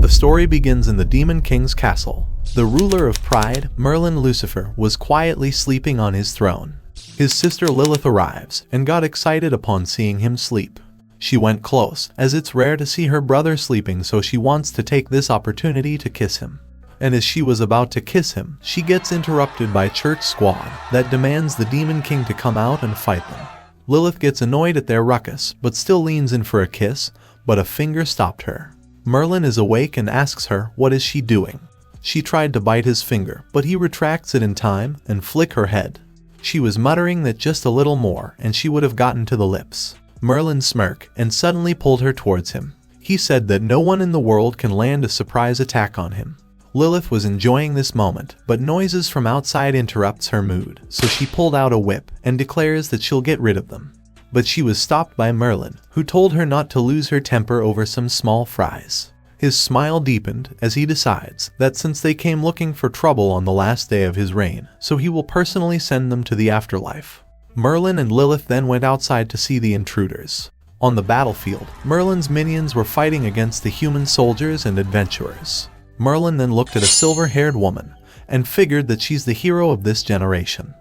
The story begins in the Demon King's castle. The ruler of pride, Merlin Lucifer, was quietly sleeping on his throne. His sister Lilith arrives and got excited upon seeing him sleep. She went close, as it's rare to see her brother sleeping, so she wants to take this opportunity to kiss him. And as she was about to kiss him, she gets interrupted by church squad that demands the Demon King to come out and fight them. Lilith gets annoyed at their ruckus, but still leans in for a kiss, but a finger stopped her. Merlin is awake and asks her what is she doing. She tried to bite his finger, but he retracts it in time and flick her head. She was muttering that just a little more and she would have gotten to the lips. Merlin smirked and suddenly pulled her towards him. He said that no one in the world can land a surprise attack on him. Lilith was enjoying this moment, but noises from outside interrupts her mood, so she pulled out a whip and declares that she'll get rid of them. But she was stopped by Merlin, who told her not to lose her temper over some small fries. His smile deepened as he decides that since they came looking for trouble on the last day of his reign, so he will personally send them to the afterlife. Merlin and Lilith then went outside to see the intruders. On the battlefield, Merlin's minions were fighting against the human soldiers and adventurers. Merlin then looked at a silver-haired woman and figured that she's the hero of this generation.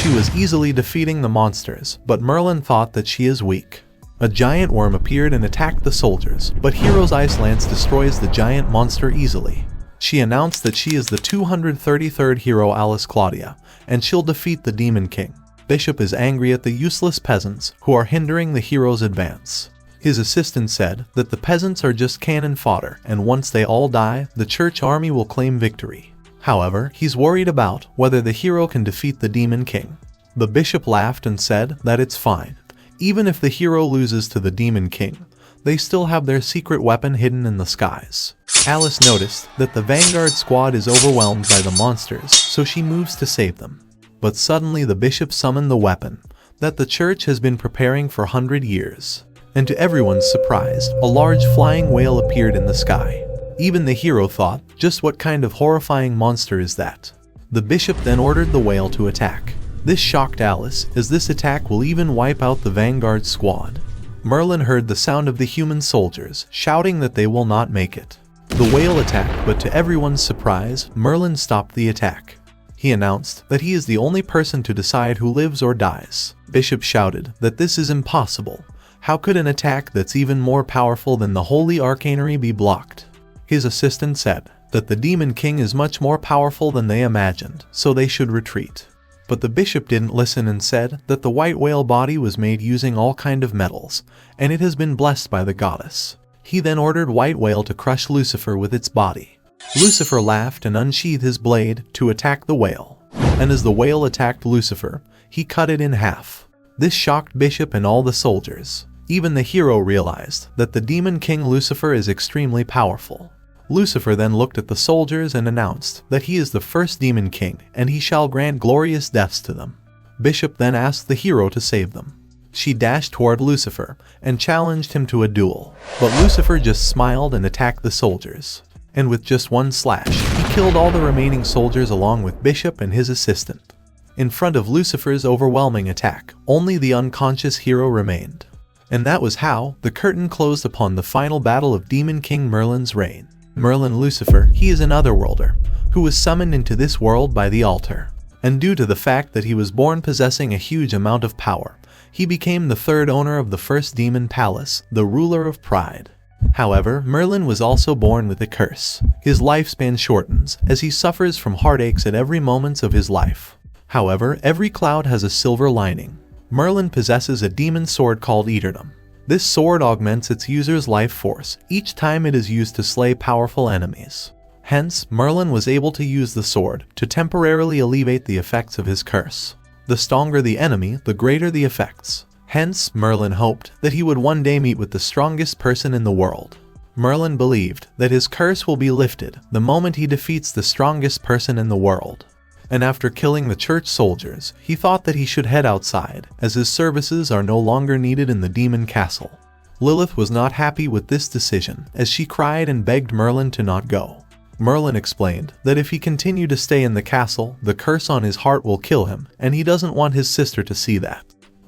She was easily defeating the monsters, but Merlin thought that she is weak. A giant worm appeared and attacked the soldiers, but Hero's Ice Lance destroys the giant monster easily. She announced that she is the 233rd hero Alice Claudia, and she'll defeat the Demon King. Bishop is angry at the useless peasants who are hindering the hero's advance. His assistant said that the peasants are just cannon fodder, and once they all die, the church army will claim victory. However, he's worried about whether the hero can defeat the Demon King. The bishop laughed and said that it's fine. Even if the hero loses to the Demon King, they still have their secret weapon hidden in the skies. Alice noticed that the vanguard squad is overwhelmed by the monsters, so she moves to save them. But suddenly the bishop summoned the weapon that the church has been preparing for 100 years. And to everyone's surprise, a large flying whale appeared in the sky. Even the hero thought, just what kind of horrifying monster is that? The bishop then ordered the whale to attack. This shocked Alice, as this attack will even wipe out the vanguard squad. Merlin heard the sound of the human soldiers shouting that they will not make it. The whale attacked, but to everyone's surprise, Merlin stopped the attack. He announced that he is the only person to decide who lives or dies. Bishop shouted that this is impossible. How could an attack that's even more powerful than the Holy Arcanery be blocked? His assistant said that the Demon King is much more powerful than they imagined, so they should retreat. But the bishop didn't listen and said that the white whale body was made using all kind of metals, and it has been blessed by the goddess. He then ordered White Whale to crush Lucifer with its body. Lucifer laughed and unsheathed his blade to attack the whale. And as the whale attacked Lucifer, he cut it in half. This shocked Bishop and all the soldiers. Even the hero realized that the Demon King Lucifer is extremely powerful. Lucifer then looked at the soldiers and announced that he is the first Demon King and he shall grant glorious deaths to them. Bishop then asked the hero to save them. She dashed toward Lucifer and challenged him to a duel, but Lucifer just smiled and attacked the soldiers. And with just one slash, he killed all the remaining soldiers along with Bishop and his assistant. In front of Lucifer's overwhelming attack, only the unconscious hero remained. And that was how the curtain closed upon the final battle of Demon King Merlin's reign. Merlin Lucifer, he is an otherworlder, who was summoned into this world by the altar. And due to the fact that he was born possessing a huge amount of power, he became the third owner of the first demon palace, the ruler of pride. However, Merlin was also born with a curse. His lifespan shortens, as he suffers from heartaches at every moment of his life. However, every cloud has a silver lining. Merlin possesses a demon sword called Eternum. This sword augments its user's life force each time it is used to slay powerful enemies. Hence, Merlin was able to use the sword to temporarily alleviate the effects of his curse. The stronger the enemy, the greater the effects. Hence, Merlin hoped that he would one day meet with the strongest person in the world. Merlin believed that his curse will be lifted the moment he defeats the strongest person in the world. And after killing the church soldiers, he thought that he should head outside, as his services are no longer needed in the demon castle. Lilith was not happy with this decision, as she cried and begged Merlin to not go. Merlin explained that if he continued to stay in the castle, the curse on his heart will kill him, and he doesn't want his sister to see that.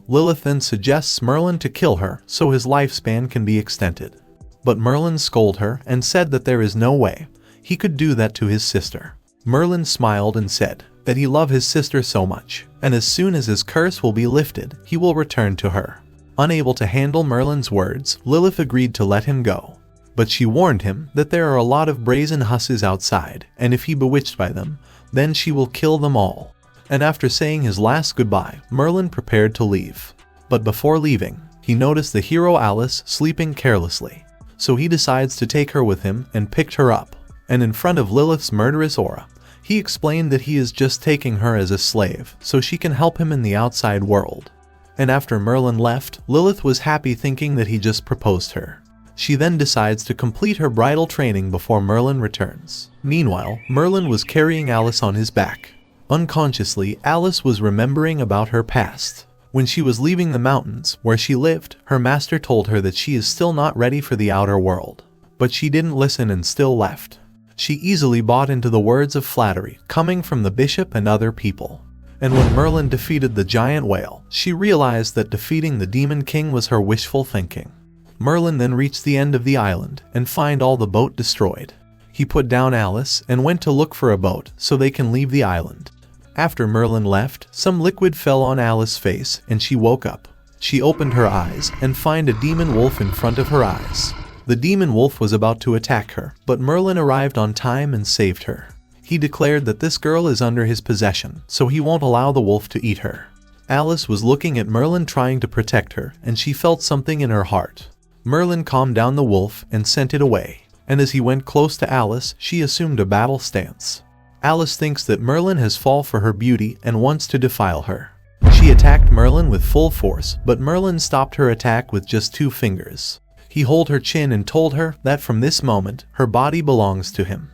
Lilith then suggests Merlin to kill her so his lifespan can be extended. But Merlin scolded her and said that there is no way he could do that to his sister. Merlin smiled and said that he loved his sister so much, and as soon as his curse will be lifted, he will return to her. Unable to handle Merlin's words, Lilith agreed to let him go. But she warned him that there are a lot of brazen hussies outside, and if he bewitched by them, then she will kill them all. And after saying his last goodbye, Merlin prepared to leave. But before leaving, he noticed the hero Alice sleeping carelessly. So he decides to take her with him and picked her up. And in front of Lilith's murderous aura, he explained that he is just taking her as a slave so she can help him in the outside world. And after Merlin left, Lilith was happy thinking that he just proposed her. She then decides to complete her bridal training before Merlin returns. Meanwhile, Merlin was carrying Alice on his back. Unconsciously, Alice was remembering about her past. When she was leaving the mountains where she lived, her master told her that she is still not ready for the outer world. But she didn't listen and still left. She easily bought into the words of flattery coming from the bishop and other people. And when Merlin defeated the giant whale, she realized that defeating the demon king was her wishful thinking. Merlin then reached the end of the island and find all the boat destroyed. He put down Alice and went to look for a boat so they can leave the island. After Merlin left, some liquid fell on Alice's face and she woke up. She opened her eyes and find a demon wolf in front of her eyes. The demon wolf was about to attack her, but Merlin arrived on time and saved her. He declared that this girl is under his possession, so he won't allow the wolf to eat her. Alice was looking at Merlin trying to protect her, and she felt something in her heart. Merlin calmed down the wolf and sent it away, and as he went close to Alice, she assumed a battle stance. Alice thinks that Merlin has fallen for her beauty and wants to defile her. She attacked Merlin with full force, but Merlin stopped her attack with just 2 fingers. He held her chin and told her that from this moment, her body belongs to him.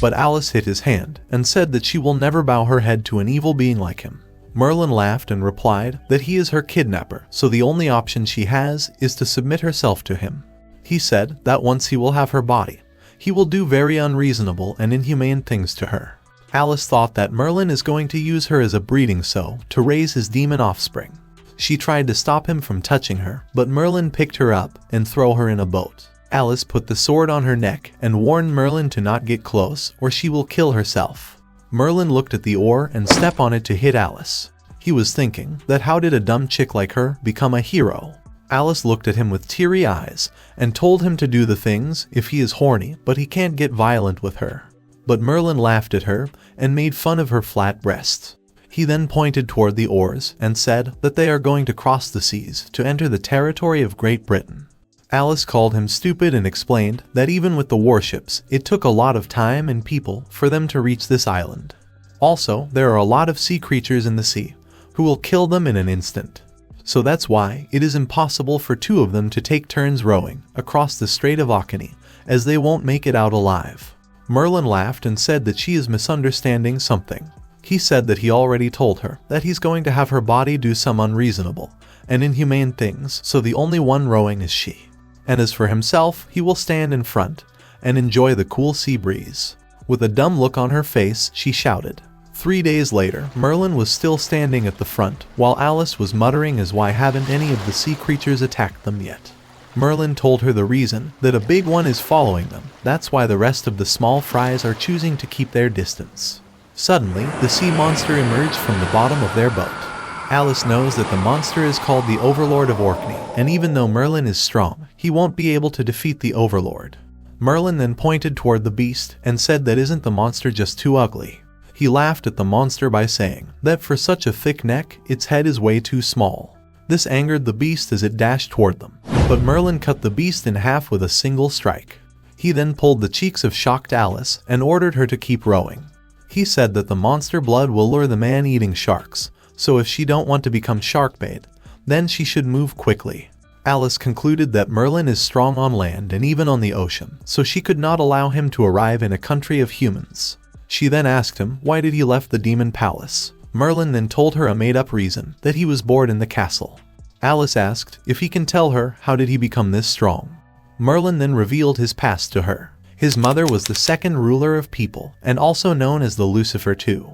But Alice hit his hand and said that she will never bow her head to an evil being like him. Merlin laughed and replied that he is her kidnapper, so the only option she has is to submit herself to him. He said that once he will have her body, he will do very unreasonable and inhumane things to her. Alice thought that Merlin is going to use her as a breeding sow to raise his demon offspring. She tried to stop him from touching her, but Merlin picked her up and threw her in a boat. Alice put the sword on her neck and warned Merlin to not get close or she will kill herself. Merlin looked at the oar and stepped on it to hit Alice. He was thinking that how did a dumb chick like her become a hero? Alice looked at him with teary eyes and told him to do the things if he is horny, but he can't get violent with her. But Merlin laughed at her and made fun of her flat breasts. He then pointed toward the oars and said that they are going to cross the seas to enter the territory of Great Britain. Alice called him stupid and explained that even with the warships, it took a lot of time and people for them to reach this island. Also, there are a lot of sea creatures in the sea who will kill them in an instant. So that's why it is impossible for 2 of them to take turns rowing across the Strait of Orkney, as they won't make it out alive. Merlin laughed and said that she is misunderstanding something. He said that he already told her that he's going to have her body do some unreasonable and inhumane things, so the only one rowing is she. And as for himself, he will stand in front and enjoy the cool sea breeze. With a dumb look on her face, she shouted. 3 days later, Merlin was still standing at the front, while Alice was muttering as why haven't any of the sea creatures attacked them yet. Merlin told her the reason that a big one is following them, that's why the rest of the small fries are choosing to keep their distance. Suddenly, the sea monster emerged from the bottom of their boat. Alice knows that the monster is called the Overlord of Orkney, and even though Merlin is strong, he won't be able to defeat the Overlord. Merlin then pointed toward the beast and said that isn't the monster just too ugly. He laughed at the monster by saying that for such a thick neck, its head is way too small. This angered the beast as it dashed toward them, but Merlin cut the beast in half with a single strike. He then pulled the cheeks of shocked Alice and ordered her to keep rowing. He said that the monster blood will lure the man-eating sharks, so if she don't want to become shark bait, then she should move quickly. Alice concluded that Merlin is strong on land and even on the ocean, so she could not allow him to arrive in a country of humans. She then asked him why did he left the demon palace. Merlin then told her a made-up reason that he was bored in the castle. Alice asked if he can tell her how did he become this strong. Merlin then revealed his past to her. His mother was the second ruler of people and also known as the Lucifer II.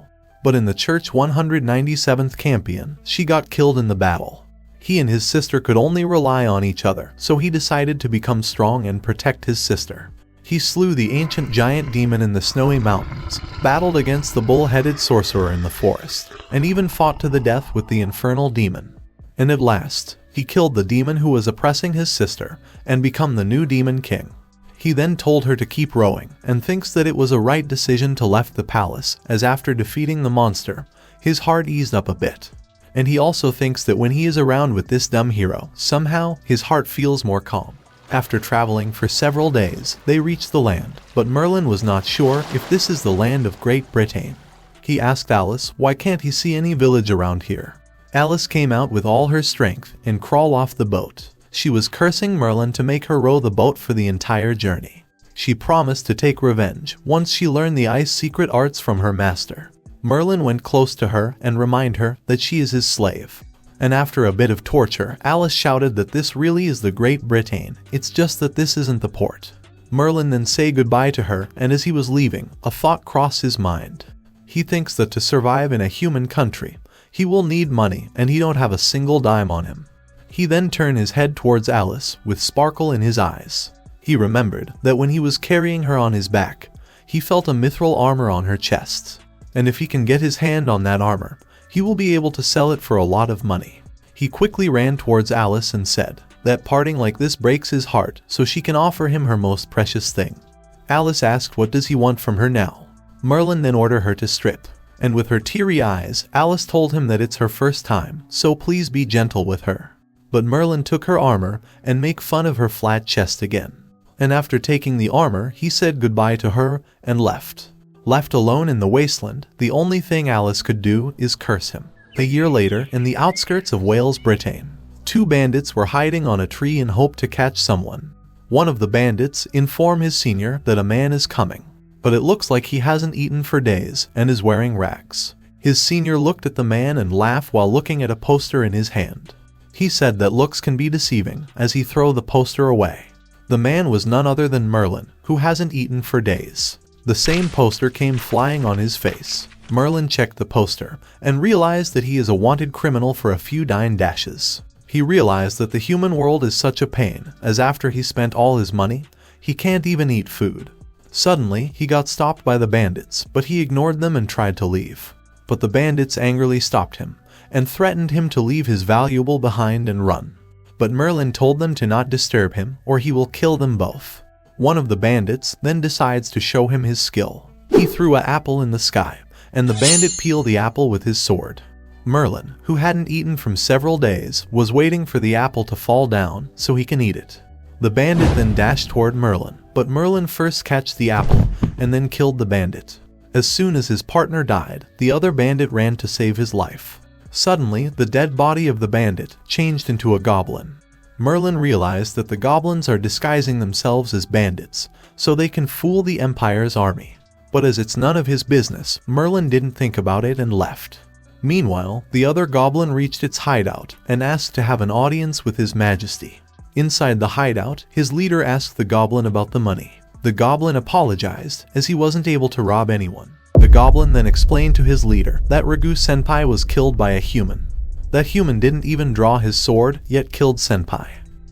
But in the church 197th Campion, she got killed in the battle. He and his sister could only rely on each other, so he decided to become strong and protect his sister. He slew the ancient giant demon in the snowy mountains, battled against the bull-headed sorcerer in the forest, and even fought to the death with the infernal demon. And at last, he killed the demon who was oppressing his sister, and become the new demon king. He then told her to keep rowing, and thinks that it was a right decision to left the palace, as after defeating the monster, his heart eased up a bit. And he also thinks that when he is around with this dumb hero, somehow his heart feels more calm. After traveling for several days, they reached the land, but Merlin was not sure if this is the land of Great Britain. He asked Alice why can't he see any village around here. Alice came out with all her strength and crawled off the boat. She was cursing Merlin to make her row the boat for the entire journey. She promised to take revenge once she learned the ice secret arts from her master. Merlin went close to her and reminded her that she is his slave. And after a bit of torture, Alice shouted that this really is the Great Britain, it's just that this isn't the port. Merlin then said goodbye to her, and as he was leaving, a thought crossed his mind. He thinks that to survive in a human country, he will need money and he don't have a single dime on him. He then turned his head towards Alice with sparkle in his eyes. He remembered that when he was carrying her on his back, he felt a mithril armor on her chest. And if he can get his hand on that armor, he will be able to sell it for a lot of money. He quickly ran towards Alice and said that parting like this breaks his heart, so she can offer him her most precious thing. Alice asked what does he want from her now. Merlin then ordered her to strip, and with her teary eyes, Alice told him that it's her first time, so please be gentle with her. But Merlin took her armor and made fun of her flat chest again. And after taking the armor, he said goodbye to her and left. Left alone in the wasteland, the only thing Alice could do is curse him. A year later, in the outskirts of Wales, Britain, two bandits were hiding on a tree in hope to catch someone. One of the bandits informed his senior that a man is coming, but it looks like he hasn't eaten for days and is wearing rags. His senior looked at the man and laughed while looking at a poster in his hand. He said that looks can be deceiving as he threw the poster away. The man was none other than Merlin, who hasn't eaten for days. The same poster came flying on his face. Merlin checked the poster and realized that he is a wanted criminal for a few dime dashes. He realized that the human world is such a pain, as after he spent all his money, he can't even eat food. Suddenly, he got stopped by the bandits, but he ignored them and tried to leave. But the bandits angrily stopped him and threatened him to leave his valuable behind and run. But Merlin told them to not disturb him or he will kill them both. One of the bandits then decides to show him his skill. He threw an apple in the sky, and the bandit peeled the apple with his sword. Merlin, who hadn't eaten from several days, was waiting for the apple to fall down so he can eat it. The bandit then dashed toward Merlin, but Merlin first catched the apple and then killed the bandit. As soon as his partner died, the other bandit ran to save his life. Suddenly, the dead body of the bandit changed into a goblin. Merlin realized that the goblins are disguising themselves as bandits, so they can fool the Empire's army. But as it's none of his business, Merlin didn't think about it and left. Meanwhile, the other goblin reached its hideout and asked to have an audience with His Majesty. Inside the hideout, his leader asked the goblin about the money. The goblin apologized as he wasn't able to rob anyone. The goblin then explained to his leader that Ragu Senpai was killed by a human. That human didn't even draw his sword, yet killed Senpai.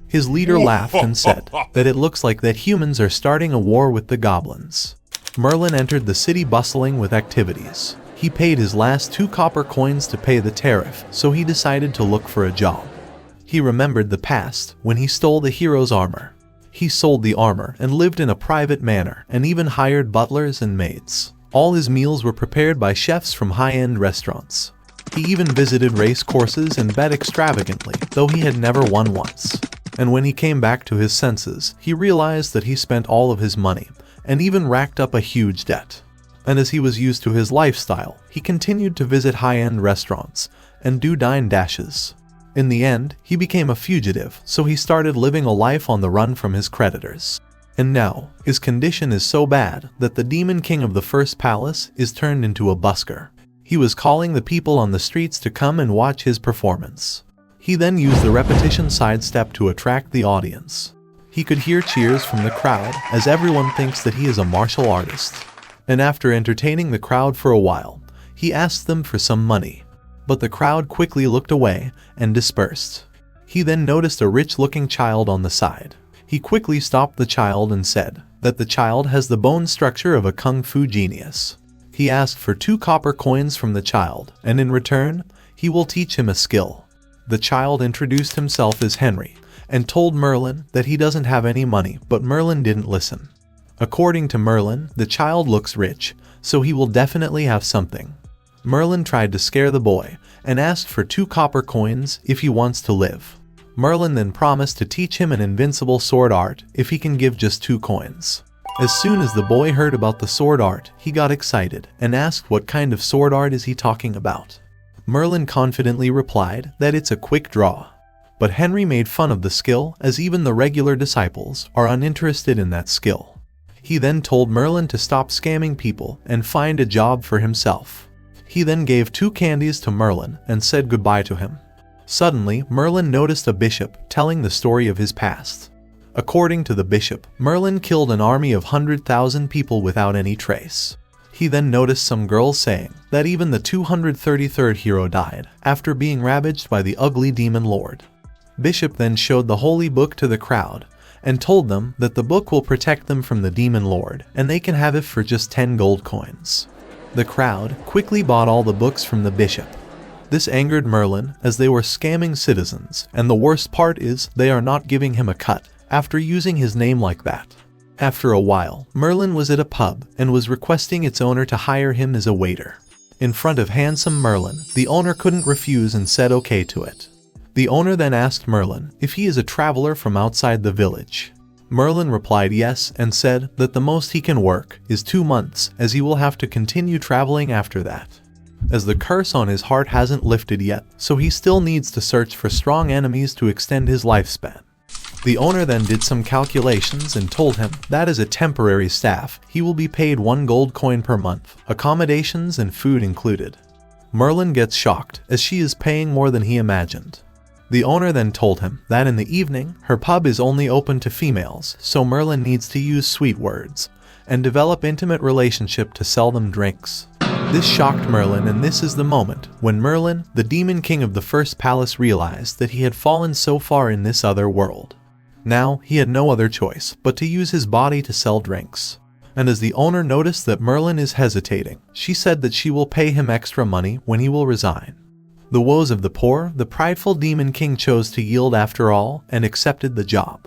His leader laughed and said that it looks like that humans are starting a war with the goblins. Merlin entered the city bustling with activities. He paid his last 2 copper coins to pay the tariff, so he decided to look for a job. He remembered the past when he stole the hero's armor. He sold the armor and lived in a private manor and even hired butlers and maids. All his meals were prepared by chefs from high-end restaurants. He even visited race courses and bet extravagantly, though he had never won once. And when he came back to his senses, he realized that he spent all of his money and even racked up a huge debt. And as he was used to his lifestyle, he continued to visit high-end restaurants and do dine dashes. In the end, he became a fugitive, so he started living a life on the run from his creditors. And now, his condition is so bad that the demon king of the first palace is turned into a busker. He was calling the people on the streets to come and watch his performance. He then used the repetition sidestep to attract the audience. He could hear cheers from the crowd as everyone thinks that he is a martial artist. And after entertaining the crowd for a while, he asked them for some money. But the crowd quickly looked away and dispersed. He then noticed a rich-looking child on the side. He quickly stopped the child and said that the child has the bone structure of a kung fu genius. He asked for 2 copper coins from the child, and in return, he will teach him a skill. The child introduced himself as Henry, and told Merlin that he doesn't have any money, but Merlin didn't listen. According to Merlin, the child looks rich, so he will definitely have something. Merlin tried to scare the boy, and asked for 2 copper coins if he wants to live. Merlin then promised to teach him an invincible sword art if he can give just 2 coins. As soon as the boy heard about the sword art, he got excited and asked what kind of sword art is he talking about. Merlin confidently replied that it's a quick draw. But Henry made fun of the skill, as even the regular disciples are uninterested in that skill. He then told Merlin to stop scamming people and find a job for himself. He then gave 2 candies to Merlin and said goodbye to him. Suddenly, Merlin noticed a bishop telling the story of his past. According to the bishop, Merlin killed an army of 100,000 people without any trace. He then noticed some girls saying that even the 233rd hero died after being ravaged by the ugly demon lord. Bishop then showed the holy book to the crowd and told them that the book will protect them from the demon lord and they can have it for just 10 gold coins. The crowd quickly bought all the books from the bishop. This angered Merlin, as they were scamming citizens, and the worst part is they are not giving him a cut after using his name like that. After a while, Merlin was at a pub and was requesting its owner to hire him as a waiter. In front of handsome Merlin, the owner couldn't refuse and said okay to it. The owner then asked Merlin if he is a traveler from outside the village. Merlin replied yes and said that the most he can work is 2 months, as he will have to continue traveling after that, as the curse on his heart hasn't lifted yet, so he still needs to search for strong enemies to extend his lifespan. The owner then did some calculations and told him that as a temporary staff, he will be paid 1 gold coin per month, accommodations and food included. Merlin gets shocked, as she is paying more than he imagined. The owner then told him that in the evening, her pub is only open to females, so Merlin needs to use sweet words and develop intimate relationship to sell them drinks. This shocked Merlin, and this is the moment when Merlin, the demon king of the first palace, realized that he had fallen so far in this other world. Now, he had no other choice but to use his body to sell drinks. And as the owner noticed that Merlin is hesitating, she said that she will pay him extra money when he will resign. The woes of the poor, the prideful demon king chose to yield after all and accepted the job.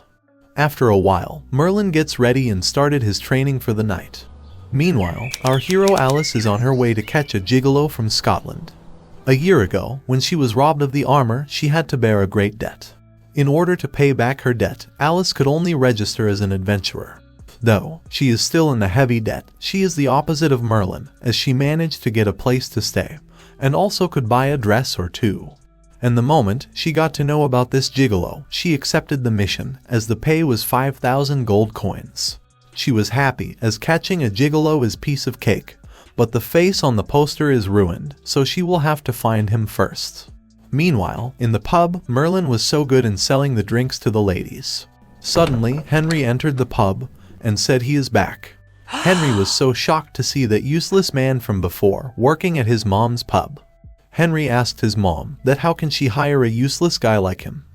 After a while, Merlin gets ready and started his training for the night. Meanwhile, our hero Alice is on her way to catch a gigolo from Scotland. A year ago, when she was robbed of the armor, she had to bear a great debt. In order to pay back her debt, Alice could only register as an adventurer. Though she is still in a heavy debt, she is the opposite of Merlin, as she managed to get a place to stay, and also could buy a dress or 2. And the moment she got to know about this gigolo, she accepted the mission, as the pay was 5,000 gold coins. She was happy, as catching a gigolo is piece of cake, but the face on the poster is ruined, so she will have to find him first. Meanwhile, in the pub, Merlin was so good in selling the drinks to the ladies. Suddenly, Henry entered the pub and said he is back. Henry was so shocked to see that useless man from before working at his mom's pub. Henry asked his mom that how can she hire a useless guy like him.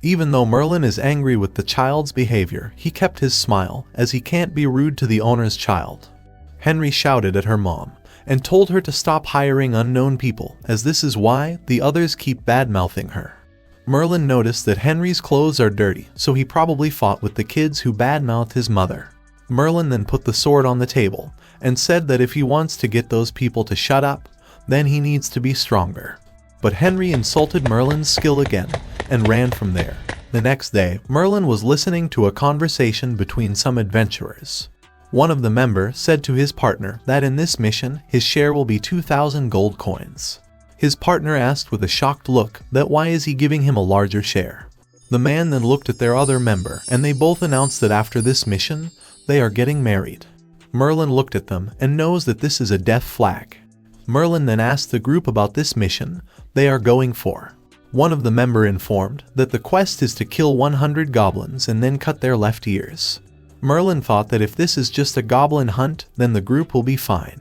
Even though Merlin is angry with the child's behavior, he kept his smile, as he can't be rude to the owner's child. Henry shouted at her mom and told her to stop hiring unknown people, as this is why the others keep bad-mouthing her. Merlin noticed that Henry's clothes are dirty, so he probably fought with the kids who bad-mouthed his mother. Merlin then put the sword on the table and said that if he wants to get those people to shut up, then he needs to be stronger. But Henry insulted Merlin's skill again and ran from there. The next day, Merlin was listening to a conversation between some adventurers. One of the members said to his partner that in this mission, his share will be 2,000 gold coins. His partner asked with a shocked look that why is he giving him a larger share. The man then looked at their other member, and they both announced that after this mission, they are getting married. Merlin looked at them and knows that this is a death flag. Merlin then asked the group about this mission they are going for. One of the members informed that the quest is to kill 100 goblins and then cut their left ears. Merlin thought that if this is just a goblin hunt, then the group will be fine.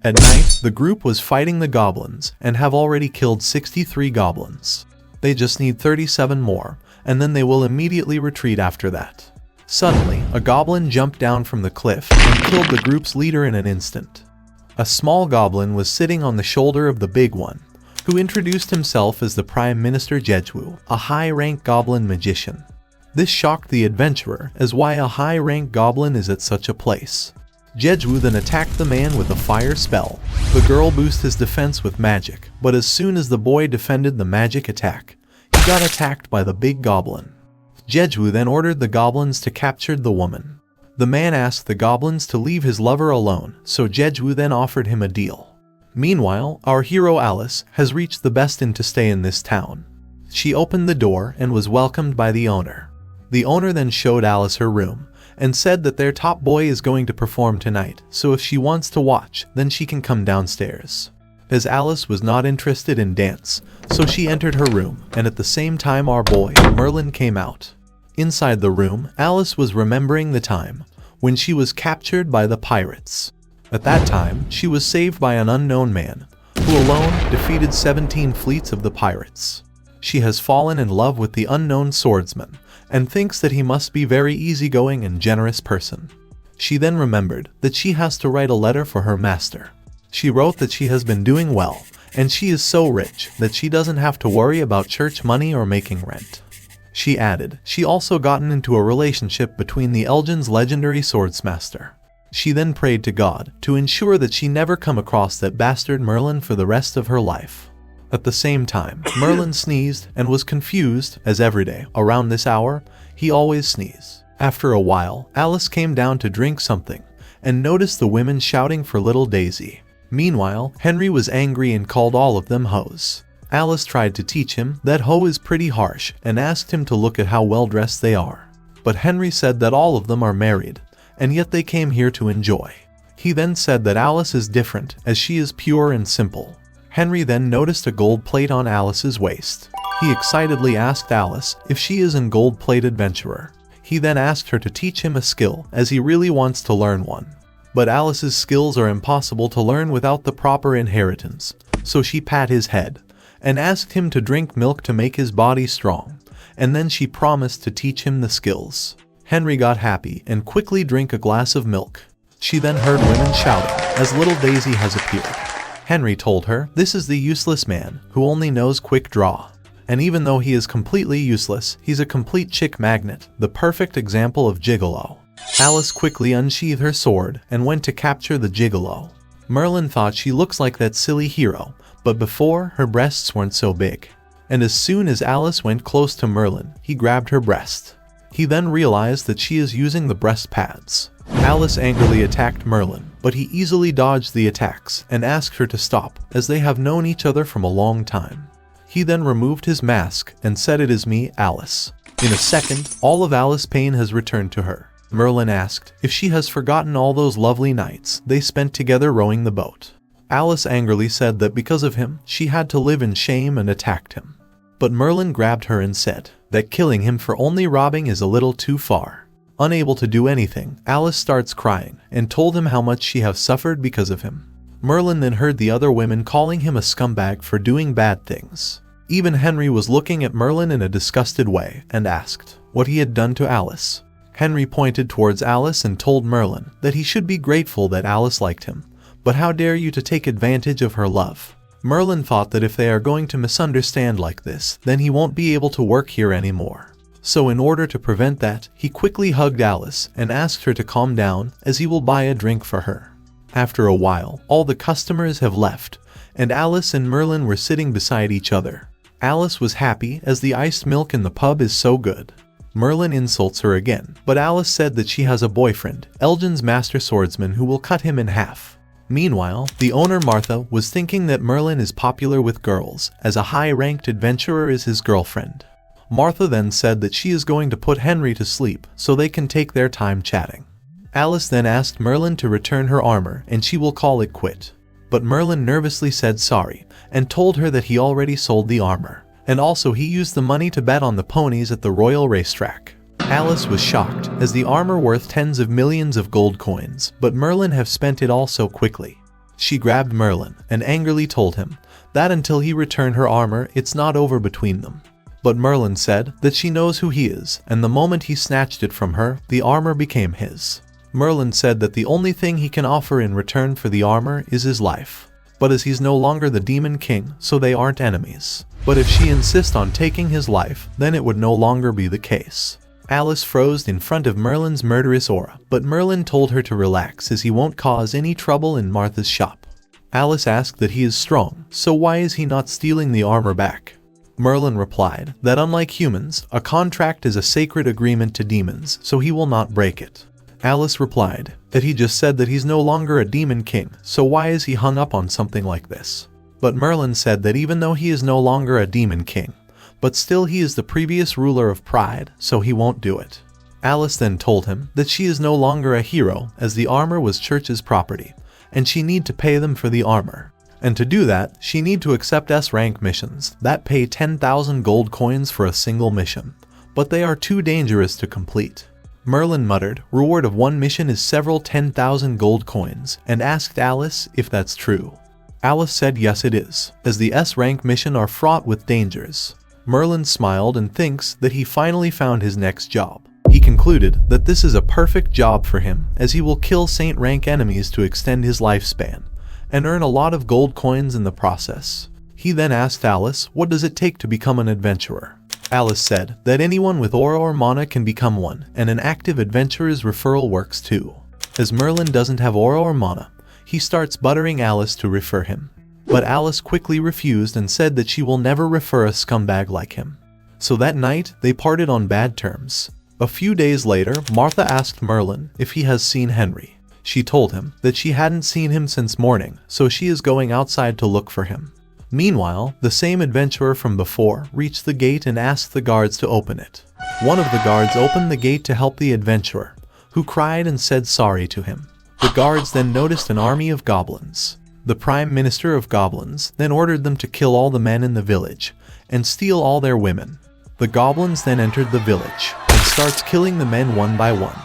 At night, the group was fighting the goblins and have already killed 63 goblins. They just need 37 more, and then they will immediately retreat after that. Suddenly, a goblin jumped down from the cliff and killed the group's leader in an instant. A small goblin was sitting on the shoulder of the big one, who introduced himself as the Prime Minister Jeju, a high-rank goblin magician. This shocked the adventurer as why a high-rank goblin is at such a place. Jeju then attacked the man with a fire spell. The girl boosted his defense with magic, but as soon as the boy defended the magic attack, he got attacked by the big goblin. Jeju then ordered the goblins to capture the woman. The man asked the goblins to leave his lover alone, so Jeju then offered him a deal. Meanwhile, our hero Alice has reached the best inn to stay in this town. She opened the door and was welcomed by the owner. The owner then showed Alice her room and said that their top boy is going to perform tonight, so if she wants to watch, then she can come downstairs. As Alice was not interested in dance, so she entered her room, and at the same time our boy, Merlin, came out. Inside the room, Alice was remembering the time when she was captured by the pirates. At that time, she was saved by an unknown man, who alone defeated 17 fleets of the pirates. She has fallen in love with the unknown swordsman, and thinks that he must be a very easygoing and generous person. She then remembered that she has to write a letter for her master. She wrote that she has been doing well, and she is so rich that she doesn't have to worry about church money or making rent. She added, she also gotten into a relationship between the Elgin's legendary swordsmaster. She then prayed to God to ensure that she never come across that bastard Merlin for the rest of her life. At the same time, Merlin sneezed and was confused, as every day, around this hour, he always sneezes. After a while, Alice came down to drink something, and noticed the women shouting for little Daisy. Meanwhile, Henry was angry and called all of them hoes. Alice tried to teach him that hoe is pretty harsh and asked him to look at how well dressed they are. But Henry said that all of them are married, and yet they came here to enjoy. He then said that Alice is different, as she is pure and simple. Henry then noticed a gold plate on Alice's waist. He excitedly asked Alice if she is a gold-plate adventurer. He then asked her to teach him a skill, as he really wants to learn one. But Alice's skills are impossible to learn without the proper inheritance, so she pat his head and asked him to drink milk to make his body strong, and then she promised to teach him the skills. Henry got happy and quickly drank a glass of milk. She then heard women shouting as little Daisy has appeared. Henry told her this is the useless man who only knows quick draw. And even though he is completely useless, he's a complete chick magnet, the perfect example of gigolo. Alice quickly unsheathed her sword and went to capture the gigolo. Merlin thought she looks like that silly hero, but before, her breasts weren't so big. And as soon as Alice went close to Merlin, he grabbed her breast. He then realized that she is using the breast pads. Alice angrily attacked Merlin, but he easily dodged the attacks and asked her to stop, as they have known each other from a long time. He then removed his mask and said, "It is me, Alice." In a second, all of Alice's pain has returned to her. Merlin asked if she has forgotten all those lovely nights they spent together rowing the boat. Alice angrily said that because of him, she had to live in shame and attacked him. But Merlin grabbed her and said that killing him for only robbing is a little too far. Unable to do anything, Alice starts crying and told him how much she has suffered because of him. Merlin then heard the other women calling him a scumbag for doing bad things. Even Henry was looking at Merlin in a disgusted way and asked what he had done to Alice. Henry pointed towards Alice and told Merlin that he should be grateful that Alice liked him, but how dare you to take advantage of her love. Merlin thought that if they are going to misunderstand like this, then he won't be able to work here anymore. So in order to prevent that, he quickly hugged Alice and asked her to calm down, as he will buy a drink for her. After a while, all the customers have left, and Alice and Merlin were sitting beside each other. Alice was happy as the iced milk in the pub is so good. Merlin insults her again, but Alice said that she has a boyfriend, Elgin's master swordsman, who will cut him in half. Meanwhile, the owner Martha was thinking that Merlin is popular with girls, as a high-ranked adventurer is his girlfriend. Martha then said that she is going to put Henry to sleep so they can take their time chatting. Alice then asked Merlin to return her armor and she will call it quit. But Merlin nervously said sorry and told her that he already sold the armor, and also he used the money to bet on the ponies at the royal racetrack. Alice was shocked, as the armor worth tens of millions of gold coins, but Merlin have spent it all so quickly. She grabbed Merlin and angrily told him that until he returned her armor, it's not over between them. But Merlin said that she knows who he is, and the moment he snatched it from her, the armor became his. Merlin said that the only thing he can offer in return for the armor is his life. But as he's no longer the Demon King, so they aren't enemies. But if she insists on taking his life, then it would no longer be the case. Alice froze in front of Merlin's murderous aura, but Merlin told her to relax as he won't cause any trouble in Martha's shop. Alice asked that he is strong, so why is he not stealing the armor back? Merlin replied that unlike humans, a contract is a sacred agreement to demons, so he will not break it. Alice replied that he just said that he's no longer a demon king, so why is he hung up on something like this? But Merlin said that even though he is no longer a demon king, but still he is the previous ruler of Pride, so he won't do it. Alice then told him that she is no longer a hero as the armor was Church's property, and she need to pay them for the armor. And to do that, she need to accept S-rank missions that pay 10,000 gold coins for a single mission, but they are too dangerous to complete. Merlin muttered, reward of one mission is several 10,000 gold coins, and asked Alice if that's true. Alice said yes it is, as the S-rank mission are fraught with dangers. Merlin smiled and thinks that he finally found his next job. He concluded that this is a perfect job for him, as he will kill Saint-rank enemies to extend his lifespan, and earn a lot of gold coins in the process. He then asked Alice, what does it take to become an adventurer? Alice said that anyone with aura or mana can become one, and an active adventurer's referral works too. As Merlin doesn't have aura or mana, he starts buttering Alice to refer him. But Alice quickly refused and said that she will never refer a scumbag like him. So that night, they parted on bad terms. A few days later, Martha asked Merlin if he has seen Henry. She told him that she hadn't seen him since morning, so she is going outside to look for him. Meanwhile, the same adventurer from before reached the gate and asked the guards to open it. One of the guards opened the gate to help the adventurer, who cried and said sorry to him. The guards then noticed an army of goblins. The Prime Minister of Goblins then ordered them to kill all the men in the village and steal all their women. The goblins then entered the village and starts killing the men one by one.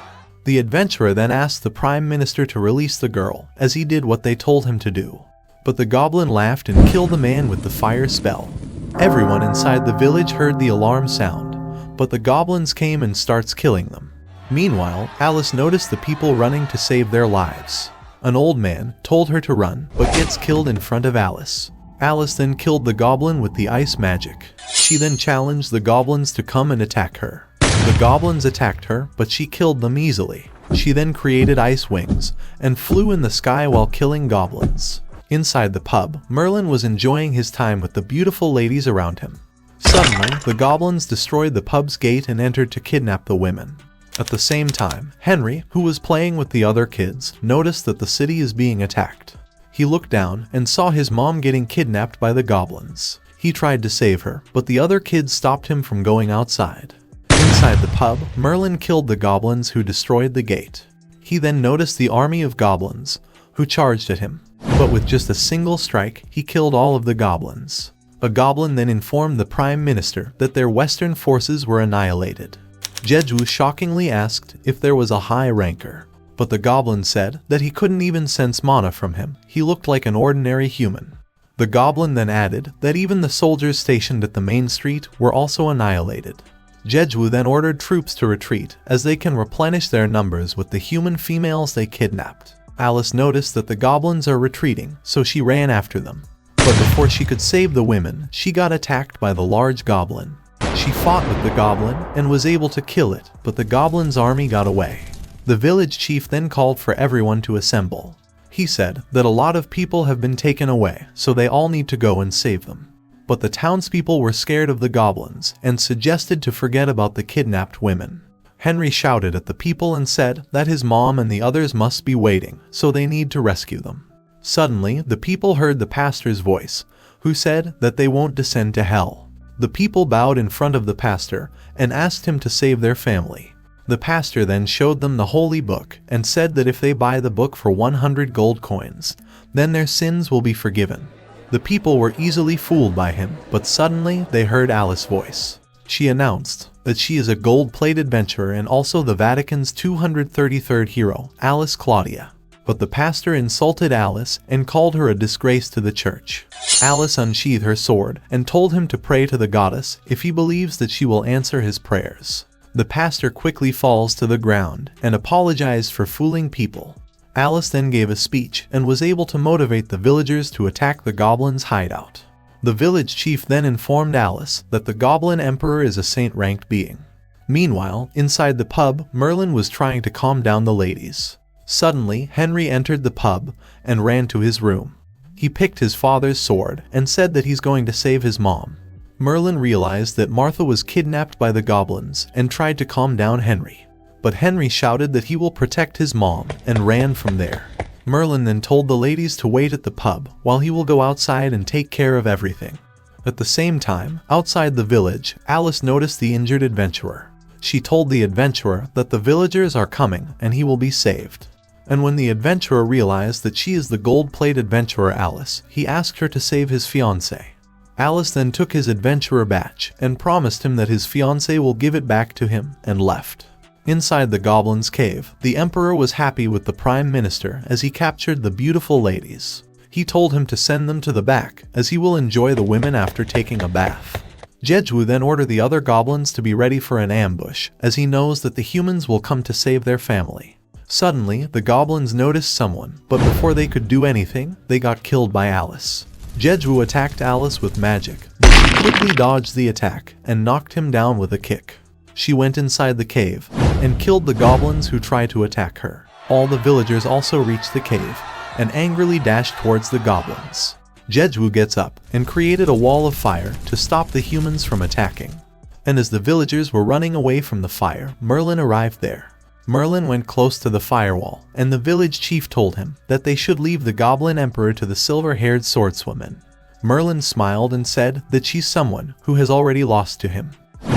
The adventurer then asked the Prime Minister to release the girl, as he did what they told him to do. But the goblin laughed and killed the man with the fire spell. Everyone inside the village heard the alarm sound, but the goblins came and starts killing them. Meanwhile, Alice noticed the people running to save their lives. An old man told her to run, but gets killed in front of Alice. Alice then killed the goblin with the ice magic. She then challenged the goblins to come and attack her. The goblins attacked her, but she killed them easily. She then created ice wings and flew in the sky while killing goblins. Inside the pub, Merlin was enjoying his time with the beautiful ladies around him. Suddenly, the goblins destroyed the pub's gate and entered to kidnap the women. At the same time, Henry, who was playing with the other kids, noticed that the city is being attacked. He looked down and saw his mom getting kidnapped by the goblins. He tried to save her, but the other kids stopped him from going outside. Inside the pub, Merlin killed the goblins who destroyed the gate. He then noticed the army of goblins, who charged at him. But with just a single strike, he killed all of the goblins. A goblin then informed the Prime Minister that their Western forces were annihilated. Jeju shockingly asked if there was a high ranker, but the goblin said that he couldn't even sense mana from him. He looked like an ordinary human. The goblin then added that even the soldiers stationed at the main street were also annihilated. Jeju then ordered troops to retreat, as they can replenish their numbers with the human females they kidnapped. Alice noticed that the goblins are retreating, so she ran after them. But before she could save the women, she got attacked by the large goblin. She fought with the goblin and was able to kill it, but the goblin's army got away. The village chief then called for everyone to assemble. He said that a lot of people have been taken away, so they all need to go and save them. But the townspeople were scared of the goblins and suggested to forget about the kidnapped women. Henry shouted at the people and said that his mom and the others must be waiting, so they need to rescue them. Suddenly, the people heard the pastor's voice, who said that they won't descend to hell. The people bowed in front of the pastor and asked him to save their family. The pastor then showed them the holy book and said that if they buy the book for 100 gold coins, then their sins will be forgiven. The people were easily fooled by him, but suddenly they heard Alice's voice. She announced that she is a gold-plated adventurer and also the Vatican's 233rd hero, Alice Claudia. But the pastor insulted Alice and called her a disgrace to the church. Alice unsheathed her sword and told him to pray to the goddess if he believes that she will answer his prayers. The pastor quickly falls to the ground and apologized for fooling people. Alice then gave a speech and was able to motivate the villagers to attack the goblins' hideout. The village chief then informed Alice that the Goblin Emperor is a saint-ranked being. Meanwhile, inside the pub, Merlin was trying to calm down the ladies. Suddenly, Henry entered the pub and ran to his room. He picked his father's sword and said that he's going to save his mom. Merlin realized that Martha was kidnapped by the goblins and tried to calm down Henry. But Henry shouted that he will protect his mom and ran from there. Merlin then told the ladies to wait at the pub while he will go outside and take care of everything. At the same time, outside the village, Alice noticed the injured adventurer. She told the adventurer that the villagers are coming and he will be saved. And when the adventurer realized that she is the gold-plated adventurer Alice, he asked her to save his fiancé. Alice then took his adventurer badge and promised him that his fiancé will give it back to him and left. Inside the goblin's cave, the emperor was happy with the prime minister as he captured the beautiful ladies. He told him to send them to the back as he will enjoy the women after taking a bath. Jeju then ordered the other goblins to be ready for an ambush as he knows that the humans will come to save their family. Suddenly, the goblins noticed someone, but before they could do anything, they got killed by Alice. Jeju attacked Alice with magic, but she quickly dodged the attack and knocked him down with a kick. She went inside the cave and killed the goblins who tried to attack her. All the villagers also reached the cave and angrily dashed towards the goblins. Jeju gets up and created a wall of fire to stop the humans from attacking. And as the villagers were running away from the fire, Merlin arrived there. Merlin went close to the firewall, and the village chief told him that they should leave the Goblin Emperor to the silver-haired swordswoman. Merlin smiled and said that she's someone who has already lost to him.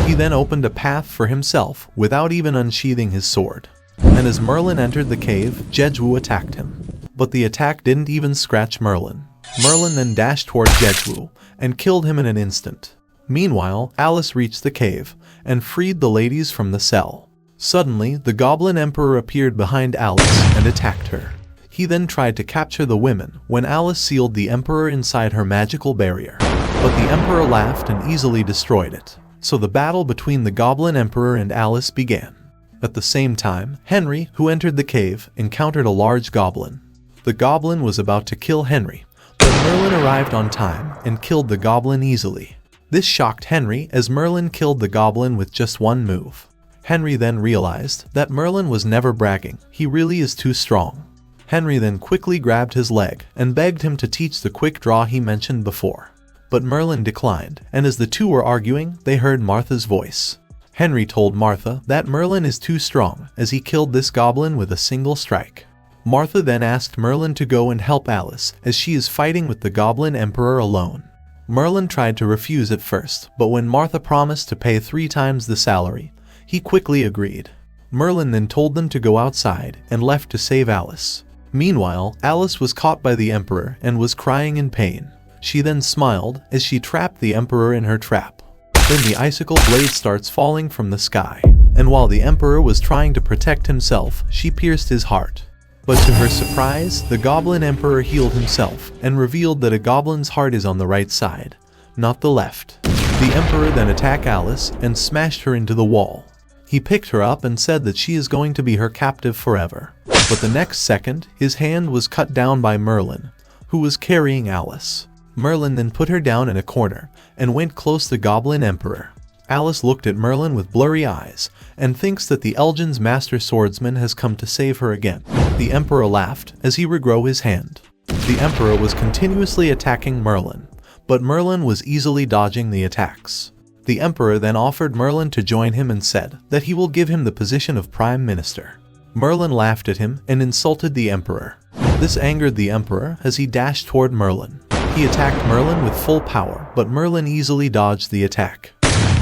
He then opened a path for himself without even unsheathing his sword. And as Merlin entered the cave, Jeju attacked him. But the attack didn't even scratch Merlin. Merlin then dashed toward Jeju and killed him in an instant. Meanwhile, Alice reached the cave and freed the ladies from the cell. Suddenly, the Goblin Emperor appeared behind Alice and attacked her. He then tried to capture the women when Alice sealed the Emperor inside her magical barrier. But the Emperor laughed and easily destroyed it. So the battle between the Goblin Emperor and Alice began. At the same time, Henry, who entered the cave, encountered a large goblin. The goblin was about to kill Henry, but Merlin arrived on time and killed the goblin easily. This shocked Henry as Merlin killed the goblin with just one move. Henry then realized that Merlin was never bragging, he really is too strong. Henry then quickly grabbed his leg and begged him to teach the quick draw he mentioned before. But Merlin declined, and as the two were arguing, they heard Martha's voice. Henry told Martha that Merlin is too strong as he killed this goblin with a single strike. Martha then asked Merlin to go and help Alice as she is fighting with the Goblin Emperor alone. Merlin tried to refuse at first, but when Martha promised to pay 3 times the salary, he quickly agreed. Merlin then told them to go outside and left to save Alice. Meanwhile, Alice was caught by the Emperor and was crying in pain. She then smiled as she trapped the Emperor in her trap. Then the icicle blade starts falling from the sky, and while the Emperor was trying to protect himself, she pierced his heart. But to her surprise, the Goblin Emperor healed himself and revealed that a goblin's heart is on the right side, not the left. The Emperor then attacked Alice and smashed her into the wall. He picked her up and said that she is going to be her captive forever. But the next second, his hand was cut down by Merlin, who was carrying Alice. Merlin then put her down in a corner and went close to the Goblin Emperor. Alice looked at Merlin with blurry eyes and thinks that the Elgin's master swordsman has come to save her again. The Emperor laughed as he regrow his hand. The Emperor was continuously attacking Merlin, but Merlin was easily dodging the attacks. The Emperor then offered Merlin to join him and said that he will give him the position of Prime Minister. Merlin laughed at him and insulted the Emperor. This angered the Emperor as he dashed toward Merlin. He attacked Merlin with full power, but Merlin easily dodged the attack.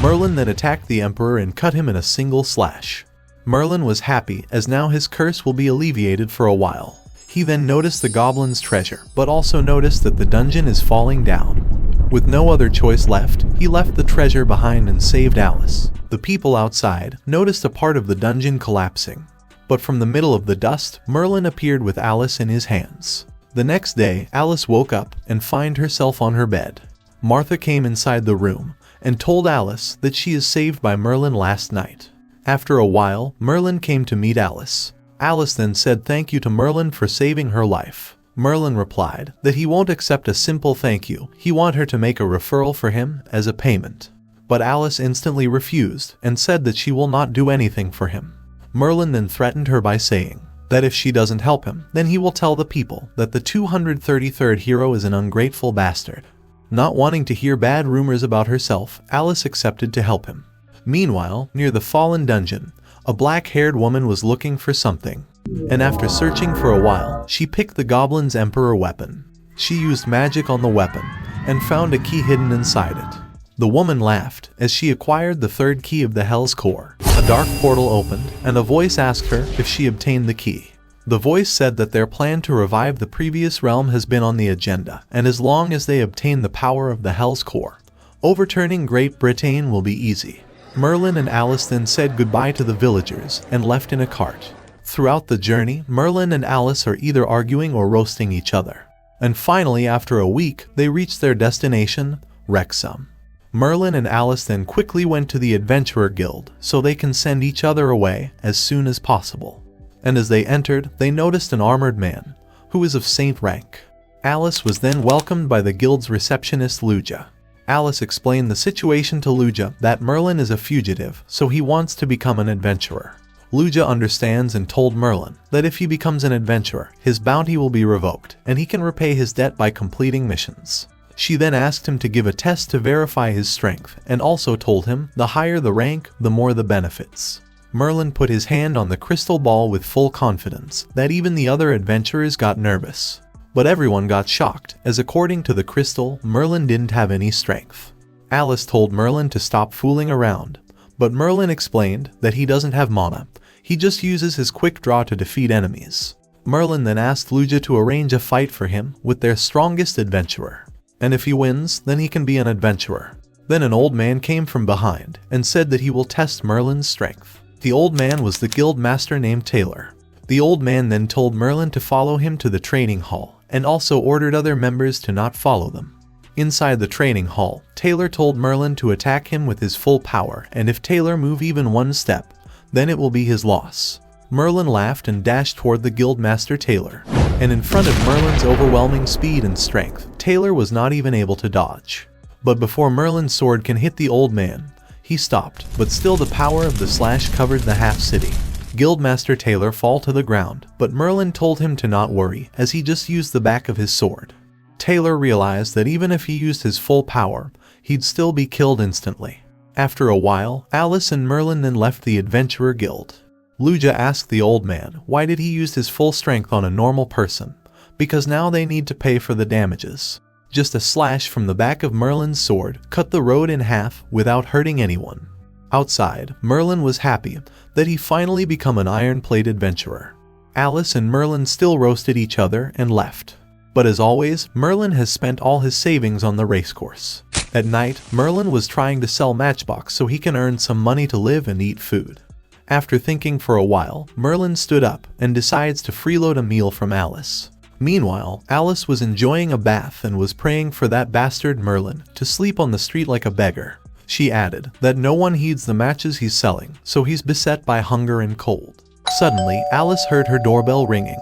Merlin then attacked the Emperor and cut him in a single slash. Merlin was happy as now his curse will be alleviated for a while. He then noticed the goblin's treasure, but also noticed that the dungeon is falling down. With no other choice left, he left the treasure behind and saved Alice. The people outside noticed a part of the dungeon collapsing. But from the middle of the dust, Merlin appeared with Alice in his hands. The next day, Alice woke up and found herself on her bed. Martha came inside the room and told Alice that she is saved by Merlin last night. After a while, Merlin came to meet Alice. Alice then said thank you to Merlin for saving her life. Merlin replied that he won't accept a simple thank you, he wants her to make a referral for him as a payment. But Alice instantly refused and said that she will not do anything for him. Merlin then threatened her by saying that if she doesn't help him, then he will tell the people that the 233rd hero is an ungrateful bastard. Not wanting to hear bad rumors about herself, Alice accepted to help him. Meanwhile, near the fallen dungeon, a black-haired woman was looking for something. And after searching for a while, she picked the goblin's emperor weapon. She used magic on the weapon and found a key hidden inside it. The woman laughed as she acquired the third key of the Hell's Core. A dark portal opened, and a voice asked her if she obtained the key. The voice said that their plan to revive the previous realm has been on the agenda, and as long as they obtain the power of the Hell's Core, overturning Great Britain will be easy. Merlin and Alice then said goodbye to the villagers and left in a cart. Throughout the journey, Merlin and Alice are either arguing or roasting each other. And finally, after a week, they reached their destination, Wrexham. Merlin and Alice then quickly went to the Adventurer Guild so they can send each other away as soon as possible. And as they entered, they noticed an armored man, who is of saint rank. Alice was then welcomed by the guild's receptionist Lucia. Alice explained the situation to Lucia that Merlin is a fugitive, so he wants to become an adventurer. Lucia understands and told Merlin that if he becomes an adventurer, his bounty will be revoked, and he can repay his debt by completing missions. She then asked him to give a test to verify his strength, and also told him the higher the rank, the more the benefits. Merlin put his hand on the crystal ball with full confidence that even the other adventurers got nervous. But everyone got shocked, as according to the crystal, Merlin didn't have any strength. Alice told Merlin to stop fooling around, but Merlin explained that he doesn't have mana, he just uses his quick draw to defeat enemies. Merlin then asked Lucia to arrange a fight for him with their strongest adventurer. And if he wins, then he can be an adventurer. Then an old man came from behind and said that he will test Merlin's strength. The old man was the guild master named Taylor. The old man then told Merlin to follow him to the training hall and also ordered other members to not follow them. Inside the training hall, Taylor told Merlin to attack him with his full power, and if Taylor moved even one step, then it will be his loss. Merlin laughed and dashed toward the guildmaster Taylor, and in front of Merlin's overwhelming speed and strength, Taylor was not even able to dodge. But before Merlin's sword can hit the old man, he stopped, but still the power of the slash covered the half city. Guildmaster Taylor fell to the ground, but Merlin told him to not worry, as he just used the back of his sword. Taylor realized that even if he used his full power, he'd still be killed instantly. After a while, Alice and Merlin then left the Adventurer Guild. Lucia asked the old man why did he use his full strength on a normal person, because now they need to pay for the damages. Just a slash from the back of Merlin's sword cut the road in half without hurting anyone. Outside, Merlin was happy that he finally become an iron-plate adventurer. Alice and Merlin still roasted each other and left. But as always, Merlin has spent all his savings on the racecourse. At night, Merlin was trying to sell Matchbox so he can earn some money to live and eat food. After thinking for a while, Merlin stood up and decides to freeload a meal from Alice. Meanwhile, Alice was enjoying a bath and was praying for that bastard Merlin to sleep on the street like a beggar. She added that no one heeds the matches he's selling, so he's beset by hunger and cold. Suddenly, Alice heard her doorbell ringing.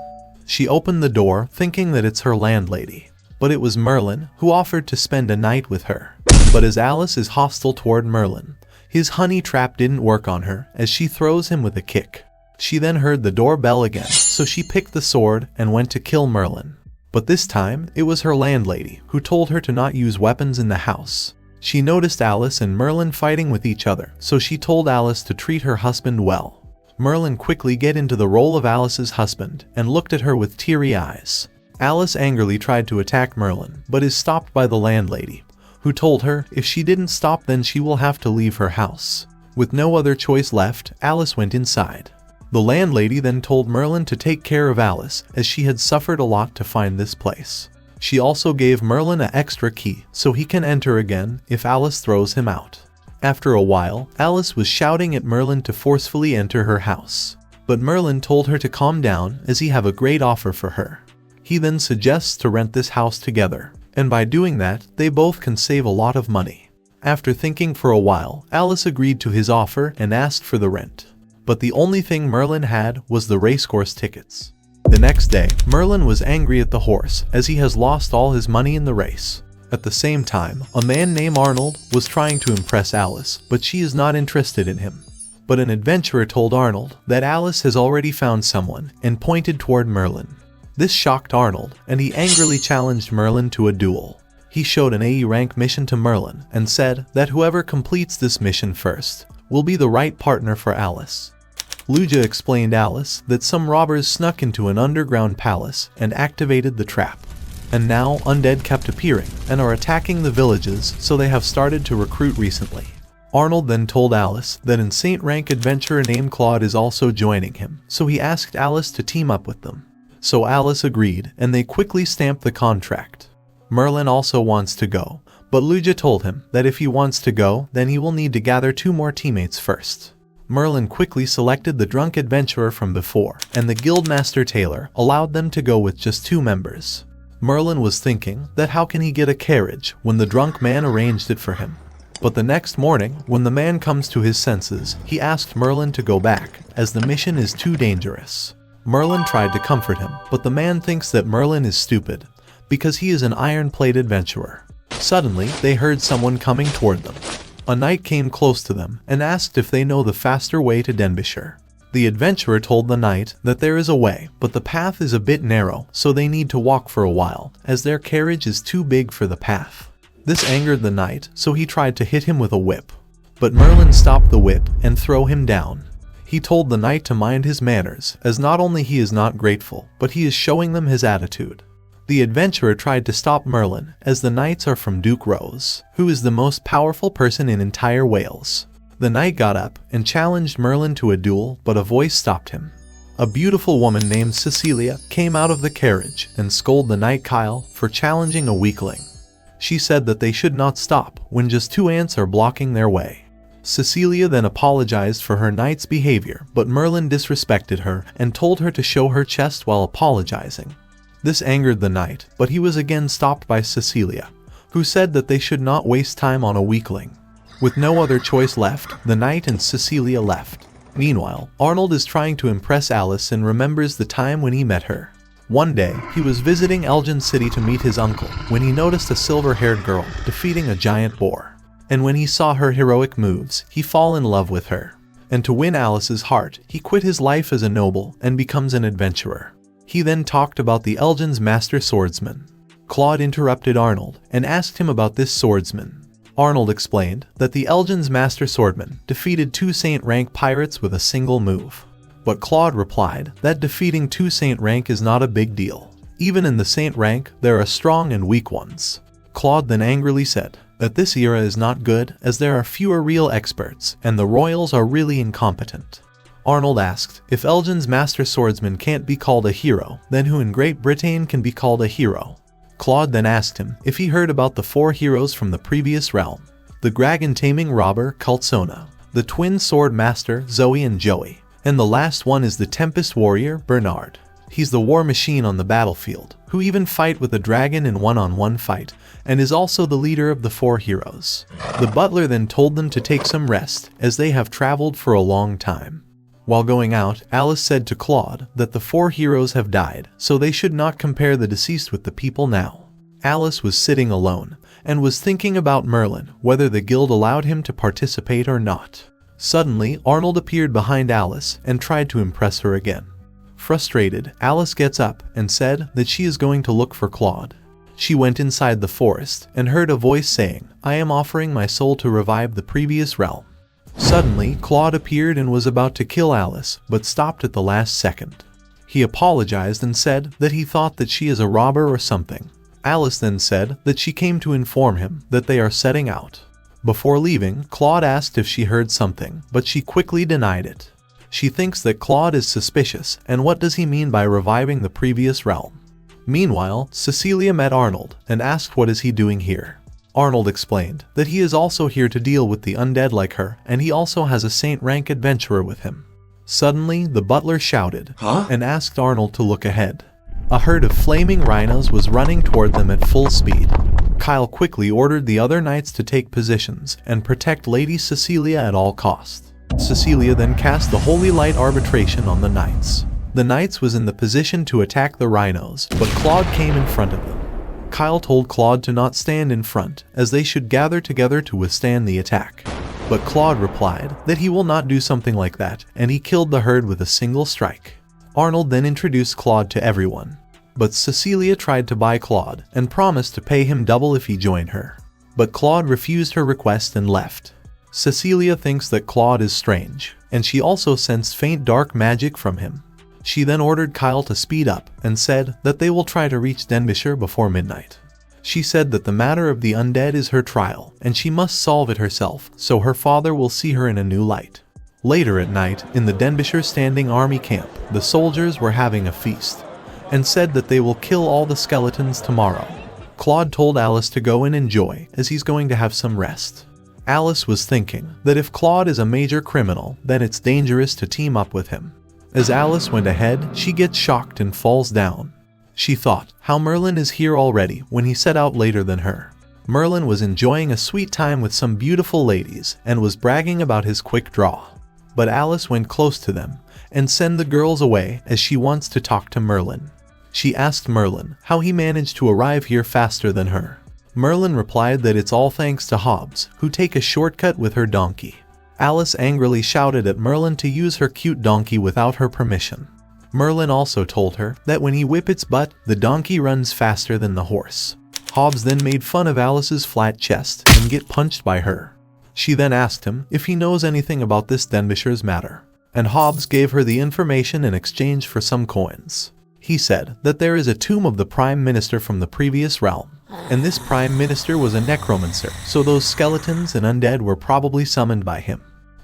She opened the door, thinking that it's her landlady. But it was Merlin, who offered to spend a night with her. But as Alice is hostile toward Merlin, his honey trap didn't work on her, as she throws him with a kick. She then heard the doorbell again, so she picked the sword and went to kill Merlin. But this time, it was her landlady, who told her to not use weapons in the house. She noticed Alice and Merlin fighting with each other, so she told Alice to treat her husband well. Merlin quickly get into the role of Alice's husband and looked at her with teary eyes. Alice angrily tried to attack Merlin, but is stopped by the landlady, who told her if she didn't stop then she will have to leave her house. With no other choice left, Alice went inside. The landlady then told Merlin to take care of Alice, as she had suffered a lot to find this place. She also gave Merlin an extra key so he can enter again if Alice throws him out. After a while, Alice was shouting at Merlin to forcefully enter her house. but Merlin told her to calm down as he have a great offer for her. He then suggests to rent this house together, and by doing that, they both can save a lot of money. After thinking for a while, Alice agreed to his offer and asked for the rent. But the only thing Merlin had was the racecourse tickets. The next day, Merlin was angry at the horse as he has lost all his money in the race. At the same time, a man named Arnold was trying to impress Alice, but she is not interested in him. But an adventurer told Arnold that Alice has already found someone and pointed toward Merlin. This shocked Arnold, and he angrily challenged Merlin to a duel. He showed an AE rank mission to Merlin and said that whoever completes this mission first will be the right partner for Alice. Claudia explained Alice that some robbers snuck into an underground palace and activated the trap. And now undead kept appearing and are attacking the villages, so they have started to recruit recently. Arnold then told Alice that an Saint rank adventurer named Claude is also joining him, so he asked Alice to team up with them. So Alice agreed, and they quickly stamped the contract. Merlin also wants to go, but Claudia told him that if he wants to go, then he will need to gather 2 more teammates first. Merlin quickly selected the drunk adventurer from before, and the guildmaster Taylor allowed them to go with just 2 members. Merlin was thinking that how can he get a carriage when the drunk man arranged it for him. But the next morning, when the man comes to his senses, he asked Merlin to go back, as the mission is too dangerous. Merlin tried to comfort him, but the man thinks that Merlin is stupid, because he is an iron-plate adventurer. Suddenly, they heard someone coming toward them. A knight came close to them and asked if they know the faster way to Denbighshire. The adventurer told the knight that there is a way, but the path is a bit narrow, so they need to walk for a while, as their carriage is too big for the path. This angered the knight, so he tried to hit him with a whip. But Merlin stopped the whip and threw him down. He told the knight to mind his manners, as not only he is not grateful, but he is showing them his attitude. The adventurer tried to stop Merlin, as the knights are from Duke Rose, who is the most powerful person in entire Wales. The knight got up and challenged Merlin to a duel, but a voice stopped him. A beautiful woman named Cecilia came out of the carriage and scolded the knight Kyle for challenging a weakling. She said that they should not stop when just 2 ants are blocking their way. Cecilia then apologized for her knight's behavior, but Merlin disrespected her and told her to show her chest while apologizing. This angered the knight, but he was again stopped by Cecilia, who said that they should not waste time on a weakling. With no other choice left, the knight and Cecilia left. Meanwhile, Arnold is trying to impress Alice and remembers the time when he met her. One day, he was visiting Elgin City to meet his uncle when he noticed a silver-haired girl defeating a giant boar. And when he saw her heroic moves, he fell in love with her. And to win Alice's heart, he quit his life as a noble and becomes an adventurer. He then talked about the Elgin's master swordsman. Claude interrupted Arnold and asked him about this swordsman. Arnold explained that the Elgin's master swordman defeated 2 Saint rank pirates with a single move. But Claude replied that defeating 2 Saint rank is not a big deal. Even in the Saint rank, there are strong and weak ones. Claude then angrily said that this era is not good, as there are fewer real experts and the royals are really incompetent. Arnold asked if Elgin's master swordsman can't be called a hero, then who in Great Britain can be called a hero? Claude then asked him if he heard about the 4 heroes from the previous realm: the dragon-taming robber Calzona, the twin sword master Zoe and Joey, and the last one is the Tempest warrior Bernard. He's the war machine on the battlefield, who even fight with a dragon in one-on-one fight, and is also the leader of the 4 heroes. The butler then told them to take some rest, as they have traveled for a long time. While going out, Alice said to Claude that the 4 heroes have died, so they should not compare the deceased with the people now. Alice was sitting alone, and was thinking about Merlin, whether the guild allowed him to participate or not. Suddenly, Arnold appeared behind Alice and tried to impress her again. Frustrated, Alice gets up and said that she is going to look for Claude. She went inside the forest and heard a voice saying, "I am offering my soul to revive the previous realm." Suddenly, Claude appeared and was about to kill Alice, but stopped at the last second. He apologized and said that he thought that she is a robber or something. Alice then said that she came to inform him that they are setting out. Before leaving, Claude asked if she heard something, but she quickly denied it. She thinks that Claude is suspicious, and what does he mean by reviving the previous realm? Meanwhile, Cecilia met Arnold and asked what is he doing here. Arnold explained that he is also here to deal with the undead like her, and he also has a Saint rank adventurer with him. Suddenly, the butler shouted Huh? and asked Arnold to look ahead. A herd of flaming rhinos was running toward them at full speed. Kyle quickly ordered the other knights to take positions and protect Lady Cecilia at all costs. Cecilia then cast the Holy Light Arbitration on the knights. The knights was in the position to attack the rhinos, but Claude came in front of them. Kyle told Claude to not stand in front, as they should gather together to withstand the attack. But Claude replied that he will not do something like that, and he killed the herd with a single strike. Arnold then introduced Claude to everyone. But Cecilia tried to buy Claude and promised to pay him double if he joined her. But Claude refused her request and left. Cecilia thinks that Claude is strange, and she also sensed faint dark magic from him. She then ordered Kyle to speed up and said that they will try to reach Denbighshire before midnight. She said that the matter of the undead is her trial, and she must solve it herself, so her father will see her in a new light. Later at night, in the Denbighshire Standing Army camp, the soldiers were having a feast, and said that they will kill all the skeletons tomorrow. Claude told Alice to go and enjoy, as he's going to have some rest. Alice was thinking that if Claude is a major criminal, then it's dangerous to team up with him. As Alice went ahead, she gets shocked and falls down. She thought how Merlin is here already when he set out later than her. Merlin was enjoying a sweet time with some beautiful ladies and was bragging about his quick draw. But Alice went close to them and sent the girls away as she wants to talk to Merlin. She asked Merlin how he managed to arrive here faster than her. Merlin replied that it's all thanks to Hobbs, who take a shortcut with her donkey. Alice angrily shouted at Merlin to use her cute donkey without her permission. Merlin also told her that when he whip its butt, the donkey runs faster than the horse. Hobbs then made fun of Alice's flat chest and get punched by her. She then asked him if he knows anything about this Denbighshire's matter, and Hobbs gave her the information in exchange for some coins. He said that there is a tomb of the Prime Minister from the previous realm, and this Prime Minister was a necromancer, so those skeletons and undead were probably summoned by him.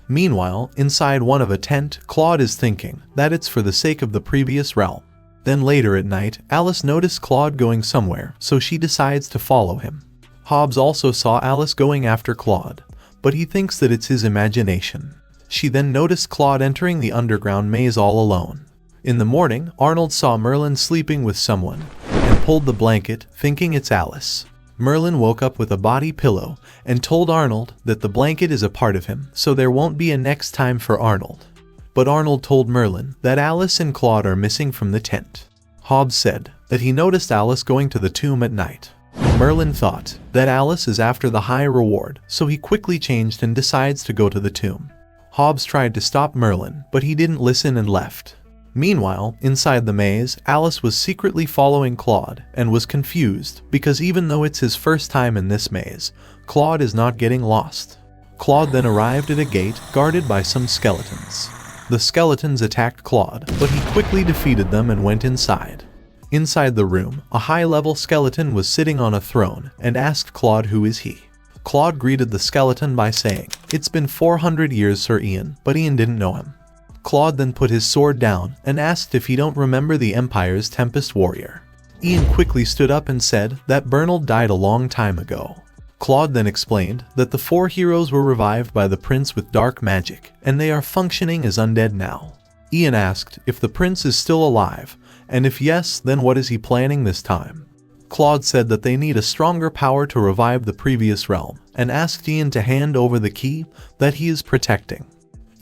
Meanwhile, inside one of a tent, Claude is thinking that it's for the sake of the previous realm. Then later at night, Alice noticed Claude going somewhere, so she decides to follow him. Hobbs also saw Alice going after Claude, but he thinks that it's his imagination. She then noticed Claude entering the underground maze all alone. In the morning, Arnold saw Merlin sleeping with someone and pulled the blanket, thinking it's Alice. Merlin woke up with a body pillow and told Arnold that the blanket is a part of him, so there won't be a next time for Arnold. But Arnold told Merlin that Alice and Claude are missing from the tent. Hobbs said that he noticed Alice going to the tomb at night. Merlin thought that Alice is after the high reward, so he quickly changed and decides to go to the tomb. Hobbs tried to stop Merlin, but he didn't listen and left. Meanwhile, inside the maze, Alice was secretly following Claude and was confused because even though it's his first time in this maze, Claude is not getting lost. Claude then arrived at a gate guarded by some skeletons. The skeletons attacked Claude, but he quickly defeated them and went inside. Inside the room, a high-level skeleton was sitting on a throne and asked Claude who is he. Claude greeted the skeleton by saying, "It's been 400 years, Sir Ian," but Ian didn't know him. Claude then put his sword down and asked if he don't remember the Empire's Tempest Warrior. Ian quickly stood up and said that Bernald died a long time ago. Claude then explained that the 4 heroes were revived by the prince with dark magic, and they are functioning as undead now. Ian asked if the prince is still alive, and if yes, then what is he planning this time? Claude said that they need a stronger power to revive the previous realm, and asked Ian to hand over the key that he is protecting.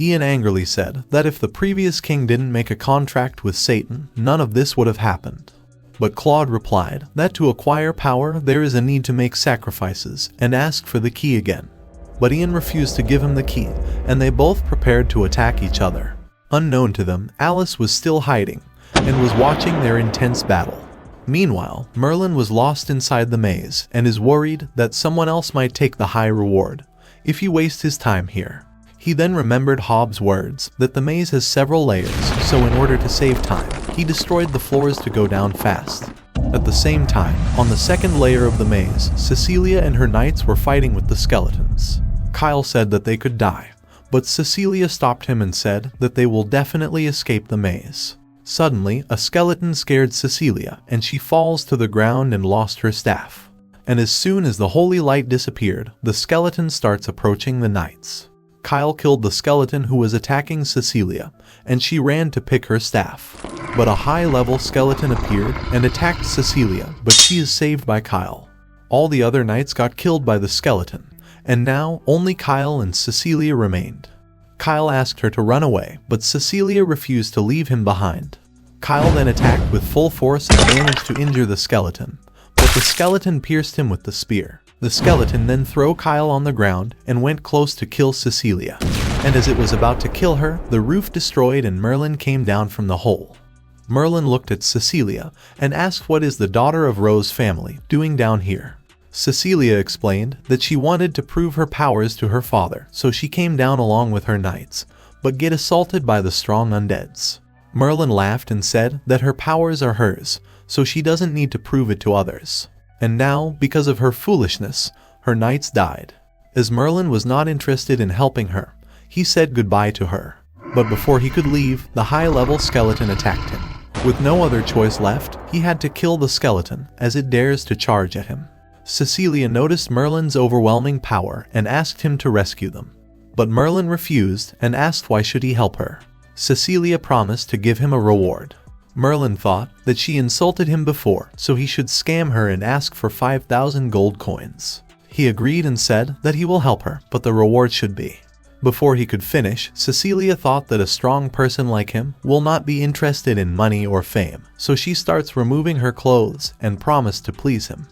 Ian angrily said that if the previous king didn't make a contract with Satan, none of this would have happened. But Claude replied that to acquire power there is a need to make sacrifices, and asked for the key again. But Ian refused to give him the key, and they both prepared to attack each other. Unknown to them, Alice was still hiding, and was watching their intense battle. Meanwhile, Merlin was lost inside the maze, and is worried that someone else might take the high reward if he wastes his time here. He then remembered Hobbs' words that the maze has several layers, so in order to save time, he destroyed the floors to go down fast. At the same time, on the second layer of the maze, Cecilia and her knights were fighting with the skeletons. Kyle said that they could die, but Cecilia stopped him and said that they will definitely escape the maze. Suddenly, a skeleton scared Cecilia, and she falls to the ground and lost her staff. And as soon as the holy light disappeared, the skeleton starts approaching the knights. Kyle killed the skeleton who was attacking Cecilia, and she ran to pick her staff. But a high-level skeleton appeared and attacked Cecilia, but she is saved by Kyle. All the other knights got killed by the skeleton, and now only Kyle and Cecilia remained. Kyle asked her to run away, but Cecilia refused to leave him behind. Kyle then attacked with full force and managed to injure the skeleton, but the skeleton pierced him with the spear. The skeleton then threw Kyle on the ground and went close to kill Cecilia, and as it was about to kill her, the roof destroyed and Merlin came down from the hole. Merlin looked at Cecilia and asked what is the daughter of Rose's family doing down here. Cecilia explained that she wanted to prove her powers to her father, so she came down along with her knights, but get assaulted by the strong undeads. Merlin laughed and said that her powers are hers, so she doesn't need to prove it to others. And now, because of her foolishness, her knights died. As Merlin was not interested in helping her, he said goodbye to her. But before he could leave, the high-level skeleton attacked him. With no other choice left, he had to kill the skeleton as it dares to charge at him. Cecilia noticed Merlin's overwhelming power and asked him to rescue them. But Merlin refused and asked why should he help her. Cecilia promised to give him a reward. Merlin thought that she insulted him before, so he should scam her and ask for 5,000 gold coins. He agreed and said that he will help her, but the reward should be. Before he could finish, Cecilia thought that a strong person like him will not be interested in money or fame, so she starts removing her clothes and promised to please him.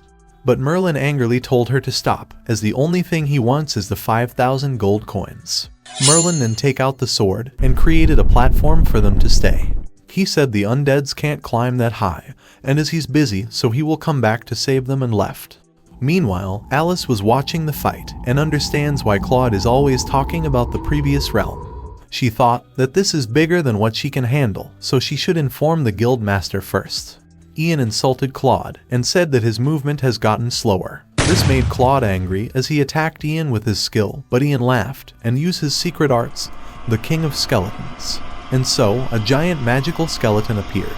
But Merlin angrily told her to stop, as the only thing he wants is the 5,000 gold coins. Merlin then took out the sword and created a platform for them to stay. He said the undeads can't climb that high, and as he's busy, so he will come back to save them, and left. Meanwhile, Alice was watching the fight and understands why Claude is always talking about the previous realm. She thought that this is bigger than what she can handle, so she should inform the guild master first. Ian insulted Claude and said that his movement has gotten slower. This made Claude angry as he attacked Ian with his skill, but Ian laughed and used his secret arts, the King of Skeletons. And so, a giant magical skeleton appeared.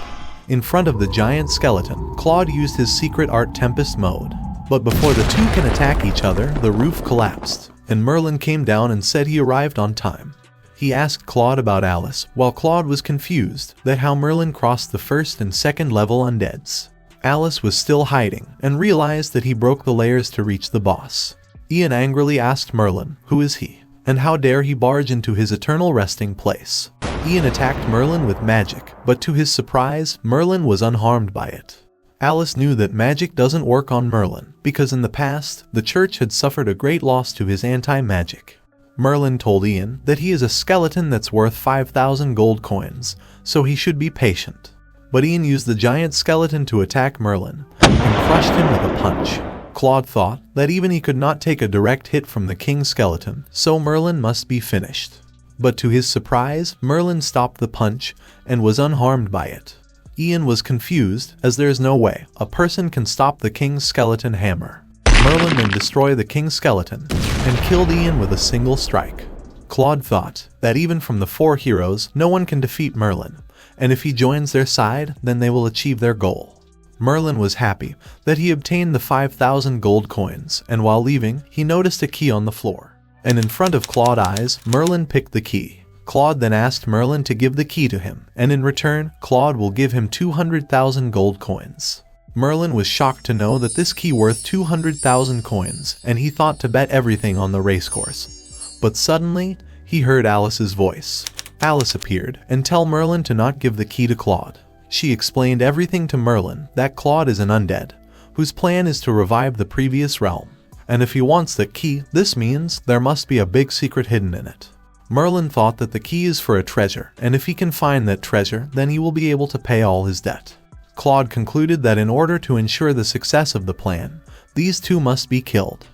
In front of the giant skeleton, Claude used his secret art Tempest mode. But before the two can attack each other, the roof collapsed, and Merlin came down and said he arrived on time. He asked Claude about Alice, while Claude was confused that how Merlin crossed the first and second level undeads. Alice was still hiding, and realized that he broke the layers to reach the boss. Ian angrily asked Merlin, who is he, and how dare he barge into his eternal resting place. Ian attacked Merlin with magic, but to his surprise, Merlin was unharmed by it. Alice knew that magic doesn't work on Merlin, because in the past, the church had suffered a great loss to his anti-magic. Merlin told Ian that he is a skeleton that's worth 5,000 gold coins, so he should be patient. But Ian used the giant skeleton to attack Merlin, and crushed him with a punch. Claude thought that even he could not take a direct hit from the king skeleton, so Merlin must be finished. But to his surprise, Merlin stopped the punch and was unharmed by it. Ian was confused, as there is no way a person can stop the king's skeleton hammer. Merlin then destroyed the king's skeleton and killed Ian with a single strike. Claude thought that even from the 4 heroes, no one can defeat Merlin, and if he joins their side, then they will achieve their goal. Merlin was happy that he obtained the 5,000 gold coins, and while leaving, he noticed a key on the floor. And in front of Claude's eyes, Merlin picked the key. Claude then asked Merlin to give the key to him, and in return, Claude will give him 200,000 gold coins. Merlin was shocked to know that this key worth 200,000 coins, and he thought to bet everything on the racecourse. But suddenly, he heard Alice's voice. Alice appeared and told Merlin to not give the key to Claude. She explained everything to Merlin, that Claude is an undead, whose plan is to revive the previous realm. And if he wants the key, this means there must be a big secret hidden in it. Merlin thought that the key is for a treasure, and if he can find that treasure, then he will be able to pay all his debt. Claude concluded that in order to ensure the success of the plan, these two must be killed.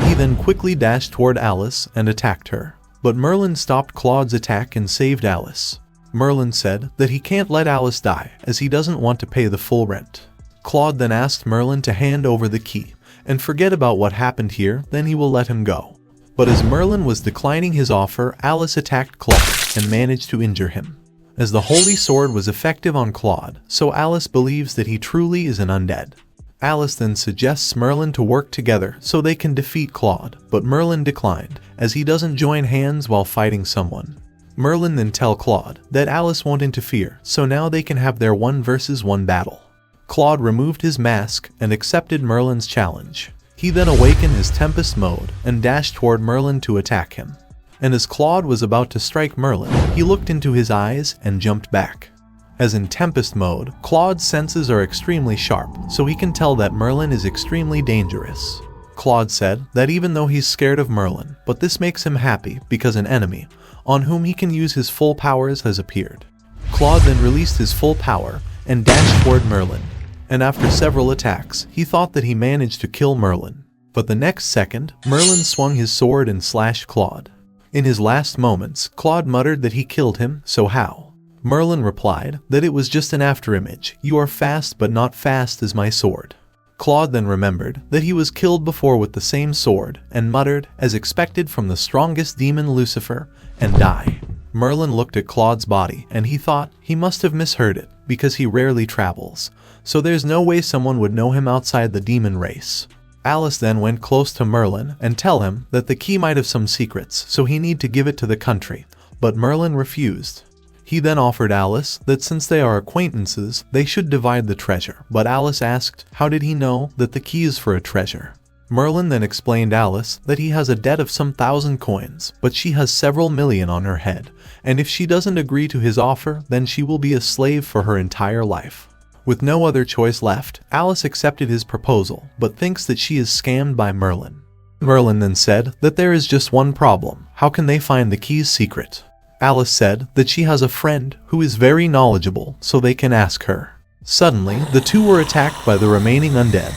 He then quickly dashed toward Alice and attacked her. But Merlin stopped Claude's attack and saved Alice. Merlin said that he can't let Alice die, as he doesn't want to pay the full rent. Claude then asked Merlin to hand over the key, and forget about what happened here, then he will let him go. But as Merlin was declining his offer, Alice attacked Claude and managed to injure him. As the holy sword was effective on Claude, so Alice believes that he truly is an undead. Alice then suggests Merlin to work together so they can defeat Claude, but Merlin declined, as he doesn't join hands while fighting someone. Merlin then tells Claude that Alice won't interfere, so now they can have their 1 versus 1 battle. Claude removed his mask and accepted Merlin's challenge. He then awakened his Tempest mode and dashed toward Merlin to attack him. And as Claude was about to strike Merlin, he looked into his eyes and jumped back. As in Tempest mode, Claude's senses are extremely sharp, so he can tell that Merlin is extremely dangerous. Claude said that even though he's scared of Merlin, but this makes him happy because an enemy, on whom he can use his full powers, has appeared. Claude then released his full power and dashed toward Merlin, and after several attacks, he thought that he managed to kill Merlin. But the next second, Merlin swung his sword and slashed Claude. In his last moments, Claude muttered that he killed him, so how? Merlin replied that it was just an afterimage. You are fast but not fast as my sword. Claude then remembered that he was killed before with the same sword and muttered, as expected from the strongest demon Lucifer, and die. Merlin looked at Claude's body and he thought he must have misheard it because he rarely travels, so there's no way someone would know him outside the demon race. Alice then went close to Merlin and tell him that the key might have some secrets, so he need to give it to the country, but Merlin refused. He then offered Alice that since they are acquaintances, they should divide the treasure, but Alice asked how did he know that the key is for a treasure. Merlin then explained Alice that he has a debt of some 1,000 coins, but she has several million on her head, and if she doesn't agree to his offer, then she will be a slave for her entire life. With no other choice left, Alice accepted his proposal, but thinks that she is scammed by Merlin. Merlin then said that there is just one problem. How can they find the key's secret? Alice said that she has a friend who is very knowledgeable, so they can ask her. Suddenly, the two were attacked by the remaining undead,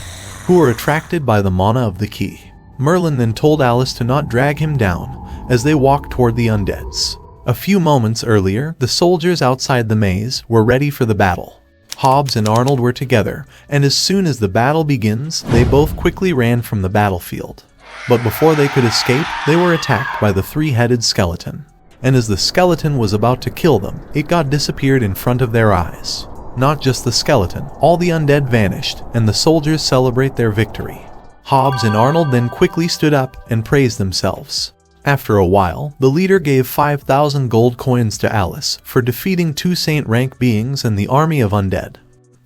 who were attracted by the mana of the key. Merlin then told Alice to not drag him down as they walked toward the undeads. A few moments earlier, the soldiers outside the maze were ready for the battle. Hobbs and Arnold were together, and as soon as the battle begins, they both quickly ran from the battlefield. But before they could escape, they were attacked by the 3-headed skeleton. And as the skeleton was about to kill them, it disappeared in front of their eyes. Not just the skeleton, all the undead vanished, and the soldiers celebrate their victory. Hobbs and Arnold then quickly stood up and praised themselves. After a while, the leader gave 5,000 gold coins to Alice for defeating 2 saint-rank beings and the army of undead.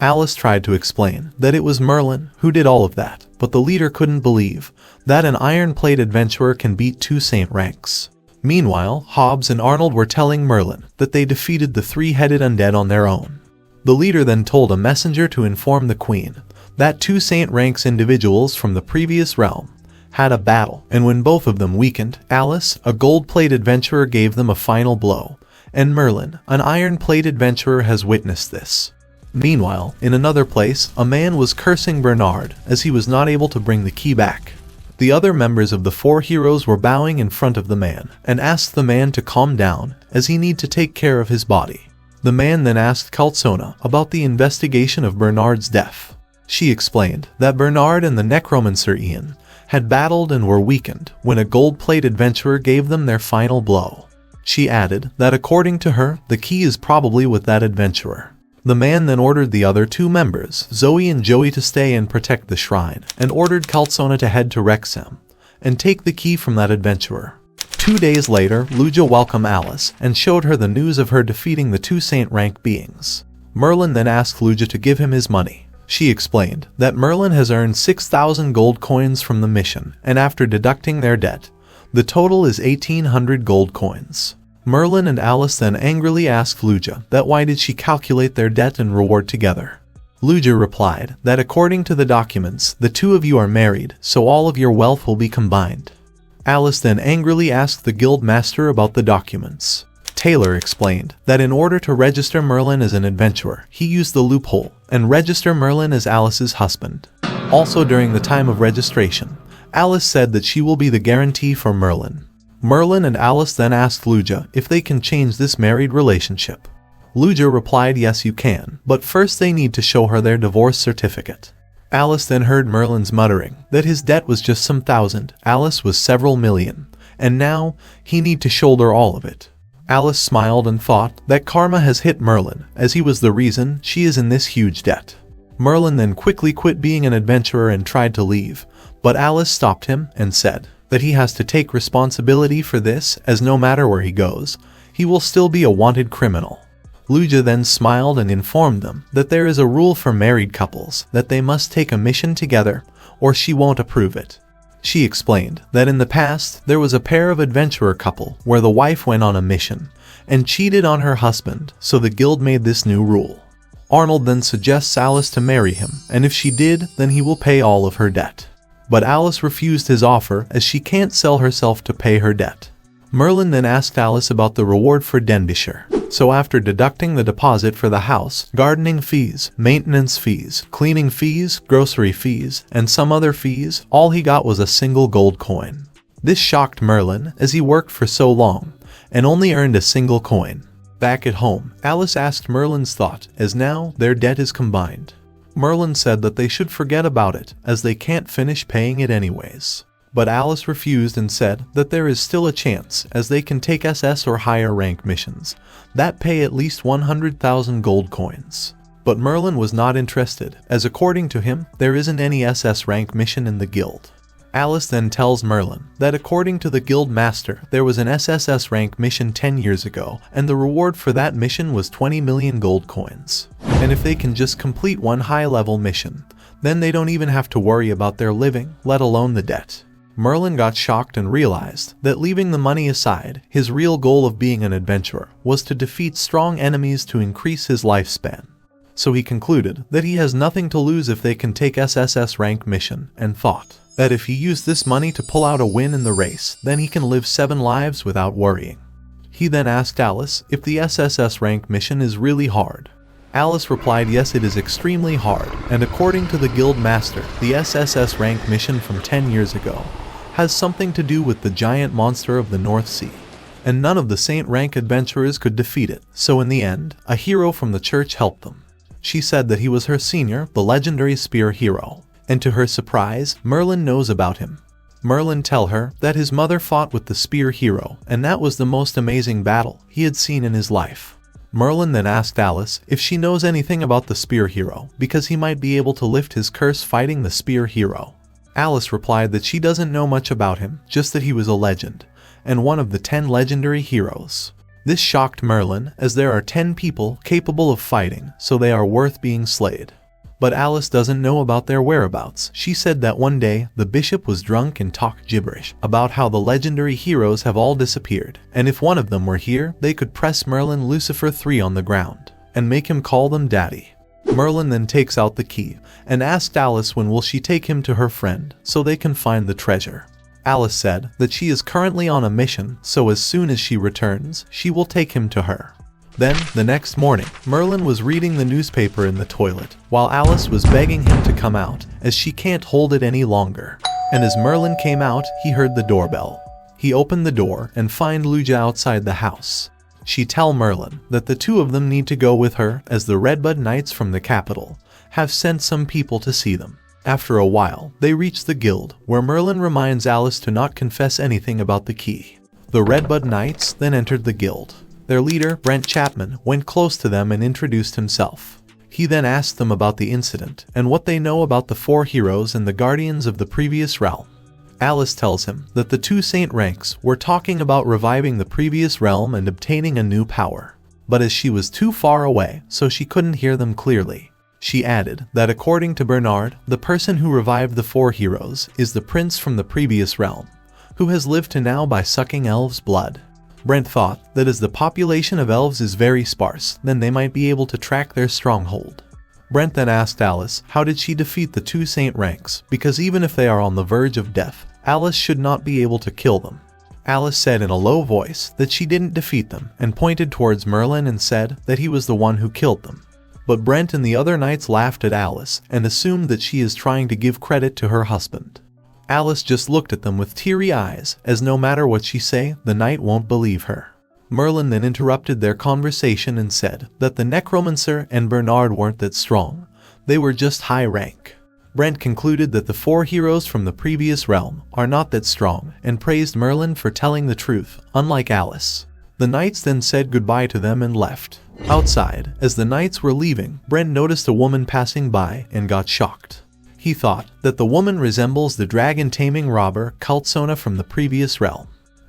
Alice tried to explain that it was Merlin who did all of that, but the leader couldn't believe that an iron-plate adventurer can beat 2 saint ranks. Meanwhile, Hobbs and Arnold were telling Merlin that they defeated the 3-headed undead on their own. The leader then told a messenger to inform the queen that 2 saint ranks individuals from the previous realm had a battle, and when both of them weakened, Alice, a gold-plate adventurer, gave them a final blow, and Merlin, an iron-plate adventurer, has witnessed this. Meanwhile, in another place, a man was cursing Bernard as he was not able to bring the key back. The other members of the 4 heroes were bowing in front of the man and asked the man to calm down as he need to take care of his body. The man then asked Calzona about the investigation of Bernard's death. She explained that Bernard and the necromancer Ian had battled and were weakened when a gold-plate adventurer gave them their final blow. She added that according to her, the key is probably with that adventurer. The man then ordered the other 2 members, Zoe and Joey, to stay and protect the shrine, and ordered Calzona to head to Wrexham and take the key from that adventurer. 2 days later, Luja welcomed Alice and showed her the news of her defeating the 2 saint-rank beings. Merlin then asked Luja to give him his money. She explained that Merlin has earned 6,000 gold coins from the mission, and after deducting their debt, the total is 1,800 gold coins. Merlin and Alice then angrily asked Luja that why did she calculate their debt and reward together. Luja replied that according to the documents, the 2 of you are married, so all of your wealth will be combined. Alice then angrily asked the guild master about the documents. Taylor explained that in order to register Merlin as an adventurer, he used the loophole and register Merlin as Alice's husband. Also during the time of registration, Alice said that she will be the guarantee for Merlin. Merlin and Alice then asked Luja if they can change this married relationship. Luja replied yes you can, but first they need to show her their divorce certificate. Alice then heard Merlin's muttering that his debt was just some 1,000, Alice was several million, and now he need to shoulder all of it. Alice smiled and thought that karma has hit Merlin as he was the reason she is in this huge debt. Merlin then quickly quit being an adventurer and tried to leave, but Alice stopped him and said that he has to take responsibility for this, as no matter where he goes, he will still be a wanted criminal. Luja then smiled and informed them that there is a rule for married couples that they must take a mission together or she won't approve it. She explained that in the past there was a pair of adventurer couple where the wife went on a mission and cheated on her husband, so the guild made this new rule. Arnold then suggests Alice to marry him, and if she did, then he will pay all of her debt. But Alice refused his offer as she can't sell herself to pay her debt. Merlin then asked Alice about the reward for Denbighshire. So after deducting the deposit for the house, gardening fees, maintenance fees, cleaning fees, grocery fees, and some other fees, all he got was a single gold coin. This shocked Merlin as he worked for so long and only earned a single coin. Back at home, Alice asked Merlin's thought as now their debt is combined. Merlin said that they should forget about it as they can't finish paying it anyways. But Alice refused and said that there is still a chance as they can take SS or higher rank missions that pay at least 100,000 gold coins. But Merlin was not interested as according to him there isn't any SS rank mission in the guild. Alice then tells Merlin that according to the guild master there was an SSS rank mission 10 years ago and the reward for that mission was 20 million gold coins. And if they can just complete one high level mission, then they don't even have to worry about their living, let alone the debt. Merlin got shocked and realized that leaving the money aside, his real goal of being an adventurer was to defeat strong enemies to increase his lifespan. So he concluded that he has nothing to lose if they can take SSS rank mission and thought that if he used this money to pull out a win in the race, then he can live 7 lives without worrying. He then asked Alice if the SSS rank mission is really hard. Alice replied yes, it is extremely hard, and according to the guild master, the SSS rank mission from 10 years ago has something to do with the giant monster of the North Sea, and none of the Saint rank adventurers could defeat it, so in the end, a hero from the church helped them. She said that he was her senior, the legendary spear hero, and to her surprise, Merlin knows about him. Merlin tell her that his mother fought with the spear hero, and that was the most amazing battle he had seen in his life. Merlin then asked Alice if she knows anything about the spear hero, because he might be able to lift his curse fighting the spear hero. Alice replied that she doesn't know much about him, just that he was a legend, and one of the 10 legendary heroes. This shocked Merlin, as there are 10 people capable of fighting, so they are worth being slayed. But Alice doesn't know about their whereabouts. She said that one day, the bishop was drunk and talked gibberish about how the legendary heroes have all disappeared, and if one of them were here, they could press Merlin Lucifer III on the ground and make him call them daddy. Merlin then takes out the key and asked Alice when will she take him to her friend so they can find the treasure. Alice said that she is currently on a mission, so as soon as she returns, she will take him to her. Then, the next morning, Merlin was reading the newspaper in the toilet, while Alice was begging him to come out, as she can't hold it any longer. And as Merlin came out, he heard the doorbell. He opened the door and find Luja outside the house. She tell Merlin that the two of them need to go with her, as the Redbud Knights from the capital have sent some people to see them. After a while, they reach the guild, where Merlin reminds Alice to not confess anything about the key. The Redbud Knights then entered the guild. Their leader, Brent Chapman, went close to them and introduced himself. He then asked them about the incident and what they know about the 4 heroes and the guardians of the previous realm. Alice tells him that the 2 saint ranks were talking about reviving the previous realm and obtaining a new power. But as she was too far away, so she couldn't hear them clearly. She added that according to Bernard, the person who revived the 4 heroes is the prince from the previous realm, who has lived to now by sucking elves' blood. Brent thought that as the population of elves is very sparse, then they might be able to track their stronghold. Brent then asked Alice how did she defeat the 2 saint ranks, because even if they are on the verge of death, Alice should not be able to kill them. Alice said in a low voice that she didn't defeat them and pointed towards Merlin and said that he was the one who killed them. But Brent and the other knights laughed at Alice and assumed that she is trying to give credit to her husband. Alice just looked at them with teary eyes, as no matter what she say, the knight won't believe her. Merlin then interrupted their conversation and said that the necromancer and Bernard weren't that strong, they were just high rank. Brent concluded that the 4 heroes from the previous realm are not that strong and praised Merlin for telling the truth, unlike Alice. The knights then said goodbye to them and left. Outside, as the knights were leaving, Brent noticed a woman passing by and got shocked. He thought that the woman resembles the dragon-taming robber Claudia from the previous realm.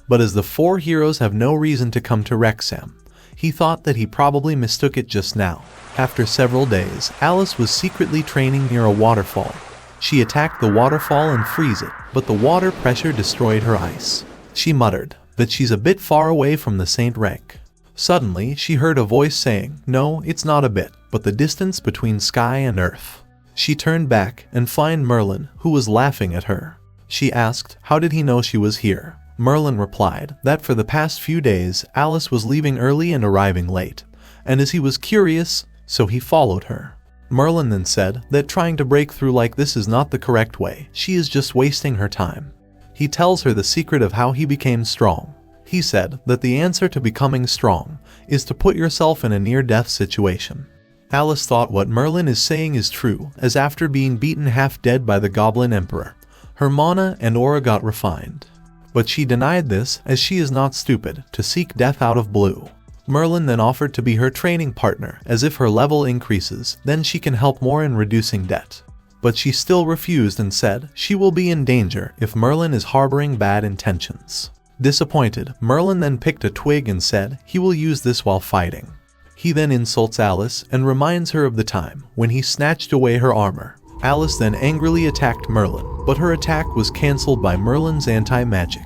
But as the four heroes have no reason to come to Wrexham, he thought that he probably mistook it just now. After several days, Alice was secretly training near a waterfall. She attacked the waterfall and freeze it, but the water pressure destroyed her ice. She muttered that she's a bit far away from the Saint rank. Suddenly, she heard a voice saying, "No, it's not a bit, but the distance between sky and earth." She turned back and found Merlin, who was laughing at her. She asked, how did he know she was here? Merlin replied that for the past few days, Alice was leaving early and arriving late, and as he was curious, so he followed her. Merlin then said that trying to break through like this is not the correct way, she is just wasting her time. He tells her the secret of how he became strong. He said that the answer to becoming strong is to put yourself in a near-death situation. Alice thought what Merlin is saying is true, as after being beaten half-dead by the Goblin Emperor, her mana and aura got refined. But she denied this, as she is not stupid to seek death out of blue. Merlin then offered to be her training partner, as if her level increases, then she can help more in reducing debt. But she still refused and said she will be in danger if Merlin is harboring bad intentions. Disappointed, Merlin then picked a twig and said he will use this while fighting. He then insults Alice and reminds her of the time when he snatched away her armor. Alice then angrily attacked Merlin, but her attack was cancelled by Merlin's anti-magic.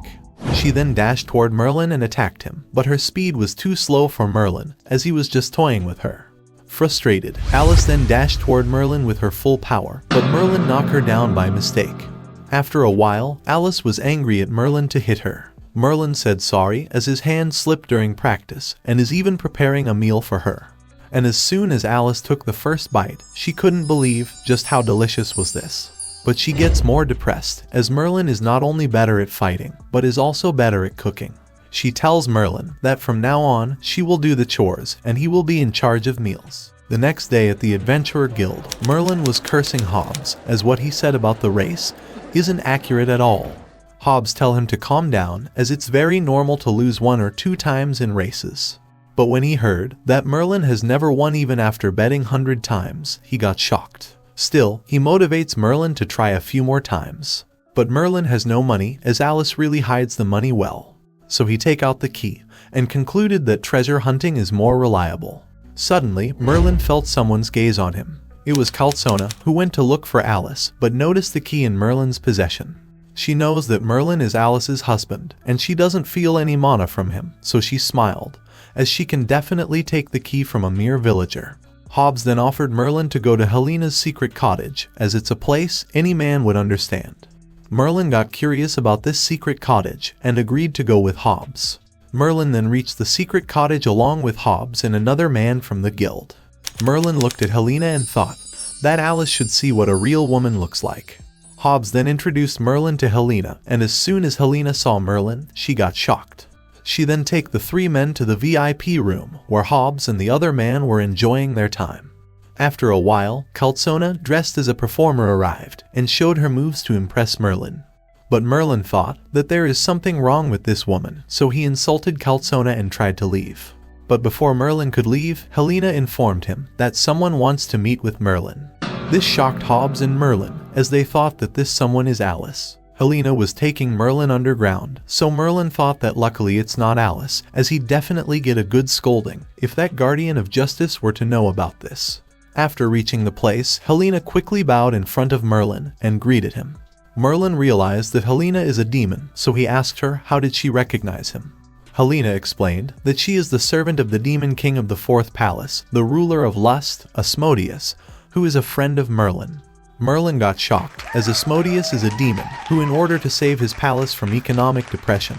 She then dashed toward Merlin and attacked him, but her speed was too slow for Merlin, as he was just toying with her. Frustrated, Alice then dashed toward Merlin with her full power, but Merlin knocked her down by mistake. After a while, Alice was angry at Merlin to hit her. Merlin said sorry as his hand slipped during practice, and is even preparing a meal for her. And as soon as Alice took the first bite, she couldn't believe just how delicious was this. But she gets more depressed, as Merlin is not only better at fighting, but is also better at cooking. She tells Merlin that from now on, she will do the chores, and he will be in charge of meals. The next day at the Adventurer Guild, Merlin was cursing Hobbs, as what he said about the race isn't accurate at all. Hobbs tell him to calm down, as it's very normal to lose 1 or 2 times in races. But when he heard that Merlin has never won even after betting 100 times, he got shocked. Still, he motivates Merlin to try a few more times. But Merlin has no money, as Alice really hides the money well. So he take out the key, and concluded that treasure hunting is more reliable. Suddenly, Merlin felt someone's gaze on him. It was Claudia, who went to look for Alice, but noticed the key in Merlin's possession. She knows that Merlin is Alice's husband, and she doesn't feel any mana from him, so she smiled, as she can definitely take the key from a mere villager. Hobbs then offered Merlin to go to Helena's secret cottage, as it's a place any man would understand. Merlin got curious about this secret cottage, and agreed to go with Hobbs. Merlin then reached the secret cottage along with Hobbs and another man from the guild. Merlin looked at Helena and thought that Alice should see what a real woman looks like. Hobbs then introduced Merlin to Helena, and as soon as Helena saw Merlin, she got shocked. She then took the 3 men to the VIP room, where Hobbs and the other man were enjoying their time. After a while, Claudia, dressed as a performer, arrived, and showed her moves to impress Merlin. But Merlin thought that there is something wrong with this woman, so he insulted Claudia and tried to leave. But before Merlin could leave, Helena informed him that someone wants to meet with Merlin. This shocked Hobbs and Merlin, as they thought that this someone is Alice. Helena was taking Merlin underground, so Merlin thought that luckily it's not Alice, as he'd definitely get a good scolding if that guardian of justice were to know about this. After reaching the place, Helena quickly bowed in front of Merlin and greeted him. Merlin realized that Helena is a demon, so he asked her how did she recognize him. Helena explained that she is the servant of the demon king of the 4th palace, the ruler of lust, Asmodeus, who is a friend of Merlin. Merlin got shocked, as Asmodeus is a demon who, in order to save his palace from economic depression,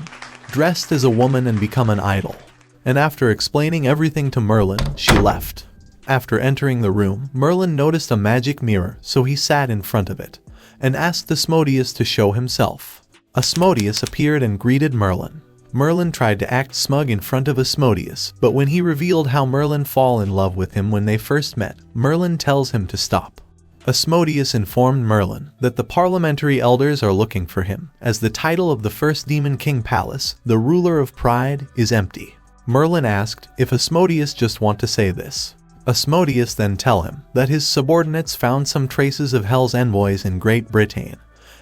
dressed as a woman and become an idol. And after explaining everything to Merlin, she left. After entering the room, Merlin noticed a magic mirror, so he sat in front of it, and asked Asmodeus to show himself. Asmodeus appeared and greeted Merlin. Merlin tried to act smug in front of Asmodeus, but when he revealed how Merlin fall in love with him when they first met, Merlin tells him to stop. Asmodeus informed Merlin that the parliamentary elders are looking for him, as the title of the first Demon King Palace, the ruler of pride, is empty. Merlin asked if Asmodeus just want to say this. Asmodeus then tell him that his subordinates found some traces of Hell's envoys in Great Britain,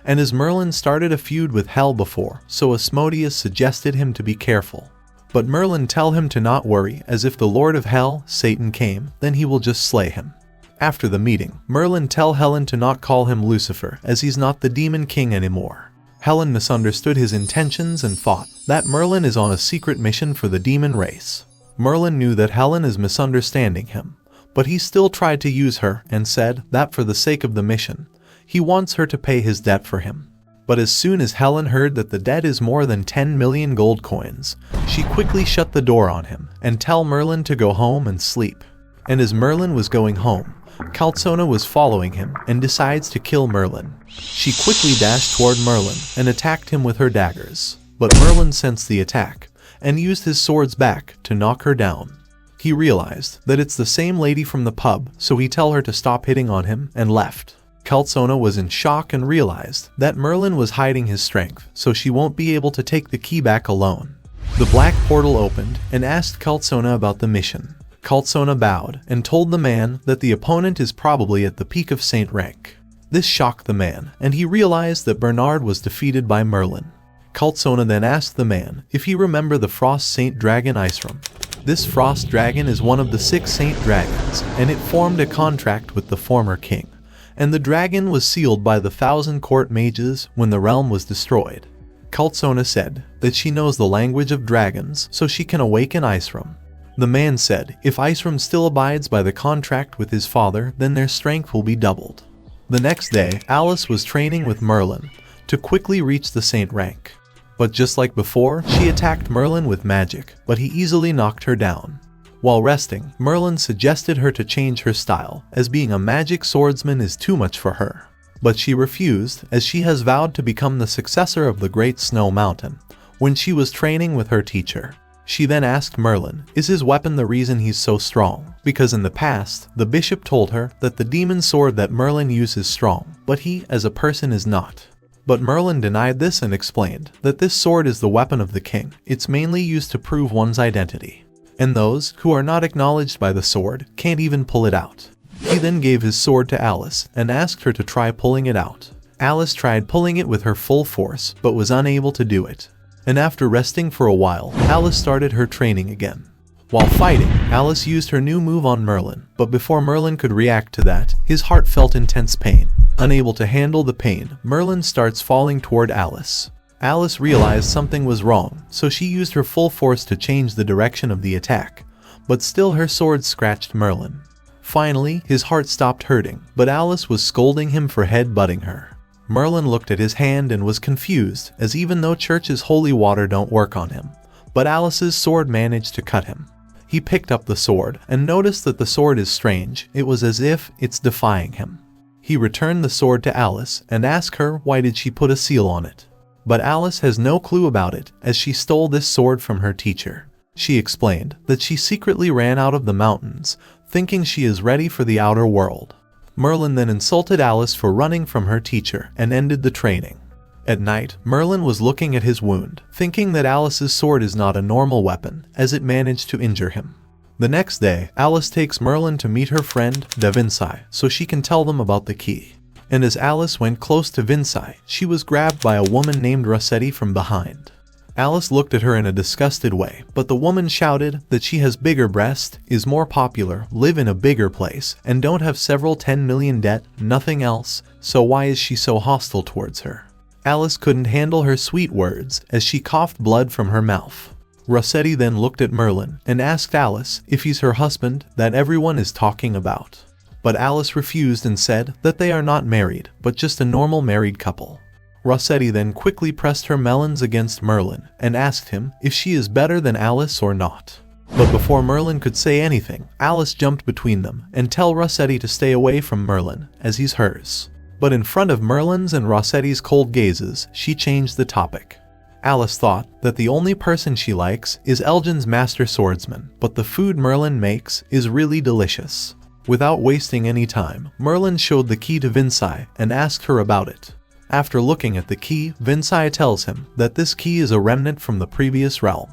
and as Merlin started a feud with Hell before, so Asmodeus suggested him to be careful. But Merlin tell him to not worry, as if the Lord of Hell, Satan, came, then he will just slay him. After the meeting, Merlin tell Helen to not call him Lucifer, as he's not the demon king anymore. Helen misunderstood his intentions and thought that Merlin is on a secret mission for the demon race. Merlin knew that Helen is misunderstanding him, but he still tried to use her and said that for the sake of the mission, he wants her to pay his debt for him. But as soon as Helen heard that the debt is more than 10 million gold coins, she quickly shut the door on him and tell Merlin to go home and sleep. And as Merlin was going home, Calzona was following him and decides to kill Merlin. She quickly dashed toward Merlin and attacked him with her daggers, but Merlin sensed the attack and used his swords back to knock her down. He realized that it's the same lady from the pub, so he tell her to stop hitting on him and left. Calzona was in shock and realized that Merlin was hiding his strength, so she won't be able to take the key back alone. The black portal opened and asked Calzona about the mission. Calzona bowed and told the man that the opponent is probably at the peak of Saint rank. This shocked the man, and he realized that Bernard was defeated by Merlin. Calzona then asked the man if he remembered the Frost Saint Dragon Isram. This Frost Dragon is one of the 6 Saint Dragons, and it formed a contract with the former king. And the dragon was sealed by the 1,000 court mages when the realm was destroyed. Calzona said that she knows the language of dragons, so she can awaken Isram. The man said if Isram still abides by the contract with his father, then their strength will be doubled. The next day, Alice was training with Merlin to quickly reach the saint rank. But just like before, she attacked Merlin with magic, but he easily knocked her down. While resting, Merlin suggested her to change her style, as being a magic swordsman is too much for her. But she refused, as she has vowed to become the successor of the Great Snow Mountain, when she was training with her teacher. She then asked Merlin, is his weapon the reason he's so strong? Because in the past, the bishop told her that the demon sword that Merlin uses is strong, but he, as a person, is not. But Merlin denied this and explained that this sword is the weapon of the king. It's mainly used to prove one's identity. And those who are not acknowledged by the sword can't even pull it out. He then gave his sword to Alice and asked her to try pulling it out. Alice tried pulling it with her full force, but was unable to do it. And after resting for a while, Alice started her training again. While fighting, Alice used her new move on Merlin, but before Merlin could react to that, his heart felt intense pain. Unable to handle the pain, Merlin starts falling toward Alice. Alice realized something was wrong, so she used her full force to change the direction of the attack, but still her sword scratched Merlin. Finally, his heart stopped hurting, but Alice was scolding him for head-butting her. Merlin looked at his hand and was confused, as even though Church's holy water don't work on him, but Alice's sword managed to cut him. He picked up the sword and noticed that the sword is strange. It was as if it's defying him. He returned the sword to Alice and asked her why did she put a seal on it. But Alice has no clue about it, as she stole this sword from her teacher. She explained that she secretly ran out of the mountains, thinking she is ready for the outer world. Merlin then insulted Alice for running from her teacher and ended the training. At night, Merlin was looking at his wound, thinking that Alice's sword is not a normal weapon, as it managed to injure him. The next day, Alice takes Merlin to meet her friend, Da Vinci, so she can tell them about the key. And as Alice went close to Vinci, she was grabbed by a woman named Rossetti from behind. Alice looked at her in a disgusted way, but the woman shouted that she has bigger breasts, is more popular, live in a bigger place, and don't have several 10 million debt, nothing else, so why is she so hostile towards her? Alice couldn't handle her sweet words, as she coughed blood from her mouth. Rossetti then looked at Merlin and asked Alice if he's her husband that everyone is talking about. But Alice refused and said that they are not married, but just a normal married couple. Rossetti then quickly pressed her melons against Merlin and asked him if she is better than Alice or not. But before Merlin could say anything, Alice jumped between them and tell Rossetti to stay away from Merlin, as he's hers. But in front of Merlin's and Rossetti's cold gazes, she changed the topic. Alice thought that the only person she likes is Elgin's master swordsman, but the food Merlin makes is really delicious. Without wasting any time, Merlin showed the key to Vinci and asked her about it. After looking at the key, Vinci tells him that this key is a remnant from the previous realm.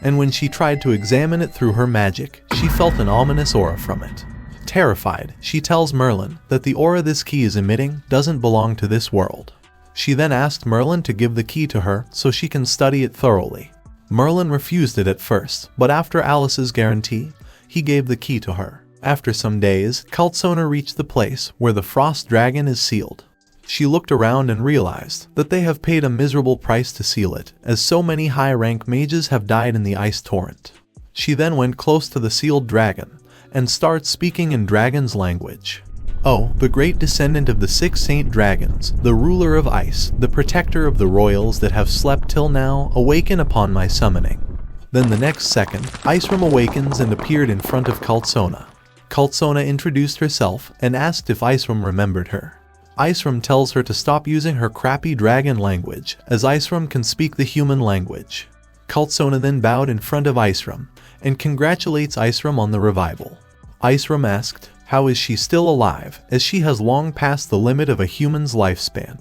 and when she tried to examine it through her magic, she felt an ominous aura from it. Terrified, she tells Merlin that the aura this key is emitting doesn't belong to this world. She then asked Merlin to give the key to her so she can study it thoroughly. Merlin refused it at first, but after Alice's guarantee, he gave the key to her. After some days, Calzona reached the place where the frost dragon is sealed. She looked around and realized that they have paid a miserable price to seal it, as so many high-rank mages have died in the ice torrent. She then went close to the sealed dragon and starts speaking in dragon's language. "Oh, the great descendant of the 6 saint dragons, the ruler of ice, the protector of the royals that have slept till now, awaken upon my summoning." Then the next second, Icewurm awakens and appeared in front of Calzona. Calzona introduced herself and asked if Icewurm remembered her. Icewurm tells her to stop using her crappy dragon language, as Icewurm can speak the human language. Calzona then bowed in front of Icewurm and congratulates Icewurm on the revival. Icewurm asked, how is she still alive, as she has long passed the limit of a human's lifespan.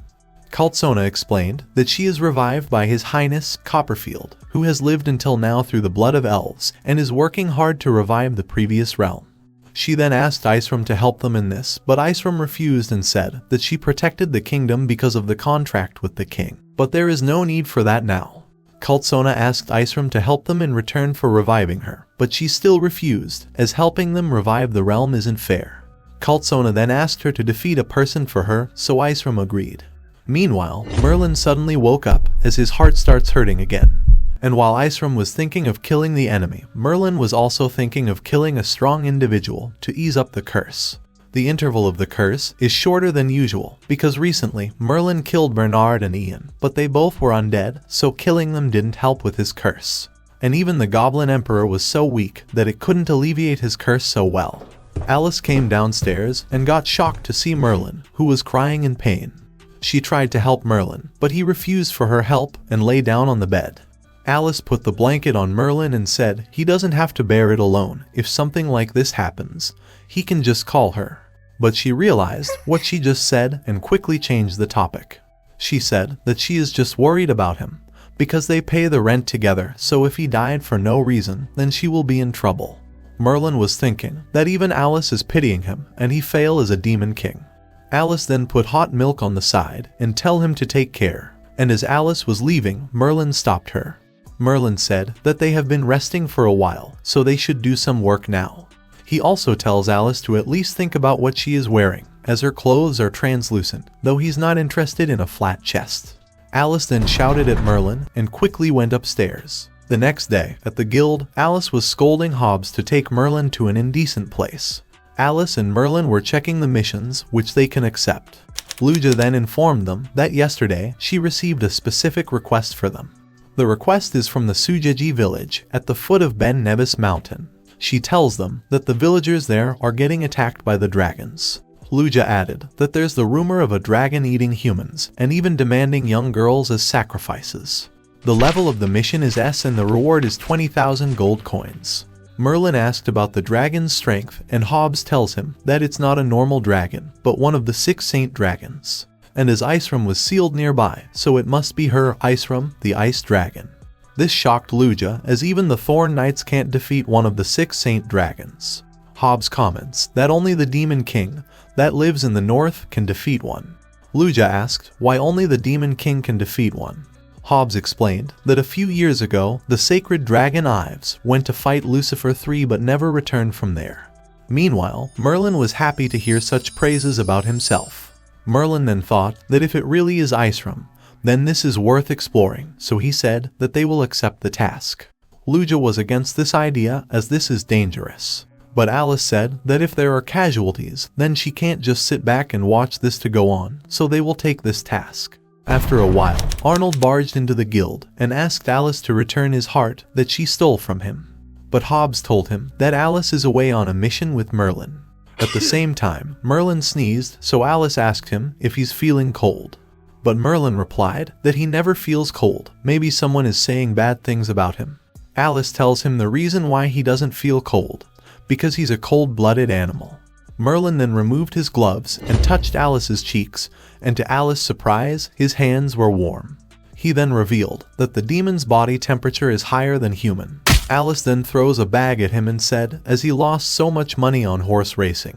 Calzona explained that she is revived by His Highness Copperfield, who has lived until now through the blood of elves and is working hard to revive the previous realm. She then asked Icewurm to help them in this, but Icewurm refused and said that she protected the kingdom because of the contract with the king. But there is no need for that now. Calzona asked Icewurm to help them in return for reviving her, but she still refused, as helping them revive the realm isn't fair. Calzona then asked her to defeat a person for her, so Icewurm agreed. Meanwhile, Merlin suddenly woke up as his heart starts hurting again. And while Icewurm was thinking of killing the enemy, Merlin was also thinking of killing a strong individual to ease up the curse. The interval of the curse is shorter than usual because recently Merlin killed Bernard and Ian, but they both were undead, so killing them didn't help with his curse. And even the Goblin Emperor was so weak that it couldn't alleviate his curse so well. Alice came downstairs and got shocked to see Merlin, who was crying in pain. She tried to help Merlin, but he refused for her help and lay down on the bed. Alice put the blanket on Merlin and said he doesn't have to bear it alone. If something like this happens, he can just call her. But she realized what she just said and quickly changed the topic. She said that she is just worried about him because they pay the rent together, so if he died for no reason, then she will be in trouble. Merlin was thinking that even Alice is pitying him and he fail as a demon king. Alice then put hot milk on the side and tell him to take care, and as Alice was leaving, Merlin stopped her. Merlin said that they have been resting for a while, so they should do some work now. He also tells Alice to at least think about what she is wearing, as her clothes are translucent, though he's not interested in a flat chest. Alice then shouted at Merlin and quickly went upstairs. The next day, at the guild, Alice was scolding Hobbs to take Merlin to an indecent place. Alice and Merlin were checking the missions which they can accept. Luja then informed them that yesterday she received a specific request for them. The request is from the Sujeji village at the foot of Ben Nevis mountain. She tells them that the villagers there are getting attacked by the dragons. Luja added that there's the rumor of a dragon eating humans and even demanding young girls as sacrifices. The level of the mission is S and the reward is 20,000 gold coins. Merlin asked about the dragon's strength and Hobbs tells him that it's not a normal dragon, but one of the 6 saint dragons. And as Icewurm was sealed nearby, so it must be her, Icewurm, the ice dragon. This shocked Luja, as even the Thorn Knights can't defeat one of the 6 saint dragons. Hobbs comments that only the Demon King that lives in the north can defeat one. Luja asked why only the Demon King can defeat one. Hobbs explained that a few years ago, the sacred dragon Ives went to fight Lucifer III but never returned from there. Meanwhile, Merlin was happy to hear such praises about himself. Merlin then thought that if it really is Icewurm, then this is worth exploring, so he said that they will accept the task. Luja was against this idea as this is dangerous. But Alice said that if there are casualties, then she can't just sit back and watch this to go on, so they will take this task. After a while, Arnold barged into the guild and asked Alice to return his heart that she stole from him. But Hobbs told him that Alice is away on a mission with Merlin. At the same time, Merlin sneezed, so Alice asked him if he's feeling cold. But Merlin replied that he never feels cold, maybe someone is saying bad things about him. Alice tells him the reason why he doesn't feel cold, because he's a cold-blooded animal. Merlin then removed his gloves and touched Alice's cheeks, and to Alice's surprise, his hands were warm. He then revealed that the demon's body temperature is higher than human. Alice then throws a bag at him and said, as he lost so much money on horse racing,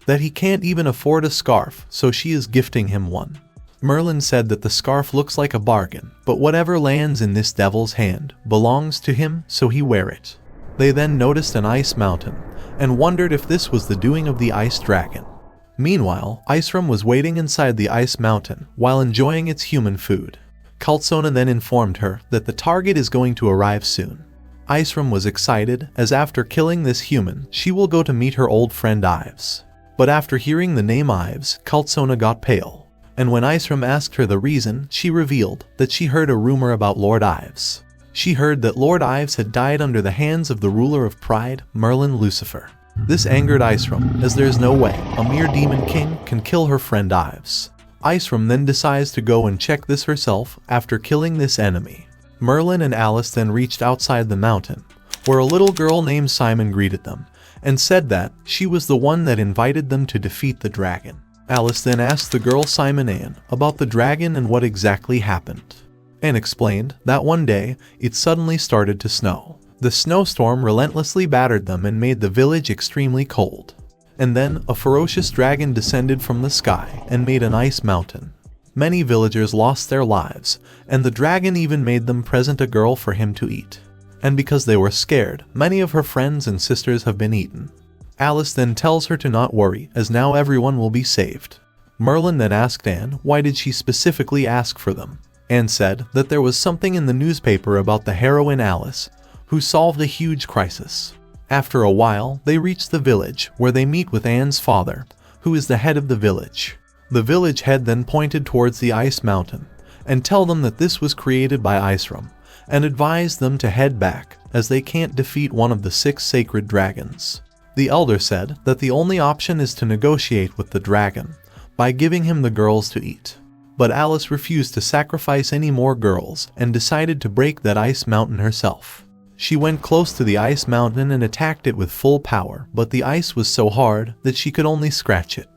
that he can't even afford a scarf, so she is gifting him one. Merlin said that the scarf looks like a bargain, but whatever lands in this devil's hand belongs to him, so he wear it. They then noticed an ice mountain, and wondered if this was the doing of the ice dragon. Meanwhile, Iceram was waiting inside the ice mountain while enjoying its human food. Kaltsona then informed her that the target is going to arrive soon. Iceram was excited, as after killing this human, she will go to meet her old friend Ives. But after hearing the name Ives, Kaltsona got pale. And when Iceram asked her the reason, she revealed that she heard a rumor about Lord Ives. She heard that Lord Ives had died under the hands of the ruler of pride, Merlin Lucifer. This angered Iceram, as there is no way a mere demon king can kill her friend Ives. Iceram then decides to go and check this herself after killing this enemy. Merlin and Alice then reached outside the mountain, where a little girl named Simon greeted them, and said that she was the one that invited them to defeat the dragon. Alice then asked the girl Simon Ann about the dragon and what exactly happened. Anne explained that one day, it suddenly started to snow. The snowstorm relentlessly battered them and made the village extremely cold. And then, a ferocious dragon descended from the sky and made an ice mountain. Many villagers lost their lives, and the dragon even made them present a girl for him to eat. And because they were scared, many of her friends and sisters have been eaten. Alice then tells her to not worry, as now everyone will be saved. Merlin then asked Anne why did she specifically ask for them. Anne said that there was something in the newspaper about the heroine Alice, who solved a huge crisis. After a while, they reach the village, where they meet with Anne's father, who is the head of the village. The village head then pointed towards the ice mountain, and tell them that this was created by Iceram, and advised them to head back, as they can't defeat one of the 6 sacred dragons. The elder said that the only option is to negotiate with the dragon, by giving him the girls to eat. But Alice refused to sacrifice any more girls, and decided to break that ice mountain herself. She went close to the ice mountain and attacked it with full power, but the ice was so hard that she could only scratch it.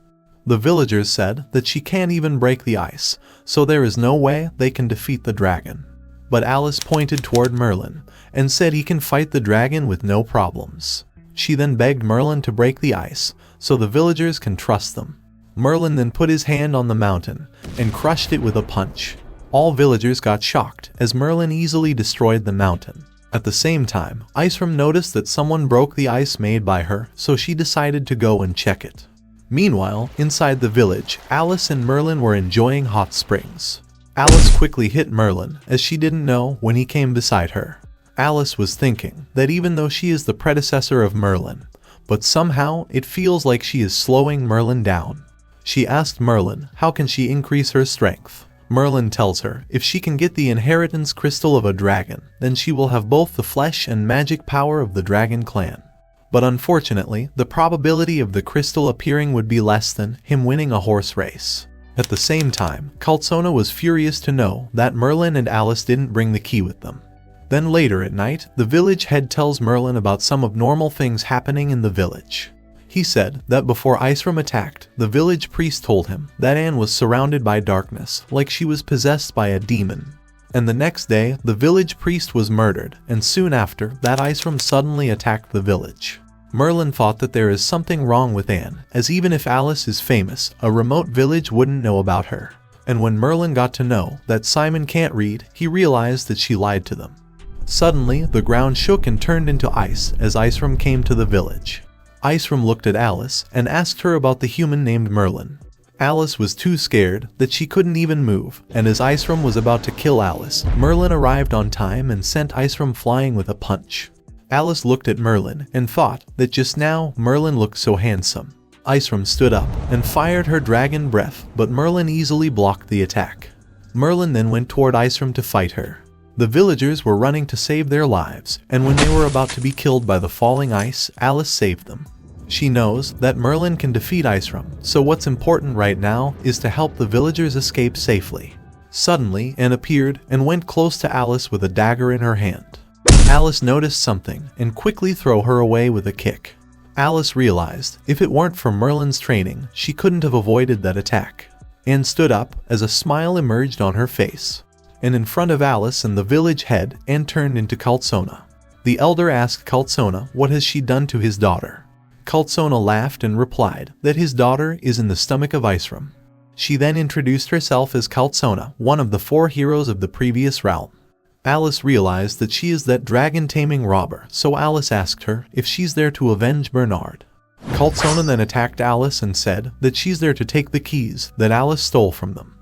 The villagers said that she can't even break the ice, so there is no way they can defeat the dragon. But Alice pointed toward Merlin, and said he can fight the dragon with no problems. She then begged Merlin to break the ice, so the villagers can trust them. Merlin then put his hand on the mountain, and crushed it with a punch. All villagers got shocked, as Merlin easily destroyed the mountain. At the same time, Iceram noticed that someone broke the ice made by her, so she decided to go and check it. Meanwhile, inside the village, Alice and Merlin were enjoying hot springs. Alice quickly hit Merlin, as she didn't know when he came beside her. Alice was thinking that even though she is the predecessor of Merlin, but somehow it feels like she is slowing Merlin down. She asked Merlin how can she increase her strength. Merlin tells her if she can get the inheritance crystal of a dragon, then she will have both the flesh and magic power of the dragon clan. But unfortunately, the probability of the crystal appearing would be less than him winning a horse race. At the same time, Kaltsona was furious to know that Merlin and Alice didn't bring the key with them. Then later at night, the village head tells Merlin about some abnormal things happening in the village. He said that before Iceram attacked, the village priest told him that Anne was surrounded by darkness, like she was possessed by a demon. And the next day, the village priest was murdered, and soon after, that Iceram suddenly attacked the village. Merlin thought that there is something wrong with Anne, as even if Alice is famous, a remote village wouldn't know about her. And when Merlin got to know that Simon can't read, he realized that she lied to them. Suddenly, the ground shook and turned into ice as Iceram came to the village. Iceram looked at Alice and asked her about the human named Merlin. Alice was too scared that she couldn't even move, and as Iceram was about to kill Alice, Merlin arrived on time and sent Iceram flying with a punch. Alice looked at Merlin and thought that just now Merlin looked so handsome. Iceram stood up and fired her dragon breath, but Merlin easily blocked the attack. Merlin then went toward Iceram to fight her. The villagers were running to save their lives, and when they were about to be killed by the falling ice, Alice saved them. She knows that Merlin can defeat Iceram, so what's important right now is to help the villagers escape safely. Suddenly, Anne appeared and went close to Alice with a dagger in her hand. Alice noticed something and quickly threw her away with a kick. Alice realized if it weren't for Merlin's training, she couldn't have avoided that attack. Anne stood up as a smile emerged on her face. and in front of Alice and the village head and turned into Calzona. The elder asked Calzona what has she done to his daughter. Calzona laughed and replied that his daughter is in the stomach of Isram. She then introduced herself as Calzona, one of the 4 heroes of the previous realm. Alice realized that she is that dragon-taming robber, so Alice asked her if she's there to avenge Bernard. Calzona then attacked Alice and said that she's there to take the keys that Alice stole from them.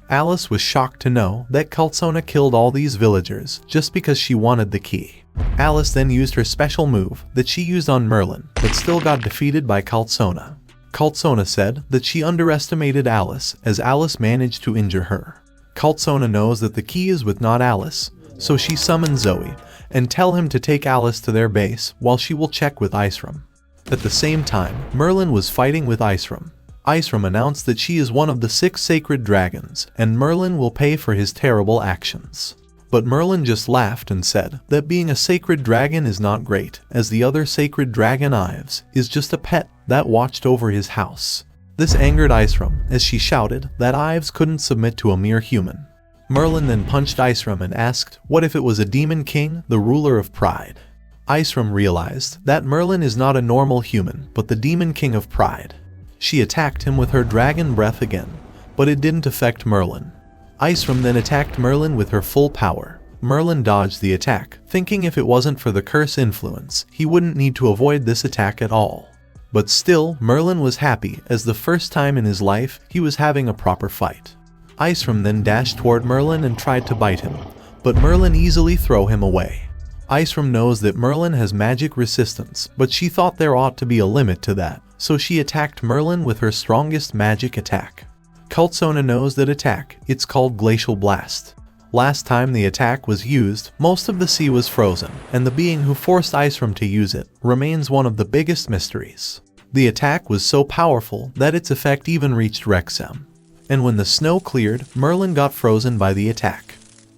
Alice was shocked to know that Calzona killed all these villagers just because she wanted the key. Alice then used her special move that she used on Merlin, but still got defeated by Calzona. Calzona said that she underestimated Alice as Alice managed to injure her. Calzona knows that the key is with not Alice, so she summons Zoe and tell him to take Alice to their base while she will check with Isram. At the same time, Merlin was fighting with Isram. Isram announced that she is one of the 6 sacred dragons and Merlin will pay for his terrible actions. But Merlin just laughed and said that being a sacred dragon is not great, as the other sacred dragon Ives is just a pet that watched over his house. This angered Isram as she shouted that Ives couldn't submit to a mere human. Merlin then punched Isram and asked what if it was a demon king, the ruler of pride. Isram realized that Merlin is not a normal human, but the demon king of pride. She attacked him with her dragon breath again, but it didn't affect Merlin. Isram then attacked Merlin with her full power. Merlin dodged the attack, thinking if it wasn't for the curse influence, he wouldn't need to avoid this attack at all. But still, Merlin was happy as the first time in his life he was having a proper fight. Isram then dashed toward Merlin and tried to bite him, but Merlin easily threw him away. Isram knows that Merlin has magic resistance, but she thought there ought to be a limit to that, so she attacked Merlin with her strongest magic attack. Calzona knows that attack, it's called Glacial Blast. Last time the attack was used, most of the sea was frozen, and the being who forced Isram to use it remains one of the biggest mysteries. The attack was so powerful that its effect even reached Rexem. And when the snow cleared, Merlin got frozen by the attack.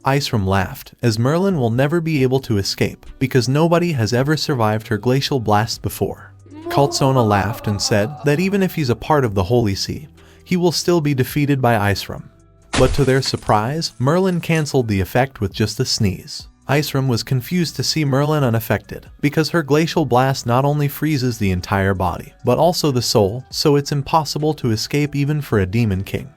Isram laughed, as Merlin will never be able to escape, because nobody has ever survived her glacial blast before. Calzona laughed and said that even if he's a part of the Holy Sea, he will still be defeated by Isram. But to their surprise, Merlin cancelled the effect with just a sneeze. Isram was confused to see Merlin unaffected, because her glacial blast not only freezes the entire body, but also the soul, so it's impossible to escape even for a demon king.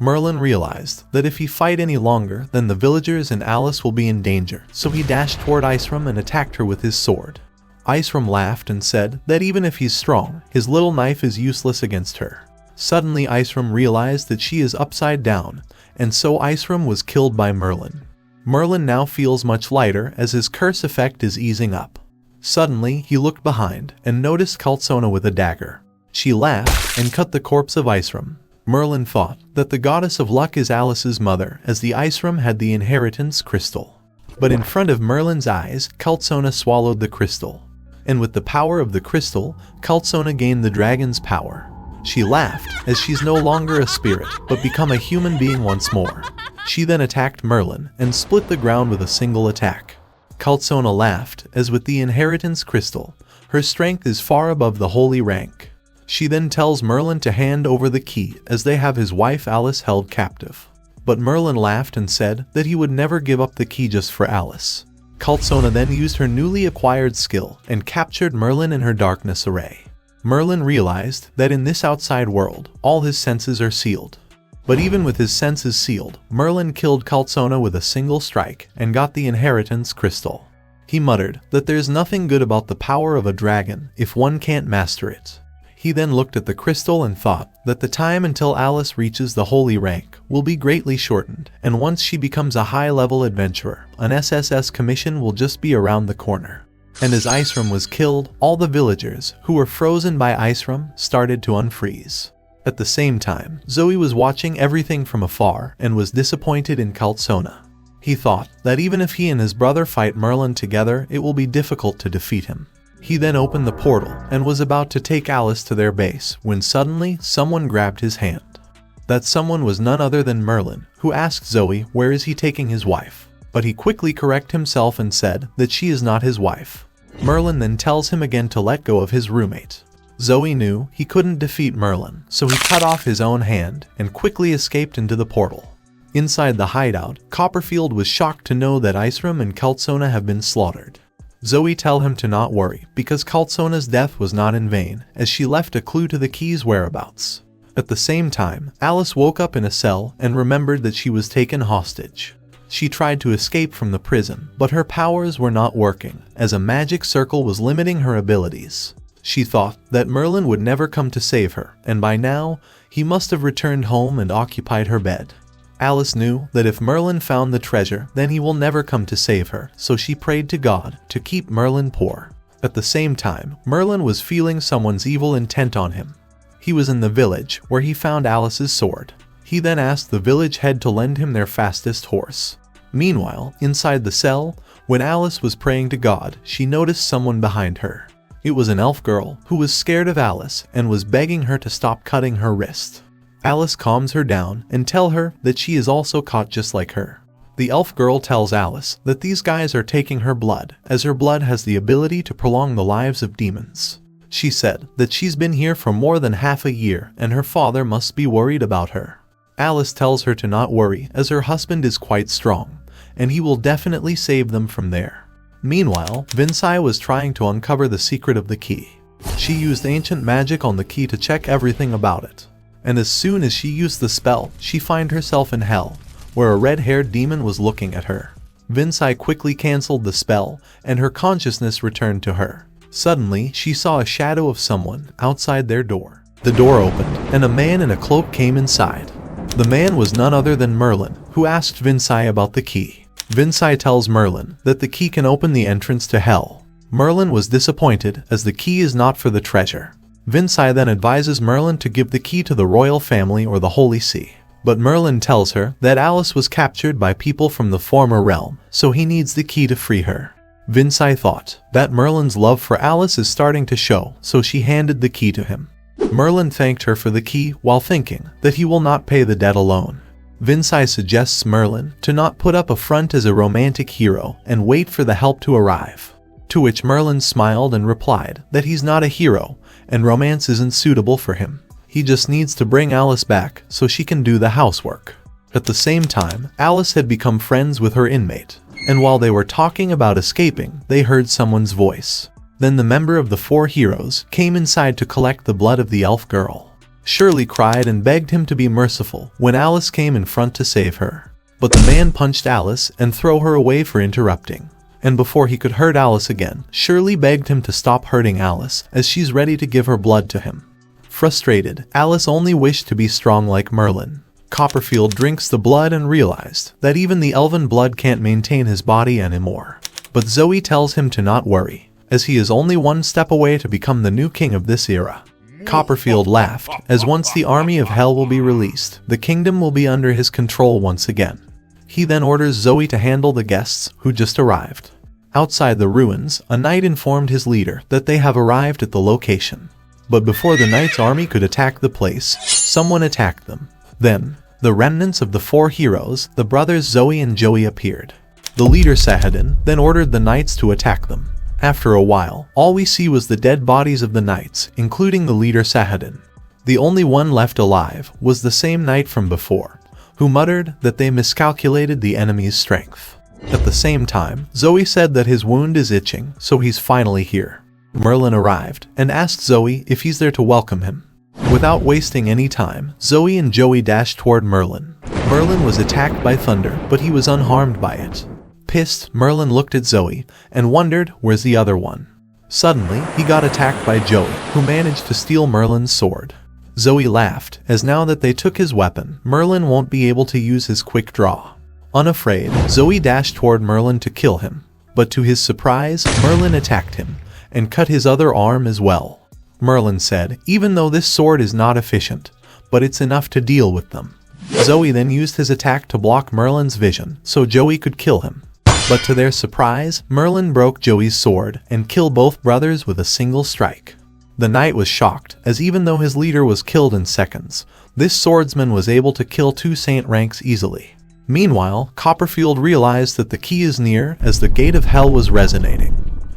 Merlin realized that if he fight any longer, then the villagers and Alice will be in danger, so he dashed toward Isram and attacked her with his sword. Isram laughed and said that even if he's strong, his little knife is useless against her. Suddenly Isram realized that she is upside down, and so Isram was killed by Merlin. Merlin now feels much lighter as his curse effect is easing up. Suddenly he looked behind and noticed Calzona with a dagger. She laughed and cut the corpse of Isram. Merlin thought that the goddess of luck is Alice's mother, as the Isram had the inheritance crystal. But in front of Merlin's eyes, Calzona swallowed the crystal. And with the power of the crystal, Calzona gained the dragon's power. She laughed, as she's no longer a spirit, but become a human being once more. She then attacked Merlin, and split the ground with a single attack. Calzona laughed, as with the inheritance crystal, her strength is far above the holy rank. She then tells Merlin to hand over the key, as they have his wife Alice held captive. But Merlin laughed and said that he would never give up the key just for Alice. Calzona then used her newly acquired skill, and captured Merlin in her darkness array. Merlin realized that in this outside world, all his senses are sealed. But even with his senses sealed, Merlin killed Calzona with a single strike and got the inheritance crystal. He muttered that there's nothing good about the power of a dragon if one can't master it. He then looked at the crystal and thought that the time until Alice reaches the holy rank will be greatly shortened, and once she becomes a high-level adventurer, an SSS commission will just be around the corner. And as Isram was killed, all the villagers who were frozen by Isram started to unfreeze. At the same time, Zoe was watching everything from afar and was disappointed in Calzona. He thought that even if he and his brother fight Merlin together, it will be difficult to defeat him. He then opened the portal and was about to take Alice to their base when suddenly someone grabbed his hand. That someone was none other than Merlin, who asked Zoe where is he taking his wife. But he quickly corrected himself and said that she is not his wife. Merlin then tells him again to let go of his roommate. Zoe knew he couldn't defeat Merlin, so he cut off his own hand and quickly escaped into the portal. Inside the hideout, Copperfield was shocked to know that Iceram and Calzona have been slaughtered. Zoe tells him to not worry, because Calzona's death was not in vain, as she left a clue to the key's whereabouts. At the same time, Alice woke up in a cell and remembered that she was taken hostage. She tried to escape from the prison, but her powers were not working, as a magic circle was limiting her abilities. She thought that Merlin would never come to save her, and by now, he must have returned home and occupied her bed. Alice knew that if Merlin found the treasure, then he will never come to save her, so she prayed to God to keep Merlin poor. At the same time, Merlin was feeling someone's evil intent on him. He was in the village, where he found Alice's sword. He then asked the village head to lend him their fastest horse. Meanwhile, inside the cell, when Alice was praying to God, she noticed someone behind her. It was an elf girl who was scared of Alice and was begging her to stop cutting her wrist. Alice calms her down and tells her that she is also caught just like her. The elf girl tells Alice that these guys are taking her blood, as her blood has the ability to prolong the lives of demons. She said that she's been here for more than half a year and her father must be worried about her. Alice tells her to not worry, as her husband is quite strong, and he will definitely save them from there. Meanwhile, Vincai was trying to uncover the secret of the key. She used ancient magic on the key to check everything about it. And as soon as she used the spell, she found herself in hell, where a red-haired demon was looking at her. Vincai quickly cancelled the spell, and her consciousness returned to her. Suddenly, she saw a shadow of someone outside their door. The door opened, and a man in a cloak came inside. The man was none other than Merlin, who asked Vincai about the key. Vincai tells Merlin that the key can open the entrance to hell. Merlin was disappointed, as the key is not for the treasure. Vincai then advises Merlin to give the key to the royal family or the Holy See. But Merlin tells her that Alice was captured by people from the former realm, so he needs the key to free her. Vincai thought that Merlin's love for Alice is starting to show, so she handed the key to him. Merlin thanked her for the key while thinking that he will not pay the debt alone. Vincai suggests Merlin to not put up a front as a romantic hero and wait for the help to arrive. To which Merlin smiled and replied that he's not a hero and romance isn't suitable for him. He just needs to bring Alice back so she can do the housework. At the same time, Alice had become friends with her inmate, and while they were talking about escaping, they heard someone's voice. Then the member of the 4 heroes came inside to collect the blood of the elf girl. Shirley cried and begged him to be merciful when Alice came in front to save her. But the man punched Alice and threw her away for interrupting. And before he could hurt Alice again, Shirley begged him to stop hurting Alice, as she's ready to give her blood to him. Frustrated, Alice only wished to be strong like Merlin. Copperfield drinks the blood and realized that even the elven blood can't maintain his body anymore. But Zoe tells him to not worry, as he is only one step away to become the new king of this era. Copperfield laughed, as once the army of hell will be released, the kingdom will be under his control once again. He then orders Zoe to handle the guests who just arrived. Outside the ruins, a knight informed his leader that they have arrived at the location. But before the knight's army could attack the place, someone attacked them. Then, the remnants of the 4 heroes, the brothers Zoe and Joey, appeared. The leader Sahadin then ordered the knights to attack them. After a while, all we see was the dead bodies of the knights, including the leader Sahadin. The only one left alive was the same knight from before, who muttered that they miscalculated the enemy's strength. At the same time, Zoe said that his wound is itching, so he's finally here. Merlin arrived and asked Zoe if he's there to welcome him. Without wasting any time, Zoe and Joey dashed toward Merlin. Merlin was attacked by thunder, but he was unharmed by it. Pissed, Merlin looked at Zoe and wondered where's the other one. Suddenly, he got attacked by Joey, who managed to steal Merlin's sword. Zoe laughed, as now that they took his weapon, Merlin won't be able to use his quick draw. Unafraid, Zoe dashed toward Merlin to kill him, but to his surprise, Merlin attacked him and cut his other arm as well. Merlin said, even though this sword is not efficient, but it's enough to deal with them. Zoe then used his attack to block Merlin's vision so Joey could kill him. But to their surprise, Merlin broke Joey's sword and killed both brothers with a single strike. The knight was shocked, as even though his leader was killed in seconds, this swordsman was able to kill 2 saint ranks easily. Meanwhile, Copperfield realized that the key is near, as the gate of hell was resonating.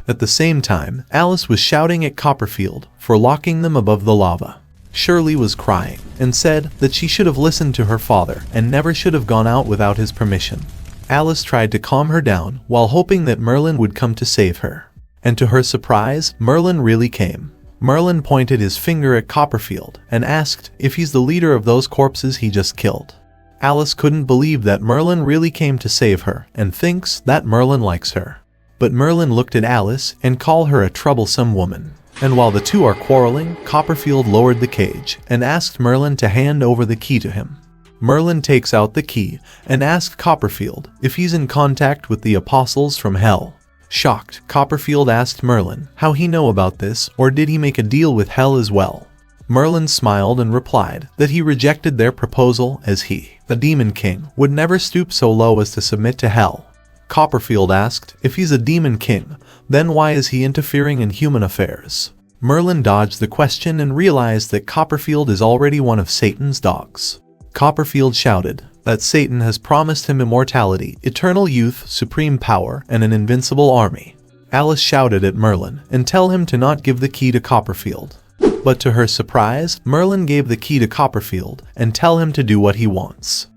At the same time, Alice was shouting at Copperfield for locking them above the lava. Shirley was crying and said that she should have listened to her father and never should have gone out without his permission. Alice tried to calm her down while hoping that Merlin would come to save her. And to her surprise, Merlin really came. Merlin pointed his finger at Copperfield and asked if he's the leader of those corpses he just killed. Alice couldn't believe that Merlin really came to save her and thinks that Merlin likes her. But Merlin looked at Alice and called her a troublesome woman. And while the two are quarreling, Copperfield lowered the cage and asked Merlin to hand over the key to him. Merlin takes out the key and asks Copperfield if he's in contact with the apostles from hell. Shocked, Copperfield asked Merlin how he know about this, or did he make a deal with hell as well. Merlin smiled and replied that he rejected their proposal as he, the Demon King, would never stoop so low as to submit to hell. Copperfield asked if he's a Demon King, then why is he interfering in human affairs? Merlin dodged the question and realized that Copperfield is already one of Satan's dogs. Copperfield shouted that Satan has promised him immortality, eternal youth, supreme power, and an invincible army. Alice shouted at Merlin and tell him to not give the key to Copperfield. But to her surprise, Merlin gave the key to Copperfield and tell him to do what he wants.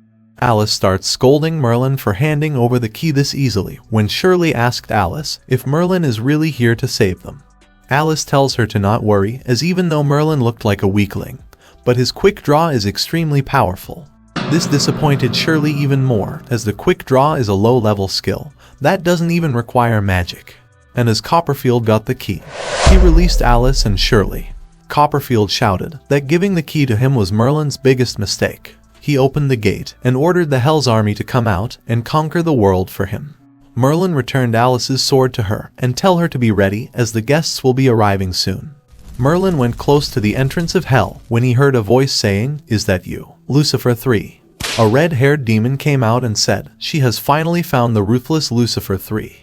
Alice starts scolding Merlin for handing over the key this easily when Shirley asked Alice if Merlin is really here to save them. Alice tells her to not worry, as even though Merlin looked like a weakling, but his quick draw is extremely powerful. This disappointed Shirley even more, as the quick draw is a low-level skill that doesn't even require magic. And as Copperfield got the key, he released Alice and Shirley. Copperfield shouted that giving the key to him was Merlin's biggest mistake. He opened the gate and ordered the Hell's army to come out and conquer the world for him. Merlin returned Alice's sword to her and tell her to be ready, as the guests will be arriving soon. Merlin went close to the entrance of hell when he heard a voice saying, "Is that you, Lucifer III?" A red-haired demon came out and said she has finally found the ruthless Lucifer III.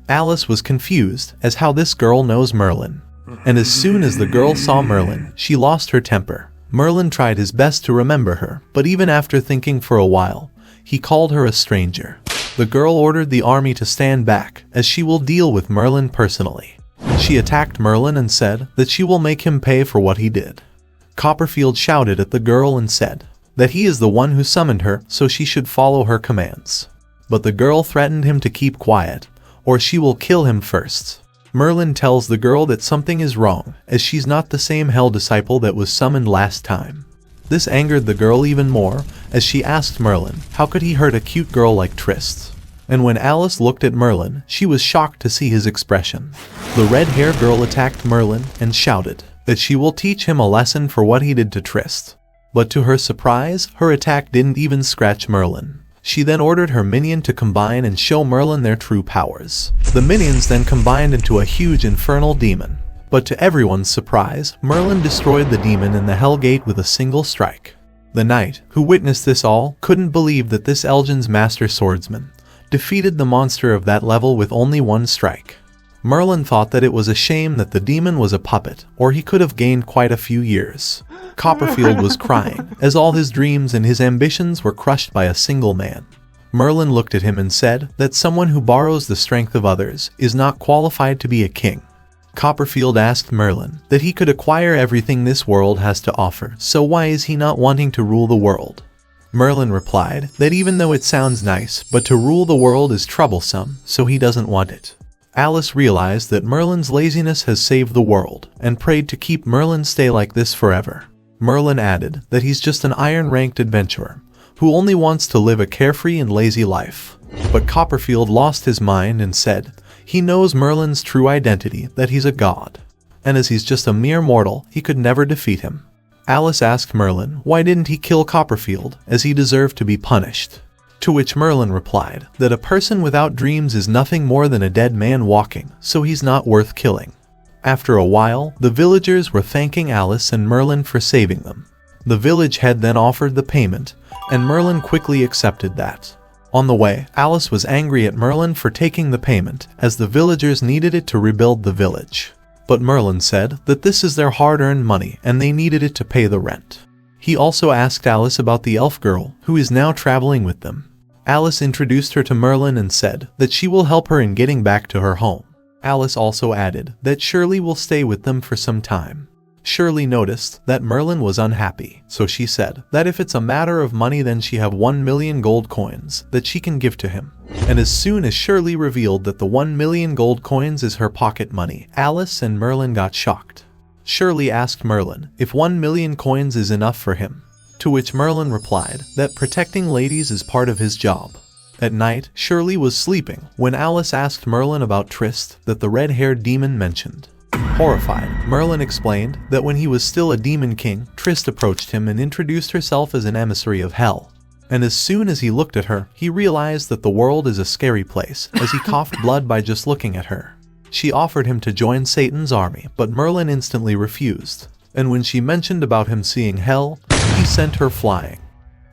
Alice was confused as how this girl knows Merlin. And as soon as the girl saw Merlin, she lost her temper. Merlin tried his best to remember her, but even after thinking for a while, he called her a stranger. The girl ordered the army to stand back, as she will deal with Merlin personally. She attacked Merlin and said that she will make him pay for what he did. Copperfield shouted at the girl and said that he is the one who summoned her, so she should follow her commands. But the girl threatened him to keep quiet, or she will kill him first. Merlin tells the girl that something is wrong, as she's not the same hell disciple that was summoned last time. This angered the girl even more, as she asked Merlin how could he hurt a cute girl like Trist. And when Alice looked at Merlin, she was shocked to see his expression. The red-haired girl attacked Merlin and shouted that she will teach him a lesson for what he did to Trist. But to her surprise, her attack didn't even scratch Merlin. She then ordered her minion to combine and show Merlin their true powers. The minions then combined into a huge infernal demon. But to everyone's surprise, Merlin destroyed the demon in the Hell Gate with a single strike. The knight, who witnessed this all, couldn't believe that this Elgin's master swordsman defeated the monster of that level with only one strike. Merlin thought that it was a shame that the demon was a puppet, or he could have gained quite a few years. Copperfield was crying, as all his dreams and his ambitions were crushed by a single man. Merlin looked at him and said that someone who borrows the strength of others is not qualified to be a king. Copperfield asked Merlin that he could acquire everything this world has to offer, so why is he not wanting to rule the world? Merlin replied that even though it sounds nice, but to rule the world is troublesome, so he doesn't want it. Alice realized that Merlin's laziness has saved the world, and prayed to keep Merlin stay like this forever. Merlin added that he's just an iron-ranked adventurer, who only wants to live a carefree and lazy life. But Copperfield lost his mind and said he knows Merlin's true identity, that he's a god. And as he's just a mere mortal, he could never defeat him. Alice asked Merlin why didn't he kill Copperfield, as he deserved to be punished. To which Merlin replied that a person without dreams is nothing more than a dead man walking, so he's not worth killing. After a while, the villagers were thanking Alice and Merlin for saving them. The village head then offered the payment, and Merlin quickly accepted that. On the way, Alice was angry at Merlin for taking the payment, as the villagers needed it to rebuild the village. But Merlin said that this is their hard-earned money and they needed it to pay the rent. He also asked Alice about the elf girl, who is now traveling with them. Alice introduced her to Merlin and said that she will help her in getting back to her home. Alice also added that Shirley will stay with them for some time. Shirley noticed that Merlin was unhappy, so she said that if it's a matter of money then she have 1 million gold coins that she can give to him. And as soon as Shirley revealed that the 1 million gold coins is her pocket money, Alice and Merlin got shocked. Shirley asked Merlin if 1 million coins is enough for him, to which Merlin replied that protecting ladies is part of his job. At night, Shirley was sleeping when Alice asked Merlin about Trist that the red-haired demon mentioned. Horrified, Merlin explained that when he was still a demon king, Trist approached him and introduced herself as an emissary of hell. And as soon as he looked at her, he realized that the world is a scary place, as he coughed blood by just looking at her. She offered him to join Satan's army, but Merlin instantly refused. And when she mentioned about him seeing hell, he sent her flying.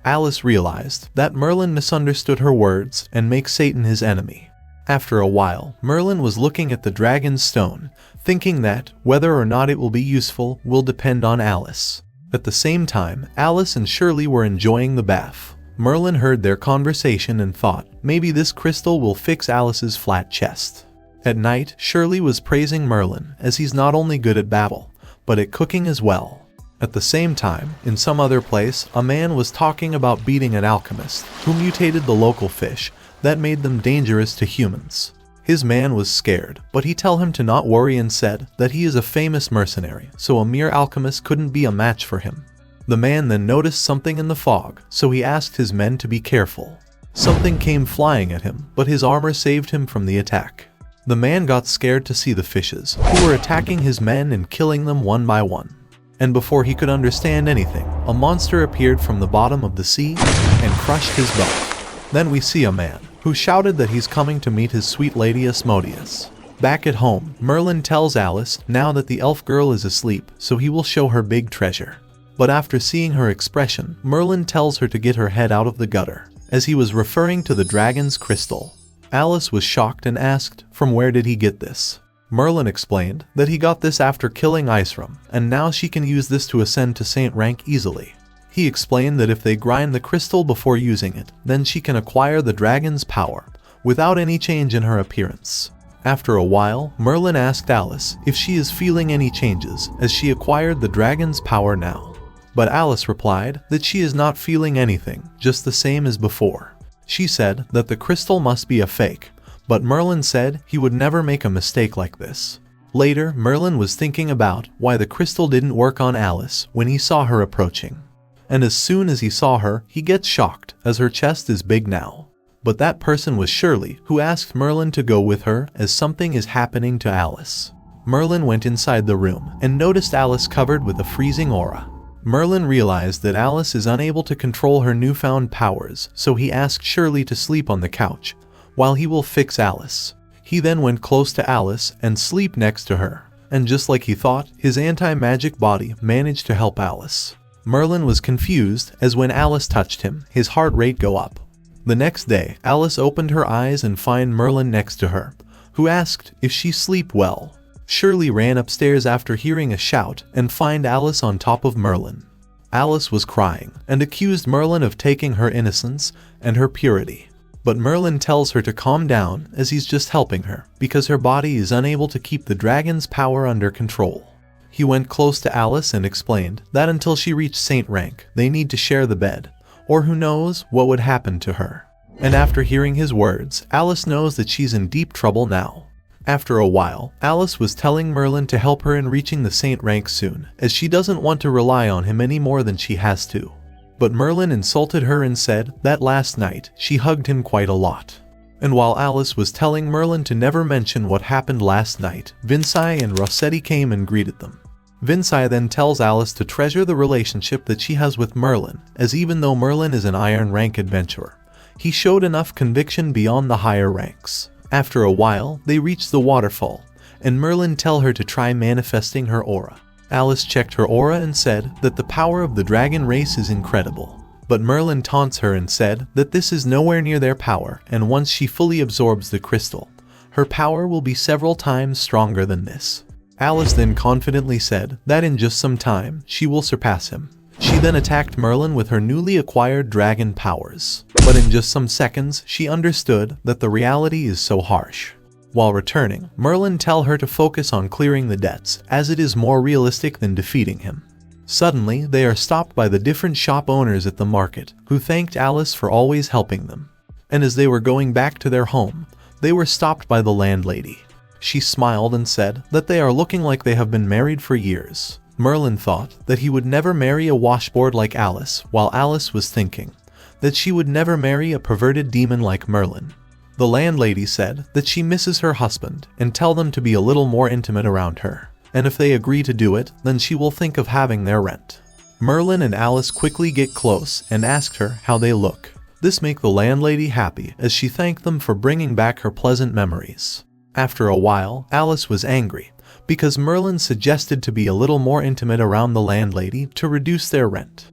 Alice realized that Merlin misunderstood her words and makes Satan his enemy. After a while, Merlin was looking at the dragon's stone, thinking that whether or not it will be useful will depend on Alice. At the same time, Alice and Shirley were enjoying the bath. Merlin heard their conversation and thought maybe this crystal will fix Alice's flat chest. At night, Shirley was praising Merlin as he's not only good at babble, but at cooking as well. At the same time, in some other place, a man was talking about beating an alchemist who mutated the local fish that made them dangerous to humans. His man was scared, but he told him to not worry and said that he is a famous mercenary, so a mere alchemist couldn't be a match for him. The man then noticed something in the fog, so he asked his men to be careful. Something came flying at him, but his armor saved him from the attack. The man got scared to see the fishes, who were attacking his men and killing them one by one. And before he could understand anything, a monster appeared from the bottom of the sea and crushed his boat. Then we see a man who shouted that he's coming to meet his sweet lady Asmodeus. Back at home, Merlin tells Alice now that the elf girl is asleep, so he will show her big treasure. But after seeing her expression, Merlin tells her to get her head out of the gutter, as he was referring to the dragon's crystal. Alice was shocked and asked, from where did he get this? Merlin explained that he got this after killing Iceram, and now she can use this to ascend to saint rank easily. He explained that if they grind the crystal before using it, then she can acquire the dragon's power, without any change in her appearance. After a while, Merlin asked Alice if she is feeling any changes, as she acquired the dragon's power now. But Alice replied that she is not feeling anything, just the same as before. She said that the crystal must be a fake, but Merlin said he would never make a mistake like this. Later, Merlin was thinking about why the crystal didn't work on Alice when he saw her approaching. And as soon as he saw her, he gets shocked, as her chest is big now. But that person was Shirley, who asked Merlin to go with her as something is happening to Alice. Merlin went inside the room and noticed Alice covered with a freezing aura. Merlin realized that Alice is unable to control her newfound powers, so he asked Shirley to sleep on the couch, while he will fix Alice. He then went close to Alice and sleep next to her, and just like he thought, his anti-magic body managed to help Alice. Merlin was confused, as when Alice touched him, his heart rate go up. The next day, Alice opened her eyes and find Merlin next to her, who asked if she sleep well. Shirley ran upstairs after hearing a shout and find Alice on top of Merlin. Alice was crying and accused Merlin of taking her innocence and her purity. But Merlin tells her to calm down, as he's just helping her, because her body is unable to keep the dragon's power under control. He went close to Alice and explained that until she reached saint rank, they need to share the bed, or who knows what would happen to her. And after hearing his words, Alice knows that she's in deep trouble now. After a while, Alice was telling Merlin to help her in reaching the saint rank soon, as she doesn't want to rely on him any more than she has to. But Merlin insulted her and said that last night she hugged him quite a lot. And while Alice was telling Merlin to never mention what happened last night, Vinci and Rossetti came and greeted them. Vinci then tells Alice to treasure the relationship that she has with Merlin, as even though Merlin is an iron rank adventurer, he showed enough conviction beyond the higher ranks. After a while, they reach the waterfall, and Merlin tell her to try manifesting her aura. Alice checked her aura and said that the power of the dragon race is incredible. But Merlin taunts her and said that this is nowhere near their power, and once she fully absorbs the crystal, her power will be several times stronger than this. Alice then confidently said that in just some time, she will surpass him. She then attacked Merlin with her newly acquired dragon powers. But in just some seconds, she understood that the reality is so harsh. While returning, Merlin tells her to focus on clearing the debts, as it is more realistic than defeating him. Suddenly, they are stopped by the different shop owners at the market, who thanked Alice for always helping them. And as they were going back to their home, they were stopped by the landlady. She smiled and said that they are looking like they have been married for years. Merlin thought that he would never marry a washboard like Alice, while Alice was thinking that she would never marry a perverted demon like Merlin. The landlady said that she misses her husband and tell them to be a little more intimate around her, and if they agree to do it, then she will think of having their rent. Merlin and Alice quickly get close and asked her how they look. This made the landlady happy as she thanked them for bringing back her pleasant memories. After a while, Alice was angry because Merlin suggested to be a little more intimate around the landlady to reduce their rent.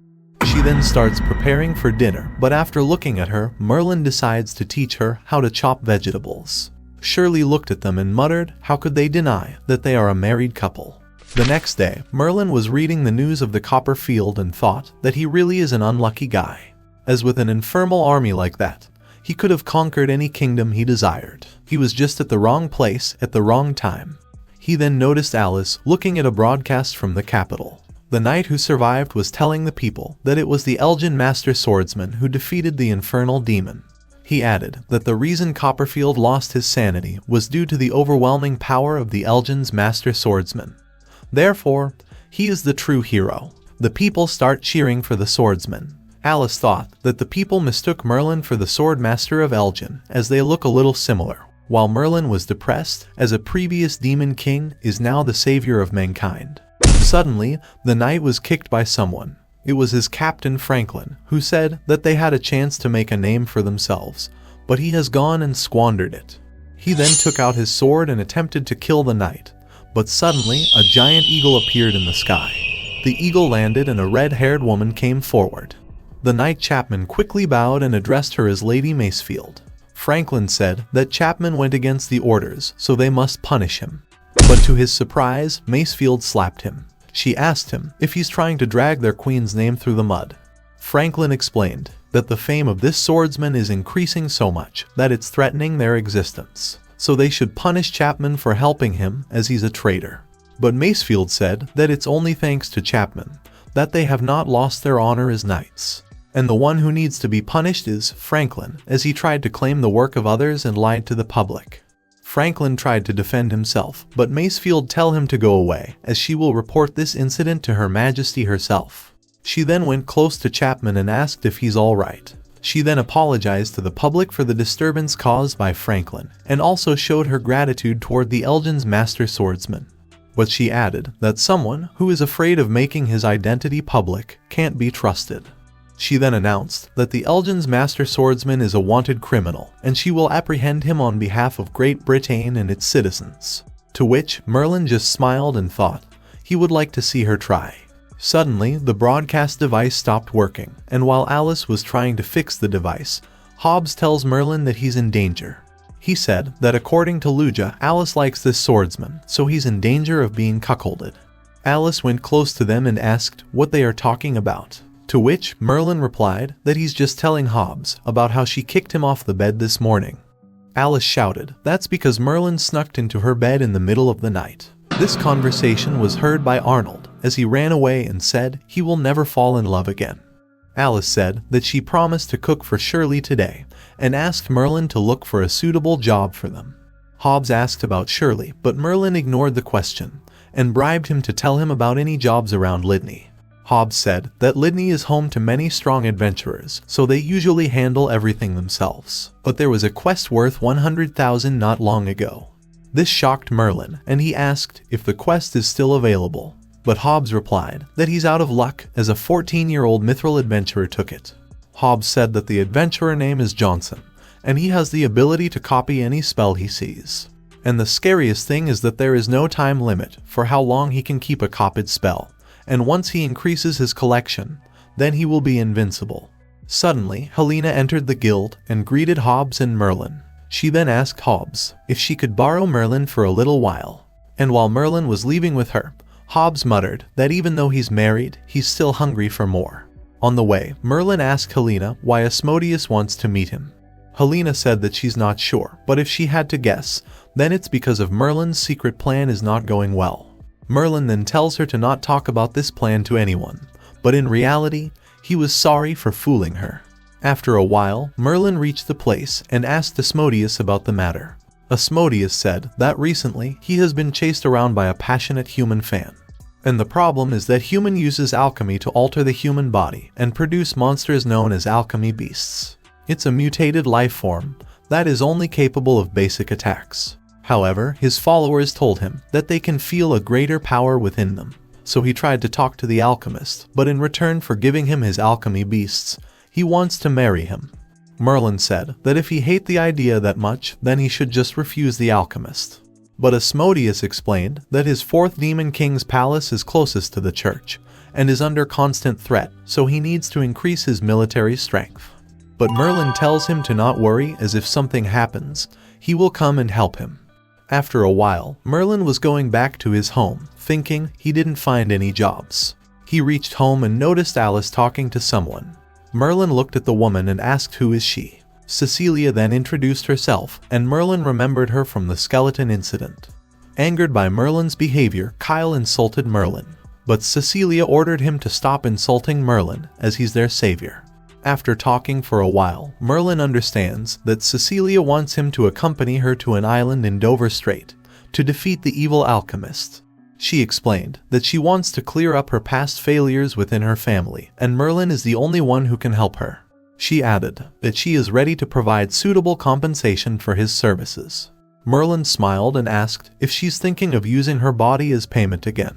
She then starts preparing for dinner, but after looking at her, Merlin decides to teach her how to chop vegetables. Shirley looked at them and muttered, how could they deny that they are a married couple? The next day, Merlin was reading the news of the copper field and thought that he really is an unlucky guy. As with an infernal army like that, he could have conquered any kingdom he desired. He was just at the wrong place at the wrong time. He then noticed Alice looking at a broadcast from the capital. The knight who survived was telling the people that it was the Elgin master swordsman who defeated the infernal demon. He added that the reason Copperfield lost his sanity was due to the overwhelming power of the Elgin's master swordsman. Therefore, he is the true hero. The people start cheering for the swordsman. Alice thought that the people mistook Merlin for the sword master of Elgin, as they look a little similar. While Merlin was depressed, as a previous demon king is now the savior of mankind. Suddenly, the knight was kicked by someone. It was his captain Franklin, who said that they had a chance to make a name for themselves, but he has gone and squandered it. He then took out his sword and attempted to kill the knight, but suddenly a giant eagle appeared in the sky. The eagle landed and a red-haired woman came forward. The knight Chapman quickly bowed and addressed her as Lady Macefield. Franklin said that Chapman went against the orders, so they must punish him. But to his surprise, Macefield slapped him. She asked him if he's trying to drag their queen's name through the mud. Franklin explained that the fame of this swordsman is increasing so much that it's threatening their existence, so they should punish Chapman for helping him as he's a traitor. But Macefield said that it's only thanks to Chapman that they have not lost their honor as knights. And the one who needs to be punished is Franklin, as he tried to claim the work of others and lied to the public. Franklin tried to defend himself, but Macefield tell him to go away, as she will report this incident to Her Majesty herself. She then went close to Chapman and asked if he's alright. She then apologized to the public for the disturbance caused by Franklin, and also showed her gratitude toward the Elgin's master swordsman. But she added that someone who is afraid of making his identity public can't be trusted. She then announced that the Elgin's master swordsman is a wanted criminal, and she will apprehend him on behalf of Great Britain and its citizens. To which Merlin just smiled and thought he would like to see her try. Suddenly, the broadcast device stopped working, and while Alice was trying to fix the device, Hobbs tells Merlin that he's in danger. He said that according to Luja, Alice likes this swordsman, so he's in danger of being cuckolded. Alice went close to them and asked what they are talking about. To which Merlin replied that he's just telling Hobbs about how she kicked him off the bed this morning. Alice shouted, that's because Merlin snuck into her bed in the middle of the night. This conversation was heard by Arnold, as he ran away and said he will never fall in love again. Alice said that she promised to cook for Shirley today, and asked Merlin to look for a suitable job for them. Hobbs asked about Shirley, but Merlin ignored the question, and bribed him to tell him about any jobs around Lydney. Hobbs said that Lydney is home to many strong adventurers, so they usually handle everything themselves. But there was a quest worth 100,000 not long ago. This shocked Merlin, and he asked if the quest is still available. But Hobbs replied that he's out of luck, as a 14-year-old mithril adventurer took it. Hobbs said that the adventurer name is Johnson, and he has the ability to copy any spell he sees. And the scariest thing is that there is no time limit for how long he can keep a copied spell. And once he increases his collection, then he will be invincible. Suddenly, Helena entered the guild and greeted Hobbs and Merlin. She then asked Hobbs if she could borrow Merlin for a little while. And while Merlin was leaving with her, Hobbs muttered that even though he's married, he's still hungry for more. On the way, Merlin asked Helena why Asmodeus wants to meet him. Helena said that she's not sure, but if she had to guess, then it's because of Merlin's secret plan is not going well. Merlin then tells her to not talk about this plan to anyone, but in reality, he was sorry for fooling her. After a while, Merlin reached the place and asked Asmodeus about the matter. Asmodeus said that recently he has been chased around by a passionate human fan. And the problem is that human uses alchemy to alter the human body and produce monsters known as alchemy beasts. It's a mutated life form that is only capable of basic attacks. However, his followers told him that they can feel a greater power within them. So he tried to talk to the alchemist, but in return for giving him his alchemy beasts, he wants to marry him. Merlin said that if he hates the idea that much, then he should just refuse the alchemist. But Asmodeus explained that his fourth demon king's palace is closest to the church and is under constant threat, so he needs to increase his military strength. But Merlin tells him to not worry, as if something happens, he will come and help him. After a while, Merlin was going back to his home, thinking he didn't find any jobs. He reached home and noticed Alice talking to someone. Merlin looked at the woman and asked who is she. Cecilia then introduced herself, and Merlin remembered her from the skeleton incident. Angered by Merlin's behavior, Kyle insulted Merlin, but Cecilia ordered him to stop insulting Merlin, as he's their savior. After talking for a while, Merlin understands that Cecilia wants him to accompany her to an island in Dover Strait to defeat the evil alchemist. She explained that she wants to clear up her past failures within her family, and Merlin is the only one who can help her. She added that she is ready to provide suitable compensation for his services. Merlin smiled and asked if she's thinking of using her body as payment again.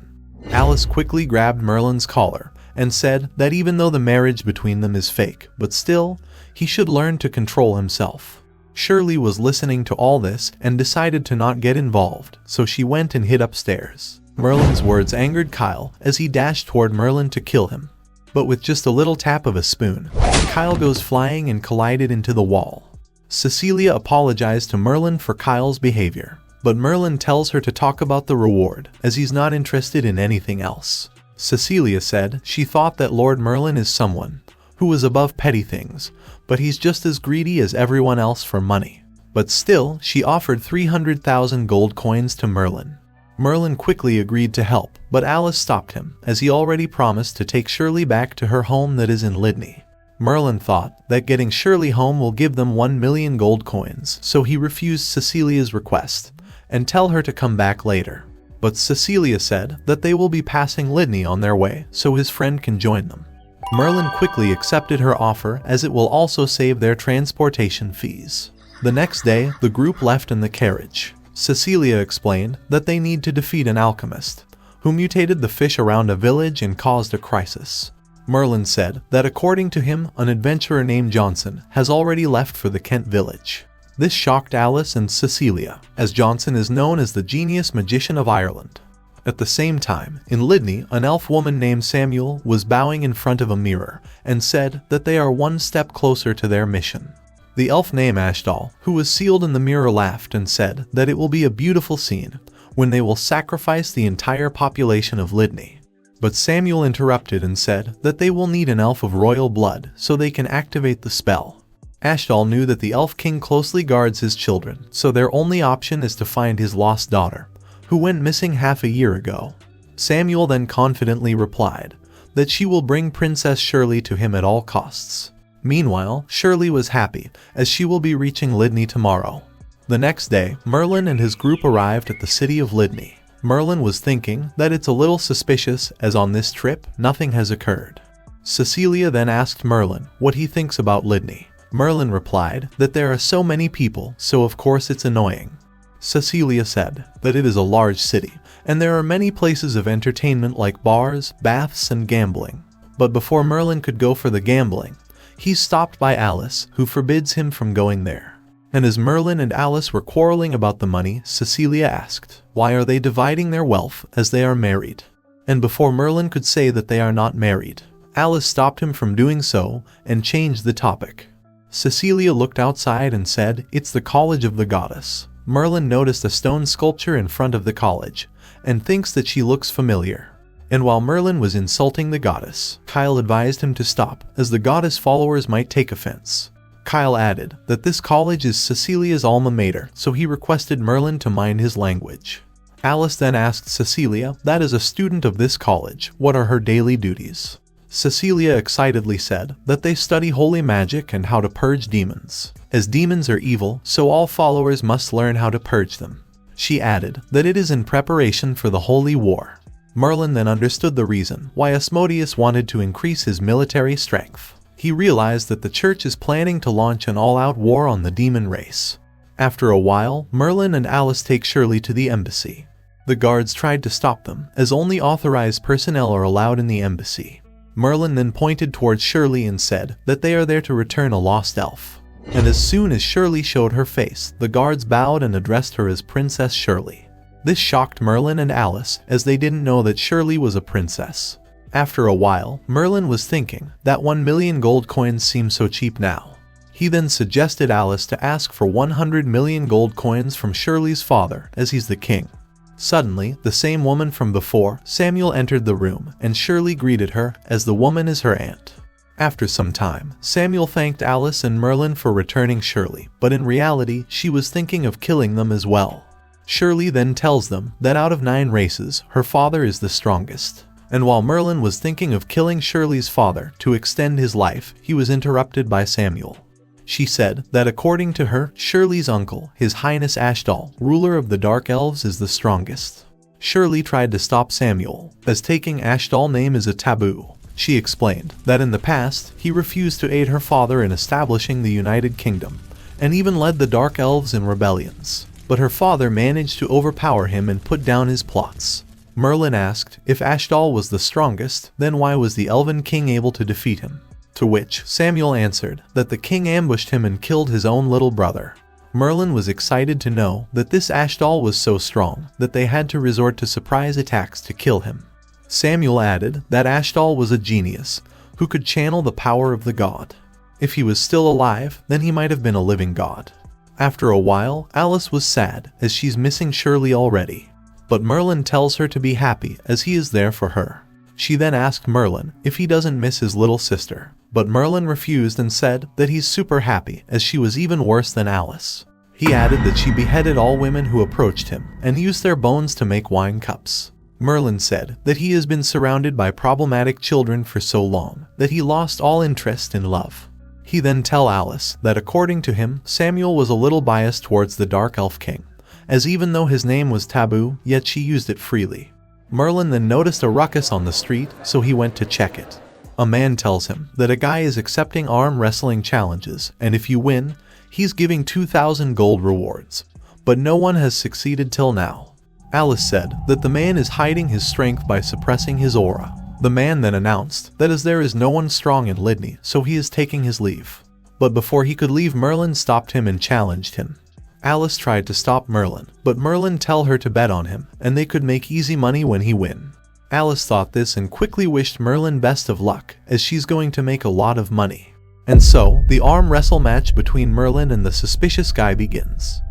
Alice quickly grabbed Merlin's collar and said that even though the marriage between them is fake, but still, he should learn to control himself. Shirley was listening to all this and decided to not get involved, so she went and hid upstairs. Merlin's words angered Kyle as he dashed toward Merlin to kill him. But with just a little tap of a spoon, Kyle goes flying and collided into the wall. Cecilia apologized to Merlin for Kyle's behavior, but Merlin tells her to talk about the reward, as he's not interested in anything else. Cecilia said she thought that Lord Merlin is someone who was above petty things, but he's just as greedy as everyone else for money. But still, she offered 300,000 gold coins to Merlin. Merlin quickly agreed to help, but Alice stopped him, as he already promised to take Shirley back to her home that is in Lydney. Merlin thought that getting Shirley home will give them 1 million gold coins, so he refused Cecilia's request and tell her to come back later. But Cecilia said that they will be passing Lydney on their way, so his friend can join them. Merlin quickly accepted her offer, as it will also save their transportation fees. The next day, the group left in the carriage. Cecilia explained that they need to defeat an alchemist who mutated the fish around a village and caused a crisis. Merlin said that according to him, an adventurer named Johnson has already left for the Kent village. This shocked Alice and Cecilia, as Johnson is known as the genius magician of Ireland. At the same time, in Lydney, an elf woman named Samuel was bowing in front of a mirror and said that they are one step closer to their mission. The elf named Ashdal, who was sealed in the mirror, laughed and said that it will be a beautiful scene when they will sacrifice the entire population of Lydney. But Samuel interrupted and said that they will need an elf of royal blood so they can activate the spell. Ashdal knew that the elf king closely guards his children, so their only option is to find his lost daughter, who went missing half a year ago. Samuel then confidently replied that she will bring Princess Shirley to him at all costs. Meanwhile, Shirley was happy, as she will be reaching Lydney tomorrow. The next day, Merlin and his group arrived at the city of Lydney. Merlin was thinking that it's a little suspicious, as on this trip, nothing has occurred. Cecilia then asked Merlin what he thinks about Lydney. Merlin replied that there are so many people, so of course it's annoying. Cecilia said that it is a large city, and there are many places of entertainment like bars, baths, and gambling. But before Merlin could go for the gambling, he's stopped by Alice, who forbids him from going there. And as Merlin and Alice were quarreling about the money, Cecilia asked, why are they dividing their wealth as they are married? And before Merlin could say that they are not married, Alice stopped him from doing so and changed the topic. Cecilia looked outside and said, it's the College of the Goddess. Merlin noticed a stone sculpture in front of the college and thinks that she looks familiar. And while Merlin was insulting the goddess, Kyle advised him to stop, as the goddess followers might take offense. Kyle added that this college is Cecilia's alma mater, so he requested Merlin to mind his language. Alice then asked Cecilia that as a student of this college, what are her daily duties? Cecilia excitedly said that they study holy magic and how to purge demons. As demons are evil, so all followers must learn how to purge them. She added that it is in preparation for the holy war. Merlin then understood the reason why Asmodeus wanted to increase his military strength. He realized that the church is planning to launch an all-out war on the demon race. After a while, Merlin and Alice take Shirley to the embassy. The guards tried to stop them, as only authorized personnel are allowed in the embassy. Merlin then pointed towards Shirley and said that they are there to return a lost elf. And as soon as Shirley showed her face, the guards bowed and addressed her as Princess Shirley. This shocked Merlin and Alice, as they didn't know that Shirley was a princess. After a while, Merlin was thinking that 1 million gold coins seemed so cheap now. He then suggested Alice to ask for 100 million gold coins from Shirley's father, as he's the king. Suddenly, the same woman from before, Samuel, entered the room, and Shirley greeted her, as the woman is her aunt. After some time, Samuel thanked Alice and Merlin for returning Shirley, but in reality, she was thinking of killing them as well. Shirley then tells them that out of 9 races, her father is the strongest. And while Merlin was thinking of killing Shirley's father to extend his life, he was interrupted by Samuel. She said that according to her, Shirley's uncle, His Highness Ashdal, ruler of the Dark Elves, is the strongest. Shirley tried to stop Samuel, as taking Ashdal's name is a taboo. She explained that in the past, he refused to aid her father in establishing the United Kingdom, and even led the Dark Elves in rebellions. But her father managed to overpower him and put down his plots. Merlin asked if Ashdal was the strongest, then why was the Elven King able to defeat him? To which Samuel answered that the king ambushed him and killed his own little brother. Merlin was excited to know that this Ashdal was so strong that they had to resort to surprise attacks to kill him. Samuel added that Ashdal was a genius who could channel the power of the god. If he was still alive, then he might have been a living god. After a while, Alice was sad as she's missing Shirley already. But Merlin tells her to be happy as he is there for her. She then asked Merlin if he doesn't miss his little sister, but Merlin refused and said that he's super happy as she was even worse than Alice. He added that she beheaded all women who approached him and used their bones to make wine cups. Merlin said that he has been surrounded by problematic children for so long that he lost all interest in love. He then tell Alice that according to him, Samuel was a little biased towards the Dark Elf King, as even though his name was taboo, yet she used it freely. Merlin then noticed a ruckus on the street, so he went to check it. A man tells him that a guy is accepting arm wrestling challenges, and if you win, he's giving 2,000 gold rewards. But no one has succeeded till now. Alice said that the man is hiding his strength by suppressing his aura. The man then announced that as there is no one strong in Lydney, so he is taking his leave. But before he could leave, Merlin stopped him and challenged him. Alice tried to stop Merlin, but Merlin tell her to bet on him, and they could make easy money when he win. Alice thought this and quickly wished Merlin best of luck, as she's going to make a lot of money. And so, the arm wrestle match between Merlin and the suspicious guy begins.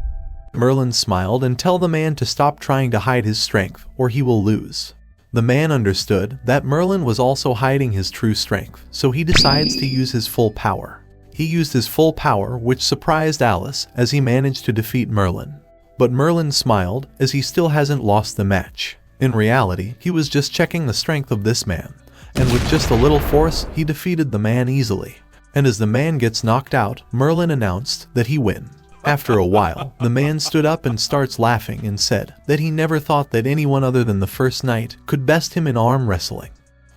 Merlin smiled and tell the man to stop trying to hide his strength, or he will lose. The man understood that Merlin was also hiding his true strength, so he decides to use his full power. He used his full power, which surprised Alice as he managed to defeat Merlin. But Merlin smiled as he still hasn't lost the match. In reality, he was just checking the strength of this man, and with just a little force, he defeated the man easily. And as the man gets knocked out, Merlin announced that he win. After a while, the man stood up and starts laughing and said that he never thought that anyone other than the first knight could best him in arm wrestling.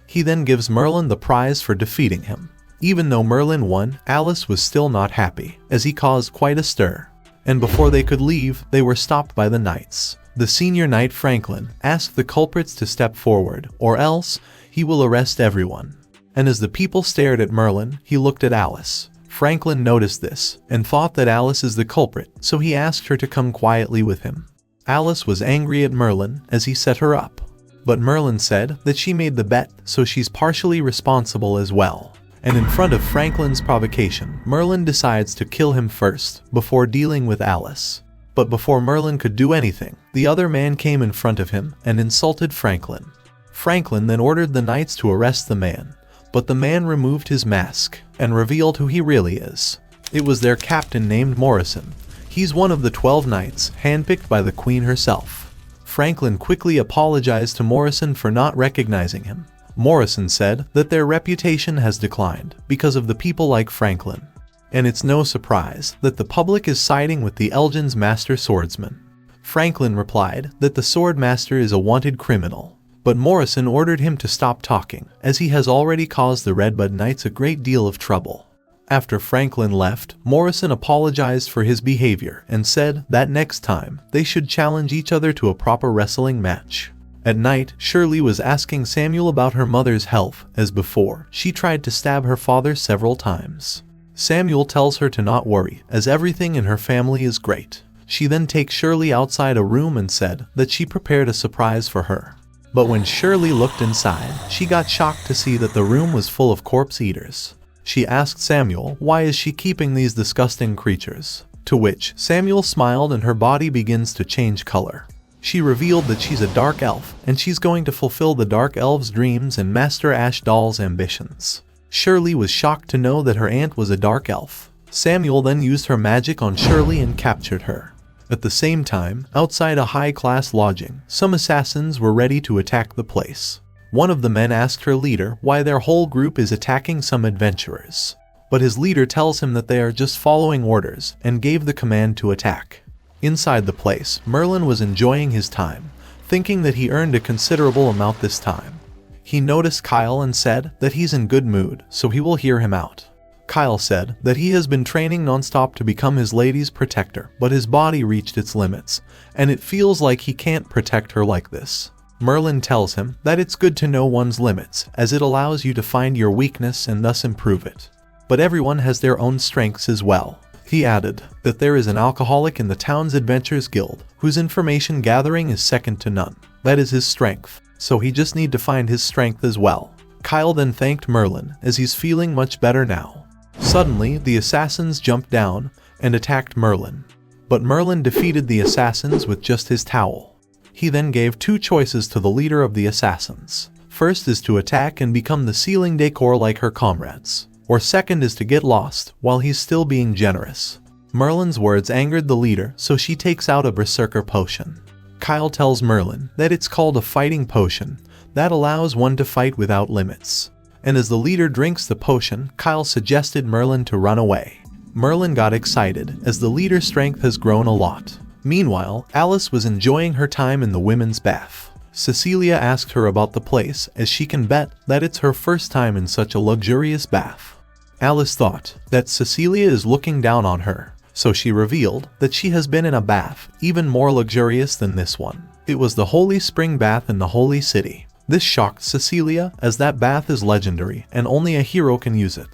He then gives Merlin the prize for defeating him. Even though Merlin won, Alice was still not happy, as he caused quite a stir. And before they could leave, they were stopped by the knights. The senior knight Franklin asked the culprits to step forward, or else he will arrest everyone. And as the people stared at Merlin, he looked at Alice. Franklin noticed this, and thought that Alice is the culprit, so he asked her to come quietly with him. Alice was angry at Merlin as he set her up. But Merlin said that she made the bet, so she's partially responsible as well. And in front of Franklin's provocation, Merlin decides to kill him first, before dealing with Alice. But before Merlin could do anything, the other man came in front of him and insulted Franklin. Franklin then ordered the knights to arrest the man, but the man removed his mask and revealed who he really is. It was their captain named Morrison. He's one of the 12 knights, handpicked by the queen herself. Franklin quickly apologized to Morrison for not recognizing him. Morrison said that their reputation has declined because of the people like Franklin. And it's no surprise that the public is siding with the Elgin's master swordsman. Franklin replied that the sword master is a wanted criminal, but Morrison ordered him to stop talking, as he has already caused the Redbud Knights a great deal of trouble. After Franklin left, Morrison apologized for his behavior and said that next time they should challenge each other to a proper wrestling match. At night, Shirley was asking Samuel about her mother's health. As before, she tried to stab her father several times. Samuel tells her to not worry, as everything in her family is great. She then takes Shirley outside a room and said that she prepared a surprise for her. But when Shirley looked inside, she got shocked to see that the room was full of corpse eaters. She asked Samuel why is she keeping these disgusting creatures, to which Samuel smiled and her body begins to change color. She revealed that she's a dark elf and she's going to fulfill the dark elf's dreams and Master Ash Doll's ambitions. Shirley was shocked to know that her aunt was a dark elf. Samuel then used her magic on Shirley and captured her. At the same time, outside a high-class lodging, some assassins were ready to attack the place. One of the men asked her leader why their whole group is attacking some adventurers. But his leader tells him that they are just following orders and gave the command to attack. Inside the place, Merlin was enjoying his time, thinking that he earned a considerable amount this time. He noticed Kyle and said that he's in good mood, so he will hear him out. Kyle said that he has been training nonstop to become his lady's protector, but his body reached its limits, and it feels like he can't protect her like this. Merlin tells him that it's good to know one's limits, as it allows you to find your weakness and thus improve it. But everyone has their own strengths as well. He added that there is an alcoholic in the town's Adventures Guild, whose information gathering is second to none. That is his strength. So he just need to find his strength as well. Kyle then thanked Merlin, as he's feeling much better now. Suddenly, the assassins jumped down and attacked Merlin. But Merlin defeated the assassins with just his towel. He then gave two choices to the leader of the assassins. First is to attack and become the ceiling decor like her comrades. Or second is to get lost while he's still being generous. Merlin's words angered the leader, so she takes out a berserker potion. Kyle tells Merlin that it's called a fighting potion that allows one to fight without limits. And as the leader drinks the potion, Kyle suggested Merlin to run away. Merlin got excited as the leader's strength has grown a lot. Meanwhile, Alice was enjoying her time in the women's bath. Cecilia asked her about the place, as she can bet that it's her first time in such a luxurious bath. Alice thought that Cecilia is looking down on her, so she revealed that she has been in a bath even more luxurious than this one. It was the Holy Spring Bath in the Holy City. This shocked Cecilia, as that bath is legendary and only a hero can use it.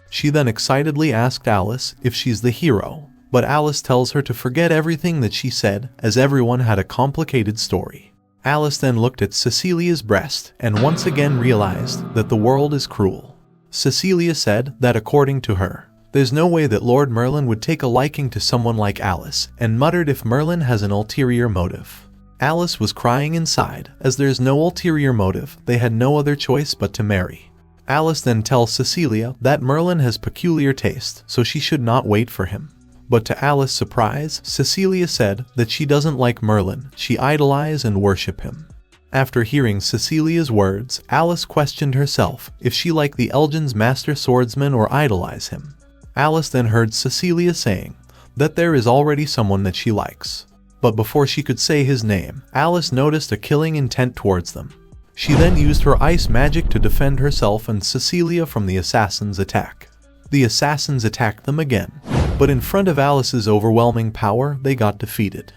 She then excitedly asked Alice if she's the hero, but Alice tells her to forget everything that she said, as everyone had a complicated story. Alice then looked at Cecilia's breast and once again realized that the world is cruel. Cecilia said that according to her, there's no way that Lord Merlin would take a liking to someone like Alice, and muttered if Merlin has an ulterior motive. Alice was crying inside, as there's no ulterior motive, they had no other choice but to marry. Alice then tells Cecilia that Merlin has peculiar taste, so she should not wait for him. But to Alice's surprise, Cecilia said that she doesn't like Merlin, she idolizes and worship him. After hearing Cecilia's words, Alice questioned herself if she liked the Elgin's master swordsman or idolize him. Alice then heard Cecilia saying that there is already someone that she likes. But before she could say his name, Alice noticed a killing intent towards them. She then used her ice magic to defend herself and Cecilia from the assassin's attack. The assassins attacked them again, but in front of Alice's overwhelming power, they got defeated.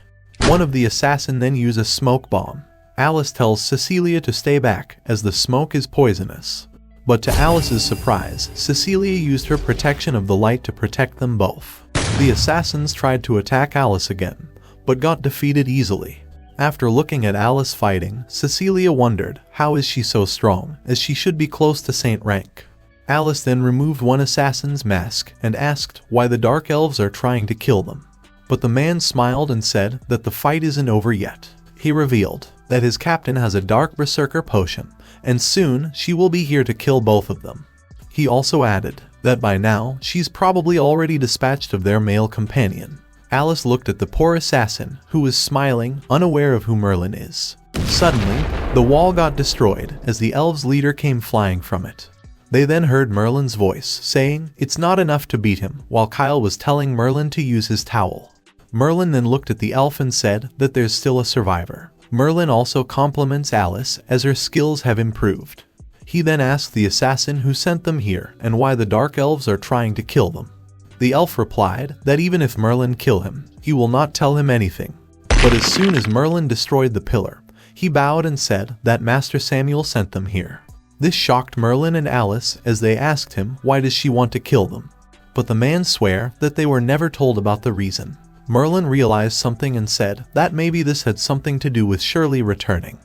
One of the assassins then used a smoke bomb. Alice tells Cecilia to stay back, as the smoke is poisonous. But to Alice's surprise, Cecilia used her protection of the light to protect them both. The assassins tried to attack Alice again, but got defeated easily. After looking at Alice fighting, Cecilia wondered how is she so strong, as she should be close to Saint rank. Alice then removed one assassin's mask and asked why the Dark Elves are trying to kill them. But the man smiled and said that the fight isn't over yet. He revealed that his captain has a dark berserker potion, and soon she will be here to kill both of them. He also added that by now she's probably already dispatched of their male companion. Alice looked at the poor assassin, who was smiling, unaware of who Merlin is. Suddenly, the wall got destroyed as the elves' leader came flying from it. They then heard Merlin's voice, saying, "It's not enough to beat him," while Kyle was telling Merlin to use his towel. Merlin then looked at the elf and said that there's still a survivor. Merlin also compliments Alice as her skills have improved. He then asked the assassin who sent them here and why the dark elves are trying to kill them. The elf replied that even if Merlin kill him, he will not tell him anything. But as soon as Merlin destroyed the pillar, he bowed and said that Master Samuel sent them here. This shocked Merlin and Alice as they asked him why does she want to kill them. But the man swore that they were never told about the reason. Merlin realized something and said that maybe this had something to do with Shirley returning.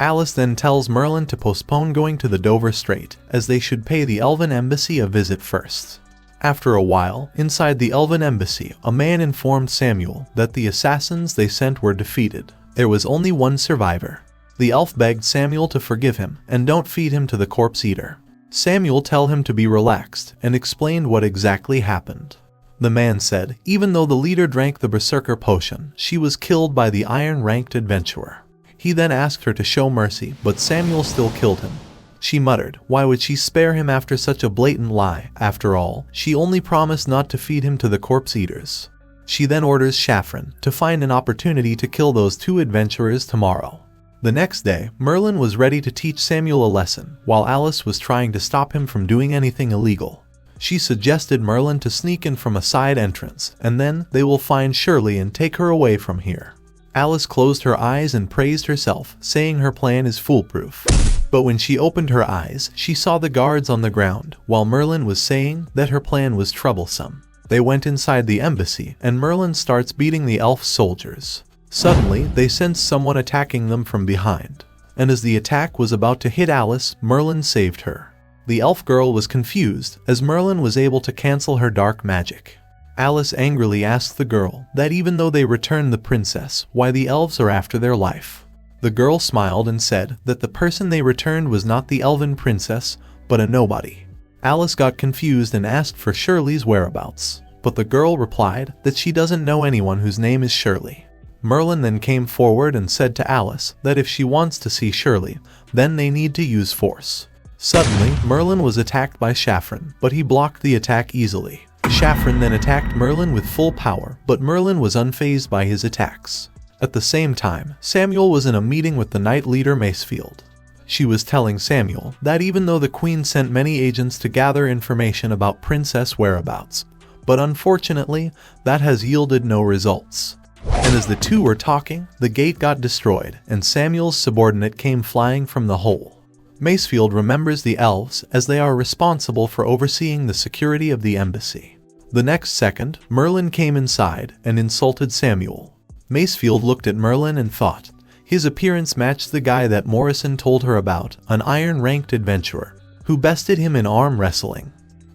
Alice then tells Merlin to postpone going to the Dover Strait, as they should pay the Elven Embassy a visit first. After a while, inside the Elven Embassy, a man informed Samuel that the assassins they sent were defeated. There was only one survivor. The elf begged Samuel to forgive him and don't feed him to the corpse eater. Samuel told him to be relaxed and explained what exactly happened. The man said, even though the leader drank the Berserker potion, she was killed by the iron-ranked adventurer. He then asked her to show mercy, but Samuel still killed him. She muttered, why would she spare him after such a blatant lie? After all, she only promised not to feed him to the corpse eaters. She then orders Shafran to find an opportunity to kill those two adventurers tomorrow. The next day, Merlin was ready to teach Samuel a lesson, while Alice was trying to stop him from doing anything illegal. She suggested Merlin to sneak in from a side entrance, and then they will find Shirley and take her away from here. Alice closed her eyes and praised herself, saying her plan is foolproof. But when she opened her eyes, she saw the guards on the ground, while Merlin was saying that her plan was troublesome. They went inside the embassy, and Merlin starts beating the elf soldiers. Suddenly, they sensed someone attacking them from behind. And as the attack was about to hit Alice, Merlin saved her. The elf girl was confused, as Merlin was able to cancel her dark magic. Alice angrily asked the girl that even though they returned the princess, why the elves are after their life. The girl smiled and said that the person they returned was not the elven princess, but a nobody. Alice got confused and asked for Shirley's whereabouts, but the girl replied that she doesn't know anyone whose name is Shirley. Merlin then came forward and said to Alice that if she wants to see Shirley, then they need to use force. Suddenly, Merlin was attacked by Shafran, but he blocked the attack easily. Shafran then attacked Merlin with full power, but Merlin was unfazed by his attacks. At the same time, Samuel was in a meeting with the Knight leader Macefield. She was telling Samuel that even though the Queen sent many agents to gather information about Princess whereabouts, but unfortunately, that has yielded no results. And as the two were talking, the gate got destroyed, and Samuel's subordinate came flying from the hole. Macefield remembers the elves as they are responsible for overseeing the security of the embassy. The next second, Merlin came inside and insulted Samuel. Macefield looked at Merlin and thought, his appearance matched the guy that Morrison told her about, an iron-ranked adventurer, who bested him in arm wrestling.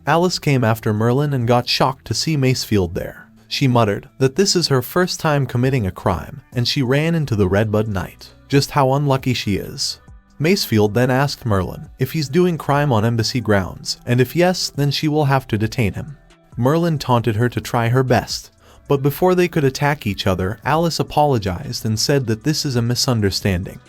Alice came after Merlin and got shocked to see Macefield there. She muttered that this is her first time committing a crime, and she ran into the Redbud Knight. Just how unlucky she is. Macefield then asked Merlin if he's doing crime on embassy grounds, and if yes, then she will have to detain him. Merlin taunted her to try her best, but before they could attack each other, Alice apologized and said that this is a misunderstanding.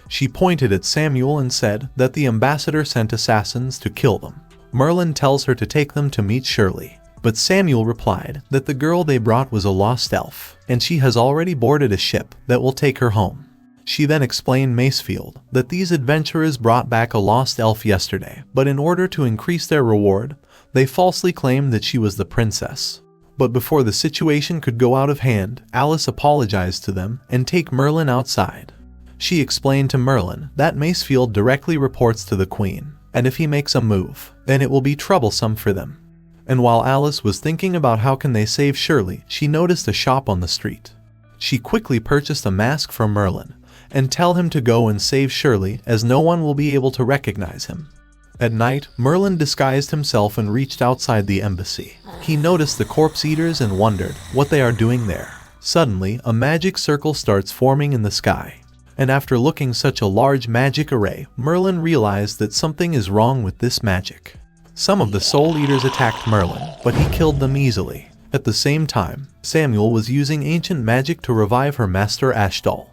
She pointed at Samuel and said that the ambassador sent assassins to kill them. Merlin tells her to take them to meet Shirley, but Samuel replied that the girl they brought was a lost elf, and she has already boarded a ship that will take her home. She then explained Macefield that these adventurers brought back a lost elf yesterday, but in order to increase their reward, they falsely claimed that she was the princess. But before the situation could go out of hand, Alice apologized to them and take Merlin outside. She explained to Merlin that Macefield directly reports to the Queen, and if he makes a move, then it will be troublesome for them. And while Alice was thinking about how can they save Shirley, she noticed a shop on the street. She quickly purchased a mask from Merlin, and tell him to go and save Shirley as no one will be able to recognize him. At night, Merlin disguised himself and reached outside the embassy. He noticed the corpse eaters and wondered what they are doing there. Suddenly, a magic circle starts forming in the sky. And after looking such a large magic array, Merlin realized that something is wrong with this magic. Some of the Soul Eaters attacked Merlin, but he killed them easily. At the same time, Samuel was using ancient magic to revive her master Ashdal.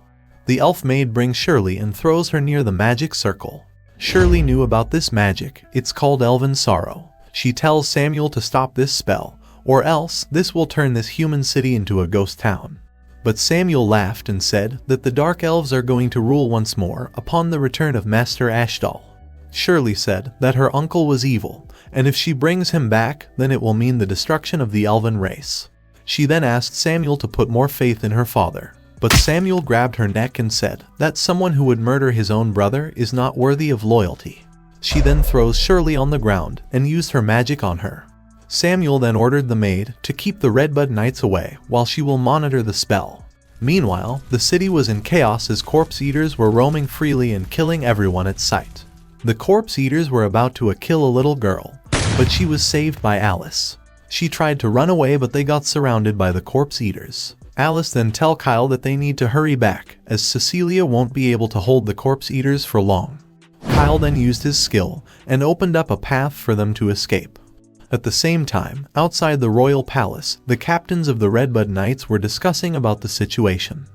The elf maid brings Shirley and throws her near the magic circle. Shirley knew about this magic, it's called Elven Sorrow. She tells Samuel to stop this spell, or else this will turn this human city into a ghost town. But Samuel laughed and said that the Dark Elves are going to rule once more upon the return of Master Ashdal. Shirley said that her uncle was evil, and if she brings him back, then it will mean the destruction of the elven race. She then asked Samuel to put more faith in her father. But Samuel grabbed her neck and said that someone who would murder his own brother is not worthy of loyalty. She then throws Shirley on the ground and used her magic on her. Samuel then ordered the maid to keep the Redbud Knights away while she will monitor the spell. Meanwhile, the city was in chaos as corpse eaters were roaming freely and killing everyone at sight. The corpse eaters were about to kill a little girl, but she was saved by Alice. She tried to run away, but they got surrounded by the corpse eaters. Alice then tells Kyle that they need to hurry back, as Cecilia won't be able to hold the corpse eaters for long. Kyle then used his skill and opened up a path for them to escape. At the same time, outside the royal palace, the captains of the Redbud Knights were discussing about the situation.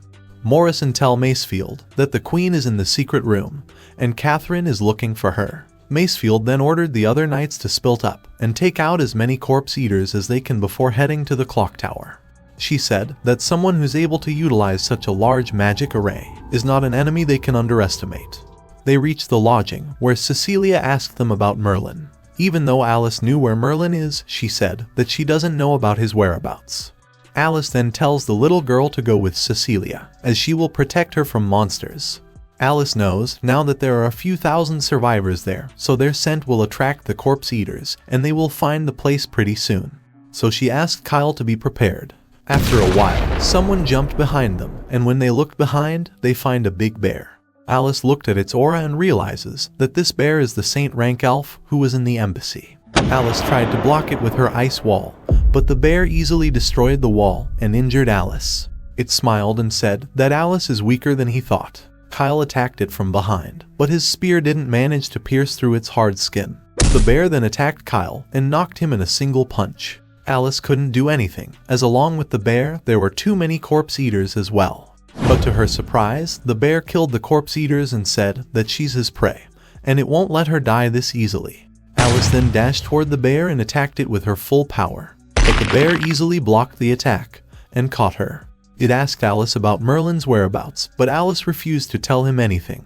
Morrison tells Macefield that the queen is in the secret room, and Catherine is looking for her. Macefield then ordered the other knights to split up and take out as many corpse eaters as they can before heading to the clock tower. She said that someone who's able to utilize such a large magic array is not an enemy they can underestimate. They reached the lodging, where Cecilia asked them about Merlin. Even though Alice knew where Merlin is, she said that she doesn't know about his whereabouts. Alice then tells the little girl to go with Cecilia, as she will protect her from monsters. Alice knows now that there are a few thousand survivors there, so their scent will attract the corpse eaters, and they will find the place pretty soon. So she asked Kyle to be prepared. After a while, someone jumped behind them, and when they looked behind, they find a big bear. Alice looked at its aura and realizes that this bear is the Saint Rank elf who was in the embassy. Alice tried to block it with her ice wall, but the bear easily destroyed the wall and injured Alice. It smiled and said that Alice is weaker than he thought. Kyle attacked it from behind, but his spear didn't manage to pierce through its hard skin. The bear then attacked Kyle and knocked him in a single punch. Alice couldn't do anything, as along with the bear, there were too many corpse eaters as well. But to her surprise, the bear killed the corpse eaters and said that she's his prey, and it won't let her die this easily. Alice then dashed toward the bear and attacked it with her full power. But the bear easily blocked the attack and caught her. It asked Alice about Merlin's whereabouts, but Alice refused to tell him anything.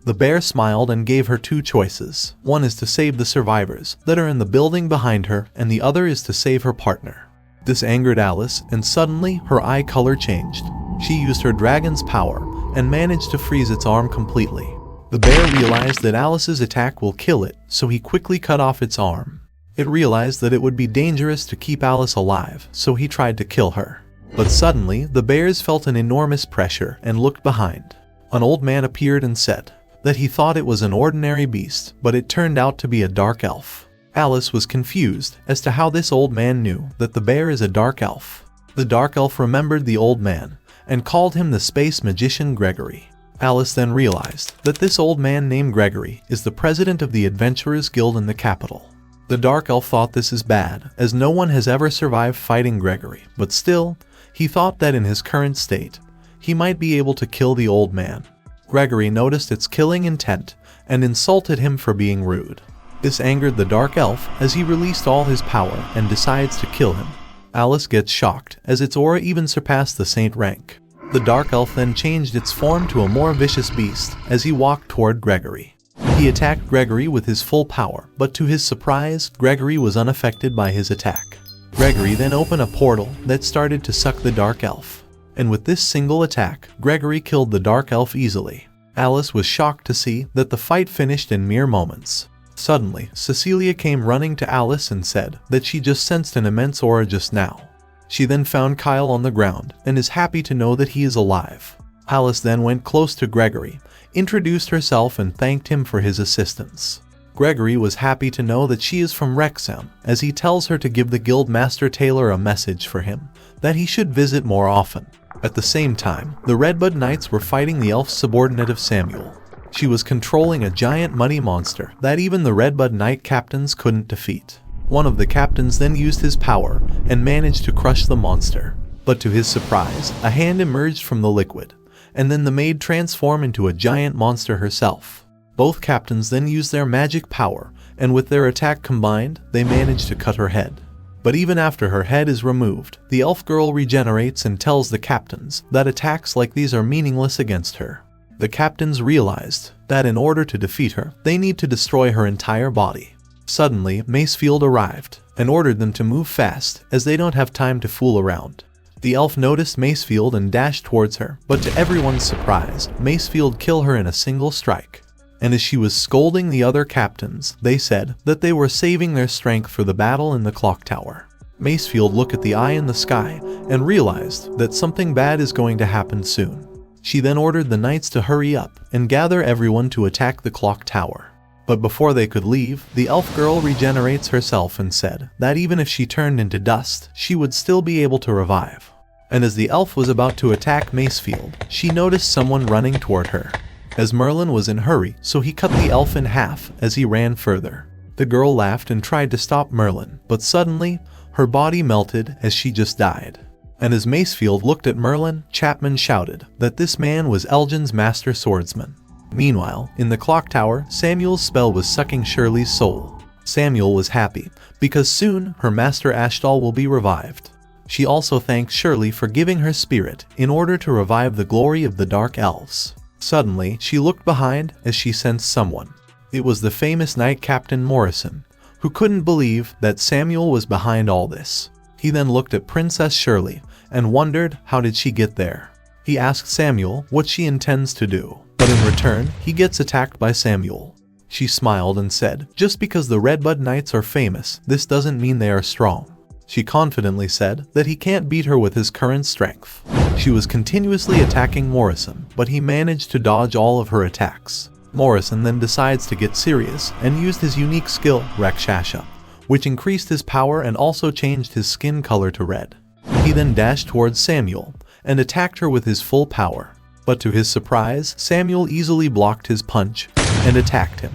The bear smiled and gave her two choices. One is to save the survivors that are in the building behind her, and the other is to save her partner. This angered Alice, and suddenly her eye color changed. She used her dragon's power and managed to freeze its arm completely. The bear realized that Alice's attack will kill it, so he quickly cut off its arm. It realized that it would be dangerous to keep Alice alive, so he tried to kill her. But suddenly, the bears felt an enormous pressure and looked behind. An old man appeared and said that he thought it was an ordinary beast, but it turned out to be a dark elf. Alice was confused as to how this old man knew that the bear is a dark elf. The dark elf remembered the old man and called him the space magician Gregory. Alice then realized that this old man named Gregory is the president of the Adventurers Guild in the capital. The dark elf thought this is bad, as no one has ever survived fighting Gregory, but still, he thought that in his current state, he might be able to kill the old man. Gregory noticed its killing intent and insulted him for being rude. This angered the dark elf as he released all his power and decides to kill him. Alice gets shocked as its aura even surpassed the Saint Rank. The dark elf then changed its form to a more vicious beast as he walked toward Gregory. He attacked Gregory with his full power, but to his surprise, Gregory was unaffected by his attack. Gregory then opened a portal that started to suck the dark elf. And with this single attack, Gregory killed the dark elf easily. Alice was shocked to see that the fight finished in mere moments. Suddenly, Cecilia came running to Alice and said that she just sensed an immense aura just now. She then found Kyle on the ground and is happy to know that he is alive. Alice then went close to Gregory, introduced herself and thanked him for his assistance. Gregory was happy to know that she is from Wrexham, as he tells her to give the guild master Taylor a message for him, that he should visit more often. At the same time, the Redbud Knights were fighting the elf subordinate of Samuel. She was controlling a giant money monster that even the Redbud Knight captains couldn't defeat. One of the captains then used his power and managed to crush the monster. But to his surprise, a hand emerged from the liquid, and then the maid transformed into a giant monster herself. Both captains then used their magic power, and with their attack combined, they managed to cut her head. But even after her head is removed, the elf girl regenerates and tells the captains that attacks like these are meaningless against her. The captains realized that in order to defeat her, they need to destroy her entire body. Suddenly, Macefield arrived and ordered them to move fast as they don't have time to fool around. The elf noticed Macefield and dashed towards her, but to everyone's surprise, Macefield killed her in a single strike. And as she was scolding the other captains, they said that they were saving their strength for the battle in the clock tower. Macefield looked at the eye in the sky and realized that something bad is going to happen soon. She then ordered the knights to hurry up and gather everyone to attack the clock tower. But before they could leave, the elf girl regenerates herself and said that even if she turned into dust, she would still be able to revive. And as the elf was about to attack Macefield, she noticed someone running toward her. As Merlin was in a hurry, so he cut the elf in half as he ran further. The girl laughed and tried to stop Merlin, but suddenly, her body melted as she just died. And as Macefield looked at Merlin, Chapman shouted that this man was Elgin's master swordsman. Meanwhile, in the clock tower, Samuel's spell was sucking Shirley's soul. Samuel was happy, because soon her master Ashtal will be revived. She also thanked Shirley for giving her spirit in order to revive the glory of the Dark Elves. Suddenly, she looked behind as she sensed someone. It was the famous knight Captain Morrison, who couldn't believe that Samuel was behind all this. He then looked at Princess Shirley and wondered how did she get there. He asked Samuel what she intends to do, but in return, he gets attacked by Samuel. She smiled and said, just because the Redbud Knights are famous, this doesn't mean they are strong. She confidently said that he can't beat her with his current strength. She was continuously attacking Morrison, but he managed to dodge all of her attacks. Morrison then decides to get serious and used his unique skill, Rakshasha, which increased his power and also changed his skin color to red. He then dashed towards Samuel and attacked her with his full power. But to his surprise, Samuel easily blocked his punch and attacked him.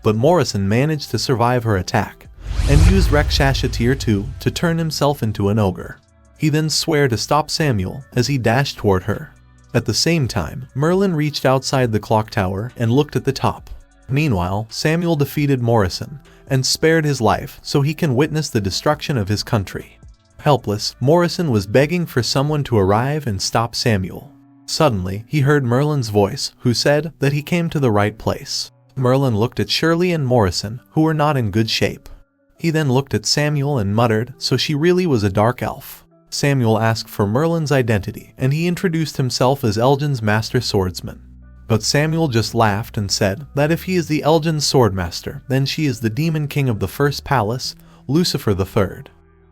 But Morrison managed to survive her attack and used Rakshasha Tier 2 to turn himself into an ogre. He then swore to stop Samuel as he dashed toward her. At the same time, Merlin reached outside the clock tower and looked at the top. Meanwhile, Samuel defeated Morrison and spared his life so he can witness the destruction of his country. Helpless, Morrison was begging for someone to arrive and stop Samuel. Suddenly, he heard Merlin's voice, who said that he came to the right place. Merlin looked at Shirley and Morrison, who were not in good shape. He then looked at Samuel and muttered, so she really was a dark elf. Samuel asked for Merlin's identity, and he introduced himself as Elgin's master swordsman. But Samuel just laughed and said that if he is the Elgin's swordmaster, then she is the demon king of the first palace, Lucifer III.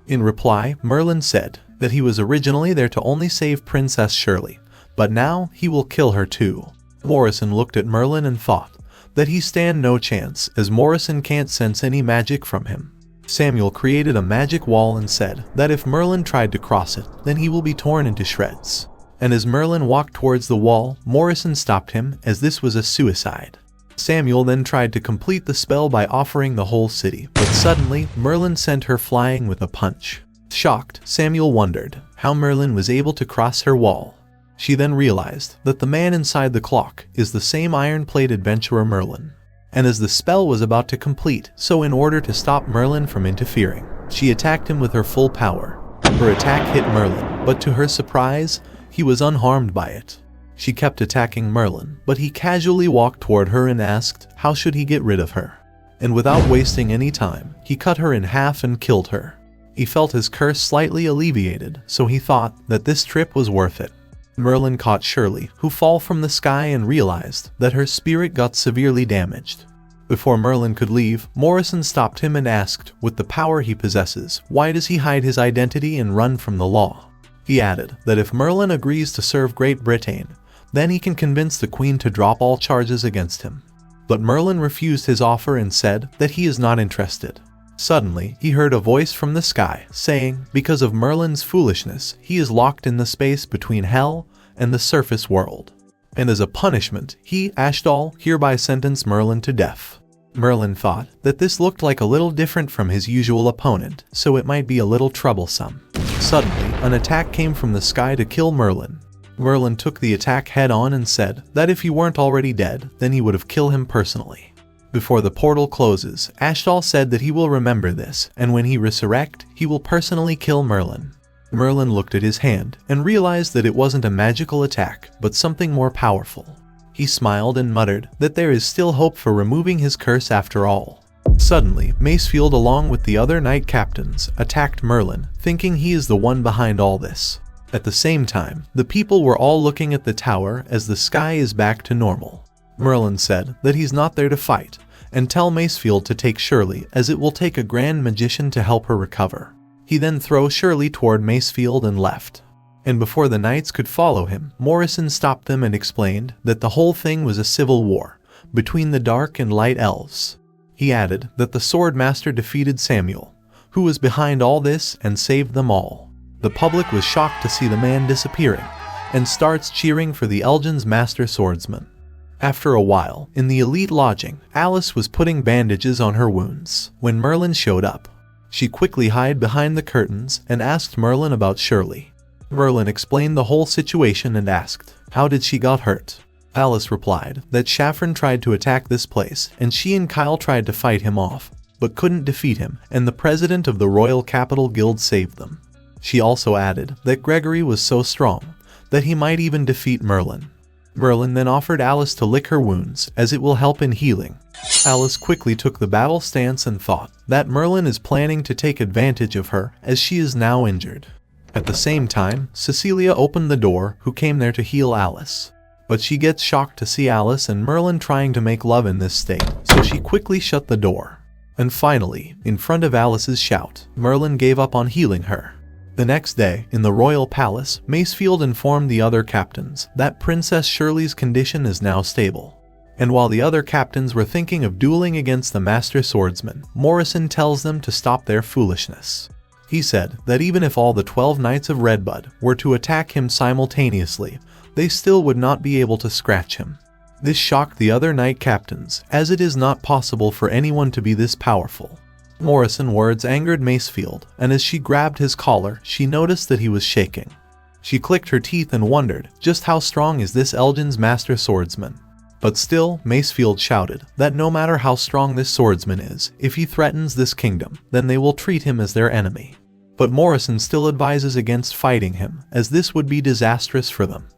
In reply, Merlin said that he was originally there to only save Princess Shirley, but now he will kill her too. Morrison looked at Merlin and thought that he stand no chance as Morrison can't sense any magic from him. Samuel created a magic wall and said that if Merlin tried to cross it, then he will be torn into shreds. And as Merlin walked towards the wall, Morrison stopped him as this was a suicide. Samuel then tried to complete the spell by offering the whole city, but suddenly Merlin sent her flying with a punch. Shocked, Samuel wondered how Merlin was able to cross her wall. She then realized that the man inside the clock is the same iron-plate adventurer Merlin. And as the spell was about to complete, so in order to stop Merlin from interfering, she attacked him with her full power. Her attack hit Merlin, but to her surprise, he was unharmed by it. She kept attacking Merlin, but he casually walked toward her and asked how should he get rid of her. And without wasting any time, he cut her in half and killed her. He felt his curse slightly alleviated, so he thought that this trip was worth it. Merlin caught Shirley, who fell from the sky, and realized that her spirit got severely damaged. Before Merlin could leave, Morrison stopped him and asked, with the power he possesses, why does he hide his identity and run from the law? He added that if Merlin agrees to serve Great Britain, then he can convince the Queen to drop all charges against him. But Merlin refused his offer and said that he is not interested. Suddenly, he heard a voice from the sky saying, because of Merlin's foolishness, he is locked in the space between hell and the surface world. and as a punishment, he, Ashdal, hereby sentenced Merlin to death. Merlin thought that this looked like a little different from his usual opponent, so it might be a little troublesome. Suddenly, an attack came from the sky to kill Merlin. Merlin took the attack head-on and said that if he weren't already dead, then he would have killed him personally. Before the portal closes, Ashdal said that he will remember this, and when he resurrects, he will personally kill Merlin. Merlin looked at his hand and realized that it wasn't a magical attack, but something more powerful. He smiled and muttered that there is still hope for removing his curse after all. Suddenly, Macefield along with the other knight captains attacked Merlin, thinking he is the one behind all this. At the same time, the people were all looking at the tower as the sky is back to normal. Merlin said that he's not there to fight, and tell Macefield to take Shirley as it will take a grand magician to help her recover. He then threw Shirley toward Macefield and left. And before the knights could follow him, Morrison stopped them and explained that the whole thing was a civil war between the dark and light elves. He added that the sword master defeated Samuel, who was behind all this, and saved them all. The public was shocked to see the man disappearing, and starts cheering for the Elgin's master swordsman. After a while, in the elite lodging, Alice was putting bandages on her wounds when Merlin showed up. She quickly hid behind the curtains and asked Merlin about Shirley. Merlin explained the whole situation and asked, how did she got hurt? Alice replied that Shafran tried to attack this place and she and Kyle tried to fight him off, but couldn't defeat him, and the president of the Royal Capital Guild saved them. She also added that Gregory was so strong that he might even defeat Merlin. Merlin then offered Alice to lick her wounds as it will help in healing. Alice quickly took the battle stance and thought that Merlin is planning to take advantage of her as she is now injured. At the same time, Cecilia opened the door, who came there to heal Alice. But she gets shocked to see Alice and Merlin trying to make love in this state, so she quickly shut the door. And finally, in front of Alice's shout, Merlin gave up on healing her. The next day, in the royal palace, Macefield informed the other captains that Princess Shirley's condition is now stable. And while the other captains were thinking of dueling against the master swordsman, Morrison tells them to stop their foolishness. He said that even if all the 12 Knights of Redbud were to attack him simultaneously, they still would not be able to scratch him. This shocked the other knight captains, as it is not possible for anyone to be this powerful. Morrison's words angered Macefield, and as she grabbed his collar, she noticed that he was shaking. She clicked her teeth and wondered just how strong is this Elgin's master swordsman. But still, Macefield shouted that no matter how strong this swordsman is, if he threatens this kingdom, then they will treat him as their enemy. But Morrison still advises against fighting him, as this would be disastrous for them.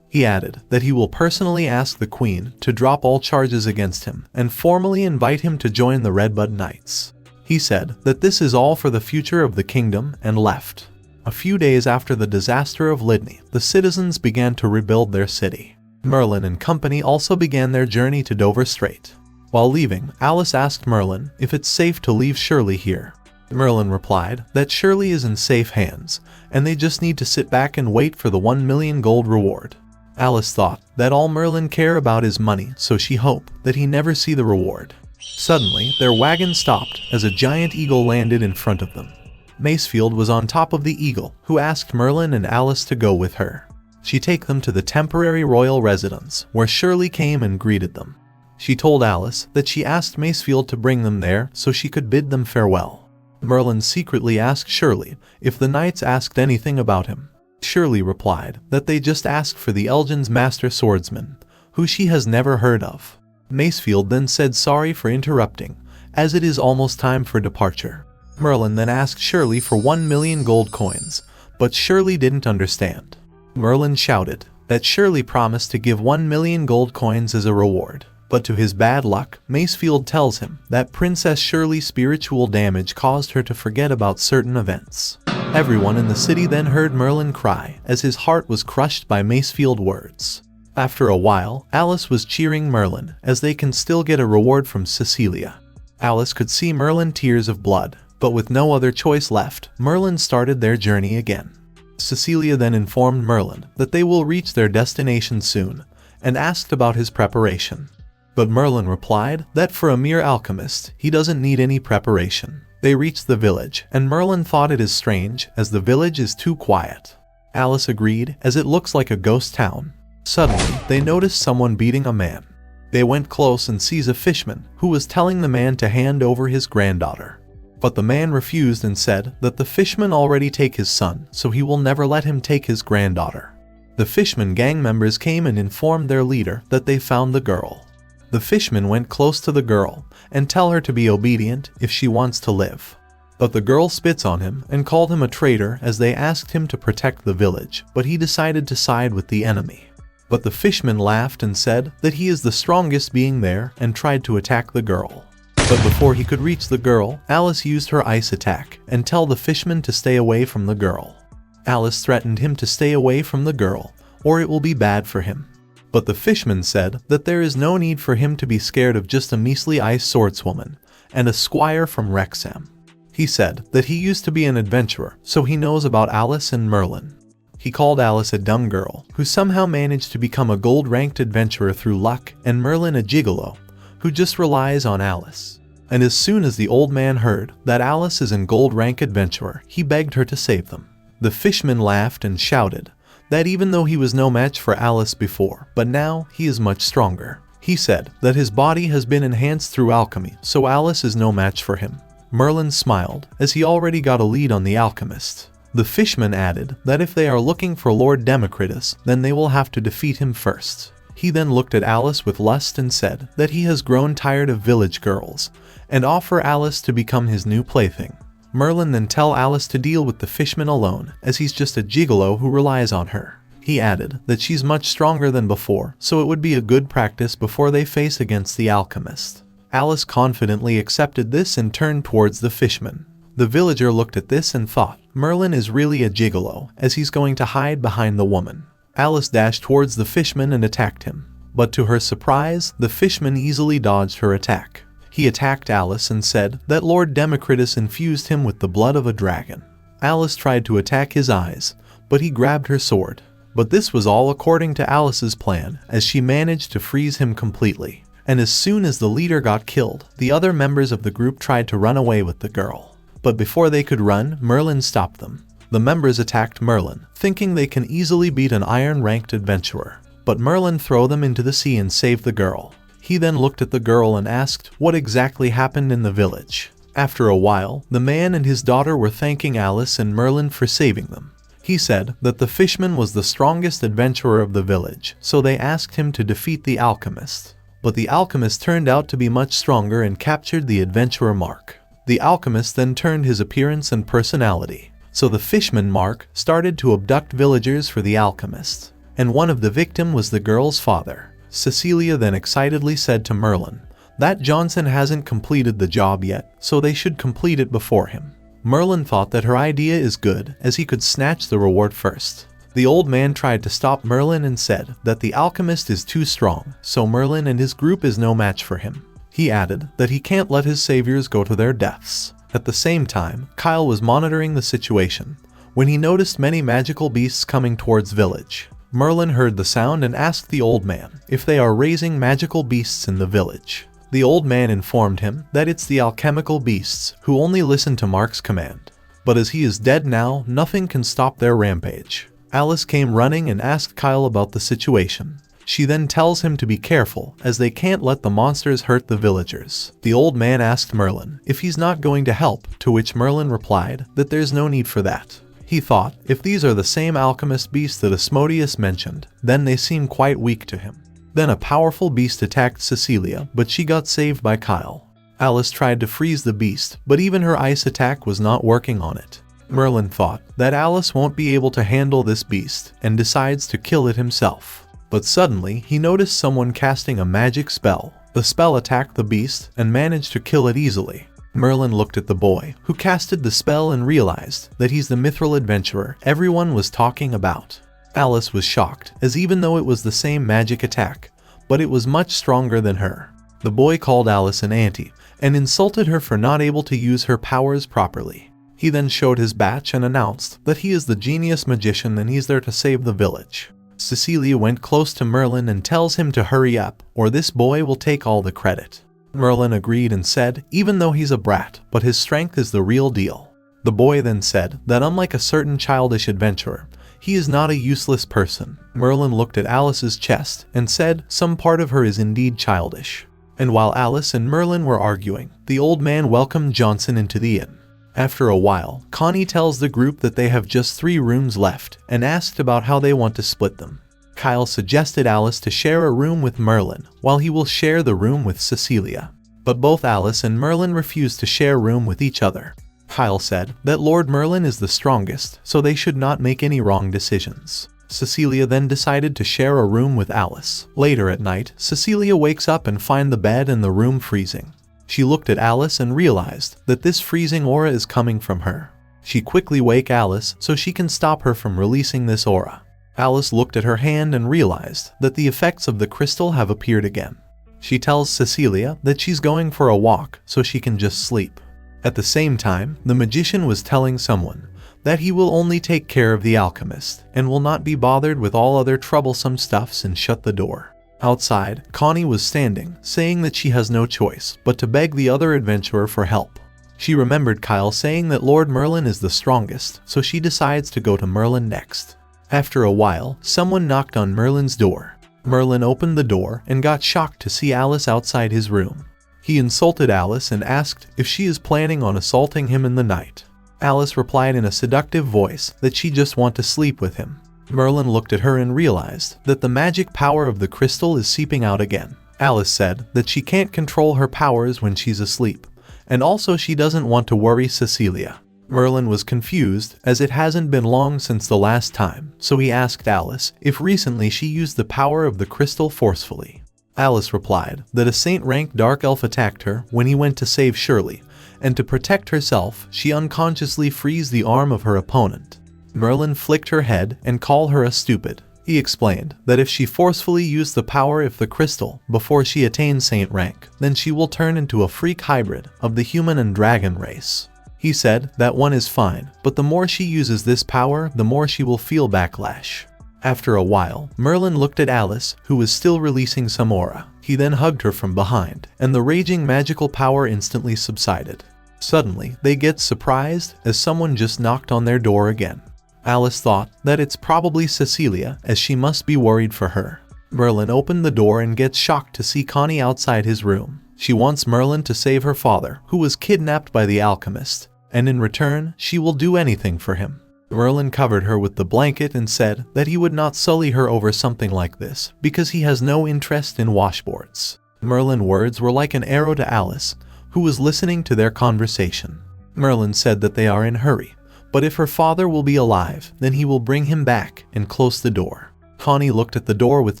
He added that he will personally ask the Queen to drop all charges against him and formally invite him to join the Redbud Knights. He said that this is all for the future of the kingdom and left. A few days after the disaster of Lydney, the citizens began to rebuild their city. Merlin and company also began their journey to Dover Strait. While leaving, Alice asked Merlin if it's safe to leave Shirley here. Merlin replied that Shirley is in safe hands, and they just need to sit back and wait for the 1 million gold reward. Alice thought that all Merlin cared about is money, so she hoped that he never see the reward. Suddenly, their wagon stopped as a giant eagle landed in front of them. Macefield was on top of the eagle, who asked Merlin and Alice to go with her. She take them to the temporary royal residence, where Shirley came and greeted them. She told Alice that she asked Macefield to bring them there so she could bid them farewell. Merlin secretly asked Shirley if the knights asked anything about him. Shirley replied that they just asked for the Elgin's master swordsman, who she has never heard of. Macefield then said sorry for interrupting, as it is almost time for departure. Merlin then asked Shirley for 1 million gold coins, but Shirley didn't understand. Merlin shouted that Shirley promised to give 1 million gold coins as a reward, but to his bad luck, Macefield tells him that Princess Shirley's spiritual damage caused her to forget about certain events. Everyone in the city then heard Merlin cry as his heart was crushed by Macefield's words. After a while, Alice was cheering Merlin as they can still get a reward from Cecilia. Alice could see Merlin tears of blood, but with no other choice left, Merlin started their journey again. Cecilia then informed Merlin that they will reach their destination soon, and asked about his preparation. But Merlin replied that for a mere alchemist, he doesn't need any preparation. They reached the village, and Merlin thought it is strange as the village is too quiet. Alice agreed as it looks like a ghost town. Suddenly, they noticed someone beating a man. They went close and sees a fisherman who was telling the man to hand over his granddaughter. But the man refused and said that the fisherman already take his son, so he will never let him take his granddaughter. The fisherman gang members came and informed their leader that they found the girl. The fisherman went close to the girl and tell her to be obedient if she wants to live. But the girl spits on him and called him a traitor as they asked him to protect the village, but he decided to side with the enemy. But the fisherman laughed and said that he is the strongest being there and tried to attack the girl. But before he could reach the girl, Alice used her ice attack and tell the fisherman to stay away from the girl. Alice threatened him to stay away from the girl, or it will be bad for him. But the fisherman said that there is no need for him to be scared of just a measly ice swordswoman and a squire from Wrexham. He said that he used to be an adventurer, so he knows about Alice and Merlin. He called Alice a dumb girl who somehow managed to become a gold-ranked adventurer through luck, and Merlin a gigolo who just relies on Alice. And as soon as the old man heard that Alice is a gold-rank adventurer, he begged her to save them. The fisherman laughed and shouted that even though he was no match for Alice before, but now he is much stronger. He said that his body has been enhanced through alchemy, so Alice is no match for him. Merlin smiled as he already got a lead on the alchemist. The fisherman added that if they are looking for Lord Democritus, then they will have to defeat him first. He then looked at Alice with lust and said that he has grown tired of village girls and offer Alice to become his new plaything. Merlin then tell Alice to deal with the fisherman alone as he's just a gigolo who relies on her. He added that she's much stronger than before, so it would be a good practice before they face against the alchemist. Alice confidently accepted this and turned towards the fisherman. The villager looked at this and thought, Merlin is really a gigolo, as he's going to hide behind the woman. Alice dashed towards the fisherman and attacked him. But to her surprise, the fisherman easily dodged her attack. He attacked Alice and said that Lord Democritus infused him with the blood of a dragon. Alice tried to attack his eyes, but he grabbed her sword. But this was all according to Alice's plan, as she managed to freeze him completely. And as soon as the leader got killed, the other members of the group tried to run away with the girl. But before they could run, Merlin stopped them. The members attacked Merlin, thinking they can easily beat an iron-ranked adventurer. But Merlin threw them into the sea and saved the girl. He then looked at the girl and asked what exactly happened in the village. After a while, the man and his daughter were thanking Alice and Merlin for saving them. He said that the fisherman was the strongest adventurer of the village, so they asked him to defeat the alchemist. But the alchemist turned out to be much stronger and captured the adventurer Mark. The alchemist then turned his appearance and personality. So the fisherman Mark started to abduct villagers for the alchemist. And one of the victims was the girl's father. Cecilia then excitedly said to Merlin that Johnson hasn't completed the job yet, so they should complete it before him. Merlin thought that her idea is good, as he could snatch the reward first. The old man tried to stop Merlin and said that the alchemist is too strong, so Merlin and his group is no match for him. He added that he can't let his saviors go to their deaths. At the same time, Kyle was monitoring the situation when he noticed many magical beasts coming towards village. Merlin heard the sound and asked the old man if they are raising magical beasts in the village. The old man informed him that it's the alchemical beasts who only listen to Mark's command. But as he is dead now, nothing can stop their rampage. Alice came running and asked Kyle about the situation. She then tells him to be careful, as they can't let the monsters hurt the villagers. The old man asked Merlin if he's not going to help, to which Merlin replied that there's no need for that. He thought, if these are the same alchemist beasts that Asmodeus mentioned, then they seem quite weak to him. Then a powerful beast attacked Cecilia, but she got saved by Kyle. Alice tried to freeze the beast, but even her ice attack was not working on it. Merlin thought that Alice won't be able to handle this beast, and decides to kill it himself. But suddenly, he noticed someone casting a magic spell. The spell attacked the beast and managed to kill it easily. Merlin looked at the boy who casted the spell and realized that he's the mithril adventurer everyone was talking about. Alice was shocked, as even though it was the same magic attack, but it was much stronger than her. The boy called Alice an auntie and insulted her for not able to use her powers properly. He then showed his badge and announced that he is the genius magician and he's there to save the village. Cecilia went close to Merlin and tells him to hurry up, or this boy will take all the credit. Merlin agreed and said, even though he's a brat, but his strength is the real deal. The boy then said that unlike a certain childish adventurer, He is not a useless person. Merlin looked at Alice's chest and said, some part of her is indeed childish. And while Alice and Merlin were arguing, the old man welcomed Johnson into the inn. After a while, Connie tells the group that they have just 3 rooms left and asked about how they want to split them. Kyle suggested Alice to share a room with Merlin, while he will share the room with Cecilia. But both Alice and Merlin refused to share room with each other. Kyle said that Lord Merlin is the strongest, so they should not make any wrong decisions. Cecilia then decided to share a room with Alice. Later at night, Cecilia wakes up and finds the bed and the room freezing. She looked at Alice and realized that this freezing aura is coming from her. She quickly wakes Alice so she can stop her from releasing this aura. Alice looked at her hand and realized that the effects of the crystal have appeared again. She tells Cecilia that she's going for a walk so she can just sleep. At the same time, the magician was telling someone that he will only take care of the alchemist and will not be bothered with all other troublesome stuffs and shut the door. Outside, Connie was standing, saying that she has no choice but to beg the other adventurer for help. She remembered Kyle saying that Lord Merlin is the strongest, so she decides to go to Merlin next. After a while, someone knocked on Merlin's door. Merlin opened the door and got shocked to see Alice outside his room. He insulted Alice and asked if she is planning on assaulting him in the night. Alice replied in a seductive voice that she just wants to sleep with him. Merlin looked at her and realized that the magic power of the crystal is seeping out again. Alice said that she can't control her powers when she's asleep, and also she doesn't want to worry Cecilia. Merlin was confused as it hasn't been long since the last time, so he asked Alice if recently she used the power of the crystal forcefully. Alice replied that a saint-ranked dark elf attacked her when he went to save Shirley, and to protect herself, she unconsciously frees the arm of her opponent. Merlin flicked her head and called her a stupid. He explained that if she forcefully used the power of the crystal before she attained saint rank, then she will turn into a freak hybrid of the human and dragon race. He said that one is fine, but the more she uses this power, the more she will feel backlash. After a while, Merlin looked at Alice, who was still releasing some aura. He then hugged her from behind, and the raging magical power instantly subsided. Suddenly, they get surprised as someone just knocked on their door again. Alice thought that it's probably Cecilia, as she must be worried for her. Merlin opened the door and gets shocked to see Connie outside his room. She wants Merlin to save her father, who was kidnapped by the alchemist, and in return, she will do anything for him. Merlin covered her with the blanket and said that he would not sully her over something like this, because he has no interest in washboards. Merlin's words were like an arrow to Alice, who was listening to their conversation. Merlin said that they are in a hurry, but if her father will be alive, then he will bring him back and close the door. Connie looked at the door with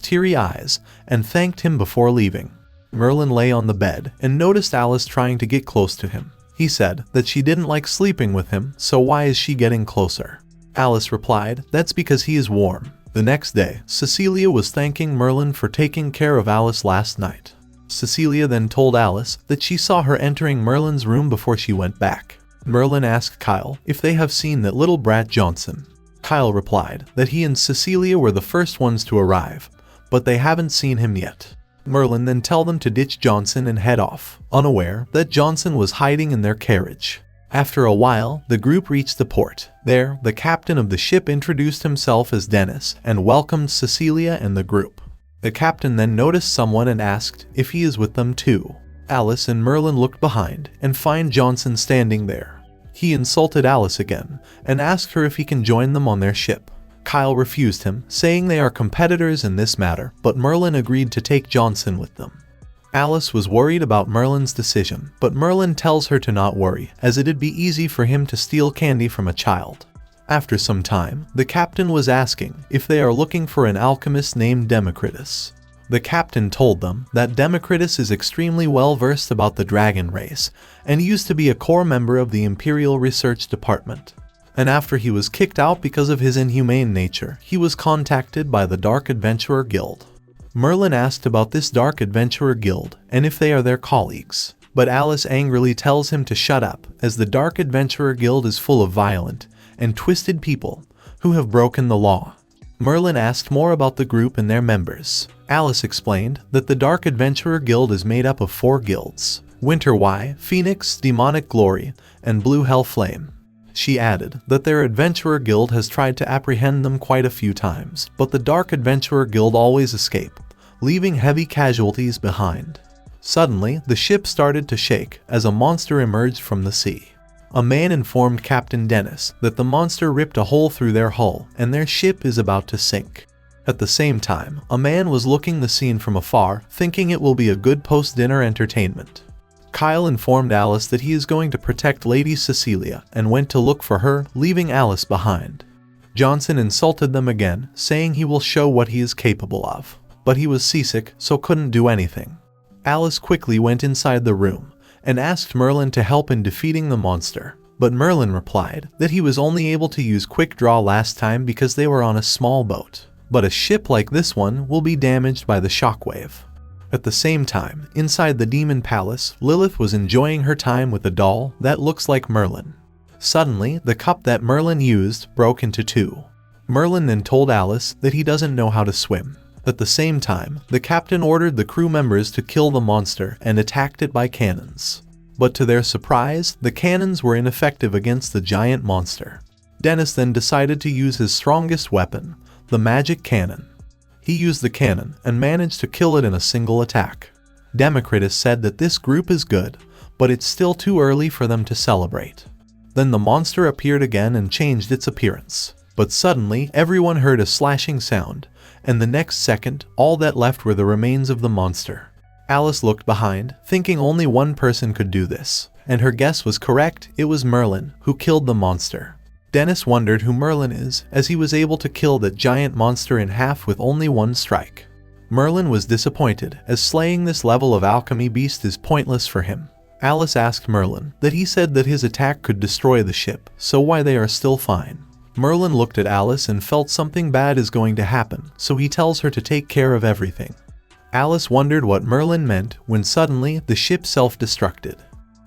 teary eyes and thanked him before leaving. Merlin lay on the bed and noticed Alice trying to get close to him. He said that she didn't like sleeping with him, so why is she getting closer? Alice replied, that's because he is warm. The next day, Cecilia was thanking Merlin for taking care of Alice last night. Cecilia then told Alice that she saw her entering Merlin's room before she went back. Merlin asked Kyle if they have seen that little brat Johnson. Kyle replied that he and Cecilia were the first ones to arrive, but they haven't seen him yet. Merlin then tell them to ditch Johnson and head off, unaware that Johnson was hiding in their carriage. After a while, the group reached the port. There, the captain of the ship introduced himself as Dennis and welcomed Cecilia and the group. The captain then noticed someone and asked if he is with them too. Alice and Merlin looked behind and find Johnson standing there. He insulted Alice again and asked her if he can join them on their ship. Kyle refused him, saying they are competitors in this matter, but Merlin agreed to take Johnson with them. Alice was worried about Merlin's decision, but Merlin tells her to not worry, as it'd be easy for him to steal candy from a child. After some time, the captain was asking if they are looking for an alchemist named Democritus. The captain told them that Democritus is extremely well versed about the dragon race and used to be a core member of the Imperial Research Department. And after he was kicked out because of his inhumane nature, he was contacted by the Dark Adventurer Guild. Merlin asked about this Dark Adventurer Guild and if they are their colleagues, but Alice angrily tells him to shut up, as the Dark Adventurer Guild is full of violent and twisted people who have broken the law. Merlin asked more about the group and their members. Alice explained that the Dark Adventurer Guild is made up of 4 guilds: Winter Y, Phoenix, Demonic Glory, and Blue Hell Flame. She added that their adventurer guild has tried to apprehend them quite a few times, but the Dark Adventurer Guild always escape, leaving heavy casualties behind. Suddenly, the ship started to shake as a monster emerged from the sea. A man informed Captain Dennis that the monster ripped a hole through their hull and their ship is about to sink. At the same time, a man was looking the scene from afar, thinking it will be a good post-dinner entertainment. Kyle informed Alice that he is going to protect Lady Cecilia and went to look for her, leaving Alice behind. Johnson insulted them again, saying he will show what he is capable of, but he was seasick so couldn't do anything. Alice quickly went inside the room and asked Merlin to help in defeating the monster, but Merlin replied that he was only able to use quick draw last time because they were on a small boat, but a ship like this one will be damaged by the shockwave. At the same time, inside the demon palace, Lilith was enjoying her time with a doll that looks like Merlin. Suddenly, the cup that Merlin used broke into two. Merlin then told Alice that he doesn't know how to swim. At the same time, the captain ordered the crew members to kill the monster and attacked it by cannons. But to their surprise, the cannons were ineffective against the giant monster. Dennis then decided to use his strongest weapon, the magic cannon. He used the cannon and managed to kill it in a single attack. Democritus said that this group is good, but it's still too early for them to celebrate. Then the monster appeared again and changed its appearance. But suddenly, everyone heard a slashing sound, and the next second, all that left were the remains of the monster. Alice looked behind, thinking only one person could do this, and her guess was correct. It was Merlin, who killed the monster. Dennis wondered who Merlin is, as he was able to kill that giant monster in half with only one strike. Merlin was disappointed, as slaying this level of alchemy beast is pointless for him. Alice asked Merlin that he said that his attack could destroy the ship, so why they are still fine. Merlin looked at Alice and felt something bad is going to happen, so he tells her to take care of everything. Alice wondered what Merlin meant when suddenly the ship self-destructed.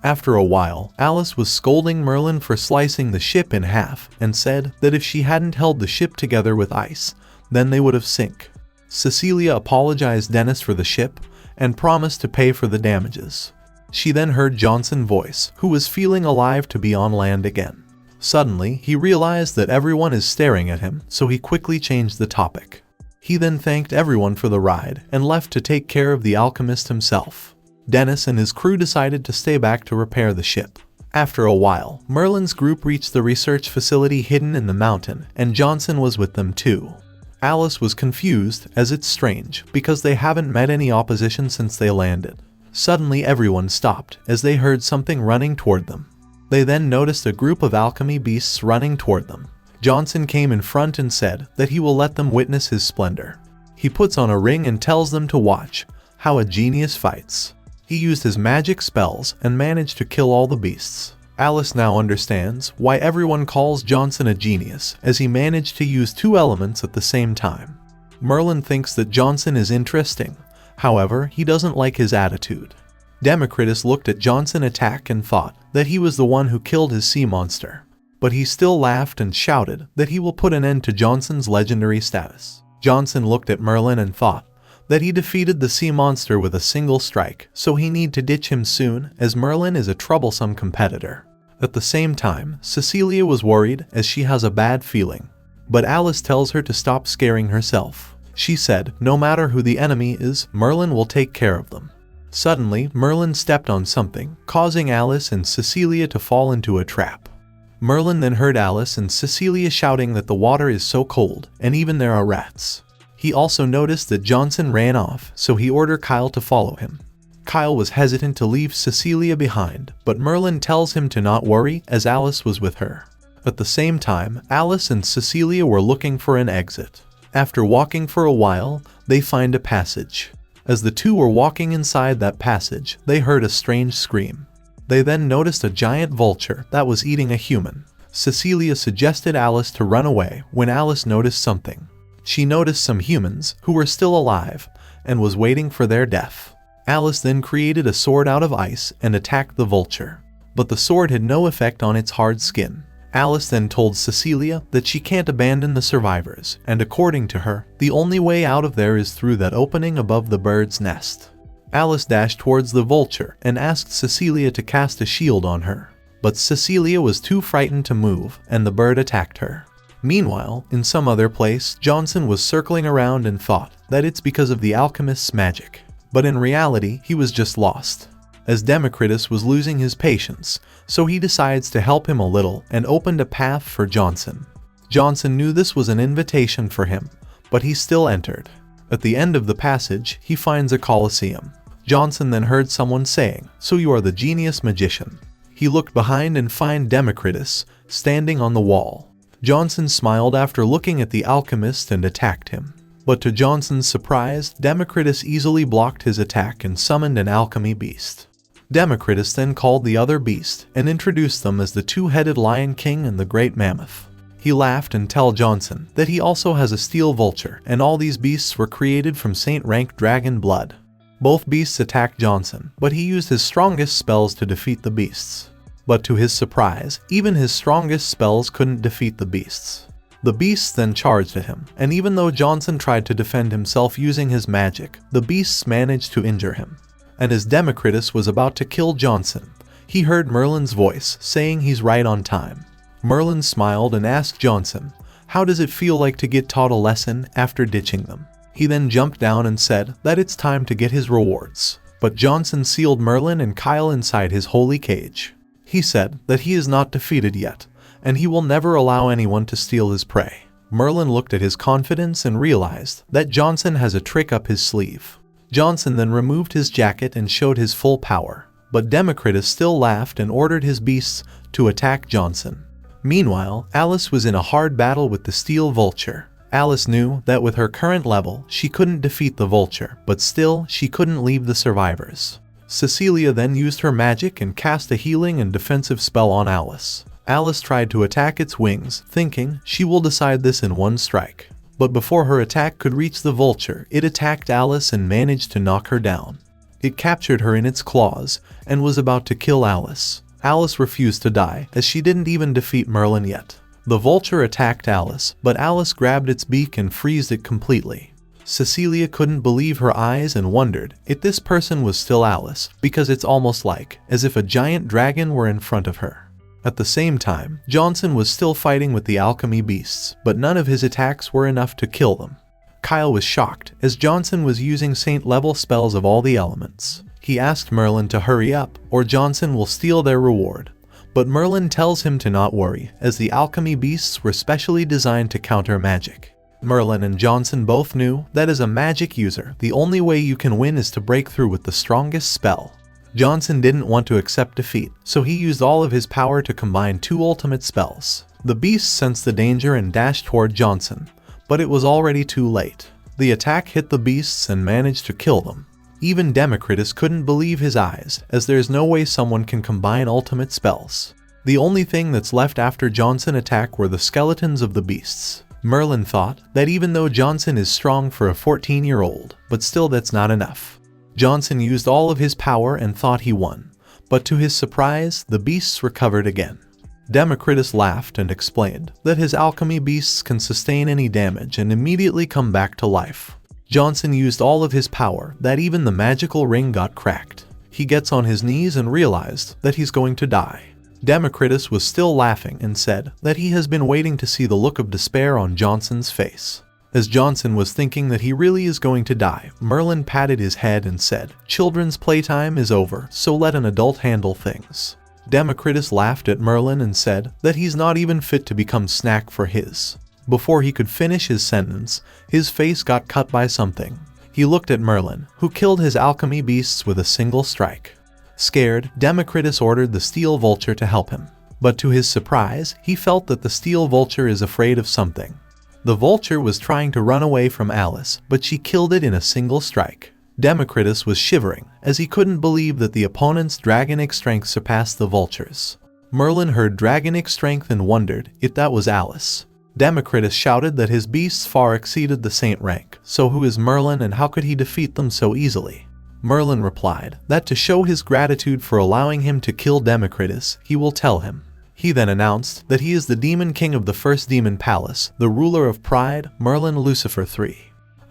After a while, Alice was scolding Merlin for slicing the ship in half and said that if she hadn't held the ship together with ice, then they would have sunk. Cecilia apologized Dennis for the ship and promised to pay for the damages. She then heard Johnson's voice, who was feeling alive to be on land again. Suddenly, he realized that everyone is staring at him, so he quickly changed the topic. He then thanked everyone for the ride and left to take care of the alchemist himself. Dennis and his crew decided to stay back to repair the ship. After a while, Merlin's group reached the research facility hidden in the mountain, and Johnson was with them too. Alice was confused, as it's strange, because they haven't met any opposition since they landed. Suddenly everyone stopped, as they heard something running toward them. They then noticed a group of alchemy beasts running toward them. Johnson came in front and said that he will let them witness his splendor. He puts on a ring and tells them to watch how a genius fights. He used his magic spells and managed to kill all the beasts. Alice now understands why everyone calls Johnson a genius, as he managed to use two elements at the same time. Merlin thinks that Johnson is interesting, however, he doesn't like his attitude. Democritus looked at Johnson's attack and thought that he was the one who killed his sea monster. But he still laughed and shouted that he will put an end to Johnson's legendary status. Johnson looked at Merlin and thought that he defeated the sea monster with a single strike, so he need to ditch him soon, as Merlin is a troublesome competitor. At the same time, Cecilia was worried, as she has a bad feeling. But Alice tells her to stop scaring herself. She said, no matter who the enemy is, Merlin will take care of them. Suddenly, Merlin stepped on something, causing Alice and Cecilia to fall into a trap. Merlin then heard Alice and Cecilia shouting that the water is so cold, and even there are rats. He also noticed that Johnson ran off, so he ordered Kyle to follow him. Kyle was hesitant to leave Cecilia behind, but Merlin tells him to not worry, as Alice was with her. At the same time, Alice and Cecilia were looking for an exit. After walking for a while, they find a passage. As the two were walking inside that passage, they heard a strange scream. They then noticed a giant vulture that was eating a human. Cecilia suggested Alice to run away when Alice noticed something. She noticed some humans who were still alive and was waiting for their death. Alice then created a sword out of ice and attacked the vulture. But the sword had no effect on its hard skin. Alice then told Cecilia that she can't abandon the survivors, and according to her, the only way out of there is through that opening above the bird's nest. Alice dashed towards the vulture and asked Cecilia to cast a shield on her. but Cecilia was too frightened to move, and the bird attacked her. Meanwhile, in some other place, Johnson was circling around and thought that it's because of the alchemist's magic. But in reality, he was just lost, as Democritus was losing his patience, so he decides to help him a little and opened a path for Johnson. Johnson knew this was an invitation for him, but he still entered. At the end of the passage, he finds a Colosseum. Johnson then heard someone saying, "So you are the genius magician." He looked behind and found Democritus standing on the wall. Johnson smiled after looking at the alchemist and attacked him. But to Johnson's surprise, Democritus easily blocked his attack and summoned an alchemy beast. Democritus then called the other beast and introduced them as the two-headed Lion King and the Great Mammoth. He laughed and told Johnson that he also has a steel vulture, and all these beasts were created from Saint-rank dragon blood. Both beasts attacked Johnson, but he used his strongest spells to defeat the beasts. But to his surprise, even his strongest spells couldn't defeat the beasts. The beasts then charged at him, and even though Johnson tried to defend himself using his magic, the beasts managed to injure him. And as Democritus was about to kill Johnson, he heard Merlin's voice saying he's right on time. Merlin smiled and asked Johnson, "How does it feel like to get taught a lesson after ditching them?" He then jumped down and said that it's time to get his rewards. But Johnson sealed Merlin and Kyle inside his holy cage. He said that he is not defeated yet, and he will never allow anyone to steal his prey. Merlin looked at his confidence and realized that Johnson has a trick up his sleeve. Johnson then removed his jacket and showed his full power, but Democritus still laughed and ordered his beasts to attack Johnson. Meanwhile, Alice was in a hard battle with the steel vulture. Alice knew that with her current level, she couldn't defeat the vulture, but still, she couldn't leave the survivors. Cecilia then used her magic and cast a healing and defensive spell on Alice. Alice tried to attack its wings, thinking she will decide this in one strike. But before her attack could reach the vulture, it attacked Alice and managed to knock her down. It captured her in its claws and was about to kill Alice. Alice refused to die, as she didn't even defeat Merlin yet. The vulture attacked Alice, but Alice grabbed its beak and freezed it completely. Cecilia couldn't believe her eyes and wondered if this person was still Alice, because it's almost like as if a giant dragon were in front of her. At the same time, Johnson was still fighting with the alchemy beasts, but none of his attacks were enough to kill them. Kyle was shocked, as Johnson was using saint-level spells of all the elements. He asked Merlin to hurry up, or Johnson will steal their reward. But Merlin tells him to not worry, as the alchemy beasts were specially designed to counter magic. Merlin and Johnson both knew that as a magic user, the only way you can win is to break through with the strongest spell. Johnson didn't want to accept defeat, so he used all of his power to combine two ultimate spells. The beasts sensed the danger and dashed toward Johnson, but it was already too late. The attack hit the beasts and managed to kill them. Even Democritus couldn't believe his eyes, as there's no way someone can combine ultimate spells. The only thing that's left after Johnson attack were the skeletons of the beasts. Merlin thought that even though Johnson is strong for a 14-year-old, but still that's not enough. Johnson used all of his power and thought he won, but to his surprise, the beasts recovered again. Democritus laughed and explained that his alchemy beasts can sustain any damage and immediately come back to life. Johnson used all of his power that even the magical ring got cracked. He gets on his knees and realized that he's going to die. Democritus was still laughing and said that he has been waiting to see the look of despair on Johnson's face. As Johnson was thinking that he really is going to die, Merlin patted his head and said, "Children's playtime is over, so let an adult handle things." Democritus laughed at Merlin and said that he's not even fit to become snack for his. Before he could finish his sentence, his face got cut by something. He looked at Merlin, who killed his alchemy beasts with a single strike. Scared, Democritus ordered the steel vulture to help him. But to his surprise, he felt that the steel vulture is afraid of something. The vulture was trying to run away from Alice, but she killed it in a single strike. Democritus was shivering, as he couldn't believe that the opponent's dragonic strength surpassed the vulture's. Merlin heard dragonic strength and wondered if that was Alice. Democritus shouted that his beasts far exceeded the saint rank, so who is Merlin and how could he defeat them so easily? Merlin replied that to show his gratitude for allowing him to kill Democritus, he will tell him. He then announced that he is the demon king of the first demon palace, the ruler of pride, Merlin Lucifer III.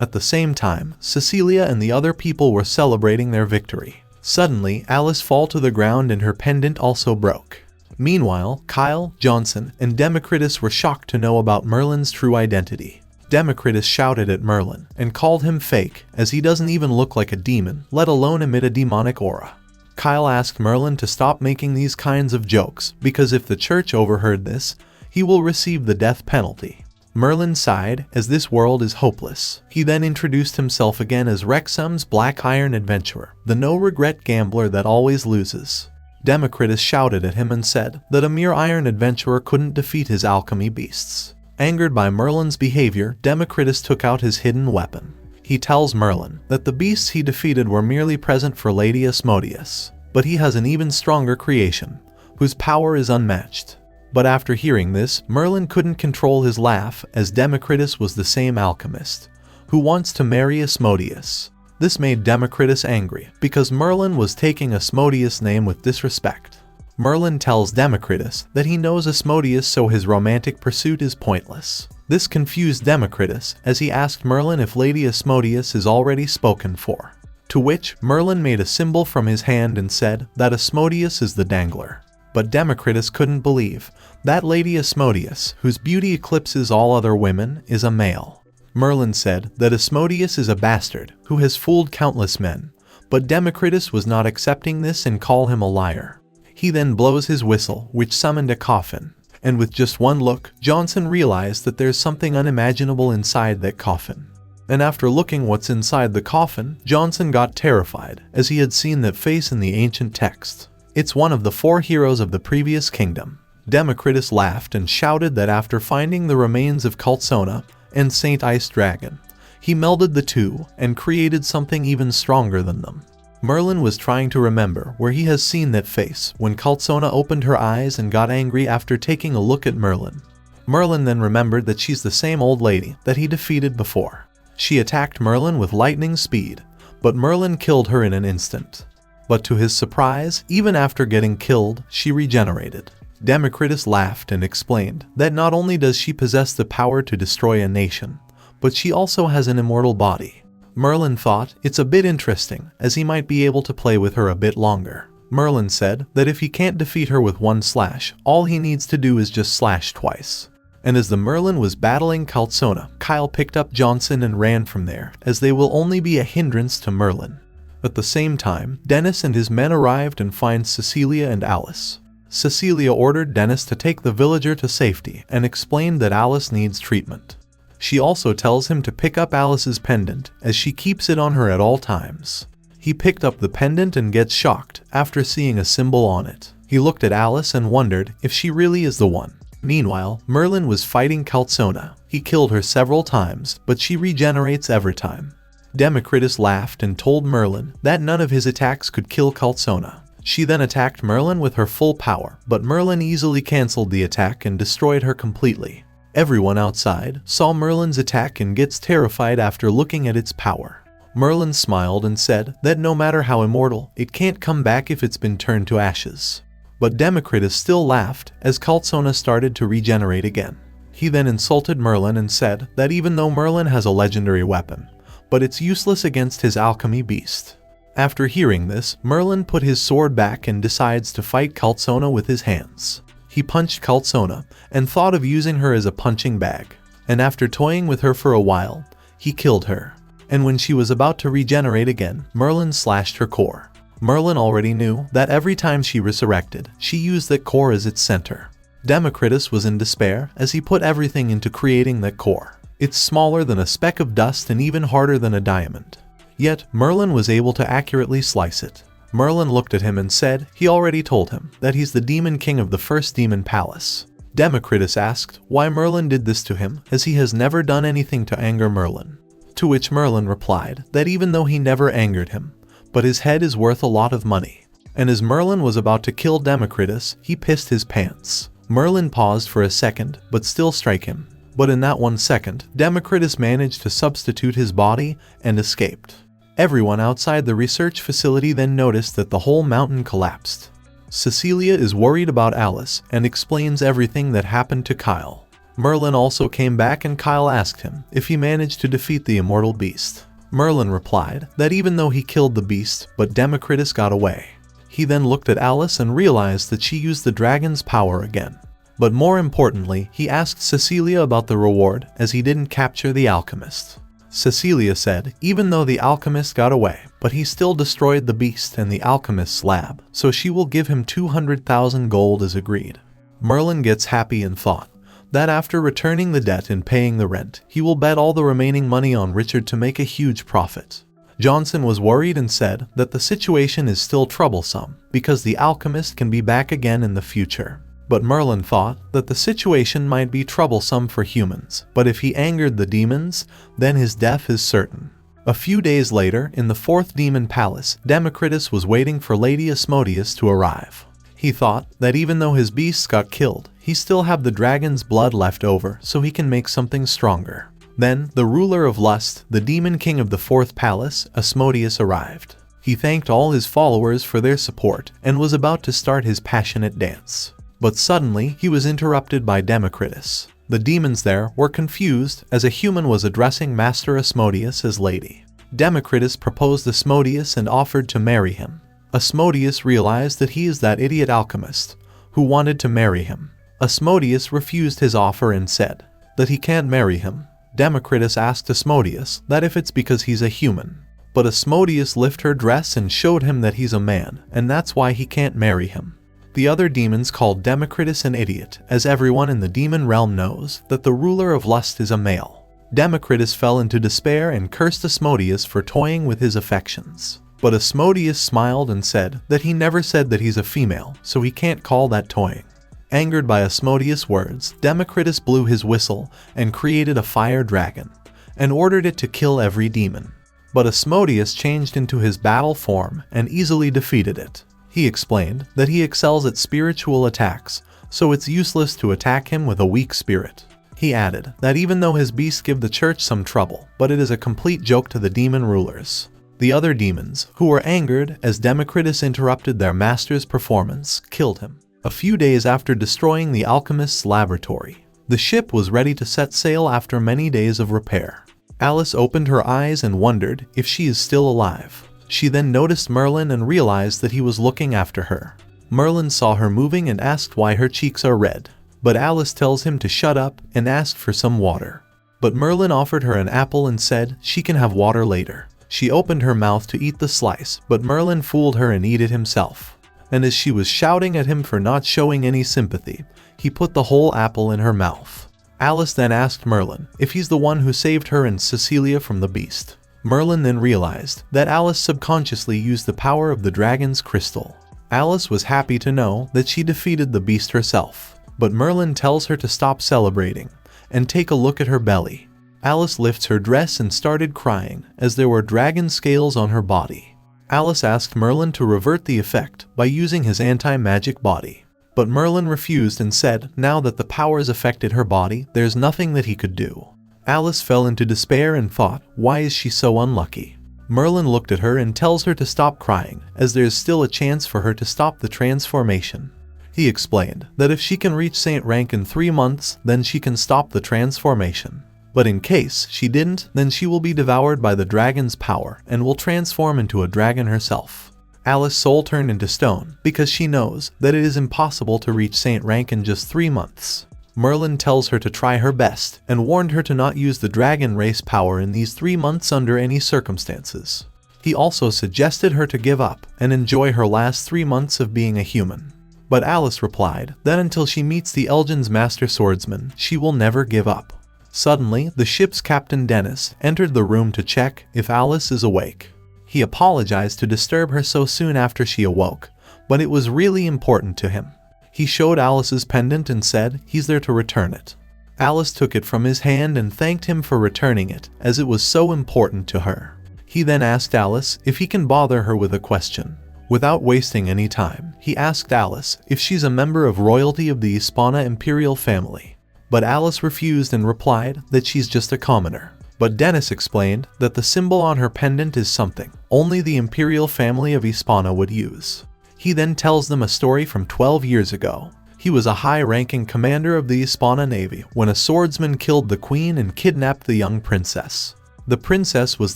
At the same time, Cecilia and the other people were celebrating their victory. Suddenly, Alice fell to the ground and her pendant also broke. Meanwhile, Kyle, Johnson, and Democritus were shocked to know about Merlin's true identity. Democritus shouted at Merlin and called him fake, as he doesn't even look like a demon, let alone emit a demonic aura. Kyle asked Merlin to stop making these kinds of jokes, because if the church overheard this, he will receive the death penalty. Merlin sighed, as this world is hopeless. He then introduced himself again as Wrexham's Black Iron Adventurer, the no-regret gambler that always loses. Democritus shouted at him and said that a mere iron adventurer couldn't defeat his alchemy beasts. Angered by Merlin's behavior, Democritus took out his hidden weapon. He tells Merlin that the beasts he defeated were merely present for Lady Asmodeus, but he has an even stronger creation, whose power is unmatched. But after hearing this, Merlin couldn't control his laugh, as Democritus was the same alchemist, who wants to marry Asmodeus. This made Democritus angry, because Merlin was taking Asmodeus' name with disrespect. Merlin tells Democritus that he knows Asmodeus, so his romantic pursuit is pointless. This confused Democritus, as he asked Merlin if Lady Asmodeus is already spoken for. To which, Merlin made a symbol from his hand and said that Asmodeus is the dangler. But Democritus couldn't believe that Lady Asmodeus, whose beauty eclipses all other women, is a male. Merlin said that Asmodeus is a bastard who has fooled countless men, but Democritus was not accepting this and called him a liar. He then blows his whistle, which summoned a coffin, and with just one look, Johnson realized that there's something unimaginable inside that coffin. And after looking what's inside the coffin, Johnson got terrified, as he had seen that face in the ancient text. It's one of the 4 heroes of the previous kingdom. Democritus laughed and shouted that after finding the remains of Calzona and Saint Ice Dragon, he melded the two and created something even stronger than them. Merlin was trying to remember where he has seen that face when Calzona opened her eyes and got angry after taking a look at Merlin. Merlin then remembered that she's the same old lady that he defeated before. She attacked Merlin with lightning speed, but Merlin killed her in an instant. But to his surprise, even after getting killed, she regenerated. Democritus laughed and explained that not only does she possess the power to destroy a nation, but she also has an immortal body. Merlin thought it's a bit interesting, as he might be able to play with her a bit longer. Merlin said that if he can't defeat her with one slash, all he needs to do is just slash twice. And as the Merlin was battling Calzona, Kyle picked up Johnson and ran from there, as they will only be a hindrance to Merlin. At the same time, Dennis and his men arrived and find Cecilia and Alice. Cecilia ordered Dennis to take the villager to safety and explained that Alice needs treatment. She also tells him to pick up Alice's pendant, as she keeps it on her at all times. He picked up the pendant and gets shocked after seeing a symbol on it. He looked at Alice and wondered if she really is the one. Meanwhile, Merlin was fighting Calzona. He killed her several times, but she regenerates every time. Democritus laughed and told Merlin that none of his attacks could kill Calzona. She then attacked Merlin with her full power, but Merlin easily cancelled the attack and destroyed her completely. Everyone outside saw Merlin's attack and gets terrified after looking at its power. Merlin smiled and said that no matter how immortal, it can't come back if it's been turned to ashes. But Democritus still laughed as Calzona started to regenerate again. He then insulted Merlin and said that even though Merlin has a legendary weapon, but it's useless against his alchemy beast. After hearing this, Merlin put his sword back and decides to fight Calzona with his hands. He punched Calzona and thought of using her as a punching bag, and after toying with her for a while, he killed her. And when she was about to regenerate again, Merlin slashed her core. Merlin already knew that every time she resurrected, she used that core as its center. Democritus was in despair as he put everything into creating that core. It's smaller than a speck of dust and even harder than a diamond. Yet, Merlin was able to accurately slice it. Merlin looked at him and said he already told him that he's the demon king of the first demon palace. Democritus asked why Merlin did this to him, as he has never done anything to anger Merlin. To which Merlin replied that even though he never angered him, but his head is worth a lot of money. And as Merlin was about to kill Democritus, he pissed his pants. Merlin paused for a second, but still strike him. But in that 1 second, Democritus managed to substitute his body and escaped. Everyone outside the research facility then noticed that the whole mountain collapsed. Cecilia is worried about Alice and explains everything that happened to Kyle. Merlin also came back and Kyle asked him if he managed to defeat the immortal beast. Merlin replied that even though he killed the beast, but Democritus got away. He then looked at Alice and realized that she used the dragon's power again. But more importantly, he asked Cecilia about the reward as he didn't capture the alchemist. Cecilia said even though the alchemist got away, but he still destroyed the beast and the alchemist's lab, so she will give him 200,000 gold as agreed. Merlin gets happy and thought that after returning the debt and paying the rent, he will bet all the remaining money on Richard to make a huge profit. Johnson was worried and said that the situation is still troublesome because the alchemist can be back again in the future. But Merlin thought that the situation might be troublesome for humans, but if he angered the demons, then his death is certain. A few days later, in the fourth demon palace, Democritus was waiting for Lady Asmodeus to arrive. He thought that even though his beasts got killed, he still have the dragon's blood left over so he can make something stronger. Then, the ruler of lust, the demon king of the fourth palace, Asmodeus, arrived. He thanked all his followers for their support and was about to start his passionate dance. But suddenly, he was interrupted by Democritus. The demons there were confused as a human was addressing Master Asmodeus as lady. Democritus proposed Asmodeus and offered to marry him. Asmodeus realized that he is that idiot alchemist who wanted to marry him. Asmodeus refused his offer and said that he can't marry him. Democritus asked Asmodeus that if it's because he's a human. But Asmodeus lifted her dress and showed him that he's a man, and that's why he can't marry him. The other demons called Democritus an idiot, as everyone in the demon realm knows that the ruler of lust is a male. Democritus fell into despair and cursed Asmodeus for toying with his affections. But Asmodeus smiled and said that he never said that he's a female, so he can't call that toying. Angered by Asmodeus' words, Democritus blew his whistle and created a fire dragon, and ordered it to kill every demon. But Asmodeus changed into his battle form and easily defeated it. He explained that he excels at spiritual attacks, so it's useless to attack him with a weak spirit. He added that even though his beasts give the church some trouble, but it is a complete joke to the demon rulers. The other demons, who were angered as Democritus interrupted their master's performance, killed him. A few days after destroying the alchemist's laboratory, the ship was ready to set sail after many days of repair. Alice opened her eyes and wondered if she is still alive. She then noticed Merlin and realized that he was looking after her. Merlin saw her moving and asked why her cheeks are red. But Alice tells him to shut up and asked for some water. But Merlin offered her an apple and said she can have water later. She opened her mouth to eat the slice, but Merlin fooled her and ate it himself. And as she was shouting at him for not showing any sympathy, he put the whole apple in her mouth. Alice then asked Merlin if he's the one who saved her and Cecilia from the beast. Merlin then realized that Alice subconsciously used the power of the dragon's crystal. Alice was happy to know that she defeated the beast herself, but Merlin tells her to stop celebrating and take a look at her belly. Alice lifts her dress and started crying as there were dragon scales on her body. Alice asked Merlin to revert the effect by using his anti-magic body. But Merlin refused and said now that the powers affected her body, there's nothing that he could do. Alice fell into despair and thought, why is she so unlucky? Merlin looked at her and tells her to stop crying, as there is still a chance for her to stop the transformation. He explained that if she can reach Saint rank in 3 months, then she can stop the transformation. But in case she didn't, then she will be devoured by the dragon's power and will transform into a dragon herself. Alice's soul turned into stone because she knows that it is impossible to reach Saint rank in just 3 months. Merlin tells her to try her best and warned her to not use the dragon race power in these 3 months under any circumstances. He also suggested her to give up and enjoy her last 3 months of being a human. But Alice replied that until she meets the Elgin's master swordsman, she will never give up. Suddenly, the ship's captain Dennis entered the room to check if Alice is awake. He apologized to disturb her so soon after she awoke, but it was really important to him. He showed Alice's pendant and said he's there to return it. Alice took it from his hand and thanked him for returning it, as it was so important to her. He then asked Alice if he can bother her with a question. Without wasting any time, he asked Alice if she's a member of royalty of the Hispana imperial family. But Alice refused and replied that she's just a commoner. But Dennis explained that the symbol on her pendant is something only the imperial family of Hispana would use. He then tells them a story from 12 years ago. He was a high-ranking commander of the Hispana Navy when a swordsman killed the queen and kidnapped the young princess. The princess was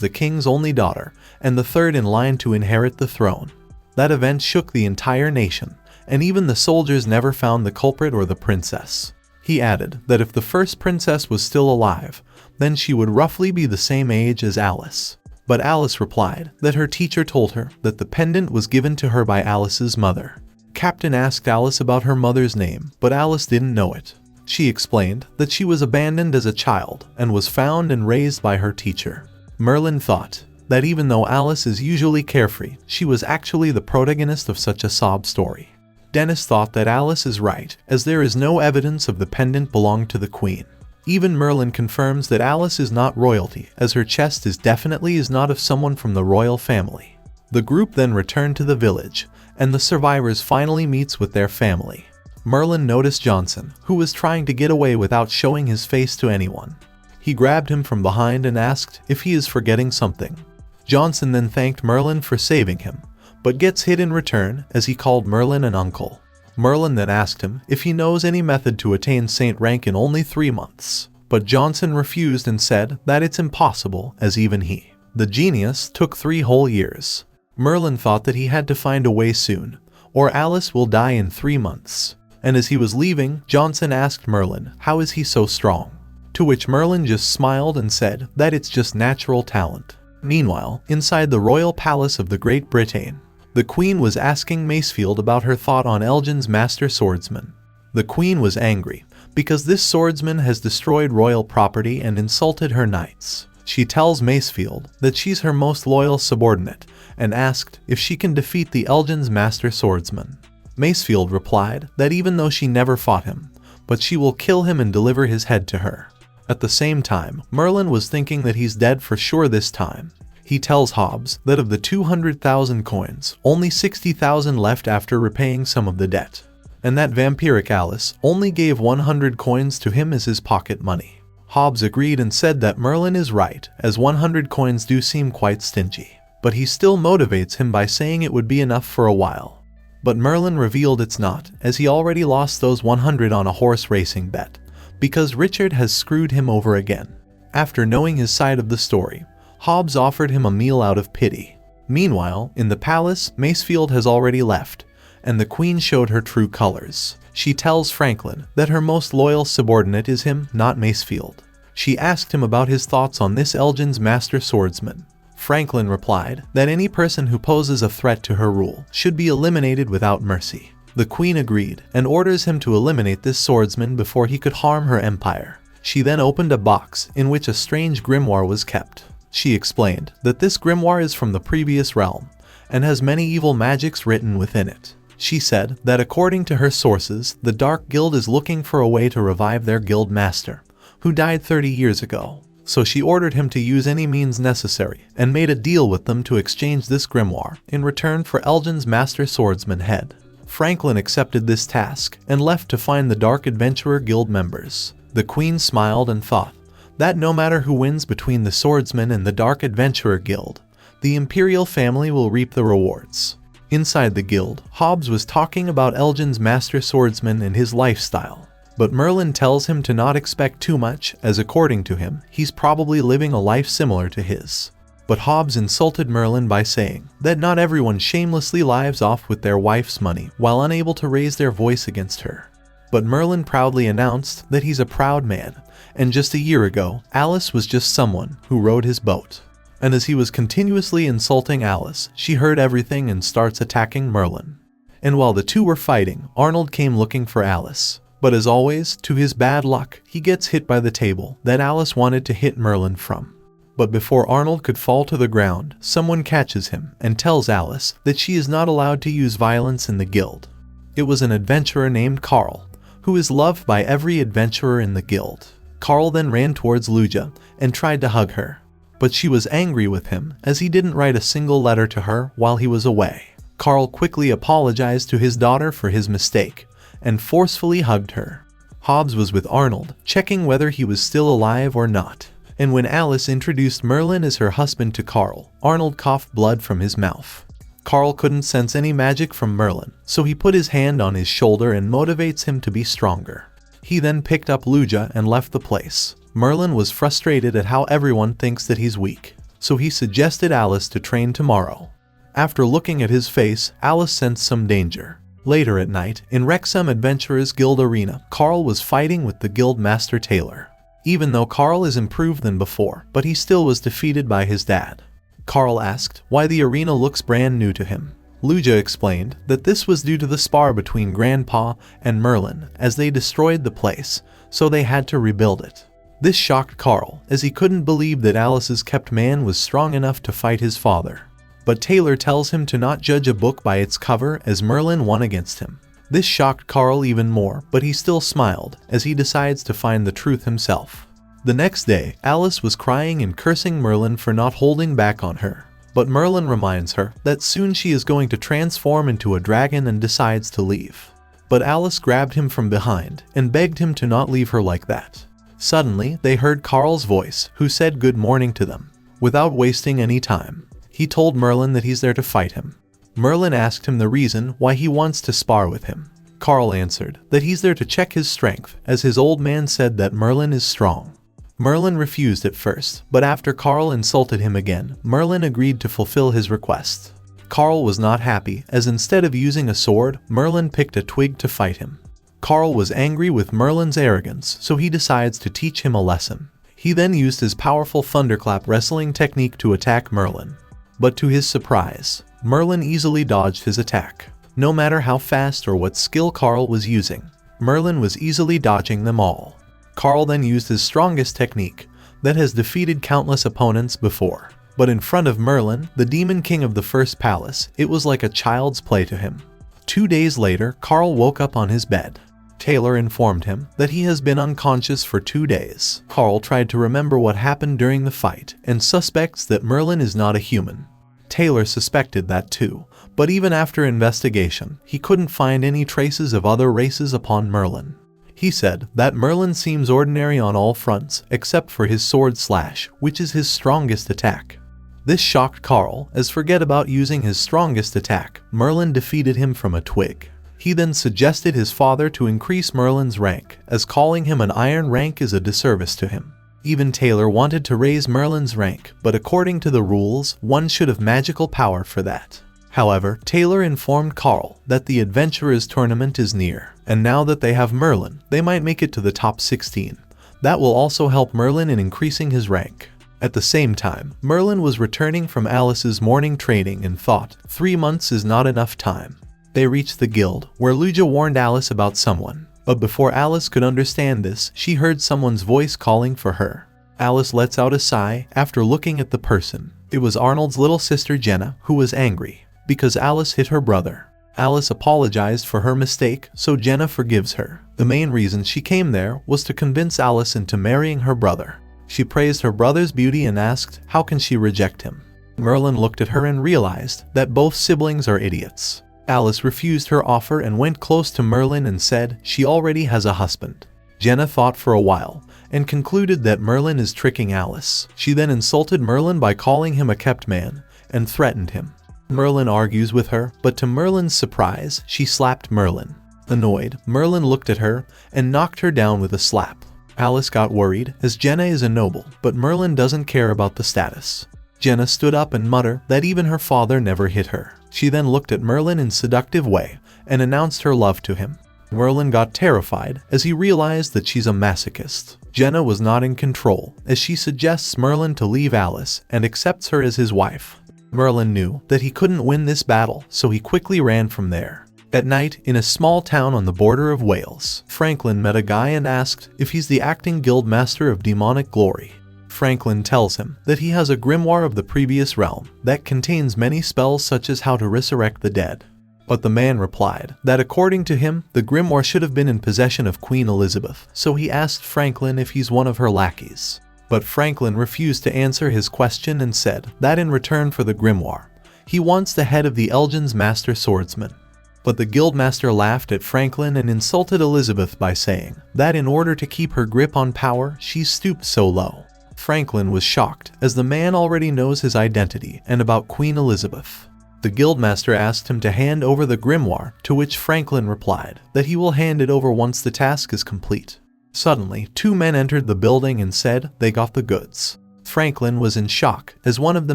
the king's only daughter and the third in line to inherit the throne. That event shook the entire nation, and even the soldiers never found the culprit or the princess. He added that if the first princess was still alive, then she would roughly be the same age as Alice. But Alice replied that her teacher told her that the pendant was given to her by Alice's mother. Captain asked Alice about her mother's name, but Alice didn't know it. She explained that she was abandoned as a child and was found and raised by her teacher. Merlin thought that even though Alice is usually carefree, she was actually the protagonist of such a sob story. Dennis thought that Alice is right, as there is no evidence of the pendant belonged to the queen. Even Merlin confirms that Alice is not royalty, as her chest definitely is not of someone from the royal family. The group then return to the village, and the survivors finally meets with their family. Merlin noticed Johnson, who was trying to get away without showing his face to anyone. He grabbed him from behind and asked if he is forgetting something. Johnson then thanked Merlin for saving him, but gets hit in return as he called Merlin an uncle. Merlin then asked him if he knows any method to attain saint rank in only 3 months, but Johnson refused and said that it's impossible, as even he, the genius, took 3 whole years. Merlin thought that he had to find a way soon, or Alice will die in 3 months. And as he was leaving, Johnson asked Merlin, how is he so strong? To which Merlin just smiled and said that it's just natural talent. Meanwhile, inside the royal palace of the Great Britain, the Queen was asking Macefield about her thought on Elgin's master swordsman. The Queen was angry because this swordsman has destroyed royal property and insulted her knights. She tells Macefield that she's her most loyal subordinate and asked if she can defeat the Elgin's master swordsman. Macefield replied that even though she never fought him, but she will kill him and deliver his head to her. At the same time, Merlin was thinking that he's dead for sure this time. He tells Hobbs that of the 200,000 coins, only 60,000 left after repaying some of the debt, and that vampiric Alice only gave 100 coins to him as his pocket money. Hobbs agreed and said that Merlin is right, as 100 coins do seem quite stingy, but he still motivates him by saying it would be enough for a while. But Merlin revealed it's not, as he already lost those 100 on a horse racing bet, because Richard has screwed him over again. After knowing his side of the story, Hobbs offered him a meal out of pity. Meanwhile, in the palace, Macefield has already left, and the Queen showed her true colors. She tells Franklin that her most loyal subordinate is him, not Macefield. She asked him about his thoughts on this Elgin's master swordsman. Franklin replied that any person who poses a threat to her rule should be eliminated without mercy. The Queen agreed and orders him to eliminate this swordsman before he could harm her empire. She then opened a box in which a strange grimoire was kept. She explained that this grimoire is from the previous realm and has many evil magics written within it. She said that according to her sources, the Dark Guild is looking for a way to revive their guild master, who died 30 years ago. So she ordered him to use any means necessary and made a deal with them to exchange this grimoire in return for Elgin's master swordsman head. Franklin accepted this task and left to find the Dark Adventurer Guild members. The Queen smiled and thought that no matter who wins between the swordsman and the Dark Adventurer Guild, the Imperial family will reap the rewards. Inside the guild, Hobbs was talking about Elgin's master swordsman and his lifestyle. But Merlin tells him to not expect too much, as according to him, he's probably living a life similar to his. But Hobbs insulted Merlin by saying that not everyone shamelessly lives off with their wife's money while unable to raise their voice against her. But Merlin proudly announced that he's a proud man, and just a year ago, Alice was just someone who rowed his boat. And as he was continuously insulting Alice, she heard everything and starts attacking Merlin. And while the two were fighting, Arnold came looking for Alice. But as always, to his bad luck, he gets hit by the table that Alice wanted to hit Merlin from. But before Arnold could fall to the ground, someone catches him and tells Alice that she is not allowed to use violence in the guild. It was an adventurer named Carl, who is loved by every adventurer in the guild. Carl then ran towards Luja and tried to hug her, but she was angry with him as he didn't write a single letter to her while he was away. Carl quickly apologized to his daughter for his mistake and forcefully hugged her. Hobbs was with Arnold, checking whether he was still alive or not. And when Alice introduced Merlin as her husband to Carl, Arnold coughed blood from his mouth. Carl couldn't sense any magic from Merlin, so he put his hand on his shoulder and motivates him to be stronger. He then picked up Luja and left the place. Merlin was frustrated at how everyone thinks that he's weak, so he suggested Alice to train tomorrow. After looking at his face, Alice sensed some danger. Later at night, in Wrexham Adventurers Guild Arena, Carl was fighting with the guild master Taylor. Even though Carl is improved than before, but he still was defeated by his dad. Carl asked why the arena looks brand new to him. Luja explained that this was due to the spar between Grandpa and Merlin as they destroyed the place, so they had to rebuild it. This shocked Carl, as he couldn't believe that Alice's kept man was strong enough to fight his father. But Taylor tells him to not judge a book by its cover as Merlin won against him. This shocked Carl even more, but he still smiled as he decides to find the truth himself. The next day, Alice was crying and cursing Merlin for not holding back on her. But Merlin reminds her that soon she is going to transform into a dragon and decides to leave. But Alice grabbed him from behind and begged him to not leave her like that. Suddenly, they heard Carl's voice, who said good morning to them. Without wasting any time, he told Merlin that he's there to fight him. Merlin asked him the reason why he wants to spar with him. Carl answered that he's there to check his strength, as his old man said that Merlin is strong. Merlin refused at first, but after Carl insulted him again, Merlin agreed to fulfill his request. Carl was not happy, as instead of using a sword, Merlin picked a twig to fight him. Carl was angry with Merlin's arrogance, so he decides to teach him a lesson. He then used his powerful thunderclap wrestling technique to attack Merlin. But to his surprise, Merlin easily dodged his attack. No matter how fast or what skill Carl was using, Merlin was easily dodging them all. Carl then used his strongest technique that has defeated countless opponents before. But in front of Merlin, the demon king of the first palace, it was like a child's play to him. 2 days later, Carl woke up on his bed. Taylor informed him that he has been unconscious for 2 days. Carl tried to remember what happened during the fight and suspects that Merlin is not a human. Taylor suspected that too, but even after investigation, he couldn't find any traces of other races upon Merlin. He said that Merlin seems ordinary on all fronts except for his sword slash, which is his strongest attack. This shocked Carl, as forget about using his strongest attack, Merlin defeated him from a twig. He then suggested his father to increase Merlin's rank, as calling him an iron rank is a disservice to him. Even Taylor wanted to raise Merlin's rank, but according to the rules, one should have magical power for that. However, Taylor informed Carl that the Adventurers tournament is near, and now that they have Merlin, they might make it to the top 16. That will also help Merlin in increasing his rank. At the same time, Merlin was returning from Alice's morning training and thought 3 months is not enough time. They reached the guild, where Luja warned Alice about someone. But before Alice could understand this, she heard someone's voice calling for her. Alice lets out a sigh after looking at the person. It was Arnold's little sister Jenna, who was angry because Alice hit her brother. Alice apologized for her mistake, so Jenna forgives her. The main reason she came there was to convince Alice into marrying her brother. She praised her brother's beauty and asked how can she reject him. Merlin looked at her and realized that both siblings are idiots. Alice refused her offer and went close to Merlin and said she already has a husband. Jenna thought for a while and concluded that Merlin is tricking Alice. She then insulted Merlin by calling him a kept man and threatened him. Merlin argues with her, but to Merlin's surprise, she slapped Merlin. Annoyed, Merlin looked at her and knocked her down with a slap. Alice got worried, as Jenna is a noble, but Merlin doesn't care about the status. Jenna stood up and muttered that even her father never hit her. She then looked at Merlin in a seductive way and announced her love to him. Merlin got terrified as he realized that she's a masochist. Jenna was not in control, as she suggests Merlin to leave Alice and accepts her as his wife. Merlin knew that he couldn't win this battle, so he quickly ran from there. At night, in a small town on the border of Wales, Franklin met a guy and asked if he's the acting guild master of demonic glory. Franklin tells him that he has a grimoire of the previous realm that contains many spells such as how to resurrect the dead. But the man replied that according to him, the grimoire should have been in possession of Queen Elizabeth, so he asked Franklin if he's one of her lackeys. But Franklin refused to answer his question and said that in return for the grimoire, he wants the head of the Elgin's master swordsman. But the guildmaster laughed at Franklin and insulted Elizabeth by saying that in order to keep her grip on power, she stooped so low. Franklin was shocked, as the man already knows his identity and about Queen Elizabeth. The guildmaster asked him to hand over the grimoire, to which Franklin replied that he will hand it over once the task is complete. Suddenly, 2 men entered the building and said they got the goods. Franklin was in shock, as one of the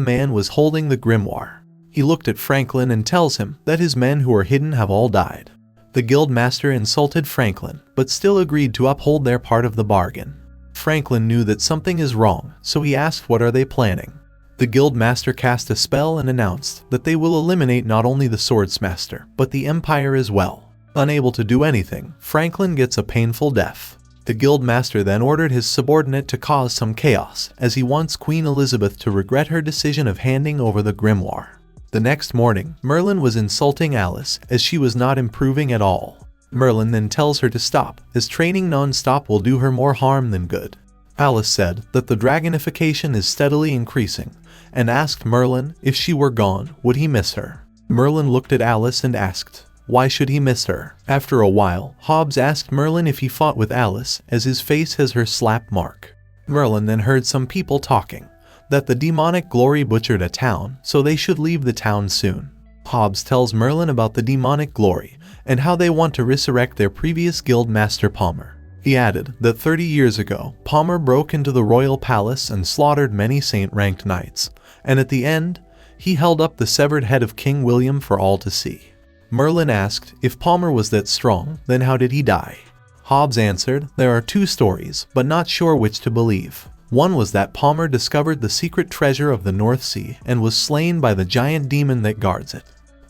men was holding the grimoire. He looked at Franklin and tells him that his men who are hidden have all died. The guild master insulted Franklin, but still agreed to uphold their part of the bargain. Franklin knew that something is wrong, so he asked what are they planning. The guild master cast a spell and announced that they will eliminate not only the swordsmaster, but the empire as well. Unable to do anything, Franklin gets a painful death. The guild master then ordered his subordinate to cause some chaos, as he wants Queen Elizabeth to regret her decision of handing over the grimoire. The next morning, Merlin was insulting Alice, as she was not improving at all. Merlin then tells her to stop, as training non-stop will do her more harm than good. Alice said that the dragonification is steadily increasing, and asked Merlin if she were gone, would he miss her? Merlin looked at Alice and asked, why should he miss her? After a while, Hobbs asked Merlin if he fought with Alice, as his face has her slap mark. Merlin then heard some people talking, that the demonic glory butchered a town, so they should leave the town soon. Hobbs tells Merlin about the demonic glory, and how they want to resurrect their previous guild master Palmer. He added that 30 years ago, Palmer broke into the royal palace and slaughtered many saint-ranked knights, and at the end, he held up the severed head of King William for all to see. Merlin asked if Palmer was that strong, then how did he die? Hobbs answered, there are two stories, but not sure which to believe. One was that Palmer discovered the secret treasure of the North Sea and was slain by the giant demon that guards it.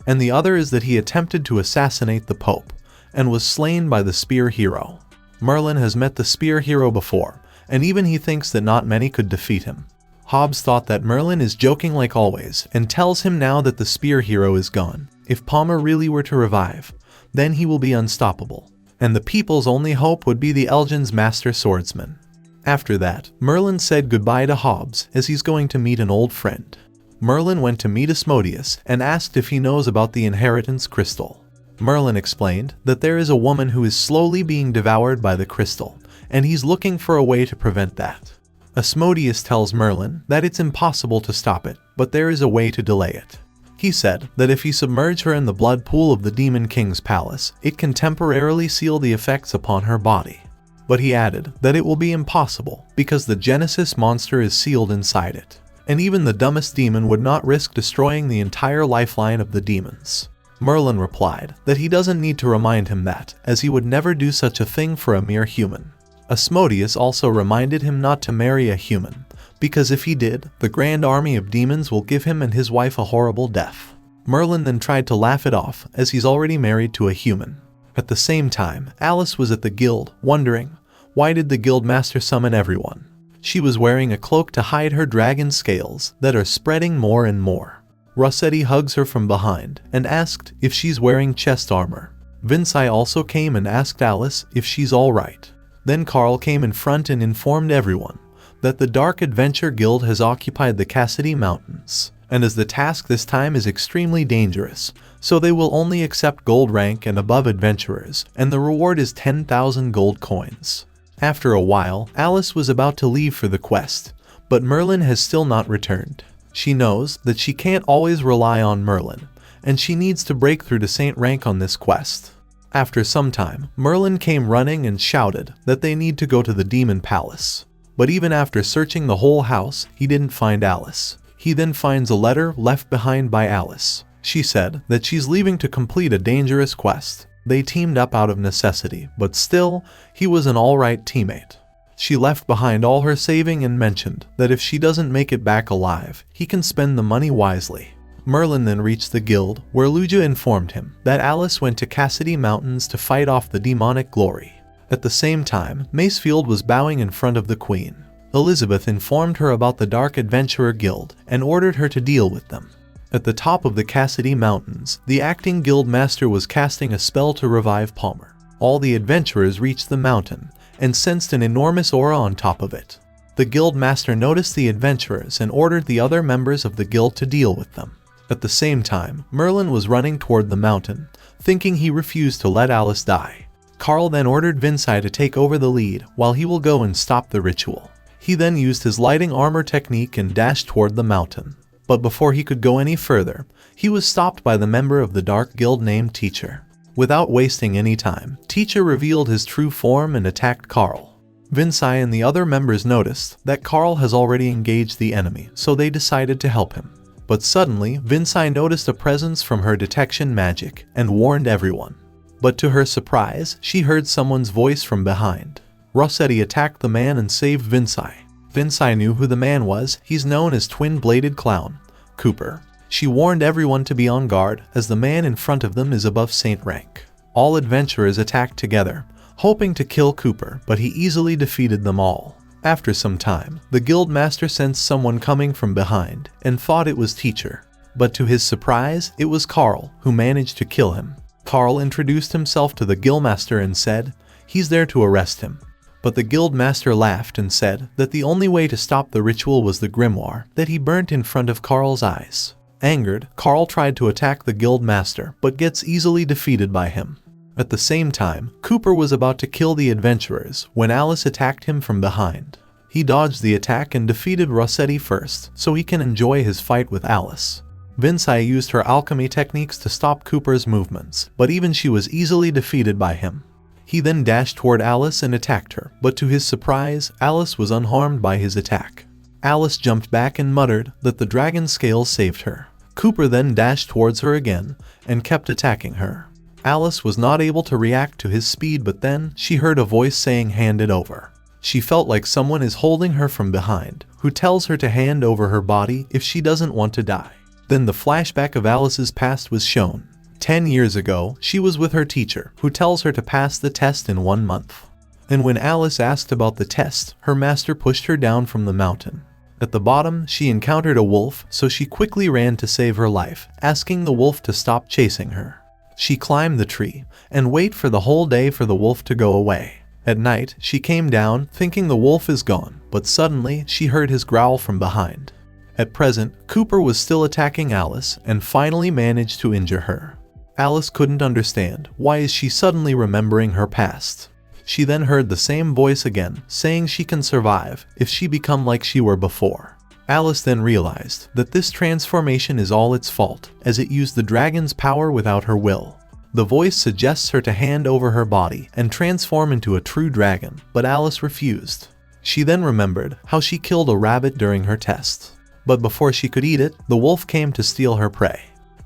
And the other is that he attempted to assassinate the Pope, and was slain by the spear hero. Merlin has met the spear hero before, and even he thinks that not many could defeat him. Hobbs thought that Merlin is joking like always, and tells him now that the spear hero is gone. If Palmer really were to revive, then he will be unstoppable, and the people's only hope would be the Elgin's master swordsman. After that, Merlin said goodbye to Hobbs, as he's going to meet an old friend. Merlin went to meet Asmodeus and asked if he knows about the inheritance crystal. Merlin explained that there is a woman who is slowly being devoured by the crystal, and he's looking for a way to prevent that. Asmodeus tells Merlin that it's impossible to stop it, but there is a way to delay it. He said that if he submerge her in the blood pool of the Demon King's palace, it can temporarily seal the effects upon her body. But he added that it will be impossible, because the Genesis monster is sealed inside it, and even the dumbest demon would not risk destroying the entire lifeline of the demons. Merlin replied that he doesn't need to remind him that, as he would never do such a thing for a mere human. Asmodeus also reminded him not to marry a human, because if he did, the grand army of demons will give him and his wife a horrible death. Merlin then tried to laugh it off, as he's already married to a human. At the same time, Alice was at the guild, wondering, why did the guild master summon everyone? She was wearing a cloak to hide her dragon scales that are spreading more and more. Rossetti hugs her from behind and asked if she's wearing chest armor. Vinci also came and asked Alice if she's alright. Then Carl came in front and informed everyone that the Dark Adventure Guild has occupied the Cassidy Mountains, and as the task this time is extremely dangerous, so they will only accept gold rank and above adventurers, and the reward is 10,000 gold coins. After a while, Alice was about to leave for the quest, but Merlin has still not returned. She knows that she can't always rely on Merlin, and she needs to break through to Saint rank on this quest. After some time, Merlin came running and shouted that they need to go to the Demon Palace. But even after searching the whole house, he didn't find Alice. He then finds a letter left behind by Alice. She said that she's leaving to complete a dangerous quest. They teamed up out of necessity, but still, he was an alright teammate. She left behind all her saving and mentioned that if she doesn't make it back alive, he can spend the money wisely. Merlin then reached the guild, where Lugia informed him that Alice went to Cassidy Mountains to fight off the demonic glory. At the same time, Macefield was bowing in front of the Queen. Elizabeth informed her about the Dark Adventurer Guild and ordered her to deal with them. At the top of the Cassidy Mountains, the acting guild master was casting a spell to revive Palmer. All the adventurers reached the mountain and sensed an enormous aura on top of it. The guild master noticed the adventurers and ordered the other members of the guild to deal with them. At the same time, Merlin was running toward the mountain, thinking he refused to let Alice die. Carl then ordered Vinci to take over the lead while he will go and stop the ritual. He then used his lighting armor technique and dashed toward the mountain. But before he could go any further, he was stopped by the member of the Dark Guild named Teacher. Without wasting any time, Teacher revealed his true form and attacked Carl. Vinci and the other members noticed that Carl has already engaged the enemy, so they decided to help him. But suddenly, Vincai noticed a presence from her detection magic and warned everyone. But to her surprise, she heard someone's voice from behind. Rossetti attacked the man and saved Vincai. Vincai knew who the man was. He's known as Twin-Bladed Clown, Cooper. She warned everyone to be on guard, as the man in front of them is above saint rank. All adventurers attacked together, hoping to kill Cooper, but he easily defeated them all. After some time, the guild master sensed someone coming from behind and thought it was Teacher. But to his surprise, it was Carl, who managed to kill him. Carl introduced himself to the guildmaster and said he's there to arrest him. But the guildmaster laughed and said that the only way to stop the ritual was the grimoire that he burnt in front of Carl's eyes. Angered, Carl tried to attack the guildmaster but gets easily defeated by him. At the same time, Cooper was about to kill the adventurers when Alice attacked him from behind. He dodged the attack and defeated Rossetti first so he can enjoy his fight with Alice. Vincai used her alchemy techniques to stop Cooper's movements, but even she was easily defeated by him. He then dashed toward Alice and attacked her, but to his surprise, Alice was unharmed by his attack. Alice jumped back and muttered that the dragon scales saved her. Cooper then dashed towards her again and kept attacking her. Alice was not able to react to his speed, but then she heard a voice saying hand it over. She felt like someone is holding her from behind, who tells her to hand over her body if she doesn't want to die. Then the flashback of Alice's past was shown. 10 years ago, she was with her teacher, who tells her to pass the test in 1 month. And when Alice asked about the test, her master pushed her down from the mountain. At the bottom, she encountered a wolf, so she quickly ran to save her life, asking the wolf to stop chasing her. She climbed the tree and waited for the whole day for the wolf to go away. At night, she came down thinking the wolf is gone, but suddenly she heard his growl from behind. At present, Cooper was still attacking Alice and finally managed to injure her. Alice couldn't understand why is she suddenly remembering her past. She then heard the same voice again saying she can survive if she become like she were before. Alice then realized that this transformation is all its fault, as it used the dragon's power without her will. The voice suggests her to hand over her body and transform into a true dragon, but Alice refused. She then remembered how she killed a rabbit during her test. But before she could eat it, the wolf came to steal her prey.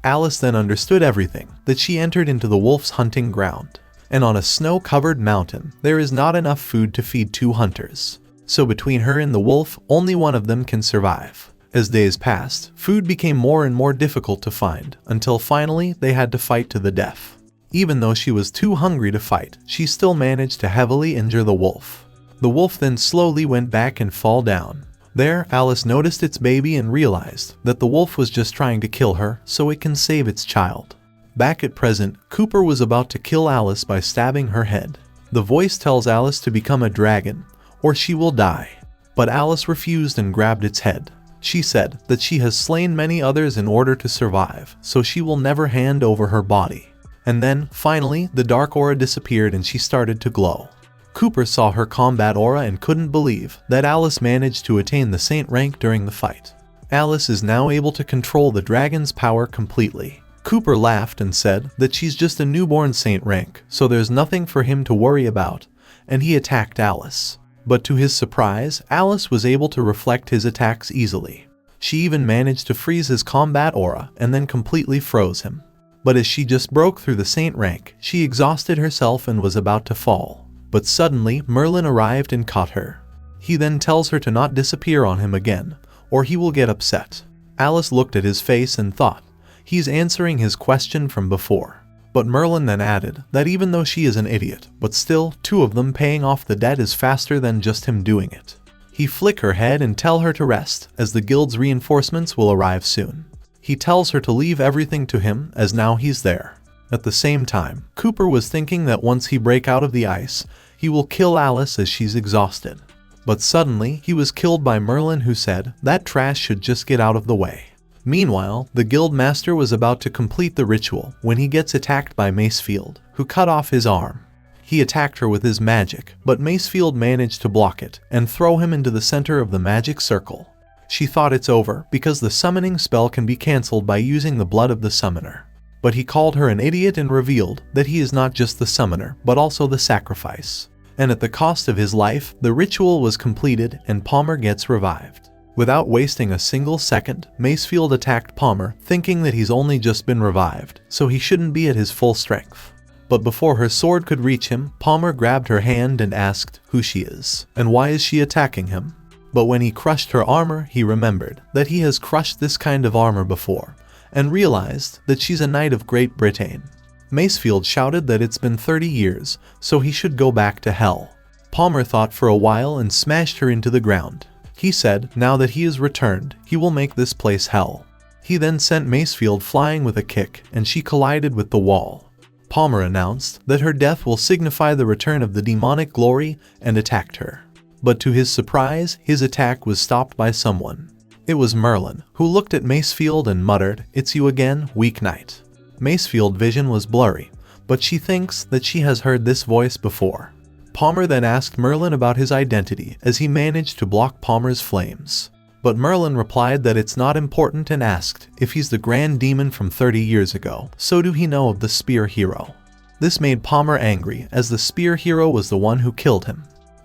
Alice then understood everything, that she entered into the wolf's hunting ground. And on a snow-covered mountain, there is not enough food to feed 2 hunters. So between her and the wolf, only one of them can survive. As days passed, food became more and more difficult to find, until finally they had to fight to the death. Even though she was too hungry to fight, she still managed to heavily injure the wolf. The wolf then slowly went back and fell down. There, Alice noticed its baby and realized that the wolf was just trying to kill her so it can save its child. Back at present, Cooper was about to kill Alice by stabbing her head. The voice tells Alice to become a dragon, or she will die. But Alice refused and grabbed its head. She said that she has slain many others in order to survive, so she will never hand over her body. And then, finally, the dark aura disappeared and she started to glow. Cooper saw her combat aura and couldn't believe that Alice managed to attain the saint rank during the fight. Alice is now able to control the dragon's power completely. Cooper laughed and said that she's just a newborn saint rank, so there's nothing for him to worry about, and he attacked Alice. But to his surprise, Alice was able to reflect his attacks easily. She even managed to freeze his combat aura and then completely froze him. But as she just broke through the saint rank, she exhausted herself and was about to fall. But suddenly, Merlin arrived and caught her. He then tells her to not disappear on him again, or he will get upset. Alice looked at his face and thought, he's answering his question from before. But Merlin then added that even though she is an idiot, but still, 2 of them paying off the debt is faster than just him doing it. He flick her head and tell her to rest, as the guild's reinforcements will arrive soon. He tells her to leave everything to him, as now he's there. At the same time, Cooper was thinking that once he break out of the ice, he will kill Alice as she's exhausted. But suddenly, he was killed by Merlin, who said that trash should just get out of the way. Meanwhile, the guild master was about to complete the ritual when he gets attacked by Macefield, who cut off his arm. He attacked her with his magic, but Macefield managed to block it and throw him into the center of the magic circle. She thought it's over because the summoning spell can be cancelled by using the blood of the summoner. But he called her an idiot and revealed that he is not just the summoner, but also the sacrifice. And at the cost of his life, the ritual was completed and Palmer gets revived. Without wasting a single second, Macefield attacked Palmer, thinking that he's only just been revived, so he shouldn't be at his full strength. But before her sword could reach him, Palmer grabbed her hand and asked who she is, and why is she attacking him. But when he crushed her armor, he remembered that he has crushed this kind of armor before, and realized that she's a knight of Great Britain. Macefield shouted that it's been 30 years, so he should go back to hell. Palmer thought for a while and smashed her into the ground. He said now that he is returned, he will make this place hell. He then sent Macefield flying with a kick, and she collided with the wall. Palmer announced that her death will signify the return of the demonic glory and attacked her. But to his surprise, his attack was stopped by someone. It was Merlin, who looked at Macefield and muttered, "It's you again, weak knight." Macefield's vision was blurry, but she thinks that she has heard this voice before. Palmer then asked Merlin about his identity as he managed to block Palmer's flames. But Merlin replied that it's not important and asked if he's the grand demon from 30 years ago, so do he know of the spear hero. This made Palmer angry as the spear hero was the one who killed him.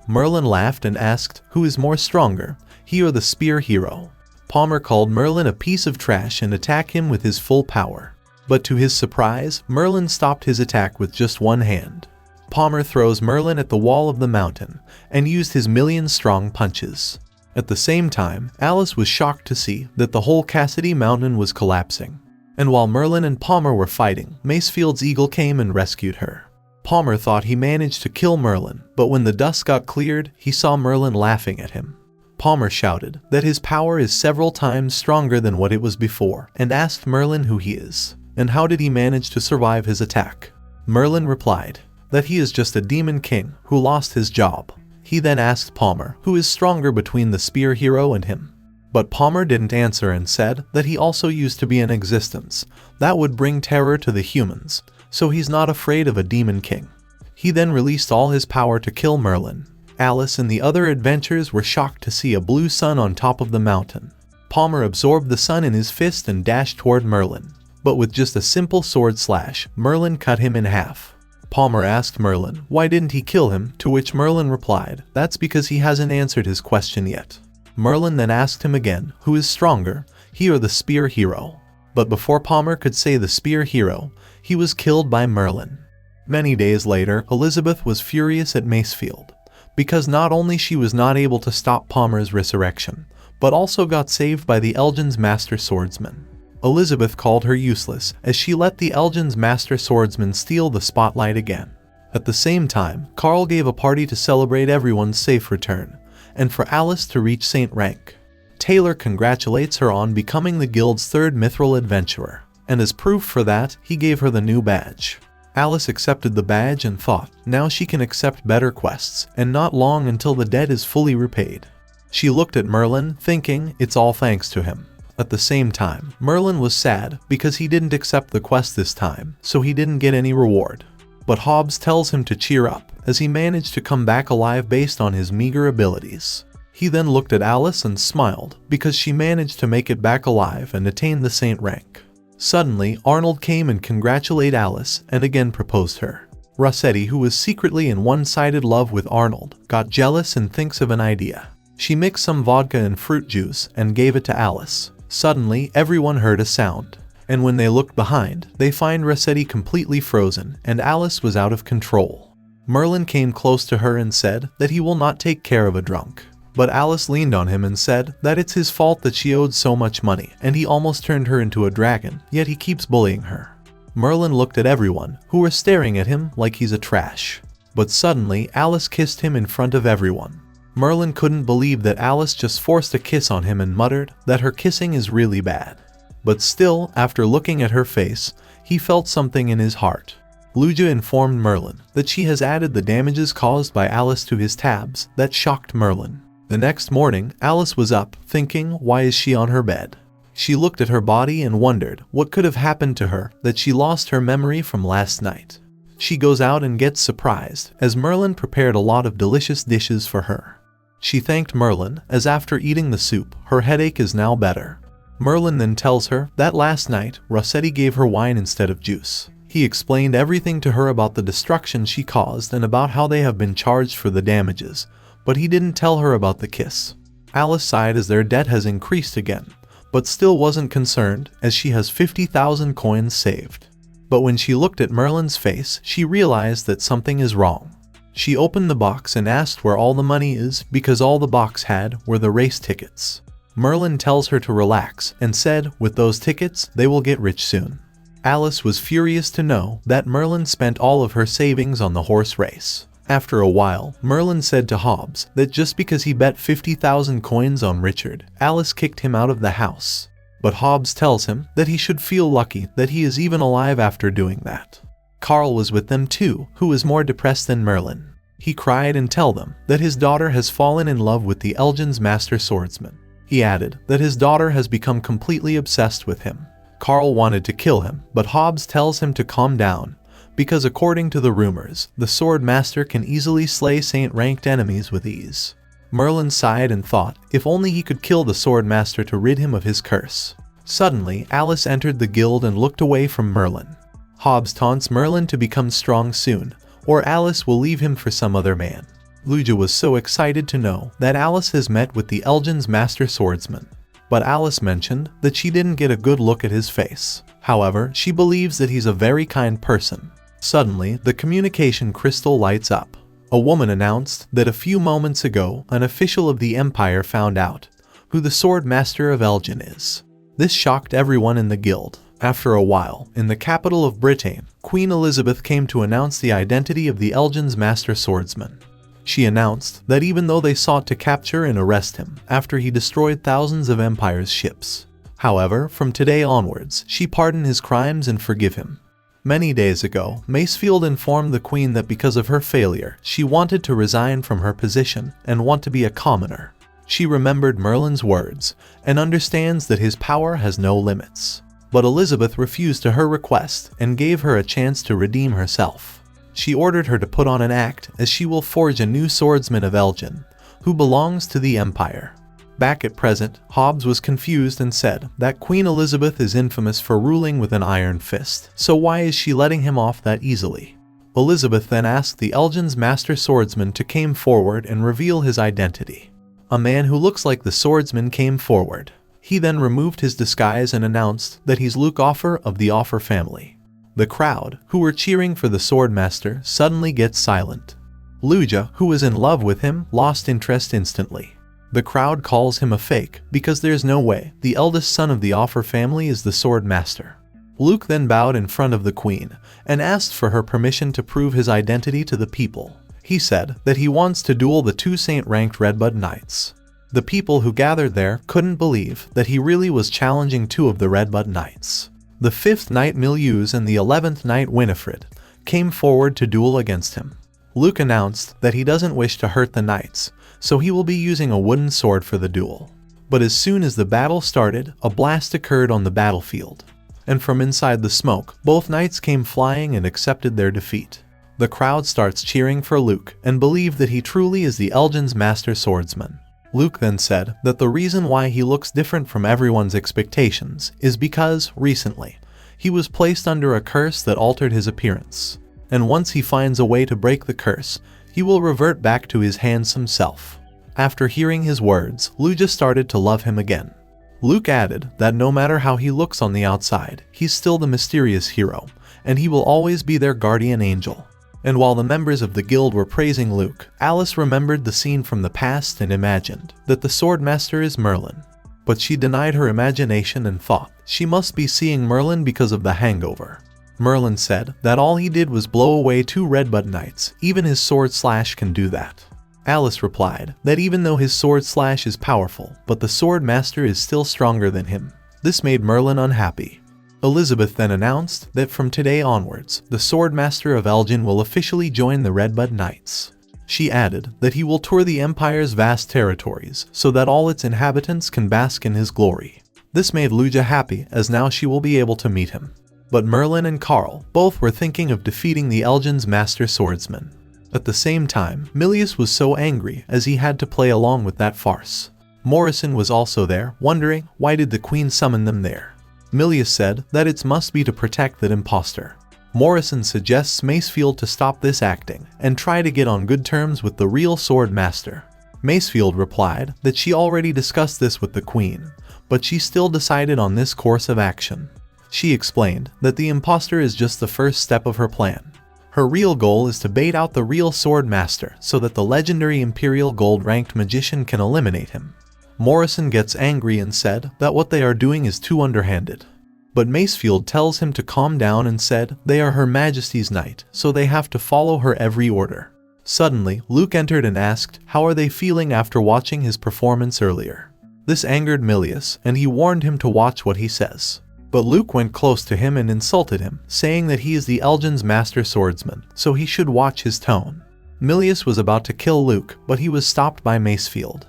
Merlin laughed and asked who is more stronger, he or the spear hero. Palmer called Merlin a piece of trash and attacked him with his full power. But to his surprise, Merlin stopped his attack with just one hand. Palmer throws Merlin at the wall of the mountain and used his million-strong punches. At the same time, Alice was shocked to see that the whole Cassidy Mountain was collapsing. And while Merlin and Palmer were fighting, Macefield's eagle came and rescued her. Palmer thought he managed to kill Merlin, but when the dust got cleared, he saw Merlin laughing at him. Palmer shouted that his power is several times stronger than what it was before and asked Merlin who he is, and how did he manage to survive his attack. Merlin replied that he is just a demon king who lost his job. He then asked Palmer who is stronger between the spear hero and him. But Palmer didn't answer and said that he also used to be in existence. That would bring terror to the humans, so he's not afraid of a demon king. He then released all his power to kill Merlin. Alice and the other adventurers were shocked to see a blue sun on top of the mountain. Palmer absorbed the sun in his fist and dashed toward Merlin. But with just a simple sword slash, Merlin cut him in half. Palmer asked Merlin why didn't he kill him, to which Merlin replied, that's because he hasn't answered his question yet. Merlin then asked him again who is stronger, he or the spear hero. But before Palmer could say the spear hero, he was killed by Merlin. Many days later, Elizabeth was furious at Macefield, because not only she was not able to stop Palmer's resurrection, but also got saved by the Elgin's master swordsman. Elizabeth called her useless as she let the Elgin's master swordsman steal the spotlight again. At the same time, Carl gave a party to celebrate everyone's safe return, and for Alice to reach Saint rank. Taylor congratulates her on becoming the guild's third mithril adventurer, and as proof for that, he gave her the new badge. Alice accepted the badge and thought, now she can accept better quests, and not long until the debt is fully repaid. She looked at Merlin, thinking it's all thanks to him. At the same time, Merlin was sad because he didn't accept the quest this time, so he didn't get any reward. But Hobbs tells him to cheer up, as he managed to come back alive based on his meager abilities. He then looked at Alice and smiled, because she managed to make it back alive and attain the saint rank. Suddenly, Arnold came and congratulated Alice and again proposed her. Rossetti, who was secretly in one-sided love with Arnold, got jealous and thinks of an idea. She mixed some vodka and fruit juice and gave it to Alice. Suddenly, everyone heard a sound, and when they looked behind, they find Rossetti completely frozen, and Alice was out of control. Merlin came close to her and said that he will not take care of a drunk. But Alice leaned on him and said that it's his fault that she owed so much money, and he almost turned her into a dragon, yet he keeps bullying her. Merlin looked at everyone, who were staring at him like he's a trash. But suddenly, Alice kissed him in front of everyone. Merlin couldn't believe that Alice just forced a kiss on him and muttered that her kissing is really bad. But still, after looking at her face, he felt something in his heart. Lugia informed Merlin that she has added the damages caused by Alice to his tabs. That shocked Merlin. The next morning, Alice was up, thinking, why is she on her bed? She looked at her body and wondered what could have happened to her that she lost her memory from last night. She goes out and gets surprised, as Merlin prepared a lot of delicious dishes for her. She thanked Merlin, as after eating the soup, her headache is now better. Merlin then tells her that last night, Rossetti gave her wine instead of juice. He explained everything to her about the destruction she caused and about how they have been charged for the damages, but he didn't tell her about the kiss. Alice sighed as their debt has increased again, but still wasn't concerned as she has 50,000 coins saved. But when she looked at Merlin's face, she realized that something is wrong. She opened the box and asked where all the money is because all the box had were the race tickets. Merlin tells her to relax and said with those tickets they will get rich soon. Alice was furious to know that Merlin spent all of her savings on the horse race. After a while, Merlin said to Hobbs that just because he bet 50,000 coins on Richard, Alice kicked him out of the house. But Hobbs tells him that he should feel lucky that he is even alive after doing that. Carl was with them too, who was more depressed than Merlin. He cried and told them that his daughter has fallen in love with the Elgin's master swordsman. He added that his daughter has become completely obsessed with him. Carl wanted to kill him, but Hobbs tells him to calm down, because according to the rumors, the sword master can easily slay saint-ranked enemies with ease. Merlin sighed and thought if only he could kill the sword master to rid him of his curse. Suddenly, Alice entered the guild and looked away from Merlin. Hobbs taunts Merlin to become strong soon, or Alice will leave him for some other man. Luja was so excited to know that Alice has met with the Elgin's master swordsman. But Alice mentioned that she didn't get a good look at his face. However, she believes that he's a very kind person. Suddenly, the communication crystal lights up. A woman announced that a few moments ago, an official of the Empire found out who the sword master of Elgin is. This shocked everyone in the guild. After a while, in the capital of Britain, Queen Elizabeth came to announce the identity of the Elgin's master swordsman. She announced that even though they sought to capture and arrest him after he destroyed thousands of Empire's ships, however, from today onwards, she pardoned his crimes and forgive him. Many days ago, Macefield informed the Queen that because of her failure, she wanted to resign from her position and want to be a commoner. She remembered Merlin's words and understands that his power has no limits. But Elizabeth refused to her request and gave her a chance to redeem herself. She ordered her to put on an act as she will forge a new swordsman of Elgin, who belongs to the Empire. Back at present, Hobbs was confused and said that Queen Elizabeth is infamous for ruling with an iron fist, so why is she letting him off that easily? Elizabeth then asked the Elgin's master swordsman to come forward and reveal his identity. A man who looks like the swordsman came forward. He then removed his disguise and announced that he's Luke Offer of the Offer family. The crowd, who were cheering for the swordmaster, suddenly gets silent. Luja, who was in love with him, lost interest instantly. The crowd calls him a fake because there's no way the eldest son of the Offer family is the sword master. Luke then bowed in front of the queen and asked for her permission to prove his identity to the people. He said that he wants to duel the two saint-ranked Redbud Knights. The people who gathered there couldn't believe that he really was challenging two of the Redbud Knights. The 5th Knight Milius and the 11th Knight Winifred came forward to duel against him. Luke announced that he doesn't wish to hurt the knights, so he will be using a wooden sword for the duel. But as soon as the battle started, a blast occurred on the battlefield. And from inside the smoke, both knights came flying and accepted their defeat. The crowd starts cheering for Luke and believe that he truly is the Elgin's master swordsman. Luke then said that the reason why he looks different from everyone's expectations is because, recently, he was placed under a curse that altered his appearance. And once he finds a way to break the curse, he will revert back to his handsome self. After hearing his words, Luja started to love him again. Luke added that no matter how he looks on the outside, he's still the mysterious hero, and he will always be their guardian angel. And while the members of the guild were praising Luke, Alice remembered the scene from the past and imagined that the swordmaster is Merlin. But she denied her imagination and thought she must be seeing Merlin because of the hangover. Merlin said that all he did was blow away 2 Redbud Knights, even his sword slash can do that. Alice replied that even though his sword slash is powerful, but the sword master is still stronger than him. This made Merlin unhappy. Elizabeth then announced that from today onwards, the sword master of Elgin will officially join the Redbud Knights. She added that he will tour the Empire's vast territories so that all its inhabitants can bask in his glory. This made Luja happy as now she will be able to meet him. But Merlin and Carl both were thinking of defeating the Elgin's master swordsman. At the same time, Milius was so angry as he had to play along with that farce. Morrison was also there, wondering why did the queen summon them there. Milius said that it must be to protect that imposter. Morrison suggests Macefield to stop this acting and try to get on good terms with the real sword master. Macefield replied that she already discussed this with the Queen, but she still decided on this course of action. She explained that the imposter is just the first step of her plan. Her real goal is to bait out the real sword master so that the legendary Imperial gold-ranked magician can eliminate him. Morrison gets angry and said that what they are doing is too underhanded. But Macefield tells him to calm down and said they are Her Majesty's knight, so they have to follow her every order. Suddenly, Luke entered and asked how are they feeling after watching his performance earlier. This angered Milius, and he warned him to watch what he says. But Luke went close to him and insulted him, saying that he is the Elgin's master swordsman, so he should watch his tone. Milius was about to kill Luke, but he was stopped by Macefield.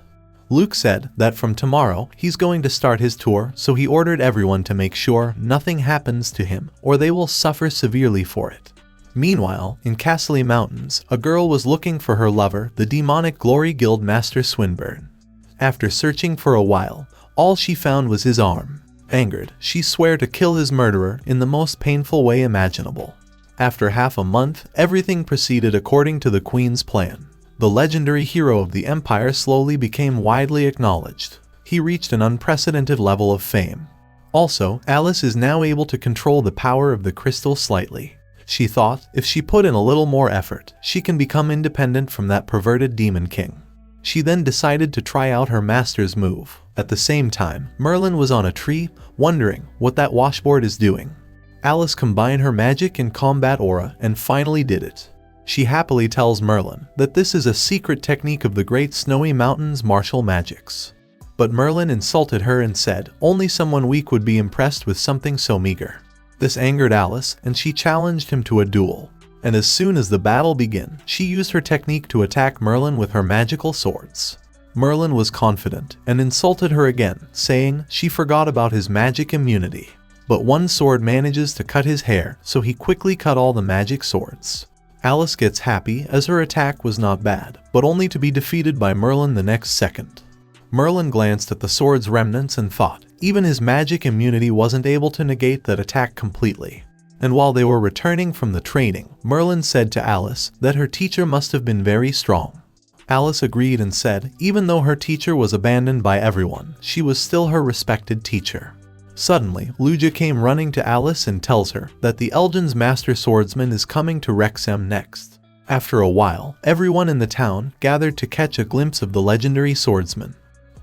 Luke said that from tomorrow he's going to start his tour, so he ordered everyone to make sure nothing happens to him or they will suffer severely for it. Meanwhile, in Castle Mountains, a girl was looking for her lover, the demonic Glory Guild Master Swinburne. After searching for a while, all she found was his arm. Angered, she swore to kill his murderer in the most painful way imaginable. After half a month, everything proceeded according to the Queen's plan. The legendary hero of the Empire slowly became widely acknowledged. He reached an unprecedented level of fame. Also, Alice is now able to control the power of the crystal slightly. She thought if she put in a little more effort, she can become independent from that perverted demon king. She then decided to try out her master's move. At the same time, Merlin was on a tree, wondering what that washboard is doing. Alice combined her magic and combat aura and finally did it. She happily tells Merlin that this is a secret technique of the Great Snowy Mountains martial magics. But Merlin insulted her and said only someone weak would be impressed with something so meager. This angered Alice and she challenged him to a duel. And as soon as the battle began, she used her technique to attack Merlin with her magical swords. Merlin was confident and insulted her again, saying she forgot about his magic immunity. But one sword manages to cut his hair, so he quickly cut all the magic swords. Alice gets happy as her attack was not bad, but only to be defeated by Merlin the next second. Merlin glanced at the sword's remnants and thought even his magic immunity wasn't able to negate that attack completely. And while they were returning from the training, Merlin said to Alice that her teacher must have been very strong. Alice agreed and said even though her teacher was abandoned by everyone, she was still her respected teacher. Suddenly, Lugia came running to Alice and tells her that the Elgin's master swordsman is coming to Wrexham next. After a while, everyone in the town gathered to catch a glimpse of the legendary swordsman.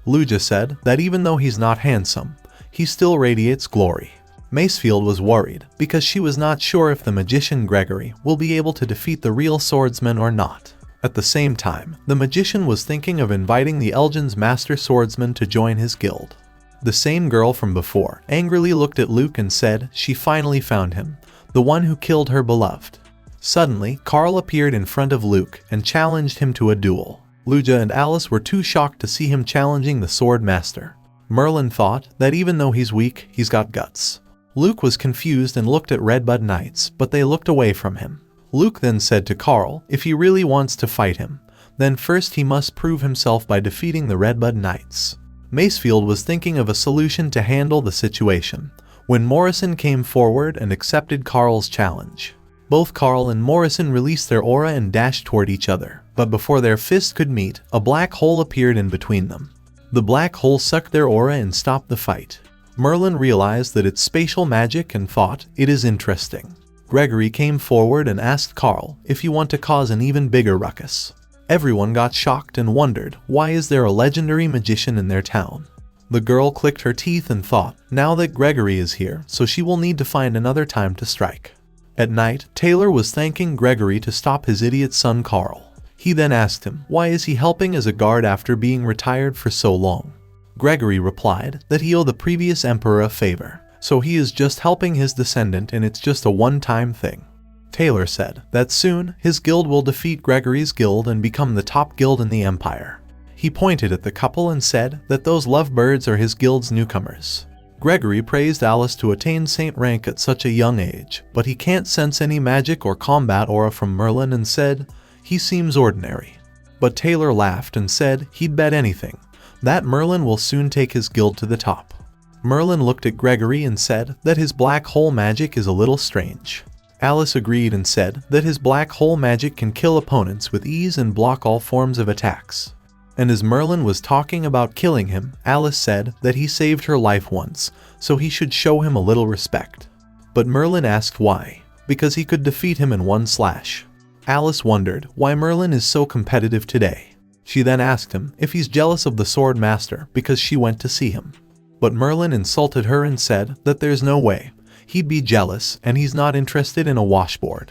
Lugia said that even though he's not handsome, he still radiates glory. Macefield was worried because she was not sure if the magician Gregory will be able to defeat the real swordsman or not. At the same time, the magician was thinking of inviting the Elgin's master swordsman to join his guild. The same girl from before angrily looked at Luke and said she finally found him, the one who killed her beloved. Suddenly, Carl appeared in front of Luke and challenged him to a duel. Lugia and Alice were too shocked to see him challenging the sword master. Merlin thought that even though he's weak, he's got guts. Luke was confused and looked at Redbud Knights, but they looked away from him. Luke then said to Carl if he really wants to fight him, then first he must prove himself by defeating the Redbud Knights. Macefield was thinking of a solution to handle the situation, when Morrison came forward and accepted Carl's challenge. Both Carl and Morrison released their aura and dashed toward each other, but before their fists could meet, a black hole appeared in between them. The black hole sucked their aura and stopped the fight. Merlin realized that it's spatial magic and thought it is interesting. Gregory came forward and asked Carl if you want to cause an even bigger ruckus. Everyone got shocked and wondered why is there a legendary magician in their town. The girl clicked her teeth and thought now that Gregory is here, so she will need to find another time to strike. At night, Taylor was thanking Gregory to stop his idiot son Carl. He then asked him why is he helping as a guard after being retired for so long. Gregory replied that he owed the previous emperor a favor, so he is just helping his descendant and it's just a one-time thing. Taylor said that soon his guild will defeat Gregory's guild and become the top guild in the empire. He pointed at the couple and said that those lovebirds are his guild's newcomers. Gregory praised Alice to attain saint rank at such a young age, but he can't sense any magic or combat aura from Merlin and said he seems ordinary. But Taylor laughed and said he'd bet anything that Merlin will soon take his guild to the top. Merlin looked at Gregory and said that his black hole magic is a little strange. Alice agreed and said that his black hole magic can kill opponents with ease and block all forms of attacks. And as Merlin was talking about killing him, Alice said that he saved her life once, so he should show him a little respect. But Merlin asked why, because he could defeat him in one slash. Alice wondered why Merlin is so competitive today. She then asked him if he's jealous of the sword master because she went to see him. But Merlin insulted her and said that there's no way he'd be jealous and he's not interested in a washboard.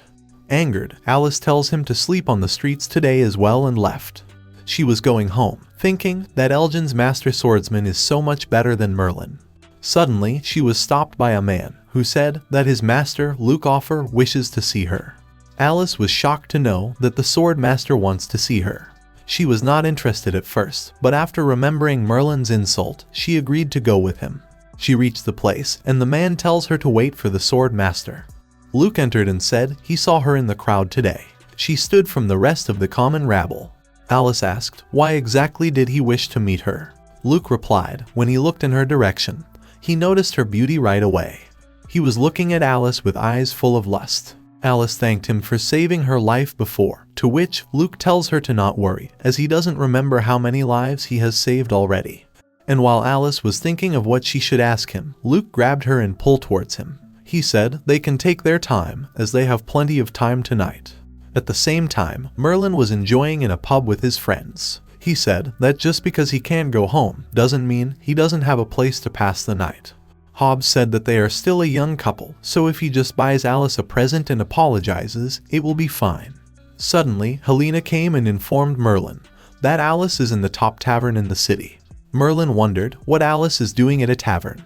Angered, Alice tells him to sleep on the streets today as well and left. She was going home, thinking that Elgin's master swordsman is so much better than Merlin. Suddenly, she was stopped by a man who said that his master, Lucifer, wishes to see her. Alice was shocked to know that the sword master wants to see her. She was not interested at first, but after remembering Merlin's insult, she agreed to go with him. She reached the place, and the man tells her to wait for the sword master. Luke entered and said he saw her in the crowd today. She stood from the rest of the common rabble. Alice asked why exactly did he wish to meet her. Luke replied when he looked in her direction. He noticed her beauty right away. He was looking at Alice with eyes full of lust. Alice thanked him for saving her life before, to which Luke tells her to not worry, as he doesn't remember how many lives he has saved already. And while Alice was thinking of what she should ask him, Luke grabbed her and pulled towards him. He said they can take their time, as they have plenty of time tonight. At the same time, Merlin was enjoying in a pub with his friends. He said that just because he can't go home doesn't mean he doesn't have a place to pass the night. Hobbs said that they are still a young couple, so if he just buys Alice a present and apologizes, it will be fine. Suddenly, Helena came and informed Merlin that Alice is in the top tavern in the city. Merlin wondered what Alice is doing at a tavern.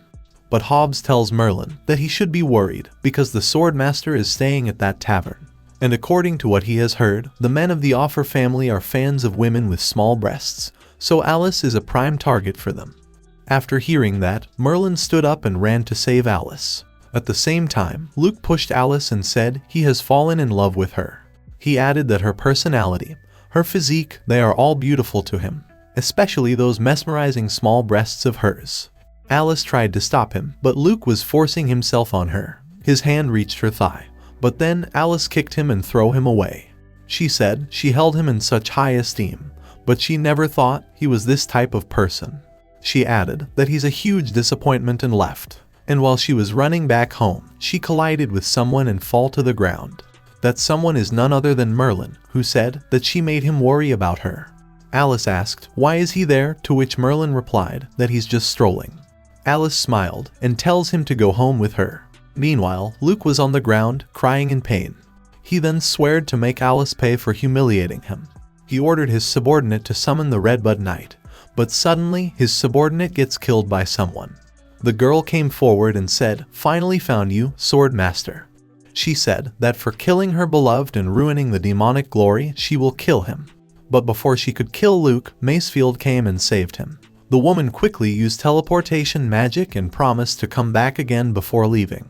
But Hobbs tells Merlin that he should be worried because the sword master is staying at that tavern. And according to what he has heard, the men of the Offer family are fans of women with small breasts, so Alice is a prime target for them. After hearing that, Merlin stood up and ran to save Alice. At the same time, Luke pushed Alice and said he has fallen in love with her. He added that her personality, her physique, they are all beautiful to him, especially those mesmerizing small breasts of hers. Alice tried to stop him, but Luke was forcing himself on her. His hand reached her thigh, but then Alice kicked him and threw him away. She said she held him in such high esteem, but she never thought he was this type of person. She added that he's a huge disappointment and left. And while she was running back home, she collided with someone and fell to the ground. That someone is none other than Merlin, who said that she made him worry about her. Alice asked, "Why is he there?" To which Merlin replied that he's just strolling. Alice smiled and tells him to go home with her. Meanwhile, Luke was on the ground, crying in pain. He then swore to make Alice pay for humiliating him. He ordered his subordinate to summon the Redbud Knight, but suddenly his subordinate gets killed by someone. The girl came forward and said, "Finally found you, Sword Master." She said that for killing her beloved and ruining the demonic glory, she will kill him. But before she could kill Luke, Macefield came and saved him. The woman quickly used teleportation magic and promised to come back again before leaving.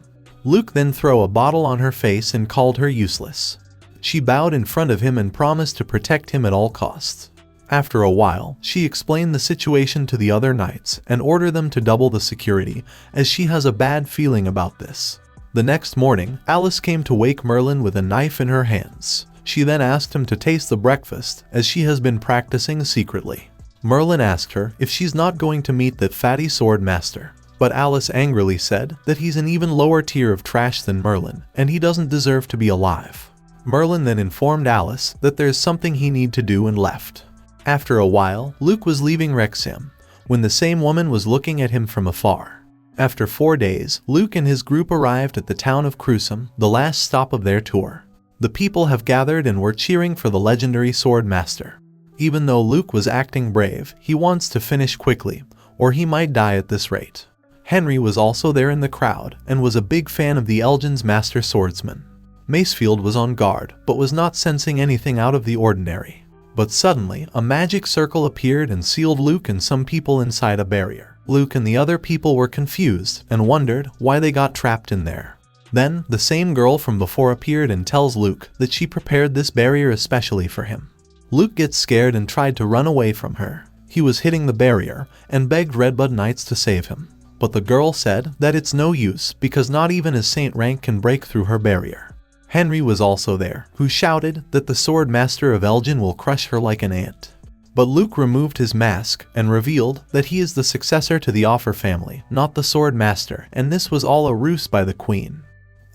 Luke then threw a bottle on her face and called her useless. She bowed in front of him and promised to protect him at all costs. After a while, she explained the situation to the other knights and ordered them to double the security, as she has a bad feeling about this. The next morning, Alice came to wake Merlin with a knife in her hands. She then asked him to taste the breakfast, as she has been practicing secretly. Merlin asked her if she's not going to meet that fatty sword master. But Alice angrily said that he's an even lower tier of trash than Merlin, and he doesn't deserve to be alive. Merlin then informed Alice that there's something he need to do and left. After a while, Luke was leaving Wrexham, when the same woman was looking at him from afar. After 4 days, Luke and his group arrived at the town of Crusum, the last stop of their tour. The people have gathered and were cheering for the legendary sword master. Even though Luke was acting brave, he wants to finish quickly, or he might die at this rate. Henry was also there in the crowd, and was a big fan of the Elgin's master swordsman. Macefield was on guard, but was not sensing anything out of the ordinary. But suddenly, a magic circle appeared and sealed Luke and some people inside a barrier. Luke and the other people were confused and wondered why they got trapped in there. Then, the same girl from before appeared and tells Luke that she prepared this barrier especially for him. Luke gets scared and tried to run away from her. He was hitting the barrier and begged Redbud Knights to save him. But the girl said that it's no use because not even a saint rank can break through her barrier. Henry was also there, who shouted that the sword master of Elgin will crush her like an ant. But Luke removed his mask and revealed that he is the successor to the Offer family, not the Sword Master, and this was all a ruse by the Queen.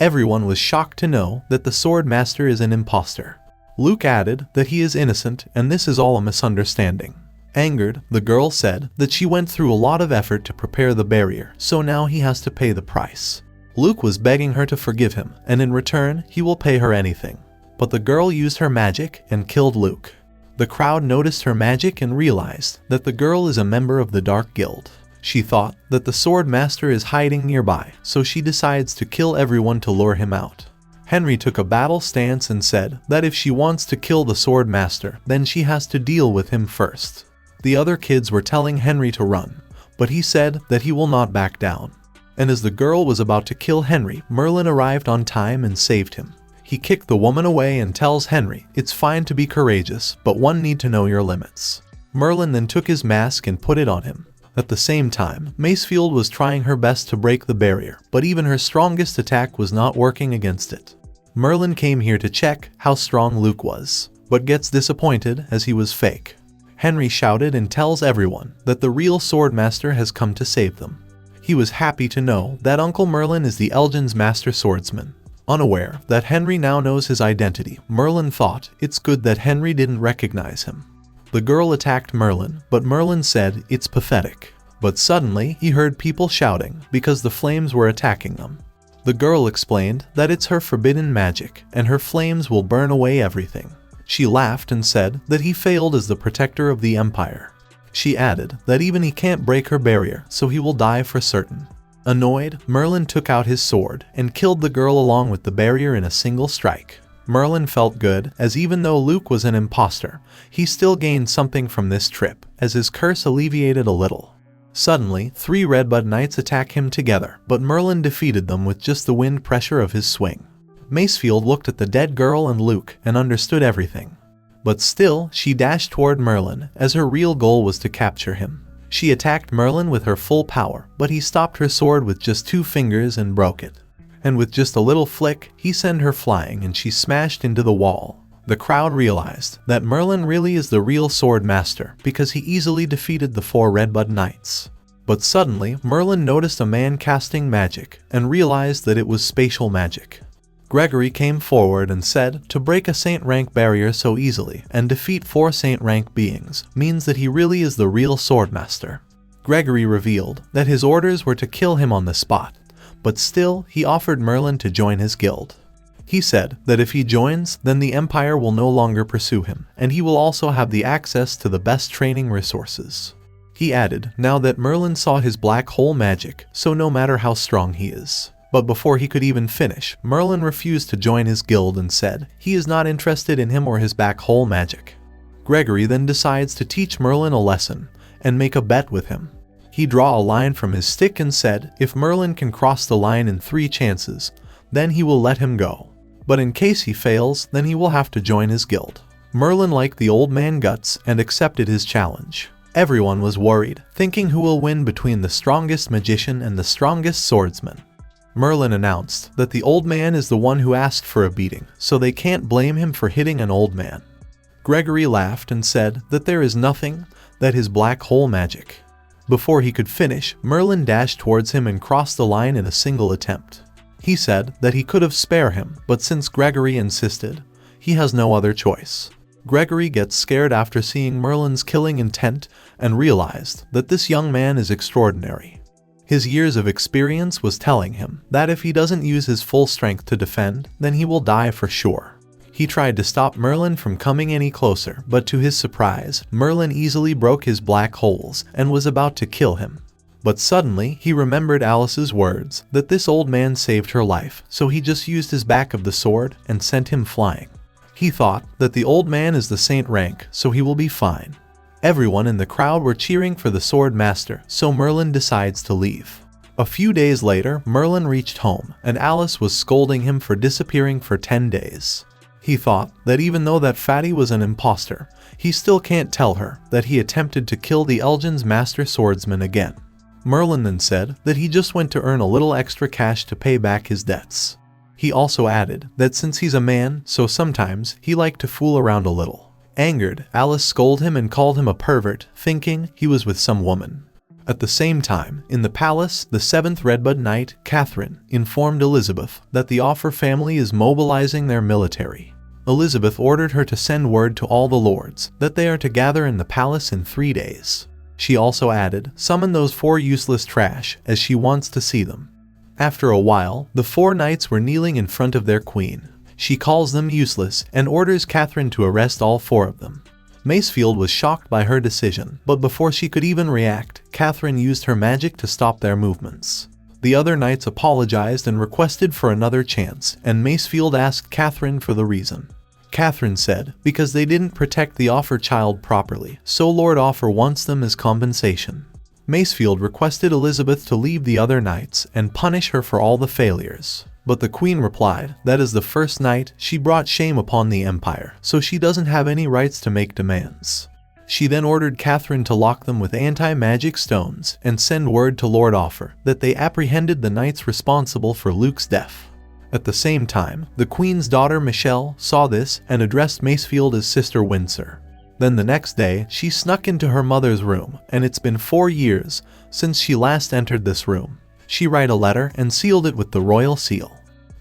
Everyone was shocked to know that the Sword Master is an imposter. Luke added that he is innocent and this is all a misunderstanding. Angered, the girl said that she went through a lot of effort to prepare the barrier, so now he has to pay the price. Luke was begging her to forgive him, and in return, he will pay her anything. But the girl used her magic and killed Luke. The crowd noticed her magic and realized that the girl is a member of the Dark Guild. She thought that the Sword Master is hiding nearby, so she decides to kill everyone to lure him out. Henry took a battle stance and said that if she wants to kill the Sword Master, then she has to deal with him first. The other kids were telling Henry to run, but he said that he will not back down. And as the girl was about to kill Henry, Merlin arrived on time and saved him. He kicked the woman away and tells Henry it's fine to be courageous, but one need to know your limits. Merlin then took his mask and put it on him. At the same time, Macefield was trying her best to break the barrier, but even her strongest attack was not working against it. Merlin came here to check how strong Luke was, but gets disappointed as he was fake. Henry shouted and tells everyone that the real Swordmaster has come to save them. He was happy to know that Uncle Merlin is the Elgin's master swordsman. Unaware that Henry now knows his identity, Merlin thought it's good that Henry didn't recognize him. The girl attacked Merlin, but Merlin said it's pathetic. But suddenly, he heard people shouting because the flames were attacking them. The girl explained that it's her forbidden magic, and her flames will burn away everything. She laughed and said that he failed as the protector of the Empire. She added that even he can't break her barrier, so he will die for certain. Annoyed, Merlin took out his sword and killed the girl along with the barrier in a single strike. Merlin felt good, as even though Luke was an imposter, he still gained something from this trip, as his curse alleviated a little. Suddenly, 3 Redbud Knights attack him together, but Merlin defeated them with just the wind pressure of his swing. Macefield looked at the dead girl and Luke and understood everything. But still, she dashed toward Merlin, as her real goal was to capture him. She attacked Merlin with her full power, but he stopped her sword with just 2 fingers and broke it. And with just a little flick, he sent her flying and she smashed into the wall. The crowd realized that Merlin really is the real sword master because he easily defeated the 4 Redbud Knights. But suddenly, Merlin noticed a man casting magic and realized that it was spatial magic. Gregory came forward and said to break a Saint rank barrier so easily and defeat 4 Saint rank beings means that he really is the real swordmaster. Gregory revealed that his orders were to kill him on the spot, but still he offered Merlin to join his guild. He said that if he joins, then the Empire will no longer pursue him, and he will also have the access to the best training resources. He added now that Merlin saw his black hole magic, so no matter how strong he is. But before he could even finish, Merlin refused to join his guild and said he is not interested in him or his black hole magic. Gregory then decides to teach Merlin a lesson and make a bet with him. He draw a line from his stick and said if Merlin can cross the line in 3 chances, then he will let him go. But in case he fails, then he will have to join his guild. Merlin liked the old man guts and accepted his challenge. Everyone was worried, thinking who will win between the strongest magician and the strongest swordsman. Merlin announced that the old man is the one who asked for a beating, so they can't blame him for hitting an old man. Gregory laughed and said that there is nothing that his black hole magic. Before he could finish, Merlin dashed towards him and crossed the line in a single attempt. He said that he could have spared him, but since Gregory insisted, he has no other choice. Gregory gets scared after seeing Merlin's killing intent and realized that this young man is extraordinary. His years of experience was telling him that if he doesn't use his full strength to defend, then he will die for sure. He tried to stop Merlin from coming any closer, but to his surprise, Merlin easily broke his black holes and was about to kill him. But suddenly, he remembered Alice's words that this old man saved her life, so he just used his back of the sword and sent him flying. He thought that the old man is the saint rank, so he will be fine. Everyone in the crowd were cheering for the sword master, so Merlin decides to leave. A few days later, Merlin reached home, and Alice was scolding him for disappearing for 10 days. He thought that even though that fatty was an imposter, he still can't tell her that he attempted to kill the Elgin's master swordsman again. Merlin then said that he just went to earn a little extra cash to pay back his debts. He also added that since he's a man, so sometimes he liked to fool around a little. Angered, Alice scolded him and called him a pervert, thinking he was with some woman. At the same time, in the palace, the 7th Redbud Knight, Catherine, informed Elizabeth that the Offer family is mobilizing their military. Elizabeth ordered her to send word to all the lords that they are to gather in the palace in 3 days. She also added, "Summon those 4 useless trash, as she wants to see them." After a while, the 4 knights were kneeling in front of their queen. She calls them useless and orders Catherine to arrest all 4 of them. Macefield was shocked by her decision, but before she could even react, Catherine used her magic to stop their movements. The other knights apologized and requested for another chance, and Macefield asked Catherine for the reason. Catherine said, because they didn't protect the Offer child properly, so Lord Offer wants them as compensation. Macefield requested Elizabeth to leave the other knights and punish her for all the failures. But the queen replied that as the first knight, she brought shame upon the empire, so she doesn't have any rights to make demands. She then ordered Catherine to lock them with anti-magic stones and send word to Lord Offer that they apprehended the knights responsible for Luke's death. At the same time, the queen's daughter Michelle saw this and addressed Macefield as Sister Windsor. Then the next day, she snuck into her mother's room, and it's been 4 years since she last entered this room. She wrote a letter and sealed it with the royal seal.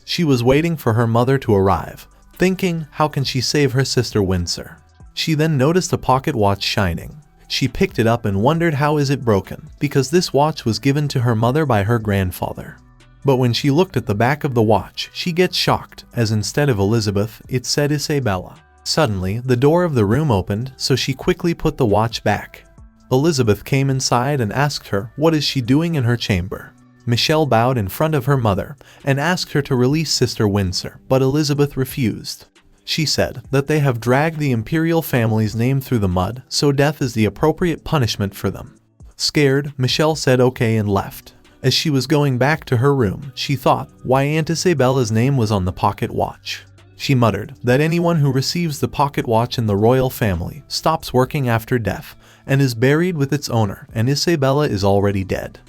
She was waiting for her mother to arrive, thinking, how can she save her sister Windsor? She then noticed a pocket watch shining. She picked it up and wondered how is it broken, because this watch was given to her mother by her grandfather. But when she looked at the back of the watch, she gets shocked, as instead of Elizabeth, it said Isabella. Suddenly, the door of the room opened, so she quickly put the watch back. Elizabeth came inside and asked her what is she doing in her chamber. Michelle bowed in front of her mother and asked her to release Sister Windsor, but Elizabeth refused. She said that they have dragged the imperial family's name through the mud, so death is the appropriate punishment for them. Scared, Michelle said okay and left. As she was going back to her room, she thought why Aunt Isabella's name was on the pocket watch. She muttered that anyone who receives the pocket watch in the royal family stops working after death and is buried with its owner, and Isabella is already dead.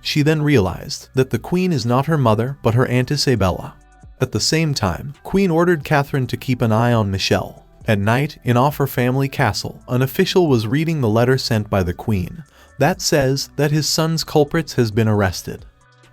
She then realized that the queen is not her mother but her Aunt Isabella. At the same time, Queen ordered Catherine to keep an eye on Michelle. At night, in Offer family castle, an official was reading the letter sent by the queen that says that his son's culprits has been arrested.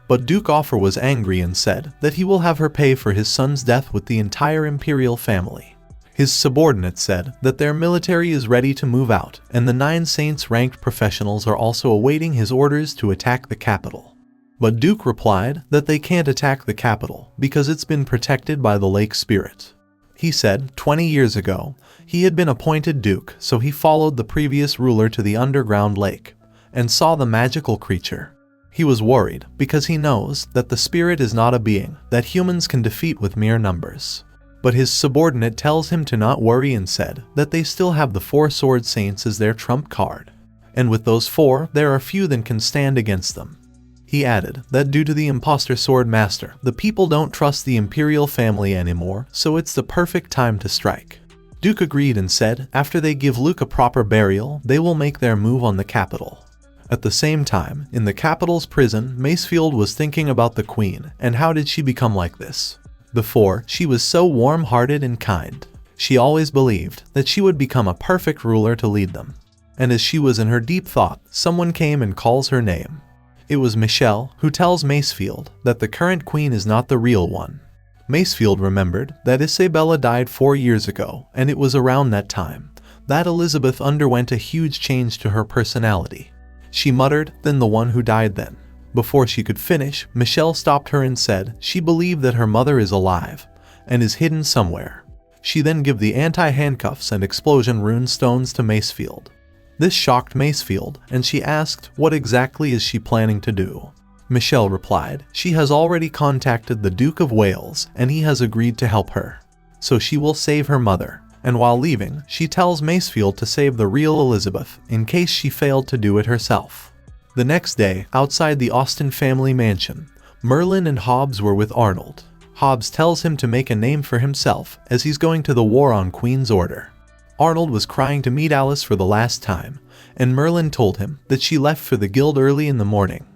But Duke Offer was angry and said that he will have her pay for his son's death with the entire imperial family. His subordinate said that their military is ready to move out, and the 9 saints-ranked professionals are also awaiting his orders to attack the capital. But Duke replied that they can't attack the capital because it's been protected by the lake spirit. He said 20 years ago, he had been appointed Duke, so he followed the previous ruler to the underground lake and saw the magical creature. He was worried because he knows that the spirit is not a being that humans can defeat with mere numbers. But his subordinate tells him to not worry and said that they still have the 4 sword saints as their trump card. And with those 4, there are few that can stand against them. He added that due to the imposter sword master, the people don't trust the imperial family anymore, so it's the perfect time to strike. Duke agreed and said after they give Luke a proper burial, they will make their move on the capital. At the same time, in the capital's prison, Macefield was thinking about the queen and how did she become like this. Before, she was so warm-hearted and kind. She always believed that she would become a perfect ruler to lead them. And as she was in her deep thought, someone came and calls her name. It was Michelle, who tells Macefield that the current queen is not the real one. Macefield remembered that Isabella died 4 years ago, and it was around that time that Elizabeth underwent a huge change to her personality. She muttered, "Then the one who died then." Before she could finish, Michelle stopped her and said she believed that her mother is alive and is hidden somewhere. She then gave the anti-handcuffs and explosion rune stones to Macefield. This shocked Macefield, and she asked what exactly is she planning to do. Michelle replied she has already contacted the Duke of Wales and he has agreed to help her. So she will save her mother, and while leaving, she tells Macefield to save the real Elizabeth in case she failed to do it herself. The next day, outside the Austen family mansion, Merlin and Hobbs were with Arnold. Hobbs tells him to make a name for himself as he's going to the war on Queen's order. Arnold was crying to meet Alice for the last time, and Merlin told him that she left for the guild early in the morning.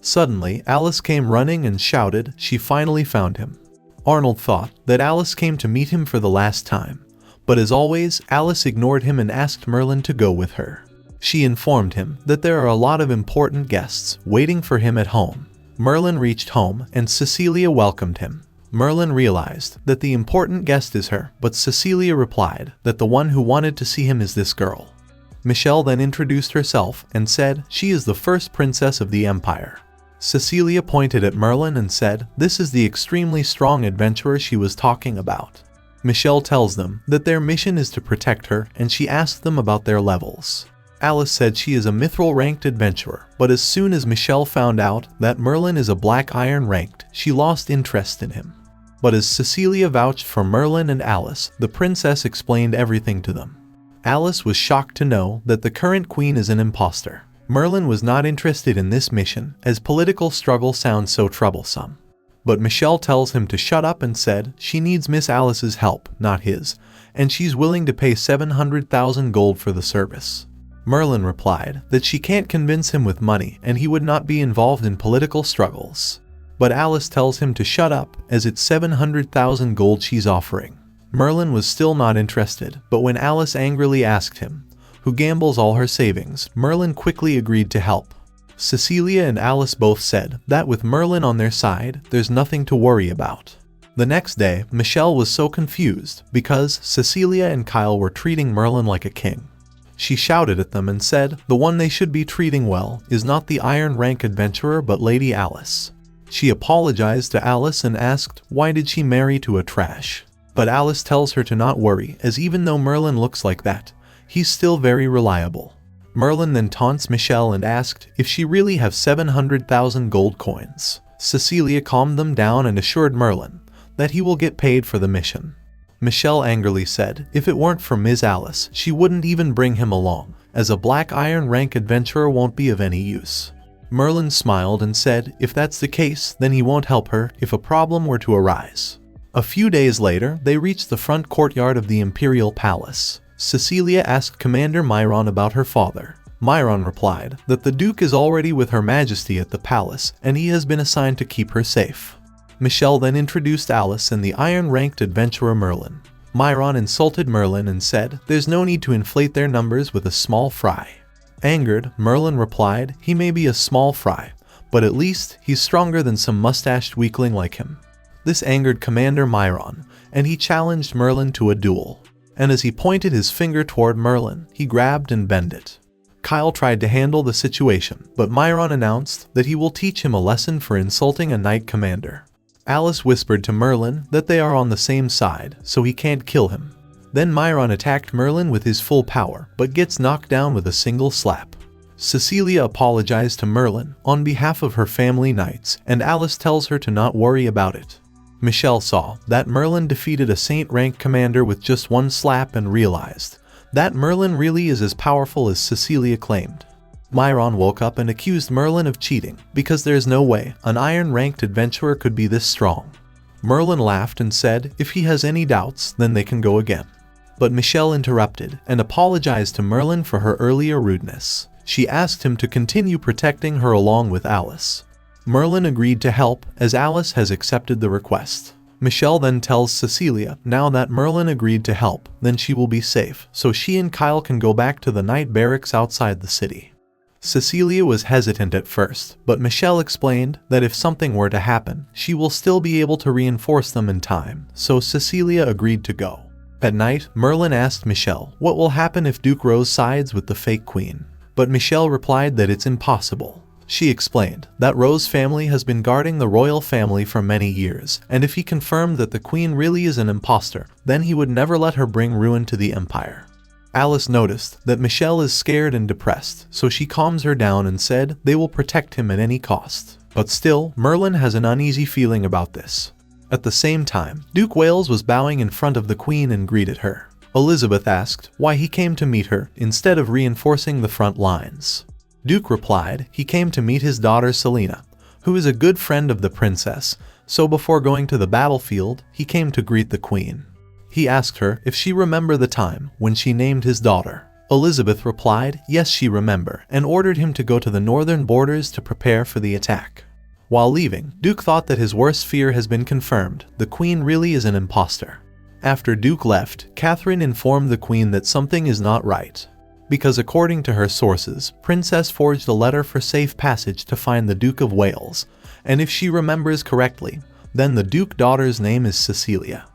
Suddenly, Alice came running and shouted she finally found him. Arnold thought that Alice came to meet him for the last time, But as always, Alice ignored him and asked Merlin to go with her. She informed him that there are a lot of important guests waiting for him at home. Merlin reached home and Cecilia welcomed him. Merlin realized that the important guest is her, but Cecilia replied that the one who wanted to see him is this girl. Michelle then introduced herself and said she is the first princess of the empire. Cecilia pointed at Merlin and said this is the extremely strong adventurer she was talking about. Michelle tells them that their mission is to protect her and she asked them about their levels. Alice said she is a mithril ranked adventurer, but as soon as Michelle found out that Merlin is a black iron ranked, she lost interest in him. But as Cecilia vouched for Merlin and Alice, the princess explained everything to them. Alice was shocked to know that the current queen is an imposter. Merlin was not interested in this mission, as political struggle sounds so troublesome. But Michelle tells him to shut up and said she needs Miss Alice's help, not his, and she's willing to pay 700,000 gold for the service. Merlin replied that she can't convince him with money and he would not be involved in political struggles. But Alice tells him to shut up as it's 700,000 gold she's offering. Merlin was still not interested, but when Alice angrily asked him, who gambles all her savings, Merlin quickly agreed to help. Cecilia and Alice both said that with Merlin on their side, there's nothing to worry about. The next day, Michelle was so confused because Cecilia and Kyle were treating Merlin like a king. She shouted at them and said the one they should be treating well is not the iron rank adventurer but Lady Alice. She apologized to Alice and asked why did she marry to a trash. But Alice tells her to not worry, as even though Merlin looks like that, he's still very reliable. Merlin then taunts Michelle and asked if she really have 700,000 gold coins. Cecilia calmed them down and assured Merlin that he will get paid for the mission. Michelle angrily said if it weren't for Ms. Alice, she wouldn't even bring him along, as a black iron rank adventurer won't be of any use. Merlin smiled and said if that's the case, then he won't help her if a problem were to arise. A few days later, they reached the front courtyard of the Imperial Palace. Cecilia asked Commander Myron about her father. Myron replied that the Duke is already with Her Majesty at the palace and he has been assigned to keep her safe. Michelle then introduced Alice and the iron-ranked adventurer Merlin. Myron insulted Merlin and said there's no need to inflate their numbers with a small fry. Angered, Merlin replied he may be a small fry, but at least he's stronger than some mustached weakling like him. This angered Commander Myron, and he challenged Merlin to a duel. And as he pointed his finger toward Merlin, he grabbed and bent it. Kyle tried to handle the situation, but Myron announced that he will teach him a lesson for insulting a knight commander. Alice whispered to Merlin that they are on the same side, so he can't kill him. Then Myron attacked Merlin with his full power, but gets knocked down with a single slap. Cecilia apologized to Merlin on behalf of her family knights, and Alice tells her to not worry about it. Michelle saw that Merlin defeated a saint-rank commander with just one slap and realized that Merlin really is as powerful as Cecilia claimed. Myron woke up and accused Merlin of cheating because there's no way an iron-ranked adventurer could be this strong. Merlin laughed and said if he has any doubts, then they can go again. But Michelle interrupted and apologized to Merlin for her earlier rudeness. She asked him to continue protecting her along with Alice. Merlin agreed to help as Alice has accepted the request. Michelle then tells Cecilia now that Merlin agreed to help, then she will be safe, so she and Kyle can go back to the night barracks outside the city. Cecilia was hesitant at first, but Michelle explained that if something were to happen, she will still be able to reinforce them in time, so Cecilia agreed to go. At night, Merlin asked Michelle what will happen if Duke Rose sides with the fake queen. But Michelle replied that it's impossible. She explained that Rose's family has been guarding the royal family for many years, and if he confirmed that the queen really is an imposter, then he would never let her bring ruin to the empire. Alice noticed that Michelle is scared and depressed, so she calms her down and said they will protect him at any cost. But still, Merlin has an uneasy feeling about this. At the same time, Duke Wales was bowing in front of the queen and greeted her. Elizabeth asked why he came to meet her instead of reinforcing the front lines. Duke replied he came to meet his daughter Selena, who is a good friend of the princess, so before going to the battlefield, he came to greet the queen. He asked her if she remembered the time when she named his daughter. Elizabeth replied yes, she remembered, and ordered him to go to the northern borders to prepare for the attack. While leaving, Duke thought that his worst fear has been confirmed. The queen really is an imposter. After Duke left, Catherine informed the Queen that something is not right. Because according to her sources, Princess forged a letter for safe passage to find the Duke of Wales, and if she remembers correctly, then the Duke daughter's name is Cecilia.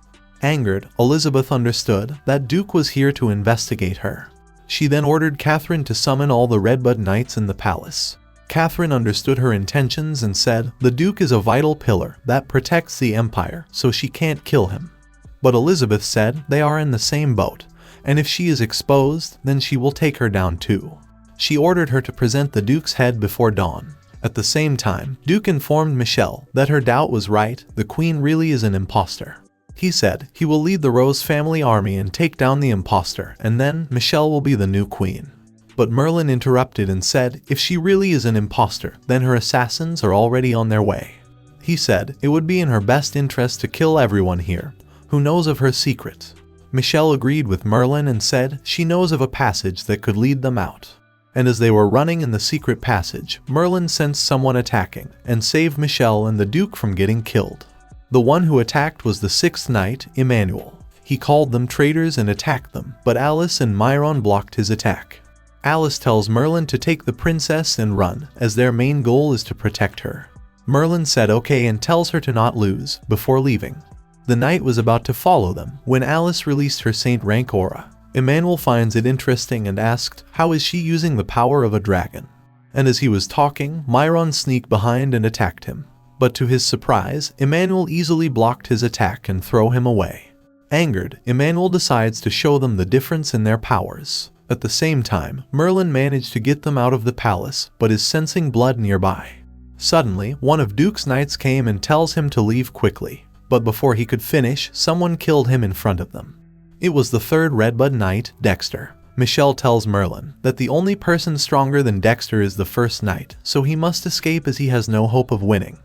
Angered, Elizabeth understood that Duke was here to investigate her. She then ordered Catherine to summon all the Redbud Knights in the palace. Catherine understood her intentions and said, the Duke is a vital pillar that protects the empire, so she can't kill him. But Elizabeth said they are in the same boat, and if she is exposed, then she will take her down too. She ordered her to present the Duke's head before dawn. At the same time, Duke informed Michelle that her doubt was right, the Queen really is an imposter. He said he will lead the Rose family army and take down the imposter, and then Michelle will be the new queen. But Merlin interrupted and said if she really is an imposter, then her assassins are already on their way. He said it would be in her best interest to kill everyone here who knows of her secret. Michelle agreed with Merlin and said she knows of a passage that could lead them out. And as they were running in the secret passage, Merlin sensed someone attacking and saved Michelle and the Duke from getting killed. The one who attacked was the sixth knight, Emmanuel. He called them traitors and attacked them, but Alice and Myron blocked his attack. Alice tells Merlin to take the princess and run, as their main goal is to protect her. Merlin said okay and tells her to not lose before leaving. The knight was about to follow them when Alice released her saint rank aura. Emmanuel finds it interesting and asked how is she using the power of a dragon. And as he was talking, Myron sneaked behind and attacked him. But to his surprise, Emmanuel easily blocked his attack and threw him away. Angered, Emmanuel decides to show them the difference in their powers. At the same time, Merlin managed to get them out of the palace, but is sensing blood nearby. Suddenly, one of Duke's knights came and tells him to leave quickly. But before he could finish, someone killed him in front of them. It was the third Redbud Knight, Dexter. Michelle tells Merlin that the only person stronger than Dexter is the first knight, so he must escape as he has no hope of winning.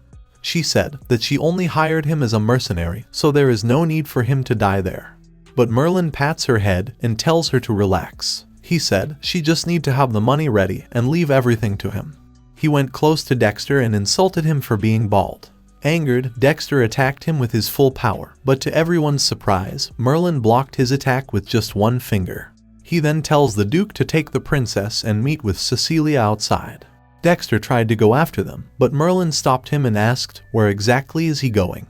She said that she only hired him as a mercenary, so there is no need for him to die there. But Merlin pats her head and tells her to relax. He said she just need to have the money ready and leave everything to him. He went close to Dexter and insulted him for being bald. Angered, Dexter attacked him with his full power, but to everyone's surprise, Merlin blocked his attack with just one finger. He then tells the Duke to take the princess and meet with Cecilia outside. Dexter tried to go after them, but Merlin stopped him and asked, where exactly is he going?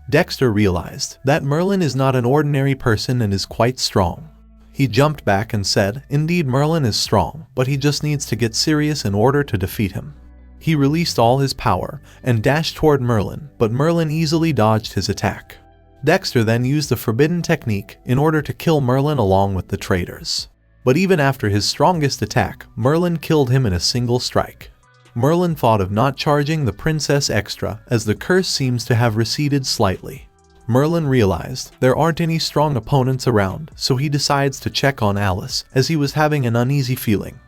Dexter realized that Merlin is not an ordinary person and is quite strong. He jumped back and said, indeed Merlin is strong, but he just needs to get serious in order to defeat him. He released all his power and dashed toward Merlin, but Merlin easily dodged his attack. Dexter then used the forbidden technique in order to kill Merlin along with the traitors. But even after his strongest attack, Merlin killed him in a single strike. Merlin thought of not charging the princess extra as the curse seems to have receded slightly. Merlin realized there aren't any strong opponents around, so he decides to check on Alice as he was having an uneasy feeling.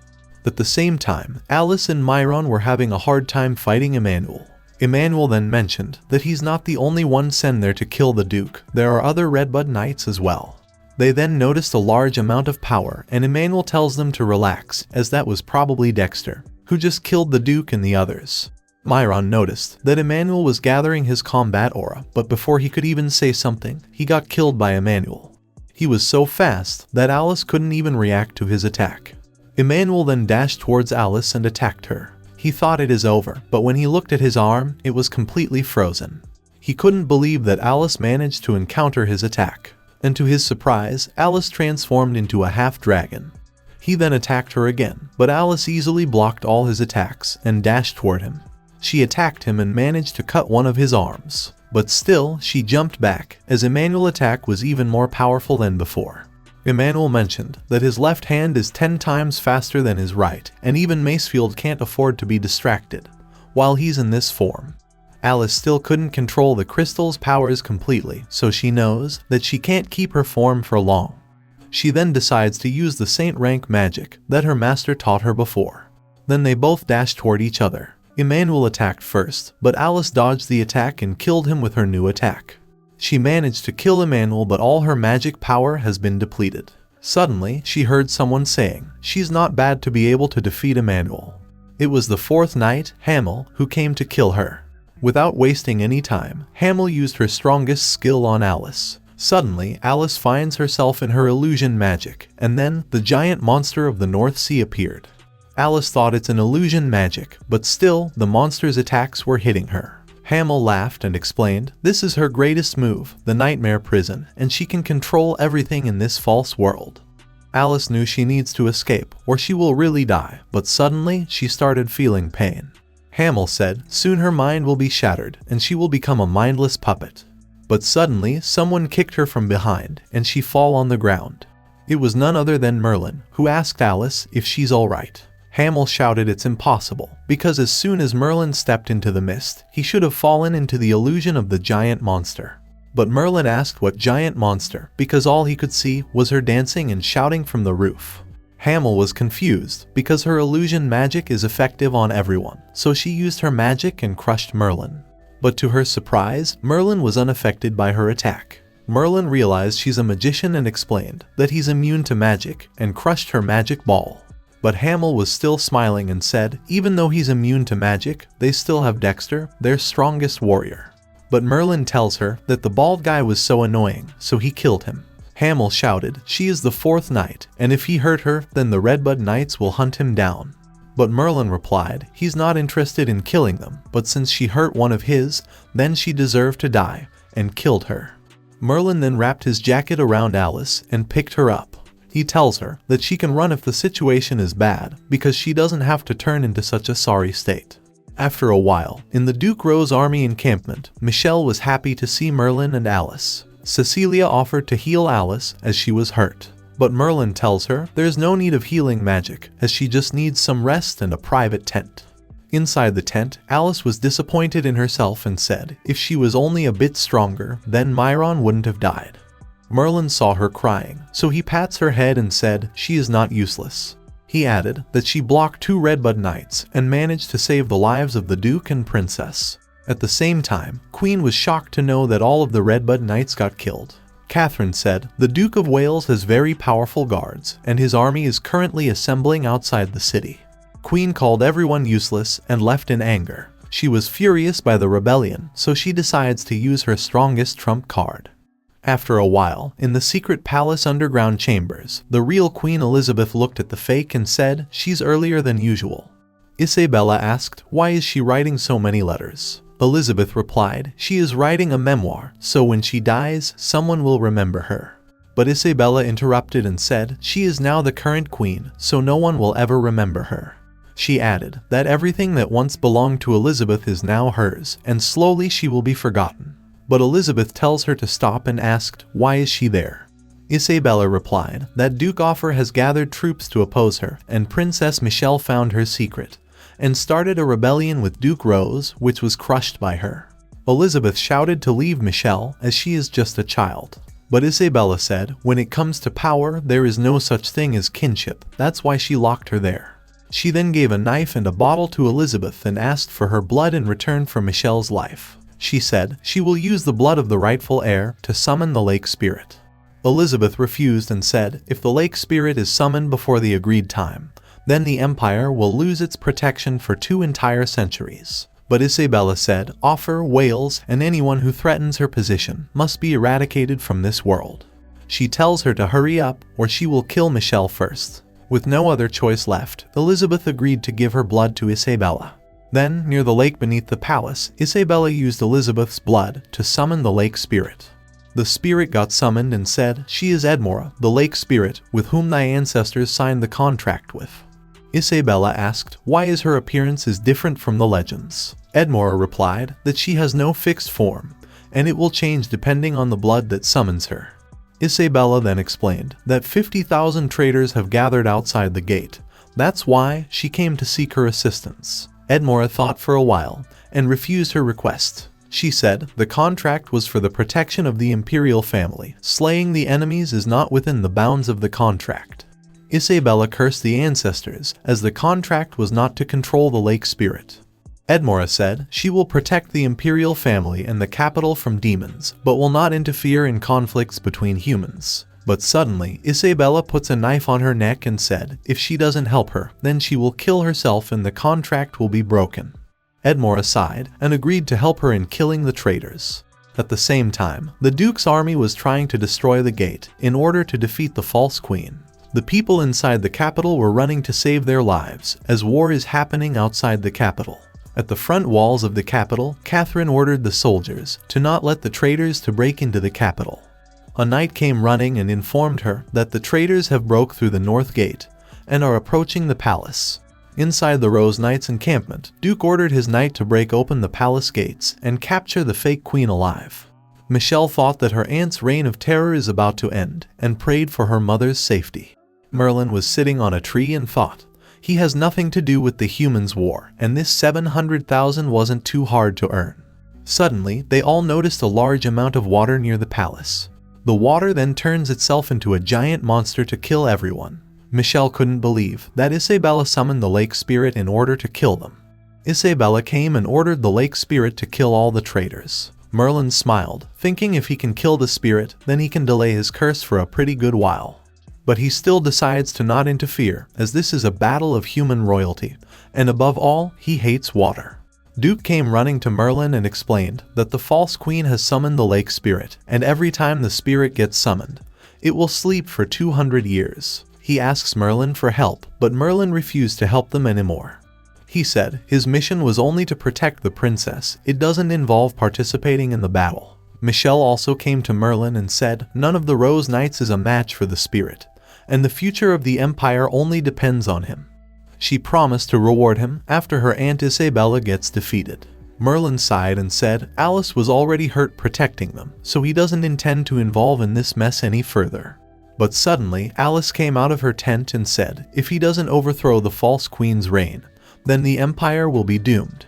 At the same time, Alice and Myron were having a hard time fighting Emmanuel. Emmanuel then mentioned that he's not the only one sent there to kill the Duke, there are other Redbud Knights as well. They then noticed a large amount of power and Emmanuel tells them to relax as that was probably Dexter, who just killed the Duke and the others. Myron noticed that Emmanuel was gathering his combat aura, but before he could even say something, he got killed by Emmanuel. He was so fast that Alice couldn't even react to his attack. Emmanuel then dashed towards Alice and attacked her. He thought it is over, but when he looked at his arm, it was completely frozen. He couldn't believe that Alice managed to encounter his attack, and to his surprise, Alice transformed into a half-dragon. He then attacked her again, but Alice easily blocked all his attacks and dashed toward him. She attacked him and managed to cut one of his arms, but still she jumped back as Emmanuel's attack was even more powerful than before. Emmanuel mentioned that his left hand is 10 times faster than his right, and even Macefield can't afford to be distracted while he's in this form. Alice still couldn't control the crystal's powers completely, so she knows that she can't keep her form for long. She then decides to use the saint rank magic that her master taught her before. Then they both dash toward each other. Emmanuel attacked first, but Alice dodged the attack and killed him with her new attack. She managed to kill Emmanuel, but all her magic power has been depleted. Suddenly, she heard someone saying, she's not bad to be able to defeat Emmanuel. It was the fourth knight, Hamel, who came to kill her. Without wasting any time, Hamel used her strongest skill on Alice. Suddenly, Alice finds herself in her illusion magic, and then the giant monster of the North Sea appeared. Alice thought it's an illusion magic, but still, the monster's attacks were hitting her. Hamel laughed and explained, this is her greatest move, the nightmare prison, and she can control everything in this false world. Alice knew she needs to escape, or she will really die, but suddenly, she started feeling pain. Hamel said, soon her mind will be shattered, and she will become a mindless puppet. But suddenly, someone kicked her from behind, and she fell on the ground. It was none other than Merlin, who asked Alice if she's alright. Hamel shouted it's impossible, because as soon as Merlin stepped into the mist, he should have fallen into the illusion of the giant monster. But Merlin asked what giant monster, because all he could see was her dancing and shouting from the roof. Hamel was confused, because her illusion magic is effective on everyone, so she used her magic and crushed Merlin. But to her surprise, Merlin was unaffected by her attack. Merlin realized she's a magician and explained that he's immune to magic and crushed her magic ball. But Hamel was still smiling and said, even though he's immune to magic, they still have Dexter, their strongest warrior. But Merlin tells her that the bald guy was so annoying, so he killed him. Hamel shouted, she is the fourth knight, and if he hurt her, then the Redbud Knights will hunt him down. But Merlin replied, he's not interested in killing them, but since she hurt one of his, then she deserved to die, and killed her. Merlin then wrapped his jacket around Alice and picked her up. He tells her that she can run if the situation is bad, because she doesn't have to turn into such a sorry state. After a while, in the Duke Rose army encampment, Michelle was happy to see Merlin and Alice. Cecilia offered to heal Alice as she was hurt. But Merlin tells her there's no need of healing magic, as she just needs some rest and a private tent. Inside the tent, Alice was disappointed in herself and said, if she was only a bit stronger, then Myron wouldn't have died. Merlin saw her crying, so he pats her head and said, she is not useless. He added that she blocked 2 Redbud Knights and managed to save the lives of the Duke and Princess. At the same time, Queen was shocked to know that all of the Redbud Knights got killed. Catherine said, the Duke of Wales has very powerful guards, and his army is currently assembling outside the city. Queen called everyone useless and left in anger. She was furious by the rebellion, so she decides to use her strongest trump card. After a while, in the secret palace underground chambers, the real Queen Elizabeth looked at the fake and said, she's earlier than usual. Isabella asked, why is she writing so many letters? Elizabeth replied, she is writing a memoir, so when she dies, someone will remember her. But Isabella interrupted and said, she is now the current queen, so no one will ever remember her. She added that everything that once belonged to Elizabeth is now hers, and slowly she will be forgotten. But Elizabeth tells her to stop and asked, why is she there? Isabella replied that Duke Offer has gathered troops to oppose her, and Princess Michelle found her secret, and started a rebellion with Duke Rose, which was crushed by her. Elizabeth shouted to leave Michelle, as she is just a child. But Isabella said, when it comes to power, there is no such thing as kinship, that's why she locked her there. She then gave a knife and a bottle to Elizabeth and asked for her blood in return for Michelle's life. She said she will use the blood of the rightful heir to summon the lake spirit. Elizabeth refused and said, if the lake spirit is summoned before the agreed time, then the empire will lose its protection for 2 entire centuries. But Isabella said, Offer, Wales, and anyone who threatens her position must be eradicated from this world. She tells her to hurry up, or she will kill Michelle first. With no other choice left, Elizabeth agreed to give her blood to Isabella. Then, near the lake beneath the palace, Isabella used Elizabeth's blood to summon the lake spirit. The spirit got summoned and said, she is Edmora, the lake spirit, with whom thy ancestors signed the contract with. Isabella asked, why is her appearance is different from the legends? Edmora replied that she has no fixed form, and it will change depending on the blood that summons her. Isabella then explained that 50,000 traders have gathered outside the gate. That's why she came to seek her assistance. Edmora thought for a while and refused her request. She said the contract was for the protection of the imperial family. Slaying the enemies is not within the bounds of the contract. Isabella cursed the ancestors, as the contract was not to control the lake spirit. Edmora said she will protect the imperial family and the capital from demons, but will not interfere in conflicts between humans. But suddenly, Isabella puts a knife on her neck and said if she doesn't help her, then she will kill herself and the contract will be broken. Edmora sighed and agreed to help her in killing the traitors. At the same time, the Duke's army was trying to destroy the gate in order to defeat the false queen. The people inside the capital were running to save their lives, as war is happening outside the capital. At the front walls of the capital, Catherine ordered the soldiers to not let the traitors to break into the capital. A knight came running and informed her that the traitors have broke through the north gate and are approaching the palace. Inside the Rose Knight's encampment, Duke ordered his knight to break open the palace gates and capture the fake queen alive. Michelle thought that her aunt's reign of terror is about to end and prayed for her mother's safety. Merlin was sitting on a tree and thought, he has nothing to do with the humans' war, and this 700,000 wasn't too hard to earn. Suddenly, they all noticed a large amount of water near the palace. The water then turns itself into a giant monster to kill everyone. Michelle couldn't believe that Isabella summoned the lake spirit in order to kill them. Isabella came and ordered the lake spirit to kill all the traitors. Merlin smiled, thinking if he can kill the spirit, then he can delay his curse for a pretty good while. But he still decides to not interfere, as this is a battle of human royalty, and above all, he hates water. Duke came running to Merlin and explained that the false queen has summoned the lake spirit, and every time the spirit gets summoned, it will sleep for 200 years. He asks Merlin for help, but Merlin refused to help them anymore. He said his mission was only to protect the princess, it doesn't involve participating in the battle. Michelle also came to Merlin and said none of the Rose Knights is a match for the spirit, and the future of the empire only depends on him. She promised to reward him after her aunt Isabella gets defeated. Merlin sighed and said Alice was already hurt protecting them, so he doesn't intend to involve in this mess any further. But suddenly, Alice came out of her tent and said if he doesn't overthrow the false queen's reign, then the empire will be doomed.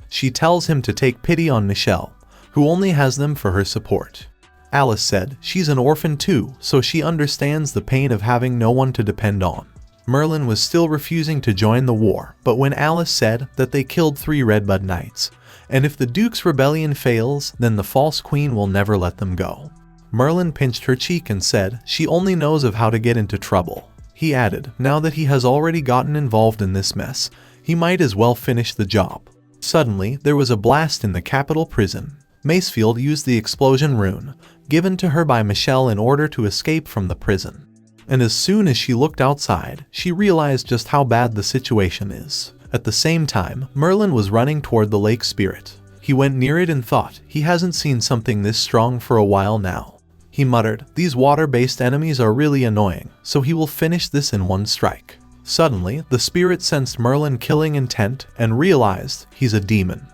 She tells him to take pity on Michelle, who only has them for her support. Alice said she's an orphan too, so she understands the pain of having no one to depend on. Merlin was still refusing to join the war, but when Alice said that they killed 3 Redbud Knights, and if the Duke's rebellion fails, then the false queen will never let them go. Merlin pinched her cheek and said she only knows of how to get into trouble. He added, now that he has already gotten involved in this mess, he might as well finish the job. Suddenly, there was a blast in the capital prison. Macefield used the explosion rune, given to her by Michelle in order to escape from the prison. And as soon as she looked outside, she realized just how bad the situation is. At the same time, Merlin was running toward the lake spirit. He went near it and thought, he hasn't seen something this strong for a while now. He muttered, these water-based enemies are really annoying, so he will finish this in one strike. Suddenly, the spirit sensed Merlin killing intent and realized he's a demon.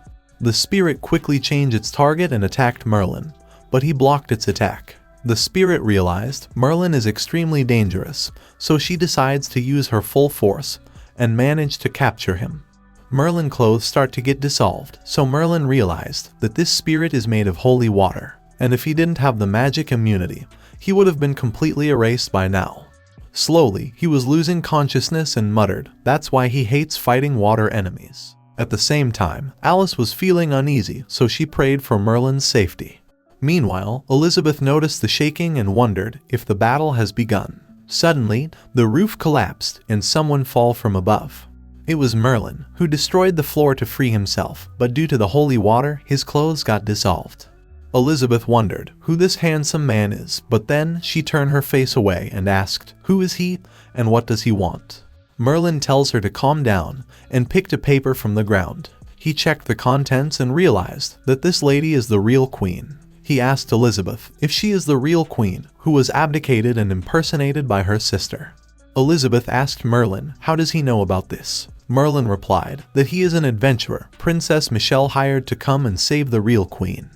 The spirit quickly changed its target and attacked Merlin, but he blocked its attack. The spirit realized Merlin is extremely dangerous, so she decides to use her full force and manage to capture him. Merlin's clothes start to get dissolved, so Merlin realized that this spirit is made of holy water, and if he didn't have the magic immunity, he would have been completely erased by now. Slowly, he was losing consciousness and muttered, that's why he hates fighting water enemies. At the same time, Alice was feeling uneasy, so she prayed for Merlin's safety. Meanwhile, Elizabeth noticed the shaking and wondered if the battle has begun. Suddenly, the roof collapsed and someone fell from above. It was Merlin, who destroyed the floor to free himself, but due to the holy water, his clothes got dissolved. Elizabeth wondered who this handsome man is, but then she turned her face away and asked, who is he and what does he want? Merlin tells her to calm down and picked a paper from the ground. He checked the contents and realized that this lady is the real queen. He asked Elizabeth if she is the real queen who was abdicated and impersonated by her sister. Elizabeth asked Merlin how does he know about this. Merlin replied that he is an adventurer Princess Michelle hired to come and save the real queen.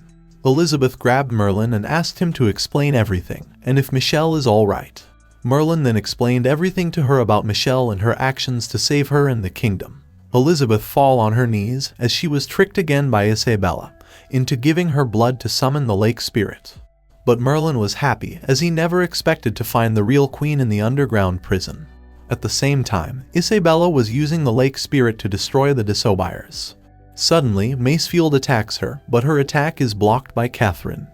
Elizabeth grabbed Merlin and asked him to explain everything and if Michelle is all right. Merlin then explained everything to her about Michelle and her actions to save her and the kingdom. Elizabeth fell on her knees as she was tricked again by Isabella into giving her blood to summon the lake spirit. But Merlin was happy as he never expected to find the real queen in the underground prison. At the same time, Isabella was using the lake spirit to destroy the disobeyers. Suddenly, Macefield attacks her, but her attack is blocked by Catherine.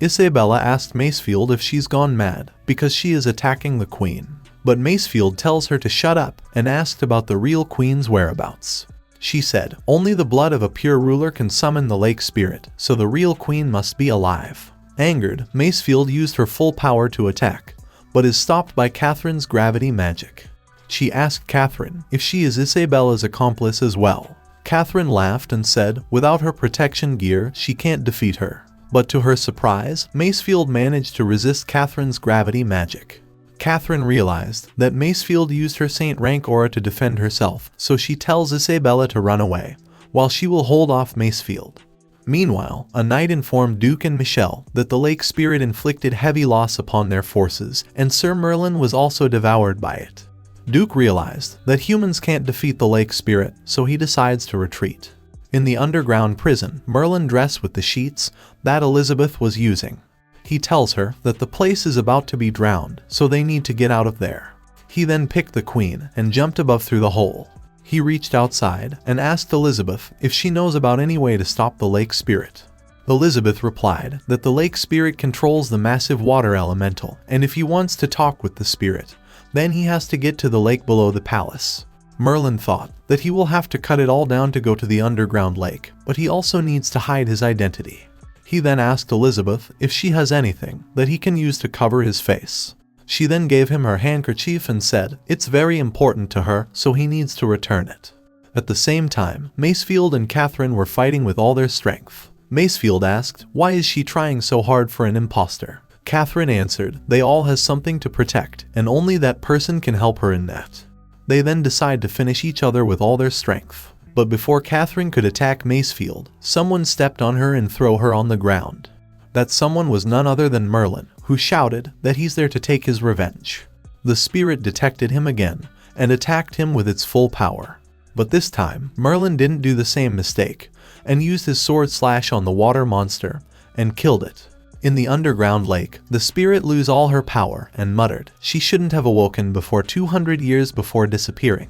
Isabella asked Macefield if she's gone mad because she is attacking the queen. But Macefield tells her to shut up and asked about the real queen's whereabouts. She said, only the blood of a pure ruler can summon the lake spirit, so the real queen must be alive. Angered, Macefield used her full power to attack, but is stopped by Catherine's gravity magic. She asked Catherine if she is Isabella's accomplice as well. Catherine laughed and said, without her protection gear, she can't defeat her. But to her surprise, Macefield managed to resist Catherine's gravity magic. Catherine realized that Macefield used her saint rank aura to defend herself, so she tells Isabella to run away, while she will hold off Macefield. Meanwhile, a knight informed Duke and Michelle that the lake spirit inflicted heavy loss upon their forces, and Sir Merlin was also devoured by it. Duke realized that humans can't defeat the lake spirit, so he decides to retreat. In the underground prison, Merlin dressed with the sheets that Elizabeth was using. He tells her that the place is about to be drowned, so they need to get out of there. He then picked the queen and jumped above through the hole. He reached outside and asked Elizabeth if she knows about any way to stop the lake spirit. Elizabeth replied that the lake spirit controls the massive water elemental, and if he wants to talk with the spirit, then he has to get to the lake below the palace. Merlin thought that he will have to cut it all down to go to the underground lake, but he also needs to hide his identity. He then asked Elizabeth if she has anything that he can use to cover his face. She then gave him her handkerchief and said it's very important to her, so he needs to return it. At the same time, Macefield and Catherine were fighting with all their strength. Macefield asked, why is she trying so hard for an imposter? Catherine answered, they all has something to protect, and only that person can help her in that. They then decide to finish each other with all their strength. But before Catherine could attack Macefield, someone stepped on her and threw her on the ground. That someone was none other than Merlin, who shouted that he's there to take his revenge. The spirit detected him again and attacked him with its full power. But this time, Merlin didn't do the same mistake and used his sword slash on the water monster and killed it. In the underground lake, the spirit lose all her power and muttered she shouldn't have awoken before 200 years before disappearing.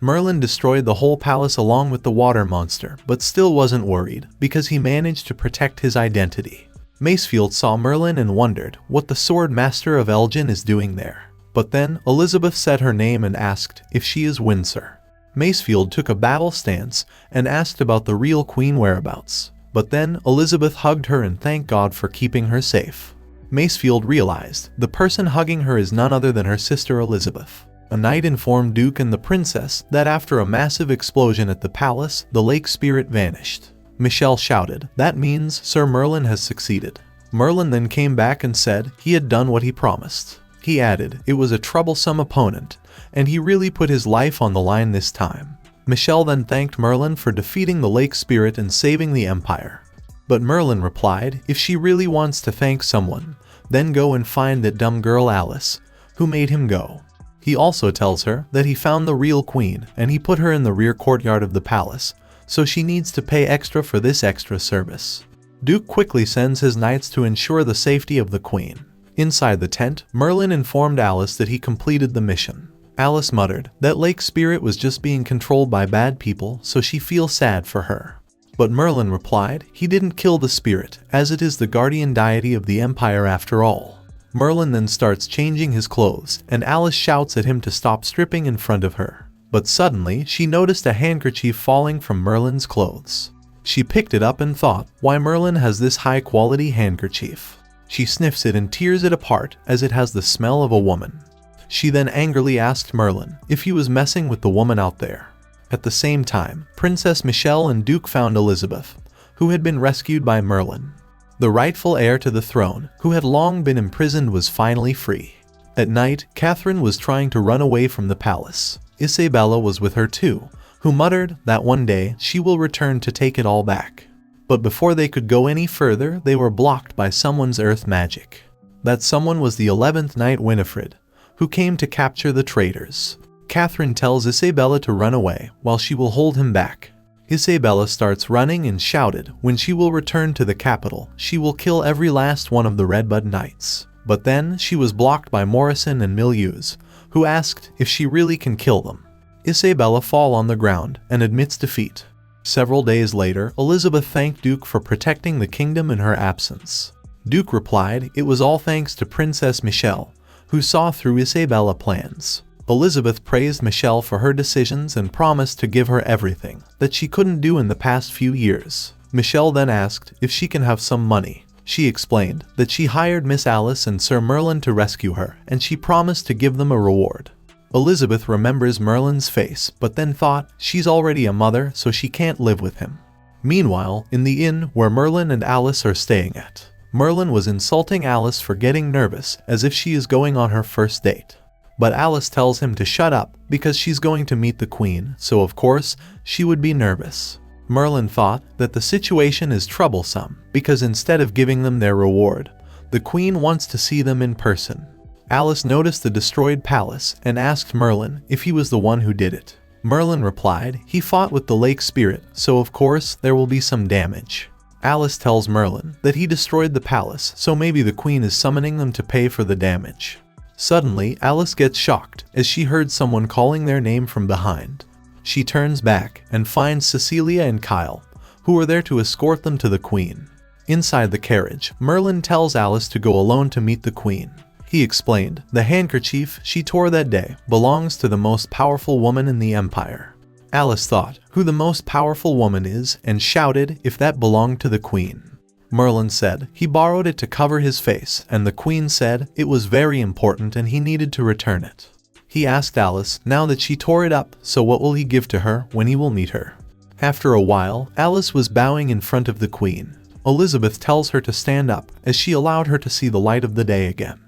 Merlin destroyed the whole palace along with the water monster, but still wasn't worried because he managed to protect his identity. Macefield saw Merlin and wondered what the sword master of Elgin is doing there. But then Elizabeth said her name and asked if she is Windsor. Macefield took a battle stance and asked about the real queen whereabouts. But then Elizabeth hugged her and thanked God for keeping her safe. Macefield realized the person hugging her is none other than her sister Elizabeth. A knight informed Duke and the princess that after a massive explosion at the palace, the lake spirit vanished. Michelle shouted, that means Sir Merlin has succeeded. Merlin then came back and said he had done what he promised. He added it was a troublesome opponent, and he really put his life on the line this time. Michelle then thanked Merlin for defeating the lake spirit and saving the empire. But Merlin replied, if she really wants to thank someone, then go and find that dumb girl Alice, who made him go. He also tells her that he found the real queen and he put her in the rear courtyard of the palace, so she needs to pay extra for this extra service. Duke quickly sends his knights to ensure the safety of the queen. Inside the tent, Merlin informed Alice that he completed the mission. Alice muttered that lake spirit was just being controlled by bad people, so she feels sad for her. But Merlin replied he didn't kill the spirit, as it is the guardian deity of the empire after all. Merlin then starts changing his clothes, and Alice shouts at him to stop stripping in front of her. But suddenly, she noticed a handkerchief falling from Merlin's clothes. She picked it up and thought, why Merlin has this high-quality handkerchief? She sniffs it and tears it apart, as it has the smell of a woman. She then angrily asked Merlin if he was messing with the woman out there. At the same time, Princess Michelle and Duke found Elizabeth, who had been rescued by Merlin. The rightful heir to the throne, who had long been imprisoned, was finally free. At night, Catherine was trying to run away from the palace. Isabella was with her too, who muttered that one day she will return to take it all back. But before they could go any further, they were blocked by someone's earth magic. That someone was the 11th Knight Winifred, who came to capture the traitors. Catherine tells Isabella to run away while she will hold him back. Isabella starts running and shouted when she will return to the capital, she will kill every last one of the Redbud Knights. But then she was blocked by Morrison and Milius, who asked if she really can kill them. Isabella falls on the ground and admits defeat. Several days later, Elizabeth thanked Duke for protecting the kingdom in her absence. Duke replied it was all thanks to Princess Michelle, who saw through Isabella's plans. Elizabeth praised Michelle for her decisions and promised to give her everything that she couldn't do in the past few years. Michelle then asked if she can have some money. She explained that she hired Miss Alice and Sir Merlin to rescue her, and she promised to give them a reward. Elizabeth remembers Merlin's face, but then thought she's already a mother, so she can't live with him. Meanwhile, in the inn where Merlin and Alice are staying at, Merlin was insulting Alice for getting nervous as if she is going on her first date. But Alice tells him to shut up because she's going to meet the Queen, so of course she would be nervous. Merlin thought that the situation is troublesome because instead of giving them their reward, the Queen wants to see them in person. Alice noticed the destroyed palace and asked Merlin if he was the one who did it. Merlin replied he fought with the lake spirit, so of course there will be some damage. Alice tells Merlin that he destroyed the palace, so maybe the Queen is summoning them to pay for the damage. Suddenly, Alice gets shocked as she heard someone calling their name from behind. She turns back and finds Cecilia and Kyle, who are there to escort them to the Queen. Inside the carriage, Merlin tells Alice to go alone to meet the Queen. He explained the handkerchief she tore that day belongs to the most powerful woman in the empire. Alice thought who the most powerful woman is and shouted if that belonged to the Queen. Merlin said he borrowed it to cover his face, and the Queen said it was very important and he needed to return it. He asked Alice now that she tore it up, so what will he give to her when he will meet her? After a while, Alice was bowing in front of the Queen. Elizabeth tells her to stand up as she allowed her to see the light of the day again.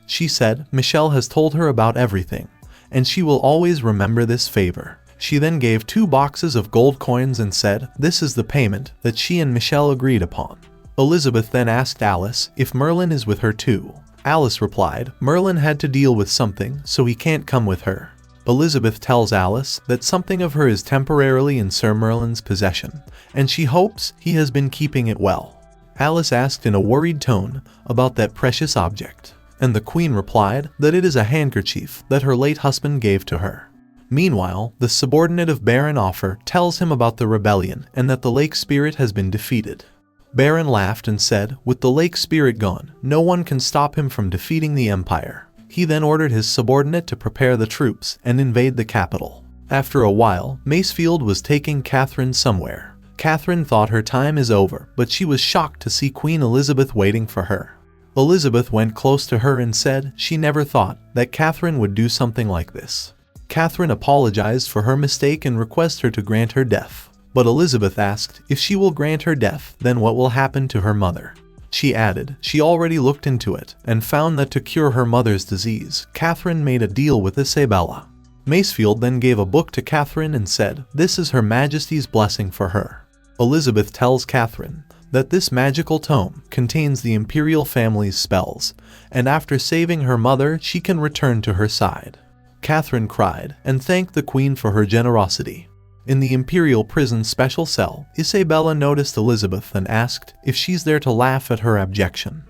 She said Michelle has told her about everything, and she will always remember this favor. She then gave 2 boxes of gold coins and said this is the payment that she and Michelle agreed upon. Elizabeth then asked Alice if Merlin is with her too. Alice replied Merlin had to deal with something, so he can't come with her. Elizabeth tells Alice that something of her is temporarily in Sir Merlin's possession, and she hopes he has been keeping it well. Alice asked in a worried tone about that precious object, and the Queen replied that it is a handkerchief that her late husband gave to her. Meanwhile, the subordinate of Baron Offer tells him about the rebellion and that the lake spirit has been defeated. Baron laughed and said, with the lake spirit gone, no one can stop him from defeating the empire. He then ordered his subordinate to prepare the troops and invade the capital. After a while, Macefield was taking Catherine somewhere. Catherine thought her time is over, but she was shocked to see Queen Elizabeth waiting for her. Elizabeth went close to her and said she never thought that Catherine would do something like this. Catherine apologized for her mistake and requested her to grant her death. But Elizabeth asked if she will grant her death, then what will happen to her mother? She added she already looked into it and found that to cure her mother's disease, Catherine made a deal with Isabella. Macefield then gave a book to Catherine and said this is Her Majesty's blessing for her. Elizabeth tells Catherine that this magical tome contains the imperial family's spells, and after saving her mother she can return to her side. Catherine cried and thanked the Queen for her generosity. In the imperial prison special cell, Isabella noticed Elizabeth and asked if she's there to laugh at her abjection.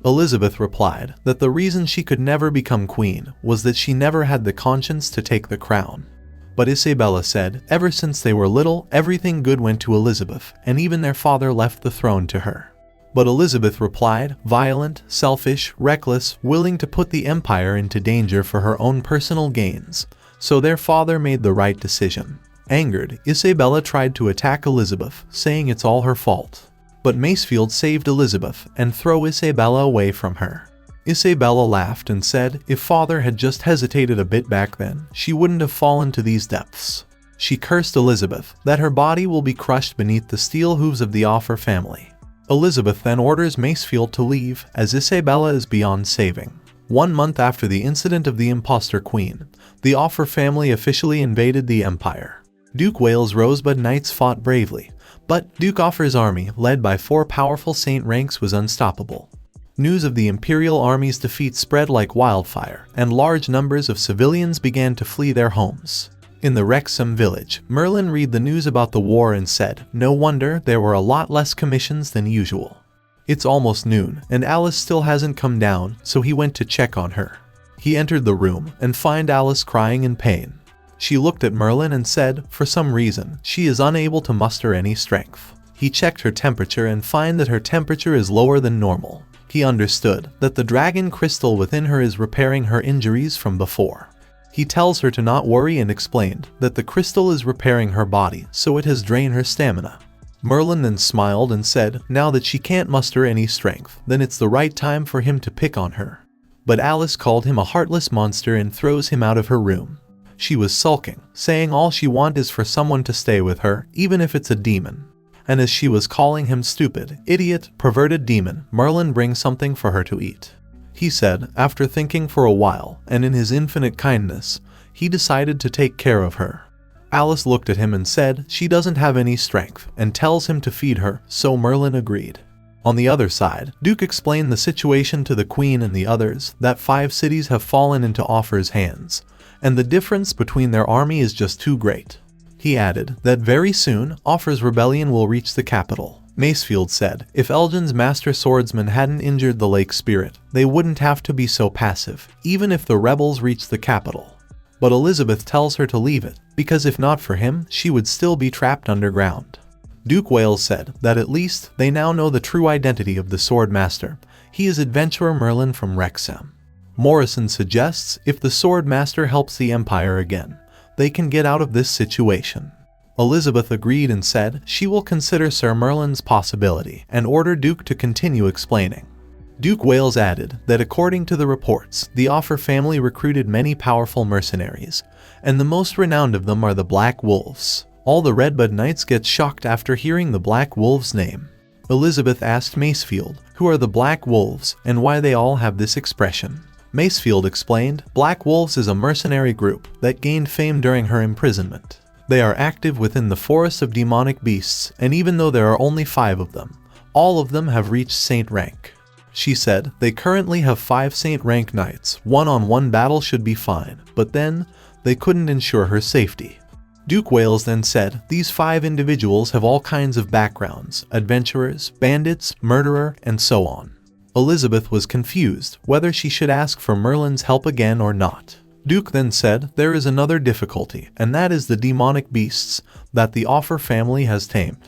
Elizabeth replied that the reason she could never become queen was that she never had the conscience to take the crown. But Isabella said ever since they were little, everything good went to Elizabeth, and even their father left the throne to her. But Elizabeth replied, violent, selfish, reckless, willing to put the empire into danger for her own personal gains, so their father made the right decision. Angered, Isabella tried to attack Elizabeth, saying it's all her fault. But Macefield saved Elizabeth and threw Isabella away from her. Isabella laughed and said if father had just hesitated a bit back then, she wouldn't have fallen to these depths. She cursed Elizabeth that her body will be crushed beneath the steel hooves of the Offer family. Elizabeth then orders Macefield to leave as Isabella is beyond saving. 1 month after the incident of the imposter queen, the Offer family officially invaded the empire. Duke Wales' Rosebud Knights fought bravely, but Duke Offer's army, led by 4 powerful saint ranks, was unstoppable. News of the imperial army's defeat spread like wildfire, and large numbers of civilians began to flee their homes. In the Wrexham village, Merlin read the news about the war and said, no wonder there were a lot less commissions than usual. It's almost noon, and Alice still hasn't come down, so he went to check on her. He entered the room and found Alice crying in pain. She looked at Merlin and said, for some reason, she is unable to muster any strength. He checked her temperature and found that her temperature is lower than normal. He understood that the dragon crystal within her is repairing her injuries from before. He tells her to not worry and explained that the crystal is repairing her body, so it has drained her stamina. Merlin then smiled and said now that she can't muster any strength, then it's the right time for him to pick on her. But Alice called him a heartless monster and throws him out of her room. She was sulking, saying all she wants is for someone to stay with her, even if it's a demon. And as she was calling him stupid, idiot, perverted demon, Merlin brings something for her to eat. He said, after thinking for a while, and in his infinite kindness, he decided to take care of her. Alice looked at him and said she doesn't have any strength, and tells him to feed her, so Merlin agreed. On the other side, Duke explained the situation to the Queen and the others, that 5 cities have fallen into Offer's hands, and the difference between their army is just too great. He added that very soon, Offer's rebellion will reach the capital. Macefield said if Elgin's master swordsman hadn't injured the lake spirit, they wouldn't have to be so passive, even if the rebels reached the capital. But Elizabeth tells her to leave it, because if not for him, she would still be trapped underground. Duke Wales said that at least they now know the true identity of the sword master. He is adventurer Merlin from Wrexham. Morrison suggests if the sword master helps the Empire again, they can get out of this situation. Elizabeth agreed and said she will consider Sir Merlin's possibility and order Duke to continue explaining. Duke Wales added that according to the reports, the Offer family recruited many powerful mercenaries, and the most renowned of them are the Black Wolves. All the Redbud Knights get shocked after hearing the Black Wolves' name. Elizabeth asked Macefield who are the Black Wolves and why they all have this expression. Macefield explained Black Wolves is a mercenary group that gained fame during her imprisonment. They are active within the forest of demonic beasts, and even though there are only 5 of them, all of them have reached Saint rank. She said they currently have 5 Saint rank knights. One-on-one battle should be fine, but then they couldn't ensure her safety. Duke Wales then said these 5 individuals have all kinds of backgrounds, adventurers, bandits, murderer, and so on. Elizabeth was confused whether she should ask for Merlin's help again or not. Duke then said there is another difficulty, and that is the demonic beasts that the Offer family has tamed.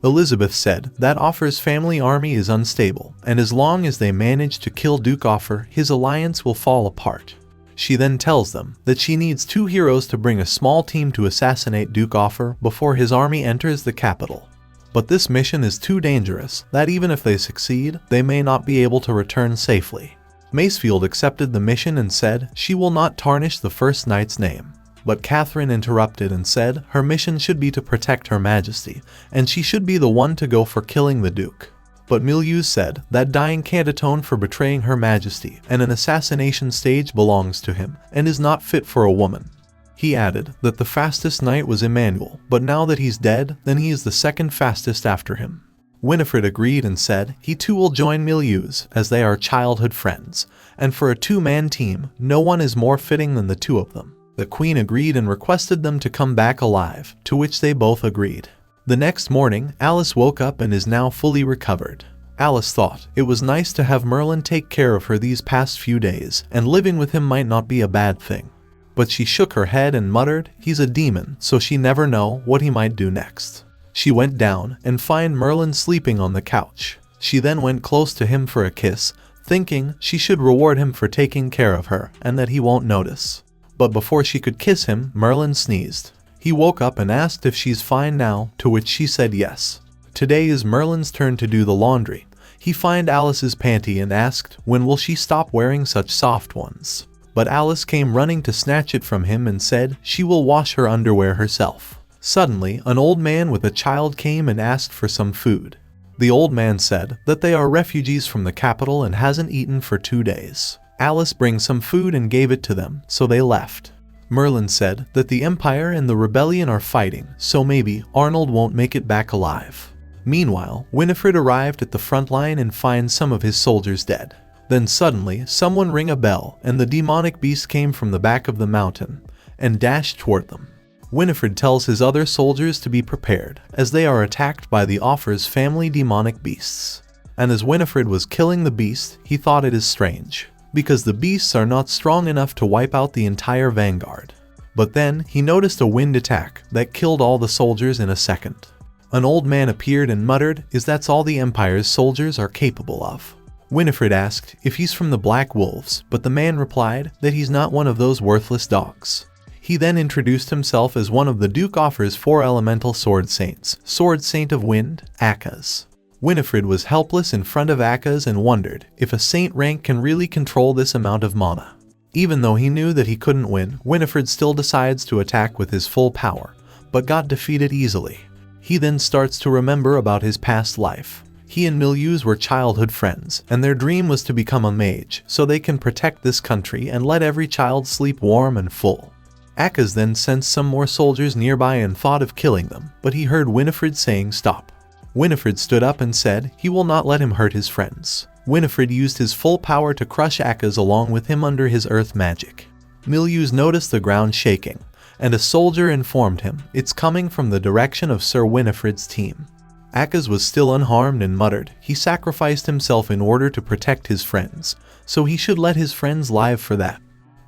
Elizabeth said that Offer's family army is unstable, and as long as they manage to kill Duke Offer, his alliance will fall apart. She then tells them that she needs 2 heroes to bring a small team to assassinate Duke Offer before his army enters the capital. But this mission is too dangerous that even if they succeed, they may not be able to return safely. Macefield accepted the mission and said she will not tarnish the first knight's name. But Catherine interrupted and said her mission should be to protect Her Majesty, and she should be the one to go for killing the Duke. But Milieu said that dying can't atone for betraying Her Majesty, and an assassination stage belongs to him, and is not fit for a woman. He added that the fastest knight was Emmanuel, but now that he's dead, then he is the second fastest after him. Winifred agreed and said he too will join Milieu's, as they are childhood friends, and for a 2-man team, no one is more fitting than the 2 of them. The Queen agreed and requested them to come back alive, to which they both agreed. The next morning, Alice woke up and is now fully recovered. Alice thought it was nice to have Merlin take care of her these past few days, and living with him might not be a bad thing. But she shook her head and muttered, he's a demon, so she never know what he might do next. She went down and found Merlin sleeping on the couch. She then went close to him for a kiss, thinking she should reward him for taking care of her and that he won't notice. But before she could kiss him, Merlin sneezed. He woke up and asked if she's fine now, to which she said yes. Today is Merlin's turn to do the laundry. He found Alice's panty and asked when will she stop wearing such soft ones. But Alice came running to snatch it from him and said she will wash her underwear herself. Suddenly, an old man with a child came and asked for some food. The old man said that they are refugees from the capital and hasn't eaten for 2 days. Alice brings some food and gave it to them, so they left. Merlin said that the Empire and the rebellion are fighting, so maybe Arnold won't make it back alive. Meanwhile, Winifred arrived at the front line and finds some of his soldiers dead. Then suddenly, someone rang a bell, and the demonic beast came from the back of the mountain and dashed toward them. Winifred tells his other soldiers to be prepared, as they are attacked by the Offer's family demonic beasts. And as Winifred was killing the beast, he thought it is strange, because the beasts are not strong enough to wipe out the entire vanguard. But then, he noticed a wind attack that killed all the soldiers in a second. An old man appeared and muttered, "Is that's all the Empire's soldiers are capable of?" Winifred asked if he's from the Black Wolves, but the man replied that he's not one of those worthless dogs. He then introduced himself as one of the Duke offers 4 elemental sword saints, Sword Saint of Wind, Akaz. Winifred was helpless in front of Akaz and wondered if a saint rank can really control this amount of mana. Even though he knew that he couldn't win, Winifred still decides to attack with his full power, but got defeated easily. He then starts to remember about his past life. He and Milius were childhood friends, and their dream was to become a mage so they can protect this country and let every child sleep warm and full. Akaz then sensed some more soldiers nearby and thought of killing them, but he heard Winifred saying stop. Winifred stood up and said he will not let him hurt his friends. Winifred used his full power to crush Akaz along with him under his earth magic. Milius noticed the ground shaking, and a soldier informed him it's coming from the direction of Sir Winifred's team. Akaz was still unharmed and muttered he sacrificed himself in order to protect his friends, so he should let his friends live for that.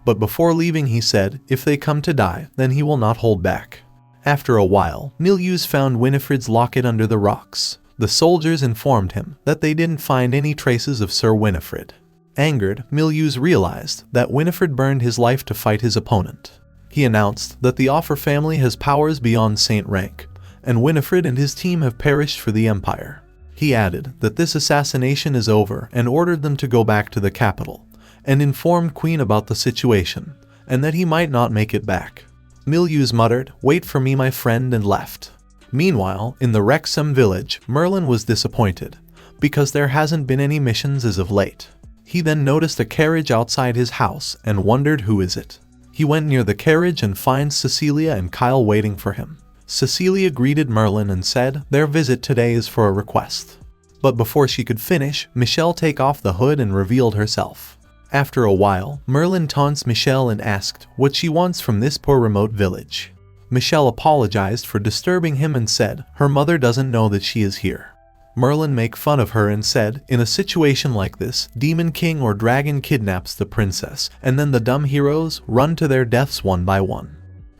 But before leaving he said if they come to die, then he will not hold back. After a while, Milius found Winifred's locket under the rocks. The soldiers informed him that they didn't find any traces of Sir Winifred. Angered, Milius realized that Winifred burned his life to fight his opponent. He announced that the Offer family has powers beyond saint rank, and Winifred and his team have perished for the Empire. He added that this assassination is over and ordered them to go back to the capital, and informed Queen about the situation, and that he might not make it back. Milius muttered, "Wait for me, my friend," and left. Meanwhile, in the Wrexham village, Merlin was disappointed, because there hasn't been any missions as of late. He then noticed a carriage outside his house and wondered who is it. He went near the carriage and finds Cecilia and Kyle waiting for him. Cecilia greeted Merlin and said their visit today is for a request. But before she could finish, Michelle take off the hood and revealed herself. After a while, Merlin taunts Michelle and asked what she wants from this poor remote village. Michelle apologized for disturbing him and said her mother doesn't know that she is here. Merlin made fun of her and said, in a situation like this, Demon King or Dragon kidnaps the princess, and then the dumb heroes run to their deaths one by one.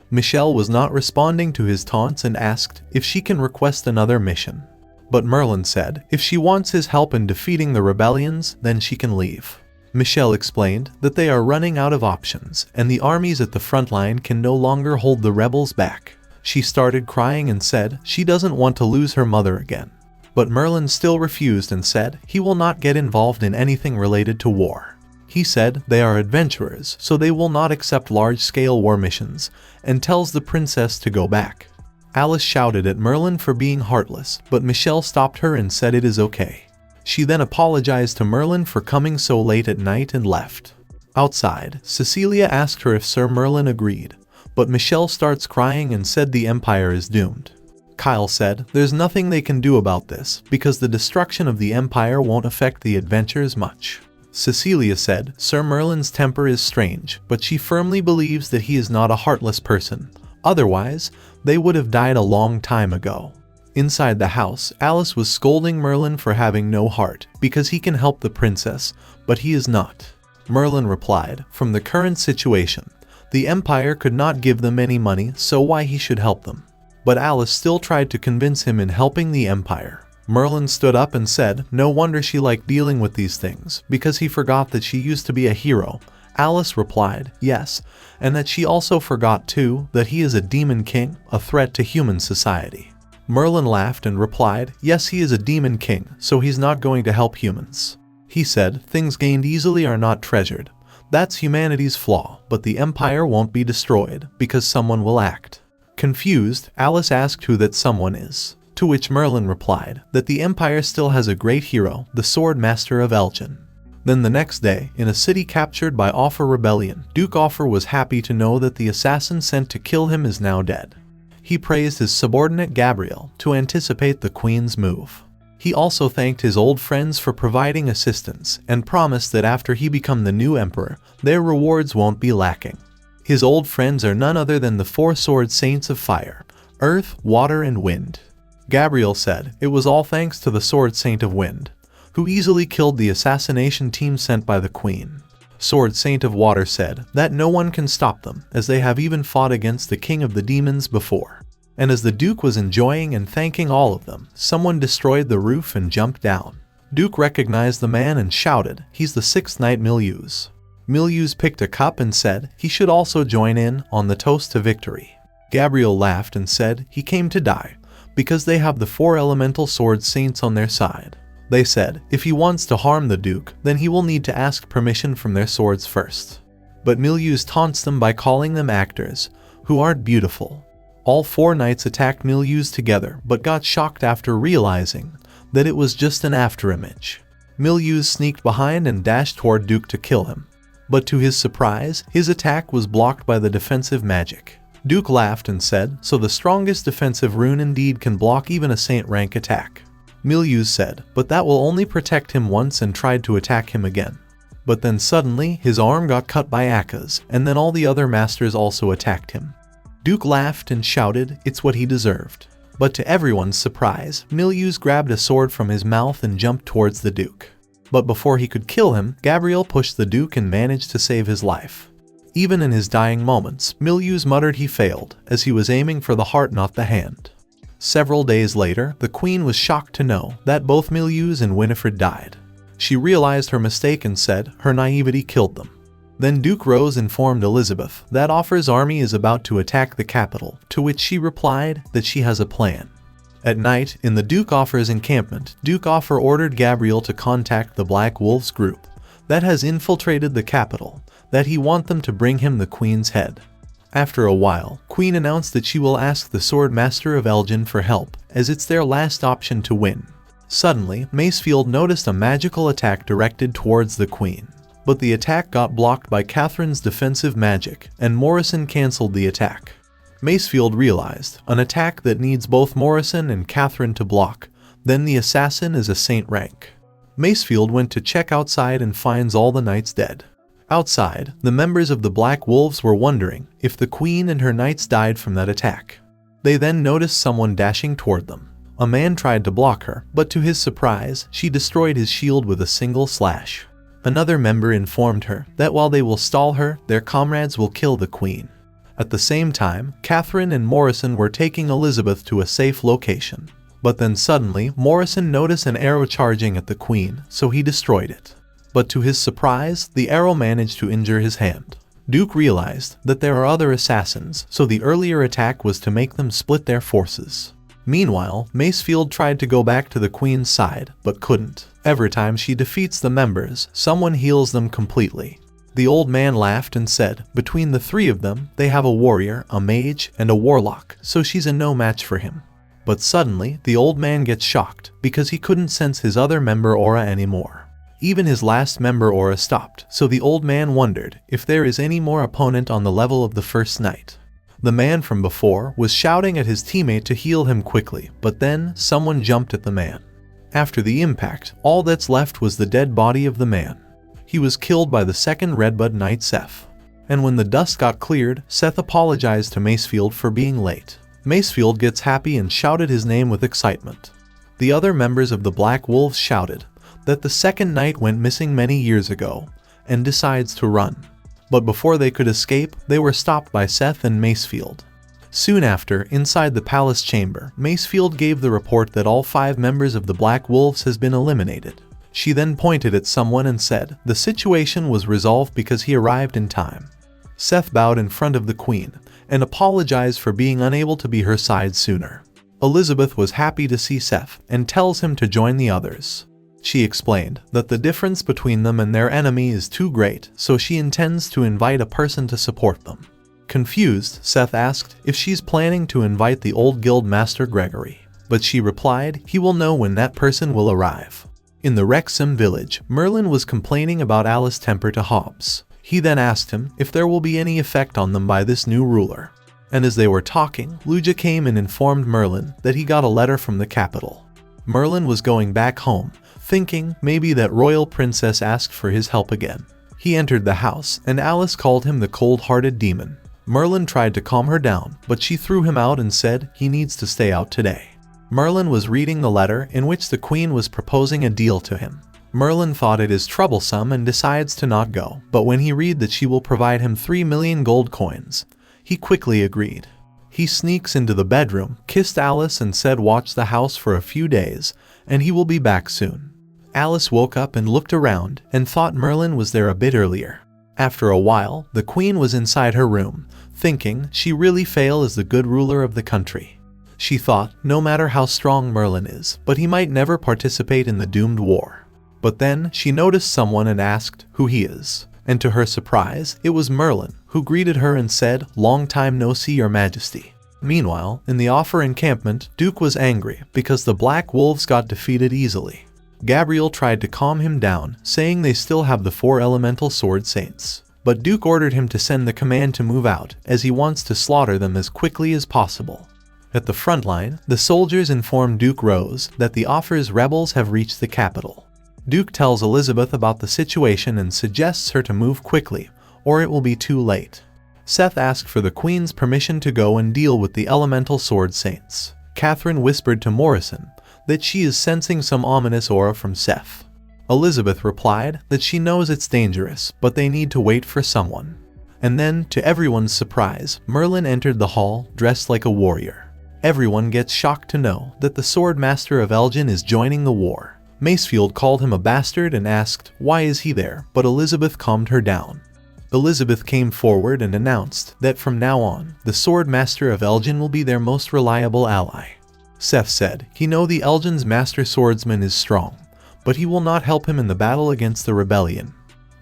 Michelle was not responding to his taunts and asked if she can request another mission. But Merlin said if she wants his help in defeating the rebellions, then she can leave. Michelle explained that they are running out of options, and the armies at the front line can no longer hold the rebels back. She started crying and said she doesn't want to lose her mother again. But Merlin still refused and said he will not get involved in anything related to war. He said they are adventurers, so they will not accept large-scale war missions, and tells the princess to go back. Alice shouted at Merlin for being heartless, but Michelle stopped her and said it is okay. She then apologized to Merlin for coming so late at night and left. Outside, Cecilia asked her if Sir Merlin agreed, but Michelle starts crying and said the Empire is doomed. Kyle said there's nothing they can do about this because the destruction of the Empire won't affect the adventurers much. Cecilia said Sir Merlin's temper is strange, but she firmly believes that he is not a heartless person. Otherwise, they would have died a long time ago. Inside the house, Alice was scolding Merlin for having no heart because he can help the princess, but he is not. Merlin replied, from the current situation, the Empire could not give them any money, so why he should help them. But Alice still tried to convince him in helping the Empire. Merlin stood up and said no wonder she liked dealing with these things, because he forgot that she used to be a hero. Alice replied, yes, and that she also forgot too that he is a demon king, a threat to human society. Merlin laughed and replied, yes, he is a demon king, so he's not going to help humans. He said, things gained easily are not treasured. That's humanity's flaw, but the Empire won't be destroyed, because someone will act. Confused, Alice asked who that someone is, to which Merlin replied that the Empire still has a great hero, the Sword Master of Elgin. Then the next day, in a city captured by Offer Rebellion, Duke Offer was happy to know that the assassin sent to kill him is now dead. He praised his subordinate Gabriel to anticipate the Queen's move. He also thanked his old friends for providing assistance and promised that after he become the new emperor, their rewards won't be lacking. His old friends are none other than the 4 sword saints of fire, earth, water, and wind. Gabriel said it was all thanks to the sword saint of wind, who easily killed the assassination team sent by the Queen. Sword Saint of Water said that no one can stop them, as they have even fought against the king of the demons before. And as the Duke was enjoying and thanking all of them, someone destroyed the roof and jumped down. Duke recognized the man and shouted, "He's the sixth knight Milius." Milius picked a cup and said he should also join in on the toast to victory. Gabriel laughed and said he came to die, because they have the 4 elemental sword saints on their side. They said if he wants to harm the Duke, then he will need to ask permission from their swords first. But Milius taunts them by calling them actors, who aren't beautiful. All 4 knights attacked Milius together but got shocked after realizing that it was just an afterimage. Milius sneaked behind and dashed toward Duke to kill him. But to his surprise, his attack was blocked by the defensive magic. Duke laughed and said, "So the strongest defensive rune indeed can block even a saint rank attack." Milius said, "But that will only protect him once," and tried to attack him again. But then suddenly, his arm got cut by Akka's, and then all the other masters also attacked him. Duke laughed and shouted, "It's what he deserved." But to everyone's surprise, Milius grabbed a sword from his mouth and jumped towards the Duke. But before he could kill him, Gabriel pushed the Duke and managed to save his life. Even in his dying moments, Milius muttered he failed, as he was aiming for the heart not the hand. Several days later, the Queen was shocked to know that both Milius and Winifred died. She realized her mistake and said her naivety killed them. Then Duke Rose informed Elizabeth that Offa's army is about to attack the capital, to which she replied that she has a plan. At night, in the Duke Offa's encampment, Duke Offa ordered Gabriel to contact the Black Wolves group that has infiltrated the capital, that he want them to bring him the Queen's head. After a while, Queen announced that she will ask the Sword Master of Elgin for help, as it's their last option to win. Suddenly, Macefield noticed a magical attack directed towards the Queen. But the attack got blocked by Catherine's defensive magic, and Morrison cancelled the attack. Macefield realized an attack that needs both Morrison and Catherine to block, then the assassin is a saint rank. Macefield went to check outside and finds all the knights dead. Outside, the members of the Black Wolves were wondering if the Queen and her knights died from that attack. They then noticed someone dashing toward them. A man tried to block her, but to his surprise, she destroyed his shield with a single slash. Another member informed her that while they will stall her, their comrades will kill the Queen. At the same time, Catherine and Morrison were taking Elizabeth to a safe location. But then suddenly, Morrison noticed an arrow charging at the Queen, so he destroyed it. But to his surprise, the arrow managed to injure his hand. Duke realized that there are other assassins, so the earlier attack was to make them split their forces. Meanwhile, Macefield tried to go back to the Queen's side, but couldn't. Every time she defeats the members, someone heals them completely. The old man laughed and said, between the 3 of them, they have a warrior, a mage, and a warlock, so she's a no match for him. But suddenly, the old man gets shocked, because he couldn't sense his other member aura anymore. Even his last member aura stopped, so the old man wondered if there is any more opponent on the level of the first knight. The man from before was shouting at his teammate to heal him quickly, but then someone jumped at the man. After the impact, all that's left was the dead body of the man. He was killed by the second Redbud Knight Seth. And when the dust got cleared, Seth apologized to Macefield for being late. Macefield gets happy and shouted his name with excitement. The other members of the Black Wolves shouted that the second knight went missing many years ago, and decides to run. But before they could escape, they were stopped by Seth and Macefield. Soon after, inside the palace chamber, Macefield gave the report that all 5 members of the Black Wolves has been eliminated. She then pointed at someone and said the situation was resolved because he arrived in time. Seth bowed in front of the Queen, and apologized for being unable to be her side sooner. Elizabeth was happy to see Seth, and tells him to join the others. She explained that the difference between them and their enemy is too great, so she intends to invite a person to support them. Confused, Seth asked if she's planning to invite the old guild master Gregory, but she replied he will know when that person will arrive. In the Wrexham village, Merlin was complaining about Alice's temper to Hobbs. He then asked him if there will be any effect on them by this new ruler. And as they were talking, Luja came and informed Merlin that he got a letter from the capital. Merlin was going back home, thinking maybe that royal princess asked for his help again. He entered the house, and Alice called him the cold-hearted demon. Merlin tried to calm her down, but she threw him out and said he needs to stay out today. Merlin was reading the letter in which the Queen was proposing a deal to him. Merlin thought it is troublesome and decides to not go, but when he read that she will provide him 3 million gold coins, he quickly agreed. He sneaks into the bedroom, kissed Alice and said watch the house for a few days, and he will be back soon. Alice woke up and looked around and thought Merlin was there a bit earlier. After a while, the queen was inside her room, thinking she really failed as the good ruler of the country. She thought, no matter how strong Merlin is, but he might never participate in the doomed war. But then she noticed someone and asked who he is. And to her surprise, it was Merlin, who greeted her and said, "Long time no see, your majesty." Meanwhile, in the Offer encampment, Duke was angry because the Black Wolves got defeated easily. Gabriel tried to calm him down, saying they still have the 4 elemental sword saints. But Duke ordered him to send the command to move out, as he wants to slaughter them as quickly as possible. At the front line, the soldiers inform Duke Rose that the Offer's rebels have reached the capital. Duke tells Elizabeth about the situation and suggests her to move quickly, or it will be too late. Seth asked for the Queen's permission to go and deal with the elemental sword saints. Catherine whispered to Morrison that she is sensing some ominous aura from Seth. Elizabeth replied that she knows it's dangerous, but they need to wait for someone. And then, to everyone's surprise, Merlin entered the hall dressed like a warrior. Everyone gets shocked to know that the Sword Master of Elgin is joining the war. Macefield called him a bastard and asked why is he there, but Elizabeth calmed her down. Elizabeth came forward and announced that from now on, the Sword Master of Elgin will be their most reliable ally. Seth said he knows the Elgin's master swordsman is strong, but he will not help him in the battle against the rebellion.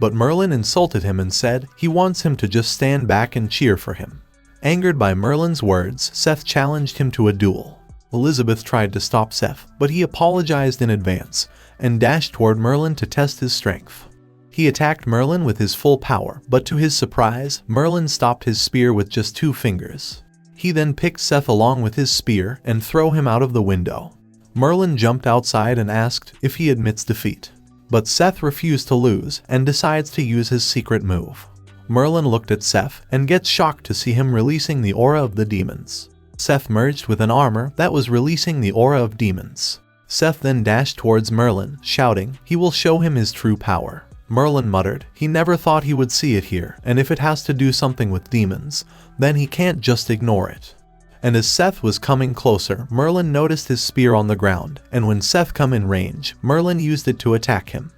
But Merlin insulted him and said he wants him to just stand back and cheer for him. Angered by Merlin's words, Seth challenged him to a duel. Elizabeth tried to stop Seth, but he apologized in advance and dashed toward Merlin to test his strength. He attacked Merlin with his full power, but to his surprise, Merlin stopped his spear with just 2 fingers. He then picked Seth along with his spear and threw him out of the window. Merlin jumped outside and asked if he admits defeat. But Seth refused to lose and decides to use his secret move. Merlin looked at Seth and gets shocked to see him releasing the aura of the demons. Seth merged with an armor that was releasing the aura of demons. Seth then dashed towards Merlin, shouting he will show him his true power. Merlin muttered he never thought he would see it here, and if it has to do something with demons, then he can't just ignore it. And as Seth was coming closer, Merlin noticed his spear on the ground, and when Seth come in range, Merlin used it to attack him.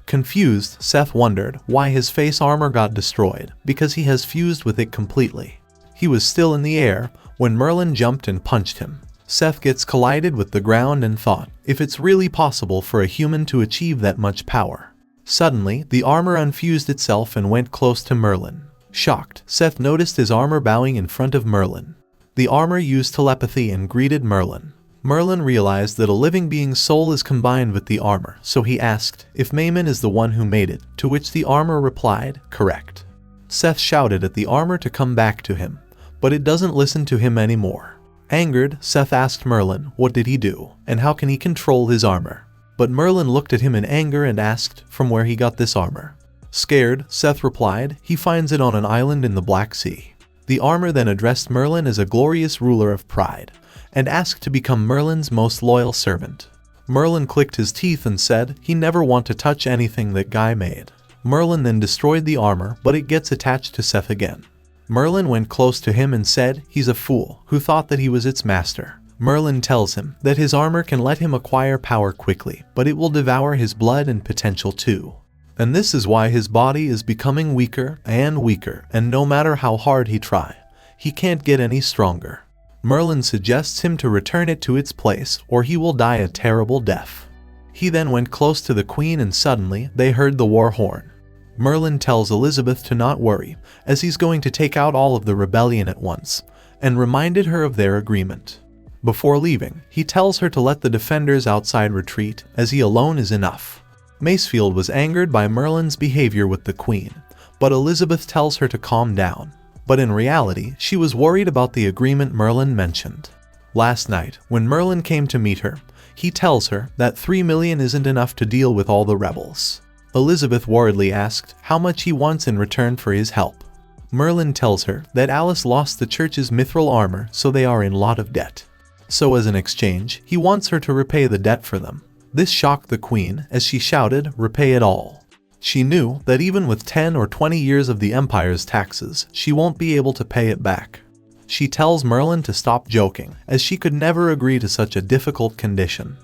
Confused, Seth wondered why his face armor got destroyed, because he has fused with it completely. He was still in the air when Merlin jumped and punched him. Seth gets collided with the ground and thought if it's really possible for a human to achieve that much power. Suddenly, the armor unfused itself and went close to Merlin. Shocked, Seth noticed his armor bowing in front of Merlin. The armor used telepathy and greeted Merlin. Merlin realized that a living being's soul is combined with the armor, so he asked if Maimon is the one who made it, to which the armor replied, correct. Seth shouted at the armor to come back to him, but it doesn't listen to him anymore. Angered, Seth asked Merlin what did he do, and how can he control his armor. But Merlin looked at him in anger and asked from where he got this armor. Scared, Seth replied he finds it on an island in the Black Sea. The armor then addressed Merlin as a glorious ruler of pride, and asked to become Merlin's most loyal servant. Merlin clicked his teeth and said he never want to touch anything that guy made. Merlin then destroyed the armor, but it gets attached to Seth again. Merlin went close to him and said he's a fool who thought that he was its master. Merlin tells him that his armor can let him acquire power quickly, but it will devour his blood and potential too. And this is why his body is becoming weaker and weaker, and no matter how hard he try, he can't get any stronger. Merlin suggests him to return it to its place, or he will die a terrible death. He then went close to the queen and suddenly they heard the war horn. Merlin tells Elizabeth to not worry, as he's going to take out all of the rebellion at once, and reminded her of their agreement. Before leaving, he tells her to let the defenders outside retreat, as he alone is enough. Macefield was angered by Merlin's behavior with the queen, but Elizabeth tells her to calm down. But in reality, she was worried about the agreement Merlin mentioned. Last night, when Merlin came to meet her, he tells her that 3 million isn't enough to deal with all the rebels. Elizabeth worriedly asked how much he wants in return for his help. Merlin tells her that Alice lost the church's mithril armor, so they are in a lot of debt. So as an exchange, he wants her to repay the debt for them. This shocked the queen, as she shouted, repay it all. She knew that even with 10 or 20 years of the empire's taxes, she won't be able to pay it back. She tells Merlin to stop joking, as she could never agree to such a difficult condition.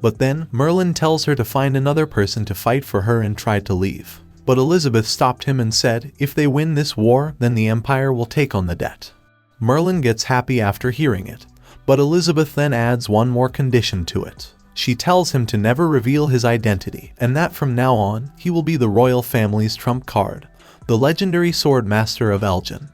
But then Merlin tells her to find another person to fight for her and tried to leave. But Elizabeth stopped him and said if they win this war, then the Empire will take on the debt. Merlin gets happy after hearing it, but Elizabeth then adds one more condition to it. She tells him to never reveal his identity and that from now on, he will be the royal family's trump card, the legendary sword master of Elgin.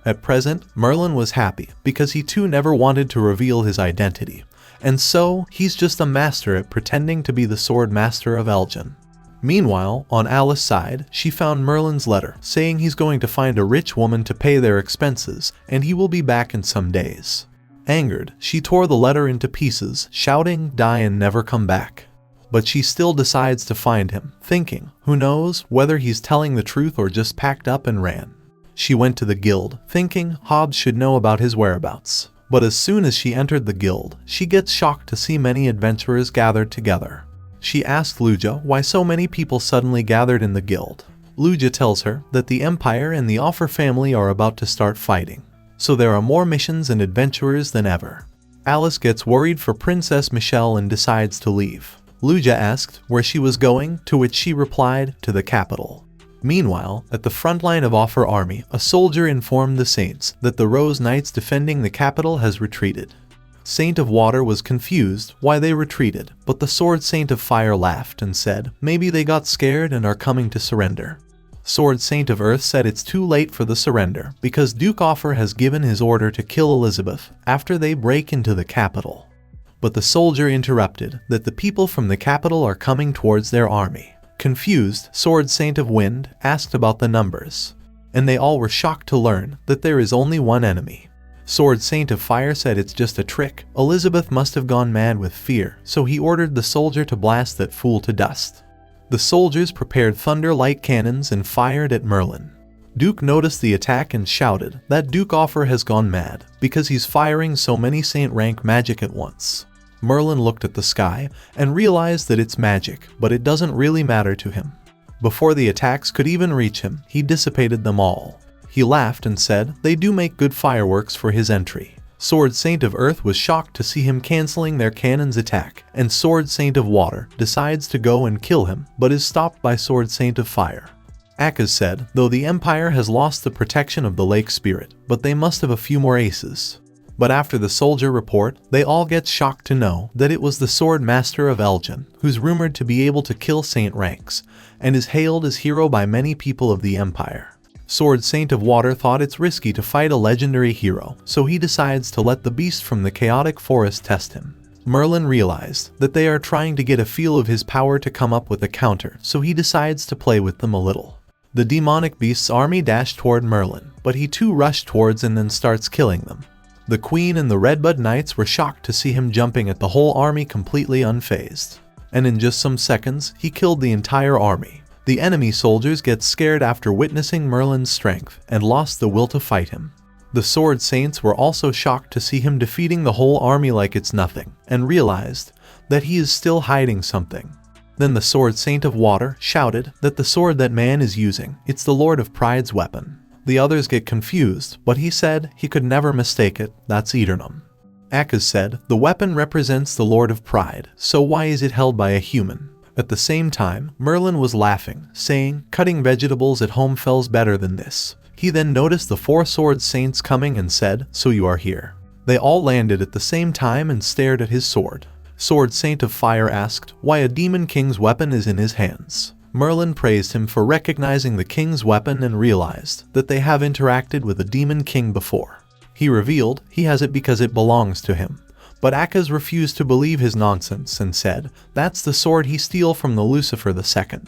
At present, Merlin was happy because he too never wanted to reveal his identity, and so he's just a master at pretending to be the sword master of Elgin. Meanwhile, on Alice's side, she found Merlin's letter saying he's going to find a rich woman to pay their expenses and he will be back in some days. Angered, she tore the letter into pieces, shouting, "Die and never come back." But she still decides to find him, thinking, who knows whether he's telling the truth or just packed up and ran. She went to the guild, thinking Hobbs should know about his whereabouts. But as soon as she entered the guild, she gets shocked to see many adventurers gathered together. She asked Luja why so many people suddenly gathered in the guild. Luja tells her that the Empire and the Offer family are about to start fighting, so there are more missions and adventurers than ever. Alice gets worried for Princess Michelle and decides to leave. Luja asked where she was going, to which she replied, to the capital. Meanwhile, at the front line of Offer army, a soldier informed the Saints that the Rose Knights defending the capital has retreated. Saint of Water was confused why they retreated, but the Sword Saint of Fire laughed and said maybe they got scared and are coming to surrender. Sword Saint of Earth said it's too late for the surrender because Duke Offer has given his order to kill Elizabeth after they break into the capital. But the soldier interrupted that the people from the capital are coming towards their army. Confused, Sword Saint of Wind asked about the numbers, and they all were shocked to learn that there is only one enemy. Sword Saint of Fire said it's just a trick. Elizabeth must have gone mad with fear, so he ordered the soldier to blast that fool to dust. The soldiers prepared thunder-like cannons and fired at Merlin. Duke noticed the attack and shouted that Duke Offer has gone mad because he's firing so many Saint rank magic at once. Merlin looked at the sky and realized that it's magic, but it doesn't really matter to him. Before the attacks could even reach him, he dissipated them all. He laughed and said they do make good fireworks for his entry. Sword Saint of Earth was shocked to see him canceling their cannon's attack, and Sword Saint of Water decides to go and kill him, but is stopped by Sword Saint of Fire. Akaz said, though the Empire has lost the protection of the Lake Spirit, but they must have a few more aces. But after the soldier report, they all get shocked to know that it was the Sword Master of Elgin, who's rumored to be able to kill Saint ranks, and is hailed as hero by many people of the Empire. Sword Saint of Water thought it's risky to fight a legendary hero, so he decides to let the beast from the chaotic forest test him. Merlin realized that they are trying to get a feel of his power to come up with a counter, so he decides to play with them a little. The demonic beast's army dashed toward Merlin, but he too rushed towards and then starts killing them. The Queen and the Redbud Knights were shocked to see him jumping at the whole army completely unfazed. And in just some seconds, he killed the entire army. The enemy soldiers get scared after witnessing Merlin's strength and lost the will to fight him. The Sword Saints were also shocked to see him defeating the whole army like it's nothing, and realized that he is still hiding something. Then the Sword Saint of Water shouted that the sword that man is using, it's the Lord of Pride's weapon. The others get confused, but he said he could never mistake it, that's Eternum. Akaz said the weapon represents the Lord of Pride, so why is it held by a human? At the same time, Merlin was laughing, saying, cutting vegetables at home feels better than this. He then noticed the 4 Sword Saints coming and said, so you are here. They all landed at the same time and stared at his sword. Sword Saint of Fire asked why a demon king's weapon is in his hands. Merlin praised him for recognizing the king's weapon and realized that they have interacted with a demon king before. He revealed he has it because it belongs to him. But Akaz refused to believe his nonsense and said that's the sword he stole from the Lucifer II.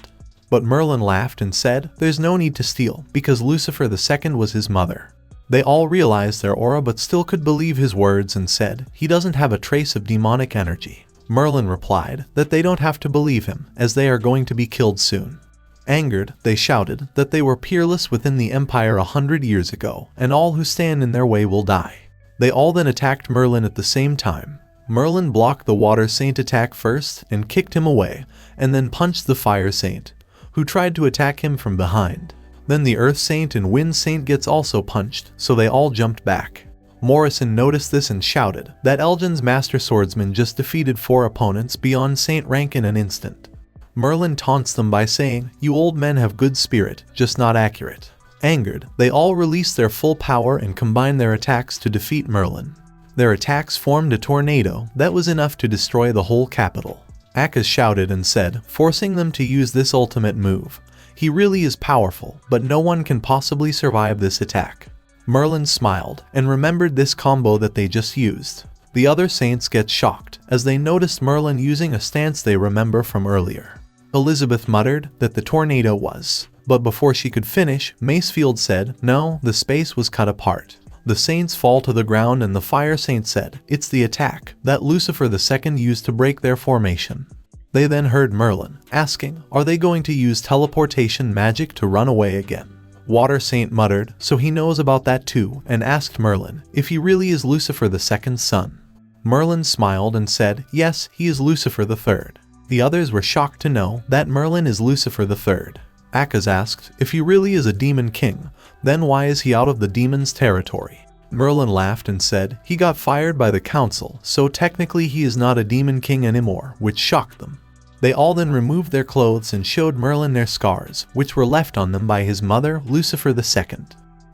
But Merlin laughed and said there's no need to steal because Lucifer II was his mother. They all realized their aura but still could believe his words and said he doesn't have a trace of demonic energy. Merlin replied that they don't have to believe him as they are going to be killed soon. Angered, they shouted that they were peerless within the Empire 100 years ago and all who stand in their way will die. They all then attacked Merlin at the same time. Merlin blocked the Water Saint attack first and kicked him away, and then punched the Fire Saint, who tried to attack him from behind. Then the Earth Saint and Wind Saint gets also punched, so they all jumped back. Morrison noticed this and shouted that Elgin's master swordsman just defeated 4 opponents beyond Saint rank in an instant. Merlin taunts them by saying, "You old men have good spirit, just not accurate." Angered, they all released their full power and combined their attacks to defeat Merlin. Their attacks formed a tornado that was enough to destroy the whole capital. Akka shouted and said, forcing them to use this ultimate move, "He really is powerful, but no one can possibly survive this attack." Merlin smiled and remembered this combo that they just used. The other saints get shocked as they noticed Merlin using a stance they remember from earlier. Elizabeth muttered that the tornado was, but before she could finish, Macefield said, "No, the space was cut apart." The saints fall to the ground and the fire saint said, "It's the attack that Lucifer II used to break their formation." They then heard Merlin asking, "Are they going to use teleportation magic to run away again?" Water Saint muttered, "So he knows about that too," and asked Merlin if he really is Lucifer II's son. Merlin smiled and said, "Yes, he is Lucifer III." The others were shocked to know that Merlin is Lucifer III. Akaz asked if he really is a demon king, then why is he out of the demon's territory? Merlin laughed and said he got fired by the council, so technically he is not a demon king anymore, which shocked them. They all then removed their clothes and showed Merlin their scars, which were left on them by his mother, Lucifer II.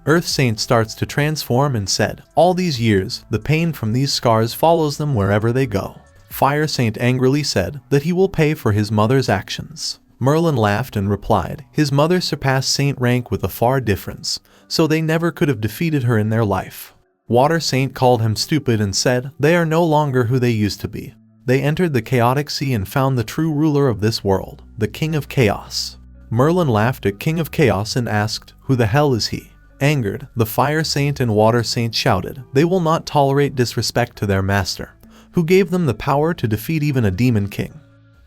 Earth Saint starts to transform and said, "All these years, the pain from these scars follows them wherever they go." Fire Saint angrily said that he will pay for his mother's actions. Merlin laughed and replied, his mother surpassed Saint rank with a far difference, so they never could have defeated her in their life. Water Saint called him stupid and said, they are no longer who they used to be. They entered the chaotic sea and found the true ruler of this world, the King of Chaos. Merlin laughed at King of Chaos and asked, who the hell is he? Angered, the Fire Saint and Water Saint shouted, they will not tolerate disrespect to their master, who gave them the power to defeat even a demon king.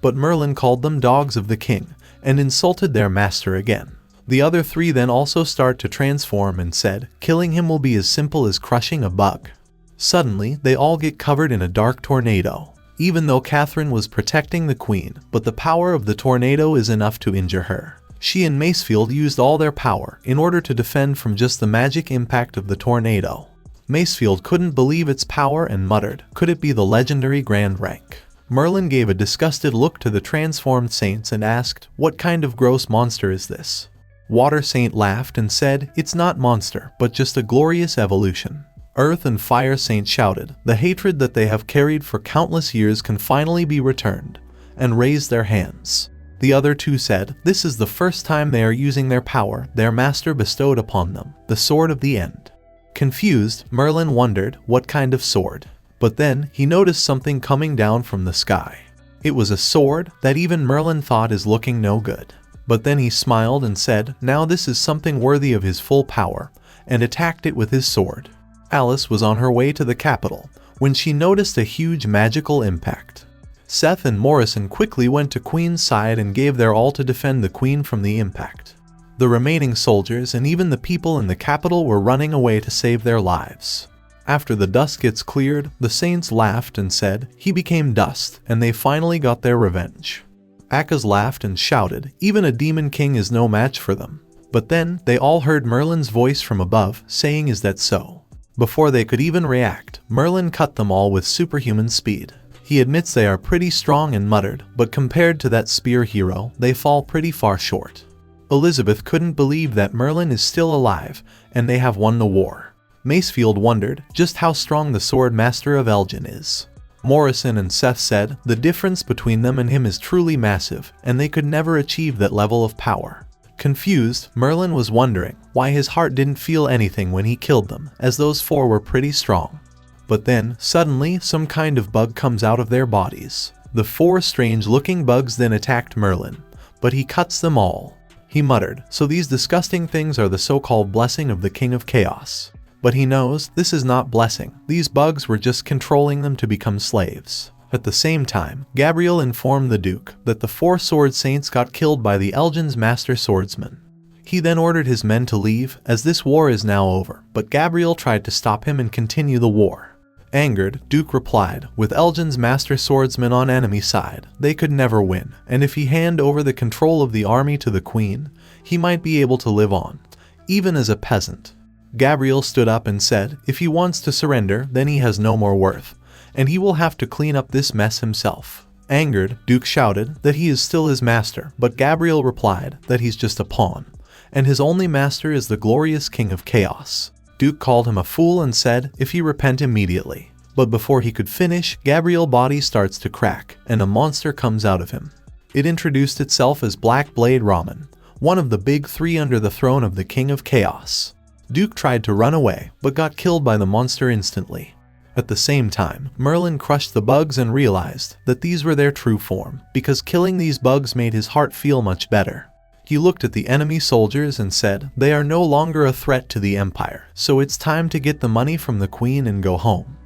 But Merlin called them dogs of the king, and insulted their master again. The other three then also start to transform and said, killing him will be as simple as crushing a bug. Suddenly, they all get covered in a dark tornado. Even though Catherine was protecting the queen, but the power of the tornado is enough to injure her. She and Macefield used all their power in order to defend from just the magic impact of the tornado. Macefield couldn't believe its power and muttered, could it be the legendary Grand Rank? Merlin gave a disgusted look to the transformed saints and asked, what kind of gross monster is this? Water Saint laughed and said, it's not monster, but just a glorious evolution. Earth and Fire Saint shouted, the hatred that they have carried for countless years can finally be returned, and raised their hands. The other two said, this is the first time they are using their power their master bestowed upon them, the sword of the end. Confused, Merlin wondered what kind of sword. But then, he noticed something coming down from the sky. It was a sword that even Merlin thought is looking no good. But then he smiled and said, now this is something worthy of his full power, and attacked it with his sword. Alice was on her way to the capital when she noticed a huge magical impact. Seth and Morrison quickly went to Queen's side and gave their all to defend the Queen from the impact. The remaining soldiers and even the people in the capital were running away to save their lives. After the dust gets cleared, the saints laughed and said, he became dust, and they finally got their revenge. Akaz laughed and shouted, even a demon king is no match for them. But then, they all heard Merlin's voice from above, saying, is that so? Before they could even react, Merlin cut them all with superhuman speed. He admits they are pretty strong and muttered, but compared to that spear hero, they fall pretty far short. Elizabeth couldn't believe that Merlin is still alive, and they have won the war. Macefield wondered just how strong the sword master of Elgin is. Morrison and Seth said the difference between them and him is truly massive, and they could never achieve that level of power. Confused, Merlin was wondering why his heart didn't feel anything when he killed them, as those four were pretty strong. But then, suddenly, some kind of bug comes out of their bodies. The four strange-looking bugs then attacked Merlin, but he cuts them all. He muttered, so these disgusting things are the so-called blessing of the King of Chaos. But he knows this is not blessing, these bugs were just controlling them to become slaves. At the same time, Gabriel informed the Duke that the 4 sword saints got killed by the Elgin's master swordsman. He then ordered his men to leave, as this war is now over, but Gabriel tried to stop him and continue the war. Angered, Duke replied, with Elgin's master swordsman on enemy side, they could never win, and if he hand over the control of the army to the queen, he might be able to live on, even as a peasant. Gabriel stood up and said if he wants to surrender, then he has no more worth, and he will have to clean up this mess himself. Angered, Duke shouted that he is still his master, but Gabriel replied that he's just a pawn, and his only master is the glorious King of Chaos. Duke called him a fool and said if he repent immediately. But before he could finish, Gabriel's body starts to crack, and a monster comes out of him. It introduced itself as Black Blade Ramen, one of the big three under the throne of the King of Chaos. Duke tried to run away, but got killed by the monster instantly. At the same time, Merlin crushed the bugs and realized that these were their true form, because killing these bugs made his heart feel much better. He looked at the enemy soldiers and said they are no longer a threat to the Empire, so it's time to get the money from the Queen and go home.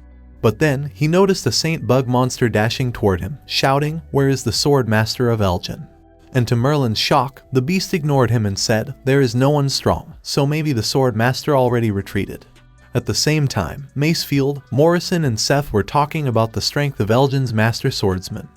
But then, he noticed a Saint Bug monster dashing toward him, shouting, "Where is the Sword Master of Elgin?" And to Merlin's shock, the beast ignored him and said, "There is no one strong, so maybe the Sword Master already retreated." At the same time, Macefield, Morrison and Seth were talking about the strength of Elgin's master swordsman.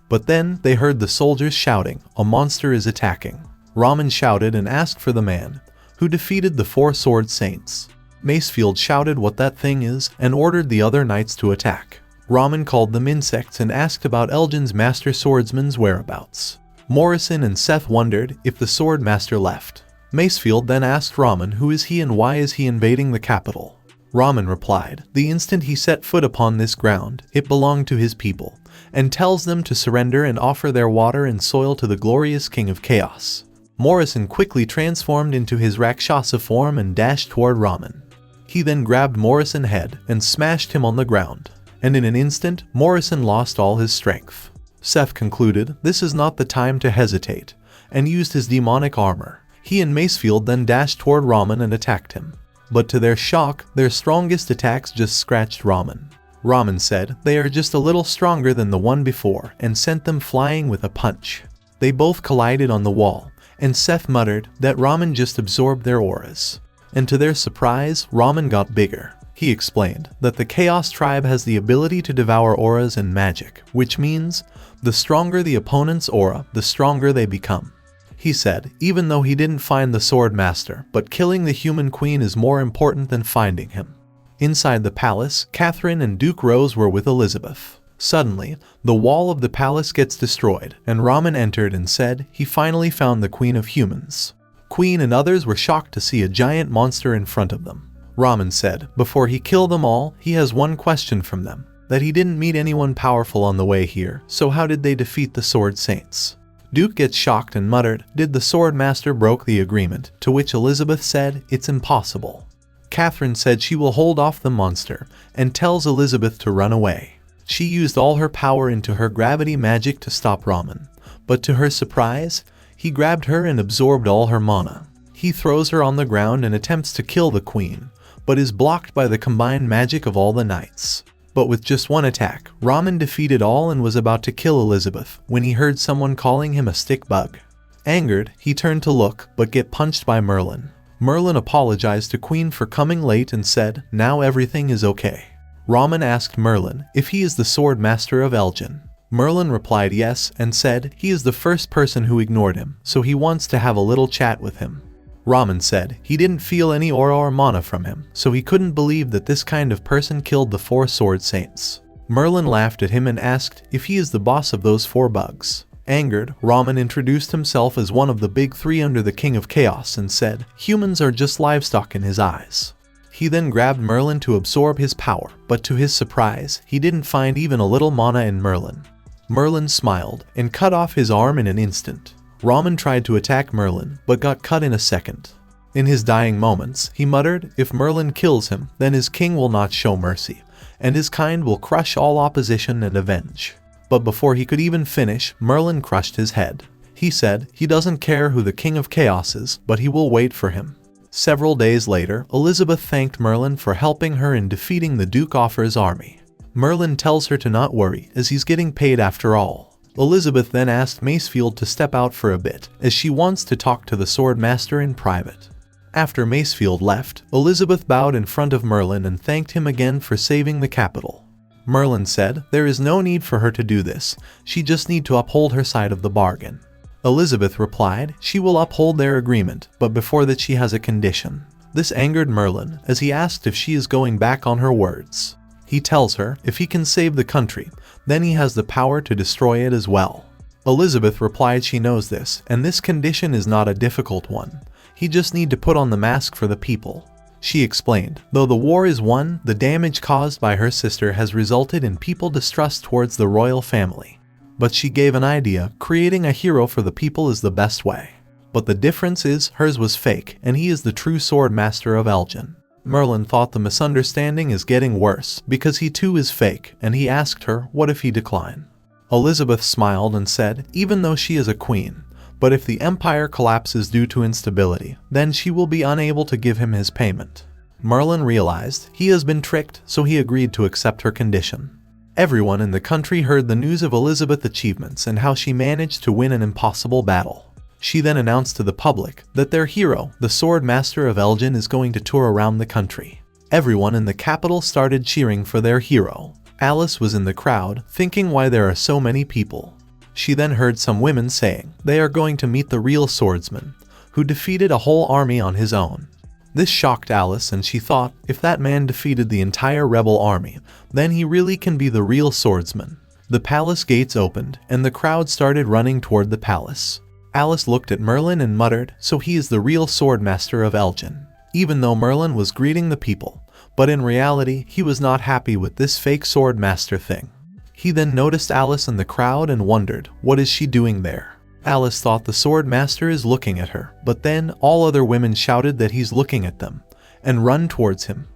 But then, they heard the soldiers shouting, "A monster is attacking." Ramen shouted and asked for the man who defeated the 4 sword saints. Macefield shouted what that thing is and ordered the other knights to attack. Ramen called them insects and asked about Elgin's master swordsman's whereabouts. Morrison and Seth wondered if the sword master left. Macefield then asked Ramen who is he and why is he invading the capital. Ramen replied, the instant he set foot upon this ground, it belonged to his people, and tells them to surrender and offer their water and soil to the glorious King of Chaos. Morrison quickly transformed into his Rakshasa form and dashed toward Ramen. He then grabbed Morrison's head and smashed him on the ground, and in an instant, Morrison lost all his strength. Seth concluded this is not the time to hesitate, and used his demonic armor. He and Macefield then dashed toward Ramen and attacked him. But to their shock, their strongest attacks just scratched Ramen. Ramen said they are just a little stronger than the one before and sent them flying with a punch. They both collided on the wall, and Seth muttered that Ramen just absorbed their auras. And to their surprise, Ramen got bigger. He explained that the Chaos Tribe has the ability to devour auras and magic, which means the stronger the opponent's aura, the stronger they become. He said, even though he didn't find the Sword Master, but killing the human queen is more important than finding him. Inside the palace, Catherine and Duke Rose were with Elizabeth. Suddenly, the wall of the palace gets destroyed, and Ramen entered and said he finally found the Queen of Humans. Queen and others were shocked to see a giant monster in front of them. Ramen said, before he killed them all, he has one question from them, that he didn't meet anyone powerful on the way here, so how did they defeat the Sword Saints? Duke gets shocked and muttered, did the Sword Master broke the agreement, to which Elizabeth said, it's impossible. Catherine said she will hold off the monster, and tells Elizabeth to run away. She used all her power into her gravity magic to stop Ramen, but to her surprise, he grabbed her and absorbed all her mana. He throws her on the ground and attempts to kill the queen, but is blocked by the combined magic of all the knights. But with just one attack, Ramen defeated all and was about to kill Elizabeth when he heard someone calling him a stick bug. Angered, he turned to look, but get punched by Merlin. Merlin apologized to Queen for coming late and said, now everything is okay. Ramen asked Merlin if he is the Sword Master of Elgin. Merlin replied yes and said he is the first person who ignored him, so he wants to have a little chat with him. Ramen said he didn't feel any aura or mana from him, so he couldn't believe that this kind of person killed the 4 sword saints. Merlin laughed at him and asked if he is the boss of those 4 bugs. Angered, Ramen introduced himself as one of the big 3 under the King of Chaos and said humans are just livestock in his eyes. He then grabbed Merlin to absorb his power, but to his surprise, he didn't find even a little mana in Merlin. Merlin smiled and cut off his arm in an instant. Ramen tried to attack Merlin, but got cut in a second. In his dying moments, he muttered, if Merlin kills him, then his king will not show mercy, and his kind will crush all opposition and avenge. But before he could even finish, Merlin crushed his head. He said he doesn't care who the King of Chaos is, but he will wait for him. Several days later, Elizabeth thanked Merlin for helping her in defeating the Duke Offer's army. Merlin tells her to not worry, as he's getting paid after all. Elizabeth then asked Macefield to step out for a bit, as she wants to talk to the Sword Master in private. After Macefield left, Elizabeth bowed in front of Merlin and thanked him again for saving the capital. Merlin said there is no need for her to do this, she just need to uphold her side of the bargain. Elizabeth replied she will uphold their agreement, but before that she has a condition. This angered Merlin as he asked if she is going back on her words. He tells her if he can save the country, then he has the power to destroy it as well. Elizabeth replied she knows this, and this condition is not a difficult one. He just need to put on the mask for the people. She explained, though the war is won, the damage caused by her sister has resulted in people distrust towards the royal family. But she gave an idea, creating a hero for the people is the best way. But the difference is, hers was fake, and he is the true sword master of Elgin. Merlin thought the misunderstanding is getting worse, because he too is fake, and he asked her, what if he declined? Elizabeth smiled and said, even though she is a queen, but if the empire collapses due to instability, then she will be unable to give him his payment. Merlin realized he has been tricked, so he agreed to accept her condition. Everyone in the country heard the news of Elizabeth's achievements and how she managed to win an impossible battle. She then announced to the public that their hero, the sword master of Elgin, is going to tour around the country. Everyone in the capital started cheering for their hero. Alice was in the crowd, thinking why there are so many people. She then heard some women saying they are going to meet the real swordsman, who defeated a whole army on his own. This shocked Alice, and she thought, if that man defeated the entire rebel army, then he really can be the real swordsman. The palace gates opened, and the crowd started running toward the palace. Alice looked at Merlin and muttered, so he is the real sword master of Elgin. Even though Merlin was greeting the people, but in reality, he was not happy with this fake sword master thing. He then noticed Alice in the crowd and wondered, what is she doing there? Alice thought the sword master is looking at her, but then all other women shouted that he's looking at them, and run towards him.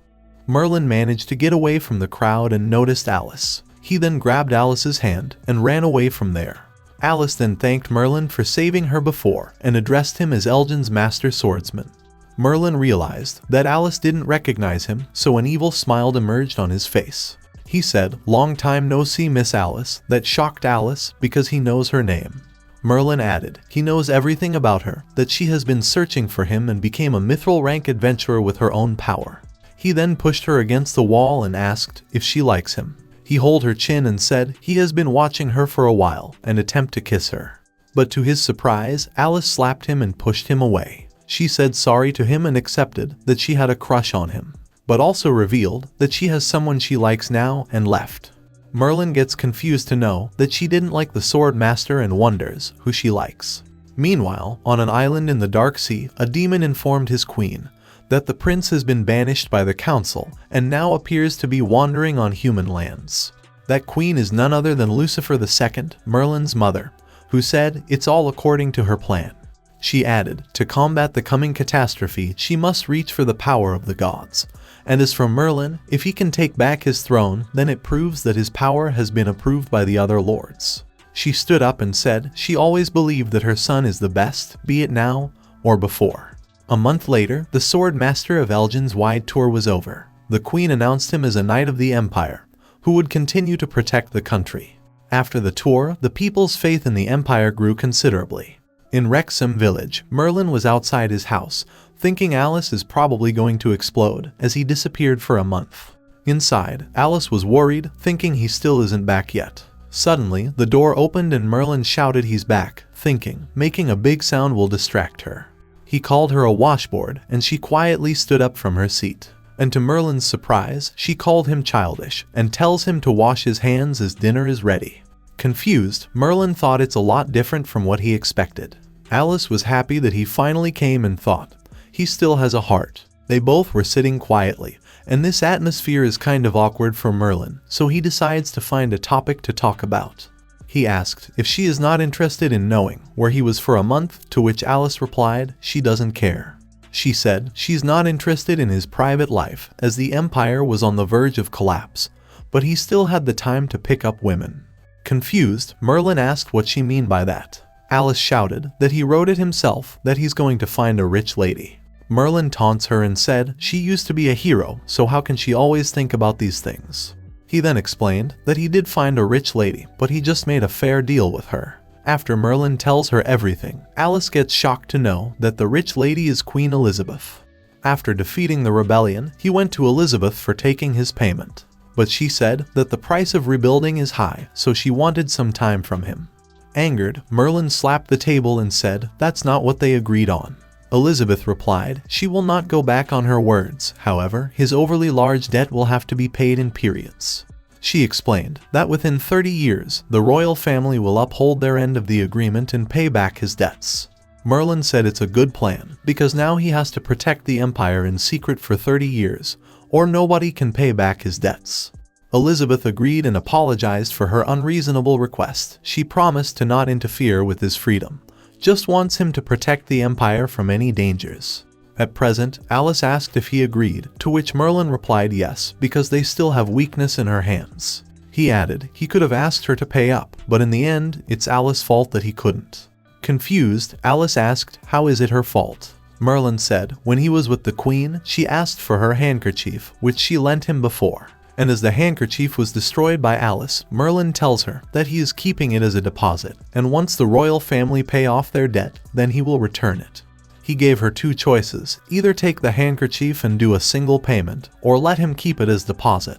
Merlin managed to get away from the crowd and noticed Alice. He then grabbed Alice's hand and ran away from there. Alice then thanked Merlin for saving her before and addressed him as Elgin's master swordsman. Merlin realized that Alice didn't recognize him, so an evil smile emerged on his face. He said, long time no see Miss Alice, that shocked Alice because he knows her name. Merlin added, he knows everything about her, that she has been searching for him and became a mithril rank adventurer with her own power. He then pushed her against the wall and asked if she likes him. He held her chin and said he has been watching her for a while and attempt to kiss her. But to his surprise, Alice slapped him and pushed him away. She said sorry to him and accepted that she had a crush on him, but also revealed that she has someone she likes now and left. Merlin gets confused to know that she didn't like the sword master and wonders who she likes. Meanwhile, on an island in the Dark Sea, a demon informed his queen that the prince has been banished by the council and now appears to be wandering on human lands. That queen is none other than Lucifer II, Merlin's mother, who said it's all according to her plan. She added, to combat the coming catastrophe, she must reach for the power of the gods. And as for Merlin, if he can take back his throne, then it proves that his power has been approved by the other lords. She stood up and said she always believed that her son is the best, be it now or before. A month later, the sword master of Elgin's wide tour was over. The queen announced him as a knight of the empire, who would continue to protect the country. After the tour, the people's faith in the empire grew considerably. In Wrexham village, Merlin was outside his house, thinking Alice is probably going to explode, as he disappeared for a month. Inside, Alice was worried, thinking he still isn't back yet. Suddenly, the door opened and Merlin shouted he's back, thinking making a big sound will distract her. He called her a washboard, and she quietly stood up from her seat. And to Merlin's surprise, she called him childish, and tells him to wash his hands as dinner is ready. Confused, Merlin thought it's a lot different from what he expected. Alice was happy that he finally came and thought, he still has a heart. They both were sitting quietly, and this atmosphere is kind of awkward for Merlin, so he decides to find a topic to talk about. He asked if she is not interested in knowing where he was for a month, to which Alice replied she doesn't care. She said she's not interested in his private life as the empire was on the verge of collapse, but he still had the time to pick up women. Confused, Merlin asked what she mean by that. Alice shouted that he wrote it himself, that he's going to find a rich lady. Merlin taunts her and said she used to be a hero, so how can she always think about these things? He then explained that he did find a rich lady, but he just made a fair deal with her. After Merlin tells her everything, Alice gets shocked to know that the rich lady is Queen Elizabeth. After defeating the rebellion, he went to Elizabeth for taking his payment. But she said that the price of rebuilding is high, so she wanted some time from him. Angered, Merlin slapped the table and said that's not what they agreed on. Elizabeth replied she will not go back on her words, however, his overly large debt will have to be paid in periods. She explained that within 30 years, the royal family will uphold their end of the agreement and pay back his debts. Merlin said it's a good plan, because now he has to protect the empire in secret for 30 years, or nobody can pay back his debts. Elizabeth agreed and apologized for her unreasonable request. She promised to not interfere with his freedom, just wants him to protect the empire from any dangers. At present, Alice asked if he agreed, to which Merlin replied yes, because they still have weakness in her hands. He added he could have asked her to pay up, but in the end, it's Alice's fault that he couldn't. Confused, Alice asked, how is it her fault? Merlin said, when he was with the queen, she asked for her handkerchief, which she lent him before. And as the handkerchief was destroyed by Alice, Merlin tells her that he is keeping it as a deposit, and once the royal family pay off their debt, then he will return it. He gave her two choices, either take the handkerchief and do a single payment, or let him keep it as deposit.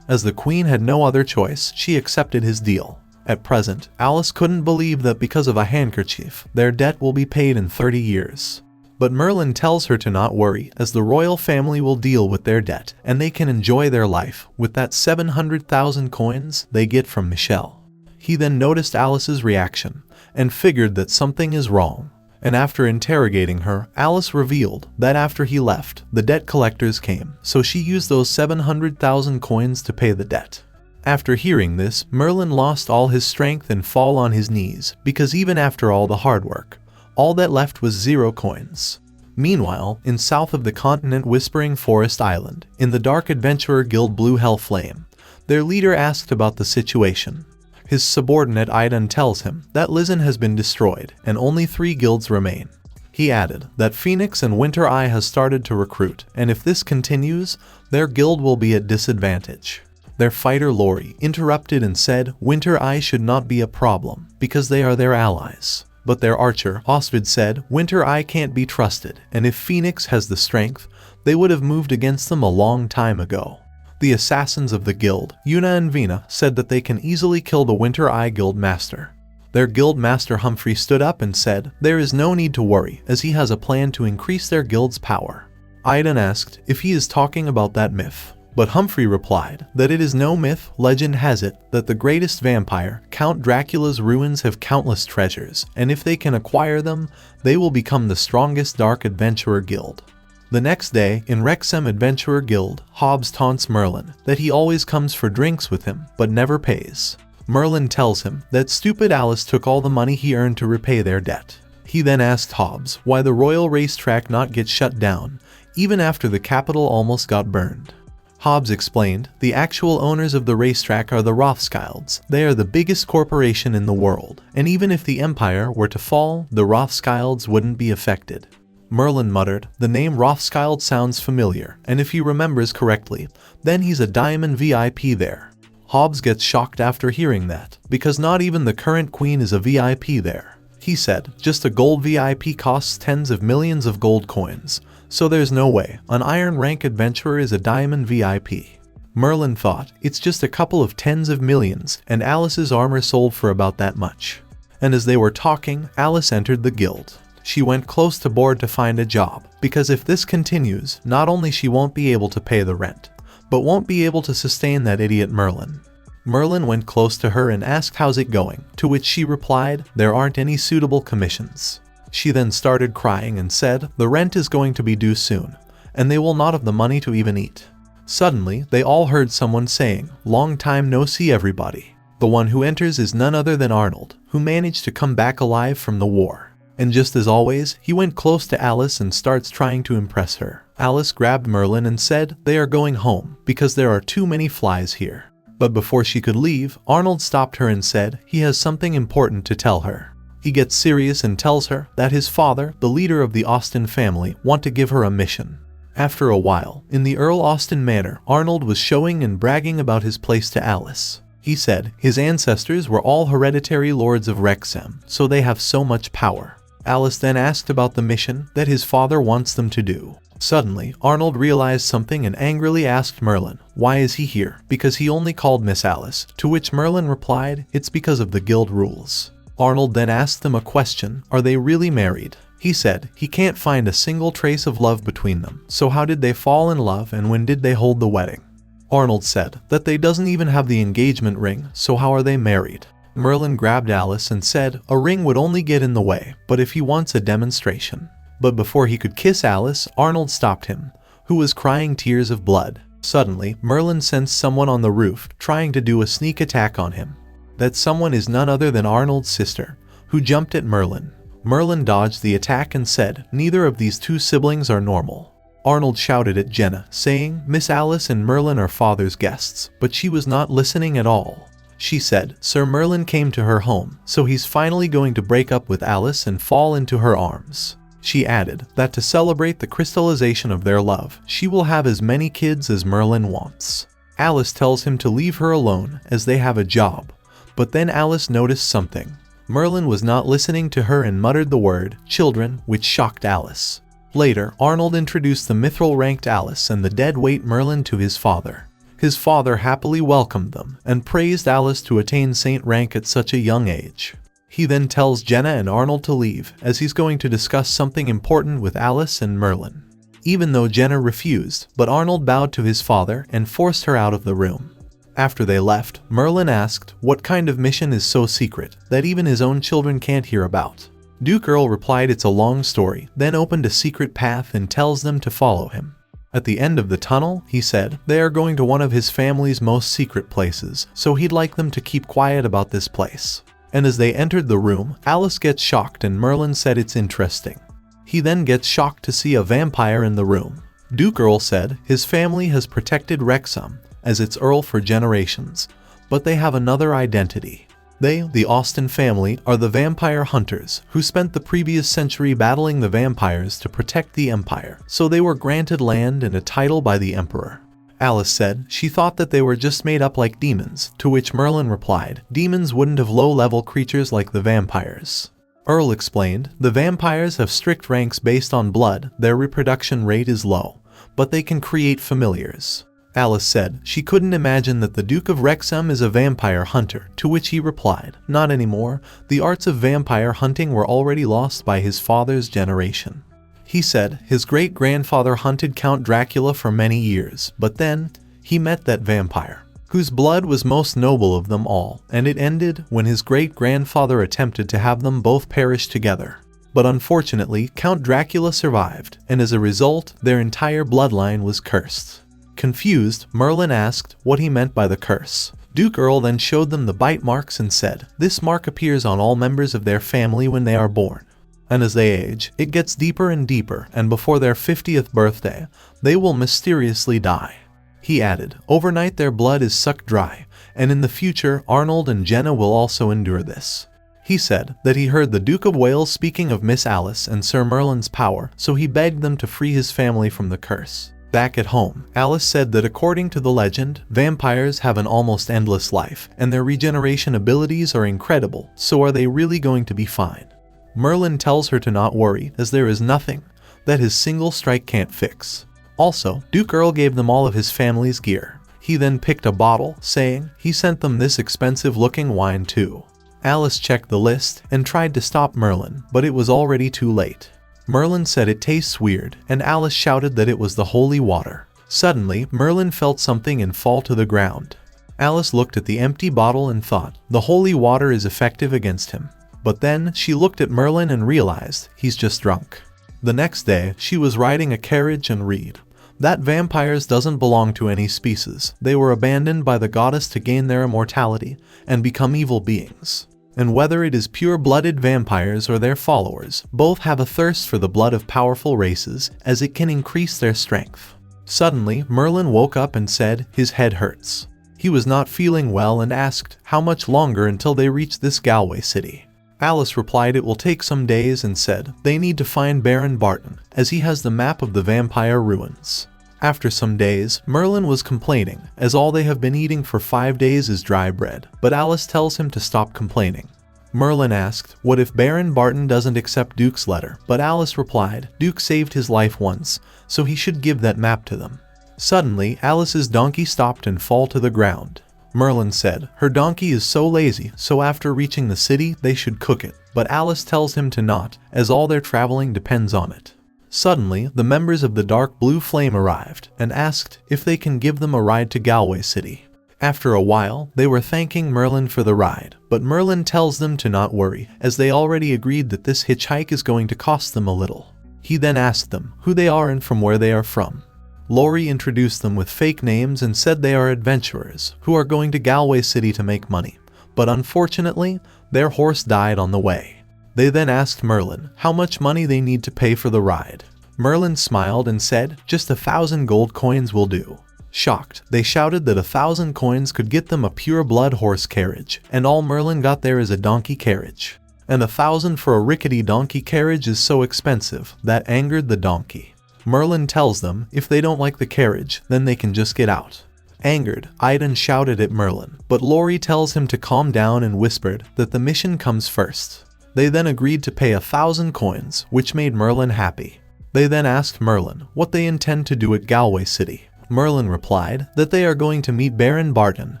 As the queen had no other choice, she accepted his deal. At present, Alice couldn't believe that because of a handkerchief, their debt will be paid in 30 years. But Merlin tells her to not worry, as the royal family will deal with their debt, and they can enjoy their life with that 700,000 coins they get from Michelle. He then noticed Alice's reaction, and figured that something is wrong. And after interrogating her, Alice revealed that after he left, the debt collectors came, so she used those 700,000 coins to pay the debt. After hearing this, Merlin lost all his strength and fall on his knees, because even after all the hard work, all that left was 0 coins. Meanwhile, in south of the continent Whispering Forest Island, in the Dark Adventurer Guild Blue Hell Flame, their leader asked about the situation. His subordinate Aidan tells him that Lizen has been destroyed and only 3 guilds remain. He added that Phoenix and Winter Eye has started to recruit, and if this continues, their guild will be at disadvantage. Their fighter Lori interrupted and said Winter Eye should not be a problem because they are their allies. But their archer Osvid said Winter Eye can't be trusted, and if Phoenix has the strength, they would have moved against them a long time ago. The assassins of the guild, Una and Vina, said that they can easily kill the Winter Eye guild master. Their guild master Humphrey stood up and said there is no need to worry, as he has a plan to increase their guild's power. Aidan asked if he is talking about that myth, but Humphrey replied that it is no myth. Legend has it that the greatest vampire, Count Dracula's ruins, have countless treasures, and if they can acquire them, they will become the strongest Dark Adventurer Guild. The next day, in Wrexham Adventurer Guild, Hobbs taunts Merlin that he always comes for drinks with him, but never pays. Merlin tells him that stupid Alice took all the money he earned to repay their debt. He then asked Hobbs why the royal racetrack not get shut down, even after the capital almost got burned. Hobbs explained the actual owners of the racetrack are the Rothschilds. They are the biggest corporation in the world, and even if the empire were to fall, the Rothschilds wouldn't be affected. Merlin muttered, the name Rothschild sounds familiar, and if he remembers correctly, then he's a diamond VIP there. Hobbs gets shocked after hearing that, because not even the current queen is a VIP there. He said, just a gold VIP costs tens of millions of gold coins, so there's no way an iron rank adventurer is a diamond VIP. Merlin thought, it's just a couple of tens of millions, and Alice's armor sold for about that much. And as they were talking, Alice entered the guild. She went close to board to find a job, because if this continues, not only she won't be able to pay the rent, but won't be able to sustain that idiot Merlin. Merlin went close to her and asked how's it going, to which she replied, there aren't any suitable commissions. She then started crying and said, the rent is going to be due soon, and they will not have the money to even eat. Suddenly, they all heard someone saying, long time no see everybody. The one who enters is none other than Arnold, who managed to come back alive from the war. And just as always, he went close to Alice and starts trying to impress her. Alice grabbed Merlin and said they are going home because there are too many flies here. But before she could leave, Arnold stopped her and said he has something important to tell her. He gets serious and tells her that his father, the leader of the Austen family, want to give her a mission. After a while, in the Earl Austen manor, Arnold was showing and bragging about his place to Alice. He said his ancestors were all hereditary lords of Wrexham, so they have so much power. Alice then asked about the mission that his father wants them to do. Suddenly, Arnold realized something and angrily asked Merlin, why is he here? Because he only called Miss Alice, to which Merlin replied, it's because of the guild rules. Arnold then asked them a question, are they really married? He said he can't find a single trace of love between them, so how did they fall in love and when did they hold the wedding? Arnold said that they doesn't even have the engagement ring, so how are they married? Merlin grabbed Alice and said a ring would only get in the way, but if he wants a demonstration. But before he could kiss Alice, Arnold stopped him, who was crying tears of blood. Suddenly, Merlin sensed someone on the roof trying to do a sneak attack on him. That someone is none other than Arnold's sister, who jumped at Merlin. Merlin dodged the attack and said, neither of these two siblings are normal. Arnold shouted at Jenna, saying, Miss Alice and Merlin are father's guests, but she was not listening at all. She said, Sir Merlin came to her home, so he's finally going to break up with Alice and fall into her arms. She added that to celebrate the crystallization of their love, she will have as many kids as Merlin wants. Alice tells him to leave her alone as they have a job, but then Alice noticed something. Merlin was not listening to her and muttered the word, children, which shocked Alice. Later, Arnold introduced the mithril-ranked Alice and the dead-weight Merlin to his father. His father happily welcomed them and praised Alice to attain saint rank at such a young age. He then tells Jenna and Arnold to leave as he's going to discuss something important with Alice and Merlin. Even though Jenna refused, but Arnold bowed to his father and forced her out of the room. After they left, Merlin asked what kind of mission is so secret that even his own children can't hear about. Duke Earl replied it's a long story, then opened a secret path and tells them to follow him. At the end of the tunnel, he said, they are going to one of his family's most secret places, so he'd like them to keep quiet about this place. And as they entered the room, Alice gets shocked and Merlin said it's interesting. He then gets shocked to see a vampire in the room. Duke Earl said his family has protected Wrexham as its Earl for generations, but they have another identity. They, the Austen family, are the vampire hunters who spent the previous century battling the vampires to protect the empire, so they were granted land and a title by the emperor. Alice said she thought that they were just made up like demons, to which Merlin replied, demons wouldn't have low-level creatures like the vampires. Earl explained, the vampires have strict ranks based on blood, their reproduction rate is low, but they can create familiars. Alice said she couldn't imagine that the Duke of Wrexham is a vampire hunter, to which he replied, not anymore, the arts of vampire hunting were already lost by his father's generation. He said his great-grandfather hunted Count Dracula for many years, but then he met that vampire, whose blood was most noble of them all, and it ended when his great-grandfather attempted to have them both perish together. But unfortunately, Count Dracula survived, and as a result, their entire bloodline was cursed. Confused, Merlin asked what he meant by the curse. Duke Earl then showed them the bite marks and said, this mark appears on all members of their family when they are born. And as they age, it gets deeper and deeper, and before their 50th birthday, they will mysteriously die. He added, overnight their blood is sucked dry, and in the future, Arnold and Jenna will also endure this. He said that he heard the Duke of Wales speaking of Miss Alice and Sir Merlin's power, so he begged them to free his family from the curse. Back at home, Alice said that according to the legend, vampires have an almost endless life, and their regeneration abilities are incredible, so are they really going to be fine? Merlin tells her to not worry, as there is nothing that his single strike can't fix. Also, Duke Earl gave them all of his family's gear. He then picked a bottle, saying he sent them this expensive-looking wine too. Alice checked the list and tried to stop Merlin, but it was already too late. Merlin said it tastes weird, and Alice shouted that it was the holy water. Suddenly, Merlin felt something and fall to the ground. Alice looked at the empty bottle and thought, the holy water is effective against him. But then, she looked at Merlin and realized, he's just drunk. The next day, she was riding a carriage and read that vampires doesn't belong to any species. They were abandoned by the goddess to gain their immortality and become evil beings. And whether it is pure-blooded vampires or their followers, both have a thirst for the blood of powerful races, as it can increase their strength. Suddenly, Merlin woke up and said his head hurts. He was not feeling well and asked how much longer until they reach this Galway city. Alice replied it will take some days and said they need to find Baron Barton, as he has the map of the vampire ruins. After some days, Merlin was complaining, as all they have been eating for 5 days is dry bread, but Alice tells him to stop complaining. Merlin asked, what if Baron Barton doesn't accept Duke's letter, but Alice replied, Duke saved his life once, so he should give that map to them. Suddenly, Alice's donkey stopped and fell to the ground. Merlin said her donkey is so lazy, so after reaching the city they should cook it, but Alice tells him to not, as all their traveling depends on it. Suddenly, the members of the Dark Blue Flame arrived and asked if they can give them a ride to Galway City. After a while, they were thanking Merlin for the ride, but Merlin tells them to not worry, as they already agreed that this hitchhike is going to cost them a little. He then asked them who they are and from where they are from. Laurie introduced them with fake names and said they are adventurers who are going to Galway City to make money, but unfortunately, their horse died on the way. They then asked Merlin how much money they need to pay for the ride. Merlin smiled and said, just 1,000 gold coins will do. Shocked, they shouted that 1,000 coins could get them a pure blood horse carriage, and all Merlin got there is a donkey carriage. And 1,000 for a rickety donkey carriage is so expensive, that angered the donkey. Merlin tells them if they don't like the carriage, then they can just get out. Angered, Aidan shouted at Merlin, but Laurie tells him to calm down and whispered that the mission comes first. They then agreed to pay 1,000 coins, which made Merlin happy. They then asked Merlin what they intend to do at Galway City. Merlin replied that they are going to meet Baron Barton,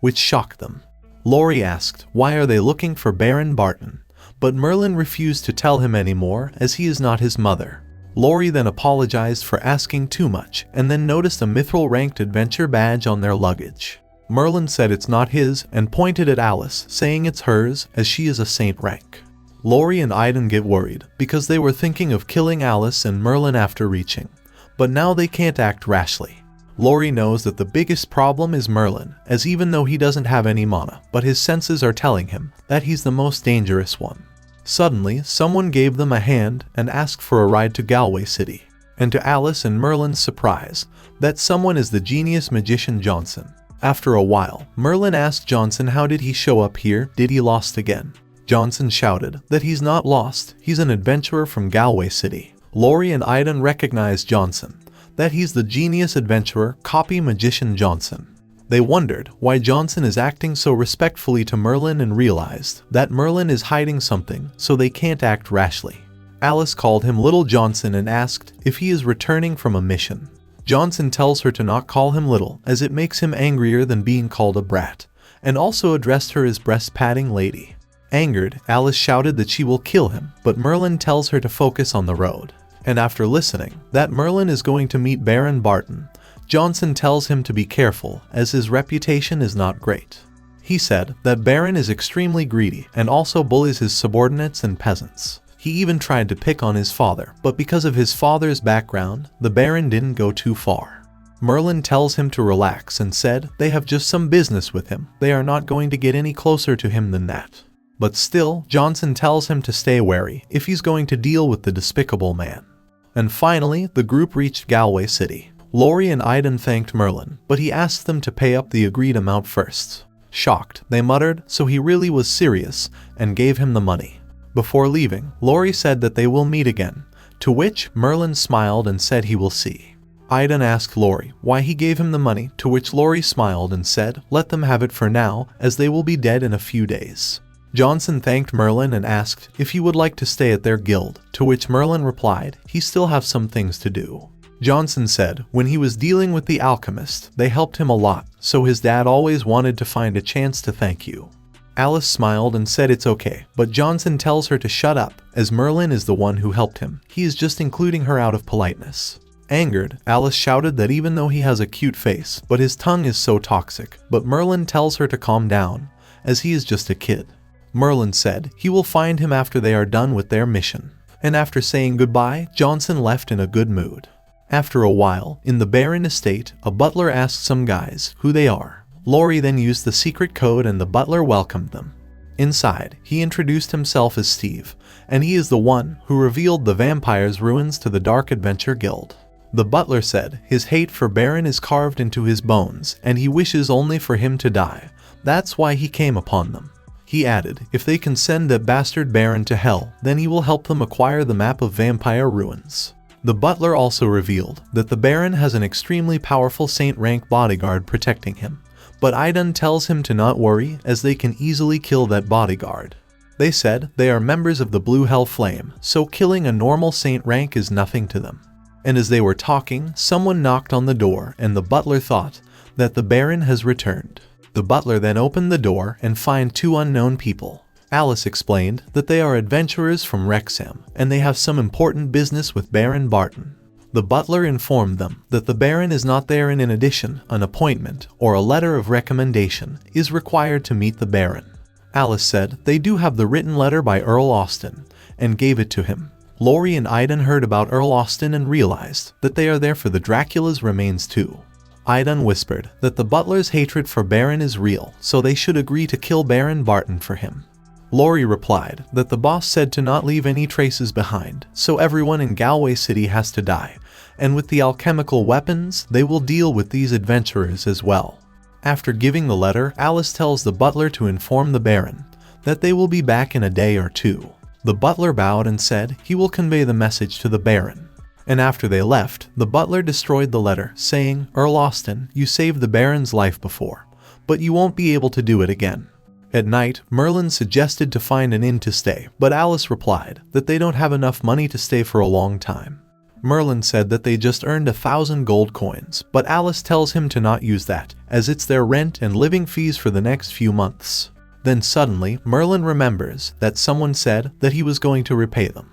which shocked them. Laurie asked why are they looking for Baron Barton, but Merlin refused to tell him anymore as he is not his mother. Laurie then apologized for asking too much and then noticed a mithril-ranked adventure badge on their luggage. Merlin said it's not his and pointed at Alice, saying it's hers as she is a saint rank. Laurie and Aidan get worried because they were thinking of killing Alice and Merlin after reaching, but now they can't act rashly. Laurie knows that the biggest problem is Merlin, as even though he doesn't have any mana, but his senses are telling him that he's the most dangerous one. Suddenly, someone gave them a hand and asked for a ride to Galway City. And to Alice and Merlin's surprise, that someone is the genius magician Johnson. After a while, Merlin asked Johnson how did he show up here, did he lost again? Johnson shouted that he's not lost, he's an adventurer from Galway City. Laurie and Aidan recognized Johnson, that he's the genius adventurer, copy magician Johnson. They wondered why Johnson is acting so respectfully to Merlin and realized that Merlin is hiding something, so they can't act rashly. Alice called him Little Johnson and asked if he is returning from a mission. Johnson tells her to not call him Little, as it makes him angrier than being called a brat, and also addressed her as breast-patting lady. Angered, Alice shouted that she will kill him, but Merlin tells her to focus on the road. And after listening, that Merlin is going to meet Baron Barton, Johnson tells him to be careful, as his reputation is not great. He said that Baron is extremely greedy and also bullies his subordinates and peasants. He even tried to pick on his father, but because of his father's background, the Baron didn't go too far. Merlin tells him to relax and said they have just some business with him, they are not going to get any closer to him than that. But still, Johnson tells him to stay wary if he's going to deal with the despicable man. And finally, the group reached Galway City. Laurie and Aidan thanked Merlin, but he asked them to pay up the agreed amount first. Shocked, they muttered, so he really was serious, and gave him the money. Before leaving, Laurie said that they will meet again, to which Merlin smiled and said he will see. Aidan asked Laurie why he gave him the money, to which Laurie smiled and said, let them have it for now, as they will be dead in a few days. Johnson thanked Merlin and asked if he would like to stay at their guild, to which Merlin replied he still have some things to do. Johnson said when he was dealing with the alchemist, they helped him a lot, so his dad always wanted to find a chance to thank you. Alice smiled and said it's okay, but Johnson tells her to shut up, as Merlin is the one who helped him. He is just including her out of politeness. Angered, Alice shouted that even though he has a cute face, but his tongue is so toxic, but Merlin tells her to calm down, as he is just a kid. Merlin said he will find him after they are done with their mission. And after saying goodbye, Johnson left in a good mood. After a while, in the Baron estate, a butler asked some guys who they are. Laurie then used the secret code and the butler welcomed them. Inside, he introduced himself as Steve, and he is the one who revealed the vampire's ruins to the Dark Adventure Guild. The butler said his hate for Baron is carved into his bones, and he wishes only for him to die. That's why he came upon them. He added, if they can send that bastard Baron to hell, then he will help them acquire the map of vampire ruins. The butler also revealed that the Baron has an extremely powerful saint-rank bodyguard protecting him, but Aidan tells him to not worry as they can easily kill that bodyguard. They said they are members of the Blue Hell Flame, so killing a normal saint rank is nothing to them. And as they were talking, someone knocked on the door and the butler thought that the Baron has returned. The butler then opened the door and found two unknown people. Alice explained that they are adventurers from Wrexham and they have some important business with Baron Barton. The butler informed them that the Baron is not there and in addition, an appointment or a letter of recommendation is required to meet the Baron. Alice said they do have the written letter by Earl Austen and gave it to him. Laurie and Aidan heard about Earl Austen and realized that they are there for the Dracula's remains too. Aidan whispered that the butler's hatred for Baron is real, so they should agree to kill Baron Barton for him. Laurie replied that the boss said to not leave any traces behind, so everyone in Galway City has to die, and with the alchemical weapons, they will deal with these adventurers as well. After giving the letter, Alice tells the butler to inform the Baron that they will be back in a day or two. The butler bowed and said he will convey the message to the Baron. And after they left, the butler destroyed the letter, saying, "Earl Austen, you saved the Baron's life before, but you won't be able to do it again." At night, Merlin suggested to find an inn to stay, but Alice replied that they don't have enough money to stay for a long time. Merlin said that they just earned 1,000 gold coins, but Alice tells him to not use that, as it's their rent and living fees for the next few months. Then suddenly, Merlin remembers that someone said that he was going to repay them.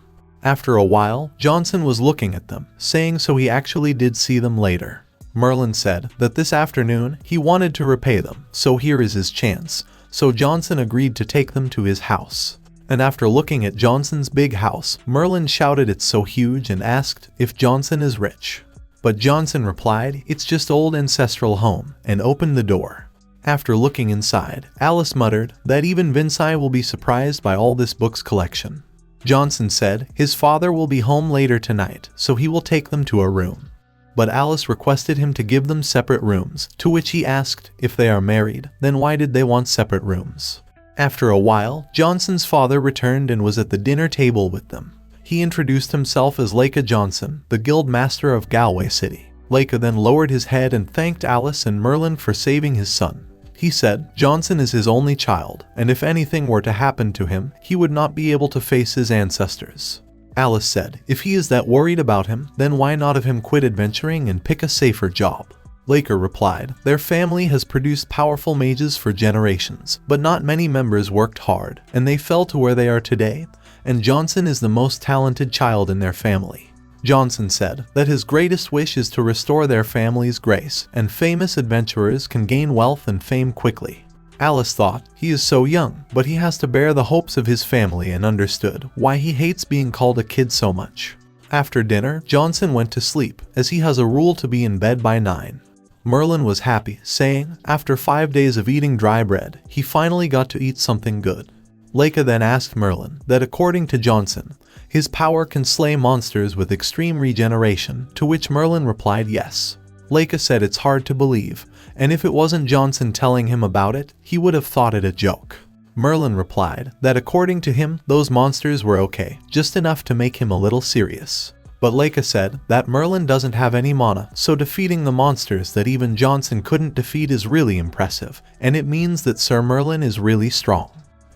After a while, Johnson was looking at them, saying so he actually did see them later. Merlin said that this afternoon he wanted to repay them, so here is his chance. So Johnson agreed to take them to his house. And after looking at Johnson's big house, Merlin shouted it's so huge and asked if Johnson is rich. But Johnson replied it's just old ancestral home and opened the door. After looking inside, Alice muttered that even Vinci will be surprised by all this books collection. Johnson said his father will be home later tonight, so he will take them to a room. But Alice requested him to give them separate rooms, to which he asked if they are married, then why did they want separate rooms? After a while, Johnson's father returned and was at the dinner table with them. He introduced himself as Leica Johnson, the guild master of Galway City. Leica then lowered his head and thanked Alice and Merlin for saving his son. He said Johnson is his only child, and if anything were to happen to him, he would not be able to face his ancestors. Alice said if he is that worried about him, then why not have him quit adventuring and pick a safer job? Leica replied their family has produced powerful mages for generations, but not many members worked hard, and they fell to where they are today, and Johnson is the most talented child in their family. Johnson said that his greatest wish is to restore their family's grace, and famous adventurers can gain wealth and fame quickly. Alice thought he is so young, but he has to bear the hopes of his family and understood why he hates being called a kid so much. After dinner, Johnson went to sleep, as he has a rule to be in bed by 9. Merlin was happy, saying after 5 days of eating dry bread, he finally got to eat something good. Leica then asked Merlin that according to Johnson, his power can slay monsters with extreme regeneration, to which Merlin replied yes. Leica said it's hard to believe, and if it wasn't Johnson telling him about it, he would have thought it a joke. Merlin replied that according to him, those monsters were okay, just enough to make him a little serious. But Leica said that Merlin doesn't have any mana, so defeating the monsters that even Johnson couldn't defeat is really impressive, and it means that Sir Merlin is really strong.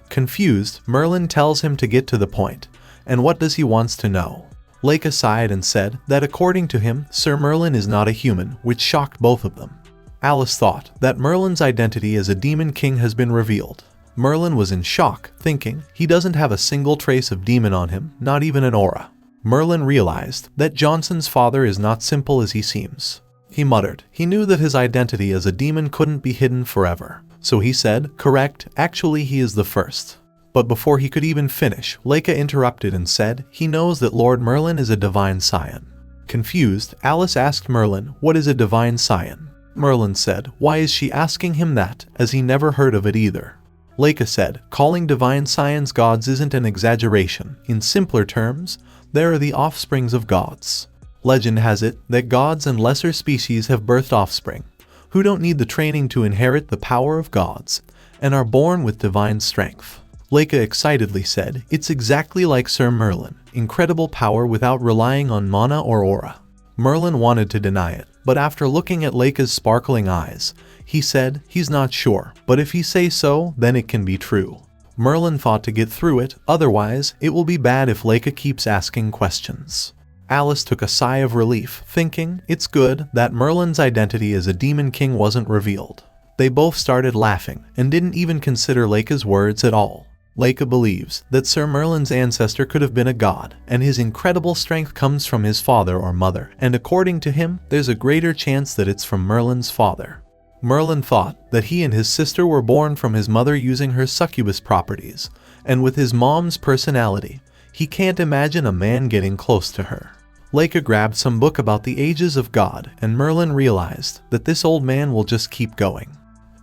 Confused, Merlin tells him to get to the point, and what does he wants to know? Leica sighed and said that according to him, Sir Merlin is not a human, which shocked both of them. Alice thought that Merlin's identity as a demon king has been revealed. Merlin was in shock, thinking he doesn't have a single trace of demon on him, not even an aura. Merlin realized that Johnson's father is not simple as he seems. He muttered he knew that his identity as a demon couldn't be hidden forever, so he said, correct, actually he is the first. But before he could even finish, Leica interrupted and said he knows that Lord Merlin is a divine scion. Confused, Alice asked Merlin what is a divine scion. Merlin said why is she asking him that, as he never heard of it either. Leica said calling divine scions gods isn't an exaggeration. In simpler terms, they are the offsprings of gods. Legend has it that gods and lesser species have birthed offspring, who don't need the training to inherit the power of gods, and are born with divine strength. Leica excitedly said it's exactly like Sir Merlin, incredible power without relying on mana or aura. Merlin wanted to deny it, but after looking at Leica's sparkling eyes, he said he's not sure, but if he says so, then it can be true. Merlin thought to get through it, otherwise it will be bad if Leica keeps asking questions. Alice took a sigh of relief, thinking, it's good that Merlin's identity as a demon king wasn't revealed. They both started laughing and didn't even consider Leica's words at all. Leica believes that Sir Merlin's ancestor could have been a god, and his incredible strength comes from his father or mother, and according to him, there's a greater chance that it's from Merlin's father. Merlin thought that he and his sister were born from his mother using her succubus properties, and with his mom's personality, he can't imagine a man getting close to her. Leica grabbed some book about the ages of God, and Merlin realized that this old man will just keep going.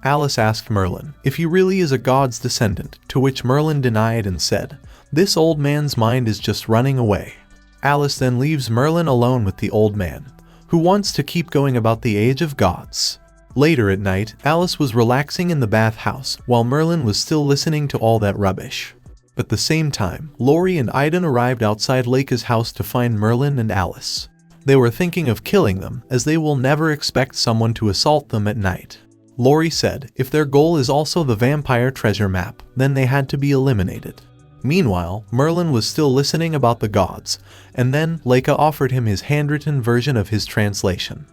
Alice asked Merlin if he really is a god's descendant, to which Merlin denied and said, this old man's mind is just running away. Alice then leaves Merlin alone with the old man, who wants to keep going about the age of gods. Later at night, Alice was relaxing in the bathhouse while Merlin was still listening to all that rubbish. At the same time, Laurie and Aidan arrived outside Leica's house to find Merlin and Alice. They were thinking of killing them, as they will never expect someone to assault them at night. Laurie said if their goal is also the vampire treasure map, then they had to be eliminated. Meanwhile, Merlin was still listening about the gods, and then Leica offered him his handwritten version of his translation.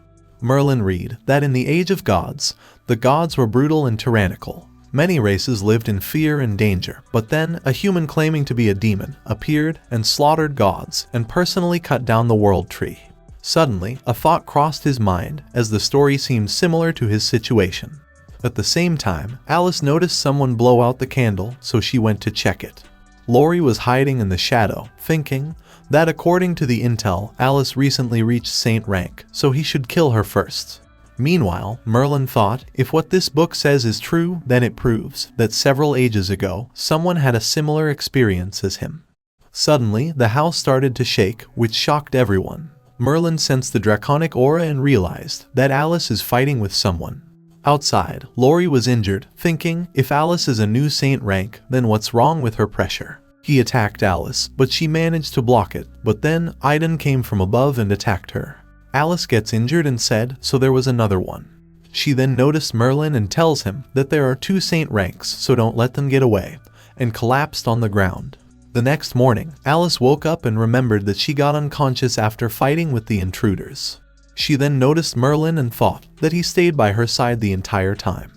Merlin read that in the age of gods, the gods were brutal and tyrannical. Many races lived in fear and danger, but then a human claiming to be a demon appeared and slaughtered gods and personally cut down the world tree. Suddenly, a thought crossed his mind as the story seemed similar to his situation. At the same time, Alice noticed someone blow out the candle, so she went to check it. Laurie was hiding in the shadow, thinking that according to the intel, Alice recently reached Saint rank, so he should kill her first. Meanwhile, Merlin thought if what this book says is true, then it proves that several ages ago, someone had a similar experience as him. Suddenly, the house started to shake, which shocked everyone. Merlin sensed the draconic aura and realized that Alice is fighting with someone. Outside, Laurie was injured, thinking if Alice is a new saint rank, then what's wrong with her pressure? He attacked Alice, but she managed to block it, but then Aidan came from above and attacked her. Alice gets injured and said, so there was another one. She then noticed Merlin and tells him that there are 2 saint ranks, so don't let them get away, and collapsed on the ground. The next morning, Alice woke up and remembered that she got unconscious after fighting with the intruders. She then noticed Merlin and thought that he stayed by her side the entire time.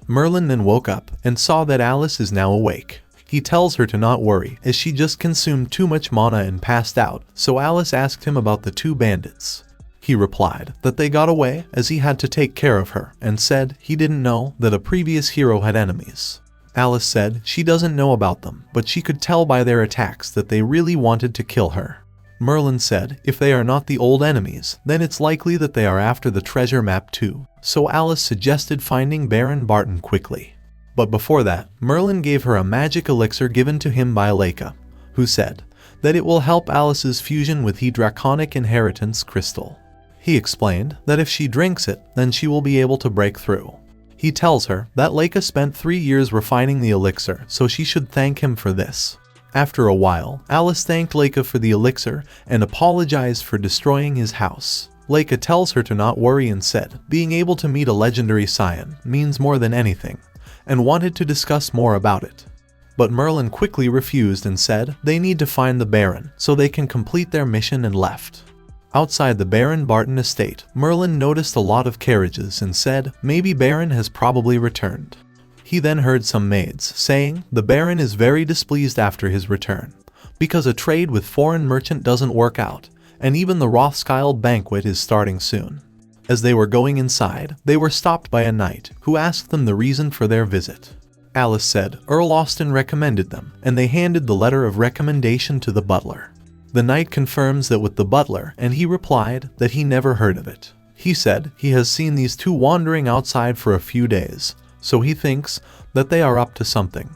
Merlin then woke up and saw that Alice is now awake. He tells her to not worry, as she just consumed too much mana and passed out, so Alice asked him about the 2 bandits. He replied that they got away as he had to take care of her, and said he didn't know that a previous hero had enemies. Alice said she doesn't know about them, but she could tell by their attacks that they really wanted to kill her. Merlin said if they are not the old enemies, then it's likely that they are after the treasure map too, so Alice suggested finding Baron Barton quickly. But before that, Merlin gave her a magic elixir given to him by Leica, who said that it will help Alice's fusion with the draconic inheritance crystal. He explained that if she drinks it, then she will be able to break through. He tells her that Leica spent 3 years refining the elixir, so she should thank him for this. After a while, Alice thanked Leica for the elixir and apologized for destroying his house. Leica tells her to not worry and said being able to meet a legendary scion means more than anything, and wanted to discuss more about it. But Merlin quickly refused and said they need to find the Baron so they can complete their mission, and left. Outside the Baron Barton estate, Merlin noticed a lot of carriages and said maybe Baron has probably returned. He then heard some maids saying the Baron is very displeased after his return, because a trade with foreign merchant doesn't work out, and even the Rothschild banquet is starting soon. As they were going inside, they were stopped by a knight who asked them the reason for their visit. Alice said Earl Austen recommended them, and they handed the letter of recommendation to the butler. The knight confirms that with the butler, and he replied that he never heard of it. He said he has seen these 2 wandering outside for a few days, so he thinks that they are up to something.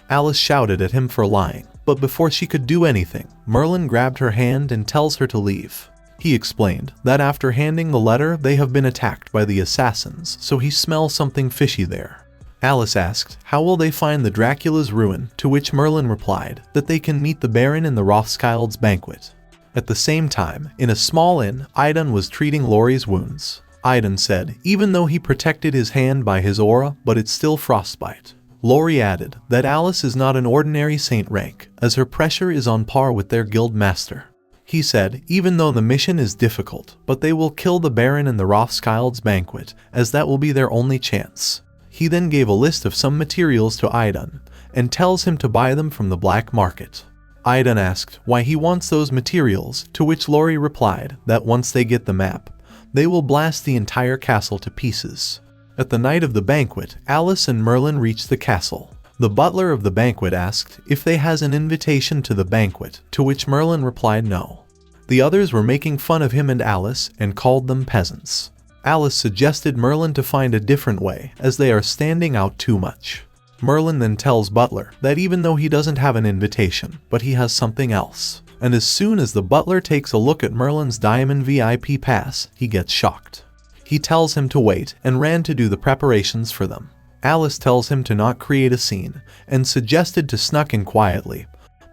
Alice shouted at him for lying, but before she could do anything, Merlin grabbed her hand and tells her to leave. He explained that after handing the letter, they have been attacked by the assassins, so he smells something fishy there. Alice asked how will they find the Dracula's ruin, to which Merlin replied that they can meet the Baron in the Rothschild's banquet. At the same time, in a small inn, Aidan was treating Laurie's wounds. Aidan said even though he protected his hand by his aura, but it's still frostbite. Laurie added that Alice is not an ordinary saint rank, as her pressure is on par with their guild master. He said, even though the mission is difficult, but they will kill the Baron in the Rothschild's banquet, as that will be their only chance. He then gave a list of some materials to Idun, and tells him to buy them from the black market. Idun asked why he wants those materials, to which Lori replied that once they get the map, they will blast the entire castle to pieces. At the night of the banquet, Alice and Merlin reached the castle. The butler of the banquet asked if they has an invitation to the banquet, to which Merlin replied no. The others were making fun of him and Alice and called them peasants. Alice suggested Merlin to find a different way, as they are standing out too much. Merlin then tells Butler that even though he doesn't have an invitation, but he has something else. And as soon as the butler takes a look at Merlin's diamond VIP pass, he gets shocked. He tells him to wait and ran to do the preparations for them. Alice tells him to not create a scene and suggested to snuck in quietly,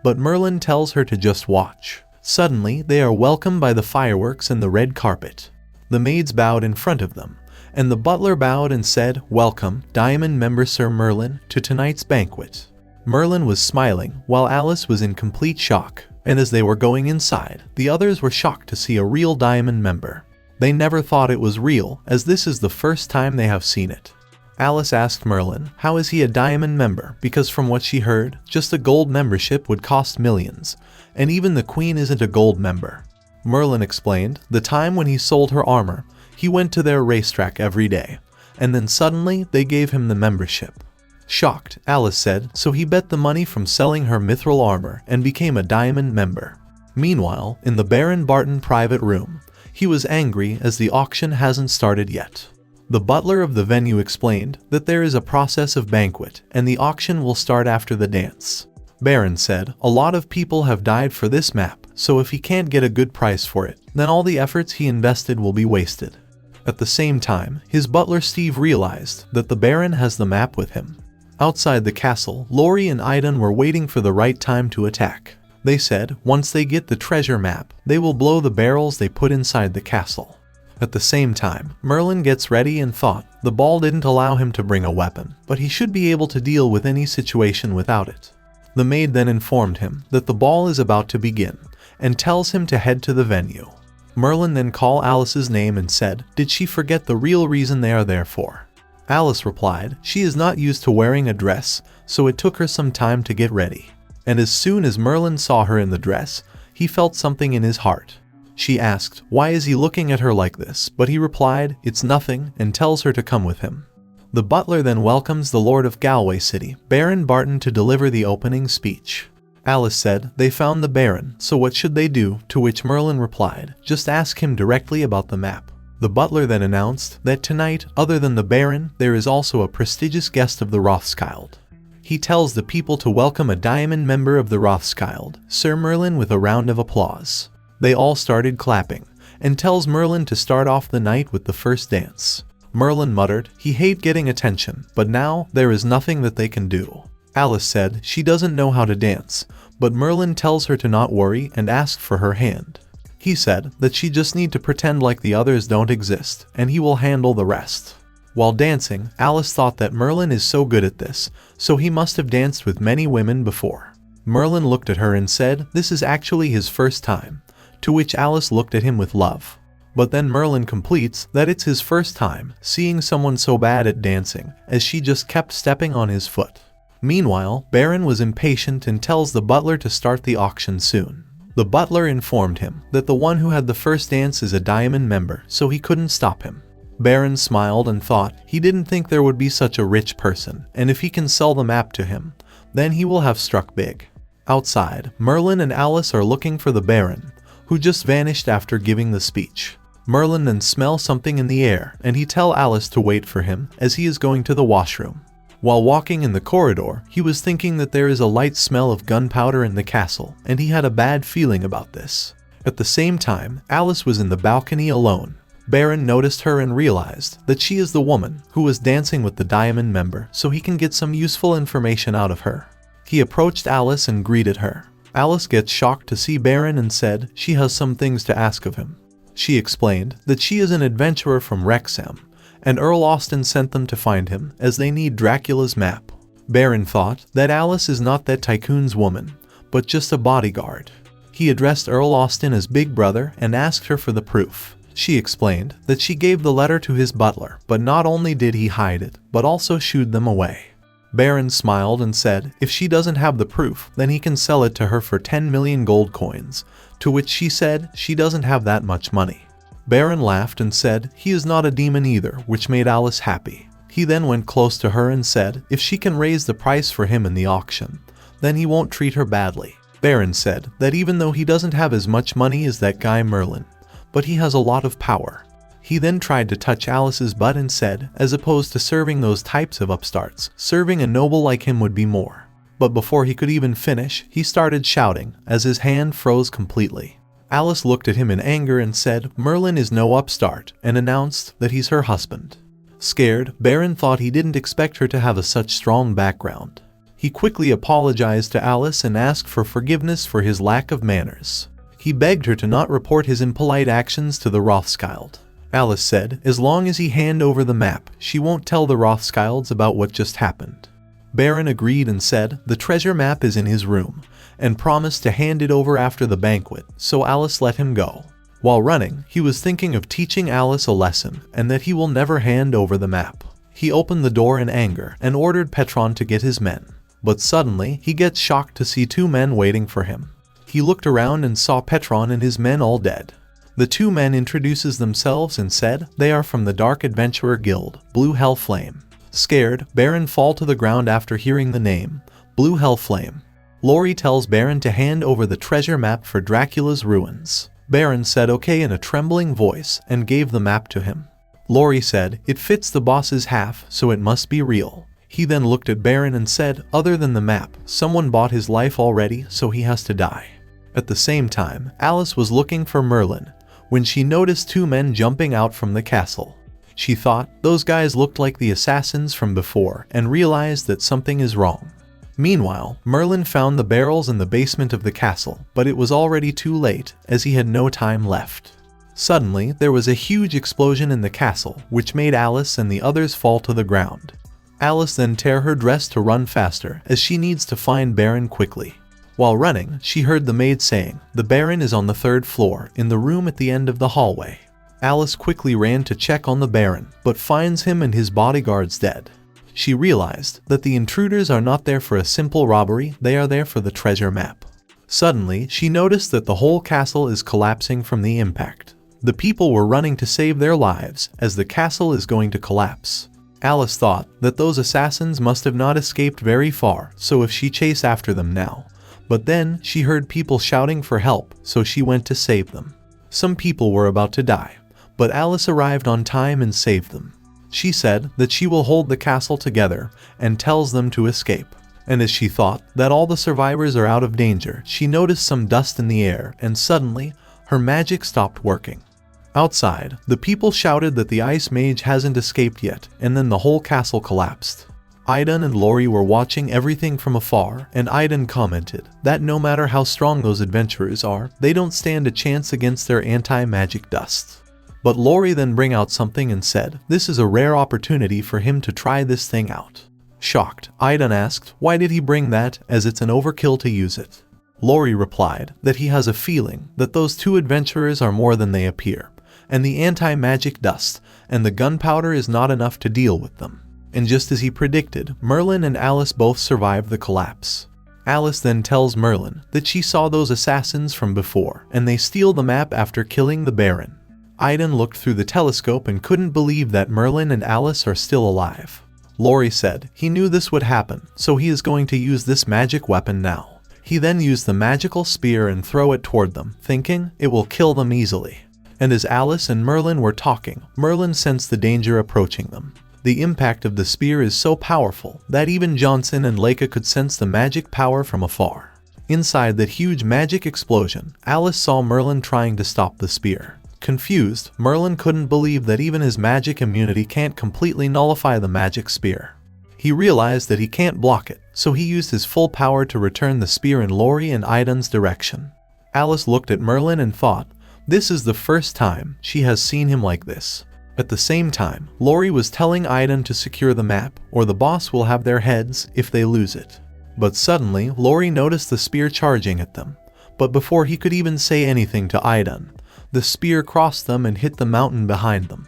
but Merlin tells her to just watch. Suddenly, they are welcomed by the fireworks and the red carpet. The maids bowed in front of them, and the butler bowed and said, "Welcome, Diamond member Sir Merlin, to tonight's banquet." Merlin was smiling while Alice was in complete shock, and as they were going inside, the others were shocked to see a real Diamond member. They never thought it was real, as this is the first time they have seen it. Alice asked Merlin, how is he a Diamond member, because from what she heard, just a gold membership would cost millions, and even the Queen isn't a gold member. Merlin explained the time when he sold her armor, he went to their racetrack every day, and then suddenly they gave him the membership. Shocked, Alice said, so he bet the money from selling her mithril armor and became a Diamond member. Meanwhile, in the Baron Barton private room, he was angry as the auction hasn't started yet. The butler of the venue explained that there is a process of banquet and the auction will start after the dance. Baron said, a lot of people have died for this map, so if he can't get a good price for it, then all the efforts he invested will be wasted. At the same time, his butler Steve realized that the Baron has the map with him. Outside the castle, Lori and Idun were waiting for the right time to attack. They said, once they get the treasure map, they will blow the barrels they put inside the castle. At the same time, Merlin gets ready and thought the ball didn't allow him to bring a weapon, but he should be able to deal with any situation without it. The maid then informed him that the ball is about to begin, and tells him to head to the venue. Merlin then called Alice's name and said, did she forget the real reason they are there for? Alice replied, she is not used to wearing a dress, so it took her some time to get ready. And as soon as Merlin saw her in the dress, he felt something in his heart. She asked, why is he looking at her like this? But he replied, it's nothing, and tells her to come with him. The butler then welcomes the Lord of Galway City, Baron Barton, to deliver the opening speech. Alice said, they found the Baron, so what should they do? To which Merlin replied, just ask him directly about the map. The butler then announced that tonight, other than the Baron, there is also a prestigious guest of the Rothschild. He tells the people to welcome a Diamond member of the Rothschild, Sir Merlin, with a round of applause. They all started clapping, and tells Merlin to start off the night with the first dance. Merlin muttered, he hate getting attention, but now there is nothing that they can do. Alice said she doesn't know how to dance, but Merlin tells her to not worry and ask for her hand. He said that she just need to pretend like the others don't exist, and he will handle the rest. While dancing, Alice thought that Merlin is so good at this, so he must have danced with many women before. Merlin looked at her and said, this is actually his first time. To which Alice looked at him with love. But then Merlin completes that it's his first time seeing someone so bad at dancing, as she just kept stepping on his foot. Meanwhile, Baron was impatient and tells the butler to start the auction soon. The butler informed him that the one who had the first dance is a Diamond member, so he couldn't stop him. Baron smiled and thought he didn't think there would be such a rich person, and if he can sell the map to him, then he will have struck big. Outside, Merlin and Alice are looking for the Baron, who just vanished after giving the speech. Merlin then smells something in the air, and he tells Alice to wait for him as he is going to the washroom. While walking in the corridor, he was thinking that there is a light smell of gunpowder in the castle, and he had a bad feeling about this. At the same time, Alice was in the balcony alone. Baron noticed her and realized that she is the woman who was dancing with the Diamond member, so he can get some useful information out of her. He approached Alice and greeted her. Alice gets shocked to see Baron and said she has some things to ask of him. She explained that she is an adventurer from Wrexham, and Earl Austen sent them to find him as they need Dracula's map. Baron thought that Alice is not that tycoon's woman, but just a bodyguard. He addressed Earl Austen as Big Brother and asked her for the proof. She explained that she gave the letter to his butler, but not only did he hide it, but also shooed them away. Baron smiled and said if she doesn't have the proof, then he can sell it to her for 10 million gold coins, to which she said she doesn't have that much money. Baron laughed and said he is not a demon either, which made Alice happy. He then went close to her and said if she can raise the price for him in the auction, then he won't treat her badly. Baron said that even though he doesn't have as much money as that guy Merlin, but he has a lot of power. He then tried to touch Alice's butt and said, as opposed to serving those types of upstarts, serving a noble like him would be more. But before he could even finish, he started shouting, as his hand froze completely. Alice looked at him in anger and said Merlin is no upstart, and announced that he's her husband. Scared, Baron thought he didn't expect her to have a such strong background. He quickly apologized to Alice and asked for forgiveness for his lack of manners. He begged her to not report his impolite actions to the Rothschild. Alice said as long as he hand over the map, she won't tell the Rothschilds about what just happened. Baron agreed and said the treasure map is in his room, and promised to hand it over after the banquet, so Alice let him go. While running, he was thinking of teaching Alice a lesson, and that he will never hand over the map. He opened the door in anger and ordered Petron to get his men. But suddenly, he gets shocked to see two men waiting for him. He looked around and saw Petron and his men all dead. The two men introduces themselves and said they are from the Dark Adventurer Guild, Blue Hell Flame. Scared, Baron fall to the ground after hearing the name, Blue Hell Flame. Laurie tells Baron to hand over the treasure map for Dracula's ruins. Baron said okay in a trembling voice and gave the map to him. Laurie said it fits the boss's half, so it must be real. He then looked at Baron and said, other than the map, someone bought his life already, so he has to die. At the same time, Alice was looking for Merlin, when she noticed two men jumping out from the castle. She thought those guys looked like the assassins from before and realized that something is wrong. Meanwhile, Merlin found the barrels in the basement of the castle, but it was already too late, as he had no time left. Suddenly, there was a huge explosion in the castle, which made Alice and the others fall to the ground. Alice then tear her dress to run faster, as she needs to find Baron quickly. While running, she heard the maid saying, the Baron is on the 3rd floor, in the room at the end of the hallway. Alice quickly ran to check on the Baron, but finds him and his bodyguards dead. She realized that the intruders are not there for a simple robbery, they are there for the treasure map. Suddenly, she noticed that the whole castle is collapsing from the impact. The people were running to save their lives, as the castle is going to collapse. Alice thought that those assassins must have not escaped very far, so if she chased after them now. But then, she heard people shouting for help, so she went to save them. Some people were about to die, but Alice arrived on time and saved them. She said that she will hold the castle together and tells them to escape. And as she thought that all the survivors are out of danger, she noticed some dust in the air and suddenly, her magic stopped working. Outside, the people shouted that the ice mage hasn't escaped yet, and then the whole castle collapsed. Aidan and Laurie were watching everything from afar, and Aidan commented that no matter how strong those adventurers are, they don't stand a chance against their anti-magic dust. But Laurie then bring out something and said this is a rare opportunity for him to try this thing out. Shocked, Aidan asked why did he bring that, as it's an overkill to use it. Laurie replied that he has a feeling that those two adventurers are more than they appear, and the anti-magic dust and the gunpowder is not enough to deal with them. And just as he predicted, Merlin and Alice both survived the collapse. Alice then tells Merlin that she saw those assassins from before, and they steal the map after killing the Baron. Aidan looked through the telescope and couldn't believe that Merlin and Alice are still alive. Laurie said he knew this would happen, so he is going to use this magic weapon now. He then used the magical spear and throw it toward them, thinking it will kill them easily. And as Alice and Merlin were talking, Merlin sensed the danger approaching them. The impact of the spear is so powerful that even Johnson and Leica could sense the magic power from afar. Inside that huge magic explosion, Alice saw Merlin trying to stop the spear. Confused, Merlin couldn't believe that even his magic immunity can't completely nullify the magic spear. He realized that he can't block it, so he used his full power to return the spear in Laurie and Aidan's direction. Alice looked at Merlin and thought, this is the first time she has seen him like this. At the same time, Laurie was telling Aidan to secure the map, or the boss will have their heads if they lose it. But suddenly, Laurie noticed the spear charging at them, But before he could even say anything to Aidan, the spear crossed them and hit the mountain behind them.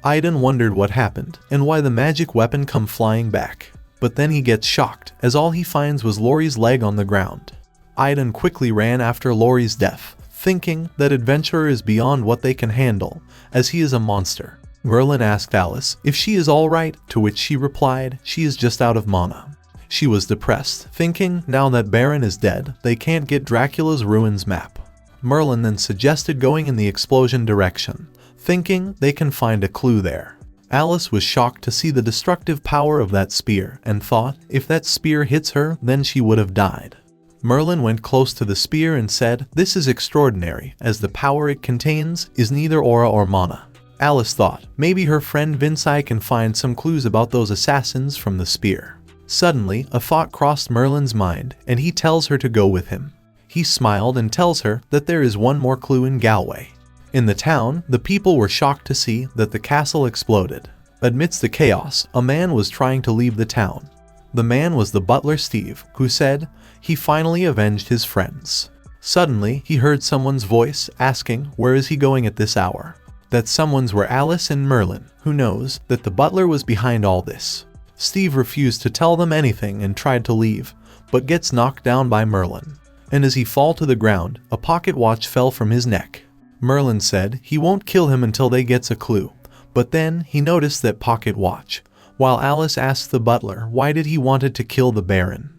Aidan wondered what happened and why the magic weapon come flying back. But then he gets shocked as all he finds was Laurie's leg on the ground. Aidan quickly ran after Laurie's death, thinking that adventurer is beyond what they can handle, as he is a monster. Merlin asked Alice if she is alright, to which she replied she is just out of mana. She was depressed, thinking now that Baron is dead, they can't get Dracula's ruins map. Merlin then suggested going in the explosion direction, thinking they can find a clue there. Alice was shocked to see the destructive power of that spear and thought if that spear hits her, then she would have died. Merlin went close to the spear and said, "This is extraordinary, as the power it contains is neither aura or mana." Alice thought maybe her friend Vincey can find some clues about those assassins from the spear. Suddenly, a thought crossed Merlin's mind, and he tells her to go with him. He smiled and tells her that there is one more clue in Galway. In the town, the people were shocked to see that the castle exploded. Amidst the chaos, a man was trying to leave the town. The man was the butler Steve, who said he finally avenged his friends. Suddenly, he heard someone's voice asking where is he going at this hour. That someone's were Alice and Merlin, who knows that the butler was behind all this. Steve refused to tell them anything and tried to leave, but gets knocked down by Merlin. And as he fall to the ground, a pocket watch fell from his neck. Merlin said he won't kill him until they gets a clue, but then he noticed that pocket watch, while Alice asked the butler why did he wanted to kill the Baron.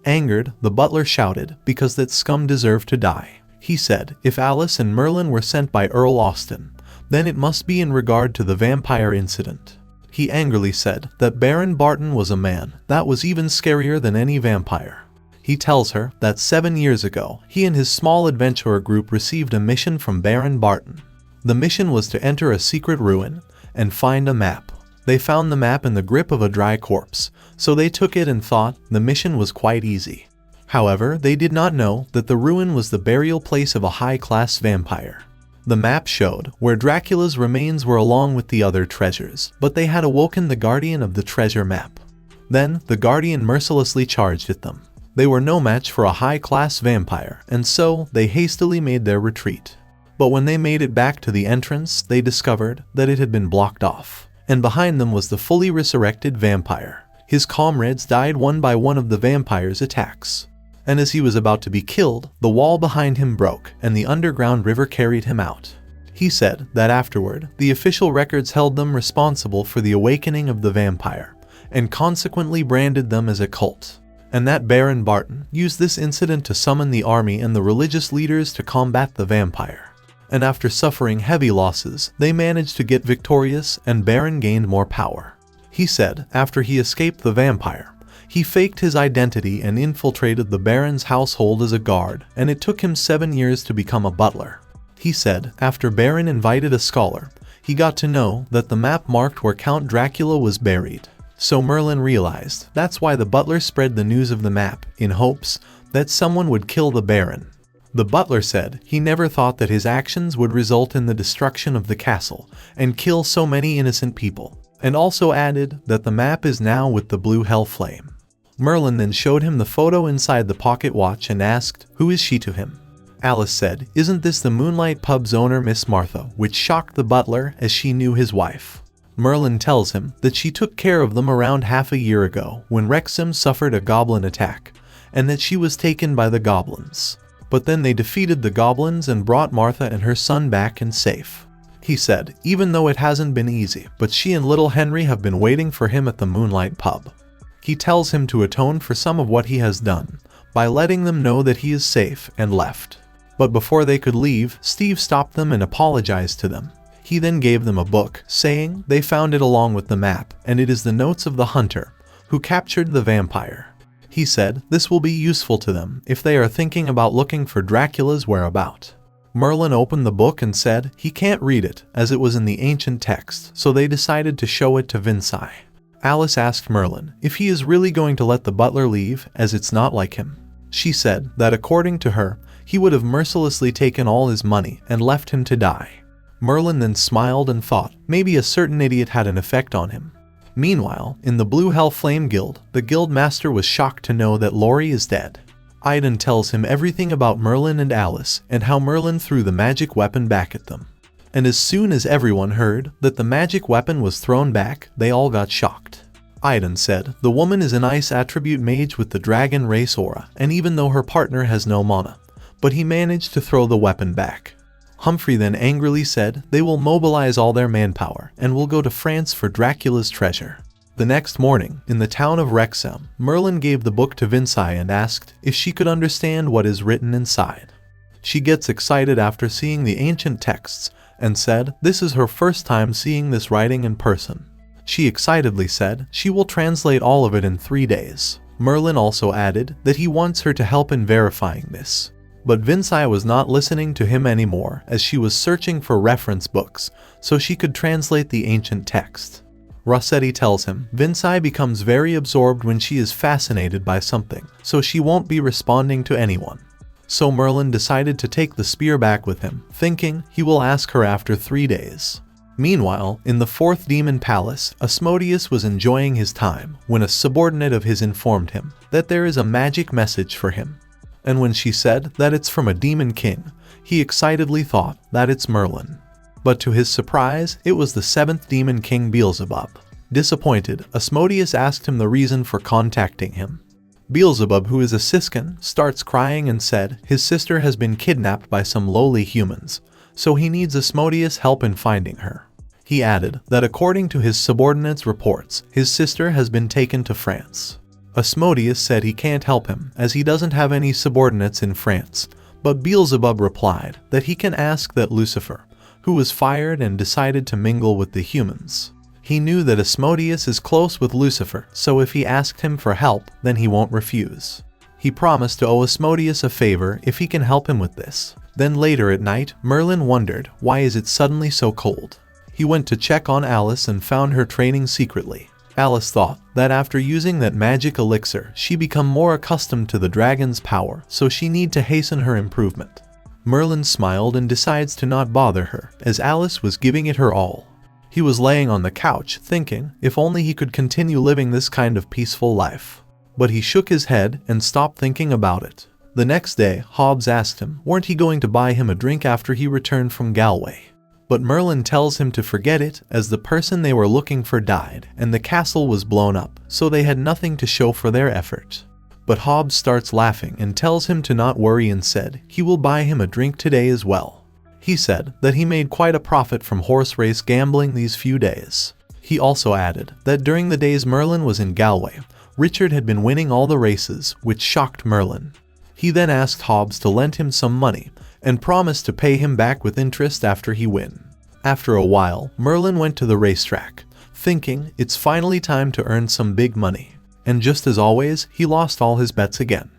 Angered, the butler shouted because that scum deserved to die. He said if Alice and Merlin were sent by Earl Austen, then it must be in regard to the vampire incident. He angrily said that Baron Barton was a man that was even scarier than any vampire. He tells her that 7 years ago, he and his small adventurer group received a mission from Baron Barton. The mission was to enter a secret ruin and find a map. They found the map in the grip of a dry corpse, so they took it and thought the mission was quite easy. However, they did not know that the ruin was the burial place of a high-class vampire. The map showed where Dracula's remains were along with the other treasures, but they had awoken the guardian of the treasure map. Then, the guardian mercilessly charged at them. They were no match for a high-class vampire, and so they hastily made their retreat. But when they made it back to the entrance, they discovered that it had been blocked off, and behind them was the fully resurrected vampire. His comrades died one by one of the vampire's attacks. And as he was about to be killed, the wall behind him broke, and the underground river carried him out. He said that afterward, the official records held them responsible for the awakening of the vampire, and consequently branded them as a cult. And that Baron Barton used this incident to summon the army and the religious leaders to combat the vampire. And after suffering heavy losses, they managed to get victorious and Baron gained more power. He said after he escaped the vampire, he faked his identity and infiltrated the Baron's household as a guard, and it took him 7 years to become a butler. He said after Baron invited a scholar, he got to know that the map marked where Count Dracula was buried. So Merlin realized that's why the butler spread the news of the map, in hopes that someone would kill the Baron. The butler said he never thought that his actions would result in the destruction of the castle and kill so many innocent people, and also added that the map is now with the blue hell flame. Merlin then showed him the photo inside the pocket watch and asked, "Who is she to him?" Alice said, "Isn't this the Moonlight Pub's owner, Miss Martha?" which shocked the butler as she knew his wife. Merlin tells him that she took care of them around half a year ago when Wrexham suffered a goblin attack, and that she was taken by the goblins. But then they defeated the goblins and brought Martha and her son back and safe. He said, even though it hasn't been easy, but she and little Henry have been waiting for him at the Moonlight Pub. He tells him to atone for some of what he has done, by letting them know that he is safe, and left. But before they could leave, Steve stopped them and apologized to them. He then gave them a book, saying they found it along with the map, and it is the notes of the hunter, who captured the vampire. He said this will be useful to them if they are thinking about looking for Dracula's whereabout. Merlin opened the book and said he can't read it, as it was in the ancient text, so they decided to show it to Vincey. Alice asked Merlin if he is really going to let the butler leave, as it's not like him. She said that according to her, he would have mercilessly taken all his money and left him to die. Merlin then smiled and thought maybe a certain idiot had an effect on him. Meanwhile, in the Blue Hell Flame Guild, the guild master was shocked to know that Laurie is dead. Aidan tells him everything about Merlin and Alice and how Merlin threw the magic weapon back at them. And as soon as everyone heard that the magic weapon was thrown back, they all got shocked. Aidan said, the woman is an ice attribute mage with the dragon race aura, and even though her partner has no mana, but he managed to throw the weapon back. Humphrey then angrily said they will mobilize all their manpower and will go to France for Dracula's treasure. The next morning, in the town of Wrexham, Merlin gave the book to Vinci and asked if she could understand what is written inside. She gets excited after seeing the ancient texts and said this is her first time seeing this writing in person. She excitedly said she will translate all of it in 3 days. Merlin also added that he wants her to help in verifying this. But Vinci was not listening to him anymore as she was searching for reference books so she could translate the ancient text. Rossetti tells him Vinci becomes very absorbed when she is fascinated by something, so she won't be responding to anyone. So Merlin decided to take the spear back with him, thinking he will ask her after 3 days. Meanwhile, in the 4th Demon Palace, Asmodeus was enjoying his time when a subordinate of his informed him that there is a magic message for him. And when she said that it's from a demon king, he excitedly thought that it's Merlin. But to his surprise, it was the 7th demon king Beelzebub. Disappointed, Asmodeus asked him the reason for contacting him. Beelzebub, who is a Siskin, starts crying and said his sister has been kidnapped by some lowly humans, so he needs Asmodeus' help in finding her. He added that according to his subordinates' reports, his sister has been taken to France. Asmodeus said he can't help him as he doesn't have any subordinates in France, but Beelzebub replied that he can ask that Lucifer, who was fired and decided to mingle with the humans. He knew that Asmodeus is close with Lucifer, so if he asked him for help, then he won't refuse. He promised to owe Asmodeus a favor if he can help him with this. Then later at night, Merlin wondered why is it suddenly so cold. He went to check on Alice and found her training secretly. Alice thought that after using that magic elixir, she become more accustomed to the dragon's power, so she need to hasten her improvement. Merlin smiled and decides to not bother her, as Alice was giving it her all. He was laying on the couch, thinking if only he could continue living this kind of peaceful life. But he shook his head and stopped thinking about it. The next day, Hobbs asked him, weren't he going to buy him a drink after he returned from Galway? But Merlin tells him to forget it, as the person they were looking for died, and the castle was blown up, so they had nothing to show for their effort. But Hobbs starts laughing and tells him to not worry and said he will buy him a drink today as well. He said that he made quite a profit from horse race gambling these few days. He also added that during the days Merlin was in Galway, Richard had been winning all the races, which shocked Merlin. He then asked Hobbs to lend him some money and promised to pay him back with interest after he win. After a while, Merlin went to the racetrack, thinking it's finally time to earn some big money. And just as always, he lost all his bets again.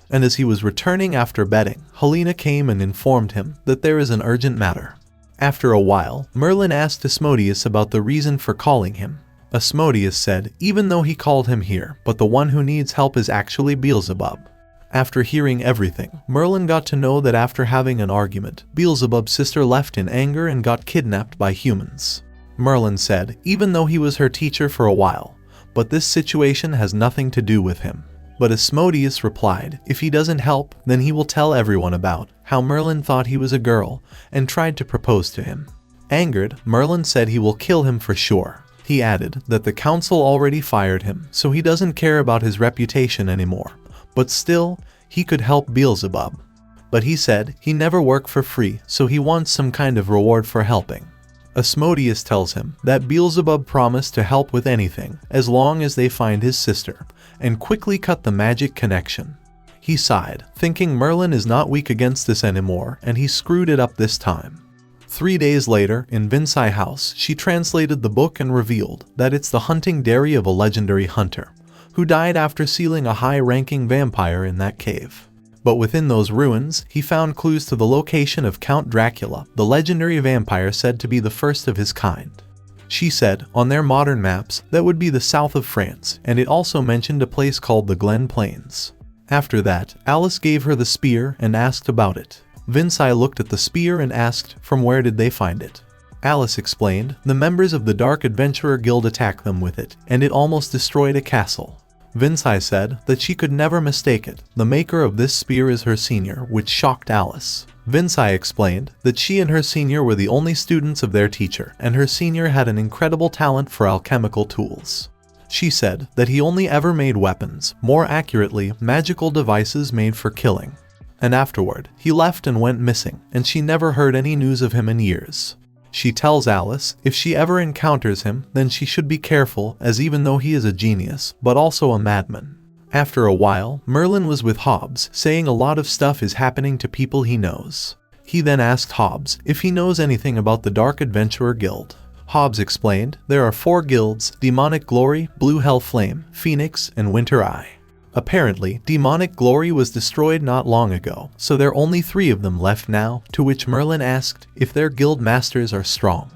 And as he was returning after betting, Helena came and informed him that there is an urgent matter. After a while, Merlin asked Asmodeus about the reason for calling him. Asmodeus said even though he called him here, but the one who needs help is actually Beelzebub. After hearing everything, Merlin got to know that after having an argument, Beelzebub's sister left in anger and got kidnapped by humans. Merlin said even though he was her teacher for a while, but this situation has nothing to do with him. But Asmodeus replied if he doesn't help, then he will tell everyone about how Merlin thought he was a girl and tried to propose to him. Angered, Merlin said he will kill him for sure. He added that the council already fired him, so he doesn't care about his reputation anymore. But still, he could help Beelzebub. But he said he never worked for free, so he wants some kind of reward for helping. Asmodeus tells him that Beelzebub promised to help with anything as long as they find his sister, and quickly cut the magic connection. He sighed, thinking Merlin is not weak against this anymore, and he screwed it up this time. 3 days later, in Vinci house, she translated the book and revealed that it's the hunting diary of a legendary hunter, who died after sealing a high-ranking vampire in that cave. But within those ruins, he found clues to the location of Count Dracula, the legendary vampire said to be the first of his kind. She said, on their modern maps, that would be the south of France, and it also mentioned a place called the Glen Plains. After that, Alice gave her the spear and asked about it. Vinci looked at the spear and asked from where did they find it. Alice explained, the members of the Dark Adventurer Guild attacked them with it, and it almost destroyed a castle. Vincai said that she could never mistake it. The maker of this spear is her senior, which shocked Alice. Vincai explained that she and her senior were the only students of their teacher, and her senior had an incredible talent for alchemical tools. She said that he only ever made weapons, more accurately, magical devices made for killing. And afterward, he left and went missing, and she never heard any news of him in years. She tells Alice if she ever encounters him, then she should be careful, as even though he is a genius, but also a madman. After a while, Merlin was with Hobbs, saying a lot of stuff is happening to people he knows. He then asked Hobbs if he knows anything about the Dark Adventurer Guild. Hobbs explained there are 4 guilds: Demonic Glory, Blue Hell Flame, Phoenix, and Winter Eye. Apparently, Demonic Glory was destroyed not long ago, so there are only 3 of them left now, to which Merlin asked if their guild masters are strong.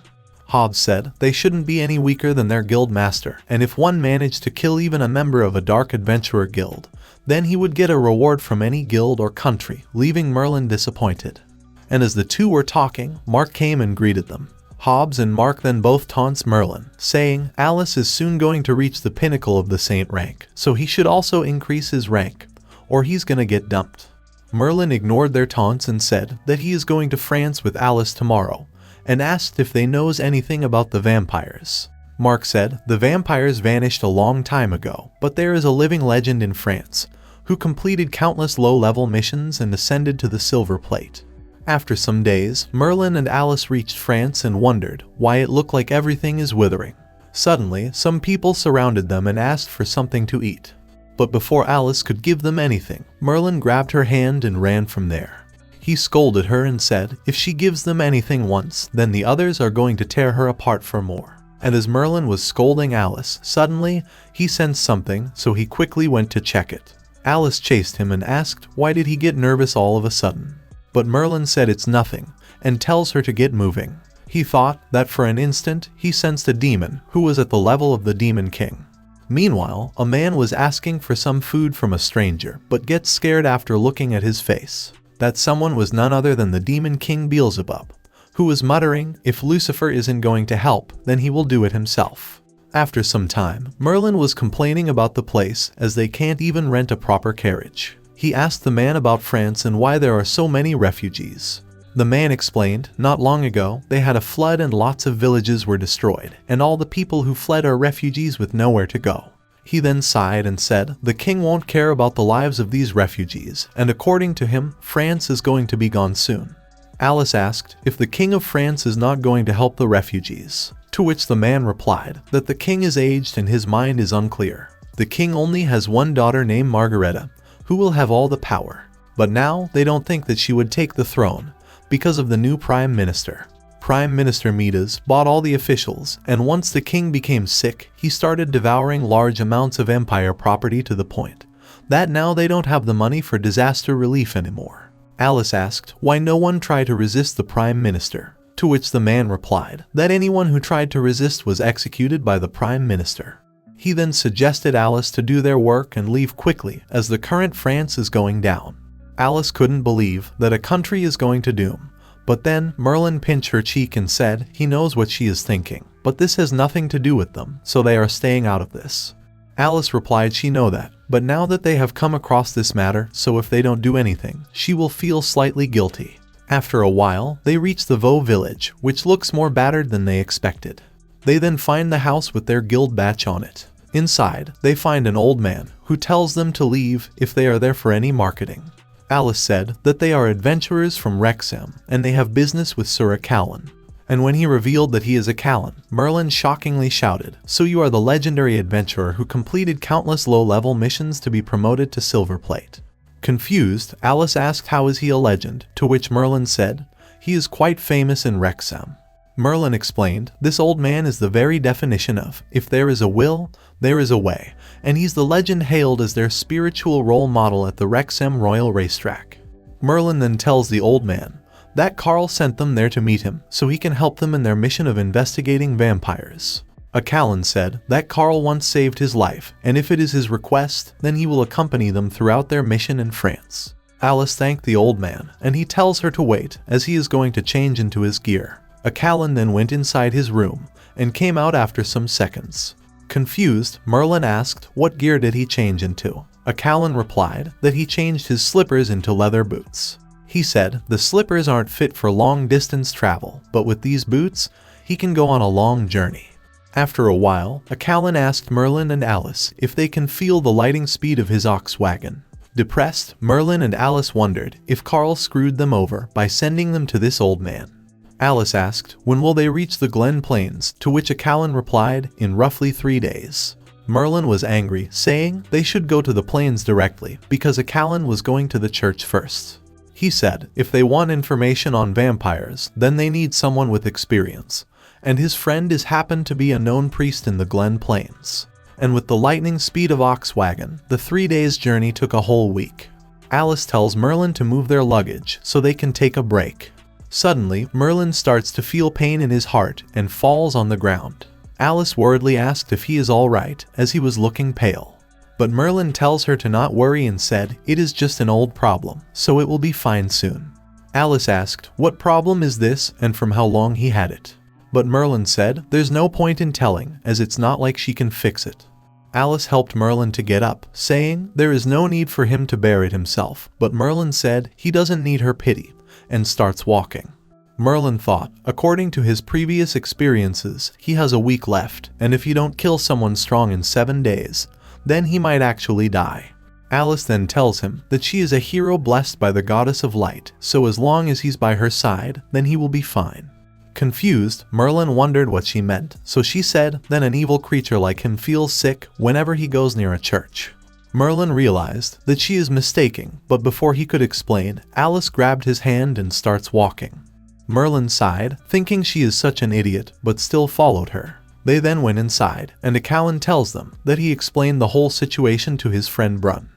Hobbs said they shouldn't be any weaker than their guild master, and if one managed to kill even a member of a Dark Adventurer Guild, then he would get a reward from any guild or country, leaving Merlin disappointed. And as the two were talking, Mark came and greeted them. Hobbs and Mark then both taunts Merlin, saying Alice is soon going to reach the pinnacle of the saint rank, so he should also increase his rank, or he's gonna get dumped. Merlin ignored their taunts and said that he is going to France with Alice tomorrow, and asked if they knows anything about the vampires. Mark said the vampires vanished a long time ago, but there is a living legend in France, who completed countless low-level missions and ascended to the silver plate. After some days, Merlin and Alice reached France and wondered why it looked like everything is withering. Suddenly, some people surrounded them and asked for something to eat. But before Alice could give them anything, Merlin grabbed her hand and ran from there. He scolded her and said if she gives them anything once, then the others are going to tear her apart for more. And as Merlin was scolding Alice, suddenly he sensed something, so he quickly went to check it. Alice chased him and asked why did he get nervous all of a sudden. But Merlin said it's nothing, and tells her to get moving. He thought that for an instant he sensed a demon who was at the level of the Demon King. Meanwhile, a man was asking for some food from a stranger, but gets scared after looking at his face. That someone was none other than the Demon King Beelzebub, who was muttering, if Lucifer isn't going to help, then he will do it himself. After some time, Merlin was complaining about the place as they can't even rent a proper carriage. He asked the man about France and why there are so many refugees. The man explained, not long ago, they had a flood and lots of villages were destroyed, and all the people who fled are refugees with nowhere to go. He then sighed and said, the king won't care about the lives of these refugees, and according to him, France is going to be gone soon. Alice asked if the king of France is not going to help the refugees, to which the man replied that the king is aged and his mind is unclear. The king only has one daughter named Margareta, who will have all the power. But now they don't think that she would take the throne because of the new prime minister. Prime Minister Midas bought all the officials, and once the king became sick, he started devouring large amounts of empire property to the point that now they don't have the money for disaster relief anymore. Alice asked why no one tried to resist the prime minister, to which the man replied that anyone who tried to resist was executed by the prime minister. He then suggested Alice to do their work and leave quickly as the current France is going down. Alice couldn't believe that a country is going to doom, but then Merlin pinched her cheek and said he knows what she is thinking, but this has nothing to do with them, so they are staying out of this. Alice replied she know that, but now that they have come across this matter, so if they don't do anything, she will feel slightly guilty. After a while, they reach the Vaux village, which looks more battered than they expected. They then find the house with their guild badge on it. Inside, they find an old man who tells them to leave if they are there for any marketing. Alice said that they are adventurers from Wrexham and they have business with Sir Callan. And when he revealed that he is a Callan, Merlin shockingly shouted, so you are the legendary adventurer who completed countless low-level missions to be promoted to silver plate. Confused, Alice asked how is he a legend, to which Merlin said, he is quite famous in Wrexham. Merlin explained, this old man is the very definition of, if there is a will, there is a way, and he's the legend hailed as their spiritual role model at the Wrexham Royal Racetrack. Merlin then tells the old man that Carl sent them there to meet him so he can help them in their mission of investigating vampires. A Callan said that Carl once saved his life, and if it is his request, then he will accompany them throughout their mission in France. Alice thanked the old man, and he tells her to wait as he is going to change into his gear. A Callan then went inside his room and came out after some seconds. Confused, Merlin asked what gear did he change into. Callan replied that he changed his slippers into leather boots. He said the slippers aren't fit for long-distance travel, but with these boots, he can go on a long journey. After a while, Callan asked Merlin and Alice if they can feel the lighting speed of his ox wagon. Depressed, Merlin and Alice wondered if Carl screwed them over by sending them to this old man. Alice asked when will they reach the Glen Plains, to which Callan replied in roughly 3 days. Merlin was angry, saying they should go to the plains directly because Callan was going to the church first. He said if they want information on vampires, then they need someone with experience, and his friend happened to be a known priest in the Glen Plains. And with the lightning speed of ox wagon, the 3 days journey took a whole week. Alice tells Merlin to move their luggage so they can take a break. Suddenly, Merlin starts to feel pain in his heart and falls on the ground. Alice worriedly asked if he is alright, as he was looking pale. But Merlin tells her to not worry and said it is just an old problem, so it will be fine soon. Alice asked what problem is this and from how long he had it. But Merlin said there's no point in telling, as it's not like she can fix it. Alice helped Merlin to get up, saying there is no need for him to bear it himself, but Merlin said he doesn't need her pity, and starts walking. Merlin thought, according to his previous experiences, he has a week left, and if you don't kill someone strong in 7 days, then he might actually die. Alice then tells him that she is a hero blessed by the goddess of light, so as long as he's by her side, then he will be fine. Confused, Merlin wondered what she meant, so she said that an evil creature like him feels sick whenever he goes near a church. Merlin realized that she is mistaken, but before he could explain, Alice grabbed his hand and starts walking. Merlin sighed, thinking she is such an idiot, but still followed her. They then went inside, and Callan tells them that he explained the whole situation to his friend Brun.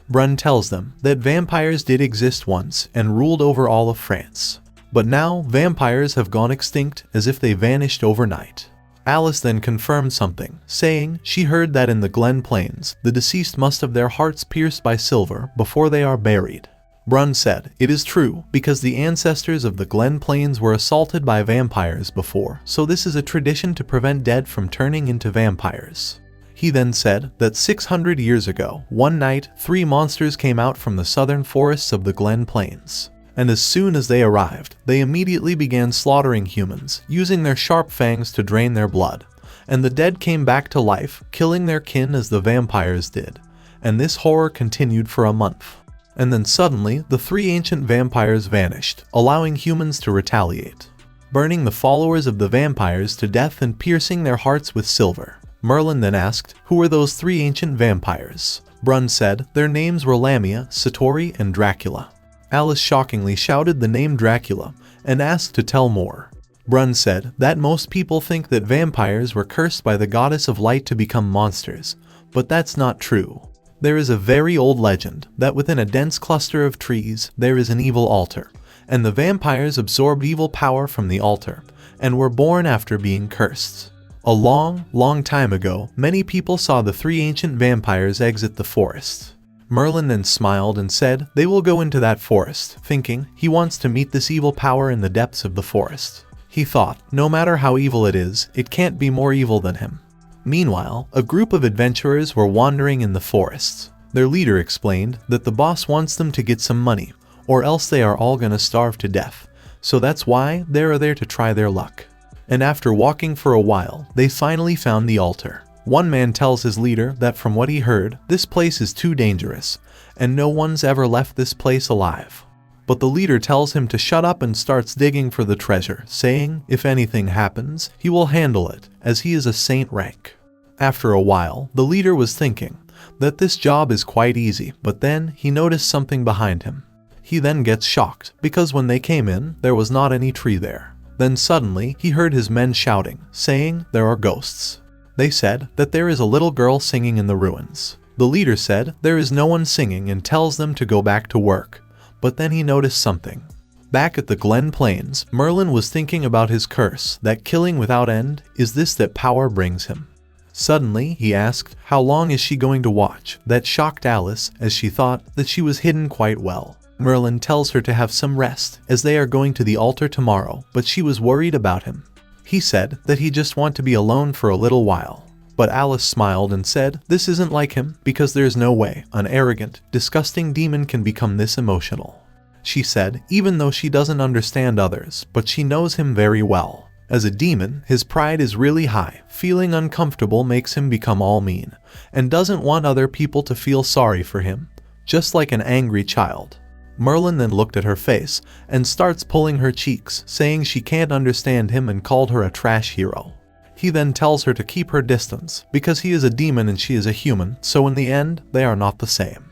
Brun tells them that vampires did exist once and ruled over all of France. But now, vampires have gone extinct as if they vanished overnight. Alice then confirmed something, saying she heard that in the Glen Plains, the deceased must have their hearts pierced by silver before they are buried. Brun said it is true because the ancestors of the Glen Plains were assaulted by vampires before, so this is a tradition to prevent dead from turning into vampires. He then said that 600 years ago, one night, 3 monsters came out from the southern forests of the Glen Plains. And as soon as they arrived, they immediately began slaughtering humans, using their sharp fangs to drain their blood. And the dead came back to life, killing their kin as the vampires did. And this horror continued for a month. And then suddenly, the 3 ancient vampires vanished, allowing humans to retaliate, burning the followers of the vampires to death and piercing their hearts with silver. Merlin then asked, who were those 3 ancient vampires? Brun said their names were Lamia, Satori, and Dracula. Alice shockingly shouted the name Dracula and asked to tell more. Brun said that most people think that vampires were cursed by the goddess of light to become monsters, but that's not true. There is a very old legend that within a dense cluster of trees there is an evil altar, and the vampires absorbed evil power from the altar and were born after being cursed. A long time ago, many people saw the 3 ancient vampires exit the forest. Merlin then smiled and said they will go into that forest, thinking he wants to meet this evil power in the depths of the forest. He thought, no matter how evil it is, it can't be more evil than him. Meanwhile, a group of adventurers were wandering in the forests. Their leader explained that the boss wants them to get some money, or else they are all gonna starve to death, so that's why they are there to try their luck. And after walking for a while, they finally found the altar. One man tells his leader that from what he heard, this place is too dangerous, and no one's ever left this place alive. But the leader tells him to shut up and starts digging for the treasure, saying if anything happens, he will handle it, as he is a saint rank. After a while, the leader was thinking that this job is quite easy, but then he noticed something behind him. He then gets shocked, because when they came in, there was not any tree there. Then suddenly, he heard his men shouting, saying there are ghosts. They said that there is a little girl singing in the ruins. The leader said there is no one singing and tells them to go back to work. But then he noticed something. Back at the Glen Plains, Merlin was thinking about his curse, that killing without end, is this that power brings him? Suddenly, he asked, how long is she going to watch? That shocked Alice, as she thought that she was hidden quite well. Merlin tells her to have some rest, as they are going to the altar tomorrow, but she was worried about him. He said that he just want to be alone for a little while. But Alice smiled and said, "This isn't like him, because there's no way an arrogant, disgusting demon can become this emotional." She said, even though she doesn't understand others, but she knows him very well. As a demon, his pride is really high. Feeling uncomfortable makes him become all mean, and doesn't want other people to feel sorry for him, just like an angry child. Merlin then looked at her face and starts pulling her cheeks, saying she can't understand him and called her a trash hero. He then tells her to keep her distance, because he is a demon and she is a human, so in the end, they are not the same.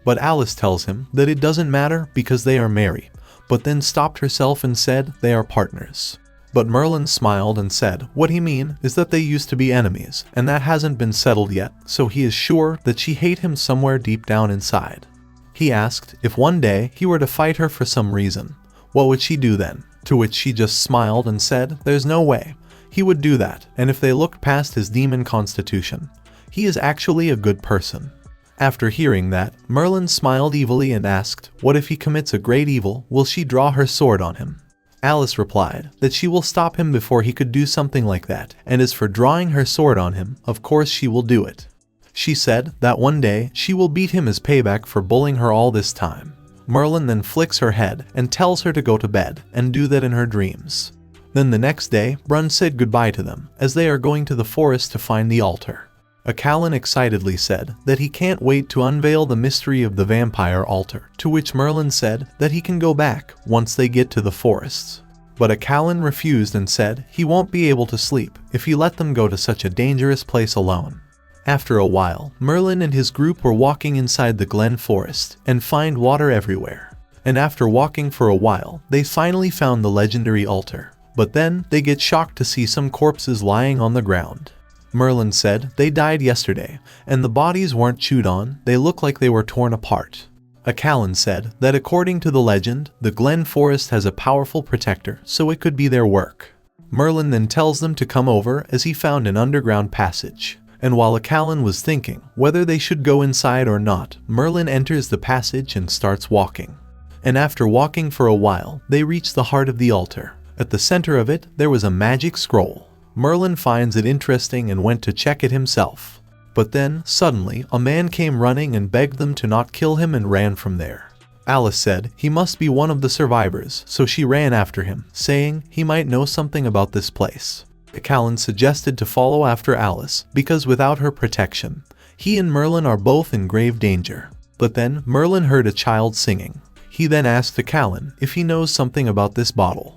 But Alice tells him that it doesn't matter because they are married, but then stopped herself and said they are partners. But Merlin smiled and said what he mean is that they used to be enemies, and that hasn't been settled yet, so he is sure that she hate him somewhere deep down inside. He asked if one day he were to fight her for some reason, what would she do then? To which she just smiled and said there's no way he would do that, and if they looked past his demon constitution, he is actually a good person. After hearing that, Merlin smiled evilly and asked, what if he commits a great evil, will she draw her sword on him? Alice replied that she will stop him before he could do something like that, and as for drawing her sword on him, of course she will do it. She said that one day she will beat him as payback for bullying her all this time. Merlin then flicks her head and tells her to go to bed and do that in her dreams. Then the next day, Brun said goodbye to them as they are going to the forest to find the altar. Callan excitedly said that he can't wait to unveil the mystery of the vampire altar, to which Merlin said that he can go back once they get to the forests. But Callan refused and said he won't be able to sleep if he let them go to such a dangerous place alone. After a while, Merlin and his group were walking inside the Glen forest and find water everywhere. And after walking for a while, they finally found the legendary altar. But then they get shocked to see some corpses lying on the ground. Merlin said they died yesterday, and the bodies weren't chewed on, they look like they were torn apart. Callan said that according to the legend, the Glen Forest has a powerful protector, so it could be their work. Merlin then tells them to come over as he found an underground passage. And while Callan was thinking whether they should go inside or not, Merlin enters the passage and starts walking. And after walking for a while, they reach the heart of the altar. At the center of it, there was a magic scroll. Merlin finds it interesting and went to check it himself. But then, suddenly, a man came running and begged them to not kill him and ran from there. Alice said he must be one of the survivors, so she ran after him, saying he might know something about this place. Callan suggested to follow after Alice, because without her protection, he and Merlin are both in grave danger. But then, Merlin heard a child singing. He then asked Callan if he knows something about this bottle.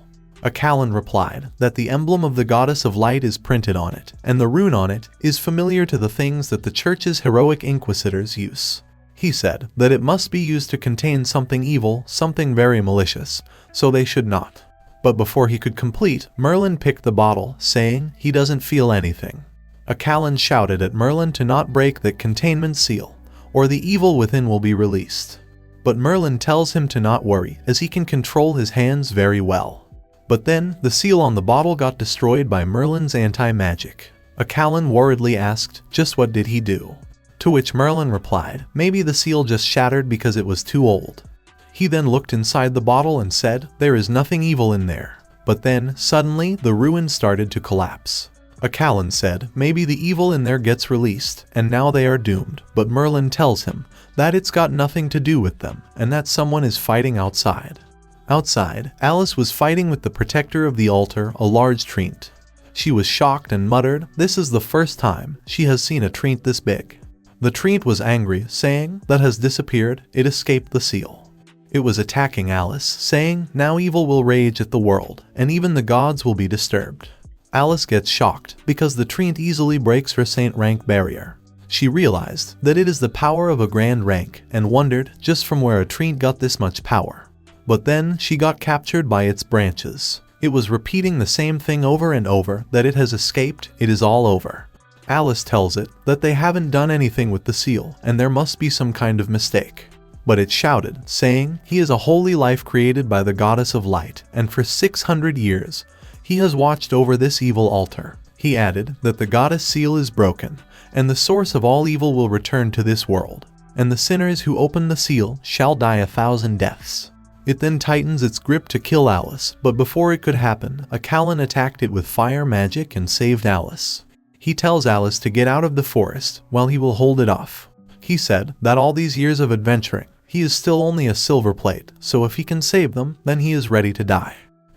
Callan replied that the emblem of the goddess of light is printed on it, and the rune on it is familiar to the things that the church's heroic inquisitors use. He said that it must be used to contain something evil, something very malicious, so they should not. But before he could complete, Merlin picked the bottle, saying he doesn't feel anything. Callan shouted at Merlin to not break the containment seal, or the evil within will be released. But Merlin tells him to not worry, as he can control his hands very well. But then, the seal on the bottle got destroyed by Merlin's anti-magic. Callan worriedly asked, just what did he do? To which Merlin replied, maybe the seal just shattered because it was too old. He then looked inside the bottle and said, there is nothing evil in there. But then, suddenly, the ruin started to collapse. Callan said, maybe the evil in there gets released, and now they are doomed. But Merlin tells him that it's got nothing to do with them, and that someone is fighting outside. Outside, Alice was fighting with the protector of the altar, a large treant. She was shocked and muttered, this is the first time she has seen a treant this big. The treant was angry, saying, that has disappeared, it escaped the seal. It was attacking Alice, saying, now evil will rage at the world, and even the gods will be disturbed. Alice gets shocked, because the treant easily breaks her saint rank barrier. She realized that it is the power of a grand rank, and wondered just from where a treant got this much power. But then she got captured by its branches. It was repeating the same thing over and over, that it has escaped, it is all over. Alice tells it that they haven't done anything with the seal, and there must be some kind of mistake. But it shouted, saying, he is a holy life created by the goddess of light, and for 600 years, he has watched over this evil altar. He added that the goddess seal is broken, and the source of all evil will return to this world, and the sinners who open the seal shall die 1,000 deaths. It then tightens its grip to kill Alice, but before it could happen, Callan attacked it with fire magic and saved Alice. He tells Alice to get out of the forest while he will hold it off. He said that all these years of adventuring, he is still only a silver plate, so if he can save them, then he is ready to die.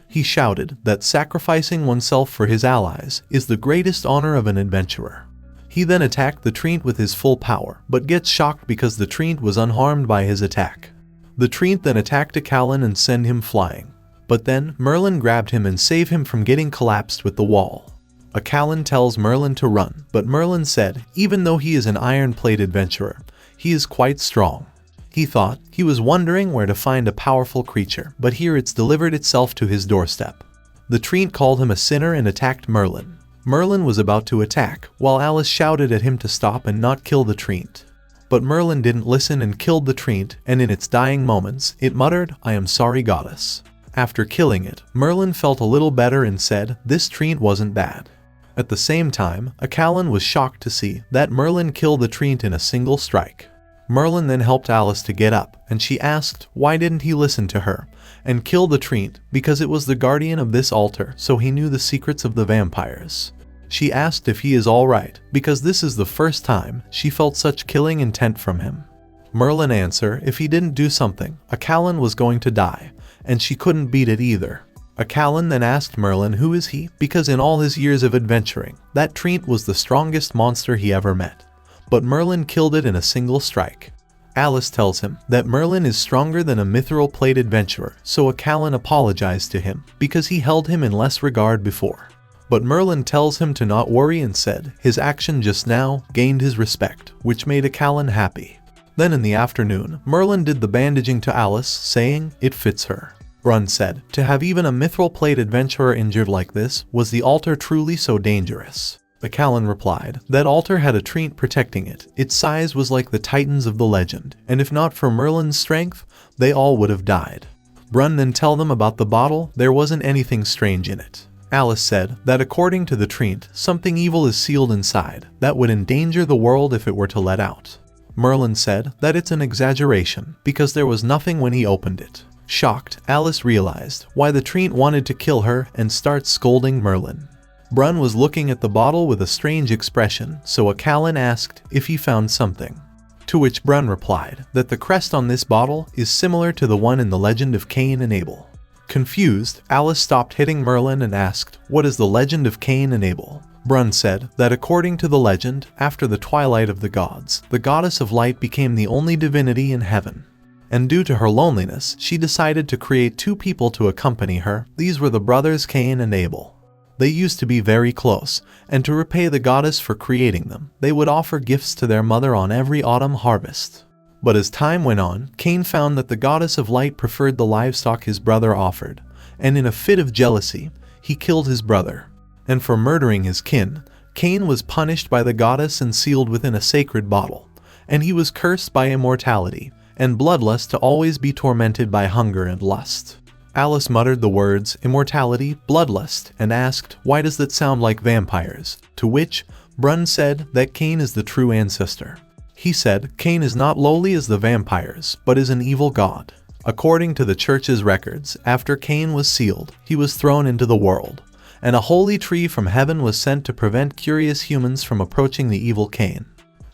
He shouted that sacrificing oneself for his allies is the greatest honor of an adventurer. He then attacked the treant with his full power, but gets shocked because the treant was unharmed by his attack. The treant then attacked a Callan and sent him flying. But then Merlin grabbed him and saved him from getting collapsed with the wall. A Callan tells Merlin to run, but Merlin said even though he is an iron-plate adventurer, he is quite strong. He thought he was wondering where to find a powerful creature, but here it's delivered itself to his doorstep. The treant called him a sinner and attacked Merlin. Merlin was about to attack, while Alice shouted at him to stop and not kill the treant. But Merlin didn't listen and killed the treant, and in its dying moments, it muttered, "I am sorry, goddess." After killing it, Merlin felt a little better and said this treant wasn't bad. At the same time, a Callan was shocked to see that Merlin killed the treant in a single strike. Merlin then helped Alice to get up, and she asked why didn't he listen to her and kill the treant, because it was the guardian of this altar, so he knew the secrets of the vampires. She asked if he is alright, because this is the first time she felt such killing intent from him. Merlin answered if he didn't do something, a Callan was going to die, and she couldn't beat it either. A Callan then asked Merlin who is he, because in all his years of adventuring, that treant was the strongest monster he ever met. But Merlin killed it in a single strike. Alice tells him that Merlin is stronger than a mithril plate adventurer, so a Callan apologized to him because he held him in less regard before. But Merlin tells him to not worry and said his action just now gained his respect, which made a Callan happy. Then in the afternoon, Merlin did the bandaging to Alice, saying it fits her. Brun said, to have even a mithril plate adventurer injured like this, was the altar truly so dangerous? The Callan replied, that altar had a treant protecting it, its size was like the titans of the legend, and if not for Merlin's strength, they all would have died. Brun then tell them about the bottle, there wasn't anything strange in it. Alice said that according to the treant, something evil is sealed inside, that would endanger the world if it were to let out. Merlin said that it's an exaggeration, because there was nothing when he opened it. Shocked, Alice realized why the treant wanted to kill her and starts scolding Merlin. Brun was looking at the bottle with a strange expression, so a Callan asked if he found something. To which Brun replied that the crest on this bottle is similar to the one in the legend of Cain and Abel. Confused, Alice stopped hitting Merlin and asked, what is the legend of Cain and Abel? Brun said that according to the legend, after the twilight of the gods, the goddess of light became the only divinity in heaven. And due to her loneliness, she decided to create two people to accompany her. These were the brothers Cain and Abel. They used to be very close, and to repay the goddess for creating them, they would offer gifts to their mother on every autumn harvest. But as time went on, Cain found that the goddess of light preferred the livestock his brother offered, and in a fit of jealousy, he killed his brother. And for murdering his kin, Cain was punished by the goddess and sealed within a sacred bottle, and he was cursed by immortality and bloodlust to always be tormented by hunger and lust. Alice muttered the words immortality, bloodlust, and asked, why does that sound like vampires? To which Brun said that Cain is the true ancestor. He said Cain is not lowly as the vampires, but is an evil god. According to the church's records, after Cain was sealed, he was thrown into the world, and a holy tree from heaven was sent to prevent curious humans from approaching the evil Cain.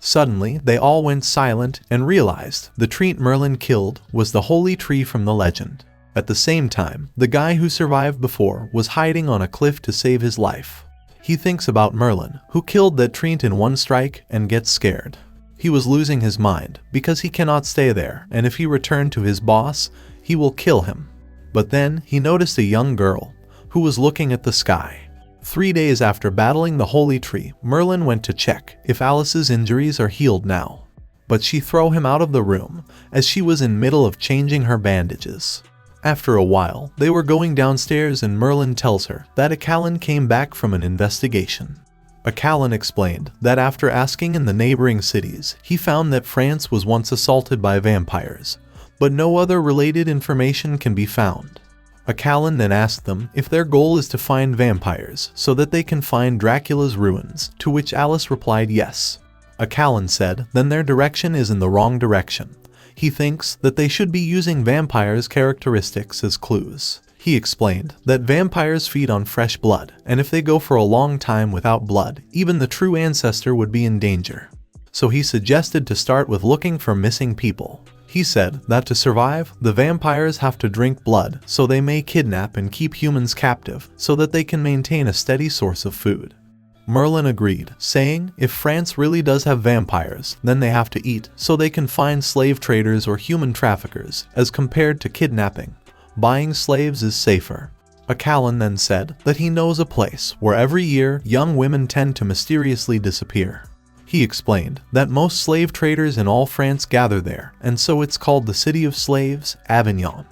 Suddenly, they all went silent and realized the treant Merlin killed was the holy tree from the legend. At the same time, the guy who survived before was hiding on a cliff to save his life. He thinks about Merlin, who killed that treant in one strike, and gets scared. He was losing his mind because he cannot stay there, and if he returned to his boss, he will kill him. But then he noticed a young girl who was looking at the sky. 3 days after battling the holy tree, Merlin went to check if Alice's injuries are healed now. But she threw him out of the room as she was in middle of changing her bandages. After a while, they were going downstairs and Merlin tells her that a Callan came back from an investigation. A Callan explained that after asking in the neighboring cities, he found that France was once assaulted by vampires, but no other related information can be found. A Callan then asked them if their goal is to find vampires so that they can find Dracula's ruins, to which Alice replied yes. A Callan said then their direction is in the wrong direction. He thinks that they should be using vampires' characteristics as clues. He explained that vampires feed on fresh blood, and if they go for a long time without blood, even the true ancestor would be in danger. So he suggested to start with looking for missing people. He said that to survive, the vampires have to drink blood, so they may kidnap and keep humans captive so that they can maintain a steady source of food. Merlin agreed, saying if France really does have vampires, then they have to eat so they can find slave traders or human traffickers, as compared to kidnapping. Buying slaves is safer. Callan then said that he knows a place where every year young women tend to mysteriously disappear. He explained that most slave traders in all France gather there, and so it's called the City of Slaves, Avignon.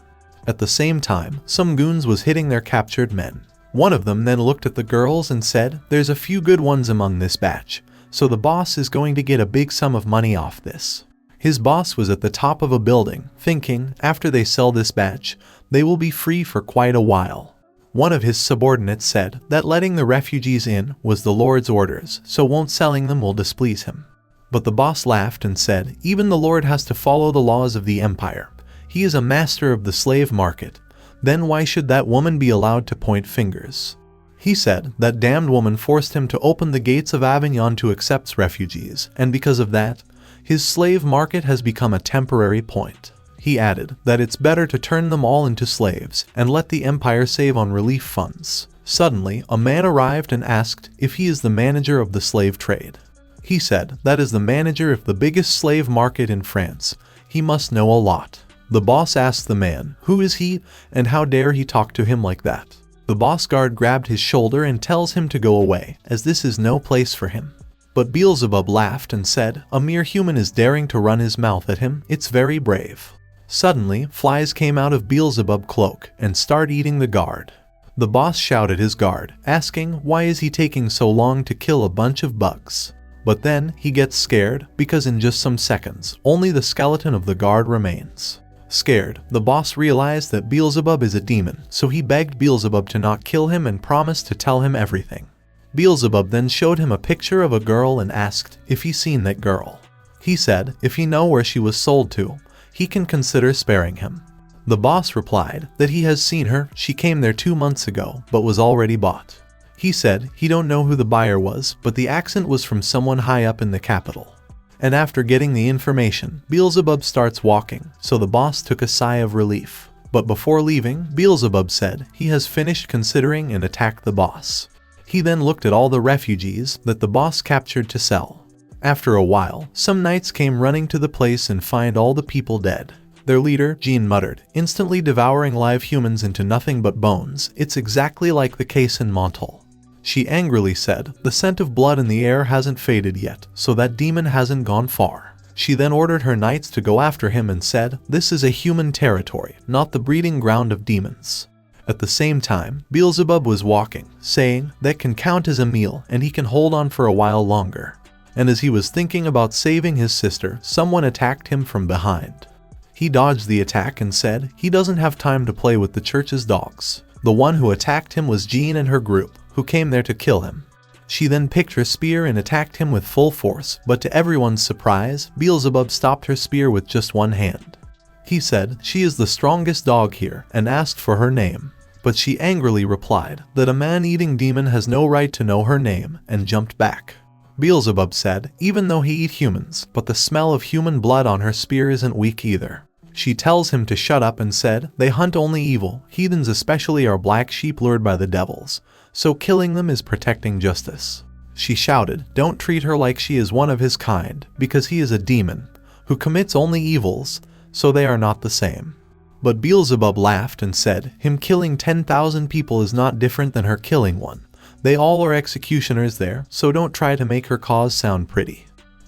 At the same time, some goons was hitting their captured men. One of them then looked at the girls and said, "There's a few good ones among this batch, so the boss is going to get a big sum of money off this." His boss was at the top of a building, thinking, after they sell this batch, they will be free for quite a while. One of his subordinates said that letting the refugees in was the Lord's orders, so won't selling them will displease him. But the boss laughed and said, even the Lord has to follow the laws of the empire. He is a master of the slave market. Then why should that woman be allowed to point fingers? He said that damned woman forced him to open the gates of Avignon to accept refugees, and because of that, his slave market has become a temporary point. He added that it's better to turn them all into slaves and let the empire save on relief funds. Suddenly, a man arrived and asked if he is the manager of the slave trade. He said that is the manager of the biggest slave market in France. He must know a lot. The boss asked the man, who is he, and how dare he talk to him like that? The boss guard grabbed his shoulder and tells him to go away, as this is no place for him. But Beelzebub laughed and said, a mere human is daring to run his mouth at him, it's very brave. Suddenly, flies came out of Beelzebub's cloak and started eating the guard. The boss shouted at his guard, asking why is he taking so long to kill a bunch of bugs. But then, he gets scared, because in just some seconds, only the skeleton of the guard remains. Scared, the boss realized that Beelzebub is a demon, so he begged Beelzebub to not kill him and promised to tell him everything. Beelzebub then showed him a picture of a girl and asked if he seen that girl. He said if he know where she was sold to, he can consider sparing him. The boss replied that he has seen her, she came there 2 months ago, but was already bought. He said he don't know who the buyer was, but the accent was from someone high up in the capital. And after getting the information, Beelzebub starts walking, so the boss took a sigh of relief. But before leaving, Beelzebub said he has finished considering and attacked the boss. He then looked at all the refugees that the boss captured to sell. After a while, some knights came running to the place and find all the people dead. Their leader, Jean, muttered, instantly devouring live humans into nothing but bones. It's exactly like the case in Montal. She angrily said, the scent of blood in the air hasn't faded yet, so that demon hasn't gone far. She then ordered her knights to go after him and said, this is a human territory, not the breeding ground of demons. At the same time, Beelzebub was walking, saying, that can count as a meal and he can hold on for a while longer. And as he was thinking about saving his sister, someone attacked him from behind. He dodged the attack and said, he doesn't have time to play with the church's dogs. The one who attacked him was Jean and her group, who came there to kill him. She then picked her spear and attacked him with full force, but to everyone's surprise, Beelzebub stopped her spear with just one hand. He said, she is the strongest dog here, and asked for her name. But she angrily replied that a man-eating demon has no right to know her name, and jumped back. Beelzebub said, even though he eat humans, but the smell of human blood on her spear isn't weak either. She tells him to shut up and said, they hunt only evil, heathens especially are black sheep lured by the devils, so killing them is protecting justice. She shouted, don't treat her like she is one of his kind, because he is a demon, who commits only evils, so they are not the same. But Beelzebub laughed and said, him killing 10,000 people is not different than her killing one. They all are executioners there, so don't try to make her cause sound pretty.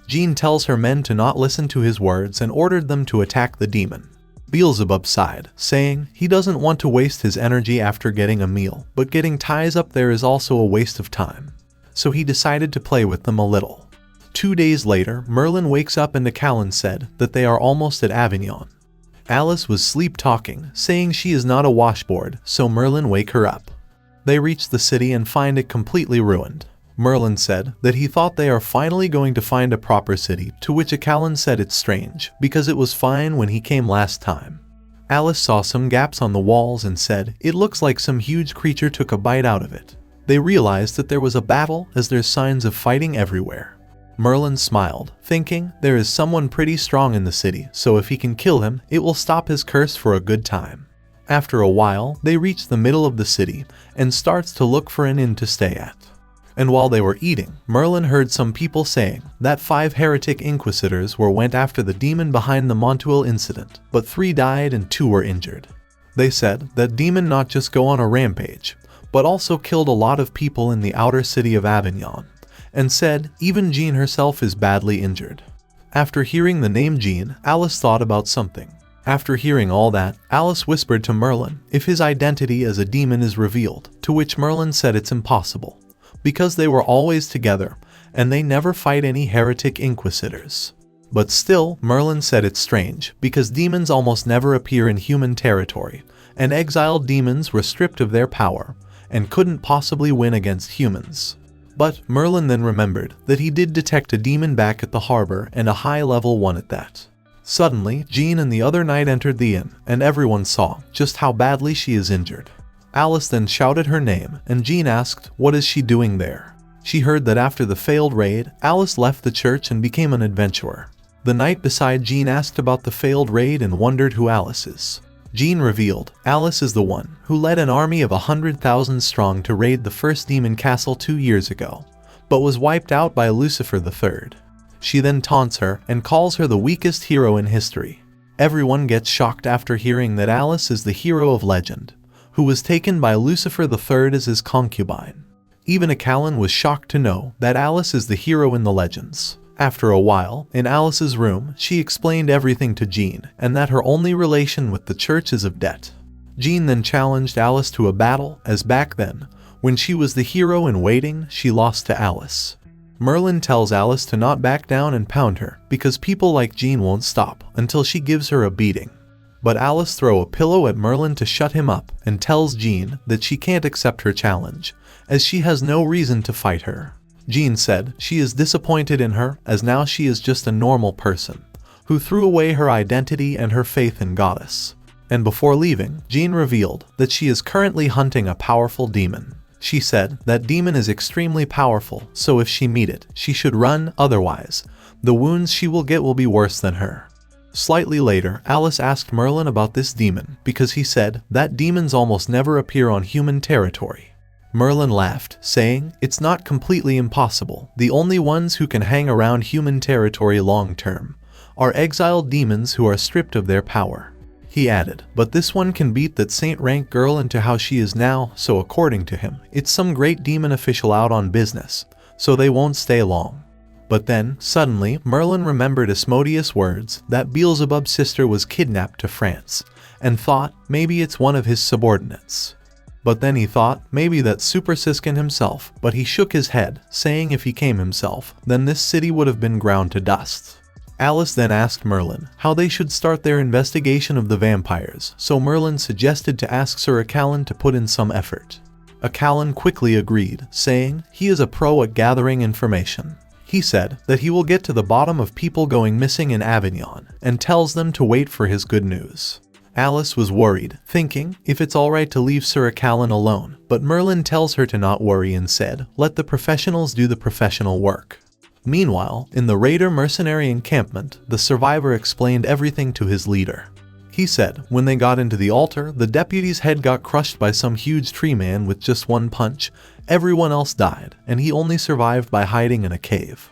Jean tells her men to not listen to his words and ordered them to attack the demon. Beelzebub sighed, saying he doesn't want to waste his energy after getting a meal, but getting ties up there is also a waste of time. So he decided to play with them a little. 2 days later, Merlin wakes up and Callan said that they are almost at Avignon. Alice was sleep-talking, saying she is not a washboard, so Merlin wake her up. They reach the city and find it completely ruined. Merlin said that he thought they are finally going to find a proper city, to which Callan said it's strange, because it was fine when he came last time. Alice saw some gaps on the walls and said, "It looks like some huge creature took a bite out of it." They realized that there was a battle, as there's signs of fighting everywhere. Merlin smiled, thinking, there is someone pretty strong in the city, so if he can kill him, it will stop his curse for a good time. After a while, they reached the middle of the city and starts to look for an inn to stay at. And while they were eating, Merlin heard some people saying that 5 heretic inquisitors went after the demon behind the Montuil incident, but 3 died and 2 were injured. They said that demon not just go on a rampage, but also killed a lot of people in the outer city of Avignon, and said even Jean herself is badly injured. After hearing the name Jean, Alice thought about something. After hearing all that, Alice whispered to Merlin if his identity as a demon is revealed, to which Merlin said it's impossible, because they were always together, and they never fight any heretic inquisitors. But still, Merlin said it's strange, because demons almost never appear in human territory, and exiled demons were stripped of their power, and couldn't possibly win against humans. But Merlin then remembered that he did detect a demon back at the harbor, and a high-level one at that. Suddenly, Jean and the other knight entered the inn, and everyone saw just how badly she is injured. Alice then shouted her name, and Jean asked, what is she doing there? She heard that after the failed raid, Alice left the church and became an adventurer. The knight beside Jean asked about the failed raid and wondered who Alice is. Jean revealed, Alice is the one who led an army of 100,000 strong to raid the first demon castle 2 years ago, but was wiped out by Lucifer III. She then taunts her and calls her the weakest hero in history. Everyone gets shocked after hearing that Alice is the hero of legend, who was taken by Lucifer III as his concubine. Even Callan was shocked to know that Alice is the hero in the legends. After a while, in Alice's room, she explained everything to Jean, and that her only relation with the church is of debt. Jean then challenged Alice to a battle, as back then, when she was the hero in waiting, she lost to Alice. Merlin tells Alice to not back down and pound her, because people like Jean won't stop until she gives her a beating. But Alice throws a pillow at Merlin to shut him up, and tells Jean that she can't accept her challenge, as she has no reason to fight her. Jean said she is disappointed in her, as now she is just a normal person, who threw away her identity and her faith in Goddess. And before leaving, Jean revealed that she is currently hunting a powerful demon. She said that demon is extremely powerful, so if she meet it, she should run, otherwise, the wounds she will get will be worse than her. Slightly later, Alice asked Merlin about this demon, because he said that demons almost never appear on human territory. Merlin laughed, saying, it's not completely impossible. The only ones who can hang around human territory long term are exiled demons who are stripped of their power. He added, but this one can beat that saint rank girl into how she is now, so according to him, it's some great demon official out on business, so they won't stay long. But then, suddenly, Merlin remembered Asmodeus' words that Beelzebub's sister was kidnapped to France, and thought maybe it's one of his subordinates. But then he thought maybe that's Super Siskin himself, but he shook his head, saying if he came himself, then this city would have been ground to dust. Alice then asked Merlin how they should start their investigation of the vampires, so Merlin suggested to ask Sir Callan to put in some effort. Callan quickly agreed, saying he is a pro at gathering information. He said that he will get to the bottom of people going missing in Avignon, and tells them to wait for his good news. Alice was worried, thinking if it's alright to leave Sir Callan alone, but Merlin tells her to not worry and said, let the professionals do the professional work. Meanwhile, in the raider mercenary encampment, the survivor explained everything to his leader. He said when they got into the altar, the deputy's head got crushed by some huge tree man with just one punch, everyone else died, and he only survived by hiding in a cave.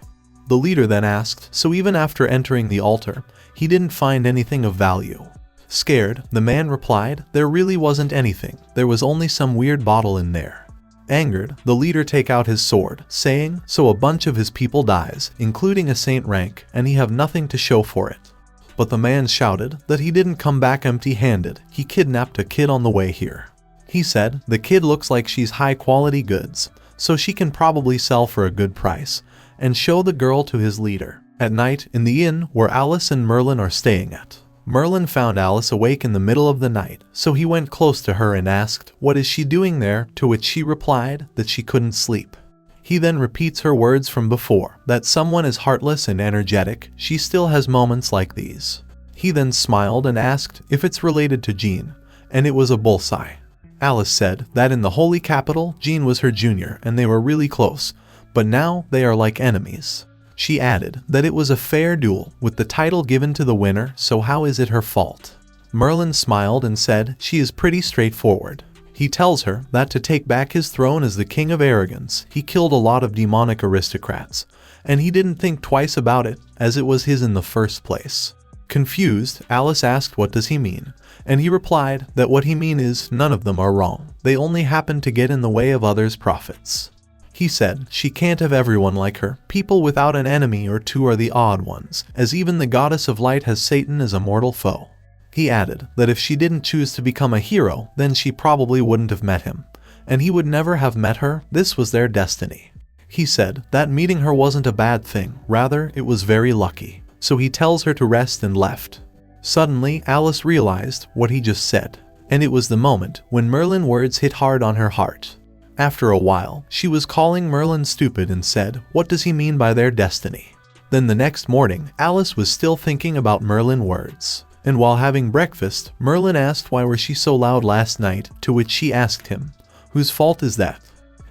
The leader then asked, so even after entering the altar, he didn't find anything of value. Scared, the man replied, there really wasn't anything, there was only some weird bottle in there. Angered, the leader take out his sword, saying, so a bunch of his people dies, including a saint rank, and he have nothing to show for it. But the man shouted that he didn't come back empty-handed, he kidnapped a kid on the way here. He said, the kid looks like she's high-quality goods, so she can probably sell for a good price, and show the girl to his leader. At night, in the inn where Alice and Merlin are staying at. Merlin found Alice awake in the middle of the night, so he went close to her and asked, what is she doing there, to which she replied that she couldn't sleep. He then repeats her words from before, that someone is heartless and energetic, she still has moments like these. He then smiled and asked if it's related to Jean, and it was a bullseye. Alice said that in the holy capital, Jean was her junior and they were really close, but now they are like enemies. She added that it was a fair duel with the title given to the winner, so how is it her fault? Merlin smiled and said she is pretty straightforward. He tells her that to take back his throne as the king of arrogance, he killed a lot of demonic aristocrats, and he didn't think twice about it as it was his in the first place. Confused, Alice asked what does he mean, and he replied that what he mean is none of them are wrong, they only happen to get in the way of others' profits. He said she can't have everyone like her, people without an enemy or two are the odd ones, as even the goddess of light has Satan as a mortal foe. He added that if she didn't choose to become a hero, then she probably wouldn't have met him, and he would never have met her, this was their destiny. He said that meeting her wasn't a bad thing, rather it was very lucky, so he tells her to rest and left. Suddenly, Alice realized what he just said, and it was the moment when Merlin's words hit hard on her heart. After a while, she was calling Merlin stupid and said, what does he mean by their destiny? Then the next morning, Alice was still thinking about Merlin's words. And while having breakfast, Merlin asked why were she so loud last night, to which she asked him, whose fault is that?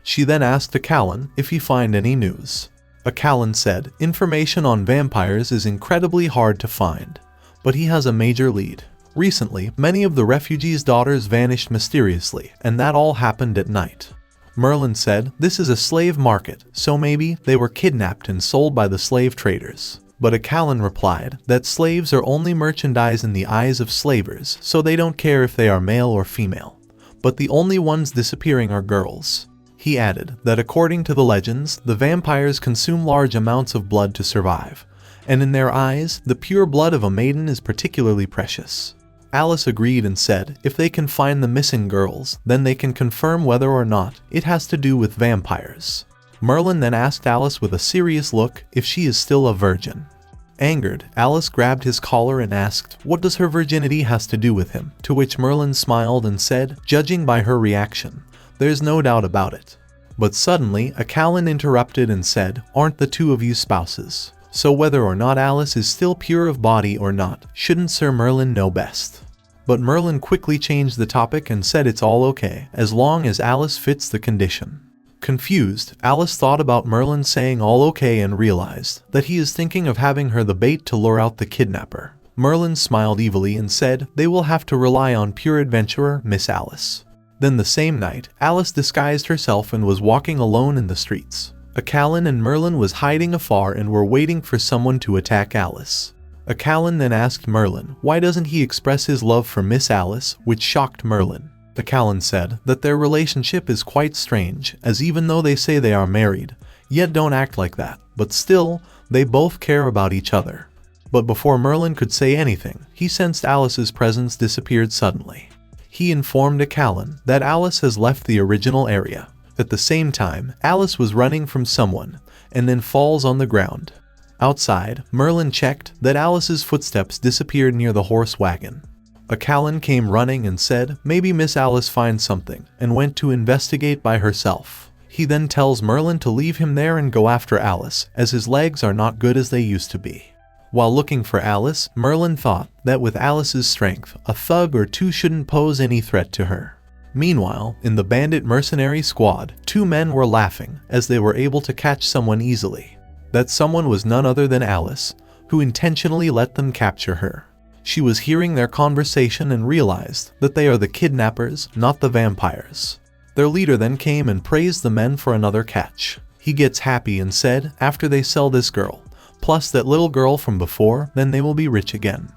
She then asked a Callan if he find any news. A Callan said, information on vampires is incredibly hard to find, but he has a major lead. Recently, many of the refugees' daughters vanished mysteriously, and that all happened at night. Merlin said, this is a slave market, so maybe they were kidnapped and sold by the slave traders. But a Callan replied that slaves are only merchandise in the eyes of slavers, so they don't care if they are male or female. But the only ones disappearing are girls. He added that according to the legends, the vampires consume large amounts of blood to survive, and in their eyes, the pure blood of a maiden is particularly precious. Alice agreed and said if they can find the missing girls, then they can confirm whether or not it has to do with vampires. Merlin then asked Alice with a serious look if she is still a virgin. Angered, Alice grabbed his collar and asked what does her virginity has to do with him, to which Merlin smiled and said, judging by her reaction, there's no doubt about it. But suddenly, a Callan interrupted and said, aren't the two of you spouses? So whether or not Alice is still pure of body or not, shouldn't Sir Merlin know best? But Merlin quickly changed the topic and said it's all okay, as long as Alice fits the condition. Confused, Alice thought about Merlin saying all okay and realized that he is thinking of having her the bait to lure out the kidnapper. Merlin smiled evilly and said they will have to rely on pure adventurer Miss Alice. Then the same night, Alice disguised herself and was walking alone in the streets. A Callan and Merlin was hiding afar and were waiting for someone to attack Alice. A Callan then asked Merlin why doesn't he express his love for Miss Alice, which shocked Merlin. The Callan said that their relationship is quite strange, as even though they say they are married, yet don't act like that, but still, they both care about each other. But before Merlin could say anything, he sensed Alice's presence disappeared suddenly. He informed a Callan that Alice has left the original area. At the same time, Alice was running from someone, and then falls on the ground. Outside, Merlin checked that Alice's footsteps disappeared near the horse wagon. A Callan came running and said maybe Miss Alice finds something, and went to investigate by herself. He then tells Merlin to leave him there and go after Alice, as his legs are not good as they used to be. While looking for Alice, Merlin thought that with Alice's strength, a thug or two shouldn't pose any threat to her. Meanwhile, in the bandit mercenary squad, two men were laughing as they were able to catch someone easily. That someone was none other than Alice, who intentionally let them capture her. She was hearing their conversation and realized that they are the kidnappers, not the vampires. Their leader then came and praised the men for another catch. He gets happy and said after they sell this girl, plus that little girl from before, then they will be rich again.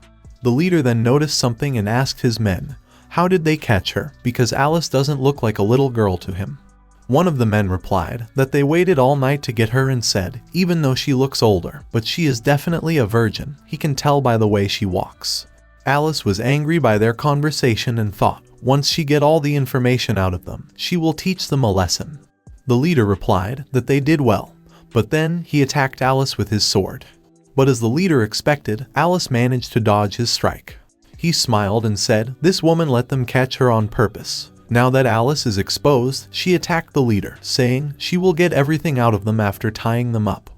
The leader then noticed something and asked his men, how did they catch her, because Alice doesn't look like a little girl to him. One of the men replied that they waited all night to get her and said, even though she looks older, but she is definitely a virgin, he can tell by the way she walks. Alice was angry by their conversation and thought, once she get all the information out of them, she will teach them a lesson. The leader replied that they did well, but then he attacked Alice with his sword. But as the leader expected, Alice managed to dodge his strike. He smiled and said, this woman let them catch her on purpose. Now that Alice is exposed, she attacked the leader, saying she will get everything out of them after tying them up.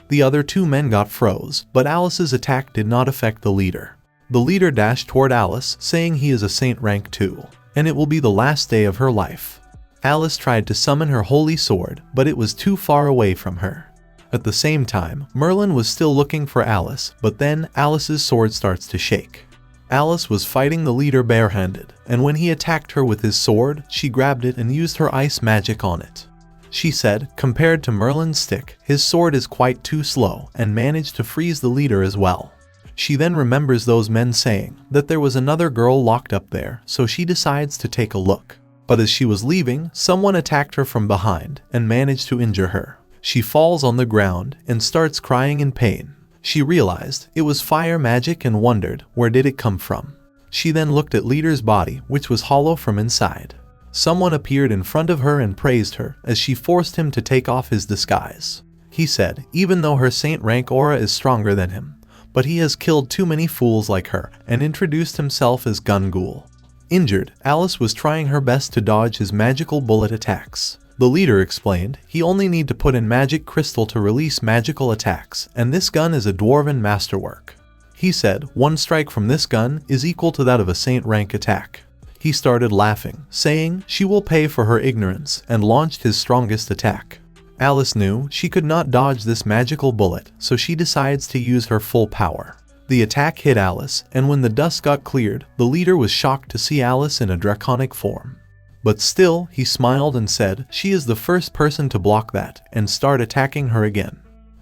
The other two men got froze, but Alice's attack did not affect the leader. The leader dashed toward Alice, saying he is a saint rank 2, and it will be the last day of her life. Alice tried to summon her holy sword, but it was too far away from her. At the same time, Merlin was still looking for Alice, but then Alice's sword starts to shake. Alice was fighting the leader barehanded, and when he attacked her with his sword, she grabbed it and used her ice magic on it. She said, compared to Merlin's stick, his sword is quite too slow, and managed to freeze the leader as well. She then remembers those men saying that there was another girl locked up there, so she decides to take a look. But as she was leaving, someone attacked her from behind and managed to injure her. She falls on the ground and starts crying in pain. She realized it was fire magic and wondered where did it come from. She then looked at leader's body, which was hollow from inside. Someone appeared in front of her and praised her as she forced him to take off his disguise. He said, even though her saint rank aura is stronger than him, but he has killed too many fools like her, and introduced himself as Gungul. Injured, Alice was trying her best to dodge his magical bullet attacks. The leader explained he only need to put in magic crystal to release magical attacks, and this gun is a dwarven masterwork. He said one strike from this gun is equal to that of a saint rank attack. He started laughing, saying she will pay for her ignorance, and launched his strongest attack. Alice knew she could not dodge this magical bullet, so she decides to use her full power. The attack hit Alice, and when the dust got cleared, the leader was shocked to see Alice in a draconic form. But still, he smiled and said she is the first person to block that and start attacking her again.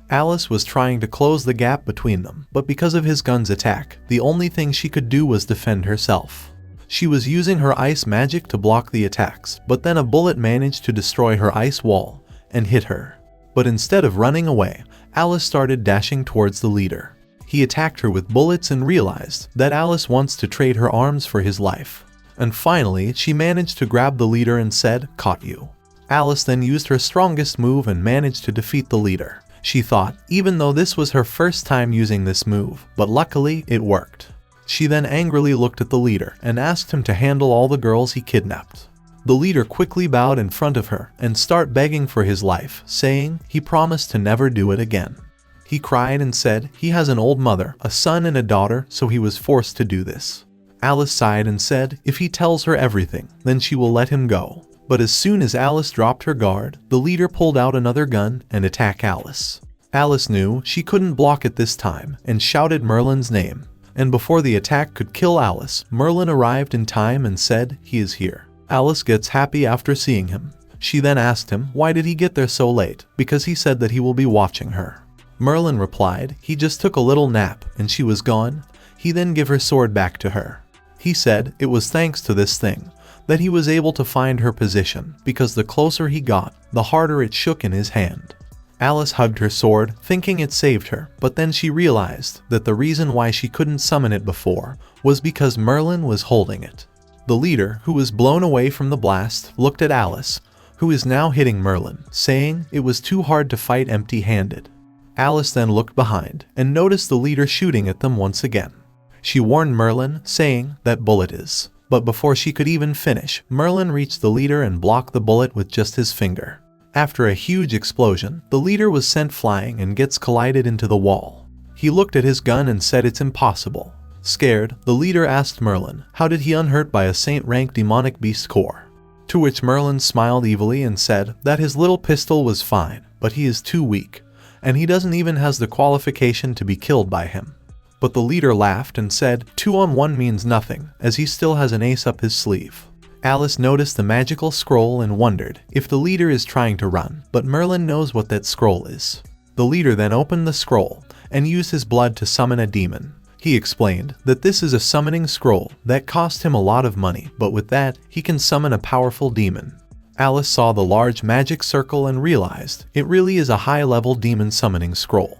Alice was trying to close the gap between them, but because of his gun's attack, the only thing she could do was defend herself. She was using her ice magic to block the attacks, but then a bullet managed to destroy her ice wall and hit her. But instead of running away, Alice started dashing towards the leader. He attacked her with bullets and realized that Alice wants to trade her arms for his life. And finally, she managed to grab the leader and said, "Caught you." Alice then used her strongest move and managed to defeat the leader. She thought, even though this was her first time using this move, but luckily it worked. She then angrily looked at the leader and asked him to handle all the girls he kidnapped. The leader quickly bowed in front of her and started begging for his life, saying he promised to never do it again. He cried and said he has an old mother, a son and a daughter, so he was forced to do this. Alice sighed and said if he tells her everything, then she will let him go. But as soon as Alice dropped her guard, the leader pulled out another gun and attacked Alice. Alice knew she couldn't block it this time and shouted Merlin's name. And before the attack could kill Alice, Merlin arrived in time and said he is here. Alice gets happy after seeing him. She then asked him why did he get there so late, because he said that he will be watching her. Merlin replied he just took a little nap and she was gone. He then gave her sword back to her. He said it was thanks to this thing that he was able to find her position, because the closer he got, the harder it shook in his hand. Alice hugged her sword, thinking it saved her, but then she realized that the reason why she couldn't summon it before was because Merlin was holding it. The leader, who was blown away from the blast, looked at Alice, who is now hitting Merlin, saying it was too hard to fight empty-handed. Alice then looked behind and noticed the leader shooting at them once again. She warned Merlin, saying that bullet is. But before she could even finish, Merlin reached the leader and blocked the bullet with just his finger. After a huge explosion, the leader was sent flying and gets collided into the wall. He looked at his gun and said it's impossible. Scared, the leader asked Merlin how did he unhurt by a saint-rank demonic beast core. To which Merlin smiled evilly and said that his little pistol was fine, but he is too weak, and he doesn't even has the qualification to be killed by him. But the leader laughed and said 2-on-1 means nothing, as he still has an ace up his sleeve. Alice noticed the magical scroll and wondered if the leader is trying to run, but Merlin knows what that scroll is. The leader then opened the scroll and used his blood to summon a demon. He explained that this is a summoning scroll that cost him a lot of money, but with that, he can summon a powerful demon. Alice saw the large magic circle and realized it really is a high-level demon summoning scroll.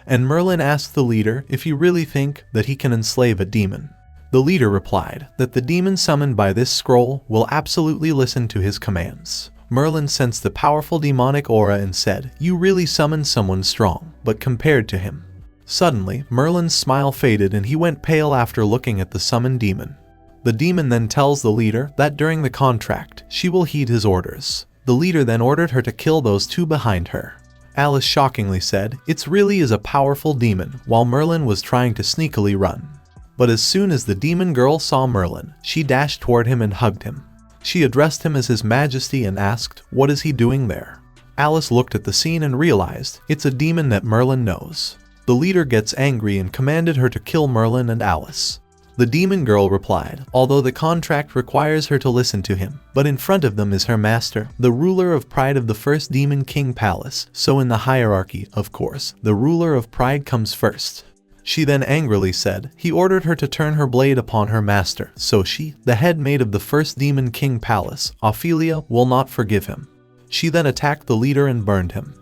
And Merlin asked the leader if he really think that he can enslave a demon. The leader replied that the demon summoned by this scroll will absolutely listen to his commands. Merlin sensed the powerful demonic aura and said, "You really summoned someone strong, but compared to him." Suddenly, Merlin's smile faded and he went pale after looking at the summoned demon. The demon then tells the leader that during the contract, she will heed his orders. The leader then ordered her to kill those two behind her. Alice shockingly said, "It really is a powerful demon," while Merlin was trying to sneakily run. But as soon as the demon girl saw Merlin, she dashed toward him and hugged him. She addressed him as His Majesty and asked, "What is he doing there?" Alice looked at the scene and realized it's a demon that Merlin knows. The leader gets angry and commanded her to kill Merlin and Alice. The demon girl replied, although the contract requires her to listen to him, but in front of them is her master, the ruler of pride of the first demon king palace, so in the hierarchy, of course, the ruler of pride comes first. She then angrily said he ordered her to turn her blade upon her master, so she, the head maid of the first demon king palace, Ophelia, will not forgive him. She then attacked the leader and burned him.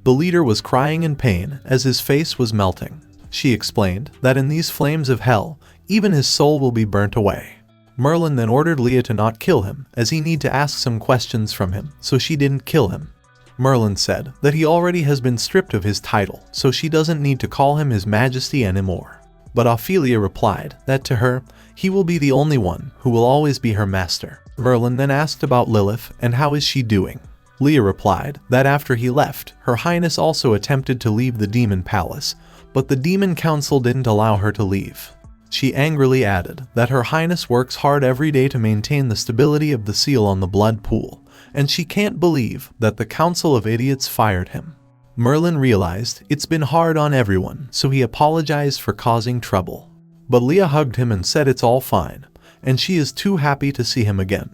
The leader was crying in pain as his face was melting. She explained that in these flames of hell, even his soul will be burnt away. Merlin then ordered Leah to not kill him, as he need to ask some questions from him, so she didn't kill him. Merlin said that he already has been stripped of his title, so she doesn't need to call him His Majesty anymore. But Ophelia replied that to her, he will be the only one who will always be her master. Merlin then asked about Lilith and how is she doing. Leah replied that after he left, Her Highness also attempted to leave the demon palace, but the demon council didn't allow her to leave. She angrily added that Her Highness works hard every day to maintain the stability of the seal on the blood pool, and she can't believe that the Council of Idiots fired him. Merlin realized it's been hard on everyone, so he apologized for causing trouble. But Leah hugged him and said it's all fine, and she is too happy to see him again.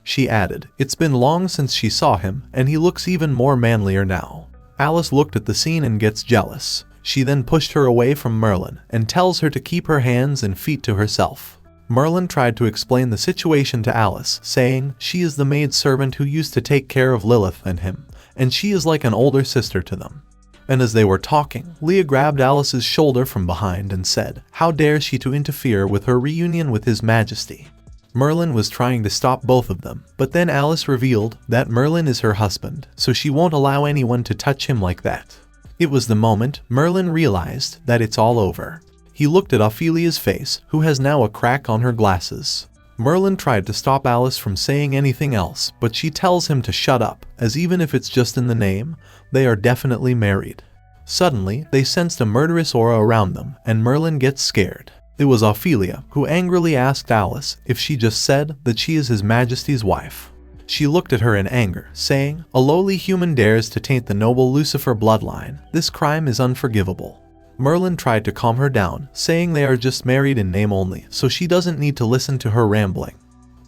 She added, it's been long since she saw him, and he looks even more manlier now. Alice looked at the scene and gets jealous. She then pushed her away from Merlin and tells her to keep her hands and feet to herself. Merlin tried to explain the situation to Alice, saying she is the maidservant who used to take care of Lilith and him, and she is like an older sister to them. And as they were talking, Leah grabbed Alice's shoulder from behind and said, how dare she to interfere with her reunion with His Majesty. Merlin was trying to stop both of them, but then Alice revealed that Merlin is her husband, so she won't allow anyone to touch him like that. It was the moment Merlin realized that it's all over. He looked at Ophelia's face, who has now a crack on her glasses. Merlin tried to stop Alice from saying anything else, but she tells him to shut up, as even if it's just in the name, they are definitely married. Suddenly, they sensed a murderous aura around them, and Merlin gets scared. It was Ophelia who angrily asked Alice if she just said that she is His Majesty's wife. She looked at her in anger, saying, a lowly human dares to taint the noble Lucifer bloodline. This crime is unforgivable. Merlin tried to calm her down, saying they are just married in name only, so she doesn't need to listen to her rambling.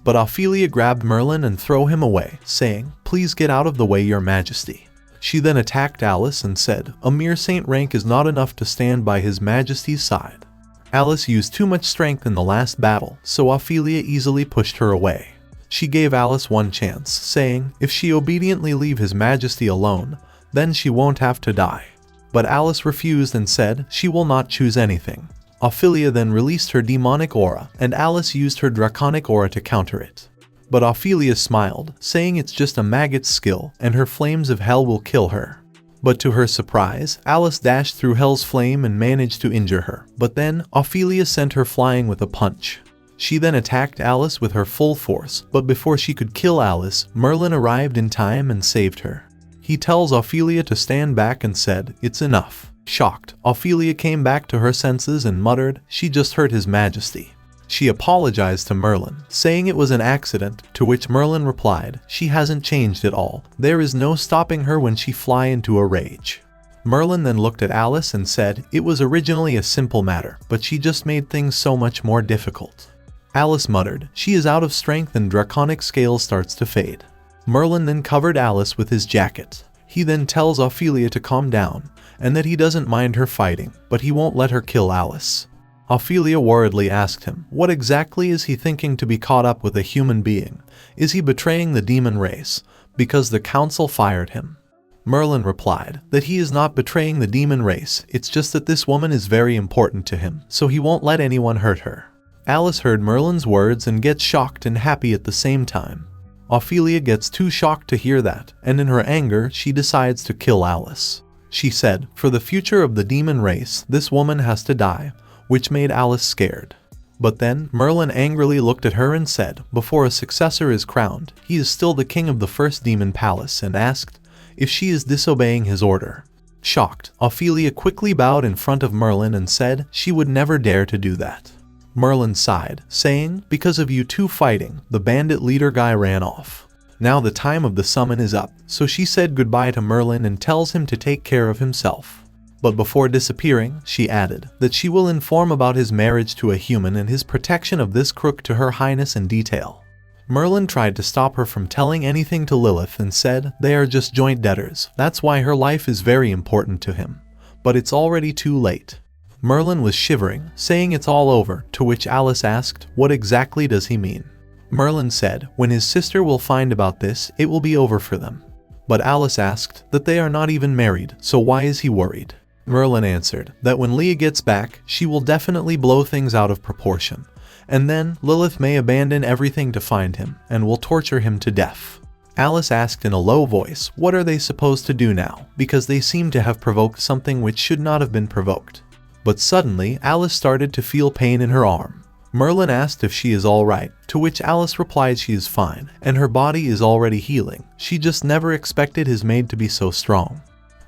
But Ophelia grabbed Merlin and threw him away, saying, please get out of the way, Your Majesty. She then attacked Alice and said, a mere saint rank is not enough to stand by His Majesty's side. Alice used too much strength in the last battle, so Ophelia easily pushed her away. She gave Alice one chance, saying, if she obediently leave His Majesty alone, then she won't have to die. But Alice refused and said she will not choose anything. Ophelia then released her demonic aura, and Alice used her draconic aura to counter it. But Ophelia smiled, saying it's just a maggot's skill, and her flames of hell will kill her. But to her surprise, Alice dashed through hell's flame and managed to injure her. But then, Ophelia sent her flying with a punch. She then attacked Alice with her full force, but before she could kill Alice, Merlin arrived in time and saved her. He tells Ophelia to stand back and said, it's enough. Shocked, Ophelia came back to her senses and muttered, she just hurt His Majesty. She apologized to Merlin, saying it was an accident, to which Merlin replied, she hasn't changed at all. There is no stopping her when she fly into a rage. Merlin then looked at Alice and said, it was originally a simple matter, but she just made things so much more difficult. Alice muttered, she is out of strength and draconic scale starts to fade. Merlin then covered Alice with his jacket. He then tells Ophelia to calm down, and that he doesn't mind her fighting, but he won't let her kill Alice. Ophelia worriedly asked him, what exactly is he thinking to be caught up with a human being? Is he betraying the demon race, because the council fired him? Merlin replied that he is not betraying the demon race, it's just that this woman is very important to him, so he won't let anyone hurt her. Alice heard Merlin's words and gets shocked and happy at the same time. Ophelia gets too shocked to hear that, and in her anger, she decides to kill Alice. She said, for the future of the demon race, this woman has to die, which made Alice scared. But then, Merlin angrily looked at her and said, before a successor is crowned, he is still the king of the first demon palace, and asked if she is disobeying his order. Shocked, Ophelia quickly bowed in front of Merlin and said she would never dare to do that. Merlin sighed, saying, "Because of you two fighting, the bandit leader guy ran off. Now the time of the summon is up," so she said goodbye to Merlin and tells him to take care of himself. But before disappearing, she added that she will inform about his marriage to a human and his protection of this crook to her highness in detail. Merlin tried to stop her from telling anything to Lilith and said they are just joint debtors, that's why her life is very important to him. But it's already too late. Merlin was shivering, saying it's all over, to which Alice asked, what exactly does he mean? Merlin said, when his sister will find about this, it will be over for them. But Alice asked that they are not even married, so why is he worried? Merlin answered that when Leah gets back, she will definitely blow things out of proportion. And then Lilith may abandon everything to find him, and will torture him to death. Alice asked in a low voice, what are they supposed to do now, because they seem to have provoked something which should not have been provoked. But suddenly, Alice started to feel pain in her arm. Merlin asked if she is alright, to which Alice replied she is fine, and her body is already healing. She just never expected his maid to be so strong.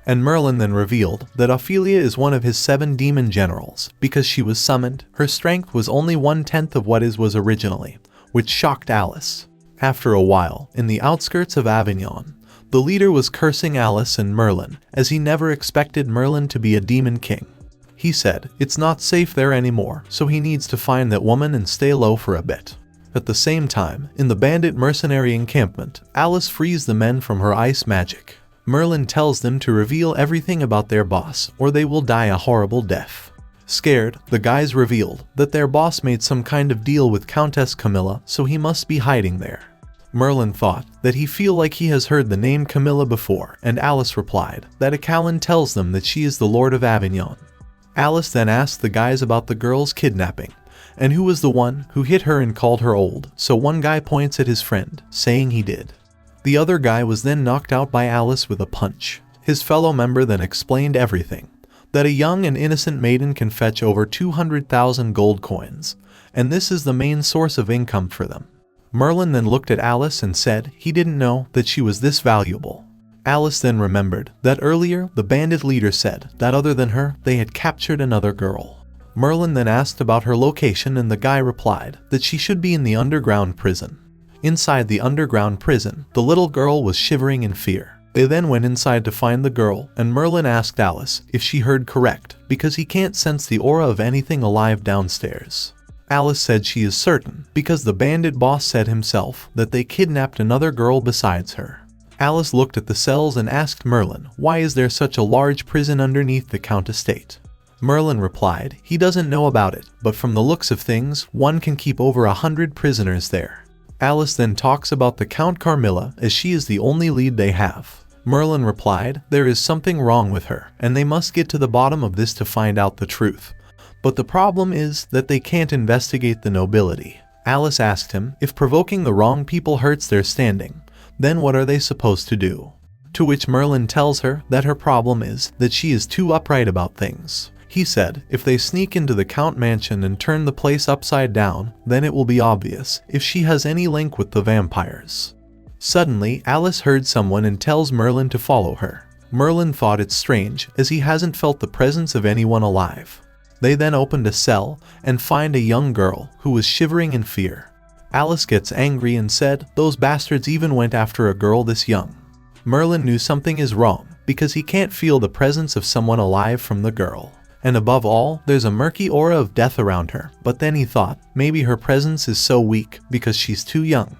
And Merlin then revealed that Ophelia is one of his 7 demon generals. Because she was summoned, her strength was only 1/10 of what his was originally, which shocked Alice. After a while, in the outskirts of Avignon, the leader was cursing Alice and Merlin, as he never expected Merlin to be a demon king. He said, it's not safe there anymore, so he needs to find that woman and stay low for a bit. At the same time, in the bandit mercenary encampment, Alice frees the men from her ice magic. Merlin tells them to reveal everything about their boss, or they will die a horrible death. Scared, the guys revealed that their boss made some kind of deal with Countess Camilla, so he must be hiding there. Merlin thought that he feel like he has heard the name Camilla before, and Alice replied that a Callan tells them that she is the Lord of Avignon. Alice then asked the guys about the girl's kidnapping, and who was the one who hit her and called her old, so one guy points at his friend, saying he did. The other guy was then knocked out by Alice with a punch. His fellow member then explained everything, that a young and innocent maiden can fetch over 200,000 gold coins, and this is the main source of income for them. Merlin then looked at Alice and said he didn't know that she was this valuable. Alice then remembered that earlier the bandit leader said that other than her, they had captured another girl. Merlin then asked about her location and the guy replied that she should be in the underground prison. Inside the underground prison, the little girl was shivering in fear. They then went inside to find the girl, and Merlin asked Alice if she heard correct, because he can't sense the aura of anything alive downstairs. Alice said she is certain, because the bandit boss said himself that they kidnapped another girl besides her. Alice looked at the cells and asked Merlin, why is there such a large prison underneath the Count estate? Merlin replied, he doesn't know about it, but from the looks of things, one can keep over 100 prisoners there. Alice then talks about the Count Carmilla, as she is the only lead they have. Merlin replied, there is something wrong with her, and they must get to the bottom of this to find out the truth. But the problem is that they can't investigate the nobility. Alice asked him if provoking the wrong people hurts their standing. Then what are they supposed to do? To which Merlin tells her that her problem is that she is too upright about things. He said if they sneak into the Count mansion and turn the place upside down, then it will be obvious if she has any link with the vampires. Suddenly, Alice heard someone and tells Merlin to follow her. Merlin thought it strange, as he hasn't felt the presence of anyone alive. They then opened a cell and find a young girl who was shivering in fear. Alice gets angry and said, those bastards even went after a girl this young. Merlin knew something is wrong, because he can't feel the presence of someone alive from the girl. And above all, there's a murky aura of death around her, but then he thought, maybe her presence is so weak, because she's too young.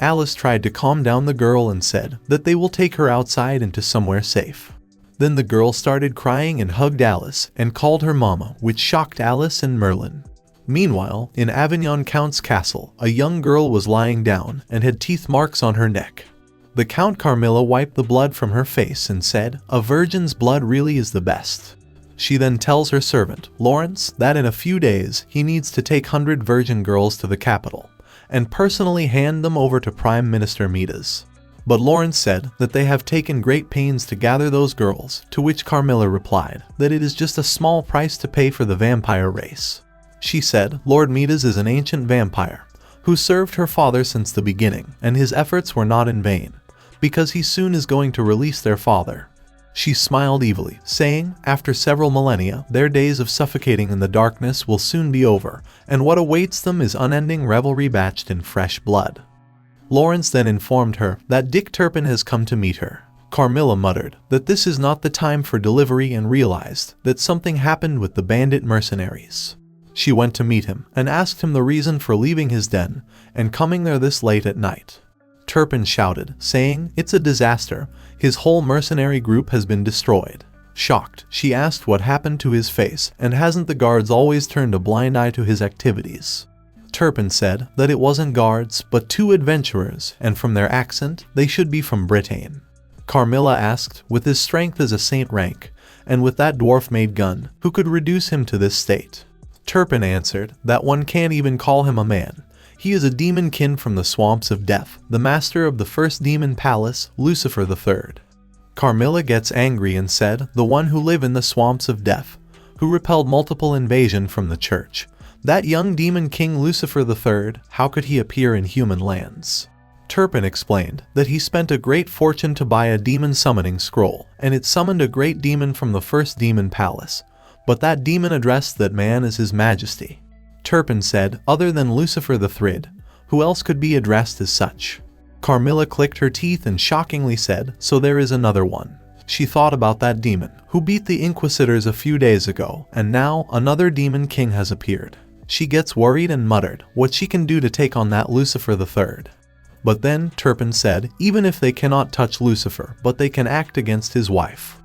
Alice tried to calm down the girl and said that they will take her outside into somewhere safe. Then the girl started crying and hugged Alice, and called her mama, which shocked Alice and Merlin. Meanwhile, in Avignon Count's castle, a young girl was lying down and had teeth marks on her neck. The Count Carmilla wiped the blood from her face and said, a virgin's blood really is the best. She then tells her servant, Lawrence, that in a few days he needs to take 100 virgin girls to the capital, and personally hand them over to Prime Minister Midas. But Lawrence said that they have taken great pains to gather those girls, to which Carmilla replied that it is just a small price to pay for the vampire race. She said, Lord Midas is an ancient vampire, who served her father since the beginning, and his efforts were not in vain, because he soon is going to release their father. She smiled evilly, saying, after several millennia, their days of suffocating in the darkness will soon be over, and what awaits them is unending revelry batched in fresh blood. Lawrence then informed her that Dick Turpin has come to meet her. Carmilla muttered that this is not the time for delivery and realized that something happened with the bandit mercenaries. She went to meet him and asked him the reason for leaving his den and coming there this late at night. Turpin shouted, saying, "It's a disaster. His whole mercenary group has been destroyed." Shocked, she asked what happened to his face, and hasn't the guards always turned a blind eye to his activities? Turpin said that it wasn't guards, but two adventurers, and from their accent, they should be from Britain. Carmilla asked, with his strength as a saint rank, and with that dwarf-made gun, who could reduce him to this state? Turpin answered that one can't even call him a man. He is a demon kin from the swamps of death, the master of the first demon palace, Lucifer III. Carmilla gets angry and said, the one who live in the swamps of death, who repelled multiple invasion from the church. That young demon king Lucifer III, how could he appear in human lands? Turpin explained that he spent a great fortune to buy a demon summoning scroll, and it summoned a great demon from the first demon palace, but that demon addressed that man as his majesty. Turpin said, other than Lucifer III, who else could be addressed as such? Carmilla clicked her teeth and shockingly said, so there is another one. She thought about that demon, who beat the Inquisitors a few days ago, and now another demon king has appeared. She gets worried and muttered what she can do to take on that Lucifer III. But then, Turpin said, even if they cannot touch Lucifer, but they can act against his wife.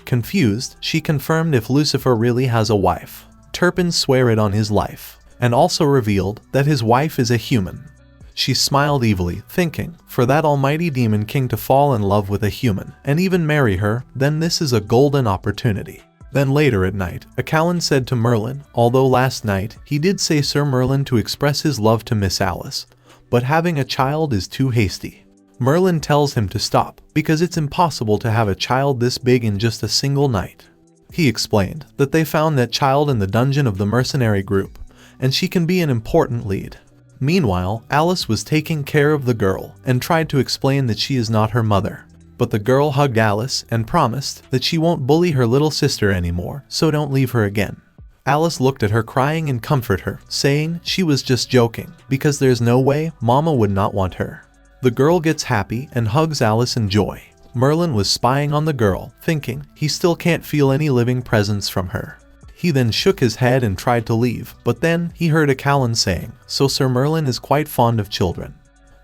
Confused, she confirmed if Lucifer really has a wife. Turpin swore it on his life, and also revealed that his wife is a human. She smiled evilly, thinking, for that almighty demon king to fall in love with a human, and even marry her, then this is a golden opportunity. Then later at night, Acalon said to Merlin, although last night he did say Sir Merlin to express his love to Miss Alice, but having a child is too hasty. Merlin tells him to stop, because it's impossible to have a child this big in just a single night. He explained that they found that child in the dungeon of the mercenary group, and she can be an important lead. Meanwhile, Alice was taking care of the girl and tried to explain that she is not her mother. But the girl hugged Alice and promised that she won't bully her little sister anymore, so don't leave her again. Alice looked at her crying and comforted her, saying she was just joking, because there's no way Mama would not want her. The girl gets happy and hugs Alice in joy. Merlin was spying on the girl, thinking he still can't feel any living presence from her. He then shook his head and tried to leave, but then he heard Acalon saying, so Sir Merlin is quite fond of children.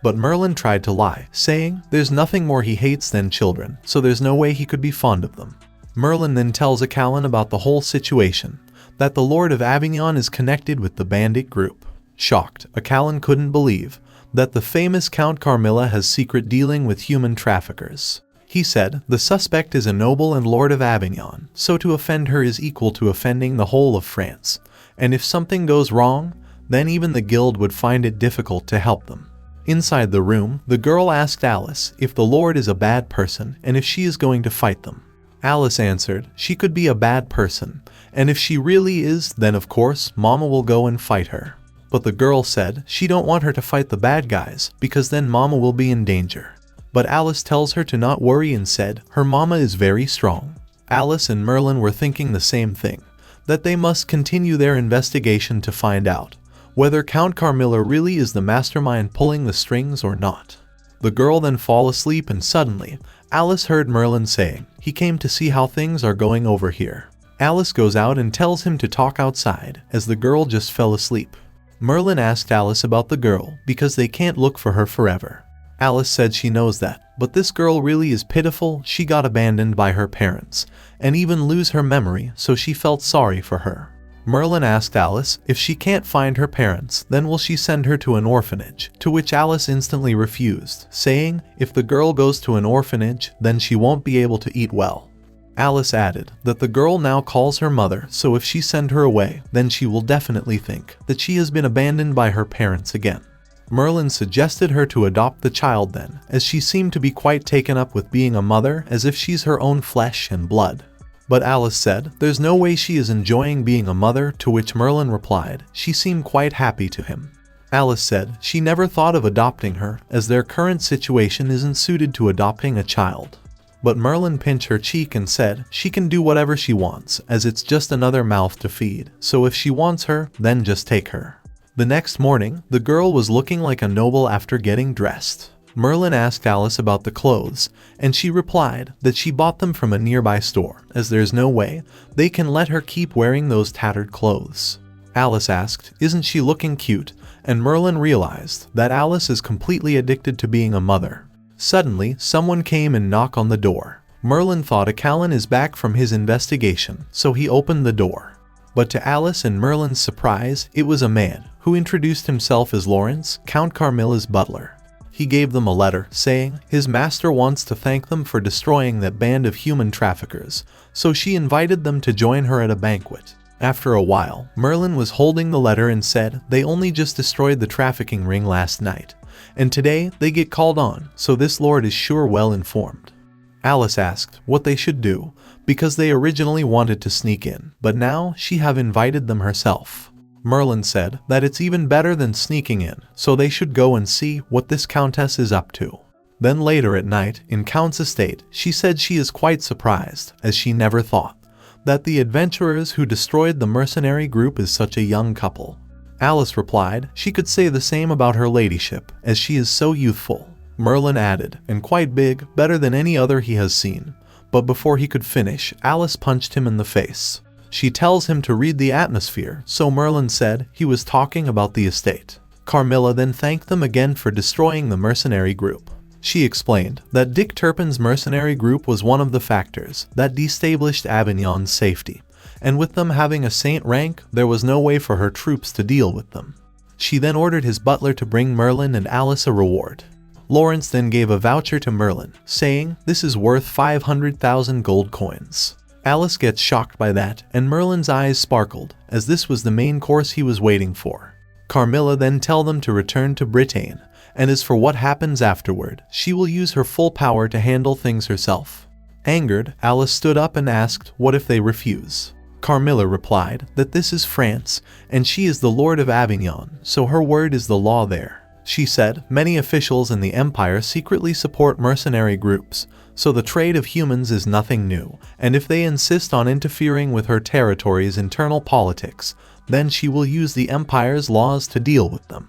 But Merlin tried to lie, saying there's nothing more he hates than children, so there's no way he could be fond of them. Merlin then tells Acalon about the whole situation, that the Lord of Avignon is connected with the bandit group. Shocked, Acalon couldn't believe that the famous Count Carmilla has secret dealing with human traffickers. He said, the suspect is a noble and Lord of Avignon, so to offend her is equal to offending the whole of France, and if something goes wrong, then even the guild would find it difficult to help them. Inside the room, the girl asked Alice if the Lord is a bad person and if she is going to fight them. Alice answered she could be a bad person, and if she really is, then of course Mama will go and fight her. But the girl said she don't want her to fight the bad guys because then Mama will be in danger. But Alice tells her to not worry and said her Mama is very strong. Alice and Merlin were thinking the same thing, that they must continue their investigation to find out whether Count Carmilla really is the mastermind pulling the strings or not. The girl then fall asleep and suddenly, Alice heard Merlin saying he came to see how things are going over here. Alice goes out and tells him to talk outside as the girl just fell asleep. Merlin asked Alice about the girl because they can't look for her forever. Alice said she knows that, but this girl really is pitiful. She got abandoned by her parents and even lose her memory, so she felt sorry for her. Merlin asked Alice if she can't find her parents, then will she send her to an orphanage, to which Alice instantly refused, saying if the girl goes to an orphanage, then she won't be able to eat well. Alice added that the girl now calls her mother, so if she send her away, then she will definitely think that she has been abandoned by her parents again. Merlin suggested her to adopt the child then, as she seemed to be quite taken up with being a mother as if she's her own flesh and blood. But Alice said there's no way she is enjoying being a mother, to which Merlin replied she seemed quite happy to him. Alice said she never thought of adopting her as their current situation isn't suited to adopting a child. But Merlin pinched her cheek and said she can do whatever she wants, as it's just another mouth to feed, so if she wants her, then just take her. The next morning, the girl was looking like a noble after getting dressed. Merlin asked Alice about the clothes, and she replied that she bought them from a nearby store, as there's no way they can let her keep wearing those tattered clothes. Alice asked, isn't she looking cute? And Merlin realized that Alice is completely addicted to being a mother. Suddenly, someone came and knocked on the door. Merlin thought a Callan is back from his investigation, so he opened the door. But to Alice and Merlin's surprise, it was a man who introduced himself as Lawrence, Count Carmilla's butler. He gave them a letter, saying his master wants to thank them for destroying that band of human traffickers, so she invited them to join her at a banquet. After a while, Merlin was holding the letter and said they only just destroyed the trafficking ring last night, and today they get called on, so this lord is sure well informed. Alice asked what they should do, because they originally wanted to sneak in, but now she have invited them herself. Merlin said that it's even better than sneaking in, so they should go and see what this countess is up to. Then later at night, in Count's estate, she said she is quite surprised, as she never thought that the adventurers who destroyed the mercenary group is such a young couple. Alice replied she could say the same about her ladyship, as she is so youthful. Merlin added, and quite big, better than any other he has seen. But before he could finish, Alice punched him in the face. She tells him to read the atmosphere, so Merlin said he was talking about the estate. Carmilla then thanked them again for destroying the mercenary group. She explained that Dick Turpin's mercenary group was one of the factors that destabilized Avignon's safety, and with them having a saint rank, there was no way for her troops to deal with them. She then ordered his butler to bring Merlin and Alice a reward. Lawrence then gave a voucher to Merlin, saying this is worth 500,000 gold coins. Alice gets shocked by that, and Merlin's eyes sparkled, as this was the main course he was waiting for. Carmilla then tells them to return to Britain, and as for what happens afterward, she will use her full power to handle things herself. Angered, Alice stood up and asked what if they refuse. Carmilla replied that this is France, and she is the Lord of Avignon, so her word is the law there. She said many officials in the empire secretly support mercenary groups, so the trade of humans is nothing new, and if they insist on interfering with her territory's internal politics, then she will use the empire's laws to deal with them.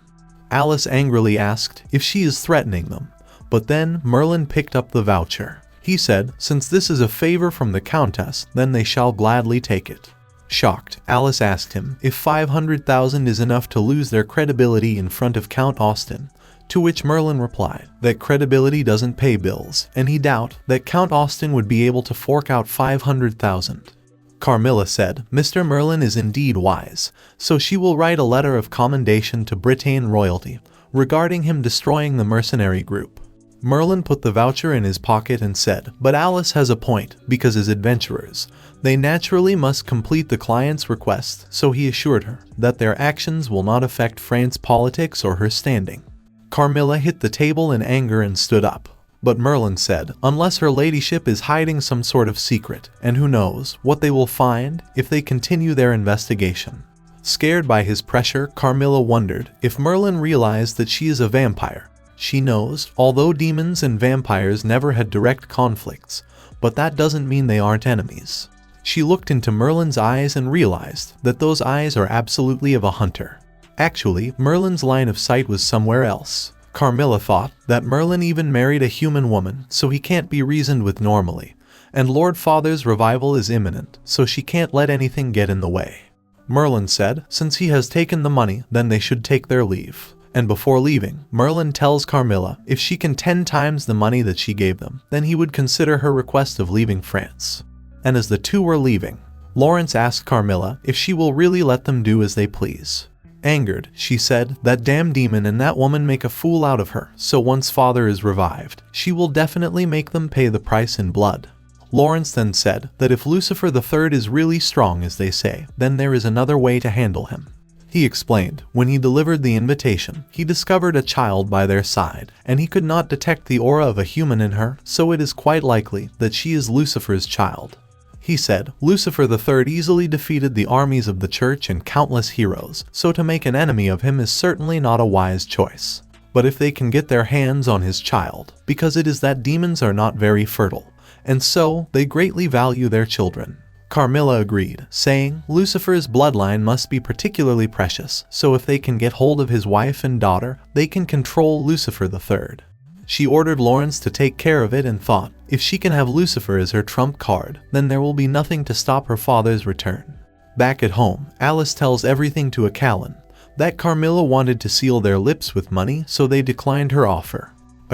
Alice angrily asked if she is threatening them, but then Merlin picked up the voucher. He said since this is a favor from the countess, then they shall gladly take it. Shocked, Alice asked him if 500,000 is enough to lose their credibility in front of Count Austin, to which Merlin replied that credibility doesn't pay bills, and he doubted that Count Austin would be able to fork out 500,000. Carmilla said Mr. Merlin is indeed wise, so she will write a letter of commendation to Britain royalty regarding him destroying the mercenary group. Merlin put the voucher in his pocket and said, but Alice has a point, because as adventurers, they naturally must complete the client's request, so he assured her that their actions will not affect France's politics or her standing. Carmilla hit the table in anger and stood up. But Merlin said, unless her ladyship is hiding some sort of secret, and who knows what they will find if they continue their investigation. Scared by his pressure, Carmilla wondered if Merlin realized that she is a vampire. She knows, although demons and vampires never had direct conflicts, but that doesn't mean they aren't enemies. She looked into Merlin's eyes and realized that those eyes are absolutely of a hunter. Actually, Merlin's line of sight was somewhere else. Carmilla thought that Merlin even married a human woman, so he can't be reasoned with normally, and Lord Father's revival is imminent, so she can't let anything get in the way. Merlin said, since he has taken the money, then they should take their leave. And before leaving, Merlin tells Carmilla if she can 10 times the money that she gave them, then he would consider her request of leaving France. And as the two were leaving, Lawrence asked Carmilla if she will really let them do as they please. Angered, she said that damn demon and that woman make a fool out of her, so once father is revived, she will definitely make them pay the price in blood. Lawrence then said that if Lucifer III is really strong as they say, then there is another way to handle him. He explained, when he delivered the invitation, he discovered a child by their side, and he could not detect the aura of a human in her, so it is quite likely that she is Lucifer's child. He said, Lucifer III easily defeated the armies of the church and countless heroes, so to make an enemy of him is certainly not a wise choice. But if they can get their hands on his child, because it is that demons are not very fertile, and so they greatly value their children. Carmilla agreed, saying Lucifer's bloodline must be particularly precious, so if they can get hold of his wife and daughter, they can control Lucifer III. She ordered Lawrence to take care of it and thought, if she can have Lucifer as her trump card, then there will be nothing to stop her father's return. Back at home, Alice tells everything to Callan, that Carmilla wanted to seal their lips with money, so they declined her offer.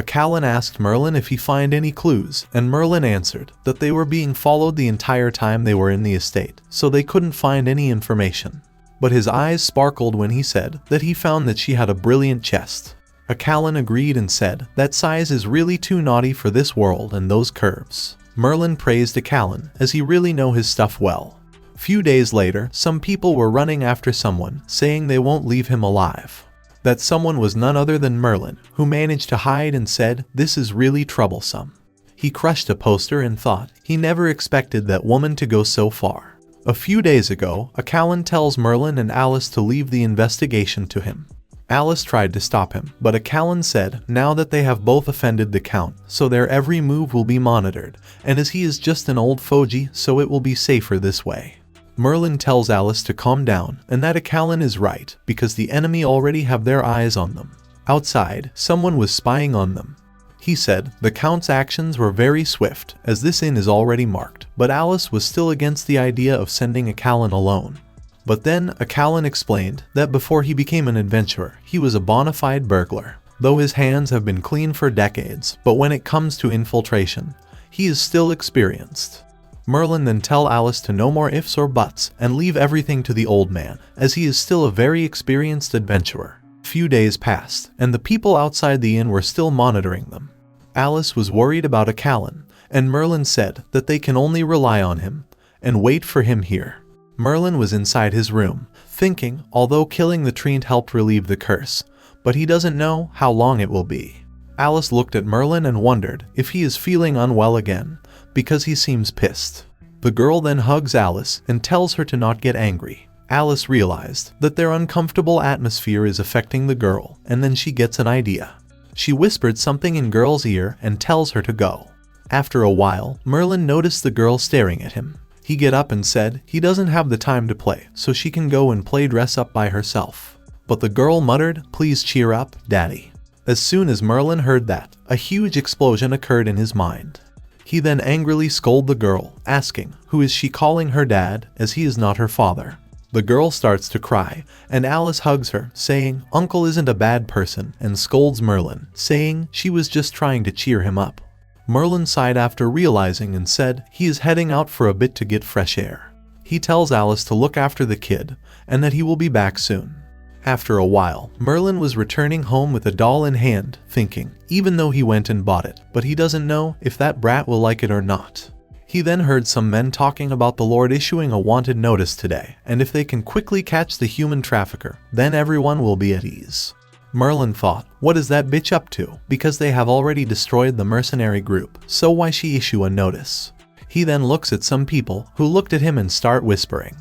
Callan asked Merlin if he find any clues, and Merlin answered that they were being followed the entire time they were in the estate, so they couldn't find any information. But his eyes sparkled when he said that he found that she had a brilliant chest. Callan agreed and said that size is really too naughty for this world and those curves. Merlin praised Callan, as he really know his stuff well. Few days later, some people were running after someone, saying they won't leave him alive. That someone was none other than Merlin, who managed to hide and said, this is really troublesome. He crushed a poster and thought he never expected that woman to go so far. A few days ago, Callan tells Merlin and Alice to leave the investigation to him. Alice tried to stop him, but Callan said now that they have both offended the Count, so their every move will be monitored, and as he is just an old fogey, so it will be safer this way. Merlin tells Alice to calm down and that Callan is right because the enemy already have their eyes on them. Outside, someone was spying on them. He said the Count's actions were very swift as this inn is already marked, but Alice was still against the idea of sending Callan alone. But then Callan explained that before he became an adventurer, he was a bona fide burglar. Though his hands have been clean for decades, but when it comes to infiltration, he is still experienced. Merlin then tell Alice to no more ifs or buts and leave everything to the old man, as he is still a very experienced adventurer. Few days passed, and the people outside the inn were still monitoring them. Alice was worried about Callan, and Merlin said that they can only rely on him and wait for him here. Merlin was inside his room, thinking, although killing the treant helped relieve the curse, but he doesn't know how long it will be. Alice looked at Merlin and wondered if he is feeling unwell again, because he seems pissed. The girl then hugs Alice and tells her to not get angry. Alice realized that their uncomfortable atmosphere is affecting the girl, and then she gets an idea. She whispered something in girl's ear and tells her to go. After a while, Merlin noticed the girl staring at him. He get up and said he doesn't have the time to play, so she can go and play dress up by herself. But the girl muttered, "Please cheer up, Daddy." As soon as Merlin heard that, a huge explosion occurred in his mind. He then angrily scolded the girl, asking, who is she calling her dad, as he is not her father. The girl starts to cry, and Alice hugs her, saying, "Uncle isn't a bad person," and scolds Merlin, saying she was just trying to cheer him up. Merlin sighed after realizing and said he is heading out for a bit to get fresh air. He tells Alice to look after the kid, and that he will be back soon. After a while, Merlin was returning home with a doll in hand, thinking, even though he went and bought it, but he doesn't know if that brat will like it or not. He then heard some men talking about the Lord issuing a wanted notice today, and if they can quickly catch the human trafficker, then everyone will be at ease. Merlin thought, what is that bitch up to? Because they have already destroyed the mercenary group, so why she issue a notice? He then looks at some people who looked at him and start whispering.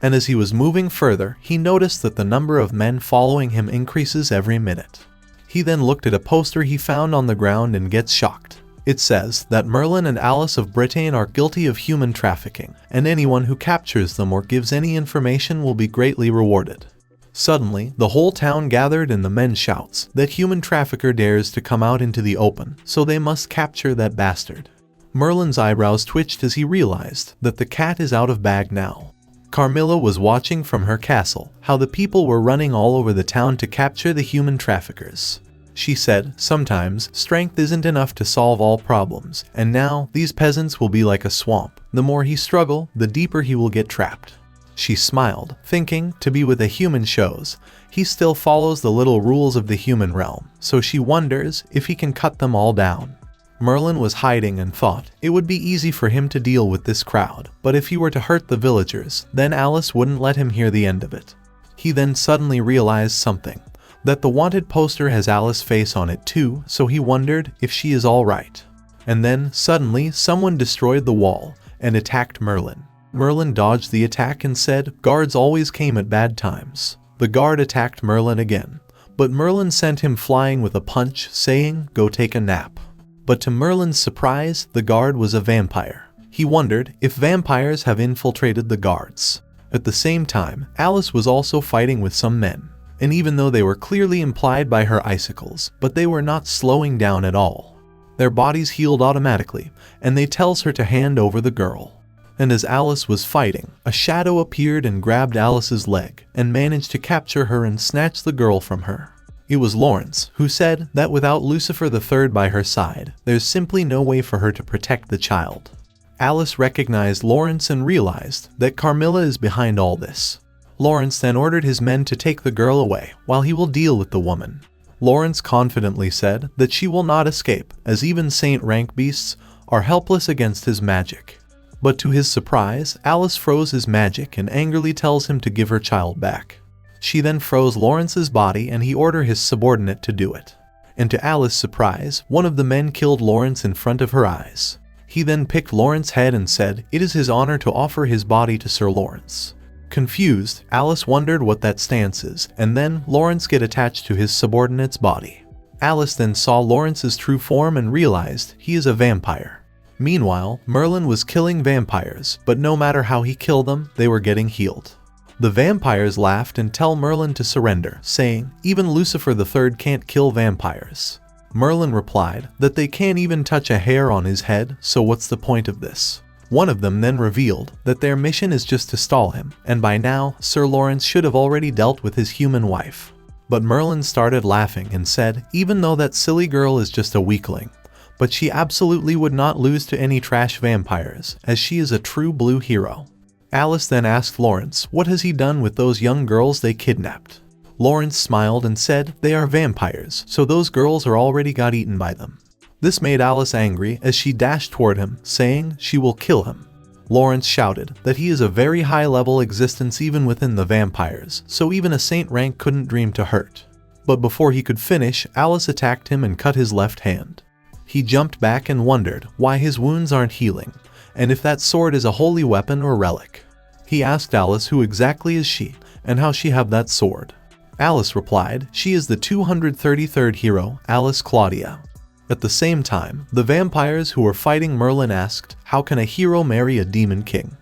And as he was moving further, he noticed that the number of men following him increases every minute. He then looked at a poster he found on the ground and gets shocked. It says that Merlin and Alice of Britain are guilty of human trafficking, and anyone who captures them or gives any information will be greatly rewarded. Suddenly, the whole town gathered and the men shouts that human trafficker dares to come out into the open, so they must capture that bastard. Merlin's eyebrows twitched as he realized that the cat is out of bag now. Carmilla was watching from her castle how the people were running all over the town to capture the human traffickers. She said, sometimes strength isn't enough to solve all problems, and now these peasants will be like a swamp. The more he struggle, the deeper he will get trapped. She smiled, thinking to be with a human shows he still follows the little rules of the human realm, so she wonders if he can cut them all down. Merlin was hiding and thought it would be easy for him to deal with this crowd, but if he were to hurt the villagers, then Alice wouldn't let him hear the end of it. He then suddenly realized something, that the wanted poster has Alice's face on it too, so he wondered if she is alright. And then, suddenly, someone destroyed the wall and attacked Merlin. Merlin dodged the attack and said, guards always came at bad times. The guard attacked Merlin again, but Merlin sent him flying with a punch, saying, go take a nap. But to Merlin's surprise, the guard was a vampire. He wondered if vampires have infiltrated the guards. At the same time, Alice was also fighting with some men. And even though they were clearly implied by her icicles, but they were not slowing down at all. Their bodies healed automatically, and they tells her to hand over the girl. And as Alice was fighting, a shadow appeared and grabbed Alice's leg, and managed to capture her and snatch the girl from her. It was Lawrence, who said that without Lucifer III by her side, there's simply no way for her to protect the child. Alice recognized Lawrence and realized that Carmilla is behind all this. Lawrence then ordered his men to take the girl away, while he will deal with the woman. Lawrence confidently said that she will not escape, as even saint-rank beasts are helpless against his magic. But to his surprise, Alice froze his magic and angrily tells him to give her child back. She then froze Lawrence's body and he ordered his subordinate to do it. And to Alice's surprise, one of the men killed Lawrence in front of her eyes. He then picked Lawrence's head and said it is his honor to offer his body to Sir Lawrence. Confused, Alice wondered what that stance is, and then Lawrence get attached to his subordinate's body. Alice then saw Lawrence's true form and realized he is a vampire. Meanwhile, Merlin was killing vampires, but no matter how he killed them, they were getting healed. The vampires laughed and tell Merlin to surrender, saying, even Lucifer III can't kill vampires. Merlin replied that they can't even touch a hair on his head, so what's the point of this? One of them then revealed that their mission is just to stall him, and by now, Sir Lawrence should have already dealt with his human wife. But Merlin started laughing and said, even though that silly girl is just a weakling, but she absolutely would not lose to any trash vampires, as she is a true blue hero. Alice then asked Lawrence what has he done with those young girls they kidnapped. Lawrence smiled and said they are vampires, so those girls are already got eaten by them. This made Alice angry as she dashed toward him, saying she will kill him. Lawrence shouted that he is a very high-level existence even within the vampires, so even a saint rank couldn't dream to hurt. But before he could finish, Alice attacked him and cut his left hand. He jumped back and wondered why his wounds aren't healing, and if that sword is a holy weapon or relic. He asked Alice who exactly is she, and how she have that sword. Alice replied she is the 233rd hero, Alice Claudia. At the same time, the vampires who were fighting Merlin asked, how can a hero marry a demon king?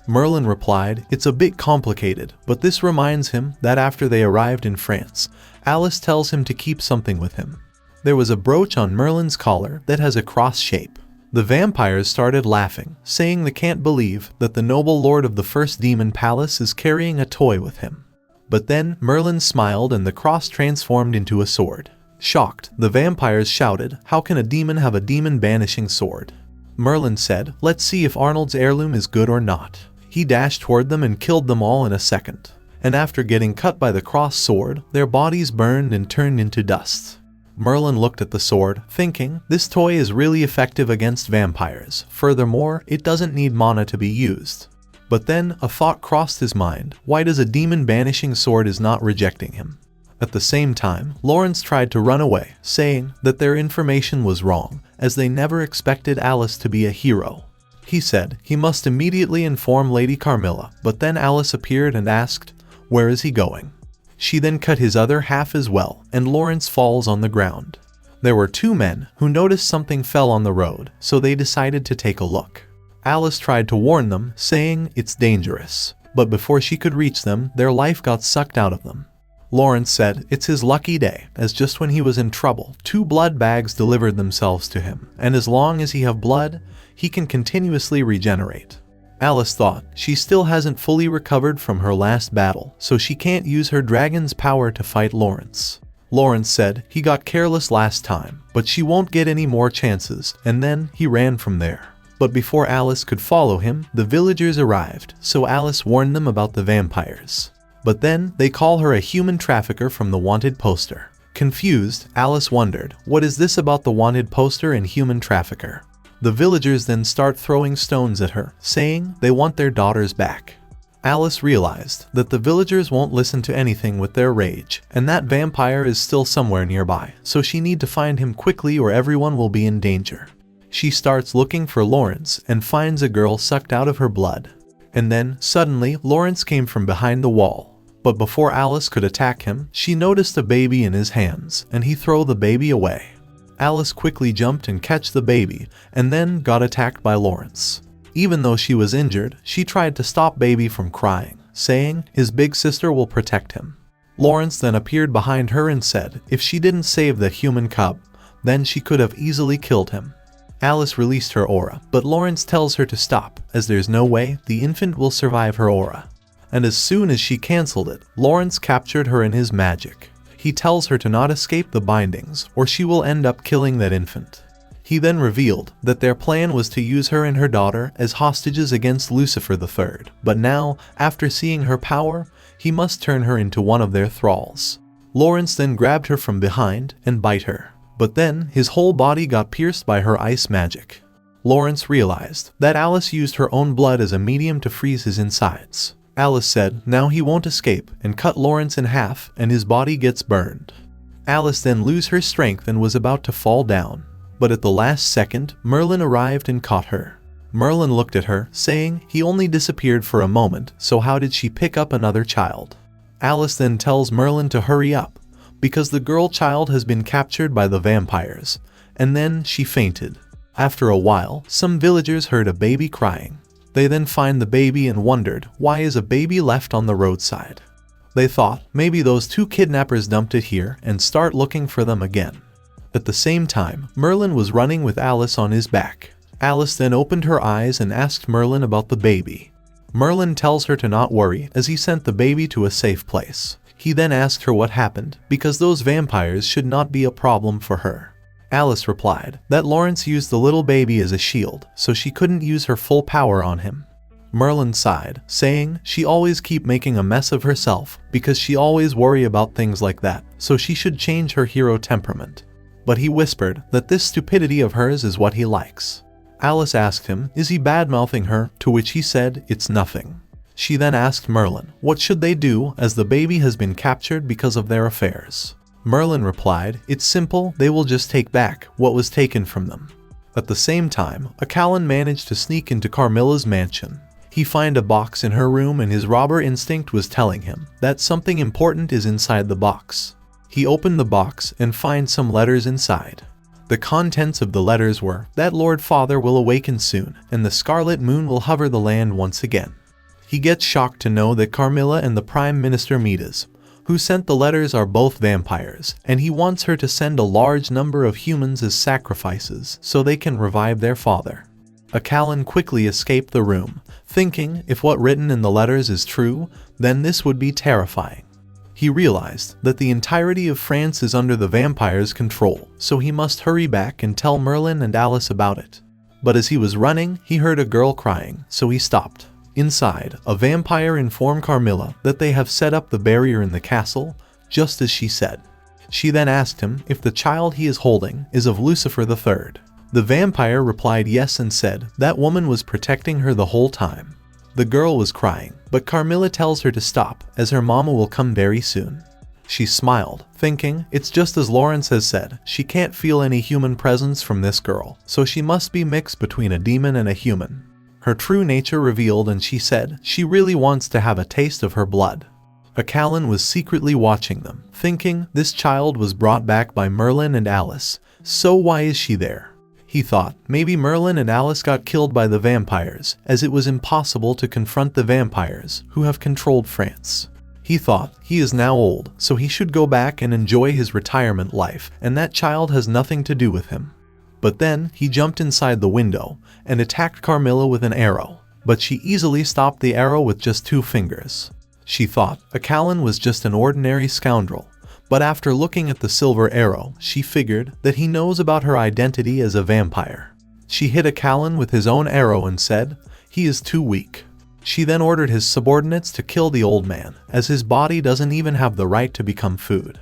Merlin replied, it's a bit complicated, but this reminds him that after they arrived in France, Alice tells him to keep something with him. There was a brooch on Merlin's collar that has a cross shape. The vampires started laughing, saying they can't believe that the noble lord of the first demon palace is carrying a toy with him. But then Merlin smiled and the cross transformed into a sword. Shocked, the vampires shouted, how can a demon have a demon-banishing sword? Merlin said, let's see if Arnold's heirloom is good or not. He dashed toward them and killed them all in a second. And after getting cut by the cross sword, their bodies burned and turned into dust. Merlin looked at the sword, thinking, this toy is really effective against vampires. Furthermore, it doesn't need mana to be used. But then, a thought crossed his mind, why does a demon-banishing sword is not rejecting him? At the same time, Lawrence tried to run away, saying that their information was wrong, as they never expected Alice to be a hero. He said he must immediately inform Lady Carmilla, but then Alice appeared and asked, where is he going? She then cut his other half as well, and Lawrence falls on the ground. There were two men who noticed something fell on the road, so they decided to take a look. Alice tried to warn them, saying it's dangerous, but before she could reach them, their life got sucked out of them. Lawrence said it's his lucky day, as just when he was in trouble, 2 blood bags delivered themselves to him, and as long as he have blood, he can continuously regenerate. Alice thought she still hasn't fully recovered from her last battle, so she can't use her dragon's power to fight Lawrence. Lawrence said he got careless last time, but she won't get any more chances, and then he ran from there. But before Alice could follow him, the villagers arrived, so Alice warned them about the vampires. But then, they call her a human trafficker from the wanted poster. Confused, Alice wondered, what is this about the wanted poster and human trafficker? The villagers then start throwing stones at her, saying they want their daughters back. Alice realized that the villagers won't listen to anything with their rage, and that vampire is still somewhere nearby, so she need to find him quickly or everyone will be in danger. She starts looking for Lawrence and finds a girl sucked out of her blood. And then, suddenly, Lawrence came from behind the wall. But before Alice could attack him, she noticed a baby in his hands, and he threw the baby away. Alice quickly jumped and catch the baby, and then got attacked by Lawrence. Even though she was injured, she tried to stop baby from crying, saying his big sister will protect him. Lawrence then appeared behind her and said if she didn't save the human cub, then she could have easily killed him. Alice released her aura, but Lawrence tells her to stop, as there's no way the infant will survive her aura. And as soon as she cancelled it, Lawrence captured her in his magic. He tells her to not escape the bindings, or she will end up killing that infant. He then revealed that their plan was to use her and her daughter as hostages against Lucifer III, but now, after seeing her power, he must turn her into one of their thralls. Lawrence then grabbed her from behind and bite her, but then his whole body got pierced by her ice magic. Lawrence realized that Alice used her own blood as a medium to freeze his insides. Alice said now he won't escape and cut Lawrence in half and his body gets burned. Alice then lose her strength and was about to fall down. But at the last second, Merlin arrived and caught her. Merlin looked at her, saying he only disappeared for a moment, so how did she pick up another child? Alice then tells Merlin to hurry up, because the girl child has been captured by the vampires, and then she fainted. After a while, some villagers heard a baby crying. They then find the baby and wondered why is a baby left on the roadside. They thought maybe those two kidnappers dumped it here and start looking for them again. At the same time, Merlin was running with Alice on his back. Alice then opened her eyes and asked Merlin about the baby. Merlin tells her to not worry as he sent the baby to a safe place. He then asked her what happened because those vampires should not be a problem for her. Alice replied that Lawrence used the little baby as a shield, so she couldn't use her full power on him. Merlin sighed, saying she always keep making a mess of herself because she always worry about things like that, so she should change her hero temperament. But he whispered that this stupidity of hers is what he likes. Alice asked him, is he bad-mouthing her, to which he said, it's nothing. She then asked Merlin, what should they do as the baby has been captured because of their affairs? Merlin replied, it's simple, they will just take back what was taken from them. At the same time, Callan managed to sneak into Carmilla's mansion. He found a box in her room and his robber instinct was telling him that something important is inside the box. He opened the box and found some letters inside. The contents of the letters were that Lord Father will awaken soon and the Scarlet Moon will hover the land once again. He gets shocked to know that Carmilla and the Prime Minister Midas, who sent the letters, are both vampires, and he wants her to send a large number of humans as sacrifices so they can revive their father. Callan quickly escaped the room, thinking if what written in the letters is true, then this would be terrifying. He realized that the entirety of France is under the vampires' control, so he must hurry back and tell Merlin and Alice about it. But as he was running, he heard a girl crying, so he stopped. Inside, a vampire informed Carmilla that they have set up the barrier in the castle, just as she said. She then asked him if the child he is holding is of Lucifer III. The vampire replied yes and said that woman was protecting her the whole time. The girl was crying, but Carmilla tells her to stop as her mama will come very soon. She smiled, thinking it's just as Lawrence has said, she can't feel any human presence from this girl, so she must be mixed between a demon and a human. Her true nature revealed and she said she really wants to have a taste of her blood. Callan was secretly watching them, thinking this child was brought back by Merlin and Alice, so why is she there? He thought maybe Merlin and Alice got killed by the vampires, as it was impossible to confront the vampires who have controlled France. He thought he is now old, so he should go back and enjoy his retirement life, and that child has nothing to do with him. But then he jumped inside the window and attacked Carmilla with an arrow, but she easily stopped the arrow with just 2 fingers. She thought Callan was just an ordinary scoundrel, but after looking at the silver arrow, she figured that he knows about her identity as a vampire. She hit Callan with his own arrow and said, he is too weak. She then ordered his subordinates to kill the old man, as his body doesn't even have the right to become food.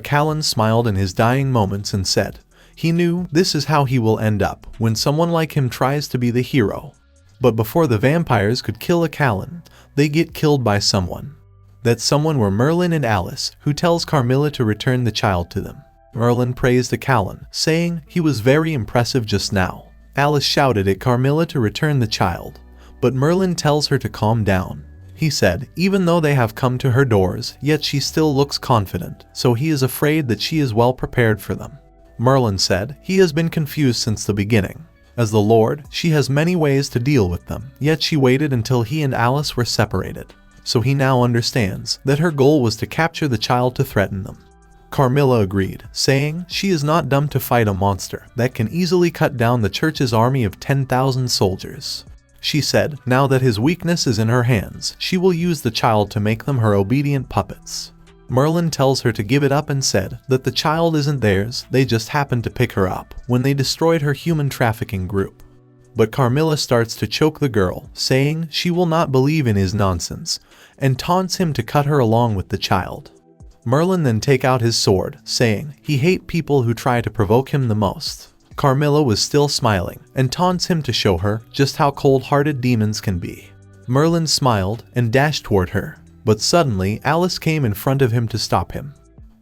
Callan smiled in his dying moments and said, he knew this is how he will end up when someone like him tries to be the hero. But before the vampires could kill Callan, they get killed by someone. That someone were Merlin and Alice, who tells Carmilla to return the child to them. Merlin praised Callan, saying he was very impressive just now. Alice shouted at Carmilla to return the child, but Merlin tells her to calm down. He said even though they have come to her doors, yet she still looks confident, so he is afraid that she is well prepared for them. Merlin said he has been confused since the beginning. As the Lord, she has many ways to deal with them, yet she waited until he and Alice were separated. So he now understands that her goal was to capture the child to threaten them. Carmilla agreed, saying she is not dumb to fight a monster that can easily cut down the church's army of 10,000 soldiers. She said now that his weakness is in her hands, she will use the child to make them her obedient puppets. Merlin tells her to give it up and said that the child isn't theirs, they just happened to pick her up when they destroyed her human trafficking group. But Carmilla starts to choke the girl, saying she will not believe in his nonsense, and taunts him to cut her along with the child. Merlin then takes out his sword, saying he hates people who try to provoke him the most. Carmilla was still smiling, and taunts him to show her just how cold-hearted demons can be. Merlin smiled and dashed toward her, but suddenly Alice came in front of him to stop him.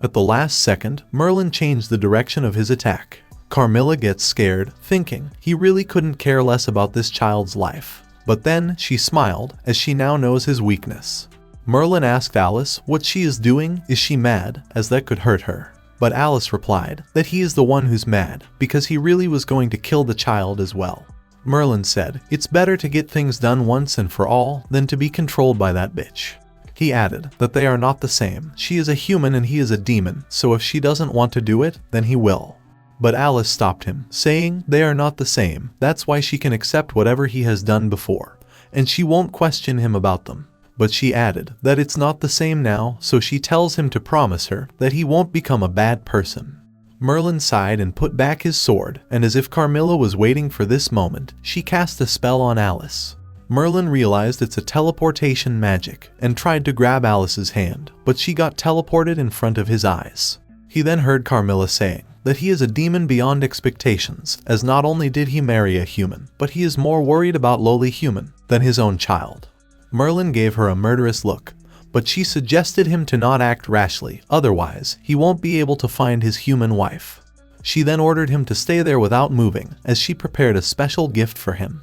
At the last second, Merlin changed the direction of his attack. Carmilla gets scared, thinking he really couldn't care less about this child's life. But then she smiled, as she now knows his weakness. Merlin asked Alice what she is doing, is she mad, as that could hurt her. But Alice replied that he is the one who's mad, because he really was going to kill the child as well. Merlin said it's better to get things done once and for all than to be controlled by that bitch. He added that they are not the same, she is a human and he is a demon, so if she doesn't want to do it, then he will. But Alice stopped him, saying they are not the same, that's why she can accept whatever he has done before, and she won't question him about them. But she added that it's not the same now, so she tells him to promise her that he won't become a bad person. Merlin sighed and put back his sword, and as if Carmilla was waiting for this moment, she cast a spell on Alice. Merlin realized it's a teleportation magic and tried to grab Alice's hand, but she got teleported in front of his eyes. He then heard Carmilla saying that he is a demon beyond expectations, as not only did he marry a human, but he is more worried about lowly human than his own child. Merlin gave her a murderous look, but she suggested him to not act rashly, otherwise he won't be able to find his human wife. She then ordered him to stay there without moving, as she prepared a special gift for him.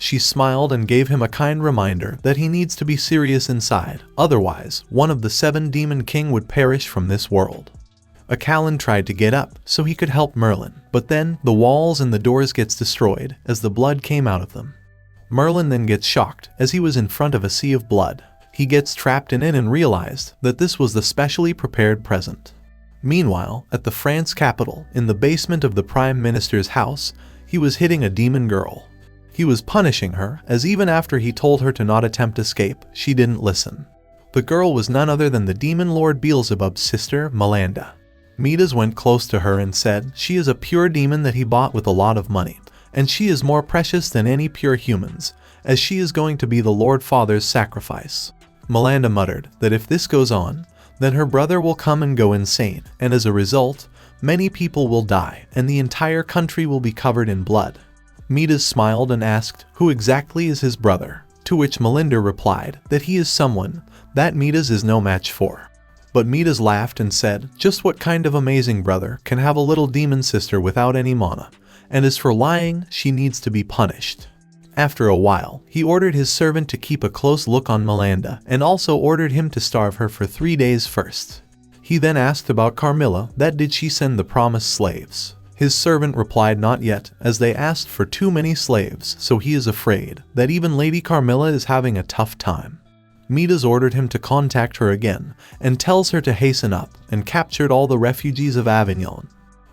She smiled and gave him a kind reminder that he needs to be serious inside, otherwise one of the 7 demon king would perish from this world. Callan tried to get up so he could help Merlin, but then the walls and the doors gets destroyed as the blood came out of them. Merlin then gets shocked as he was in front of a sea of blood. He gets trapped in it and realized that this was the specially prepared present. Meanwhile, at the France capital, in the basement of the Prime Minister's house, he was hitting a demon girl. He was punishing her, as even after he told her to not attempt escape, she didn't listen. The girl was none other than the demon lord Beelzebub's sister, Melinda. Midas went close to her and said she is a pure demon that he bought with a lot of money, and she is more precious than any pure humans, as she is going to be the Lord Father's sacrifice. Melinda muttered that if this goes on, then her brother will come and go insane, and as a result, many people will die, and the entire country will be covered in blood. Midas smiled and asked who exactly is his brother, to which Melinda replied that he is someone that Midas is no match for. But Midas laughed and said just what kind of amazing brother can have a little demon sister without any mana, and as for lying, she needs to be punished. After a while, he ordered his servant to keep a close look on Melinda and also ordered him to starve her for 3 days first. He then asked about Carmilla, that did she send the promised slaves. His servant replied not yet, as they asked for too many slaves, so he is afraid that even Lady Carmilla is having a tough time. Midas ordered him to contact her again and tells her to hasten up and captured all the refugees of Avignon.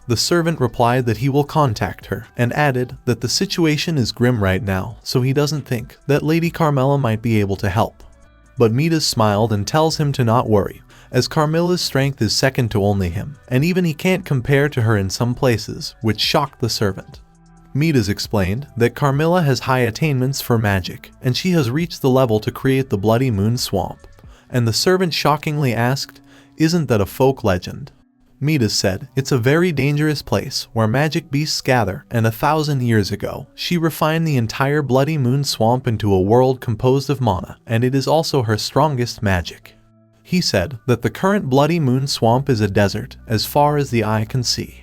The servant replied that he will contact her and added that the situation is grim right now, so he doesn't think that Lady Carmilla might be able to help. But Midas smiled and tells him to not worry, as Carmilla's strength is second to only him, and even he can't compare to her in some places, which shocked the servant. Midas explained that Carmilla has high attainments for magic, and she has reached the level to create the Bloody Moon Swamp, and the servant shockingly asked, isn't that a folk legend? Midas said it's a very dangerous place where magic beasts gather, and 1,000 years ago, she refined the entire Bloody Moon Swamp into a world composed of mana, and it is also her strongest magic. He said that the current Bloody Moon Swamp is a desert as far as the eye can see.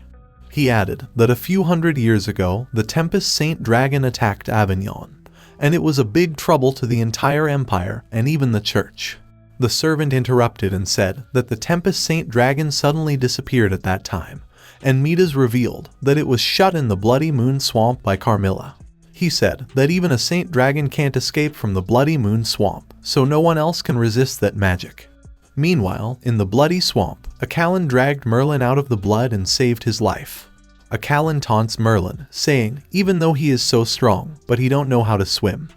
He added that a few hundred years ago, the Tempest Saint Dragon attacked Avignon, and it was a big trouble to the entire empire and even the church. The servant interrupted and said that the Tempest Saint Dragon suddenly disappeared at that time, and Midas revealed that it was shut in the Bloody Moon Swamp by Carmilla. He said that even a saint dragon can't escape from the Bloody Moon Swamp, so no one else can resist that magic. Meanwhile, in the Bloody Swamp, Acalon dragged Merlin out of the blood and saved his life. Acalon taunts Merlin, saying even though he is so strong, but he don't know how to swim.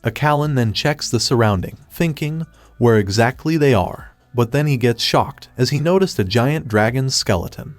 Acalon then checks the surrounding, thinking where exactly they are, but then he gets shocked as he noticed a giant dragon's skeleton.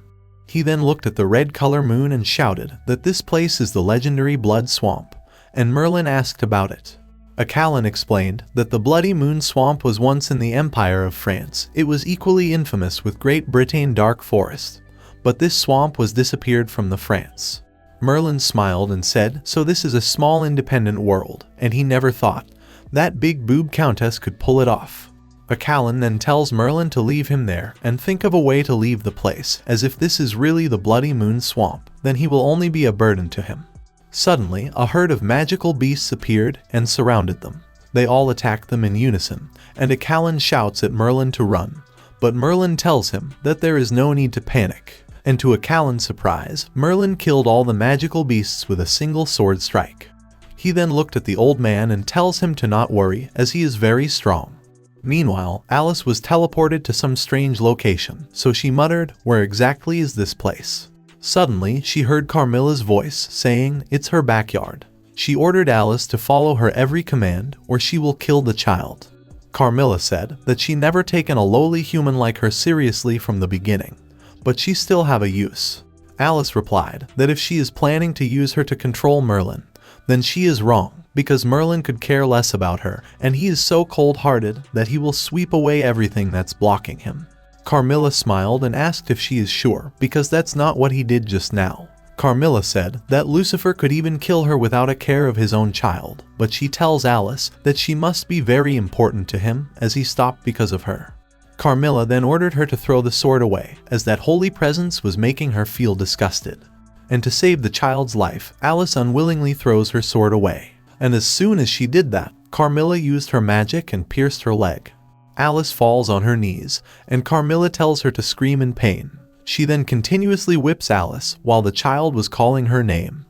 He then looked at the red color moon and shouted that this place is the legendary Blood Swamp, and Merlin asked about it. Acalon explained that the Bloody Moon Swamp was once in the Empire of France. It was equally infamous with Great Britain Dark Forest, but this swamp was disappeared from the France. Merlin smiled and said, so this is a small independent world, and he never thought that big boob countess could pull it off. Acalon then tells Merlin to leave him there and think of a way to leave the place, as if this is really the Bloody Moon Swamp, then he will only be a burden to him. Suddenly, a herd of magical beasts appeared and surrounded them. They all attack them in unison, and Acalon shouts at Merlin to run, but Merlin tells him that there is no need to panic. And to Acalon's surprise, Merlin killed all the magical beasts with a single sword strike. He then looked at the old man and tells him to not worry, as he is very strong. Meanwhile, Alice was teleported to some strange location, so she muttered, where exactly is this place? Suddenly, she heard Carmilla's voice saying it's her backyard. She ordered Alice to follow her every command or she will kill the child. Carmilla said that she never taken a lowly human like her seriously from the beginning, but she still have a use. Alice replied that if she is planning to use her to control Merlin, then she is wrong, because Merlin could care less about her, and he is so cold-hearted that he will sweep away everything that's blocking him. Carmilla smiled and asked if she is sure, because that's not what he did just now. Carmilla said that Lucifer could even kill her without a care of his own child, but she tells Alice that she must be very important to him, as he stopped because of her. Carmilla then ordered her to throw the sword away, as that holy presence was making her feel disgusted. And to save the child's life, Alice unwillingly throws her sword away. And as soon as she did that, Carmilla used her magic and pierced her leg. Alice falls on her knees, and Carmilla tells her to scream in pain. She then continuously whips Alice while the child was calling her name.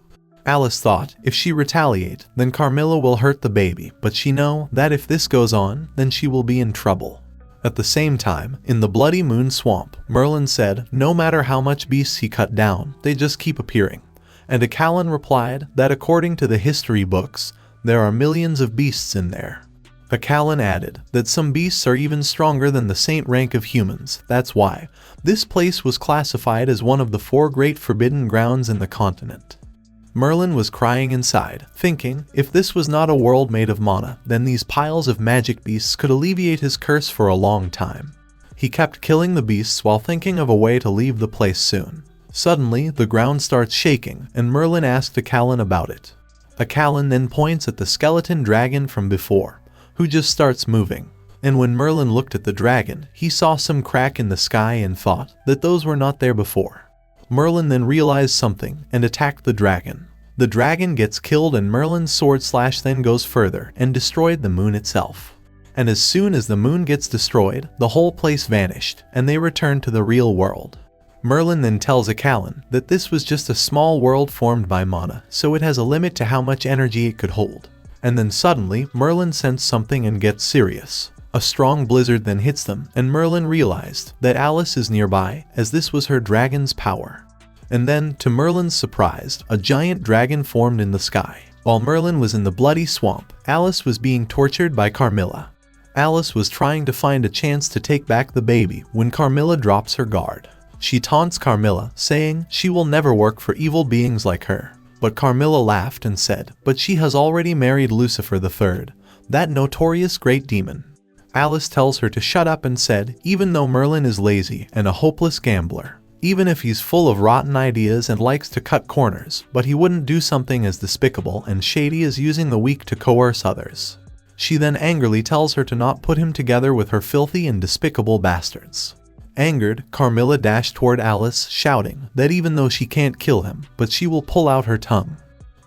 Alice thought if she retaliate, then Carmilla will hurt the baby, but she know that if this goes on, then she will be in trouble. At the same time, in the Bloody Moon Swamp, Merlin said no matter how much beasts he cut down, they just keep appearing. And Acalon replied that according to the history books, there are millions of beasts in there. Acalon added that some beasts are even stronger than the saint rank of humans. That's why this place was classified as one of the 4 great forbidden grounds in the continent. Merlin was crying inside, thinking if this was not a world made of mana, then these piles of magic beasts could alleviate his curse for a long time. He kept killing the beasts while thinking of a way to leave the place soon. Suddenly, the ground starts shaking, and Merlin asked Acalon about it. Acalon then points at the skeleton dragon from before, who just starts moving. And when Merlin looked at the dragon, he saw some crack in the sky and thought that those were not there before. Merlin then realized something and attacked the dragon. The dragon gets killed and Merlin's sword slash then goes further and destroyed the moon itself. And as soon as the moon gets destroyed, the whole place vanished and they returned to the real world. Merlin then tells Acalon that this was just a small world formed by mana, so it has a limit to how much energy it could hold. And then suddenly, Merlin sensed something and gets serious. A strong blizzard then hits them, and Merlin realized that Alice is nearby, as this was her dragon's power. And then, to Merlin's surprise, a giant dragon formed in the sky. While Merlin was in the bloody swamp, Alice was being tortured by Carmilla. Alice was trying to find a chance to take back the baby when Carmilla drops her guard. She taunts Carmilla, saying she will never work for evil beings like her. But Carmilla laughed and said, but she has already married Lucifer III, that notorious great demon. Alice tells her to shut up and said, even though Merlin is lazy and a hopeless gambler, even if he's full of rotten ideas and likes to cut corners, but he wouldn't do something as despicable and shady as using the weak to coerce others. She then angrily tells her to not put him together with her filthy and despicable bastards. Angered, Carmilla dashed toward Alice, shouting that even though she can't kill him, but she will pull out her tongue.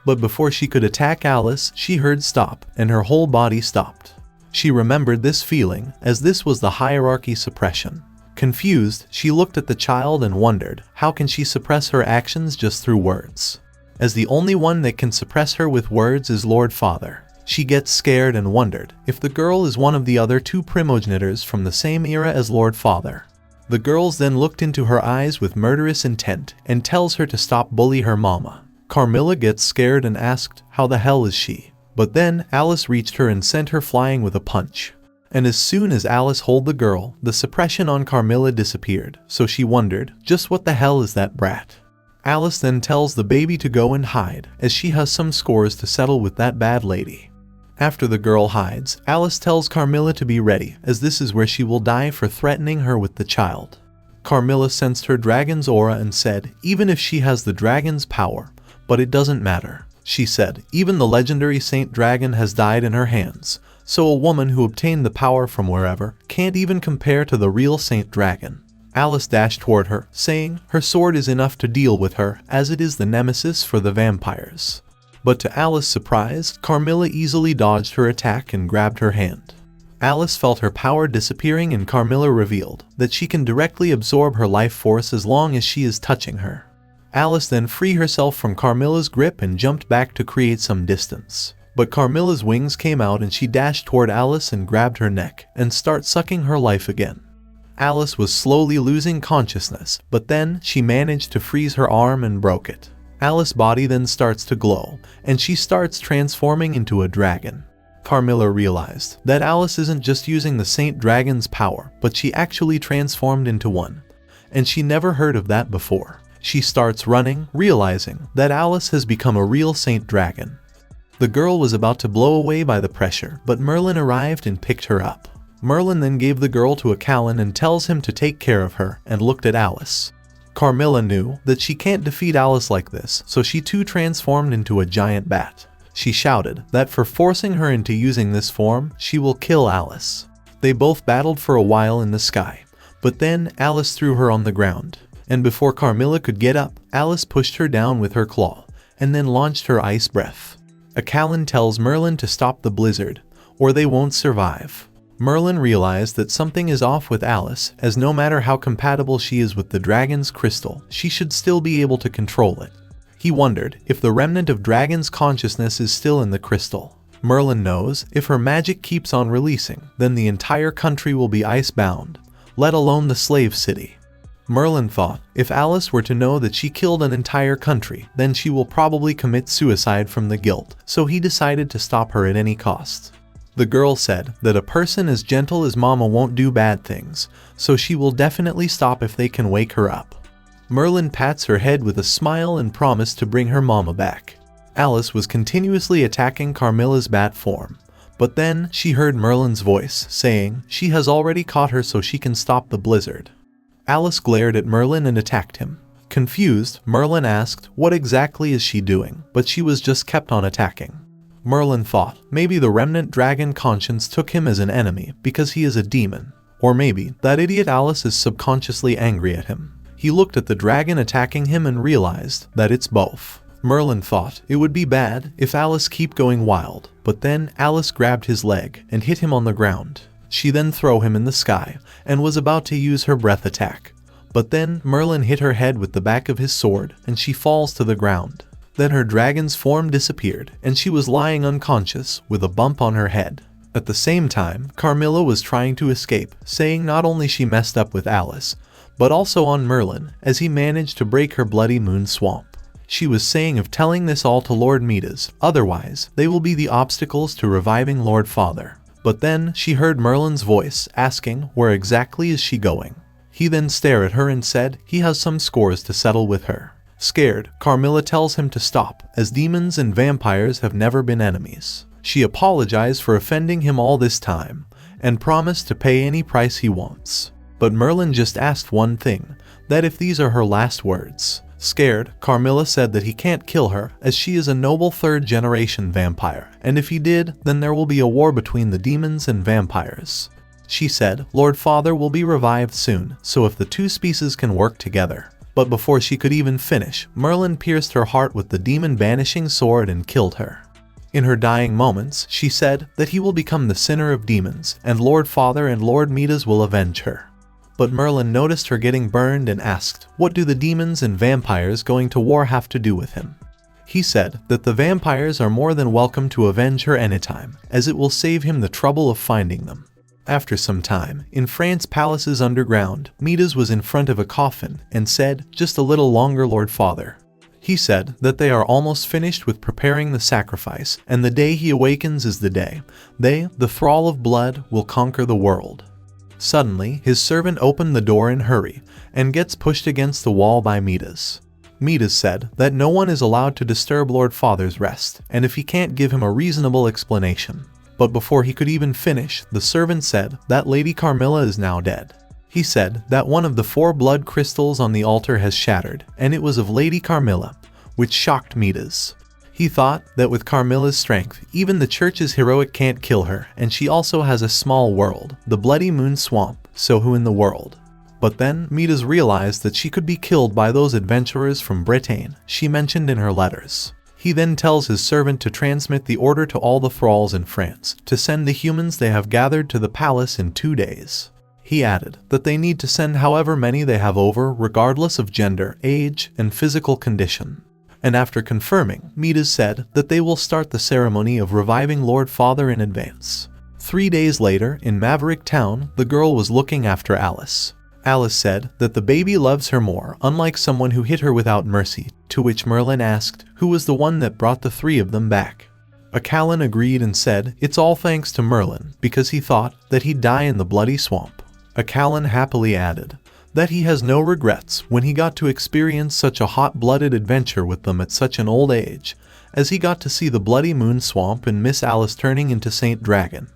But before she could attack Alice, she heard stop, and her whole body stopped. She remembered this feeling, as this was the hierarchy suppression. Confused, she looked at the child and wondered, how can she suppress her actions just through words? As the only one that can suppress her with words is Lord Father. She gets scared and wondered if the girl is one of the other two primogenitors from the same era as Lord Father. The girls then looked into her eyes with murderous intent and tells her to stop bully her mama. Carmilla gets scared and asked, how the hell is she? But then Alice reached her and sent her flying with a punch. And as soon as Alice hold the girl, the suppression on Carmilla disappeared, so she wondered, just what the hell is that brat? Alice then tells the baby to go and hide, as she has some scores to settle with that bad lady. After the girl hides, Alice tells Carmilla to be ready, as this is where she will die for threatening her with the child. Carmilla sensed her dragon's aura and said, even if she has the dragon's power, but it doesn't matter. She said, even the legendary Saint Dragon has died in her hands, so a woman who obtained the power from wherever can't even compare to the real Saint Dragon. Alice dashed toward her, saying her sword is enough to deal with her, as it is the nemesis for the vampires. But to Alice's surprise, Carmilla easily dodged her attack and grabbed her hand. Alice felt her power disappearing and Carmilla revealed that she can directly absorb her life force as long as she is touching her. Alice then freed herself from Carmilla's grip and jumped back to create some distance. But Carmilla's wings came out and she dashed toward Alice and grabbed her neck and started sucking her life again. Alice was slowly losing consciousness, but then she managed to freeze her arm and broke it. Alice's body then starts to glow, and she starts transforming into a dragon. Carmilla realized that Alice isn't just using the Saint Dragon's power, but she actually transformed into one. And she never heard of that before. She starts running, realizing that Alice has become a real Saint Dragon. The girl was about to blow away by the pressure, but Merlin arrived and picked her up. Merlin then gave the girl to a Callan and tells him to take care of her, and looked at Alice. Carmilla knew that she can't defeat Alice like this, so she too transformed into a giant bat. She shouted that for forcing her into using this form, she will kill Alice. They both battled for a while in the sky, but then Alice threw her on the ground. And before Carmilla could get up, Alice pushed her down with her claw, and then launched her ice breath. A Callan tells Merlin to stop the blizzard, or they won't survive. Merlin realized that something is off with Alice, as no matter how compatible she is with the dragon's crystal, she should still be able to control it. He wondered if the remnant of dragon's consciousness is still in the crystal. Merlin knows if her magic keeps on releasing, then the entire country will be ice-bound, let alone the slave city. Merlin thought if Alice were to know that she killed an entire country, then she will probably commit suicide from the guilt, so he decided to stop her at any cost. The girl said that a person as gentle as Mama won't do bad things, so she will definitely stop if they can wake her up. Merlin pats her head with a smile and promised to bring her mama back. Alice was continuously attacking Carmilla's bat form, but then she heard Merlin's voice saying she has already caught her so she can stop the blizzard. Alice glared at Merlin and attacked him. Confused, Merlin asked what exactly is she doing, but she was just kept on attacking. Merlin thought maybe the remnant dragon conscience took him as an enemy because he is a demon, or maybe that idiot Alice is subconsciously angry at him. He looked at the dragon attacking him and realized that it's both. Merlin thought it would be bad if Alice kept going wild, but then Alice grabbed his leg and hit him on the ground. She then threw him in the sky and was about to use her breath attack, but then Merlin hit her head with the back of his sword and she falls to the ground. Then her dragon's form disappeared and she was lying unconscious with a bump on her head. At the same time, Carmilla was trying to escape, saying not only she messed up with Alice, but also on Merlin, as he managed to break her bloody moon swamp. She was saying of telling this all to Lord Midas, otherwise they will be the obstacles to reviving Lord Father. But then she heard Merlin's voice asking where exactly is she going. He then stared at her and said he has some scores to settle with her. Scared, Carmilla tells him to stop, as demons and vampires have never been enemies. She apologized for offending him all this time, and promised to pay any price he wants. But Merlin just asked one thing, that if these are her last words. Scared, Carmilla said that he can't kill her, as she is a noble third-generation vampire, and if he did, then there will be a war between the demons and vampires. She said Lord Father will be revived soon, so if the two species can work together. But before she could even finish, Merlin pierced her heart with the demon-banishing sword and killed her. In her dying moments, she said that he will become the sinner of demons, and Lord Father and Lord Midas will avenge her. but Merlin noticed her getting burned and asked, "What do the demons and vampires going to war have to do with him?" He said that the vampires are more than welcome to avenge her anytime, as it will save him the trouble of finding them. After some time, in France's palaces underground, Midas was in front of a coffin and said, "Just a little longer, Lord Father." He said that they are almost finished with preparing the sacrifice, and the day he awakens is the day they, the thrall of blood, will conquer the world. Suddenly, his servant opened the door in a hurry and gets pushed against the wall by Midas. Midas said that no one is allowed to disturb Lord Father's rest, and if he can't give him a reasonable explanation. But before he could even finish, the servant said that Lady Carmilla is now dead. He said that one of the 4 blood crystals on the altar has shattered, and it was of Lady Carmilla, which shocked Midas. He thought that with Carmilla's strength, even the church's heroic can't kill her, and she also has a small world, the Bloody Moon Swamp, so who in the world? But then Midas realized that she could be killed by those adventurers from Britain she mentioned in her letters. He then tells his servant to transmit the order to all the thralls in France to send the humans they have gathered to the palace in 2 days. He added that they need to send however many they have over, regardless of gender, age, and physical condition. And after confirming, Midas said that they will start the ceremony of reviving Lord Father in advance. 3 days later, in Maverick Town, the girl was looking after Alice. Alice said that the baby loves her more, unlike someone who hit her without mercy, to which Merlin asked who was the one that brought the 3 of them back. Callan agreed and said it's all thanks to Merlin, because he thought that he'd die in the bloody swamp. Callan happily added that he has no regrets when he got to experience such a hot-blooded adventure with them at such an old age, as he got to see the Bloody Moon Swamp and Miss Alice turning into Saint Dragon.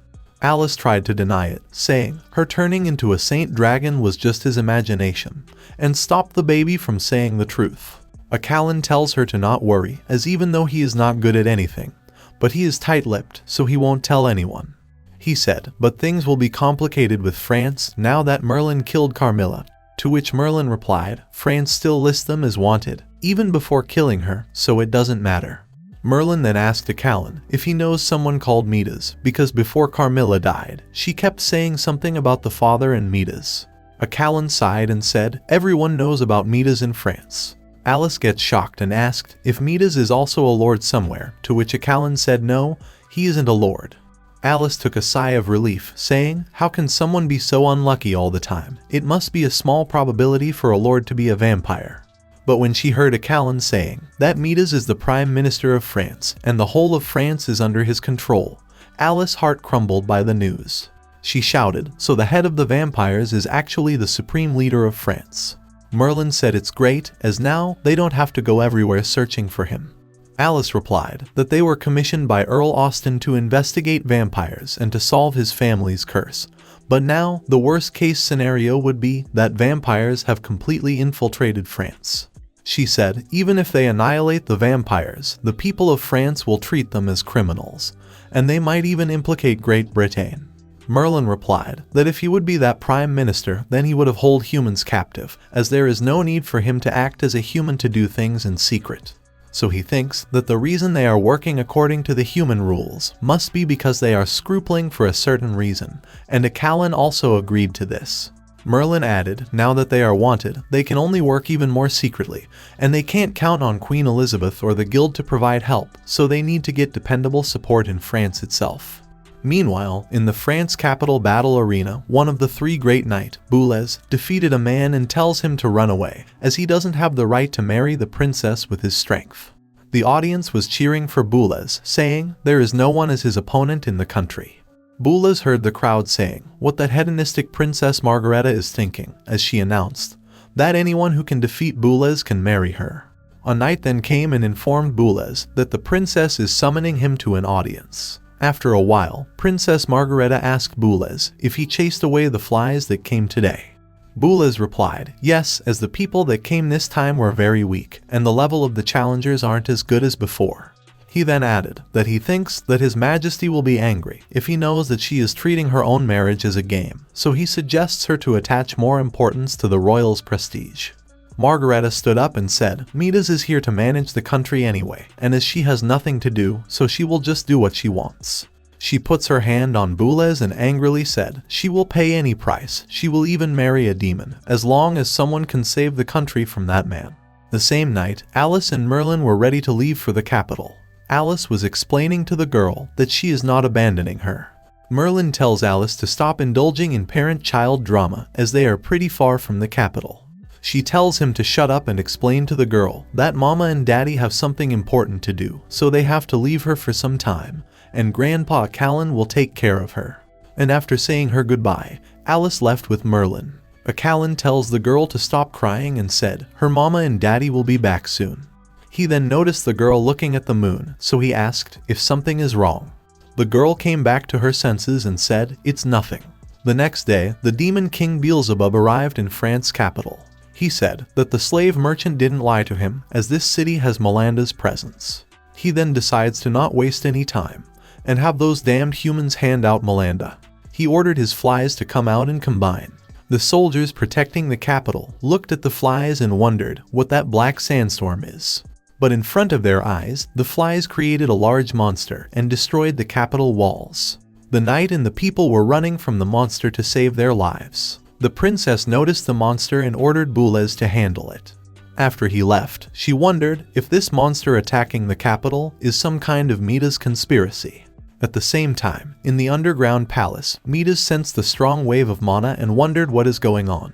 Alice tried to deny it, saying her turning into a Saint Dragon was just his imagination, and stopped the baby from saying the truth. Callan tells her to not worry, as even though he is not good at anything, but he is tight-lipped, so he won't tell anyone. He said, but things will be complicated with France now that Merlin killed Carmilla, to which Merlin replied, France still lists them as wanted, even before killing her, so it doesn't matter. Merlin then asked Callan if he knows someone called Midas, because before Carmilla died, she kept saying something about the father and Midas. Callan sighed and said, everyone knows about Midas in France. Alice gets shocked and asked if Midas is also a lord somewhere, to which Callan said no, he isn't a lord. Alice took a sigh of relief, saying, how can someone be so unlucky all the time? It must be a small probability for a lord to be a vampire. But when she heard Callan saying that Midas is the Prime Minister of France and the whole of France is under his control, Alice's heart crumbled by the news. She shouted, so the head of the vampires is actually the supreme leader of France. Merlin said it's great, as now they don't have to go everywhere searching for him. Alice replied that they were commissioned by Earl Austen to investigate vampires and to solve his family's curse. But now, the worst-case scenario would be that vampires have completely infiltrated France. She said, even if they annihilate the vampires, the people of France will treat them as criminals, and they might even implicate Great Britain. Merlin replied that if he would be that prime minister, then he would have held humans captive, as there is no need for him to act as a human to do things in secret. So he thinks that the reason they are working according to the human rules must be because they are scrupling for a certain reason, and Callan also agreed to this. Merlin added, now that they are wanted, they can only work even more secretly, and they can't count on Queen Elizabeth or the Guild to provide help, so they need to get dependable support in France itself. Meanwhile, in the France capital battle arena, one of the 3 great knights, Jobless, defeated a man and tells him to run away, as he doesn't have the right to marry the princess with his strength. The audience was cheering for Jobless, saying, there is no one as his opponent in the country. Jobless heard the crowd saying what that hedonistic Princess Margareta is thinking, as she announced that anyone who can defeat Jobless can marry her. A knight then came and informed Jobless that the princess is summoning him to an audience. After a while, Princess Margareta asked Jobless if he chased away the flies that came today. Jobless replied, yes, as the people that came this time were very weak, and the level of the challengers aren't as good as before. He then added that he thinks that His Majesty will be angry if he knows that she is treating her own marriage as a game, so he suggests her to attach more importance to the royal's prestige. Margareta stood up and said, Midas is here to manage the country anyway, and as she has nothing to do, so she will just do what she wants. She puts her hand on Boulez and angrily said she will pay any price, she will even marry a demon, as long as someone can save the country from that man. The same night, Alice and Merlin were ready to leave for the capital. Alice was explaining to the girl that she is not abandoning her. Merlin tells Alice to stop indulging in parent-child drama as they are pretty far from the capital. She tells him to shut up and explain to the girl that Mama and Daddy have something important to do, so they have to leave her for some time, and Grandpa Callan will take care of her. And after saying her goodbye, Alice left with Merlin. Callan tells the girl to stop crying and said her Mama and Daddy will be back soon. He then noticed the girl looking at the moon, so he asked if something is wrong. The girl came back to her senses and said, "It's nothing." The next day, the demon king Beelzebub arrived in France's capital. He said that the slave merchant didn't lie to him, as this city has Melanda's presence. He then decides to not waste any time and have those damned humans hand out Melanda. He ordered his flies to come out and combine. The soldiers protecting the capital looked at the flies and wondered what that black sandstorm is. But in front of their eyes, the flies created a large monster and destroyed the capital walls. The knight and the people were running from the monster to save their lives. The princess noticed the monster and ordered Boulez to handle it. After he left, she wondered if this monster attacking the capital is some kind of Midas conspiracy. At the same time, in the underground palace, Midas sensed the strong wave of mana and wondered what is going on.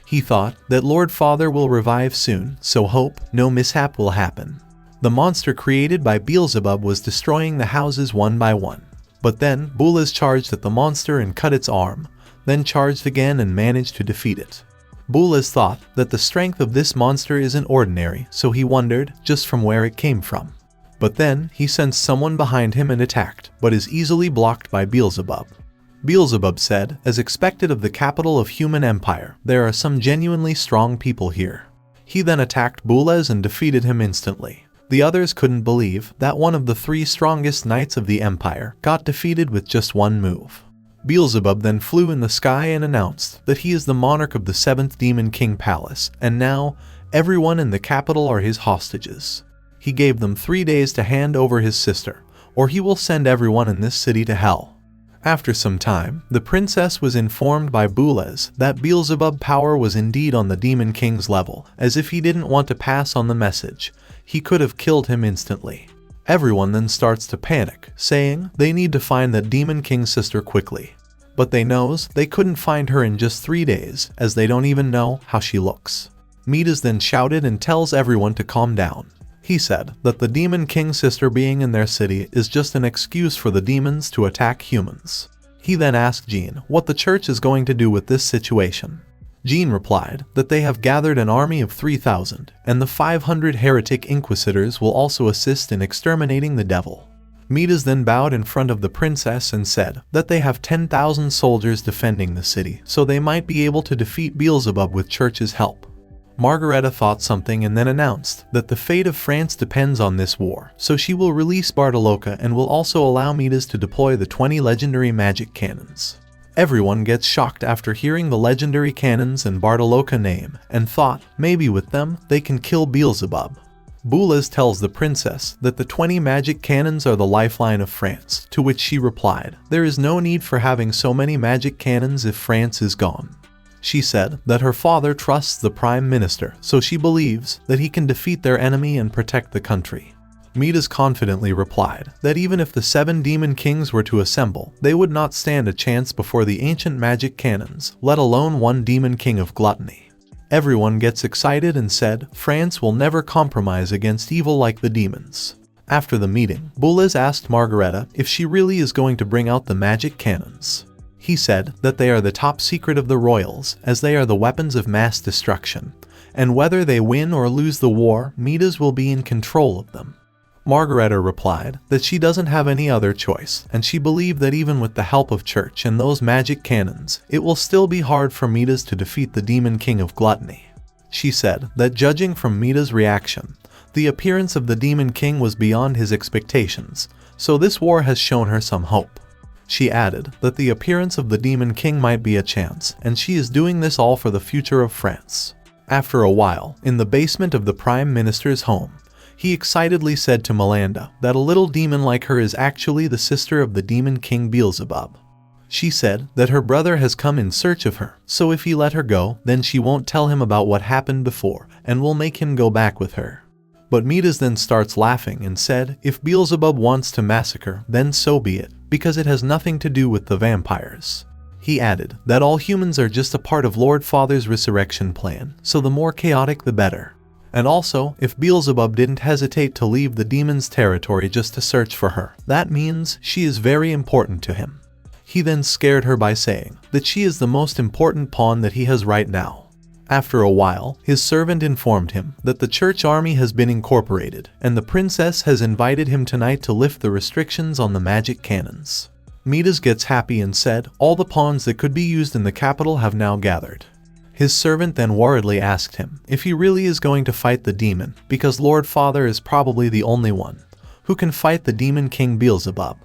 He thought that Lord Father will revive soon, so hope no mishap will happen. The monster created by Beelzebub was destroying the houses one by one. But then, Boulez charged at the monster and cut its arm, then charged again and managed to defeat it. Boulez thought that the strength of this monster isn't ordinary, so he wondered just from where it came from. But then, he sensed someone behind him and attacked, but is easily blocked by Beelzebub. Beelzebub said, as expected of the capital of human empire, there are some genuinely strong people here. He then attacked Boulez and defeated him instantly. The others couldn't believe that one of the 3 strongest knights of the empire got defeated with just one move. Beelzebub then flew in the sky and announced that he is the monarch of the 7th Demon King Palace, and now everyone in the capital are his hostages. He gave them 3 days to hand over his sister, or he will send everyone in this city to hell. After some time, the princess was informed by Boulez that Beelzebub's power was indeed on the Demon King's level, as if he didn't want to pass on the message, he could have killed him instantly. Everyone then starts to panic, saying they need to find that Demon King's sister quickly. But they knows they couldn't find her in just 3 days, as they don't even know how she looks. Midas then shouted and tells everyone to calm down. He said that the Demon King's sister being in their city is just an excuse for the demons to attack humans. He then asked Jean what the church is going to do with this situation. Jean replied that they have gathered an army of 3,000, and the 500 heretic inquisitors will also assist in exterminating the devil. Midas then bowed in front of the princess and said that they have 10,000 soldiers defending the city, so they might be able to defeat Beelzebub with church's help. Margareta thought something and then announced that the fate of France depends on this war, so she will release Bartolocca and will also allow Midas to deploy the 20 legendary magic cannons. Everyone gets shocked after hearing the legendary cannons and Bartolocca name, and thought maybe with them they can kill Beelzebub. Boulez tells the princess that the 20 magic cannons are the lifeline of France, to which she replied, there is no need for having so many magic cannons if France is gone. She said that her father trusts the prime minister, so she believes that he can defeat their enemy and protect the country. Midas confidently replied that even if the 7 demon kings were to assemble, they would not stand a chance before the ancient magic cannons, let alone one demon king of gluttony. Everyone gets excited and said France will never compromise against evil like the demons. After the meeting, Boulez asked Margareta if she really is going to bring out the magic cannons. He said that they are the top secret of the royals, as they are the weapons of mass destruction, and whether they win or lose the war, Midas will be in control of them. Margareta replied that she doesn't have any other choice, and she believed that even with the help of church and those magic cannons, it will still be hard for Midas to defeat the demon king of gluttony. She said that judging from Midas' reaction, the appearance of the demon king was beyond his expectations, so this war has shown her some hope. She added that the appearance of the Demon King might be a chance, and she is doing this all for the future of France. After a while, in the basement of the Prime Minister's home, He excitedly said to Melinda that a little demon like her is actually the sister of the demon king Beelzebub. She said that her brother has come in search of her, so if he let her go, then she won't tell him about what happened before and will make him go back with her. But Midas then starts laughing and said, if Beelzebub wants to massacre, then so be it, because it has nothing to do with the vampires. He added that all humans are just a part of Lord Father's resurrection plan, so the more chaotic the better. And also, if Beelzebub didn't hesitate to leave the demon's territory just to search for her, that means she is very important to him. He then scared her by saying that she is the most important pawn that he has right now. After a while, his servant informed him that the church army has been incorporated, and the princess has invited him tonight to lift the restrictions on the magic cannons. Midas gets happy and said all the pawns that could be used in the capital have now gathered. His servant then worriedly asked him if he really is going to fight the demon, because Lord Father is probably the only one who can fight the demon king Beelzebub.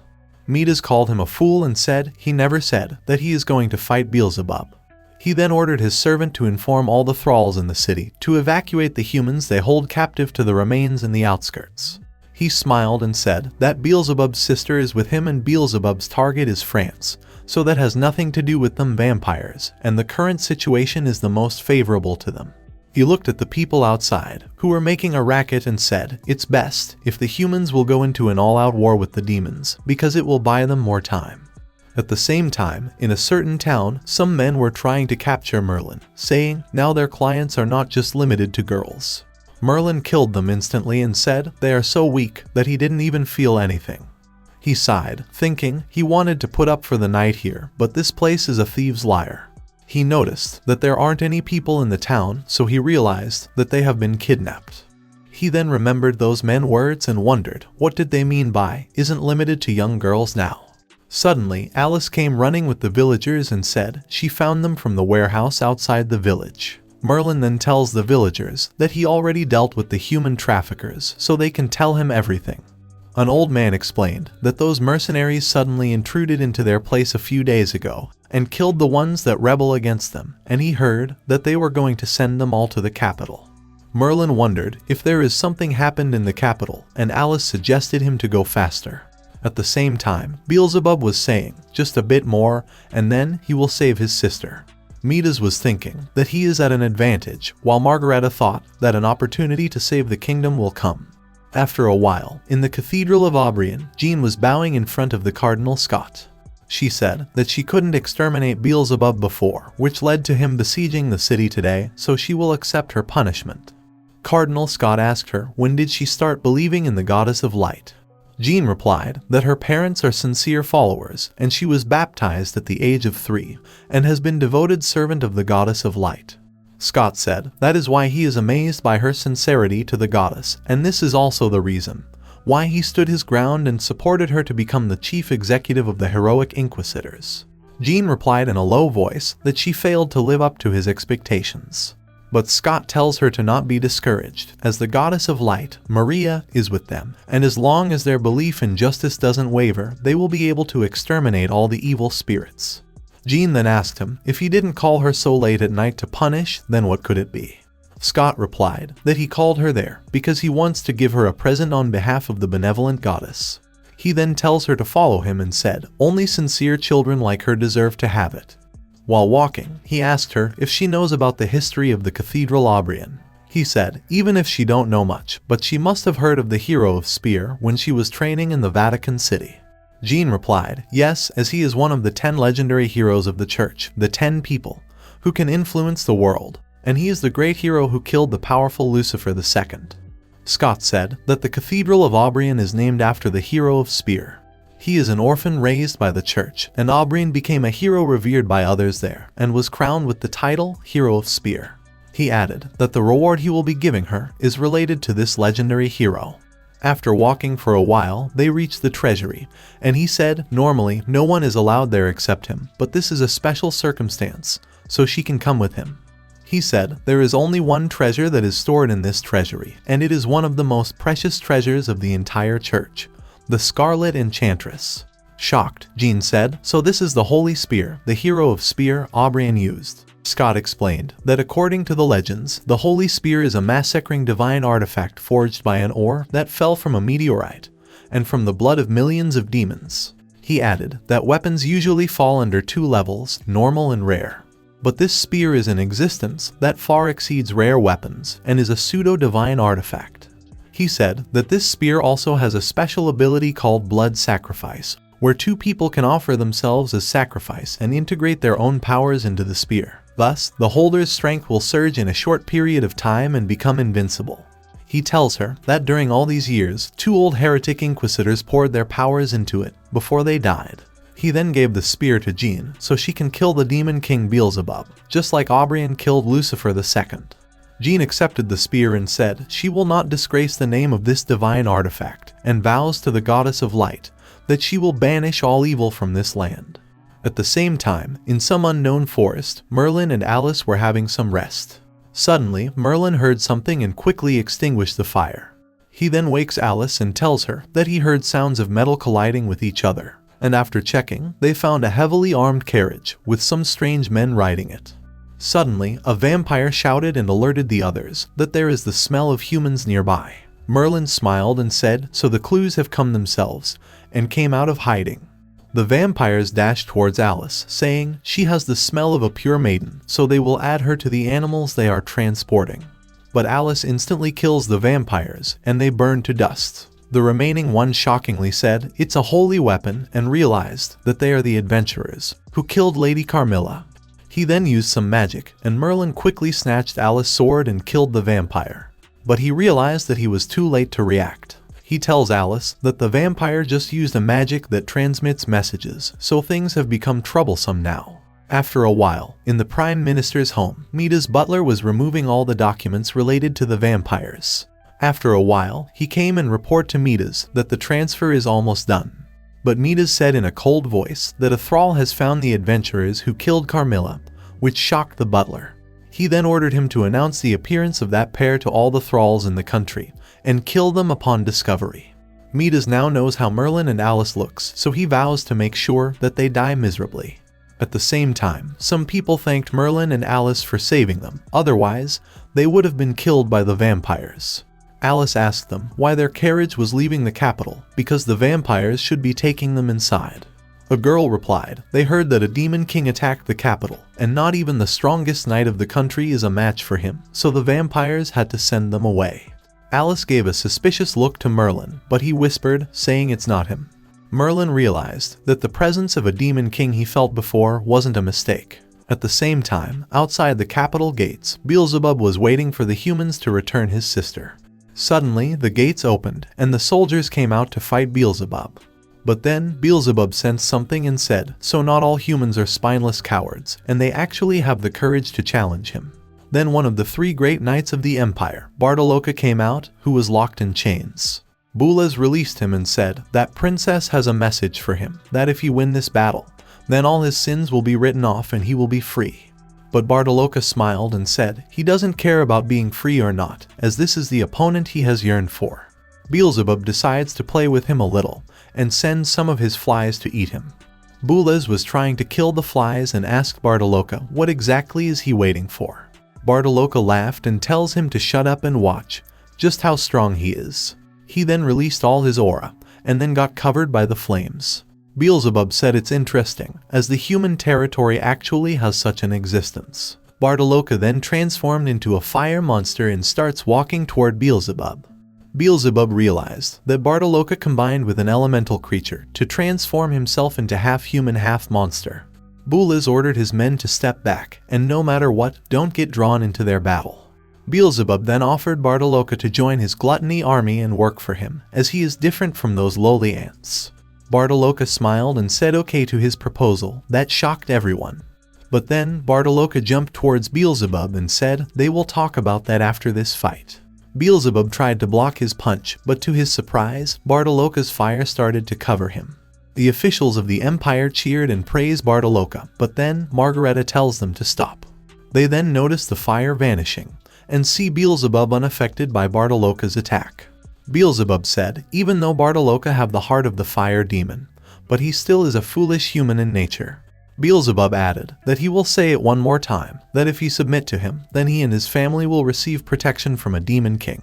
Midas called him a fool and said he never said that he is going to fight Beelzebub. He then ordered his servant to inform all the thralls in the city to evacuate the humans they hold captive to the remains in the outskirts. He smiled and said that Beelzebub's sister is with him and Beelzebub's target is France, so that has nothing to do with them vampires, and the current situation is the most favorable to them. He looked at the people outside, who were making a racket, and said, it's best if the humans will go into an all-out war with the demons, because it will buy them more time. At the same time, in a certain town, some men were trying to capture Merlin, saying now their clients are not just limited to girls. Merlin killed them instantly and said they are so weak that he didn't even feel anything. He sighed, thinking he wanted to put up for the night here, but this place is a thieves' lair. He noticed that there aren't any people in the town, so he realized that they have been kidnapped. He then remembered those men's words and wondered what did they mean by isn't limited to young girls now. Suddenly, Alice came running with the villagers and said she found them from the warehouse outside the village. Merlin then tells the villagers that he already dealt with the human traffickers, so they can tell him everything. An old man explained that those mercenaries suddenly intruded into their place a few days ago and killed the ones that rebel against them, and he heard that they were going to send them all to the capital. Merlin wondered if there is something happened in the capital, and Alice suggested him to go faster. At the same time, Beelzebub was saying just a bit more, and then he will save his sister. Midas was thinking that he is at an advantage, while Margareta thought that an opportunity to save the kingdom will come. After a while, in the Cathedral of Aubrion, Jean was bowing in front of the Cardinal Scott. She said that she couldn't exterminate Beelzebub before, which led to him besieging the city today, so she will accept her punishment. Cardinal Scott asked her when did she start believing in the Goddess of Light. Jean replied that her parents are sincere followers, and she was baptized at the age of 3, and has been devoted servant of the Goddess of Light. Scott said that is why he is amazed by her sincerity to the goddess, and this is also the reason why he stood his ground and supported her to become the chief executive of the heroic inquisitors. Jean replied in a low voice that she failed to live up to his expectations. But Scott tells her to not be discouraged, as the Goddess of Light, Maria, is with them, and as long as their belief in justice doesn't waver, they will be able to exterminate all the evil spirits. Jean then asked him if he didn't call her so late at night to punish, then what could it be? Scott replied that he called her there because he wants to give her a present on behalf of the benevolent goddess. He then tells her to follow him and said only sincere children like her deserve to have it. While walking, he asked her if she knows about the history of the Cathedral Aubrion. He said even if she don't know much, but she must have heard of the hero of Spear when she was training in the Vatican City. Jean replied yes, as he is one of the 10 legendary heroes of the church, the 10 people who can influence the world, and he is the great hero who killed the powerful Lucifer II. Scott said that the Cathedral of Aubrion is named after the hero of Spear. He is an orphan raised by the church, and Aubrion became a hero revered by others there, and was crowned with the title Hero of Spear. He added that the reward he will be giving her is related to this legendary hero. After walking for a while, they reached the treasury, and he said normally no one is allowed there except him, but this is a special circumstance, so she can come with him. He said there is only one treasure that is stored in this treasury, and it is one of the most precious treasures of the entire church. The Scarlet Enchantress. Shocked, Jean said, so this is the Holy Spear, the hero of Spear Aubrion used. Scott explained that according to the legends, the Holy Spear is a massacring divine artifact forged by an ore that fell from a meteorite and from the blood of millions of demons. He added that weapons usually fall under two levels, normal and rare. But this spear is in existence that far exceeds rare weapons and is a pseudo-divine artifact. He said that this spear also has a special ability called blood sacrifice, where two people can offer themselves as sacrifice and integrate their own powers into the spear. Thus, the holder's strength will surge in a short period of time and become invincible. He tells her that during all these years, two old heretic inquisitors poured their powers into it before they died. He then gave the spear to Jean so she can kill the demon king Beelzebub, just like Aubryan killed Lucifer II. Jean accepted the spear and said she will not disgrace the name of this divine artifact, and vows to the goddess of light that she will banish all evil from this land. At the same time, in some unknown forest, Merlin and Alice were having some rest. Suddenly, Merlin heard something and quickly extinguished the fire. He then wakes Alice and tells her that he heard sounds of metal colliding with each other, and after checking, they found a heavily armed carriage with some strange men riding it. Suddenly, a vampire shouted and alerted the others that there is the smell of humans nearby. Merlin smiled and said, "So the clues have come themselves," and came out of hiding. The vampires dashed towards Alice, saying she has the smell of a pure maiden, so they will add her to the animals they are transporting. But Alice instantly kills the vampires, and they burn to dust. The remaining one shockingly said it's a holy weapon and realized that they are the adventurers who killed Lady Carmilla. He then used some magic, and Merlin quickly snatched Alice's sword and killed the vampire. But he realized that he was too late to react. He tells Alice that the vampire just used a magic that transmits messages, so things have become troublesome now. After a while, in the Prime Minister's home, Mita's butler was removing all the documents related to the vampires. After a while, he came and reported to Mita's that the transfer is almost done. But Mita said in a cold voice that a thrall has found the adventurers who killed Carmilla, which shocked the butler. He then ordered him to announce the appearance of that pair to all the thralls in the country, and kill them upon discovery. Midas now knows how Merlin and Alice looks, so he vows to make sure that they die miserably. At the same time, some people thanked Merlin and Alice for saving them, otherwise, they would have been killed by the vampires. Alice asked them why their carriage was leaving the capital, because the vampires should be taking them inside. A girl replied, they heard that a demon king attacked the capital, and not even the strongest knight of the country is a match for him, so the vampires had to send them away. Alice gave a suspicious look to Merlin, but he whispered, saying it's not him. Merlin realized that the presence of a demon king he felt before wasn't a mistake. At the same time, outside the capital gates, Beelzebub was waiting for the humans to return his sister. Suddenly, the gates opened, and the soldiers came out to fight Beelzebub. But then, Beelzebub sensed something and said, so not all humans are spineless cowards, and they actually have the courage to challenge him. Then one of the three great knights of the empire, Bartoloka, came out, who was locked in chains. Boulez released him and said that princess has a message for him, that if he win this battle, then all his sins will be written off and he will be free. But Bartoloka smiled and said he doesn't care about being free or not, as this is the opponent he has yearned for. Beelzebub decides to play with him a little, and sends some of his flies to eat him. Boulez was trying to kill the flies and asked Bartoloka what exactly is he waiting for. Bartoloka laughed and tells him to shut up and watch just how strong he is. He then released all his aura, and then got covered by the flames. Beelzebub said it's interesting, as the human territory actually has such an existence. Bartoloka then transformed into a fire monster and starts walking toward Beelzebub. Beelzebub realized that Bartoloka combined with an elemental creature to transform himself into half-human, half-monster. Boulez ordered his men to step back, and no matter what, don't get drawn into their battle. Beelzebub then offered Bartoloka to join his gluttony army and work for him, as he is different from those lowly ants. Bartoloka smiled and said okay to his proposal. That shocked everyone. But then, Bartoloka jumped towards Beelzebub and said they will talk about that after this fight. Beelzebub tried to block his punch, but to his surprise, Bartoloka's fire started to cover him. The officials of the empire cheered and praised Bartoloka, but then Margareta tells them to stop. They then notice the fire vanishing, and see Beelzebub unaffected by Bartoloka's attack. Beelzebub said, even though Bartoloka have the heart of the fire demon, but he still is a foolish human in nature. Beelzebub added that he will say it one more time, that if you submit to him, then he and his family will receive protection from a demon king.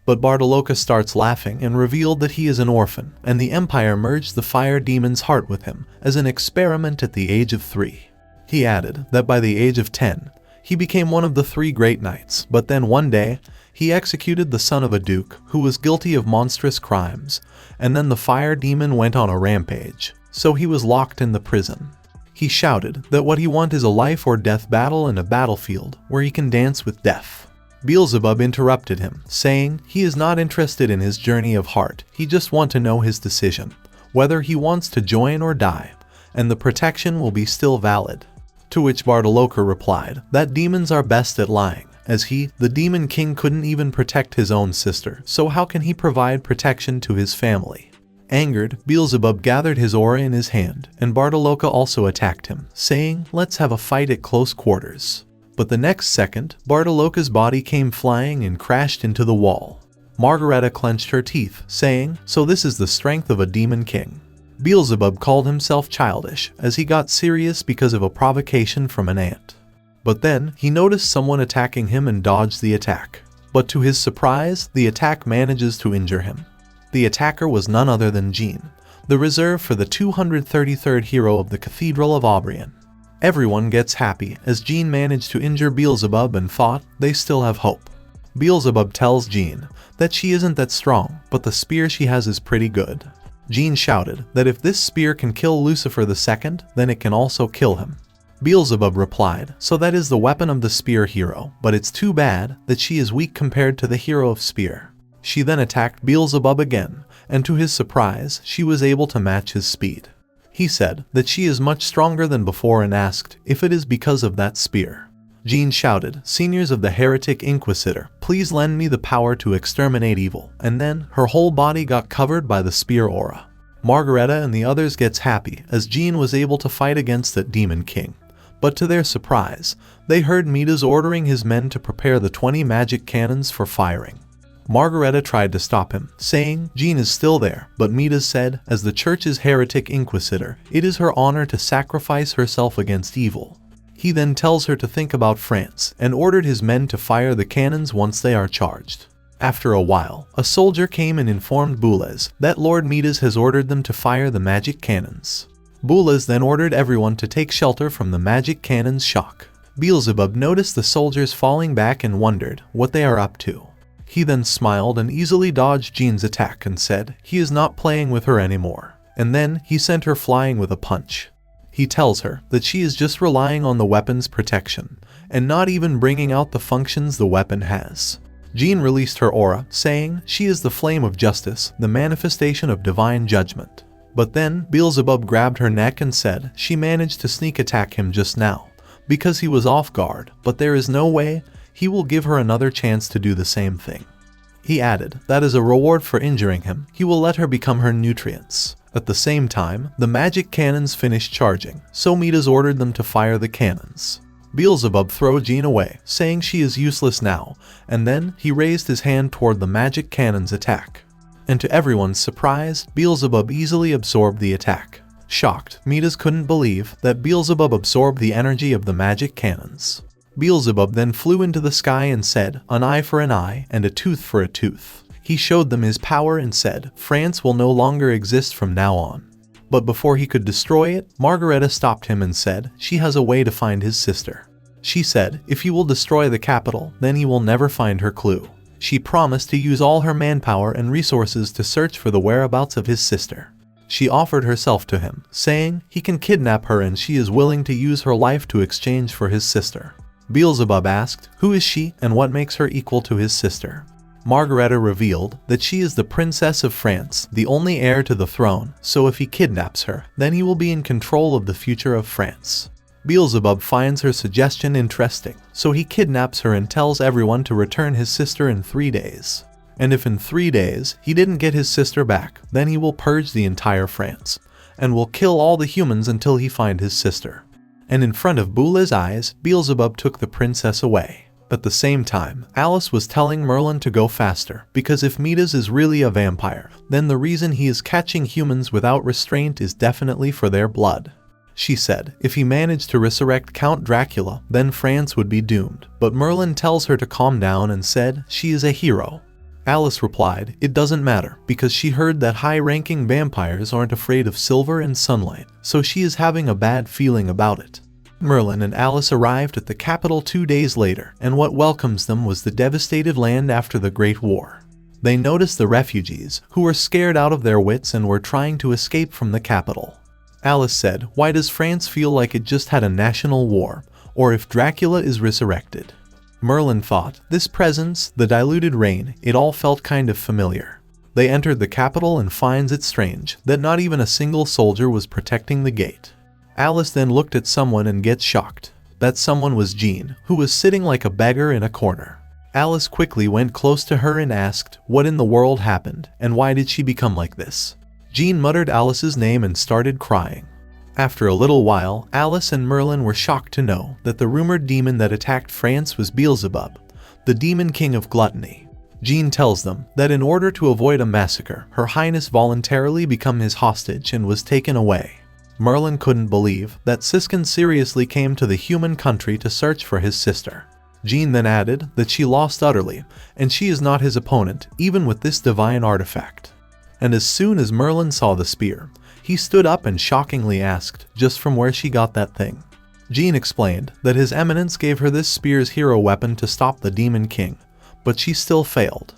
But Bartolocca starts laughing and revealed that he is an orphan, and the Empire merged the fire demon's heart with him as an experiment at the age of 3. He added that by the age of 10, he became one of the 3 great knights, but then one day, he executed the son of a duke who was guilty of monstrous crimes, and then the fire demon went on a rampage, so he was locked in the prison. He shouted that what he wants is a life or death battle in a battlefield where he can dance with death. Beelzebub interrupted him, saying he is not interested in his journey of heart, he just wants to know his decision, whether he wants to join or die, and the protection will be still valid. To which Bartolocca replied that demons are best at lying, as he, the demon king, couldn't even protect his own sister, so how can he provide protection to his family? Angered, Beelzebub gathered his aura in his hand, and Bartolocca also attacked him, saying, "Let's have a fight at close quarters." But the next second, Bartolocca's body came flying and crashed into the wall. Margareta clenched her teeth, saying, "So this is the strength of a demon king." Beelzebub called himself childish, as he got serious because of a provocation from an ant. But then, he noticed someone attacking him and dodged the attack. But to his surprise, the attack manages to injure him. The attacker was none other than Jean, the reserve for the 233rd hero of the Cathedral of Aubrion. Everyone gets happy as Jean managed to injure Beelzebub and thought they still have hope. Beelzebub tells Jean that she isn't that strong, but the spear she has is pretty good. Jean shouted that if this spear can kill Lucifer II, then it can also kill him. Beelzebub replied, "So that is the weapon of the spear hero, but it's too bad that she is weak compared to the hero of spear." She then attacked Beelzebub again, and to his surprise, she was able to match his speed. He said that she is much stronger than before and asked if it is because of that spear. Jean shouted, "Seniors of the Heretic Inquisitor, please lend me the power to exterminate evil," and then her whole body got covered by the spear aura. Margareta and the others gets happy as Jean was able to fight against that demon king. But to their surprise, they heard Midas ordering his men to prepare the 20 magic cannons for firing. Margareta tried to stop him, saying Jean is still there, but Midas said, as the church's heretic inquisitor, it is her honor to sacrifice herself against evil. He then tells her to think about France, and ordered his men to fire the cannons once they are charged. After a while, a soldier came and informed Boulez that Lord Midas has ordered them to fire the magic cannons. Boulez then ordered everyone to take shelter from the magic cannon's shock. Beelzebub noticed the soldiers falling back and wondered what they are up to. He then smiled and easily dodged Jean's attack and said he is not playing with her anymore, and then he sent her flying with a punch. He tells her that she is just relying on the weapon's protection, and not even bringing out the functions the weapon has. Jean released her aura, saying she is the flame of justice, the manifestation of divine judgment. But then Beelzebub grabbed her neck and said she managed to sneak attack him just now, because he was off guard, but there is no way he will give her another chance to do the same thing. He added that as a reward for injuring him, he will let her become her nutrients. At the same time, the magic cannons finished charging, so Midas ordered them to fire the cannons. Beelzebub threw Jean away, saying she is useless now, and then he raised his hand toward the magic cannon's attack. And to everyone's surprise, Beelzebub easily absorbed the attack. Shocked, Midas couldn't believe that Beelzebub absorbed the energy of the magic cannons. Beelzebub then flew into the sky and said, "An eye for an eye, and a tooth for a tooth." He showed them his power and said, France will no longer exist from now on. But before he could destroy it, Margareta stopped him and said she has a way to find his sister. She said if he will destroy the capital, then he will never find her clue. She promised to use all her manpower and resources to search for the whereabouts of his sister. She offered herself to him, saying he can kidnap her and she is willing to use her life to exchange for his sister. Beelzebub asked, who is she and what makes her equal to his sister? Margareta revealed that she is the Princess of France, the only heir to the throne, so if he kidnaps her, then he will be in control of the future of France. Beelzebub finds her suggestion interesting, so he kidnaps her and tells everyone to return his sister in 3 days. And if in 3 days he didn't get his sister back, then he will purge the entire France, and will kill all the humans until he find his sister. And in front of Boulez's eyes, Beelzebub took the princess away. At the same time, Alice was telling Merlin to go faster, because if Midas is really a vampire, then the reason he is catching humans without restraint is definitely for their blood. She said if he managed to resurrect Count Dracula, then France would be doomed. But Merlin tells her to calm down and said she is a hero. Alice replied it doesn't matter because she heard that high-ranking vampires aren't afraid of silver and sunlight, so she is having a bad feeling about it. Merlin and Alice arrived at the capital 2 days later, and what welcomes them was the devastated land after the Great War. They noticed the refugees, who were scared out of their wits and were trying to escape from the capital. Alice said, why does France feel like it just had a national war, or if Dracula is resurrected? Merlin thought, this presence, the diluted rain, it all felt kind of familiar. They entered the capital and finds it strange that not even a single soldier was protecting the gate. Alice then looked at someone and gets shocked. That someone was Jean, who was sitting like a beggar in a corner. Alice quickly went close to her and asked, what in the world happened, and why did she become like this? Jean muttered Alice's name and started crying. After a little while, Alice and Merlin were shocked to know that the rumored demon that attacked France was Beelzebub, the demon king of gluttony. Jean tells them that in order to avoid a massacre, Her Highness voluntarily became his hostage and was taken away. Merlin couldn't believe that Siskin seriously came to the human country to search for his sister. Jean then added that she lost utterly, and she is not his opponent, even with this divine artifact. And as soon as Merlin saw the spear, he stood up and shockingly asked just from where she got that thing. Jean explained that His Eminence gave her this spear's hero weapon to stop the Demon King, but she still failed.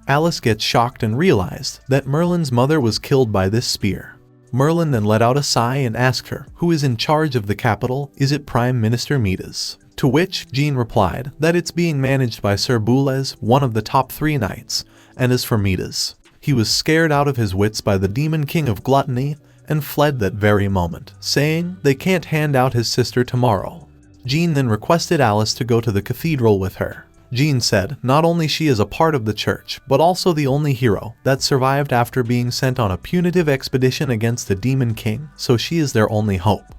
Alice gets shocked and realized that Merlin's mother was killed by this spear. Merlin then let out a sigh and asked her, who is in charge of the capital? Is it Prime Minister Midas? To which Jean replied that it's being managed by Sir Boulez, one of the top 3 knights, and as for Midas, he was scared out of his wits by the Demon King of Gluttony and fled that very moment, saying they can't hand out his sister tomorrow. Jean then requested Alice to go to the cathedral with her. Jean said not only she is a part of the church, but also the only hero that survived after being sent on a punitive expedition against the Demon King, so she is their only hope.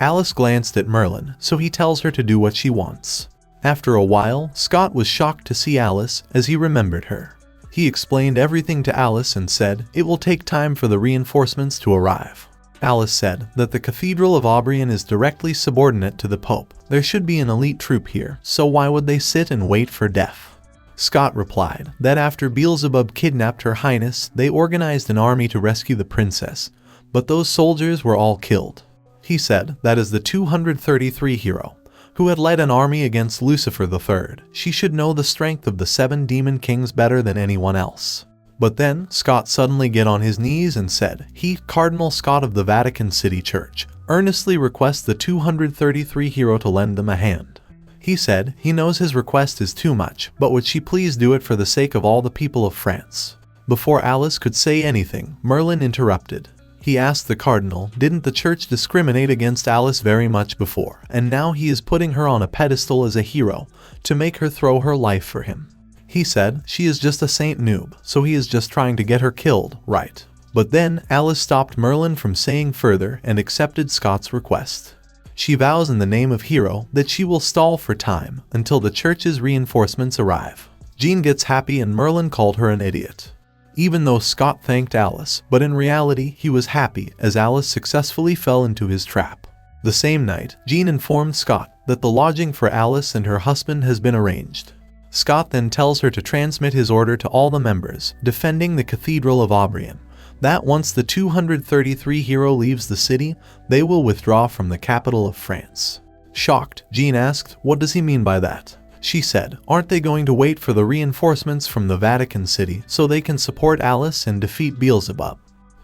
Alice glanced at Merlin, so he tells her to do what she wants. After a while, Scott was shocked to see Alice as he remembered her. He explained everything to Alice and said it will take time for the reinforcements to arrive. Alice said that the Cathedral of Aubrion is directly subordinate to the Pope. There should be an elite troop here, so why would they sit and wait for death? Scott replied that after Beelzebub kidnapped Her Highness, they organized an army to rescue the princess, but those soldiers were all killed. He said that as the 233 hero, who had led an army against Lucifer III, she should know the strength of the 7 demon kings better than anyone else. But then, Scott suddenly get on his knees and said, he, Cardinal Scott of the Vatican City Church, earnestly requests the 233 hero to lend them a hand. He said he knows his request is too much, but would she please do it for the sake of all the people of France? Before Alice could say anything, Merlin interrupted. He asked the cardinal, didn't the church discriminate against Alice very much before, and now he is putting her on a pedestal as a hero to make her throw her life for him. He said she is just a saint noob, so he is just trying to get her killed, right? But then Alice stopped Merlin from saying further and accepted Scott's request. She vows in the name of Hero that she will stall for time until the church's reinforcements arrive. Jean gets happy and Merlin called her an idiot. Even though Scott thanked Alice, but in reality he was happy as Alice successfully fell into his trap. The same night, Jean informed Scott that the lodging for Alice and her husband has been arranged. Scott then tells her to transmit his order to all the members defending the Cathedral of Aubrion, that once the 233 hero leaves the city, they will withdraw from the capital of France. Shocked, Jean asked, what does he mean by that? She said, aren't they going to wait for the reinforcements from the Vatican City so they can support Alice and defeat Beelzebub?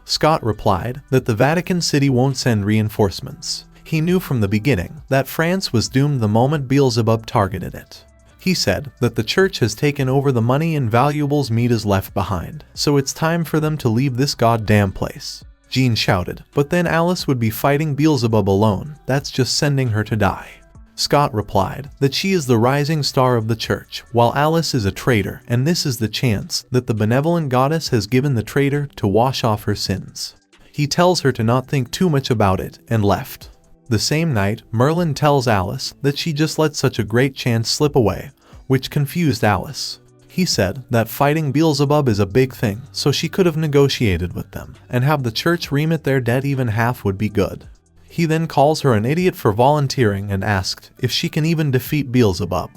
Scott replied that the Vatican City won't send reinforcements. He knew from the beginning that France was doomed the moment Beelzebub targeted it. He said that the church has taken over the money and valuables Midas left behind, so it's time for them to leave this goddamn place. Jean shouted, but then Alice would be fighting Beelzebub alone, that's just sending her to die. Scott replied that she is the rising star of the church, while Alice is a traitor, and this is the chance that the benevolent goddess has given the traitor to wash off her sins. He tells her to not think too much about it, and left. The same night, Merlin tells Alice that she just let such a great chance slip away, which confused Alice. He said that fighting Beelzebub is a big thing, so she could have negotiated with them, and have the church remit their debt even half would be good. He then calls her an idiot for volunteering and asked if she can even defeat Beelzebub.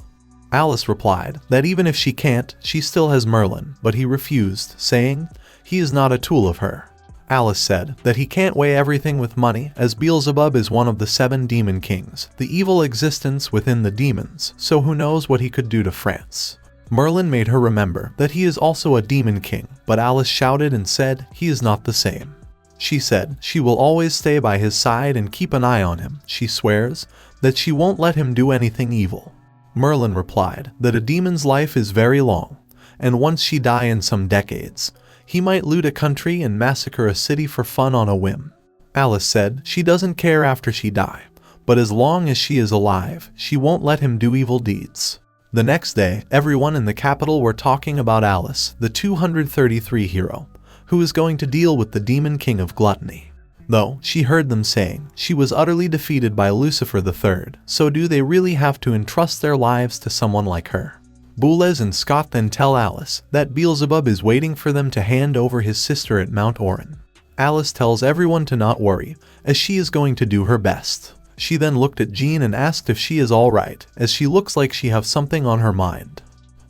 Alice replied that even if she can't, she still has Merlin, but he refused, saying he is not a tool of her. Alice said that he can't weigh everything with money, as Beelzebub is one of the 7 demon kings, the evil existence within the demons, so who knows what he could do to France. Merlin made her remember that he is also a demon king, but Alice shouted and said he is not the same. She said she will always stay by his side and keep an eye on him. She swears that she won't let him do anything evil. Merlin replied that a demon's life is very long, and once she die in some decades, he might loot a country and massacre a city for fun on a whim. Alice said she doesn't care after she die, but as long as she is alive, she won't let him do evil deeds. The next day, everyone in the capital were talking about Alice, the 233 hero, who is going to deal with the demon king of gluttony. Though she heard them saying she was utterly defeated by Lucifer III, so do they really have to entrust their lives to someone like her? Boulez and Scott then tell Alice that Beelzebub is waiting for them to hand over his sister at Mount Orin. Alice tells everyone to not worry, as she is going to do her best. She then looked at Jean and asked if she is alright, as she looks like she has something on her mind.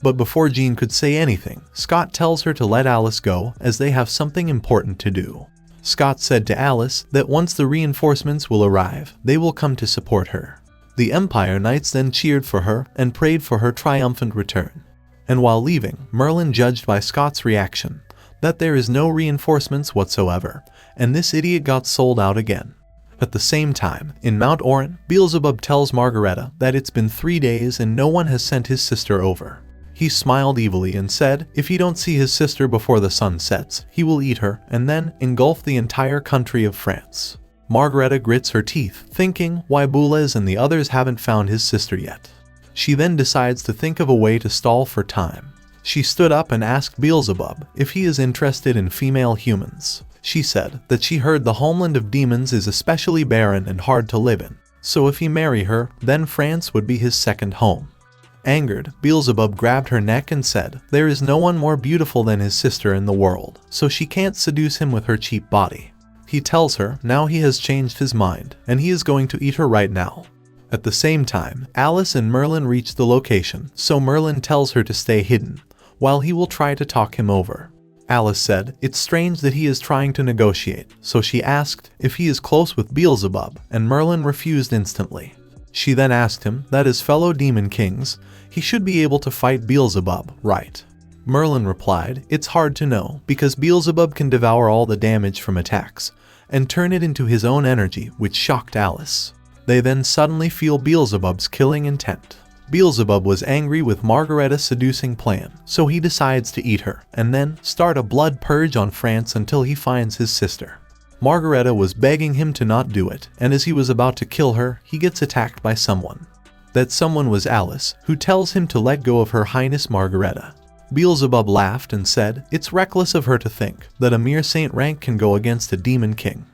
But before Jean could say anything, Scott tells her to let Alice go, as they have something important to do. Scott said to Alice that once the reinforcements will arrive, they will come to support her. The Empire Knights then cheered for her and prayed for her triumphant return. And while leaving, Merlin judged by Scott's reaction that there is no reinforcements whatsoever, and this idiot got sold out again. At the same time, in Mount Orin, Beelzebub tells Margareta that it's been 3 days and no one has sent his sister over. He smiled evilly and said if he don't see his sister before the sun sets, he will eat her and then engulf the entire country of France. Margareta grits her teeth, thinking why Boulez and the others haven't found his sister yet. She then decides to think of a way to stall for time. She stood up and asked Beelzebub if he is interested in female humans. She said that she heard the homeland of demons is especially barren and hard to live in, so if he marry her, then France would be his second home. Angered, Beelzebub grabbed her neck and said there is no one more beautiful than his sister in the world, so she can't seduce him with her cheap body. He tells her now he has changed his mind, and he is going to eat her right now. At the same time, Alice and Merlin reach the location, so Merlin tells her to stay hidden, while he will try to talk him over. Alice said it's strange that he is trying to negotiate, so she asked if he is close with Beelzebub, and Merlin refused instantly. She then asked him that as fellow demon kings, he should be able to fight Beelzebub, right? Merlin replied it's hard to know, because Beelzebub can devour all the damage from attacks, and turn it into his own energy, which shocked Alice. They then suddenly feel Beelzebub's killing intent. Beelzebub was angry with Margareta's seducing plan, so he decides to eat her, and then start a blood purge on France until he finds his sister. Margareta was begging him to not do it, and as he was about to kill her, he gets attacked by someone. That someone was Alice, who tells him to let go of Her Highness Margareta. Beelzebub laughed and said it's reckless of her to think that a mere saint rank can go against a demon king.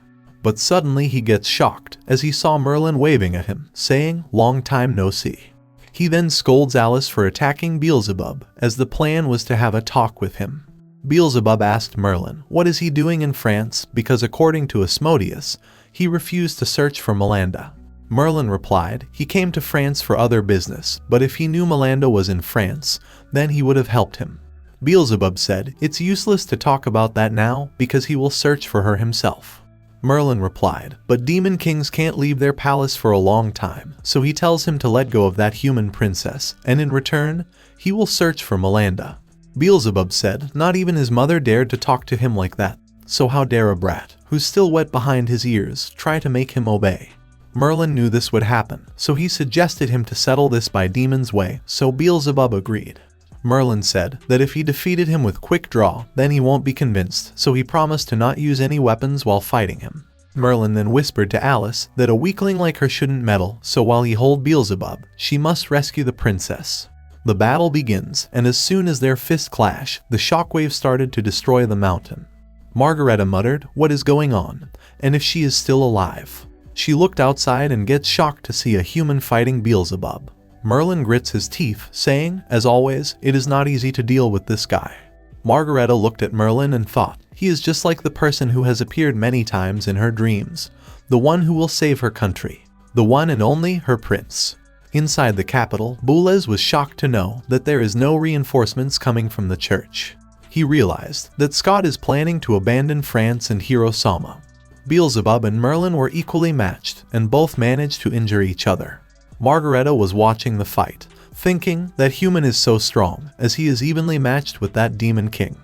But suddenly he gets shocked as he saw Merlin waving at him, saying long time no see. He then scolds Alice for attacking Beelzebub, as the plan was to have a talk with him. Beelzebub asked Merlin what is he doing in France, because according to Asmodeus, he refused to search for Melinda. Merlin replied he came to France for other business, but if he knew Melinda was in France, then he would have helped him. Beelzebub said it's useless to talk about that now, because he will search for her himself. Merlin replied, but demon kings can't leave their palace for a long time, so he tells him to let go of that human princess, and in return, he will search for Melinda. Beelzebub said not even his mother dared to talk to him like that, so how dare a brat, who's still wet behind his ears, try to make him obey. Merlin knew this would happen, so he suggested him to settle this by demon's way, so Beelzebub agreed. Merlin said that if he defeated him with quick draw, then he won't be convinced, so he promised to not use any weapons while fighting him. Merlin then whispered to Alice that a weakling like her shouldn't meddle, so while he holds Beelzebub, she must rescue the princess. The battle begins, and as soon as their fists clash, the shockwave started to destroy the mountain. Margareta muttered what is going on, and if she is still alive. She looked outside and gets shocked to see a human fighting Beelzebub. Merlin grits his teeth, saying, as always, it is not easy to deal with this guy. Margareta looked at Merlin and thought, he is just like the person who has appeared many times in her dreams, the one who will save her country, the one and only her prince. Inside the capital, Boulez was shocked to know that there is no reinforcements coming from the church. He realized that Scott is planning to abandon France and Hiroshima. Beelzebub and Merlin were equally matched, and both managed to injure each other. Margareta was watching the fight, thinking that human is so strong, as he is evenly matched with that demon king.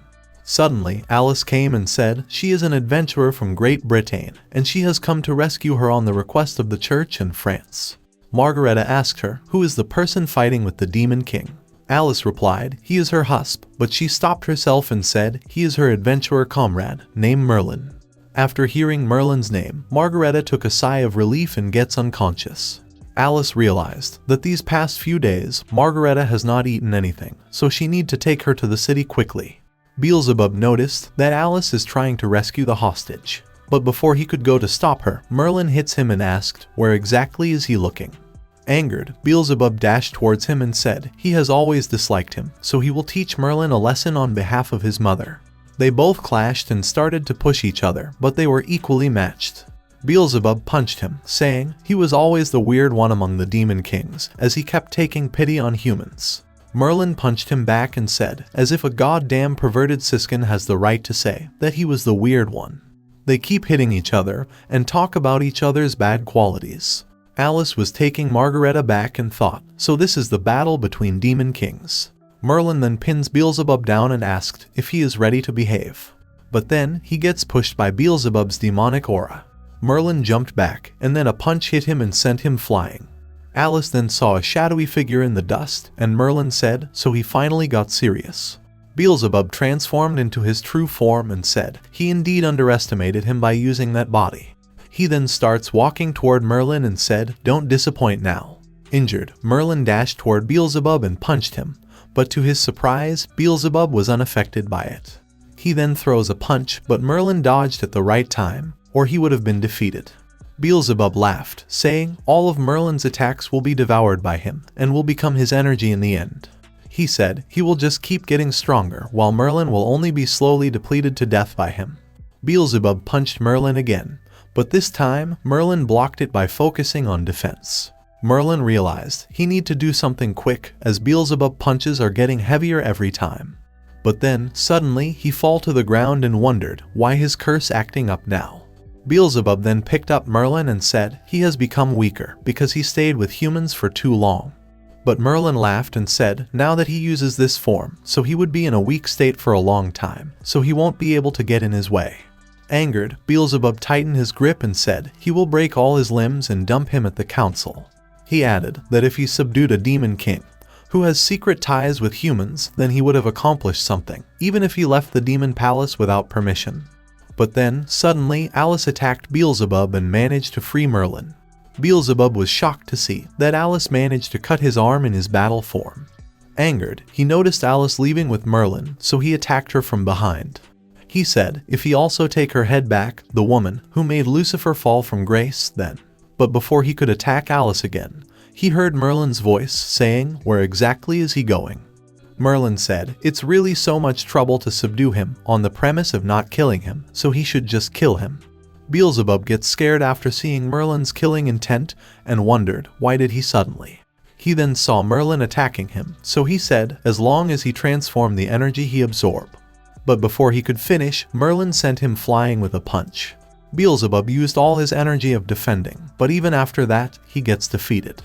Suddenly, Alice came and said she is an adventurer from Great Britain, and she has come to rescue her on the request of the church in France. Margareta asked her who is the person fighting with the demon king. Alice replied he is her husband, but she stopped herself and said he is her adventurer comrade, named Merlin. After hearing Merlin's name, Margareta took a sigh of relief and gets unconscious. Alice realized that these past few days, Margareta has not eaten anything, so she need to take her to the city quickly. Beelzebub noticed that Alice is trying to rescue the hostage, but before he could go to stop her, Merlin hits him and asked where exactly is he looking. Angered, Beelzebub dashed towards him and said he has always disliked him, so he will teach Merlin a lesson on behalf of his mother. They both clashed and started to push each other, but they were equally matched. Beelzebub punched him, saying he was always the weird one among the demon kings, as he kept taking pity on humans. Merlin punched him back and said, as if a goddamn perverted siskin has the right to say, that he was the weird one. They keep hitting each other and talk about each other's bad qualities. Alice was taking Margareta back and thought, so this is the battle between demon kings. Merlin then pins Beelzebub down and asked if he is ready to behave. But then, he gets pushed by Beelzebub's demonic aura. Merlin jumped back, and then a punch hit him and sent him flying. Alice then saw a shadowy figure in the dust, and Merlin said, so he finally got serious. Beelzebub transformed into his true form and said he indeed underestimated him by using that body. He then starts walking toward Merlin and said, don't disappoint now. Injured, Merlin dashed toward Beelzebub and punched him, but to his surprise, Beelzebub was unaffected by it. He then throws a punch, but Merlin dodged at the right time, or he would have been defeated. Beelzebub laughed, saying all of Merlin's attacks will be devoured by him, and will become his energy in the end. He said he will just keep getting stronger, while Merlin will only be slowly depleted to death by him. Beelzebub punched Merlin again, but this time, Merlin blocked it by focusing on defense. Merlin realized he need to do something quick, as Beelzebub punches are getting heavier every time. But then, suddenly, he fall to the ground and wondered why his curse acting up now. Beelzebub then picked up Merlin and said he has become weaker because he stayed with humans for too long. But Merlin laughed and said now that he uses this form, so he would be in a weak state for a long time, so he won't be able to get in his way. Angered, Beelzebub tightened his grip and said he will break all his limbs and dump him at the council. He added that if he subdued a demon king, who has secret ties with humans, then he would have accomplished something, even if he left the demon palace without permission. But then, suddenly, Alice attacked Beelzebub and managed to free Merlin. Beelzebub was shocked to see that Alice managed to cut his arm in his battle form. Angered, he noticed Alice leaving with Merlin, so he attacked her from behind. He said if he also take her head back, the woman who made Lucifer fall from grace, then. But before he could attack Alice again, he heard Merlin's voice saying, where exactly is he going? Merlin said it's really so much trouble to subdue him on the premise of not killing him, so he should just kill him. Beelzebub gets scared after seeing Merlin's killing intent and wondered why did he suddenly. He then saw Merlin attacking him, so he said as long as he transformed the energy he absorbed. But before he could finish, Merlin sent him flying with a punch. Beelzebub used all his energy of defending, but even after that, he gets defeated.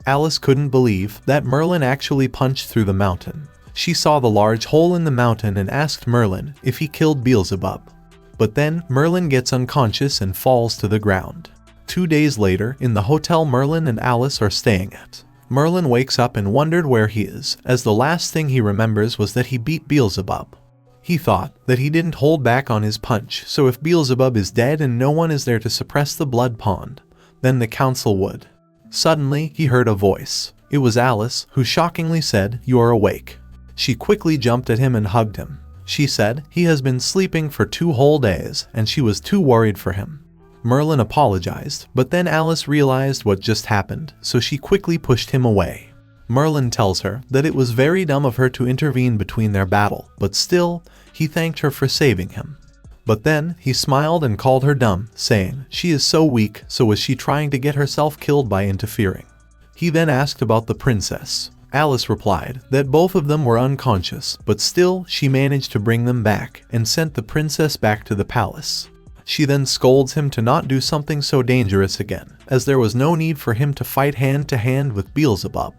Alice couldn't believe that Merlin actually punched through the mountain. She saw the large hole in the mountain and asked Merlin if he killed Beelzebub. But then, Merlin gets unconscious and falls to the ground. 2 days later, in the hotel Merlin and Alice are staying at, Merlin wakes up and wondered where he is, as the last thing he remembers was that he beat Beelzebub. He thought that he didn't hold back on his punch, so if Beelzebub is dead and no one is there to suppress the blood pond, then the council would. Suddenly, he heard a voice. It was Alice, who shockingly said, "You are awake." She quickly jumped at him and hugged him. She said he has been sleeping for 2 whole days, and she was too worried for him. Merlin apologized, but then Alice realized what just happened, so she quickly pushed him away. Merlin tells her that it was very dumb of her to intervene between their battle, but still, he thanked her for saving him. But then he smiled and called her dumb, saying, "She is so weak, so was she trying to get herself killed by interfering?" He then asked about the princess. Alice replied that both of them were unconscious, but still she managed to bring them back and sent the princess back to the palace. She then scolds him to not do something so dangerous again, as there was no need for him to fight hand to hand with Beelzebub.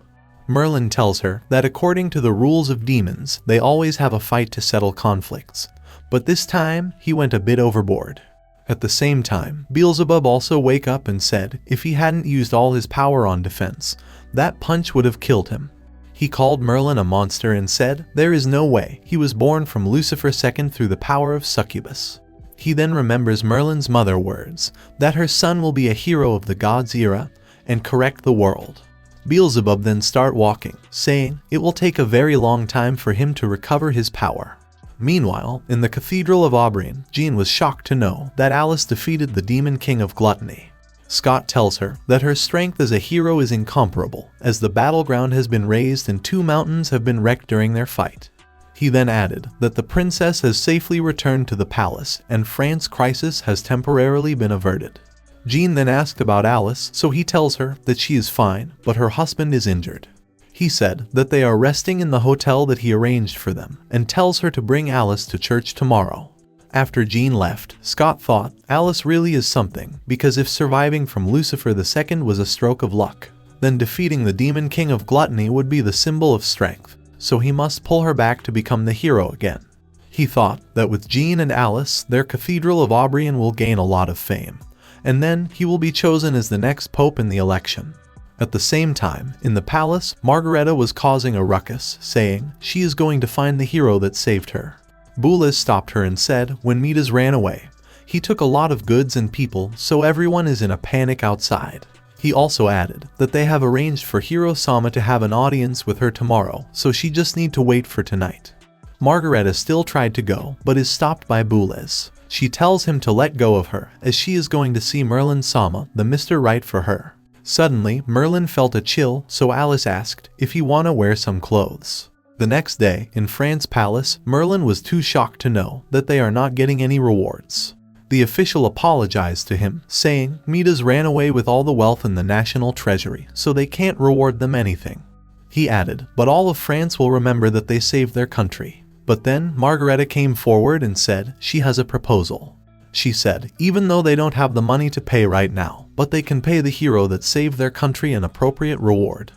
Merlin tells her that according to the rules of demons, they always have a fight to settle conflicts, but this time he went a bit overboard. At the same time, Beelzebub also woke up and said if he hadn't used all his power on defense, that punch would have killed him. He called Merlin a monster and said there is no way he was born from Lucifer II through the power of succubus. He then remembers Merlin's mother words, that her son will be a hero of the gods' era and correct the world. Beelzebub then start walking, saying it will take a very long time for him to recover his power. Meanwhile, in the Cathedral of Aubrey, Jean was shocked to know that Alice defeated the Demon King of Gluttony. Scott tells her that her strength as a hero is incomparable, as the battleground has been raised and 2 mountains have been wrecked during their fight. He then added that the princess has safely returned to the palace and France's crisis has temporarily been averted. Jean then asked about Alice, so he tells her that she is fine, but her husband is injured. He said that they are resting in the hotel that he arranged for them and tells her to bring Alice to church tomorrow. After Jean left, Scott thought Alice really is something, because if surviving from Lucifer II was a stroke of luck, then defeating the Demon King of Gluttony would be the symbol of strength, so he must pull her back to become the hero again. He thought that with Jean and Alice, their Cathedral of Aubrey will gain a lot of fame, and then he will be chosen as the next pope in the election. At the same time, in the palace, Margareta was causing a ruckus, saying she is going to find the hero that saved her. Jobless stopped her and said when Midas ran away, he took a lot of goods and people, so everyone is in a panic outside. He also added that they have arranged for Hero Sama to have an audience with her tomorrow, so she just need to wait for tonight. Margareta still tried to go, but is stopped by Jobless. She tells him to let go of her, as she is going to see Merlin Sama, the Mr. Right for her. Suddenly, Merlin felt a chill, so Alice asked if he wanna wear some clothes. The next day, in France's palace, Merlin was too shocked to know that they are not getting any rewards. The official apologized to him, saying Midas ran away with all the wealth in the national treasury, so they can't reward them anything. He added, but all of France will remember that they saved their country. But then Margareta came forward and said she has a proposal. She said even though they don't have the money to pay right now, but they can pay the hero that saved their country an appropriate reward.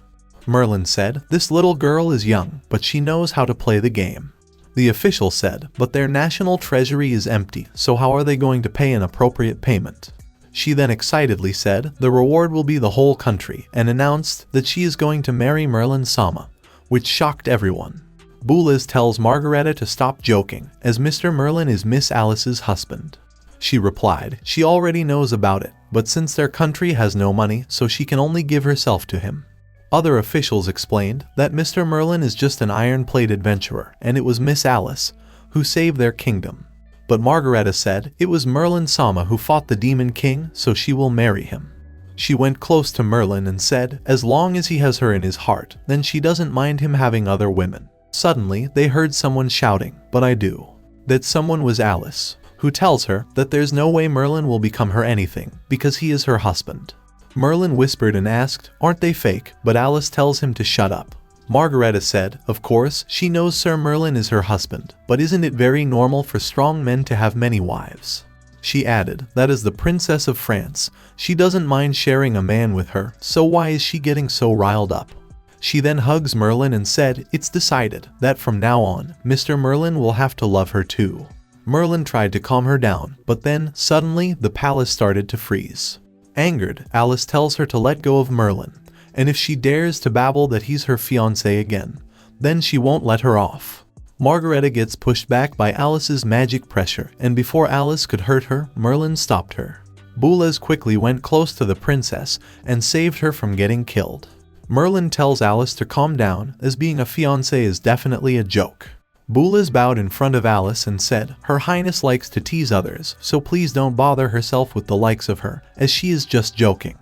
Merlin said this little girl is young, but she knows how to play the game. The official said, but their national treasury is empty, so how are they going to pay an appropriate payment? She then excitedly said the reward will be the whole country and announced that she is going to marry Merlin Sama, which shocked everyone. Jobless tells Margareta to stop joking, as Mr. Merlin is Miss Alice's husband. She replied she already knows about it, but since their country has no money, so she can only give herself to him. Other officials explained that Mr. Merlin is just an iron-plate adventurer and it was Miss Alice who saved their kingdom. But Margareta said it was Merlin Sama who fought the Demon King, so she will marry him. She went close to Merlin and said as long as he has her in his heart, then she doesn't mind him having other women. Suddenly, they heard someone shouting, but I do. That someone was Alice, who tells her that there's no way Merlin will become her anything because he is her husband. Merlin whispered and asked, aren't they fake? But Alice tells him to shut up. Margareta said, of course, she knows Sir Merlin is her husband, but isn't it very normal for strong men to have many wives? She added that as the Princess of France, she doesn't mind sharing a man with her, so why is she getting so riled up? She then hugs Merlin and said it's decided that from now on, Mr. Merlin will have to love her too. Merlin tried to calm her down, but then, suddenly, the palace started to freeze. Angered, Alice tells her to let go of Merlin, and if she dares to babble that he's her fiancé again, then she won't let her off. Margareta gets pushed back by Alice's magic pressure, and before Alice could hurt her, Merlin stopped her. Jobless quickly went close to the princess and saved her from getting killed. Merlin tells Alice to calm down, as being a fiancé is definitely a joke. Jobless bowed in front of Alice and said her highness likes to tease others, so please don't bother herself with the likes of her, as she is just joking.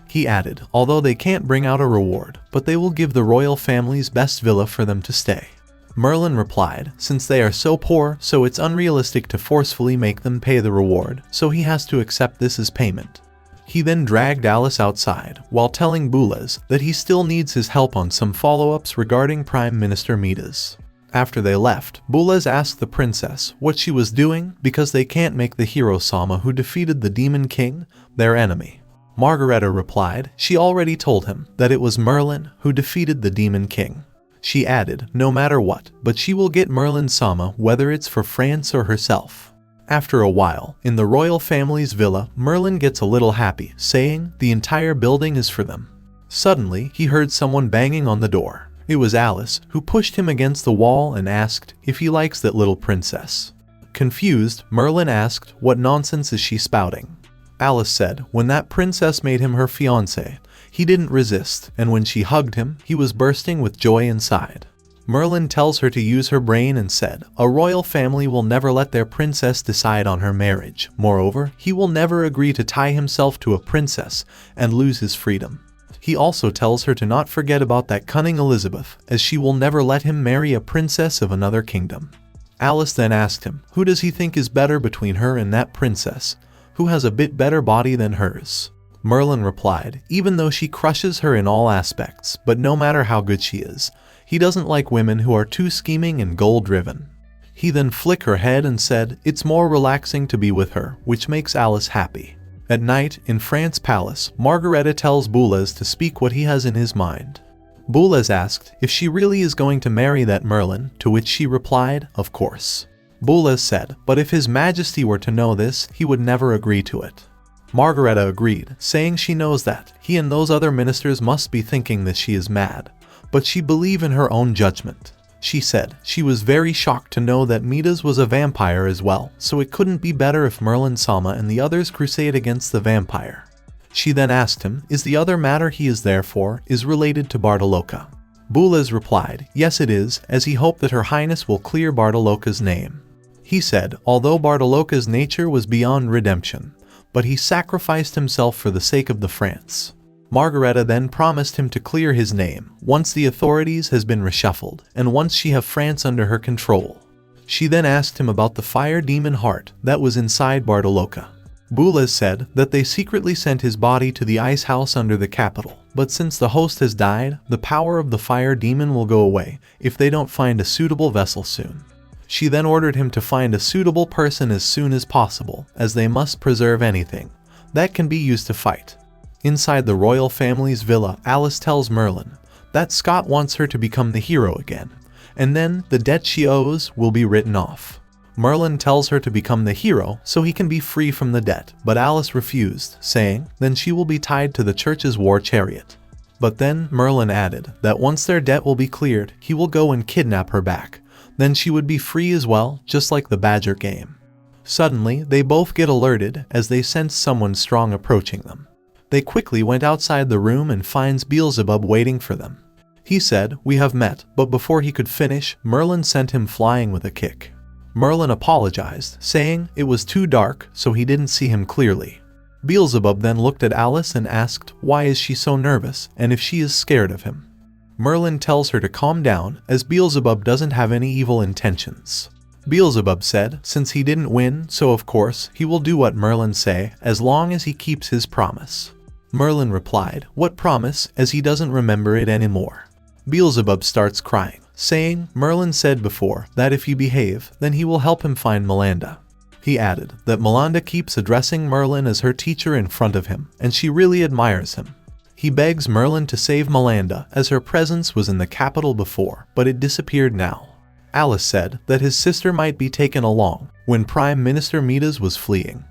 He added, although they can't bring out a reward, but they will give the royal family's best villa for them to stay. Merlin replied, since they are so poor, so it's unrealistic to forcefully make them pay the reward, so he has to accept this as payment. He then dragged Alice outside, while telling Boulez that he still needs his help on some follow-ups regarding Prime Minister Midas. After they left, Boulez asked the princess what she was doing because they can't make the hero Sama who defeated the Demon King their enemy. Margareta replied she already told him that it was Merlin who defeated the Demon King. She added, no matter what, but she will get Merlin Sama whether it's for France or herself. After a while, in the royal family's villa, Merlin gets a little happy, saying the entire building is for them. Suddenly, he heard someone banging on the door. It was Alice, who pushed him against the wall and asked if he likes that little princess. Confused, Merlin asked, what nonsense is she spouting? Alice said when that princess made him her fiancé, he didn't resist, and when she hugged him, he was bursting with joy inside. Merlin tells her to use her brain and said, a royal family will never let their princess decide on her marriage. Moreover, he will never agree to tie himself to a princess and lose his freedom. He also tells her to not forget about that cunning Elizabeth, as she will never let him marry a princess of another kingdom. Alice then asked him, who does he think is better between her and that princess, who has a bit better body than hers? Merlin replied, even though she crushes her in all aspects, but no matter how good she is, he doesn't like women who are too scheming and goal-driven. He then flicked her head and said, it's more relaxing to be with her, which makes Alice happy. At night, in France's palace, Margareta tells Boulez to speak what he has in his mind. Boulez asked if she really is going to marry that Merlin, to which she replied, of course. Boulez said, but if His Majesty were to know this, he would never agree to it. Margareta agreed, saying she knows that he and those other ministers must be thinking that she is mad, but she believes in her own judgment. She said she was very shocked to know that Midas was a vampire as well, so it couldn't be better if Merlin Sama and the others crusade against the vampire. She then asked him, is the other matter he is there for is related to Bartoloka? Boulez replied, yes it is, as he hoped that Her Highness will clear Bartoloka's name. He said, although Bartoloka's nature was beyond redemption, but he sacrificed himself for the sake of the France. Margareta then promised him to clear his name once the authorities has been reshuffled and once she have France under her control. She then asked him about the fire demon heart that was inside Bartoloka. Boulez said that they secretly sent his body to the ice house under the capital, but since the host has died, the power of the fire demon will go away if they don't find a suitable vessel soon. She then ordered him to find a suitable person as soon as possible, as they must preserve anything that can be used to fight. Inside the royal family's villa, Alice tells Merlin that Scott wants her to become the hero again, and then the debt she owes will be written off. Merlin tells her to become the hero so he can be free from the debt, but Alice refused, saying then she will be tied to the church's war chariot. But then Merlin added that once their debt will be cleared, he will go and kidnap her back. Then she would be free as well, just like the Badger game. Suddenly, they both get alerted as they sense someone strong approaching them. They quickly went outside the room and finds Beelzebub waiting for them. He said, we have met, but before he could finish, Merlin sent him flying with a kick. Merlin apologized, saying it was too dark, so he didn't see him clearly. Beelzebub then looked at Alice and asked why is she so nervous and if she is scared of him. Merlin tells her to calm down, as Beelzebub doesn't have any evil intentions. Beelzebub said since he didn't win, so of course he will do what Merlin say as long as he keeps his promise. Merlin replied, what promise, as he doesn't remember it anymore. Beelzebub starts crying, saying Merlin said before that if you behave, then he will help him find Melinda. He added that Melinda keeps addressing Merlin as her teacher in front of him, and she really admires him. He begs Merlin to save Melinda, as her presence was in the capital before, but it disappeared now. Alice said that his sister might be taken along when Prime Minister Midas was fleeing.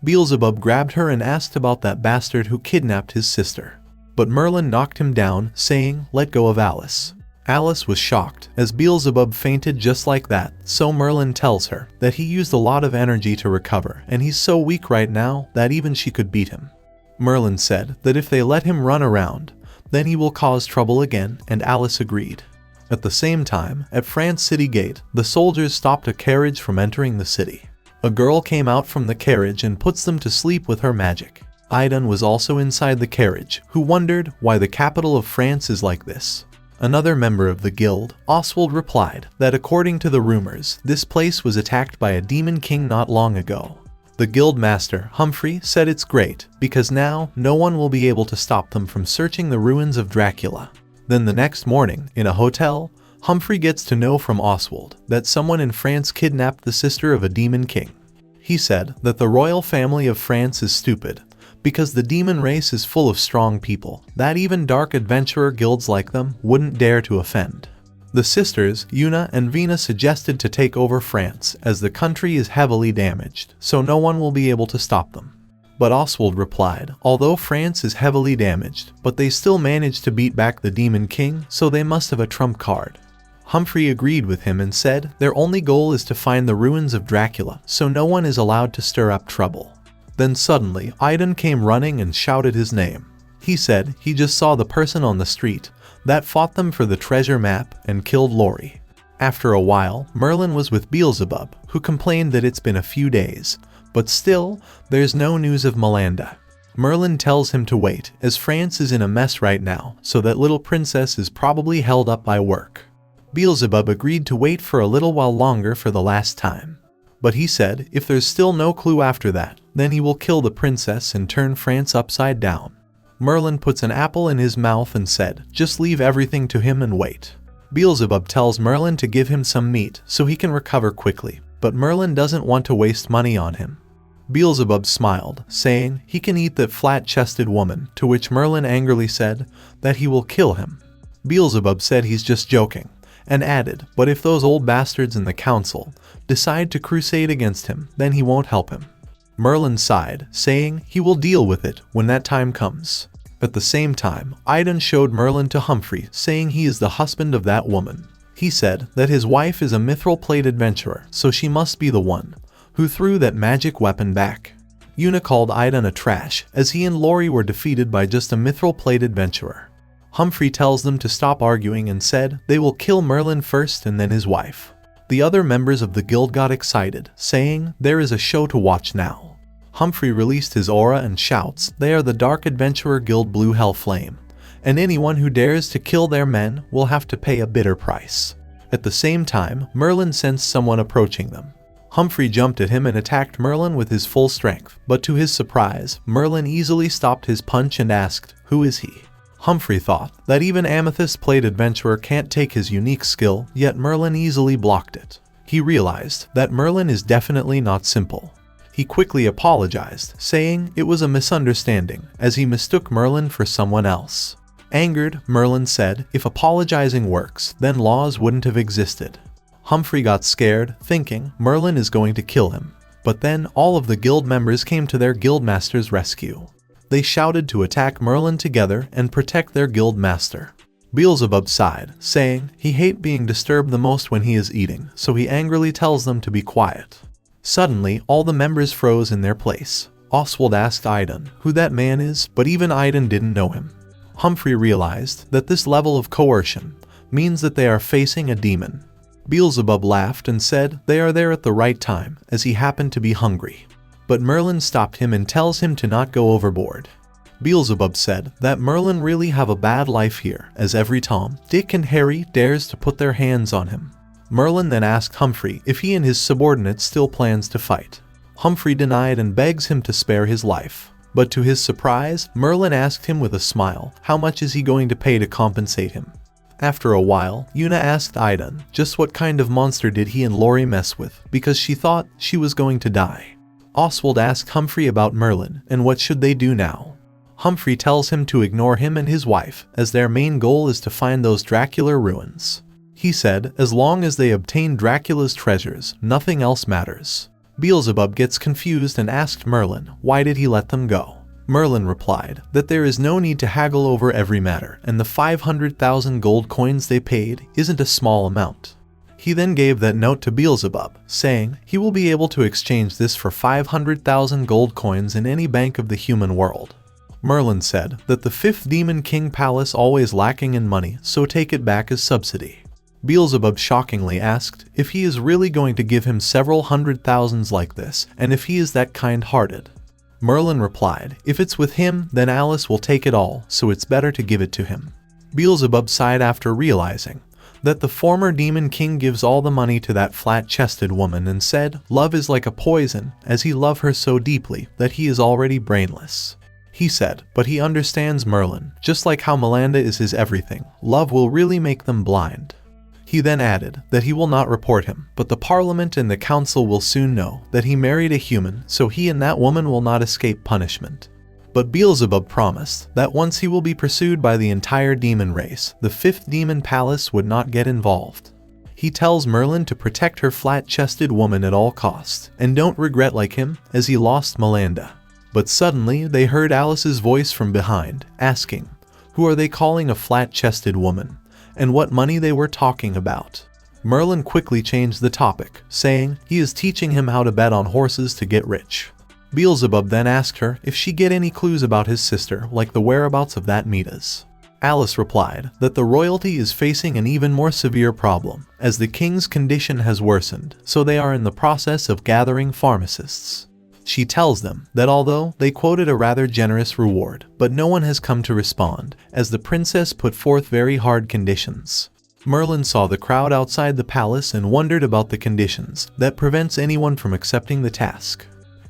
Beelzebub grabbed her and asked about that bastard who kidnapped his sister. But Merlin knocked him down, saying, let go of Alice. Alice was shocked, as Beelzebub fainted just like that, so Merlin tells her that he used a lot of energy to recover, and he's so weak right now that even she could beat him. Merlin said that if they let him run around, then he will cause trouble again, and Alice agreed. At the same time, at France City Gate, the soldiers stopped a carriage from entering the city. A girl came out from the carriage and puts them to sleep with her magic. Aidan was also inside the carriage, who wondered why the capital of France is like this. Another member of the guild, Oswald, replied that according to the rumors, this place was attacked by a demon king not long ago. The guild master, Humphrey, said it's great, because now no one will be able to stop them from searching the ruins of Dracula. Then the next morning, in a hotel, Humphrey gets to know from Oswald that someone in France kidnapped the sister of a demon king. He said that the royal family of France is stupid, because the demon race is full of strong people that even dark adventurer guilds like them wouldn't dare to offend. The sisters, Una and Vina, suggested to take over France as the country is heavily damaged, so no one will be able to stop them. But Oswald replied, although France is heavily damaged, but they still managed to beat back the demon king, so they must have a trump card. Humphrey agreed with him and said their only goal is to find the ruins of Dracula, so no one is allowed to stir up trouble. Then suddenly, Aidan came running and shouted his name. He said he just saw the person on the street that fought them for the treasure map and killed Laurie. After a while, Merlin was with Beelzebub, who complained that it's been a few days, but still, there's no news of Melinda. Merlin tells him to wait, as France is in a mess right now, so that little princess is probably held up by work. Beelzebub agreed to wait for a little while longer for the last time. But he said if there's still no clue after that, then he will kill the princess and turn France upside down. Merlin puts an apple in his mouth and said, just leave everything to him and wait. Beelzebub tells Merlin to give him some meat so he can recover quickly, but Merlin doesn't want to waste money on him. Beelzebub smiled, saying he can eat that flat-chested woman, to which Merlin angrily said that he will kill him. Beelzebub said he's just joking, and added, but if those old bastards in the council decide to crusade against him, then he won't help him. Merlin sighed, saying he will deal with it when that time comes. At the same time, Aidan showed Merlin to Humphrey, saying he is the husband of that woman. He said that his wife is a mithril plate adventurer, so she must be the one who threw that magic weapon back. Una called Aidan a trash, as he and Laurie were defeated by just a mithril plate adventurer. Humphrey tells them to stop arguing and said they will kill Merlin first and then his wife. The other members of the guild got excited, saying there is a show to watch now. Humphrey released his aura and shouts they are the Dark Adventurer Guild Blue Hell Flame, and anyone who dares to kill their men will have to pay a bitter price. At the same time, Merlin sensed someone approaching them. Humphrey jumped at him and attacked Merlin with his full strength, but to his surprise, Merlin easily stopped his punch and asked, "Who is he?" Humphrey thought that even Amethyst Plate Adventurer can't take his unique skill, yet Merlin easily blocked it. He realized that Merlin is definitely not simple. He quickly apologized, saying it was a misunderstanding, as he mistook Merlin for someone else. Angered, Merlin said if apologizing works, then laws wouldn't have existed. Humphrey got scared, thinking Merlin is going to kill him. But then all of the guild members came to their guildmaster's rescue. They shouted to attack Merlin together and protect their guild master. Beelzebub sighed, saying he hates being disturbed the most when he is eating, so he angrily tells them to be quiet. Suddenly, all the members froze in their place. Oswald asked Aidan who that man is, but even Aidan didn't know him. Humphrey realized that this level of coercion means that they are facing a demon. Beelzebub laughed and said they are there at the right time, as he happened to be hungry. But Merlin stopped him and tells him to not go overboard. Beelzebub said that Merlin really have a bad life here, as every Tom, Dick and Harry dares to put their hands on him. Merlin then asked Humphrey if he and his subordinates still plans to fight. Humphrey denied and begs him to spare his life. But to his surprise, Merlin asked him with a smile how much is he going to pay to compensate him. After a while, Una asked Aidan just what kind of monster did he and Laurie mess with, because she thought she was going to die. Oswald asked Humphrey about Merlin and what should they do now. Humphrey tells him to ignore him and his wife, as their main goal is to find those Dracula ruins. He said as long as they obtain Dracula's treasures, nothing else matters. Beelzebub gets confused and asked Merlin why did he let them go. Merlin replied that there is no need to haggle over every matter, and the 500,000 gold coins they paid isn't a small amount. He then gave that note to Beelzebub, saying he will be able to exchange this for 500,000 gold coins in any bank of the human world. Merlin said that the 5th Demon King Palace always lacking in money, so take it back as subsidy. Beelzebub shockingly asked if he is really going to give him several hundred thousands like this, and if he is that kind-hearted. Merlin replied if it's with him, then Alice will take it all, so it's better to give it to him. Beelzebub sighed after realizing that the former demon king gives all the money to that flat-chested woman and said, "Love is like a poison, as he loved her so deeply that he is already brainless." He said, but he understands Merlin, just like how Melinda is his everything. Love will really make them blind. He then added that he will not report him, but the Parliament and the Council will soon know that he married a human, so he and that woman will not escape punishment. But Beelzebub promised that once he will be pursued by the entire demon race, the fifth demon palace would not get involved. He tells Merlin to protect her flat-chested woman at all costs, and don't regret like him, as he lost Melinda. But suddenly they heard Alice's voice from behind, asking, who are they calling a flat-chested woman, and what money they were talking about. Merlin quickly changed the topic, saying he is teaching him how to bet on horses to get rich. Beelzebub then asked her if she get any clues about his sister, like the whereabouts of that Midas. Alice replied that the royalty is facing an even more severe problem, as the king's condition has worsened, so they are in the process of gathering pharmacists. She tells them that although they quoted a rather generous reward, but no one has come to respond, as the princess put forth very hard conditions. Merlin saw the crowd outside the palace and wondered about the conditions that prevents anyone from accepting the task.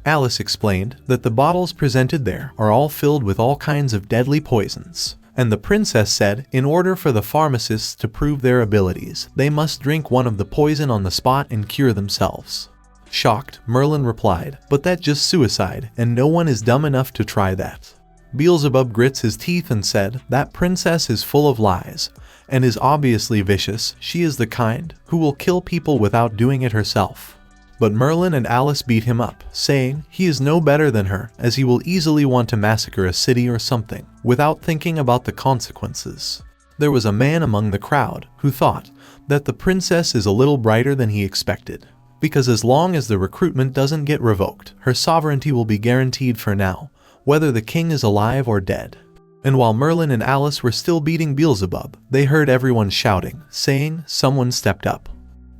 Alice explained that the bottles presented there are all filled with all kinds of deadly poisons, and the princess said in order for the pharmacists to prove their abilities, they must drink one of the poison on the spot and cure themselves. Shocked, Merlin replied, but that's just suicide, and no one is dumb enough to try that. Beelzebub grits his teeth and said, that princess is full of lies, and is obviously vicious. She is the kind who will kill people without doing it herself. But Merlin and Alice beat him up, saying he is no better than her, as he will easily want to massacre a city or something, without thinking about the consequences. There was a man among the crowd who thought that the princess is a little brighter than he expected, because as long as the recruitment doesn't get revoked, her sovereignty will be guaranteed for now, whether the king is alive or dead. And while Merlin and Alice were still beating Beelzebub, they heard everyone shouting, saying someone stepped up.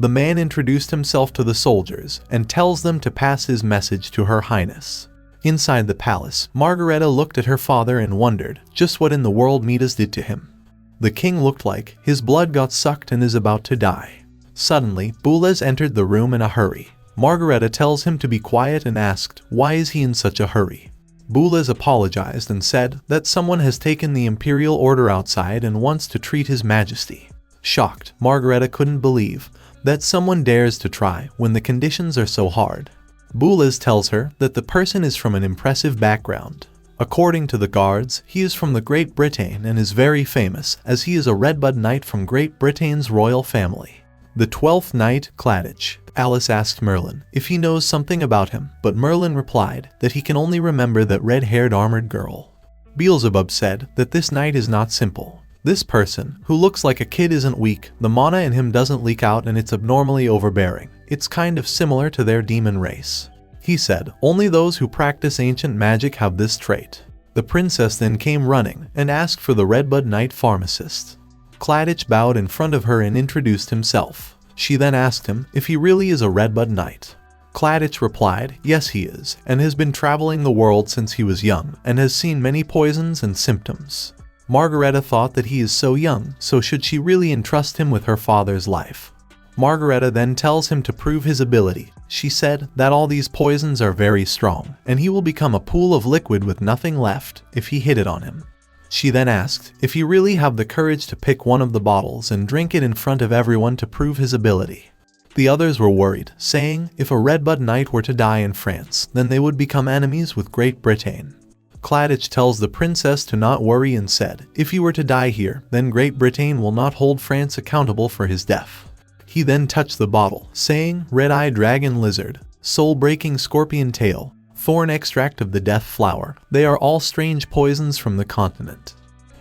The man introduced himself to the soldiers and tells them to pass his message to Her Highness. Inside the palace, Margareta looked at her father and wondered just what in the world Midas did to him. The king looked like his blood got sucked and is about to die. Suddenly, Boulez entered the room in a hurry. Margareta tells him to be quiet and asked, why is he in such a hurry? Boulez apologized and said that someone has taken the imperial order outside and wants to treat his majesty. Shocked, Margareta couldn't believe that someone dares to try when the conditions are so hard. Boulez tells her that the person is from an impressive background. According to the guards, he is from the Great Britain and is very famous, as he is a Redbud Knight from Great Britain's royal family. The 12th Knight, Claudia. Alice asked Merlin if he knows something about him, but Merlin replied that he can only remember that red-haired armored girl. Beelzebub said that this knight is not simple. This person, who looks like a kid, isn't weak, the mana in him doesn't leak out and it's abnormally overbearing. It's kind of similar to their demon race. He said, only those who practice ancient magic have this trait. The princess then came running and asked for the Redbud Knight pharmacist. Claudia bowed in front of her and introduced himself. She then asked him if he really is a Redbud Knight. Claudia replied, yes he is, and has been traveling the world since he was young, and has seen many poisons and symptoms. Margareta thought that he is so young, so should she really entrust him with her father's life? Margareta then tells him to prove his ability. She said that all these poisons are very strong, and he will become a pool of liquid with nothing left if he hit it on him. She then asked if he really have the courage to pick one of the bottles and drink it in front of everyone to prove his ability. The others were worried, saying if a Redbud Knight were to die in France, then they would become enemies with Great Britain. Claudia tells the princess to not worry and said, if he were to die here, then Great Britain will not hold France accountable for his death. He then touched the bottle, saying, red-eye dragon lizard, soul-breaking scorpion tail, thorn extract of the death flower, they are all strange poisons from the continent.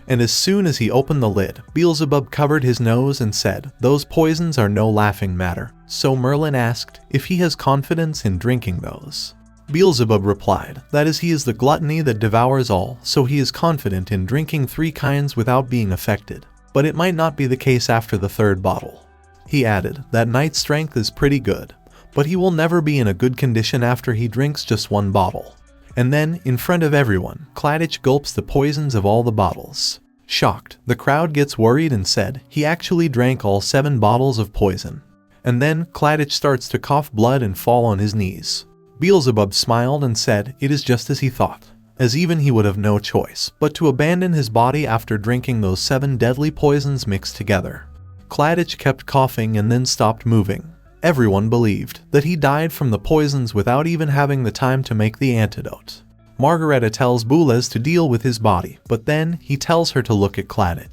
And as soon as he opened the lid, Beelzebub covered his nose and said, those poisons are no laughing matter. So Merlin asked if he has confidence in drinking those. Beelzebub replied that as he is the gluttony that devours all, so he is confident in drinking 3 kinds without being affected, but it might not be the case after the 3rd bottle. He added that Knight's strength is pretty good, but he will never be in a good condition after he drinks just 1 bottle. And then, in front of everyone, Claudia gulps the poisons of all the bottles. Shocked, the crowd gets worried and said he actually drank all 7 bottles of poison. And then Claudia starts to cough blood and fall on his knees. Beelzebub smiled and said it is just as he thought, as even he would have no choice but to abandon his body after drinking those 7 deadly poisons mixed together. Claudia kept coughing and then stopped moving. Everyone believed that he died from the poisons without even having the time to make the antidote. Margareta tells Boulez to deal with his body, but then he tells her to look at Claudia.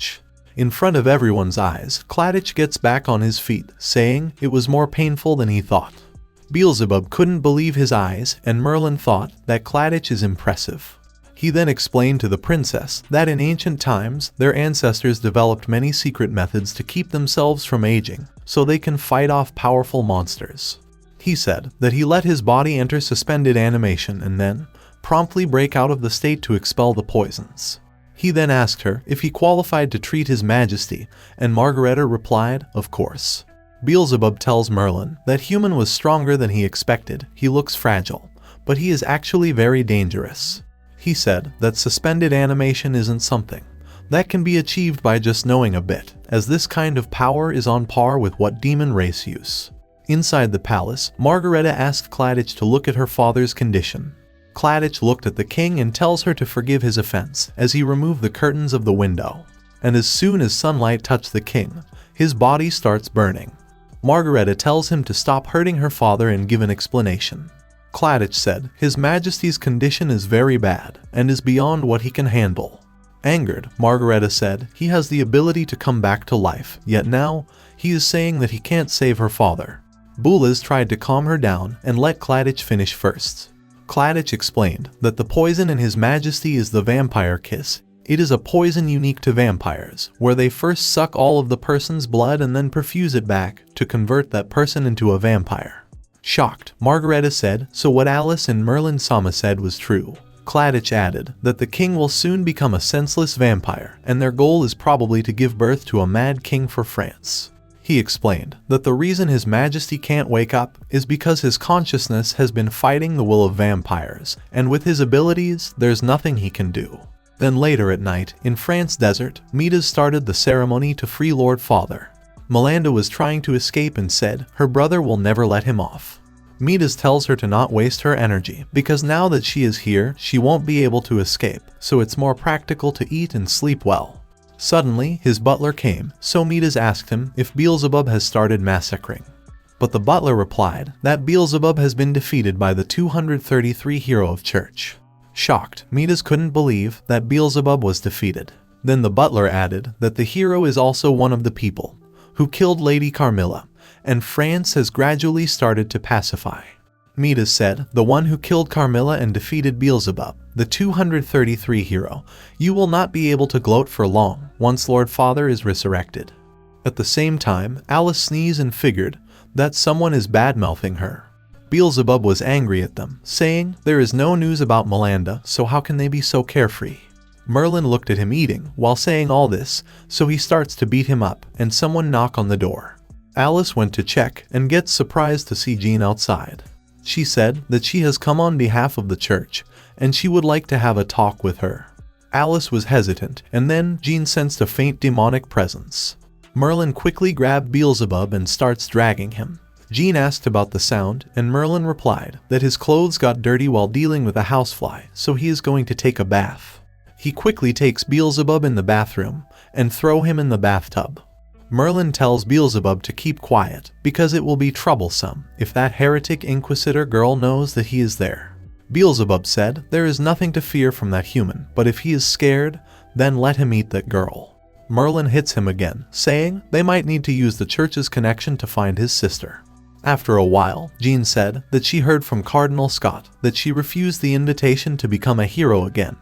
In front of everyone's eyes, Claudia gets back on his feet, saying it was more painful than he thought. Beelzebub couldn't believe his eyes, and Merlin thought that Claudia is impressive. He then explained to the princess that in ancient times, their ancestors developed many secret methods to keep themselves from aging, so they can fight off powerful monsters. He said that he let his body enter suspended animation and then promptly break out of the state to expel the poisons. He then asked her if he qualified to treat his majesty, and Margareta replied, of course. Beelzebub tells Merlin that Human was stronger than he expected. He looks fragile, but he is actually very dangerous. He said that suspended animation isn't something that can be achieved by just knowing a bit, as this kind of power is on par with what demon race use. Inside the palace, Margareta asked Claudia to look at her father's condition. Claudia looked at the king and tells her to forgive his offense as he removed the curtains of the window. And as soon as sunlight touched the king, his body starts burning. Margareta tells him to stop hurting her father and give an explanation. Claudia said his majesty's condition is very bad and is beyond what he can handle. Angered, Margareta said he has the ability to come back to life, yet now he is saying that he can't save her father. Boulez tried to calm her down and let Claudia finish first. Claudia explained that the poison in his majesty is the vampire kiss. It is a poison unique to vampires, where they first suck all of the person's blood and then perfuse it back to convert that person into a vampire. Shocked, Margareta said, so what Alice and Merlin Sama said was true. Claudia added that the king will soon become a senseless vampire, and their goal is probably to give birth to a mad king for France. He explained that the reason his majesty can't wake up is because his consciousness has been fighting the will of vampires, and with his abilities, there's nothing he can do. Then later at night, in France desert, Midas started the ceremony to free Lord Father. Melinda was trying to escape and said her brother will never let him off. Midas tells her to not waste her energy, because now that she is here, she won't be able to escape, so it's more practical to eat and sleep well. Suddenly, his butler came, so Midas asked him if Beelzebub has started massacring. But the butler replied that Beelzebub has been defeated by the 233 hero of church. Shocked, Midas couldn't believe that Beelzebub was defeated. Then the butler added that the hero is also one of the people who killed Lady Carmilla, and France has gradually started to pacify. Midas said, the one who killed Carmilla and defeated Beelzebub, the 233 hero, you will not be able to gloat for long once Lord Father is resurrected. At the same time, Alice sneezed and figured that someone is bad-mouthing her. Beelzebub was angry at them, saying, there is no news about Melinda, so how can they be so carefree? Merlin looked at him eating while saying all this, so he starts to beat him up, and someone knocked on the door. Alice went to check and gets surprised to see Jean outside. She said that she has come on behalf of the church, and she would like to have a talk with her. Alice was hesitant, and then Jean sensed a faint demonic presence. Merlin quickly grabbed Beelzebub and starts dragging him. Jean asked about the sound, and Merlin replied that his clothes got dirty while dealing with a housefly, so he is going to take a bath. He quickly takes Beelzebub in the bathroom and throw him in the bathtub. Merlin tells Beelzebub to keep quiet because it will be troublesome if that heretic inquisitor girl knows that he is there. Beelzebub said there is nothing to fear from that human, but if he is scared, then let him eat that girl. Merlin hits him again, saying they might need to use the church's connection to find his sister. After a while, Jean said that she heard from Cardinal Scott that she refused the invitation to become a hero again.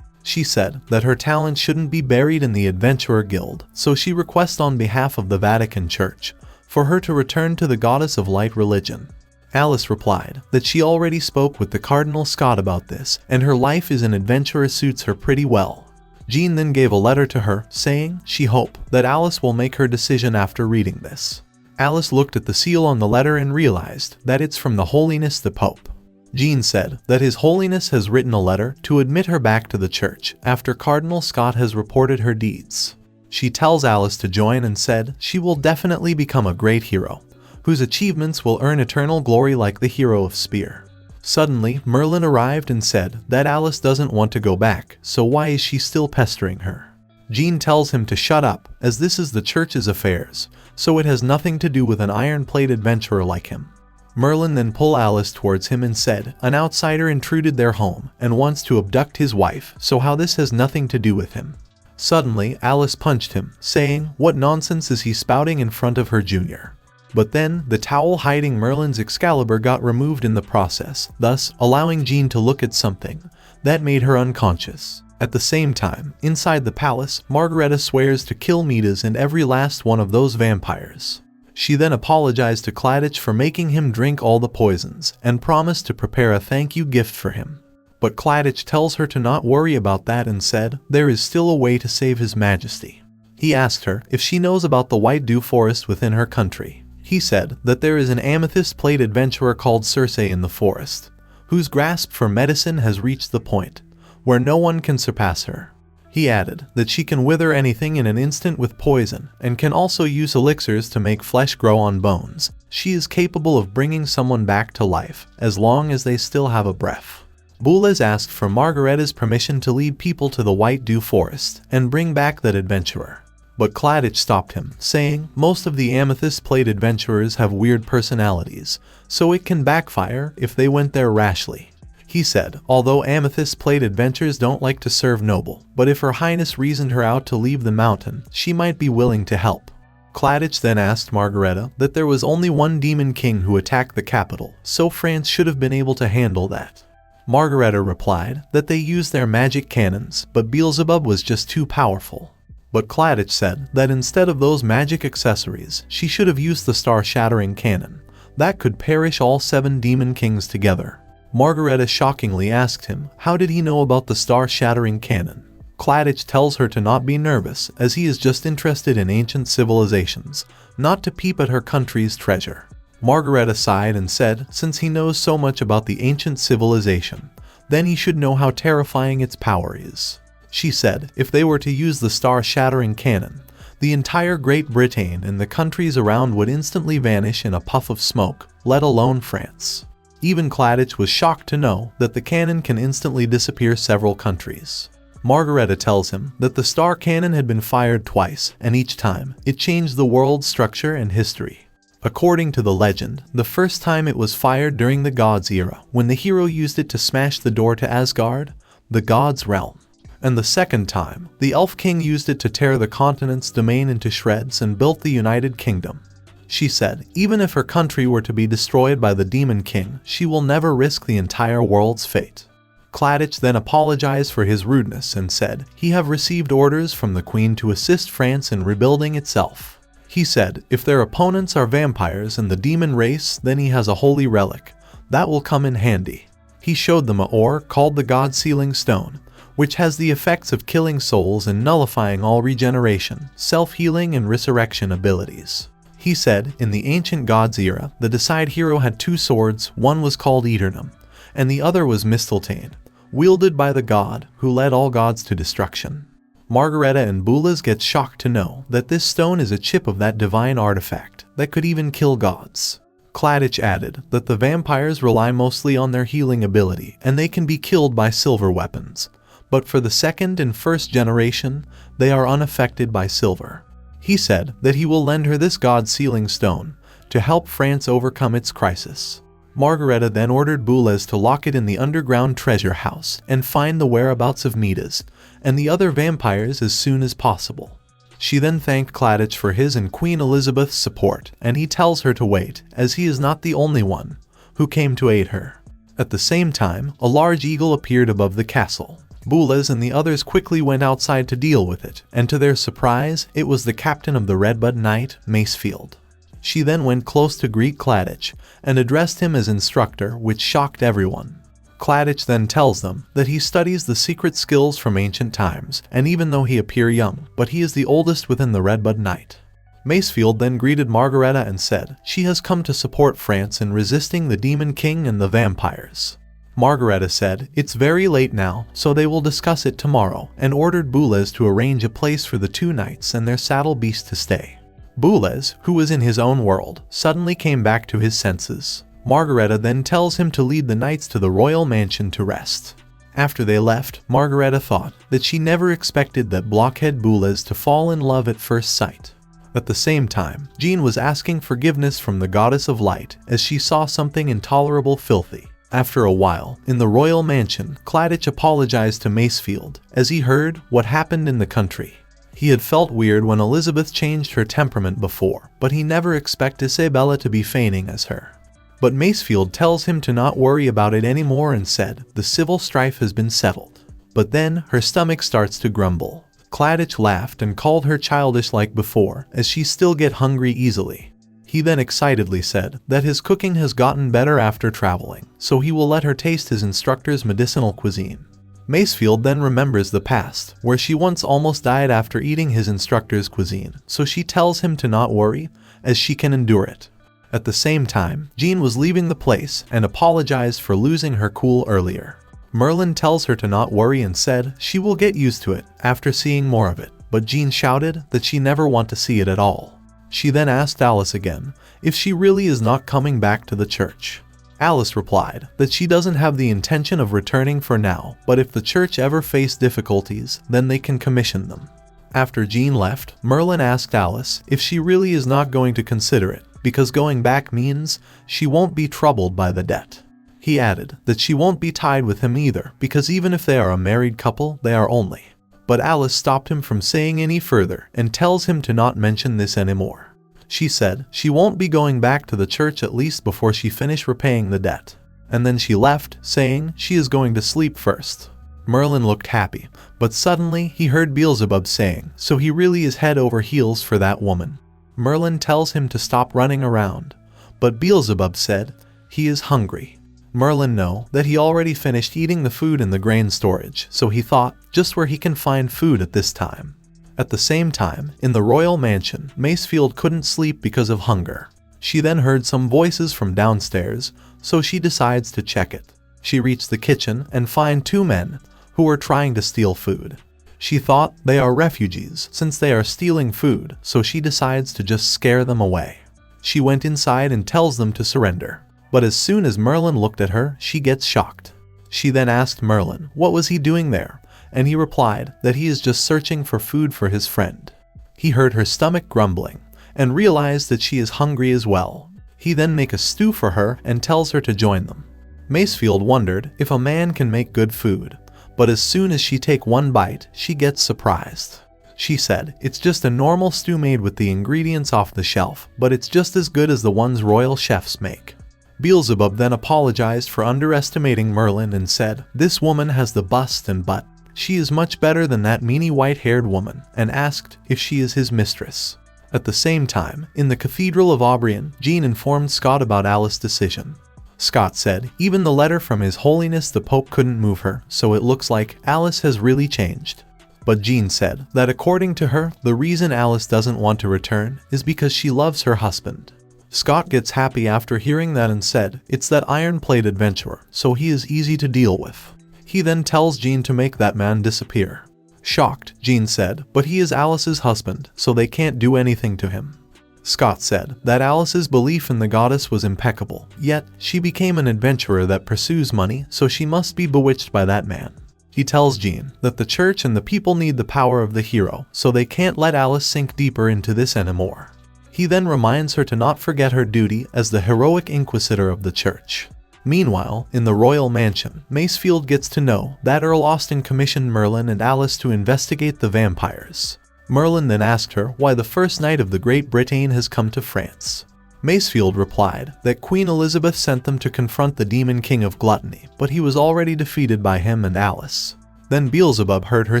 She said that her talent shouldn't be buried in the Adventurer Guild, so she requests on behalf of the Vatican Church for her to return to the Goddess of Light religion. Alice replied that she already spoke with the Cardinal Scott about this, and her life as an adventurer suits her pretty well. Jean then gave a letter to her, saying she hoped that Alice will make her decision after reading this. Alice looked at the seal on the letter and realized that it's from the Holiness the Pope. Jean said that His Holiness has written a letter to admit her back to the church after Cardinal Scott has reported her deeds. She tells Alice to join and said she will definitely become a great hero, whose achievements will earn eternal glory like the hero of Spear. Suddenly, Merlin arrived and said that Alice doesn't want to go back, so why is she still pestering her? Jean tells him to shut up, as this is the church's affairs, so it has nothing to do with an iron-plate adventurer like him. Merlin then pulled Alice towards him and said an outsider intruded their home and wants to abduct his wife, so how this has nothing to do with him. Suddenly, Alice punched him, saying, "What nonsense is he spouting in front of her junior?" But then, the towel hiding Merlin's Excalibur got removed in the process, thus allowing Jean to look at something that made her unconscious. At the same time, inside the palace, Margareta swears to kill Midas and every last one of those vampires. She then apologized to Claudia for making him drink all the poisons and promised to prepare a thank you gift for him. But Claudia tells her to not worry about that and said there is still a way to save His Majesty. He asked her if she knows about the White Dew Forest within her country. He said that there is an amethyst-plate adventurer called Circe in the forest, whose grasp for medicine has reached the point where no one can surpass her. He added that she can wither anything in an instant with poison and can also use elixirs to make flesh grow on bones. She is capable of bringing someone back to life as long as they still have a breath. Boulez asked for Margareta's permission to lead people to the White Dew Forest and bring back that adventurer. But Claudia stopped him, saying most of the amethyst-plate adventurers have weird personalities, so it can backfire if they went there rashly. He said, although amethyst-plate adventurers don't like to serve noble, but if Her Highness reasoned her out to leave the mountain, she might be willing to help. Claudia then asked Margareta that there was only one demon king who attacked the capital, so France should have been able to handle that. Margareta replied that they used their magic cannons, but Beelzebub was just too powerful. But Claudia said that instead of those magic accessories, she should have used the star-shattering cannon. That could perish all 7 demon kings together. Margareta shockingly asked him how did he know about the star-shattering cannon. Claudia tells her to not be nervous, as he is just interested in ancient civilizations, not to peep at her country's treasure. Margareta sighed and said since he knows so much about the ancient civilization, then he should know how terrifying its power is. She said if they were to use the star-shattering cannon, the entire Great Britain and the countries around would instantly vanish in a puff of smoke, let alone France. Even Claudia was shocked to know that the cannon can instantly disappear several countries. Margareta tells him that the star cannon had been fired twice, and each time, it changed the world's structure and history. According to the legend, the first time it was fired during the Gods era, when the hero used it to smash the door to Asgard, the Gods' realm. And the second time, the Elf King used it to tear the continent's domain into shreds and built the United Kingdom. She said even if her country were to be destroyed by the Demon King, she will never risk the entire world's fate. Claudia then apologized for his rudeness and said he have received orders from the Queen to assist France in rebuilding itself. He said if their opponents are vampires and the demon race, then he has a holy relic that will come in handy. He showed them a ore called the God-Sealing Stone, which has the effects of killing souls and nullifying all regeneration, self-healing and resurrection abilities. He said, in the ancient gods era, the Decide hero had 2 swords, one was called Eternum, and the other was Mistletoe, wielded by the god who led all gods to destruction. Margareta and Boulez get shocked to know that this stone is a chip of that divine artifact that could even kill gods. Claudia added that the vampires rely mostly on their healing ability and they can be killed by silver weapons, but for the 2nd and 1st generation, they are unaffected by silver. He said that he will lend her this God-Sealing Stone to help France overcome its crisis. Margareta then ordered Boulez to lock it in the underground treasure house and find the whereabouts of Midas and the other vampires as soon as possible. She then thanked Claudia for his and Queen Elizabeth's support, and he tells her to wait, as he is not the only one who came to aid her. At the same time, a large eagle appeared above the castle. Boulez and the others quickly went outside to deal with it, and to their surprise, it was the captain of the Redbud Knight, Macefield. She then went close to greet Claudia and addressed him as instructor, which shocked everyone. Claudia then tells them that he studies the secret skills from ancient times, and even though he appears young, but he is the oldest within the Redbud Knight. Macefield then greeted Margareta and said she has come to support France in resisting the Demon King and the vampires. Margareta said it's very late now, so they will discuss it tomorrow, and ordered Boulez to arrange a place for the two knights and their saddle beast to stay. Boulez, who was in his own world, suddenly came back to his senses. Margareta then tells him to lead the knights to the royal mansion to rest. After they left, Margareta thought that she never expected that blockhead Boulez to fall in love at first sight. At the same time, Jean was asking forgiveness from the goddess of light as she saw something intolerable filthy. After a while, in the royal mansion, Claudia apologized to Macefield as he heard what happened in the country. He had felt weird when Elizabeth changed her temperament before, but he never expected Isabella to be feigning as her. But Macefield tells him to not worry about it anymore and said the civil strife has been settled. But then her stomach starts to grumble. Claudia laughed and called her childish like before, as she still get hungry easily. He then excitedly said that his cooking has gotten better after traveling, so he will let her taste his instructor's medicinal cuisine. Macefield then remembers the past, where she once almost died after eating his instructor's cuisine, so she tells him to not worry, as she can endure it. At the same time, Jean was leaving the place and apologized for losing her cool earlier. Merlin tells her to not worry and said she will get used to it after seeing more of it, but Jean shouted that she never want to see it at all. She then asked Alice again if she really is not coming back to the church. Alice replied that she doesn't have the intention of returning for now, but if the church ever face difficulties, then they can commission them. After Jean left, Merlin asked Alice if she really is not going to consider it, because going back means she won't be troubled by the debt. He added that she won't be tied with him either, because even if they are a married couple, they are only. But Alice stopped him from saying any further and tells him to not mention this anymore. She said she won't be going back to the church at least before she finished repaying the debt. And then she left, saying she is going to sleep first. Merlin looked happy, but suddenly he heard Beelzebub saying, so he really is head over heels for that woman. Merlin tells him to stop running around, but Beelzebub said he is hungry. Merlin knew that he already finished eating the food in the grain storage, so he thought just where he can find food at this time. At the same time, in the royal mansion, Macefield couldn't sleep because of hunger. She then heard some voices from downstairs, so she decides to check it. She reached the kitchen and find two men who are trying to steal food. She thought they are refugees since they are stealing food, so she decides to just scare them away. She went inside and tells them to surrender. But as soon as Merlin looked at her, she gets shocked. She then asked Merlin what was he doing there, and he replied that he is just searching for food for his friend. He heard her stomach grumbling and realized that she is hungry as well. He then makes a stew for her and tells her to join them. Macefield wondered if a man can make good food, but as soon as she takes one bite, she gets surprised. She said it's just a normal stew made with the ingredients off the shelf, but it's just as good as the ones royal chefs make. Beelzebub then apologized for underestimating Merlin and said this woman has the bust and butt. She is much better than that meanie white-haired woman, and asked if she is his mistress. At the same time, in the Cathedral of Aubrion, Jean informed Scott about Alice's decision. Scott said even the letter from His Holiness the Pope couldn't move her, so it looks like Alice has really changed. But Jean said that according to her, the reason Alice doesn't want to return is because she loves her husband. Scott gets happy after hearing that and said it's that iron-plate adventurer, so he is easy to deal with. He then tells Jean to make that man disappear. Shocked, Jean said, but he is Alice's husband, so they can't do anything to him. Scott said that Alice's belief in the goddess was impeccable, yet she became an adventurer that pursues money, so she must be bewitched by that man. He tells Jean that the church and the people need the power of the hero, so they can't let Alice sink deeper into this anymore. He then reminds her to not forget her duty as the heroic inquisitor of the church. Meanwhile, in the royal mansion, Macefield gets to know that Earl Austen commissioned Merlin and Alice to investigate the vampires. Merlin then asked her why the first knight of the Great Britain has come to France. Macefield replied that Queen Elizabeth sent them to confront the Demon King of Gluttony, but he was already defeated by him and Alice. Then Beelzebub heard her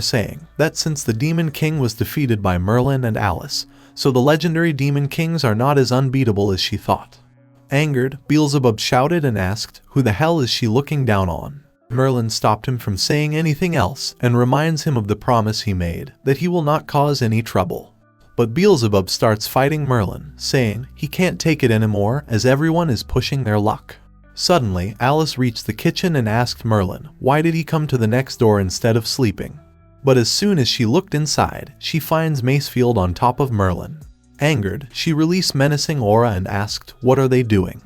saying that since the Demon King was defeated by Merlin and Alice, so the legendary Demon Kings are not as unbeatable as she thought. Angered, Beelzebub shouted and asked, who the hell is she looking down on? Merlin stopped him from saying anything else and reminds him of the promise he made, that he will not cause any trouble. But Beelzebub starts fighting Merlin, saying he can't take it anymore as everyone is pushing their luck. Suddenly, Alice reached the kitchen and asked Merlin why did he come to the next door instead of sleeping. But as soon as she looked inside, she finds Macefield on top of Merlin. Angered, she released menacing aura and asked, "What are they doing?"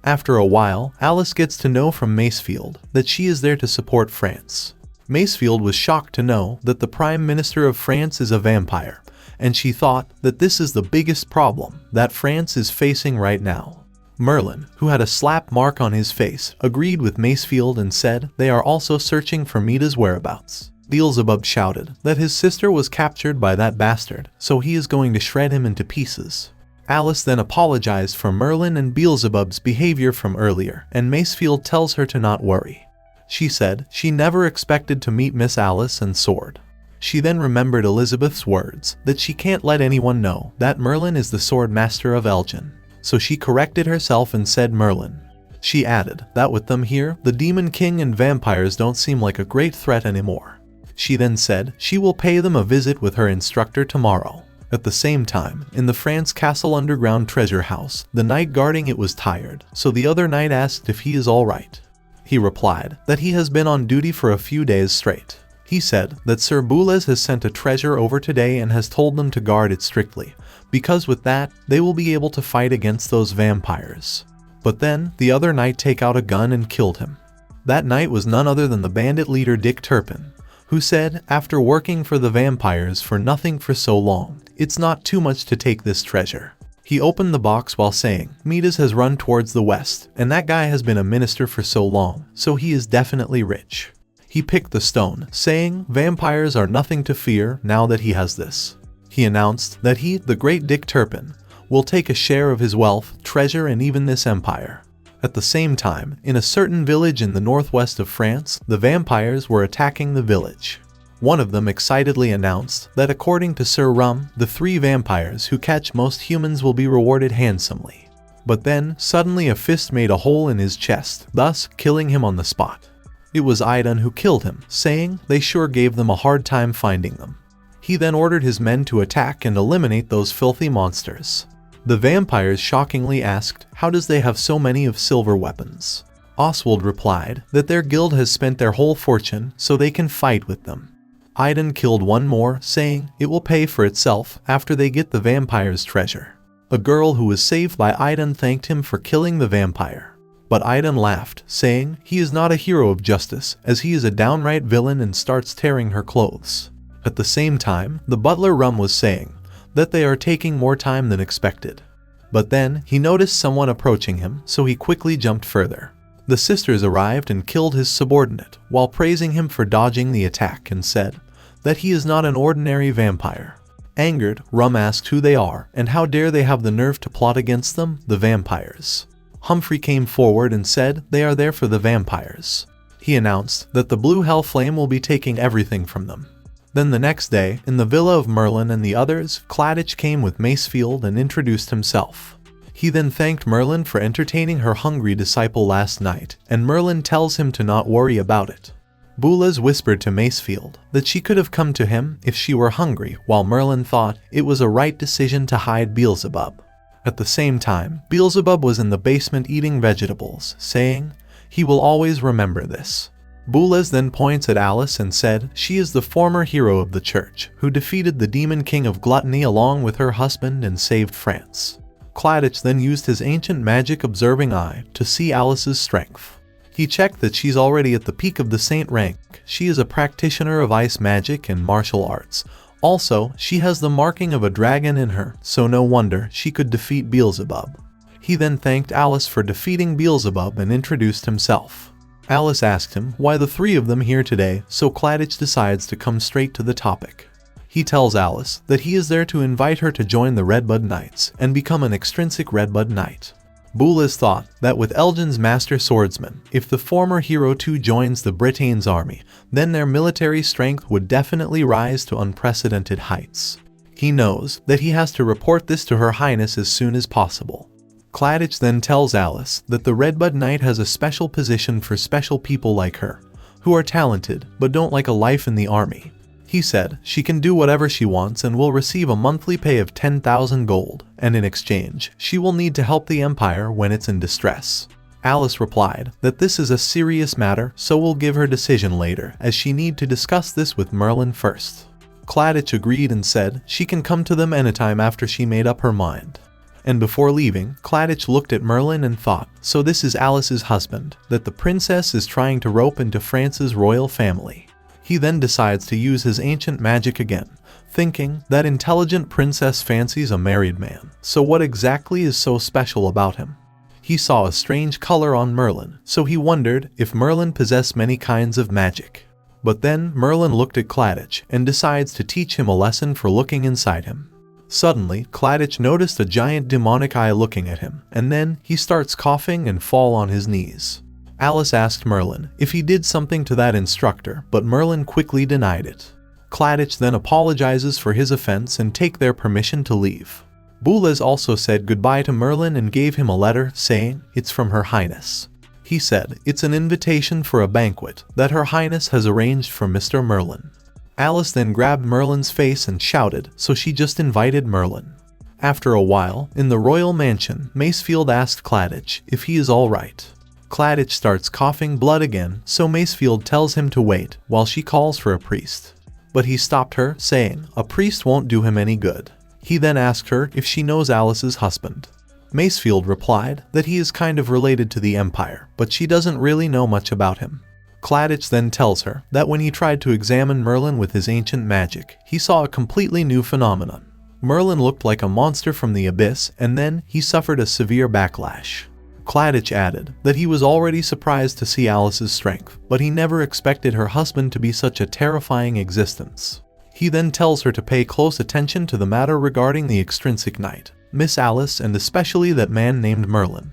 After a while, Alice gets to know from Macefield that she is there to support France. Macefield was shocked to know that the Prime Minister of France is a vampire, and she thought that this is the biggest problem that France is facing right now. Merlin, who had a slap mark on his face, agreed with Macefield and said they are also searching for Mita's whereabouts. Beelzebub shouted that his sister was captured by that bastard, so he is going to shred him into pieces. Alice then apologized for Merlin and Beelzebub's behavior from earlier, and Macefield tells her to not worry. She said she never expected to meet Miss Alice and Sword. She then remembered Elizabeth's words that she can't let anyone know that Merlin is the sword master of Elgin, so she corrected herself and said Merlin. She added that with them here, the Demon King and vampires don't seem like a great threat anymore. She then said she will pay them a visit with her instructor tomorrow. At the same time, in the France Castle underground treasure house, the knight guarding it was tired, so the other knight asked if he is alright. He replied that he has been on duty for a few days straight. He said that Sir Boulez has sent a treasure over today and has told them to guard it strictly, because with that, they will be able to fight against those vampires. But then, the other knight take out a gun and killed him. That knight was none other than the bandit leader Dick Turpin, who said, after working for the vampires for nothing for so long, it's not too much to take this treasure. He opened the box while saying, Midas has run towards the west, and that guy has been a minister for so long, so he is definitely rich. He picked the stone, saying, vampires are nothing to fear now that he has this. He announced that he, the great Dick Turpin, will take a share of his wealth, treasure, and even this empire. At the same time, in a certain village in the northwest of France, the vampires were attacking the village. One of them excitedly announced that according to Sir Rum, the 3 vampires who catch most humans will be rewarded handsomely. But then, suddenly a fist made a hole in his chest, thus killing him on the spot. It was Aidan who killed him, saying they sure gave them a hard time finding them. He then ordered his men to attack and eliminate those filthy monsters. The vampires shockingly asked, how does they have so many of silver weapons? Oswald replied that their guild has spent their whole fortune so they can fight with them. Aidan killed one more, saying it will pay for itself after they get the vampire's treasure. A girl who was saved by Aidan thanked him for killing the vampire. But Aidan laughed, saying he is not a hero of justice as he is a downright villain, and starts tearing her clothes. At the same time, the butler Rum was saying that they are taking more time than expected. But then, he noticed someone approaching him, so he quickly jumped further. The sisters arrived and killed his subordinate, while praising him for dodging the attack, and said that he is not an ordinary vampire. Angered, Rum asked who they are, and how dare they have the nerve to plot against them, the vampires. Humphrey came forward and said they are there for the vampires. He announced that the Blue Hell Flame will be taking everything from them. Then the next day, in the villa of Merlin and the others, Claudia came with Macefield and introduced himself. He then thanked Merlin for entertaining her hungry disciple last night, and Merlin tells him to not worry about it. Boulez whispered to Macefield that she could have come to him if she were hungry, while Merlin thought it was a right decision to hide Beelzebub. At the same time, Beelzebub was in the basement eating vegetables, saying he will always remember this. Boulez then points at Alice and said she is the former hero of the church who defeated the Demon King of Gluttony along with her husband and saved France. Claudia then used his ancient magic observing eye to see Alice's strength. He checked that she's already at the peak of the saint rank. She is a practitioner of ice magic and martial arts. Also, she has the marking of a dragon in her, so no wonder she could defeat Beelzebub. He then thanked Alice for defeating Beelzebub and introduced himself. Alice asked him why the 3 of them here today, so Claudia decides to come straight to the topic. He tells Alice that he is there to invite her to join the Redbud Knights and become an extrinsic Redbud Knight. Boulez thought that with Elgin's master swordsman, if the former hero too joins the Britain's army, then their military strength would definitely rise to unprecedented heights. He knows that he has to report this to Her Highness as soon as possible. Claudia then tells Alice that the Redbud Knight has a special position for special people like her, who are talented but don't like a life in the army. He said she can do whatever she wants and will receive a monthly pay of 10,000 gold, and in exchange, she will need to help the empire when it's in distress. Alice replied that this is a serious matter, so will give her decision later, as she need to discuss this with Merlin first. Claudia agreed and said she can come to them anytime after she made up her mind. And before leaving, Claudia looked at Merlin and thought, so this is Alice's husband, that the princess is trying to rope into France's royal family. He then decides to use his ancient magic again, thinking that intelligent princess fancies a married man, so what exactly is so special about him? He saw a strange color on Merlin, so he wondered if Merlin possessed many kinds of magic. But then Merlin looked at Claudia and decides to teach him a lesson for looking inside him. Suddenly, Claudia noticed a giant demonic eye looking at him, and then he starts coughing and fall on his knees. Alice asked Merlin if he did something to that instructor, but Merlin quickly denied it. Claudia then apologizes for his offense and take their permission to leave. Jobless also said goodbye to Merlin and gave him a letter saying it's from Her Highness. He said it's an invitation for a banquet that Her Highness has arranged for Mr. Merlin. Alice then grabbed Merlin's face and shouted, so she just invited Merlin. After a while, in the royal mansion, Macefield asked Claudia if he is alright. Claudia starts coughing blood again, so Macefield tells him to wait while she calls for a priest. But he stopped her, saying a priest won't do him any good. He then asked her if she knows Alice's husband. Macefield replied that he is kind of related to the Empire, but she doesn't really know much about him. Claudia then tells her that when he tried to examine Merlin with his ancient magic, he saw a completely new phenomenon. Merlin looked like a monster from the abyss, and then he suffered a severe backlash. Claudia added that he was already surprised to see Alice's strength, but he never expected her husband to be such a terrifying existence. He then tells her to pay close attention to the matter regarding the extrinsic knight, Miss Alice, and especially that man named Merlin.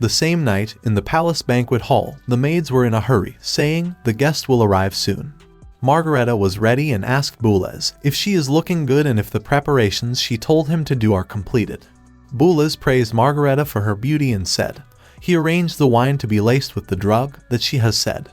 The same night, in the palace banquet hall, the maids were in a hurry, saying the guest will arrive soon. Margareta was ready and asked Jobless if she is looking good and if the preparations she told him to do are completed. Jobless praised Margareta for her beauty and said he arranged the wine to be laced with the drug that she has said.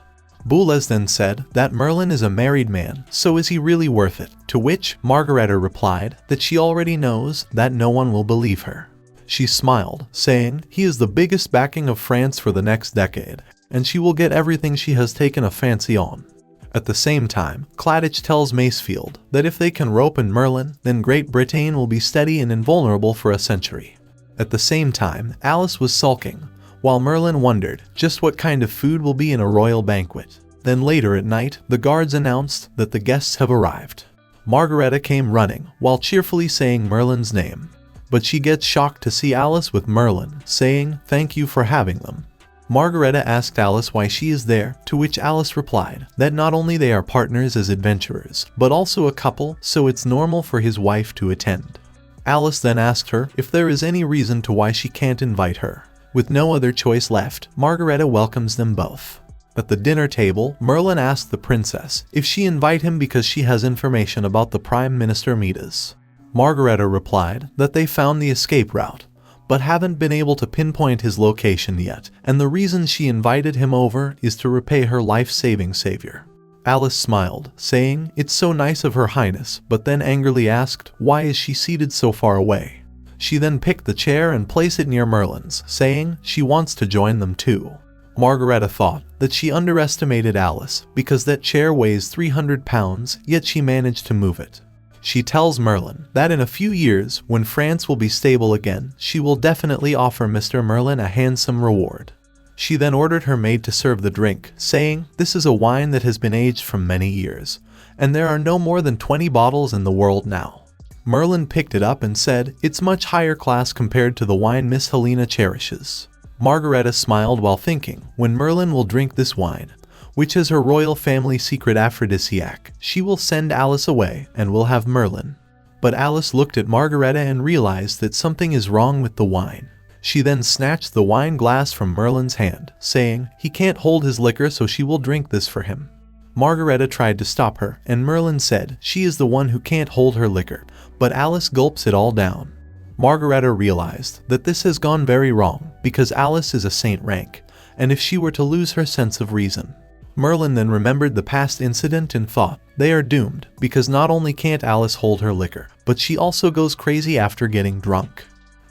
Jobless then said that Merlin is a married man, so is he really worth it? To which Margareta replied that she already knows that no one will believe her. She smiled, saying he is the biggest backing of France for the next decade, and she will get everything she has taken a fancy on. At the same time, Claudia tells Macefield that if they can rope in Merlin, then Great Britain will be steady and invulnerable for a century. At the same time, Alice was sulking, while Merlin wondered just what kind of food will be in a royal banquet. Then later at night, the guards announced that the guests have arrived. Margareta came running, while cheerfully saying Merlin's name. But she gets shocked to see Alice with Merlin, saying thank you for having them. Margareta asked Alice why she is there, to which Alice replied that not only they are partners as adventurers, but also a couple, so it's normal for his wife to attend. Alice then asked her if there is any reason to why she can't invite her. With no other choice left, Margareta welcomes them both. At the dinner table, Merlin asked the princess if she invite him because she has information about the Prime Minister Midas. Margareta replied that they found the escape route, but haven't been able to pinpoint his location yet, and the reason she invited him over is to repay her life-saving savior. Alice smiled, saying it's so nice of Her Highness, but then angrily asked why is she seated so far away. She then picked the chair and placed it near Merlin's, saying she wants to join them too. Margareta thought that she underestimated Alice because that chair weighs 300 pounds, yet she managed to move it. She tells Merlin that in a few years, when France will be stable again, she will definitely offer Mr. Merlin a handsome reward. She then ordered her maid to serve the drink, saying this is a wine that has been aged for many years, and there are no more than 20 bottles in the world now. Merlin picked it up and said it's much higher class compared to the wine Miss Helena cherishes. Margareta smiled while thinking when Merlin will drink this wine, which is her royal family secret aphrodisiac, she will send Alice away and will have Merlin. But Alice looked at Margareta and realized that something is wrong with the wine. She then snatched the wine glass from Merlin's hand, saying he can't hold his liquor, so she will drink this for him. Margareta tried to stop her, and Merlin said she is the one who can't hold her liquor, but Alice gulps it all down. Margareta realized that this has gone very wrong because Alice is a saint rank, and if she were to lose her sense of reason, Merlin then remembered the past incident and thought, they are doomed, because not only can't Alice hold her liquor, but she also goes crazy after getting drunk.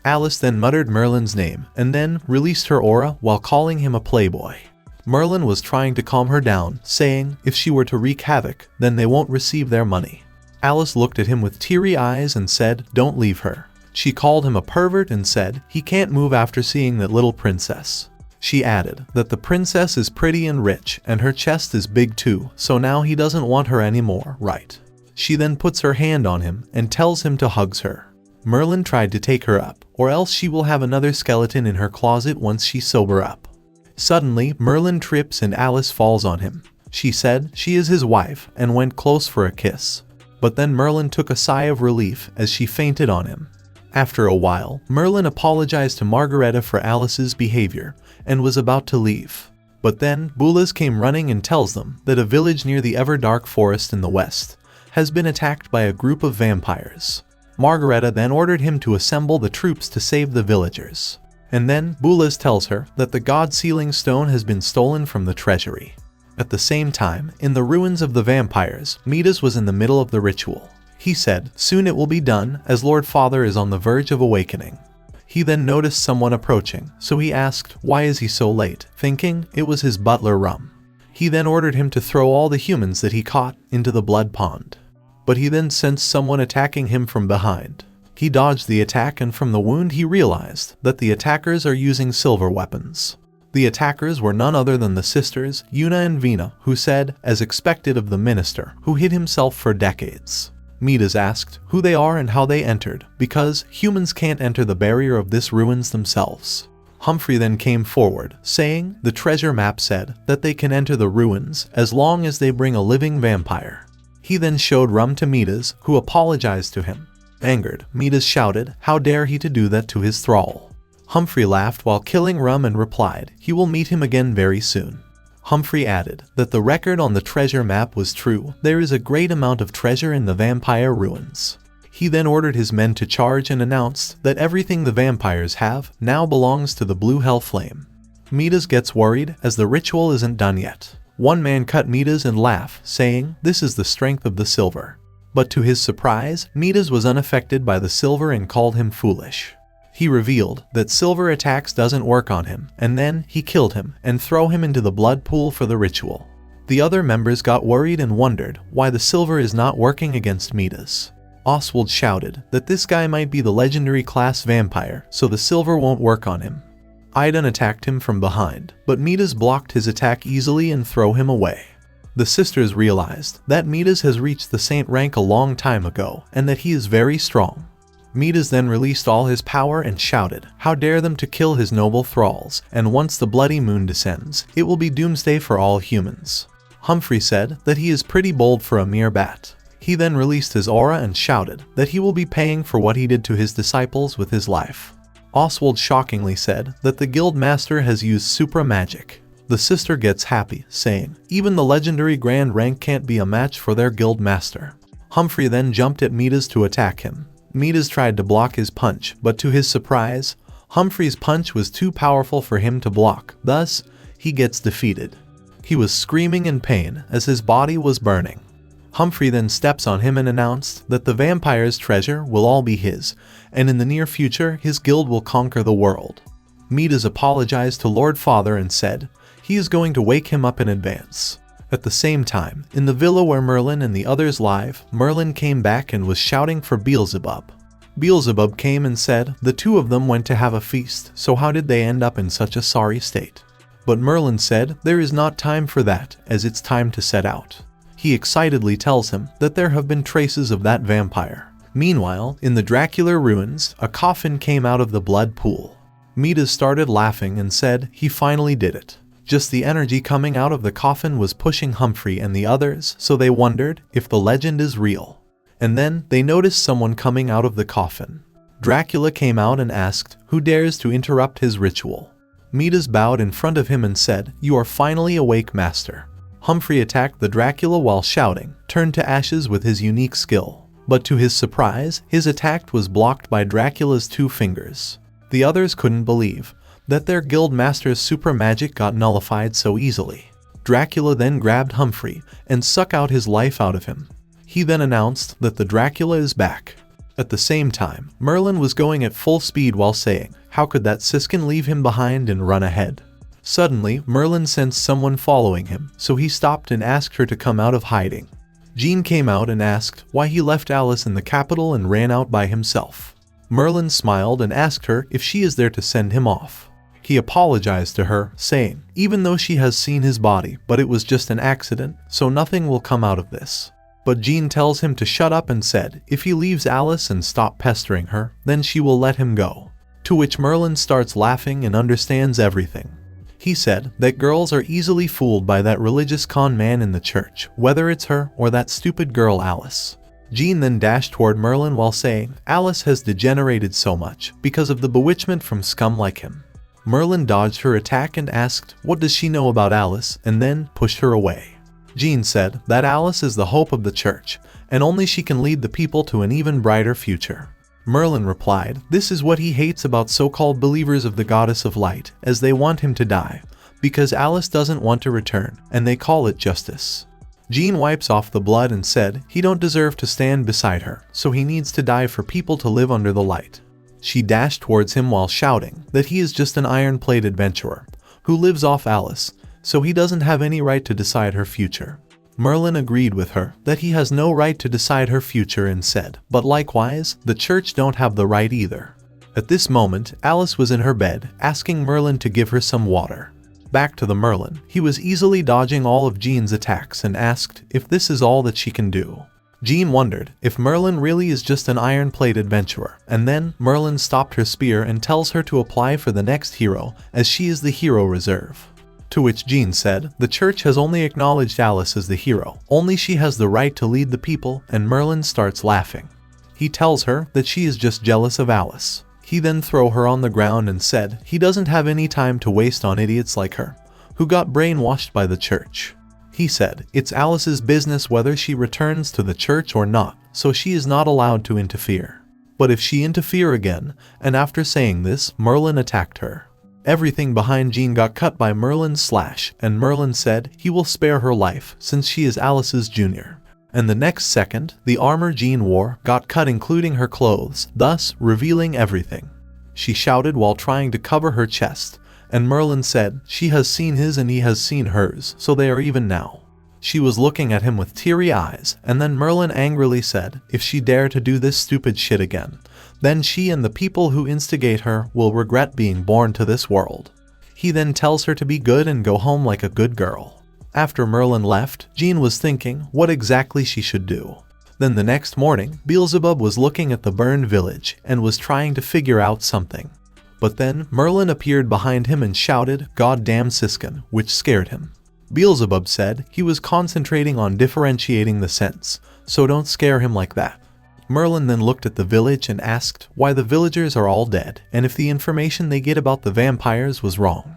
Alice then muttered Merlin's name, and then released her aura while calling him a playboy. Merlin was trying to calm her down, saying if she were to wreak havoc, then they won't receive their money. Alice looked at him with teary eyes and said, don't leave her. She called him a pervert and said he can't move after seeing that little princess. She added that the princess is pretty and rich, and her chest is big too, so now he doesn't want her anymore, right? She then puts her hand on him and tells him to hug her. Merlin tried to take her up, or else she will have another skeleton in her closet once she sober up. Suddenly, Merlin trips and Alice falls on him. She said she is his wife and went close for a kiss. But then Merlin took a sigh of relief as she fainted on him. After a while, Merlin apologized to Margareta for Alice's behavior and was about to leave. But then, Boolaz came running and tells them that a village near the ever-dark forest in the west has been attacked by a group of vampires. Margareta then ordered him to assemble the troops to save the villagers. And then, Boolaz tells her that the God-sealing stone has been stolen from the treasury. At the same time, in the ruins of the vampires, Midas was in the middle of the ritual. He said, soon it will be done, as Lord Father is on the verge of awakening. He then noticed someone approaching, so he asked, why is he so late, thinking it was his butler Rum. He then ordered him to throw all the humans that he caught into the blood pond. But he then sensed someone attacking him from behind. He dodged the attack, and from the wound he realized that the attackers are using silver weapons. The attackers were none other than the sisters, Una and Vina, who said, as expected of the minister, who hid himself for decades. Midas asked who they are and how they entered, because humans can't enter the barrier of this ruins themselves. Humphrey then came forward, saying the treasure map said that they can enter the ruins as long as they bring a living vampire. He then showed Rum to Midas, who apologized to him. Angered, Midas shouted, how dare he to do that to his thrall. Humphrey laughed while killing Rum and replied he will meet him again very soon. Humphrey added that the record on the treasure map was true. There is a great amount of treasure in the vampire ruins. He then ordered his men to charge and announced that everything the vampires have now belongs to the blue hell flame. Midas gets worried as the ritual isn't done yet. One man cut Midas and laughed, saying, this is the strength of the silver. But to his surprise, Midas was unaffected by the silver and called him foolish. He revealed that silver attacks doesn't work on him, and then he killed him and threw him into the blood pool for the ritual. The other members got worried and wondered why the silver is not working against Midas. Oswald shouted that this guy might be the legendary class vampire, so the silver won't work on him. Idun attacked him from behind, but Midas blocked his attack easily and threw him away. The sisters realized that Midas has reached the saint rank a long time ago and that he is very strong. Midas then released all his power and shouted, how dare them to kill his noble thralls, and once the bloody moon descends, it will be doomsday for all humans. Humphrey said that he is pretty bold for a mere bat. He then released his aura and shouted that he will be paying for what he did to his disciples with his life. Oswald shockingly said that the guild master has used supra magic. The sister gets happy, saying, even the legendary grand rank can't be a match for their guild master. Humphrey then jumped at Midas to attack him. Midas tried to block his punch, but to his surprise, Humphrey's punch was too powerful for him to block, thus, he gets defeated. He was screaming in pain as his body was burning. Humphrey then steps on him and announced that the vampire's treasure will all be his, and in the near future his guild will conquer the world. Midas apologized to Lord Father and said he is going to wake him up in advance. At the same time, in the villa where Merlin and the others live, Merlin came back and was shouting for Beelzebub. Beelzebub came and said the two of them went to have a feast, so how did they end up in such a sorry state? But Merlin said there is not time for that, as it's time to set out. He excitedly tells him that there have been traces of that vampire. Meanwhile, in the Dracula ruins, a coffin came out of the blood pool. Midas started laughing and said he finally did it. Just the energy coming out of the coffin was pushing Humphrey and the others, so they wondered if the legend is real. And then they noticed someone coming out of the coffin. Dracula came out and asked who dares to interrupt his ritual. Midas bowed in front of him and said, you are finally awake, master. Humphrey attacked the Dracula while shouting, turned to ashes with his unique skill. But to his surprise, his attack was blocked by Dracula's 2 fingers. The others couldn't believe that their guild master's super magic got nullified so easily. Dracula then grabbed Humphrey and sucked out his life out of him. He then announced that the Dracula is back. At the same time, Merlin was going at full speed while saying, how could that siskin leave him behind and run ahead? Suddenly, Merlin sensed someone following him, so he stopped and asked her to come out of hiding. Jean came out and asked why he left Alice in the capital and ran out by himself. Merlin smiled and asked her if she is there to send him off. He apologized to her, saying, even though she has seen his body, but it was just an accident, so nothing will come out of this. But Jean tells him to shut up and said, if he leaves Alice and stop pestering her, then she will let him go. To which Merlin starts laughing and understands everything. He said that girls are easily fooled by that religious con man in the church, whether it's her or that stupid girl Alice. Jean then dashed toward Merlin while saying, Alice has degenerated so much because of the bewitchment from scum like him. Merlin dodged her attack and asked, what does she know about Alice, and then pushed her away. Jean said that Alice is the hope of the church, and only she can lead the people to an even brighter future. Merlin replied, this is what he hates about so-called believers of the goddess of light, as they want him to die, because Alice doesn't want to return, and they call it justice. Jean wipes off the blood and said he don't deserve to stand beside her, so he needs to die for people to live under the light. She dashed towards him while shouting that he is just an iron-plate adventurer, who lives off Alice, so he doesn't have any right to decide her future. Merlin agreed with her that he has no right to decide her future and said, but likewise, the church don't have the right either. At this moment, Alice was in her bed, asking Merlin to give her some water. Back to the Merlin, he was easily dodging all of Jean's attacks and asked if this is all that she can do. Jean wondered if Merlin really is just an iron-plate adventurer, and then Merlin stopped her spear and tells her to apply for the next hero, as she is the hero reserve. To which Jean said, the church has only acknowledged Alice as the hero, only she has the right to lead the people, and Merlin starts laughing. He tells her that she is just jealous of Alice. He then threw her on the ground and said he doesn't have any time to waste on idiots like her, who got brainwashed by the church. He said it's Alice's business whether she returns to the church or not, so she is not allowed to interfere. But if she interfere again, and after saying this, Merlin attacked her. Everything behind Jean got cut by Merlin's slash, and Merlin said he will spare her life since she is Alice's junior. And the next second, the armor Jean wore got cut including her clothes, thus revealing everything. She shouted while trying to cover her chest, and Merlin said she has seen his and he has seen hers, so they are even now. She was looking at him with teary eyes, and then Merlin angrily said if she dare to do this stupid shit again, then she and the people who instigate her will regret being born to this world. He then tells her to be good and go home like a good girl. After Merlin left, Jean was thinking what exactly she should do. Then the next morning, Beelzebub was looking at the burned village and was trying to figure out something. But then Merlin appeared behind him and shouted, "Goddamn Siskin," which scared him. Beelzebub said he was concentrating on differentiating the scents, so don't scare him like that. Merlin then looked at the village and asked why the villagers are all dead and if the information they get about the vampires was wrong.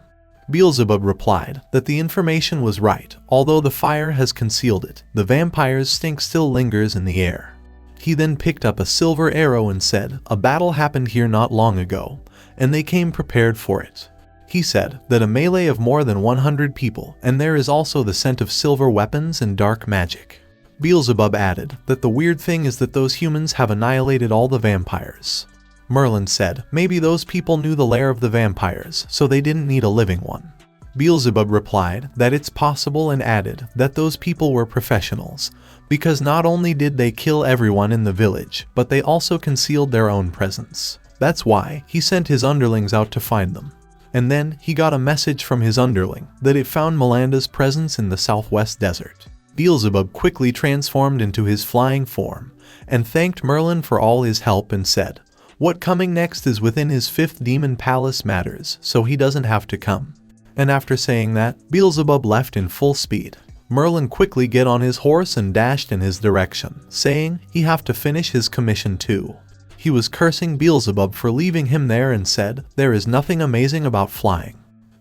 Beelzebub replied that the information was right, although the fire has concealed it, the vampires' stink still lingers in the air. He then picked up a silver arrow and said, a battle happened here not long ago, and they came prepared for it. He said that a melee of more than 100 people, and there is also the scent of silver weapons and dark magic. Beelzebub added that the weird thing is that those humans have annihilated all the vampires. Merlin said maybe those people knew the lair of the vampires, so they didn't need a living one. Beelzebub replied that it's possible and added that those people were professionals, because not only did they kill everyone in the village, but they also concealed their own presence. That's why he sent his underlings out to find them. And then he got a message from his underling that it found Melanda's presence in the southwest desert. Beelzebub quickly transformed into his flying form and thanked Merlin for all his help and said, what coming next is within his 5th demon palace matters, so he doesn't have to come. And after saying that, Beelzebub left in full speed. Merlin quickly get on his horse and dashed in his direction, saying he have to finish his commission too. He was cursing Beelzebub for leaving him there and said, there is nothing amazing about flying.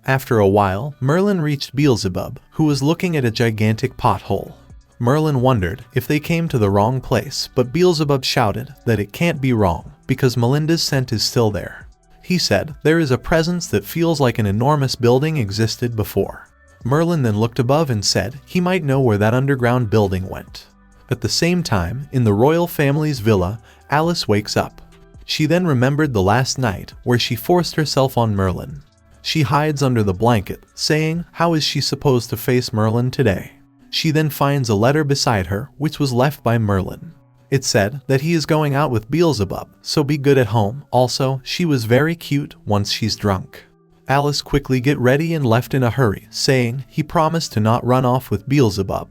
After a while, Merlin reached Beelzebub, who was looking at a gigantic pothole. Merlin wondered if they came to the wrong place, but Beelzebub shouted that it can't be wrong, because Melinda's scent is still there. He said there is a presence that feels like an enormous building existed before. Merlin then looked above and said he might know where that underground building went. At the same time, in the royal family's villa, Alice wakes up. She then remembered the last night where she forced herself on Merlin. She hides under the blanket, saying how is she supposed to face Merlin today? She then finds a letter beside her, which was left by Merlin. It said that he is going out with Beelzebub, so be good at home. Also, she was very cute once she's drunk. Alice quickly get ready and left in a hurry, saying he promised to not run off with Beelzebub.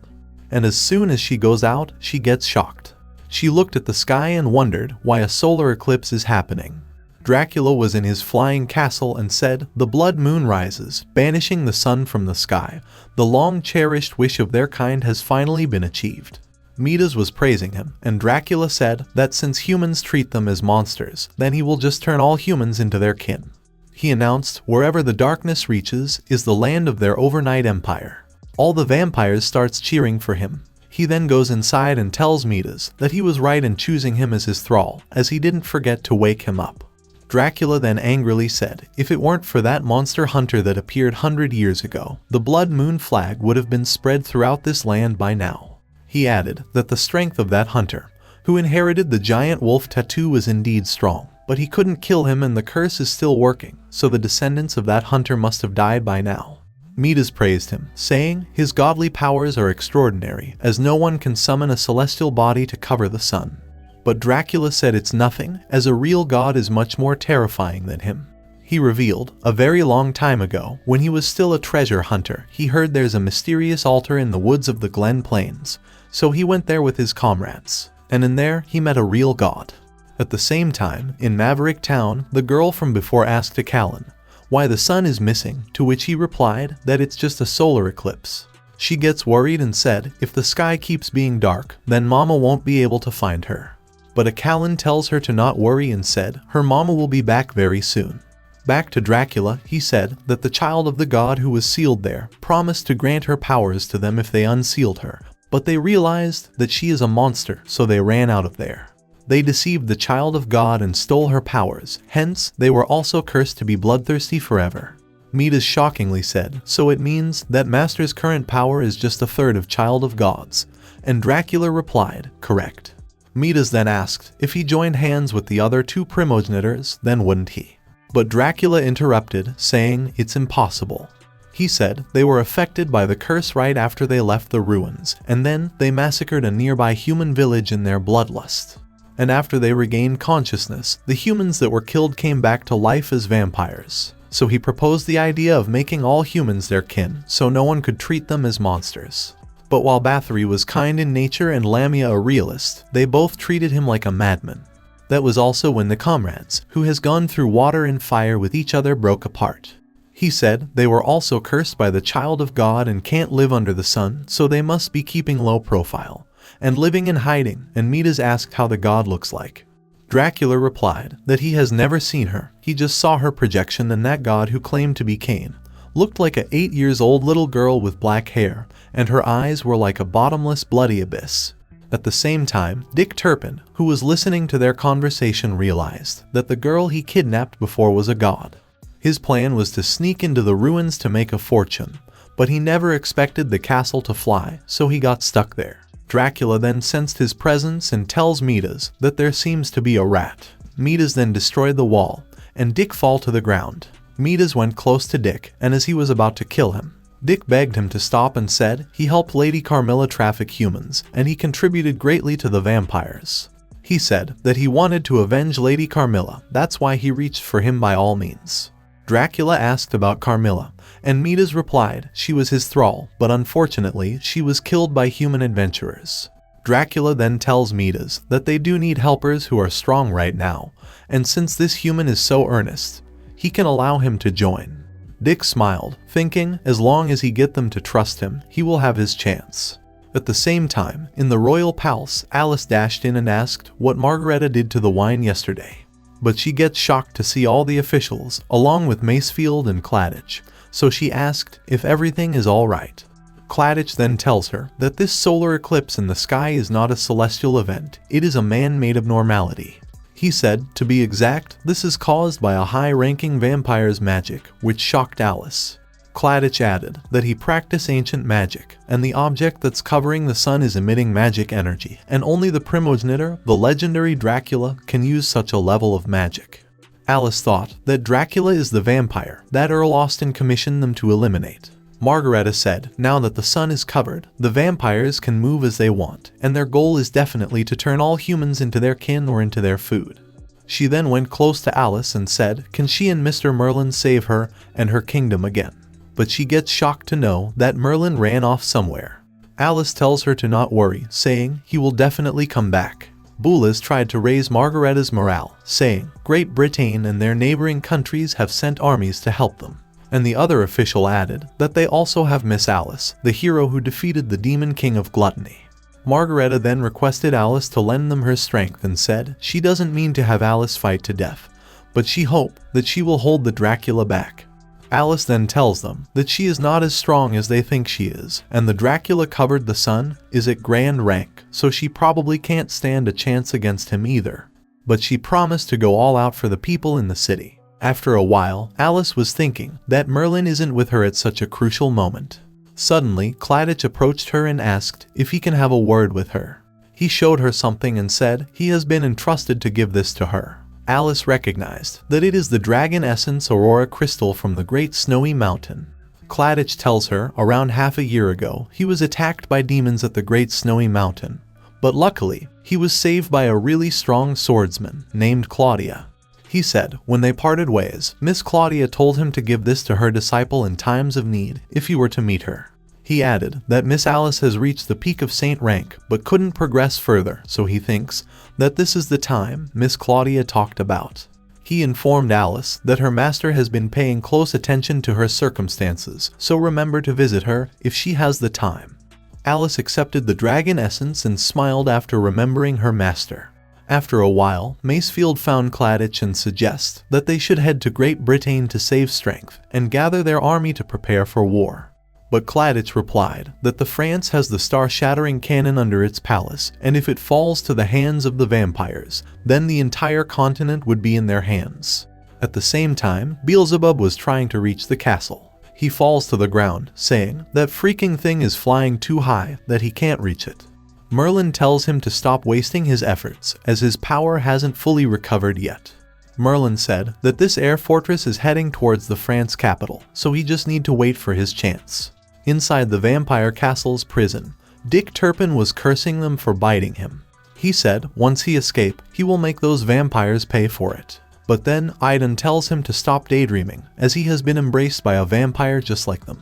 And as soon as she goes out, she gets shocked. She looked at the sky and wondered why a solar eclipse is happening. Dracula was in his flying castle and said, the blood moon rises, banishing the sun from the sky. The long-cherished wish of their kind has finally been achieved. Midas was praising him, and Dracula said that since humans treat them as monsters, then he will just turn all humans into their kin. He announced wherever the darkness reaches is the land of their overnight empire. All the vampires starts cheering for him. He then goes inside and tells Midas that he was right in choosing him as his thrall, as he didn't forget to wake him up. Dracula then angrily said, if it weren't for that monster hunter that appeared 100 years ago, the blood moon flag would have been spread throughout this land by now. He added that the strength of that hunter, who inherited the giant wolf tattoo, was indeed strong, but he couldn't kill him and the curse is still working, so the descendants of that hunter must have died by now. Midas praised him, saying his godly powers are extraordinary, as no one can summon a celestial body to cover the sun. But Dracula said it's nothing, as a real god is much more terrifying than him. He revealed, a very long time ago, when he was still a treasure hunter, he heard there's a mysterious altar in the woods of the Glen Plains, so he went there with his comrades, and in there he met a real god. At the same time, in Maverick Town, the girl from before asked to Callan why the sun is missing, to which he replied that it's just a solar eclipse. She gets worried and said if the sky keeps being dark, then Mama won't be able to find her. But Callan tells her to not worry and said her mama will be back very soon. Back to Dracula, he said that the child of the god who was sealed there promised to grant her powers to them if they unsealed her, but they realized that she is a monster, so they ran out of there. They deceived the child of God and stole her powers, hence they were also cursed to be bloodthirsty forever. Midas shockingly said, so it means that Master's current power is just a third of child of God's, and Dracula replied, correct. Midas then asked if he joined hands with the other two primogenitors, then wouldn't he? But Dracula interrupted, saying it's impossible. He said they were affected by the curse right after they left the ruins, and then they massacred a nearby human village in their bloodlust. And after they regained consciousness, the humans that were killed came back to life as vampires. So he proposed the idea of making all humans their kin, so no one could treat them as monsters. But while Bathory was kind in nature and Lamia a realist, they both treated him like a madman. That was also when the comrades, who has gone through water and fire with each other, broke apart. He said they were also cursed by the child of God and can't live under the sun, so they must be keeping low profile and living in hiding, and Midas asked how the god looks like. Dracula replied that he has never seen her, he just saw her projection, and that god, who claimed to be Cain, looked like a 8-year-old little girl with black hair, and her eyes were like a bottomless bloody abyss. At the same time, Dick Turpin, who was listening to their conversation, realized that the girl he kidnapped before was a god. His plan was to sneak into the ruins to make a fortune, but he never expected the castle to fly, so he got stuck there. Dracula then sensed his presence and tells Midas that there seems to be a rat. Midas then destroyed the wall, and Dick fall to the ground. Midas went close to Dick, and as he was about to kill him, Dick begged him to stop and said he helped Lady Carmilla traffic humans, and he contributed greatly to the vampires. He said that he wanted to avenge Lady Carmilla, that's why he reached for him by all means. Dracula asked about Carmilla, and Midas replied she was his thrall, but unfortunately she was killed by human adventurers. Dracula then tells Midas that they do need helpers who are strong right now, and since this human is so earnest, he can allow him to join. Dick smiled, thinking as long as he get them to trust him, he will have his chance. At the same time, in the royal palace, Alice dashed in and asked what Margareta did to the wine yesterday. But she gets shocked to see all the officials, along with Macefield and Claddich, so she asked if everything is alright. Claddich then tells her that this solar eclipse in the sky is not a celestial event, it is a man-made abnormality. He said, to be exact, this is caused by a high-ranking vampire's magic, which shocked Alice. Claudia added that he practiced ancient magic, and the object that's covering the sun is emitting magic energy, and only the primogenitor, the legendary Dracula, can use such a level of magic. Alice thought that Dracula is the vampire that Earl Austen commissioned them to eliminate. Margareta said now that the sun is covered, the vampires can move as they want, and their goal is definitely to turn all humans into their kin or into their food. She then went close to Alice and said, can she and Mr. Merlin save her and her kingdom again? But she gets shocked to know that Merlin ran off somewhere. Alice tells her to not worry, saying he will definitely come back. Jobless tried to raise Margareta's morale, saying Great Britain and their neighboring countries have sent armies to help them. And the other official added that they also have Miss Alice, the hero who defeated the Demon King of Gluttony. Margareta then requested Alice to lend them her strength and said she doesn't mean to have Alice fight to death, but she hoped that she will hold the Dracula back. Alice then tells them that she is not as strong as they think she is, and the Dracula covered the sun is at grand rank, so she probably can't stand a chance against him either. But she promised to go all out for the people in the city. After a while, Alice was thinking that Merlin isn't with her at such a crucial moment. Suddenly, Claudia approached her and asked if he can have a word with her. He showed her something and said he has been entrusted to give this to her. Alice recognized that it is the dragon essence aurora crystal from the Great Snowy Mountain. Claudia tells her around half a year ago he was attacked by demons at the Great Snowy Mountain, but luckily he was saved by a really strong swordsman named Claudia. He said when they parted ways, Miss Claudia told him to give this to her disciple in times of need if he were to meet her. He added that Miss Alice has reached the peak of saint rank but couldn't progress further, so he thinks that this is the time Miss Claudia talked about. He informed Alice that her master has been paying close attention to her circumstances, so remember to visit her if she has the time. Alice accepted the dragon essence and smiled after remembering her master. After a while, Macefield found Claudia and suggests that they should head to Great Britain to save strength and gather their army to prepare for war. But Claudia replied that the France has the star-shattering cannon under its palace, and if it falls to the hands of the vampires, then the entire continent would be in their hands. At the same time, Beelzebub was trying to reach the castle. He falls to the ground, saying that freaking thing is flying too high that he can't reach it. Merlin tells him to stop wasting his efforts, as his power hasn't fully recovered yet. Merlin said that this air fortress is heading towards the France capital, so he just need to wait for his chance. Inside the vampire castle's prison, Dick Turpin was cursing them for biting him. He said once he escapes, he will make those vampires pay for it. But then Aidan tells him to stop daydreaming, as he has been embraced by a vampire just like them.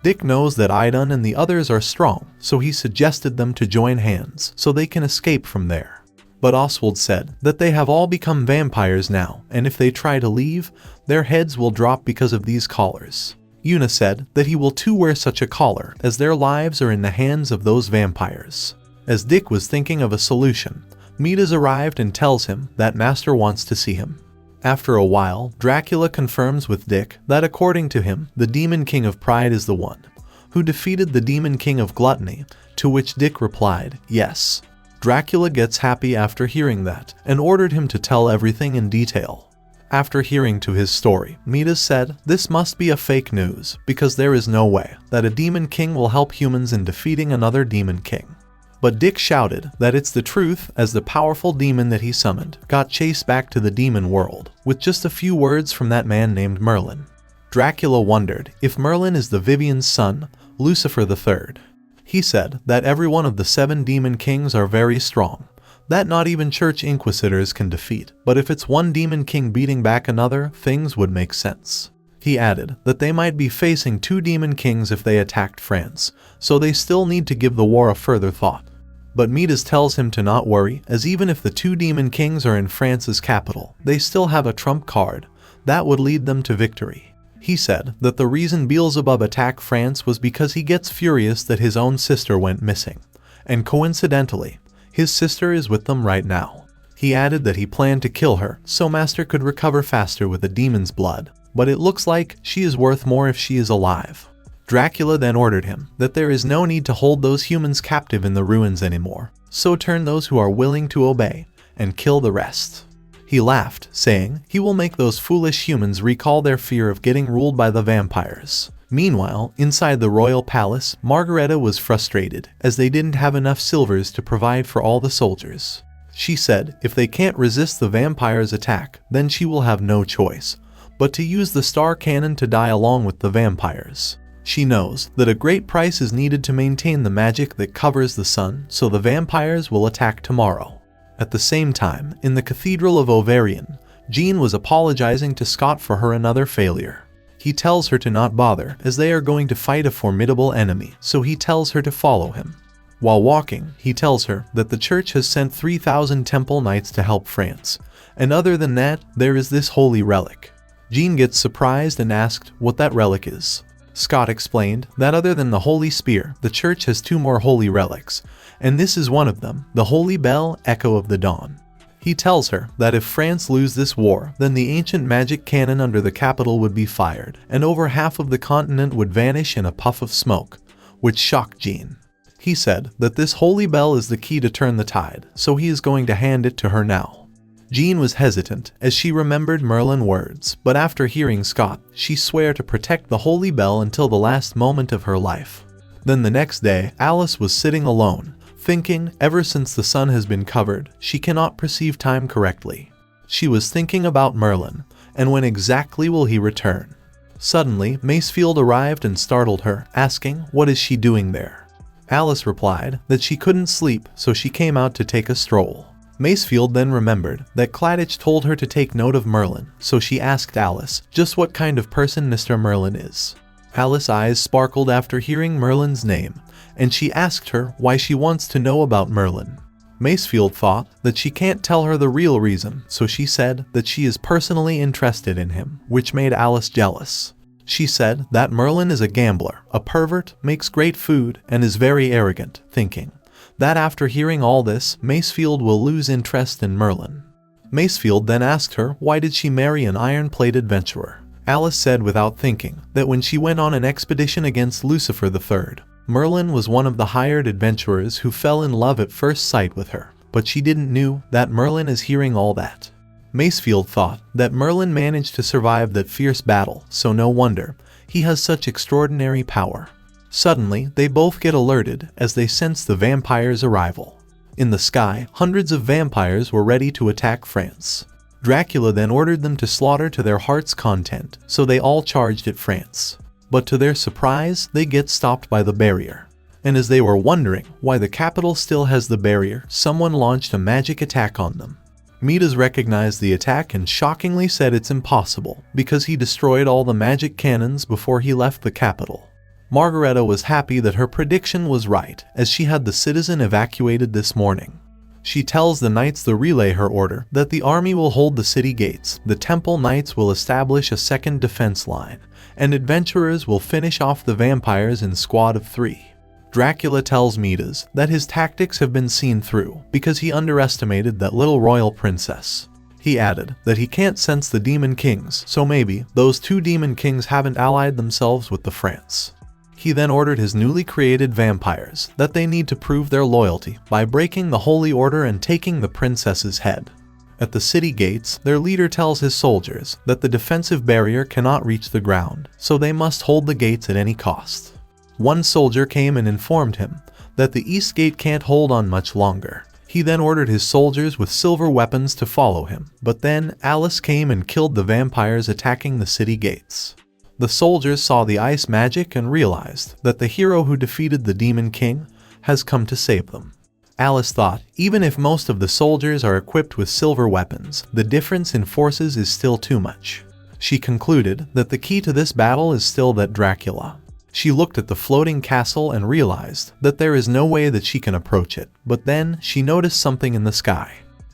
Dick knows that Aidan and the others are strong, so he suggested them to join hands so they can escape from there. But Oswald said that they have all become vampires now, and if they try to leave, their heads will drop because of these collars. Una said that he will too wear such a collar, as their lives are in the hands of those vampires. As Dick was thinking of a solution, Midas arrived and tells him that Master wants to see him. After a while, Dracula confirms with Dick that according to him, the Demon King of Pride is the one who defeated the Demon King of Gluttony, to which Dick replied, yes. Dracula gets happy after hearing that, and ordered him to tell everything in detail. After hearing to his story, Midas said this must be a fake news, because there is no way that a Demon King will help humans in defeating another Demon King. But Dick shouted that it's the truth, as the powerful demon that he summoned got chased back to the demon world, with just a few words from that man named Merlin. Dracula wondered if Merlin is the Vivian's son, Lucifer III. He said that every one of the 7 demon kings are very strong, that not even church inquisitors can defeat, but if it's one demon king beating back another, things would make sense. He added that they might be facing 2 demon kings if they attacked France, so they still need to give the war a further thought. But Midas tells him to not worry, as even if the 2 demon kings are in France's capital, they still have a trump card that would lead them to victory. He said that the reason Beelzebub attacked France was because he gets furious that his own sister went missing, and coincidentally, his sister is with them right now. He added that he planned to kill her so Master could recover faster with the demon's blood, but it looks like she is worth more if she is alive. Dracula then ordered him that there is no need to hold those humans captive in the ruins anymore, so turn those who are willing to obey and kill the rest. He laughed, saying he will make those foolish humans recall their fear of getting ruled by the vampires. Meanwhile, inside the royal palace, Margareta was frustrated as they didn't have enough silvers to provide for all the soldiers. She said if they can't resist the vampire's attack, then she will have no choice but to use the star cannon to die along with the vampires. She knows that a great price is needed to maintain the magic that covers the sun, so the vampires will attack tomorrow. At the same time, in the Cathedral of Ovarian, Jean was apologizing to Scott for her another failure. He tells her to not bother as they are going to fight a formidable enemy, so he tells her to follow him. While walking, he tells her that the church has sent 3,000 temple knights to help France, and other than that, there is this holy relic. Jean gets surprised and asked what that relic is. Scott explained that other than the Holy Spear, the church has 2 more holy relics, and this is one of them, the Holy Bell, Echo of the Dawn. He tells her that if France lose this war, then the ancient magic cannon under the capital would be fired, and over half of the continent would vanish in a puff of smoke, which shocked Jean. He said that this holy bell is the key to turn the tide, so he is going to hand it to her now. Jean was hesitant as she remembered Merlin's words, but after hearing Scott, she swore to protect the holy bell until the last moment of her life. Then the next day, Alice was sitting alone, thinking, ever since the sun has been covered, she cannot perceive time correctly. She was thinking about Merlin, and when exactly will he return? Suddenly, Macefield arrived and startled her, asking, what is she doing there? Alice replied that she couldn't sleep, so she came out to take a stroll. Macefield then remembered that Claudia told her to take note of Merlin, so she asked Alice just what kind of person Mr. Merlin is. Alice's eyes sparkled after hearing Merlin's name, and she asked her why she wants to know about Merlin. Macefield thought that she can't tell her the real reason, so she said that she is personally interested in him, which made Alice jealous. She said that Merlin is a gambler, a pervert, makes great food, and is very arrogant, thinking that after hearing all this, Macefield will lose interest in Merlin. Macefield then asked her why did she marry an iron-plated adventurer. Alice said without thinking that when she went on an expedition against Lucifer III, Merlin was one of the hired adventurers who fell in love at first sight with her, but she didn't know that Merlin is hearing all that. Macefield thought that Merlin managed to survive that fierce battle, so no wonder he has such extraordinary power. Suddenly, they both get alerted as they sense the vampires' arrival. In the sky, hundreds of vampires were ready to attack France. Dracula then ordered them to slaughter to their heart's content, so they all charged at France. But to their surprise, they get stopped by the barrier. And as they were wondering why the capital still has the barrier, someone launched a magic attack on them. Midas recognized the attack and shockingly said it's impossible, because he destroyed all the magic cannons before he left the capital. Margareta was happy that her prediction was right, as she had the citizen evacuated this morning. She tells the knights to relay her order that the army will hold the city gates, the temple knights will establish a second defense line, and adventurers will finish off the vampires in squad of 3. Dracula tells Midas that his tactics have been seen through because he underestimated that little royal princess. He added that he can't sense the demon kings, so maybe those 2 demon kings haven't allied themselves with the France. He then ordered his newly created vampires that they need to prove their loyalty by breaking the holy order and taking the princess's head. At the city gates, their leader tells his soldiers that the defensive barrier cannot reach the ground, so they must hold the gates at any cost. One soldier came and informed him that the east gate can't hold on much longer. He then ordered his soldiers with silver weapons to follow him, but then Alice came and killed the vampires attacking the city gates. The soldiers saw the ice magic and realized that the hero who defeated the Demon King has come to save them. Alice thought, even if most of the soldiers are equipped with silver weapons, the difference in forces is still too much. She concluded that the key to this battle is still that Dracula. She looked at the floating castle and realized that there is no way that she can approach it, but then she noticed something in the sky.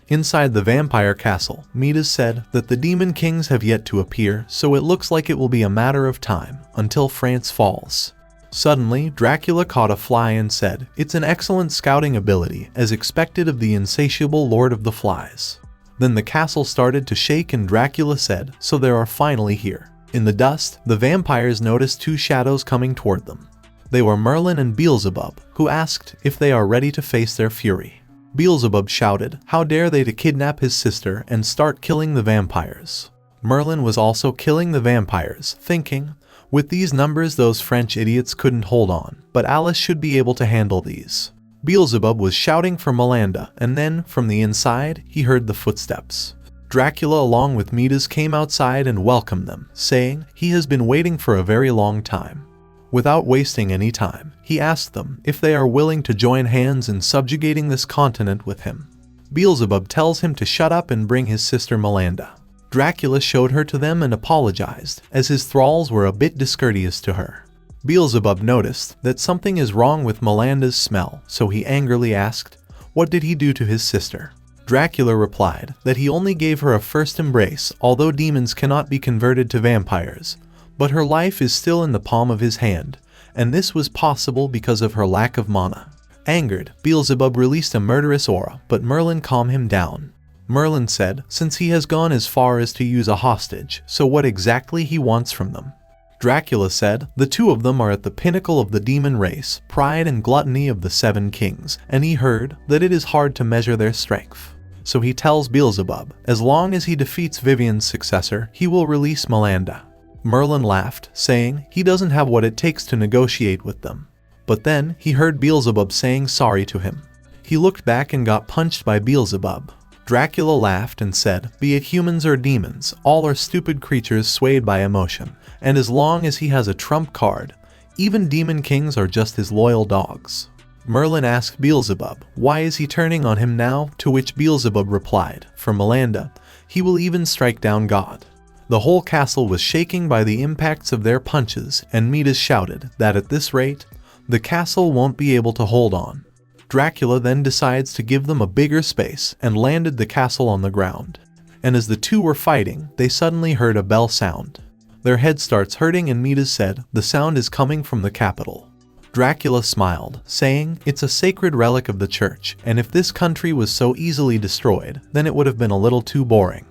Inside the vampire castle, Midas said that the demon kings have yet to appear, so it looks like it will be a matter of time until France falls. Suddenly, Dracula caught a fly and said, "It's an excellent scouting ability, as expected of the insatiable Lord of the Flies." Then the castle started to shake and Dracula said, "So they are finally here." In the dust, the vampires noticed 2 shadows coming toward them. They were Merlin and Beelzebub, who asked if they are ready to face their fury. Beelzebub shouted, "How dare they to kidnap his sister and start killing the vampires?" Merlin was also killing the vampires, thinking, With these numbers, those French idiots couldn't hold on, but Alice should be able to handle these. Beelzebub was shouting for Melinda, and then, from the inside, he heard the footsteps. Dracula along with Midas came outside and welcomed them, saying he has been waiting for a very long time. Without wasting any time, he asked them if they are willing to join hands in subjugating this continent with him. Beelzebub tells him to shut up and bring his sister Melinda. Dracula showed her to them and apologized, as his thralls were a bit discourteous to her. Beelzebub noticed that something is wrong with Melinda's smell, so he angrily asked, what did he do to his sister? Dracula replied that he only gave her a first embrace, although demons cannot be converted to vampires, but her life is still in the palm of his hand, and this was possible because of her lack of mana. Angered, Beelzebub released a murderous aura, but Merlin calmed him down. Merlin said, since he has gone as far as to use a hostage, so what exactly he wants from them. Dracula said, the two of them are at the pinnacle of the demon race, pride and gluttony of the 7 kings, and he heard that it is hard to measure their strength. So he tells Beelzebub, as long as he defeats Vivian's successor, he will release Melinda. Merlin laughed, saying he doesn't have what it takes to negotiate with them. But then, he heard Beelzebub saying sorry to him. He looked back and got punched by Beelzebub. Dracula laughed and said, be it humans or demons, all are stupid creatures swayed by emotion, and as long as he has a trump card, even demon kings are just his loyal dogs. Merlin asked Beelzebub, why is he turning on him now? To which Beelzebub replied, for Melinda, he will even strike down God. The whole castle was shaking by the impacts of their punches, and Midas shouted that at this rate, the castle won't be able to hold on. Dracula then decides to give them a bigger space and landed the castle on the ground. And as the two were fighting, they suddenly heard a bell sound. Their head starts hurting and Midas said, the sound is coming from the capital. Dracula smiled, saying, it's a sacred relic of the church, and if this country was so easily destroyed, then it would have been a little too boring.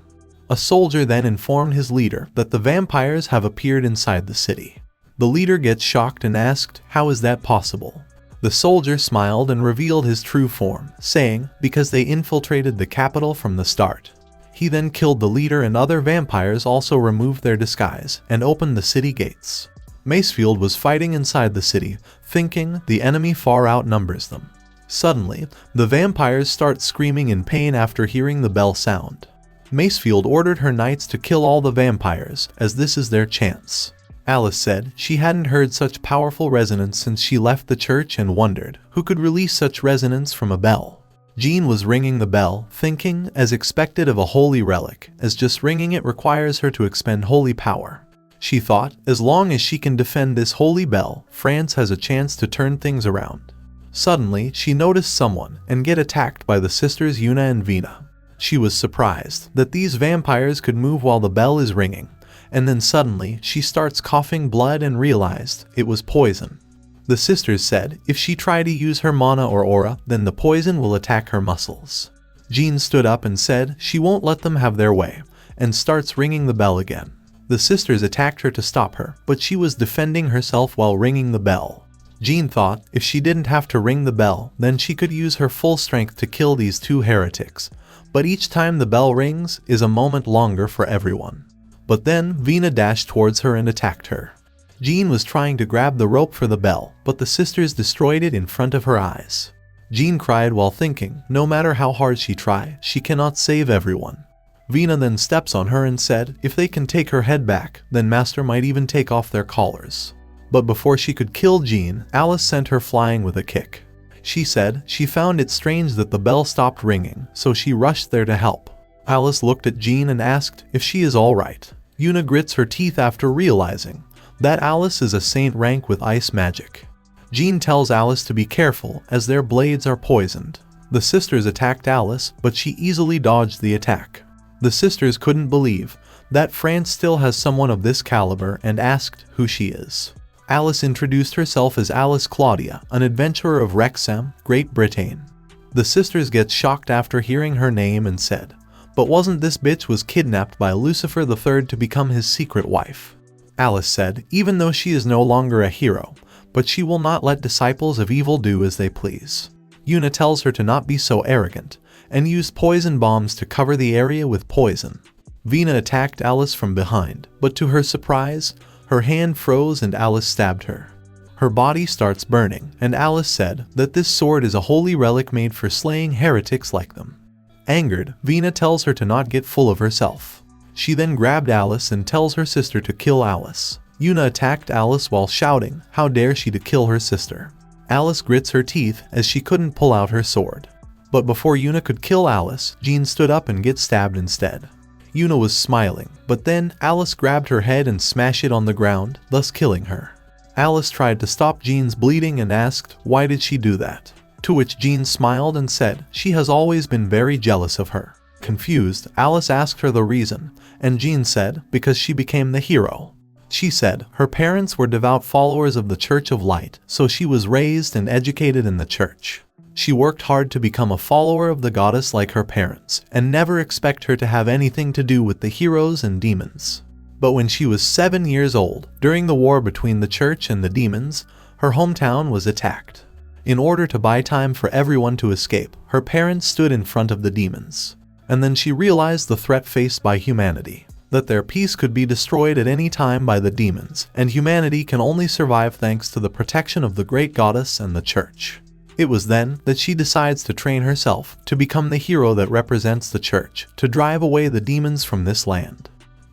A soldier then informed his leader that the vampires have appeared inside the city. The leader gets shocked and asked, how is that possible? The soldier smiled and revealed his true form, saying, because they infiltrated the capital from the start. He then killed the leader and other vampires also removed their disguise and opened the city gates. Macefield was fighting inside the city, thinking the enemy far outnumbers them. Suddenly, the vampires start screaming in pain after hearing the bell sound. Macefield ordered her knights to kill all the vampires, as this is their chance. Alice said she hadn't heard such powerful resonance since she left the church and wondered who could release such resonance from a bell. Jean was ringing the bell, thinking, as expected of a holy relic, as just ringing it requires her to expend holy power. She thought, as long as she can defend this holy bell, France has a chance to turn things around. Suddenly, she noticed someone and get attacked by the sisters Una and Vina. She was surprised that these vampires could move while the bell is ringing, and then suddenly she starts coughing blood and realized it was poison. The sisters said if she tried to use her mana or aura, then the poison will attack her muscles. Jean stood up and said she won't let them have their way, and starts ringing the bell again. The sisters attacked her to stop her, but she was defending herself while ringing the bell. Jean thought if she didn't have to ring the bell, then she could use her full strength to kill these two heretics. But each time the bell rings is a moment longer for everyone. But then Vina dashed towards her and attacked her. Jean was trying to grab the rope for the bell, but the sisters destroyed it in front of her eyes. Jean cried while thinking, no matter how hard she tries, she cannot save everyone. Vina then steps on her and said if they can take her head back, then Master might even take off their collars. But before she could kill Jean, Alice sent her flying with a kick. She said she found it strange that the bell stopped ringing, so she rushed there to help. Alice looked at Jean and asked if she is alright. Una grits her teeth after realizing that Alice is a saint rank with ice magic. Jean tells Alice to be careful as their blades are poisoned. The sisters attacked Alice, but she easily dodged the attack. The sisters couldn't believe that France still has someone of this caliber and asked who she is. Alice introduced herself as Alice Claudia, an adventurer of Wrexham, Great Britain. The sisters get shocked after hearing her name and said, but wasn't this bitch was kidnapped by Lucifer III to become his secret wife? Alice said, even though she is no longer a hero, but she will not let disciples of evil do as they please. Una tells her to not be so arrogant, and used poison bombs to cover the area with poison. Vina attacked Alice from behind, but to her surprise, her hand froze and Alice stabbed her. Her body starts burning, and Alice said that this sword is a holy relic made for slaying heretics like them. Angered, Vina tells her to not get full of herself. She then grabbed Alice and tells her sister to kill Alice. Una attacked Alice while shouting, "How dare she to kill her sister?" Alice grits her teeth as she couldn't pull out her sword. But before Una could kill Alice, Jean stood up and gets stabbed instead. Una was smiling, but then Alice grabbed her head and smashed it on the ground, thus killing her. Alice tried to stop Jean's bleeding and asked, why did she do that? To which Jean smiled and said she has always been very jealous of her. Confused, Alice asked her the reason, and Jean said because she became the hero. She said her parents were devout followers of the Church of Light, so she was raised and educated in the church. She worked hard to become a follower of the goddess like her parents, and never expect her to have anything to do with the heroes and demons. But when she was 7 years old, during the war between the church and the demons, her hometown was attacked. In order to buy time for everyone to escape, her parents stood in front of the demons. And then she realized the threat faced by humanity, that their peace could be destroyed at any time by the demons, and humanity can only survive thanks to the protection of the great goddess and the church. It was then that she decides to train herself to become the hero that represents the church, to drive away the demons from this land.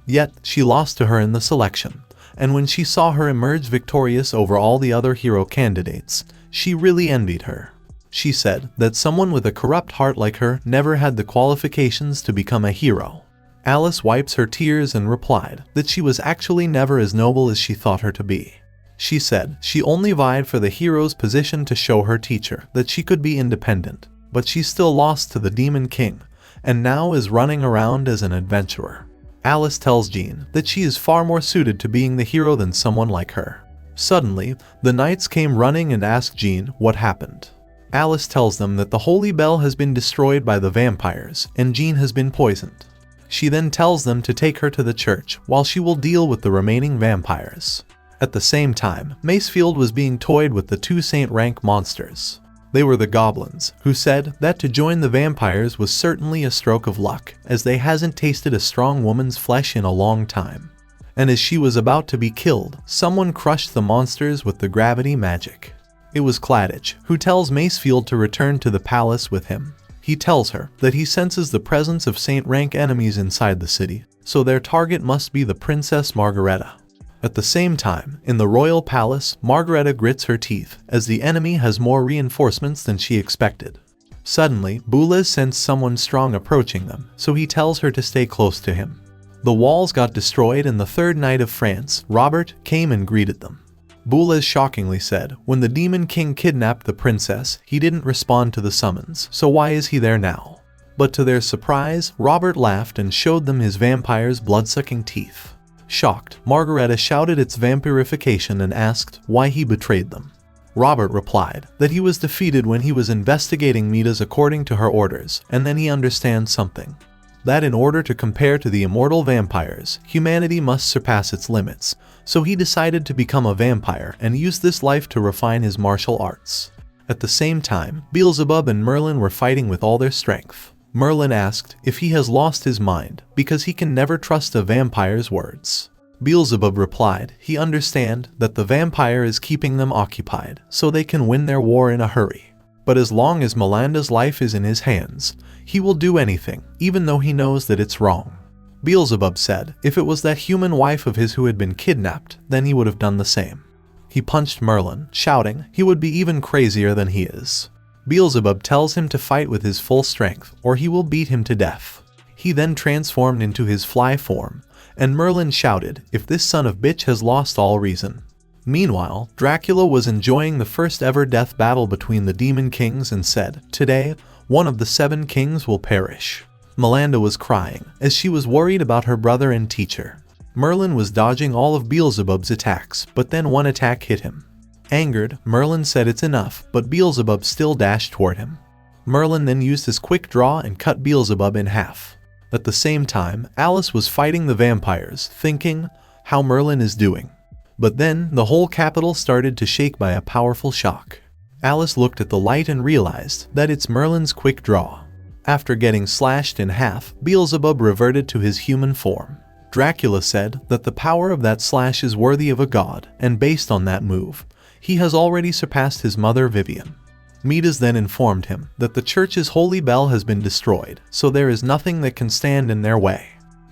Yet, she lost to her in the selection, and when she saw her emerge victorious over all the other hero candidates, she really envied her. She said that someone with a corrupt heart like her never had the qualifications to become a hero. Alice wipes her tears and replied that she was actually never as noble as she thought her to be. She said she only vied for the hero's position to show her teacher that she could be independent, but she still lost to the Demon King, and now is running around as an adventurer. Alice tells Jean that she is far more suited to being the hero than someone like her. Suddenly, the knights came running and asked Jean what happened. Alice tells them that the holy bell has been destroyed by the vampires, and Jean has been poisoned. She then tells them to take her to the church while she will deal with the remaining vampires. At the same time, Macefield was being toyed with the 2 Saint rank monsters. They were the goblins, who said that to join the vampires was certainly a stroke of luck, as they hasn't tasted a strong woman's flesh in a long time. And as she was about to be killed, someone crushed the monsters with the gravity magic. It was Claudia, who tells Macefield to return to the palace with him. He tells her that he senses the presence of Saint rank enemies inside the city, so their target must be the Princess Margareta. At the same time, in the royal palace, Margareta grits her teeth, as the enemy has more reinforcements than she expected. Suddenly, Boulez sensed someone strong approaching them, so he tells her to stay close to him. The walls got destroyed and the 3rd Knight of France, Robert, came and greeted them. Boulez shockingly said, when the Demon King kidnapped the princess, he didn't respond to the summons, so why is he there now? But to their surprise, Robert laughed and showed them his vampire's blood-sucking teeth. Shocked, Margareta shouted its vampirification and asked why he betrayed them. Robert replied that he was defeated when he was investigating Midas according to her orders, and then he understands something. That in order to compare to the immortal vampires, humanity must surpass its limits, so he decided to become a vampire and use this life to refine his martial arts. At the same time, Beelzebub and Merlin were fighting with all their strength. Merlin asked if he has lost his mind, because he can never trust a vampire's words. Beelzebub replied he understand that the vampire is keeping them occupied, so they can win their war in a hurry. But as long as Melanda's life is in his hands, he will do anything, even though he knows that it's wrong. Beelzebub said if it was that human wife of his who had been kidnapped, then he would have done the same. He punched Merlin, shouting he would be even crazier than he is. Beelzebub tells him to fight with his full strength, or he will beat him to death. He then transformed into his fly form, and Merlin shouted if this son of bitch has lost all reason. Meanwhile, Dracula was enjoying the first ever death battle between the Demon Kings and said, today, one of the 7 kings will perish. Melanda was crying, as she was worried about her brother and teacher. Merlin was dodging all of Beelzebub's attacks, but then one attack hit him. Angered, Merlin said it's enough, but Beelzebub still dashed toward him. Merlin then used his quick draw and cut Beelzebub in half. At the same time, Alice was fighting the vampires, thinking how Merlin is doing. But then, the whole capital started to shake by a powerful shock. Alice looked at the light and realized that it's Merlin's quick draw. After getting slashed in half, Beelzebub reverted to his human form. Dracula said that the power of that slash is worthy of a god, and based on that move, he has already surpassed his mother Vivian. Midas then informed him that the church's holy bell has been destroyed, so there is nothing that can stand in their way.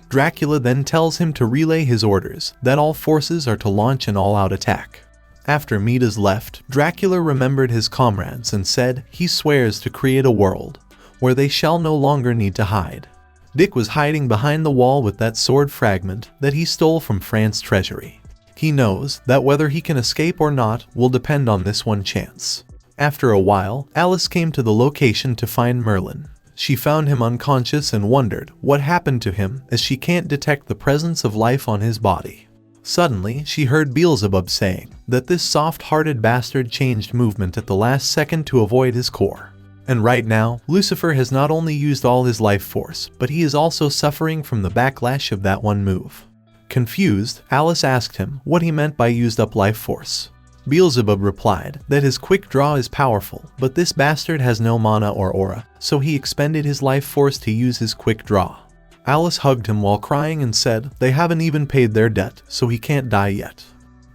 Dracula then tells him to relay his orders, that all forces are to launch an all-out attack. After Midas left, Dracula remembered his comrades and said he swears to create a world where they shall no longer need to hide. Dick was hiding behind the wall with that sword fragment that he stole from France's treasury. He knows that whether he can escape or not will depend on this one chance. After a while, Alice came to the location to find Merlin. She found him unconscious and wondered what happened to him, as she can't detect the presence of life on his body. Suddenly, she heard Beelzebub saying that this soft-hearted bastard changed movement at the last second to avoid his core. And right now, Lucifer has not only used all his life force, but he is also suffering from the backlash of that one move. Confused, Alice asked him what he meant by used up life force. Beelzebub replied that his quick draw is powerful, but this bastard has no mana or aura, so he expended his life force to use his quick draw. Alice hugged him while crying and said they haven't even paid their debt, so he can't die yet.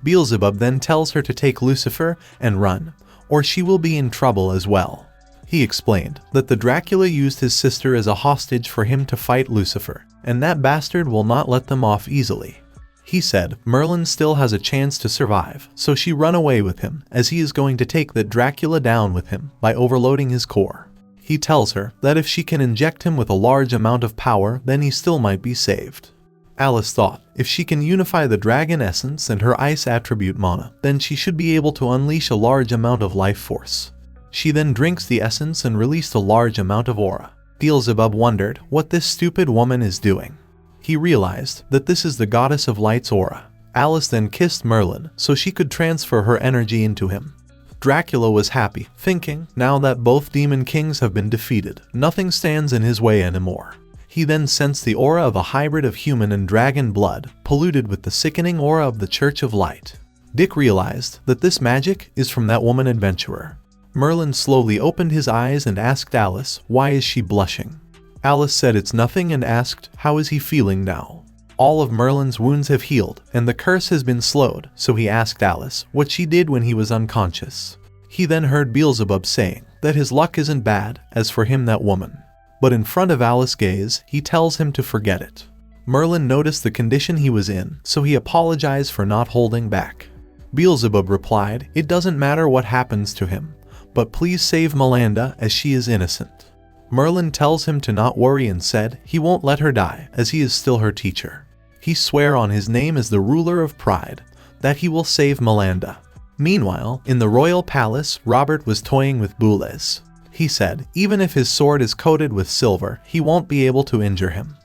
Beelzebub then tells her to take Lucifer and run, or she will be in trouble as well. He explained that the Dracula used his sister as a hostage for him to fight Lucifer, and that bastard will not let them off easily. He said Merlin still has a chance to survive, so she run away with him, as he is going to take that Dracula down with him by overloading his core. He tells her that if she can inject him with a large amount of power, then he still might be saved. Alice thought if she can unify the dragon essence and her ice attribute mana, then she should be able to unleash a large amount of life force. She then drinks the essence and released a large amount of aura. Beelzebub wondered what this stupid woman is doing. He realized that this is the goddess of light's aura. Alice then kissed Merlin so she could transfer her energy into him. Dracula was happy, thinking, now that both demon kings have been defeated, nothing stands in his way anymore. He then sensed the aura of a hybrid of human and dragon blood, polluted with the sickening aura of the Church of Light. Dick realized that this magic is from that woman adventurer. Merlin slowly opened his eyes and asked Alice, why is she blushing? Alice said it's nothing and asked, how is he feeling now? All of Merlin's wounds have healed, and the curse has been slowed, so he asked Alice what she did when he was unconscious. He then heard Beelzebub saying that his luck isn't bad, as for him that woman. But in front of Alice's gaze, he tells him to forget it. Merlin noticed the condition he was in, so he apologized for not holding back. Beelzebub replied, it doesn't matter what happens to him, but please save Melinda as she is innocent. Merlin tells him to not worry and said he won't let her die, as he is still her teacher. He swear on his name as the ruler of pride that he will save Melinda. Meanwhile, in the royal palace, Robert was toying with Boulez. He said even if his sword is coated with silver, he won't be able to injure him.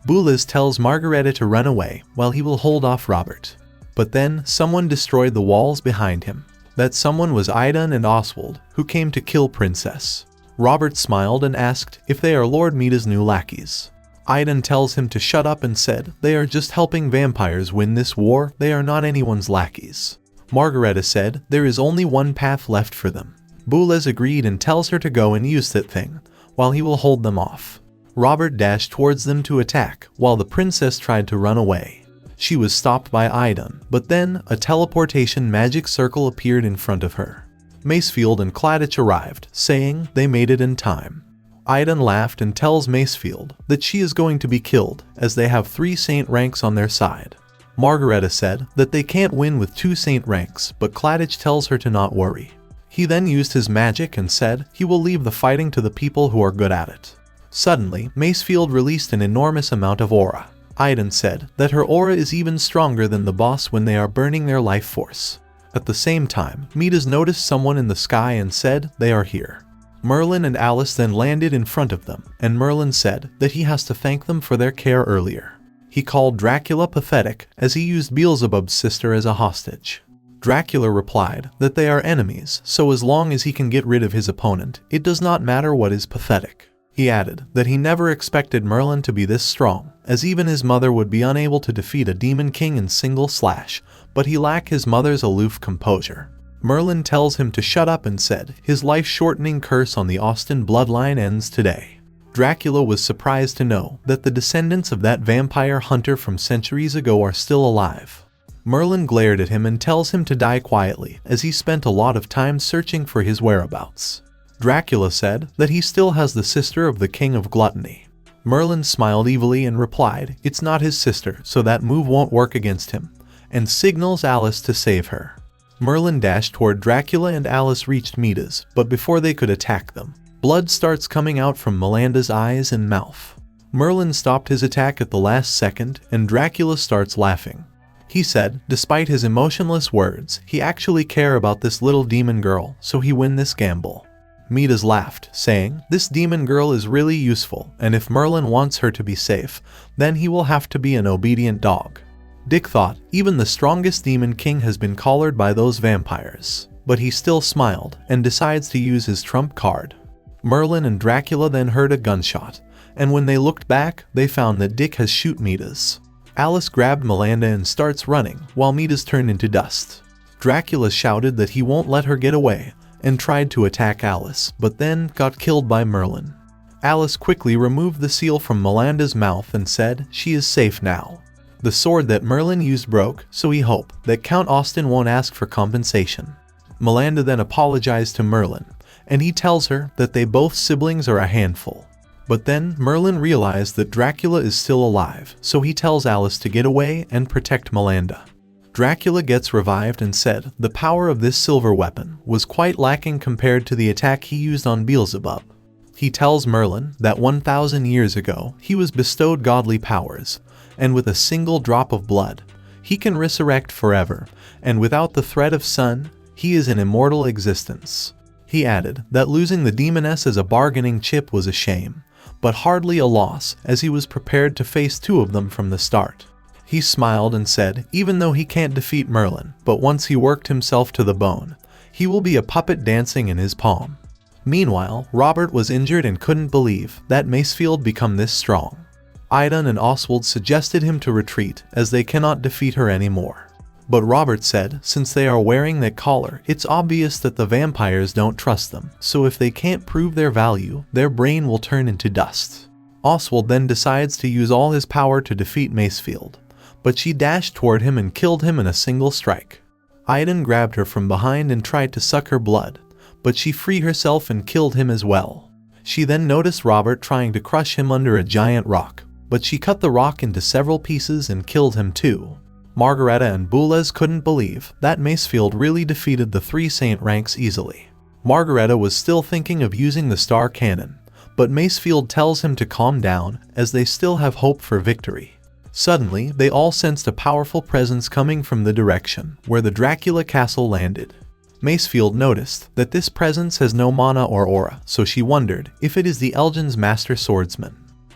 Boulez tells Margareta to run away while he will hold off Robert. But then, someone destroyed the walls behind him. That someone was Aidan and Oswald, who came to kill Princess. Robert smiled and asked if they are Lord Mida's new lackeys. Aidan tells him to shut up and said they are just helping vampires win this war, they are not anyone's lackeys. Margareta said there is only one path left for them. Boulez agreed and tells her to go and use that thing, while he will hold them off. Robert dashed towards them to attack, while the princess tried to run away. She was stopped by Aidan, but then a teleportation magic circle appeared in front of her. Macefield and Claudia arrived, saying they made it in time. Aidan laughed and tells Macefield that she is going to be killed, as they have 3 saint ranks on their side. Margareta said that they can't win with 2 saint ranks, but Claudia tells her to not worry. He then used his magic and said he will leave the fighting to the people who are good at it. Suddenly, Macefield released an enormous amount of aura. Aidan said that her aura is even stronger than the boss when they are burning their life force. At the same time, Midas noticed someone in the sky and said they are here. Merlin and Alice then landed in front of them, and Merlin said that he has to thank them for their care earlier. He called Dracula pathetic, as he used Beelzebub's sister as a hostage. Dracula replied that they are enemies, so as long as he can get rid of his opponent, it does not matter what is pathetic. He added that he never expected Merlin to be this strong, as even his mother would be unable to defeat a demon king in single slash, but he lacked his mother's aloof composure. Merlin tells him to shut up and said his life-shortening curse on the Austen bloodline ends today. Dracula was surprised to know that the descendants of that vampire hunter from centuries ago are still alive. Merlin glared at him and tells him to die quietly, as he spent a lot of time searching for his whereabouts. Dracula said that he still has the sister of the King of Gluttony. Merlin smiled evilly and replied, "It's not his sister, so that move won't work against him," and signals Alice to save her. Merlin dashed toward Dracula and Alice reached Midas, but before they could attack them, blood starts coming out from Melanda's eyes and mouth. Merlin stopped his attack at the last second, and Dracula starts laughing. He said, despite his emotionless words, he actually cared about this little demon girl, so he win this gamble. Midas laughed, saying, "This demon girl is really useful, and if Merlin wants her to be safe, then he will have to be an obedient dog." Dick thought, even the strongest demon king has been collared by those vampires, but he still smiled and decides to use his trump card. Merlin and Dracula then heard a gunshot, and when they looked back, they found that Dick has shot Midas. Alice grabbed Melanda and starts running, while Midas turned into dust. Dracula shouted that he won't let her get away, and tried to attack Alice, but then got killed by Merlin. Alice quickly removed the seal from Melanda's mouth and said, "She is safe now." The sword that Merlin used broke, so he hoped that Count Austin won't ask for compensation. Melanda then apologized to Merlin, and he tells her that they both siblings are a handful. But then Merlin realized that Dracula is still alive, so he tells Alice to get away and protect Melanda. Dracula gets revived and said the power of this silver weapon was quite lacking compared to the attack he used on Beelzebub. He tells Merlin that 1,000 years ago he was bestowed godly powers, and with a single drop of blood, he can resurrect forever, and without the threat of sun, he is an immortal existence. He added that losing the demoness as a bargaining chip was a shame, but hardly a loss, as he was prepared to face two of them from the start. He smiled and said, even though he can't defeat Merlin, but once he worked himself to the bone, he will be a puppet dancing in his palm. Meanwhile, Robert was injured and couldn't believe that Macefield become this strong. Aidan and Oswald suggested him to retreat, as they cannot defeat her anymore. But Robert said, since they are wearing that collar, it's obvious that the vampires don't trust them, so if they can't prove their value, their brain will turn into dust. Oswald then decides to use all his power to defeat Macefield, but she dashed toward him and killed him in a single strike. Aidan grabbed her from behind and tried to suck her blood, but she freed herself and killed him as well. She then noticed Robert trying to crush him under a giant rock, but she cut the rock into several pieces and killed him too. Margareta and Boulez couldn't believe that Macefield really defeated the three saint ranks easily. Margareta was still thinking of using the star cannon, but Macefield tells him to calm down as they still have hope for victory. Suddenly, they all sensed a powerful presence coming from the direction where the Dracula castle landed. Macefield noticed that this presence has no mana or aura, so she wondered if it is the Elgin's master swordsman.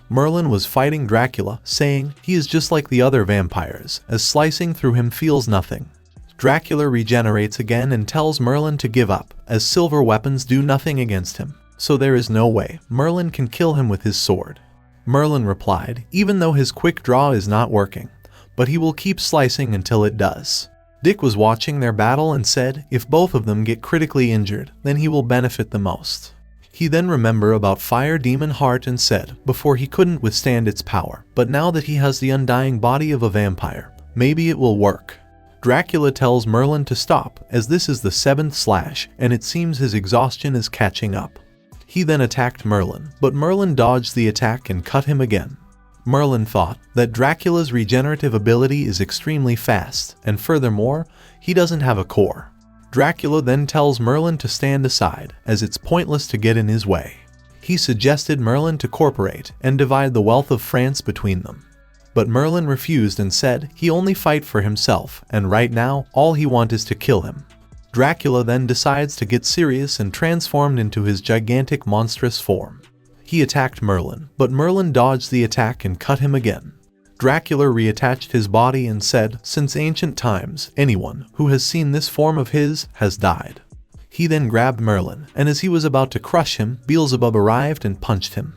Merlin was fighting Dracula, saying he is just like the other vampires, as slicing through him feels nothing. Dracula regenerates again and tells Merlin to give up, as silver weapons do nothing against him, so there is no way Merlin can kill him with his sword. Merlin replied, even though his quick draw is not working, but he will keep slicing until it does. Dick was watching their battle and said if both of them get critically injured, then he will benefit the most. He then remembered about Fire Demon Heart and said before he couldn't withstand its power, but now that he has the undying body of a vampire, maybe it will work. Dracula tells Merlin to stop, as this is the 7th slash and it seems his exhaustion is catching up. He then attacked Merlin, but Merlin dodged the attack and cut him again. Merlin thought that Dracula's regenerative ability is extremely fast, and furthermore, he doesn't have a core. Dracula then tells Merlin to stand aside, as it's pointless to get in his way. He suggested Merlin to cooperate and divide the wealth of France between them. But Merlin refused and said he only fight for himself, and right now, all he wants is to kill him. Dracula then decides to get serious and transformed into his gigantic monstrous form. He attacked Merlin, but Merlin dodged the attack and cut him again. Dracula reattached his body and said, since ancient times, anyone who has seen this form of his has died. He then grabbed Merlin, and as he was about to crush him, Beelzebub arrived and punched him.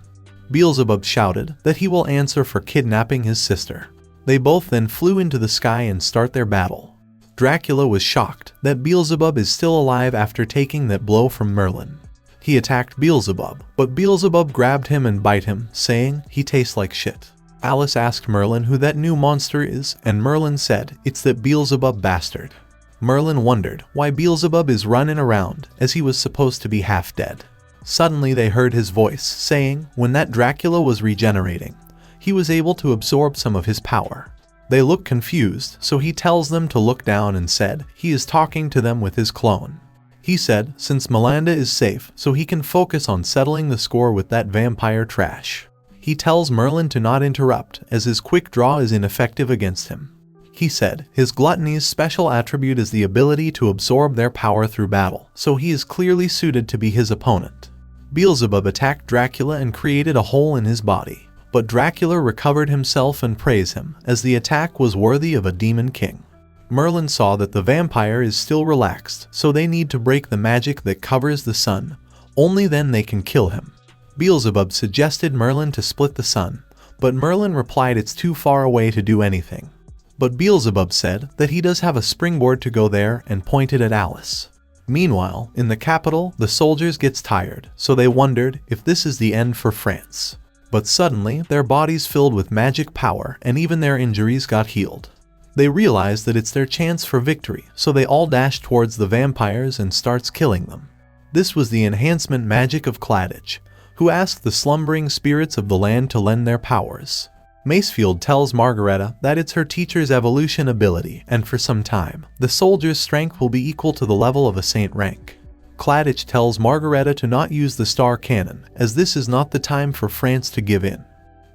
Beelzebub shouted that he will answer for kidnapping his sister. They both then flew into the sky and start their battle. Dracula was shocked that Beelzebub is still alive after taking that blow from Merlin. He attacked Beelzebub, but Beelzebub grabbed him and bite him, saying, "He tastes like shit." Alice asked Merlin who that new monster is, and Merlin said, "It's that Beelzebub bastard." Merlin wondered why Beelzebub is running around, as he was supposed to be half dead. Suddenly they heard his voice, saying, when that Dracula was regenerating, he was able to absorb some of his power. They look confused, so he tells them to look down and said, he is talking to them with his clone. He said, since Melanda is safe, so he can focus on settling the score with that vampire trash. He tells Merlin to not interrupt, as his quick draw is ineffective against him. He said, his gluttony's special attribute is the ability to absorb their power through battle, so he is clearly suited to be his opponent. Beelzebub attacked Dracula and created a hole in his body, but Dracula recovered himself and praised him, as the attack was worthy of a demon king. Merlin saw that the vampire is still relaxed, so they need to break the magic that covers the sun. Only then they can kill him. Beelzebub suggested Merlin to split the sun, but Merlin replied it's too far away to do anything. But Beelzebub said that he does have a springboard to go there and pointed at Alice. Meanwhile, in the capital, the soldiers gets tired, so they wondered if this is the end for France. But suddenly, their bodies filled with magic power and even their injuries got healed. They realize that it's their chance for victory, so they all dash towards the vampires and starts killing them. This was the enhancement magic of Claudia, who asked the slumbering spirits of the land to lend their powers. Macefield tells Margareta that it's her teacher's evolution ability, and for some time, the soldier's strength will be equal to the level of a saint rank. Claudia tells Margareta to not use the star cannon, as this is not the time for France to give in.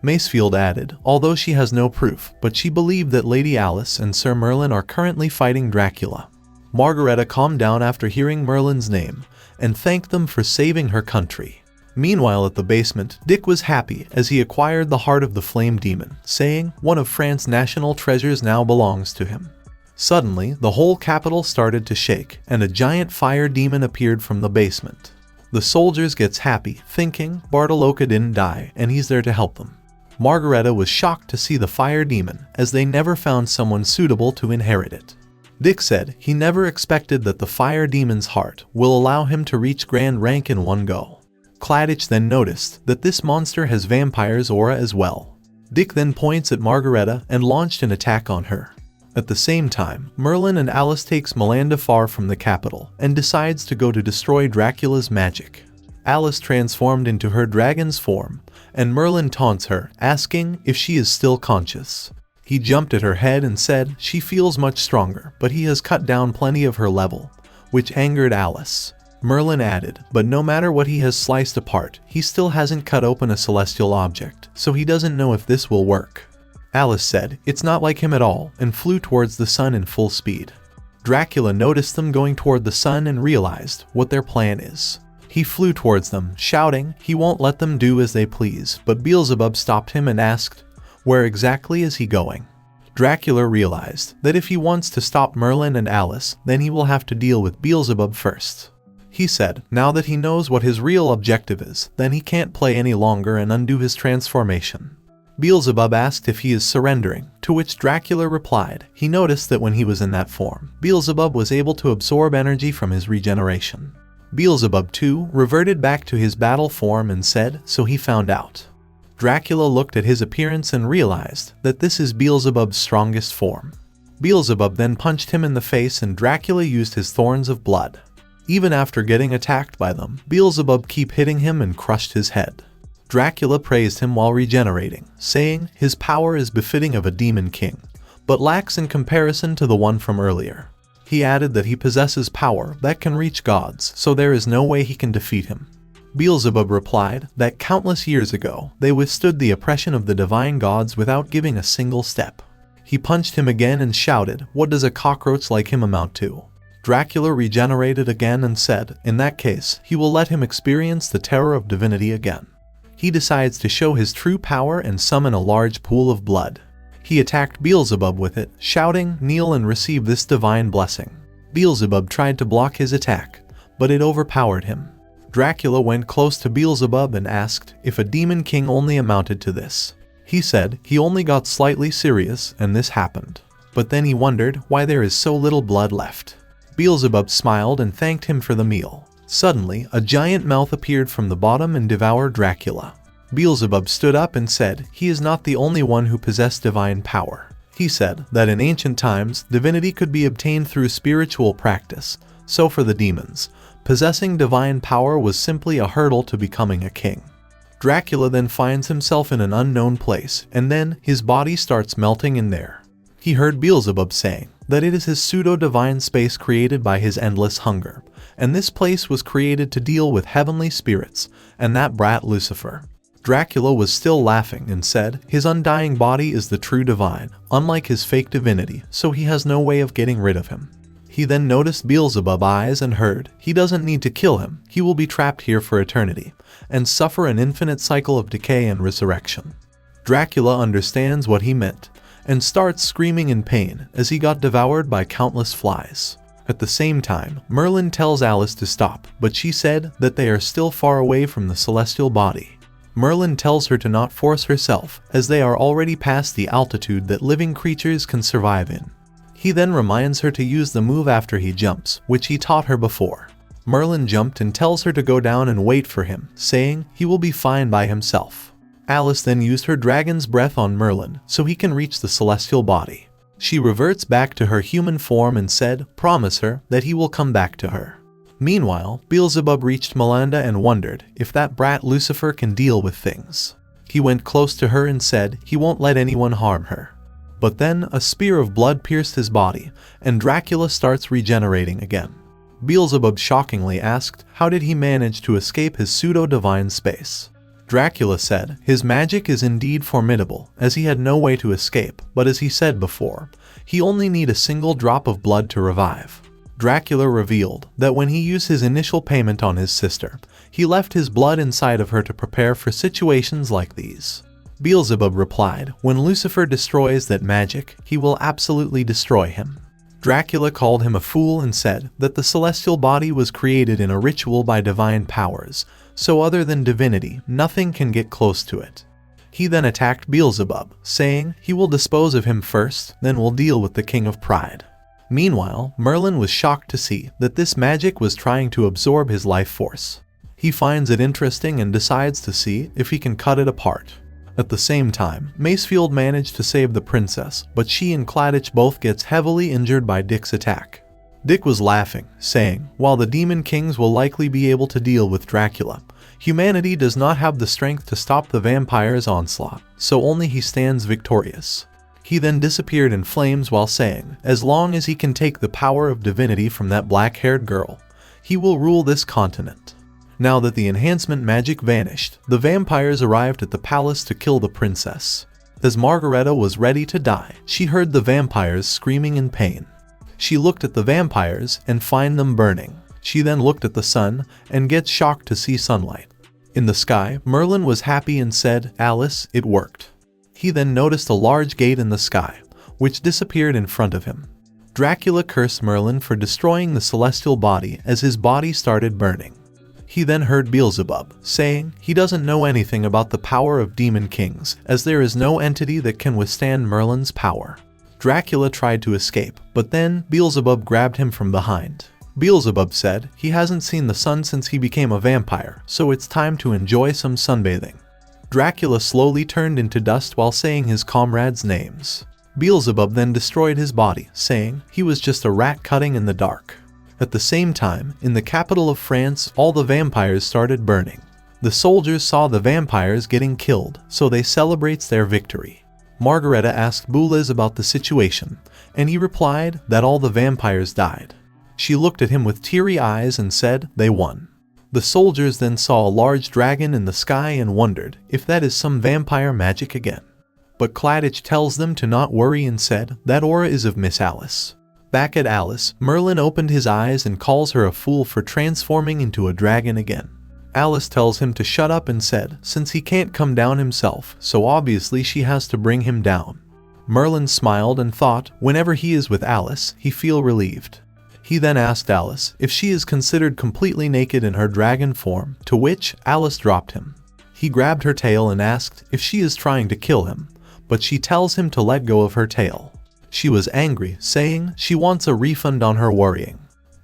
Macefield added, although she has no proof, but she believed that Lady Alice and Sir Merlin are currently fighting Dracula. Margareta calmed down after hearing Merlin's name, and thanked them for saving her country. Meanwhile at the basement, Dick was happy as he acquired the heart of the flame demon, saying, one of France's national treasures now belongs to him. Suddenly, the whole capital started to shake, and a giant fire demon appeared from the basement. The soldiers gets happy, thinking Bartoloca didn't die, and he's there to help them. Margareta was shocked to see the fire demon, as they never found someone suitable to inherit it. Dick said he never expected that the fire demon's heart will allow him to reach grand rank in one go. Claudia then noticed that this monster has vampire's aura as well. Dick then points at Margareta and launched an attack on her. At the same time, Merlin and Alice takes Melanda far from the capital and decides to go to destroy Dracula's magic. Alice transformed into her dragon's form, and Merlin taunts her, asking if she is still conscious. He jumped at her head and said she feels much stronger, but he has cut down plenty of her level, which angered Alice. Merlin added, but no matter what he has sliced apart, he still hasn't cut open a celestial object, so he doesn't know if this will work. Alice said, it's not like him at all, and flew towards the sun in full speed. Dracula noticed them going toward the sun and realized what their plan is. He flew towards them, shouting he won't let them do as they please, but Beelzebub stopped him and asked, where exactly is he going? Dracula realized that if he wants to stop Merlin and Alice, then he will have to deal with Beelzebub first. He said, now that he knows what his real objective is, then he can't play any longer and undo his transformation. Beelzebub asked if he is surrendering, to which Dracula replied he noticed that when he was in that form, Beelzebub was able to absorb energy from his regeneration. Beelzebub too reverted back to his battle form and said, so he found out. Dracula looked at his appearance and realized that this is Beelzebub's strongest form. Beelzebub then punched him in the face and Dracula used his thorns of blood. Even after getting attacked by them, Beelzebub kept hitting him and crushed his head. Dracula praised him while regenerating, saying his power is befitting of a demon king, but lacks in comparison to the one from earlier. He added that he possesses power that can reach gods, so there is no way he can defeat him. Beelzebub replied that countless years ago, they withstood the oppression of the divine gods without giving a single step. He punched him again and shouted, what does a cockroach like him amount to? Dracula regenerated again and said, in that case, he will let him experience the terror of divinity again. He decides to show his true power and summon a large pool of blood. He attacked Beelzebub with it, shouting, kneel and receive this divine blessing. Beelzebub tried to block his attack, but it overpowered him. Dracula went close to Beelzebub and asked if a demon king only amounted to this. He said he only got slightly serious and this happened. But then he wondered why there is so little blood left. Beelzebub smiled and thanked him for the meal. Suddenly, a giant mouth appeared from the bottom and devoured Dracula. Beelzebub stood up and said he is not the only one who possessed divine power. He said that in ancient times, divinity could be obtained through spiritual practice, so for the demons, possessing divine power was simply a hurdle to becoming a king. Dracula then finds himself in an unknown place, and then his body starts melting in there. He heard Beelzebub saying that it is his pseudo-divine space created by his endless hunger, and this place was created to deal with heavenly spirits, and that brat Lucifer. Dracula was still laughing and said his undying body is the true divine, unlike his fake divinity, so he has no way of getting rid of him. He then noticed Beelzebub's eyes and heard he doesn't need to kill him, he will be trapped here for eternity, and suffer an infinite cycle of decay and resurrection. Dracula understands what he meant, and starts screaming in pain as he got devoured by countless flies. At the same time, Merlin tells Alice to stop, but she said that they are still far away from the celestial body. Merlin tells her to not force herself, as they are already past the altitude that living creatures can survive in. He then reminds her to use the move after he jumps, which he taught her before. Merlin jumped and tells her to go down and wait for him, saying he will be fine by himself. Alice then used her dragon's breath on Merlin so he can reach the celestial body. She reverts back to her human form and said, promise her that he will come back to her. Meanwhile, Beelzebub reached Melinda and wondered if that brat Lucifer can deal with things. He went close to her and said he won't let anyone harm her. But then a spear of blood pierced his body, and Dracula starts regenerating again. Beelzebub shockingly asked how did he manage to escape his pseudo-divine space. Dracula said his magic is indeed formidable, as he had no way to escape, but as he said before, he only need a single drop of blood to revive. Dracula revealed that when he used his initial payment on his sister, he left his blood inside of her to prepare for situations like these. Beelzebub replied, when Lucifer destroys that magic, he will absolutely destroy him. Dracula called him a fool and said that the celestial body was created in a ritual by divine powers, so other than divinity, nothing can get close to it. He then attacked Beelzebub, saying he will dispose of him first, then will deal with the King of Pride. Meanwhile, Merlin was shocked to see that this magic was trying to absorb his life force. He finds it interesting and decides to see if he can cut it apart. At the same time, Macefield managed to save the princess, but she and Claudia both gets heavily injured by Dick's attack. Dick was laughing, saying, while the Demon Kings will likely be able to deal with Dracula, humanity does not have the strength to stop the vampire's onslaught, so only he stands victorious. He then disappeared in flames while saying, as long as he can take the power of divinity from that black-haired girl, he will rule this continent. Now that the enhancement magic vanished, the vampires arrived at the palace to kill the princess. As Margareta was ready to die, she heard the vampires screaming in pain. She looked at the vampires and found them burning. She then looked at the sun and gets shocked to see sunlight. In the sky, Merlin was happy and said, Alice, it worked. He then noticed a large gate in the sky, which disappeared in front of him. Dracula cursed Merlin for destroying the celestial body as his body started burning. He then heard Beelzebub saying he doesn't know anything about the power of demon kings, as there is no entity that can withstand Merlin's power. Dracula tried to escape, but then Beelzebub grabbed him from behind. Beelzebub said he hasn't seen the sun since he became a vampire, so it's time to enjoy some sunbathing. Dracula slowly turned into dust while saying his comrades' names. Beelzebub then destroyed his body, saying he was just a rat cutting in the dark. At the same time, in the capital of France, all the vampires started burning. The soldiers saw the vampires getting killed, so they celebrates their victory. Margareta asked Boulez about the situation, and he replied that all the vampires died. She looked at him with teary eyes and said they won. The soldiers then saw a large dragon in the sky and wondered if that is some vampire magic again. But Claudia tells them to not worry and said that aura is of Miss Alice. Back at Alice, Merlin opened his eyes and calls her a fool for transforming into a dragon again. Alice tells him to shut up and said since he can't come down himself, so obviously she has to bring him down. Merlin smiled and thought whenever he is with Alice, he feel relieved. He then asked Alice if she is considered completely naked in her dragon form, to which Alice dropped him. He grabbed her tail and asked if she is trying to kill him, but she tells him to let go of her tail. She was angry, saying she wants a refund on her worrying.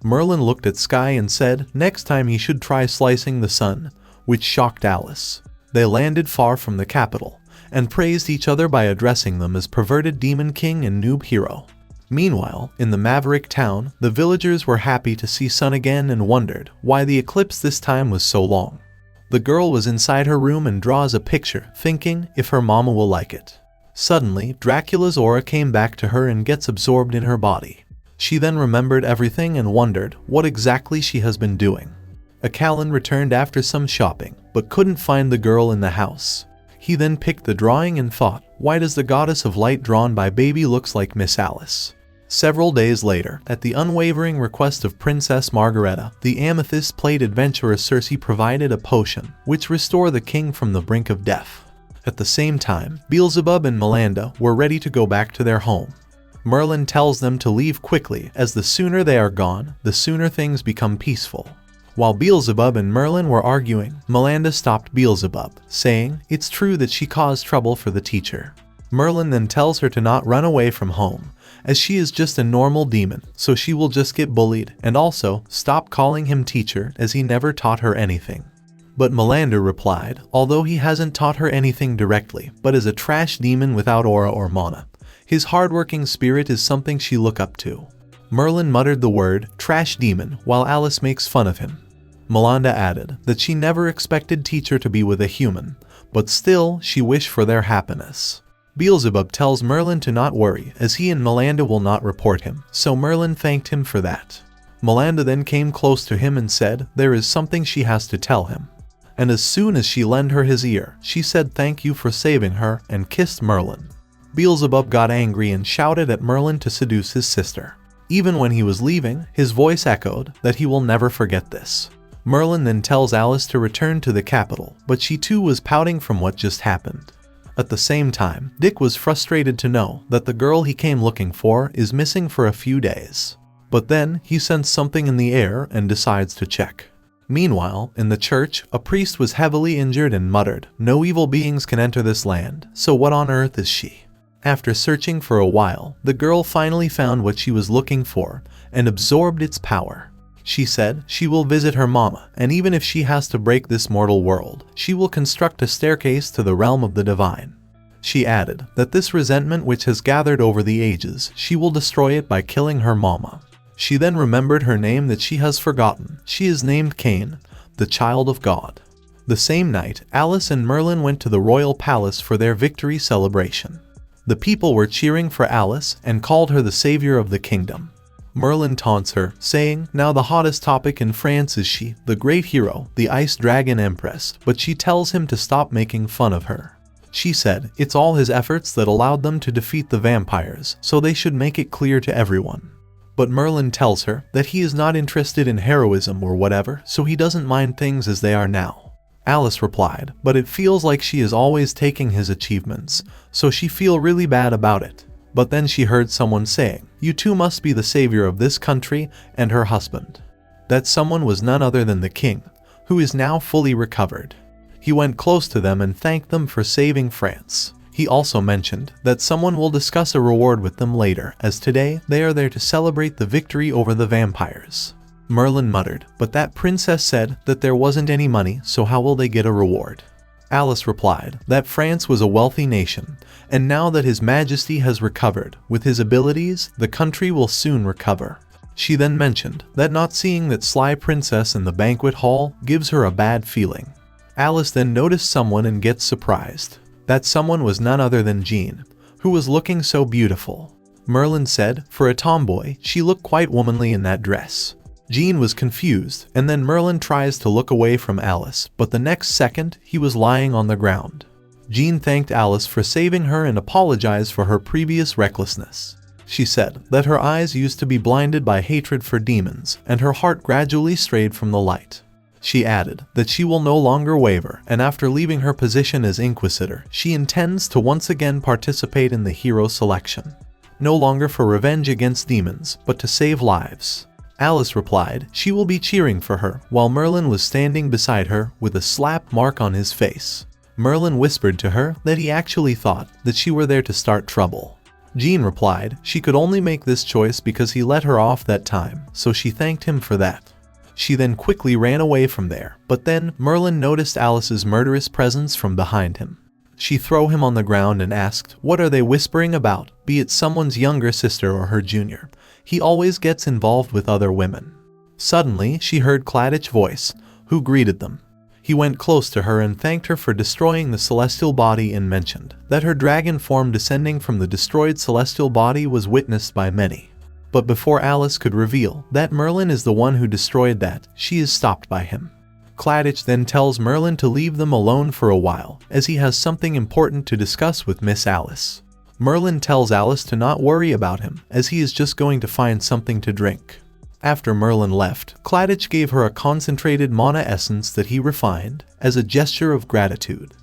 Merlin looked at Sky and said next time he should try slicing the sun, which shocked Alice. They landed far from the capital, and praised each other by addressing them as perverted demon king and noob hero. Meanwhile, in the Maverick town, the villagers were happy to see Sun again and wondered why the eclipse this time was so long. The girl was inside her room and draws a picture, thinking if her mama will like it. Suddenly, Dracula's aura came back to her and gets absorbed in her body. She then remembered everything and wondered what exactly she has been doing. Callan returned after some shopping, but couldn't find the girl in the house. He then picked the drawing and thought, why does the goddess of light drawn by baby looks like Miss Alice? Several days later, at the unwavering request of Princess Margareta, the amethyst-plate adventurer Circe provided a potion, which restored the king from the brink of death. At the same time, Beelzebub and Melinda were ready to go back to their home. Merlin tells them to leave quickly, as the sooner they are gone, the sooner things become peaceful. While Beelzebub and Merlin were arguing, Melinda stopped Beelzebub, saying it's true that she caused trouble for the teacher. Merlin then tells her to not run away from home, as she is just a normal demon, so she will just get bullied, and also stop calling him teacher as he never taught her anything. But Melinda replied, although he hasn't taught her anything directly, but as a trash demon without aura or mana, his hardworking spirit is something she look up to. Merlin muttered the word trash demon while Alice makes fun of him. Melinda added that she never expected teacher to be with a human, but still she wished for their happiness. Beelzebub tells Merlin to not worry as he and Melinda will not report him, so Merlin thanked him for that. Melinda then came close to him and said there is something she has to tell him. And as soon as she lent her his ear, she said thank you for saving her and kissed Merlin. Beelzebub got angry and shouted at Merlin to seduce his sister. Even when he was leaving, his voice echoed that he will never forget this. Merlin then tells Alice to return to the capital, but she too was pouting from what just happened. At the same time, Dick was frustrated to know that the girl he came looking for is missing for a few days. But then, he sensed something in the air and decides to check. Meanwhile, in the church, a priest was heavily injured and muttered, no evil beings can enter this land, so what on earth is she? After searching for a while, the girl finally found what she was looking for and absorbed its power. She said she will visit her mama, and even if she has to break this mortal world, she will construct a staircase to the realm of the divine. She added that this resentment which has gathered over the ages, she will destroy it by killing her mama. She then remembered her name that she has forgotten. She is named Cain, the child of God. The same night, Alice and Merlin went to the royal palace for their victory celebration. The people were cheering for Alice and called her the savior of the kingdom. Merlin taunts her, saying, now the hottest topic in France is she, the great hero, the ice dragon empress, but she tells him to stop making fun of her. She said, it's all his efforts that allowed them to defeat the vampires, so they should make it clear to everyone. But Merlin tells her that he is not interested in heroism or whatever, so he doesn't mind things as they are now. Alice replied, but it feels like she is always taking his achievements, so she feel really bad about it. But then she heard someone saying, you two must be the savior of this country and her husband. That someone was none other than the king, who is now fully recovered. He went close to them and thanked them for saving France. He also mentioned that someone will discuss a reward with them later, as today they are there to celebrate the victory over the vampires. Merlin muttered, but that princess said that there wasn't any money, so how will they get a reward? Alice replied that France was a wealthy nation, and now that His Majesty has recovered, with his abilities, the country will soon recover. She then mentioned that not seeing that sly princess in the banquet hall gives her a bad feeling. Alice then noticed someone and gets surprised. That someone was none other than Jean, who was looking so beautiful. Merlin said, for a tomboy, she looked quite womanly in that dress. Jean was confused, and then Merlin tries to look away from Alice, but the next second, he was lying on the ground. Jean thanked Alice for saving her and apologized for her previous recklessness. She said that her eyes used to be blinded by hatred for demons, and her heart gradually strayed from the light. She added that she will no longer waver, and after leaving her position as Inquisitor, she intends to once again participate in the hero selection. No longer for revenge against demons, but to save lives. Alice replied she will be cheering for her, while Merlin was standing beside her with a slap mark on his face. Merlin whispered to her that he actually thought that she were there to start trouble. Jean replied she could only make this choice because he let her off that time, so she thanked him for that. She then quickly ran away from there, but then Merlin noticed Alice's murderous presence from behind him. She threw him on the ground and asked, "What are they whispering about? Be it someone's younger sister or her junior. He always gets involved with other women." Suddenly, she heard Claudia's voice, who greeted them. He went close to her and thanked her for destroying the celestial body and mentioned that her dragon form descending from the destroyed celestial body was witnessed by many. But before Alice could reveal that Merlin is the one who destroyed that, she is stopped by him. Claudia then tells Merlin to leave them alone for a while, as he has something important to discuss with Miss Alice. Merlin tells Alice to not worry about him, as he is just going to find something to drink. After Merlin left, Claudia gave her a concentrated mana essence that he refined, as a gesture of gratitude.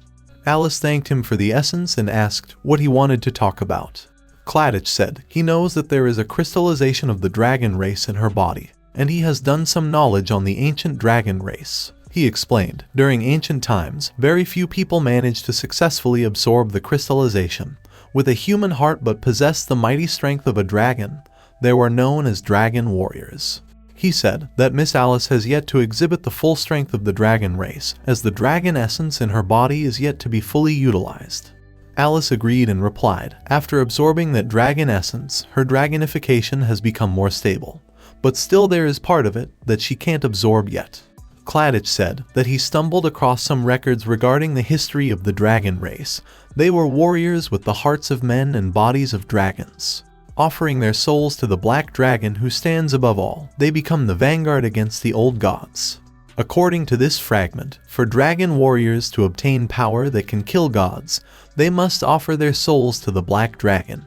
Alice thanked him for the essence and asked what he wanted to talk about. Claudia said he knows that there is a crystallization of the dragon race in her body, and he has done some knowledge on the ancient dragon race. He explained, during ancient times, very few people managed to successfully absorb the crystallization. With a human heart but possessed the mighty strength of a dragon, they were known as dragon warriors. He said that Miss Alice has yet to exhibit the full strength of the dragon race, as the dragon essence in her body is yet to be fully utilized. Alice agreed and replied, after absorbing that dragon essence, her dragonification has become more stable. But still there is part of it that she can't absorb yet. Claudia said that he stumbled across some records regarding the history of the dragon race. They were warriors with the hearts of men and bodies of dragons. Offering their souls to the black dragon who stands above all, they become the vanguard against the old gods. According to this fragment, for dragon warriors to obtain power that can kill gods, they must offer their souls to the black dragon.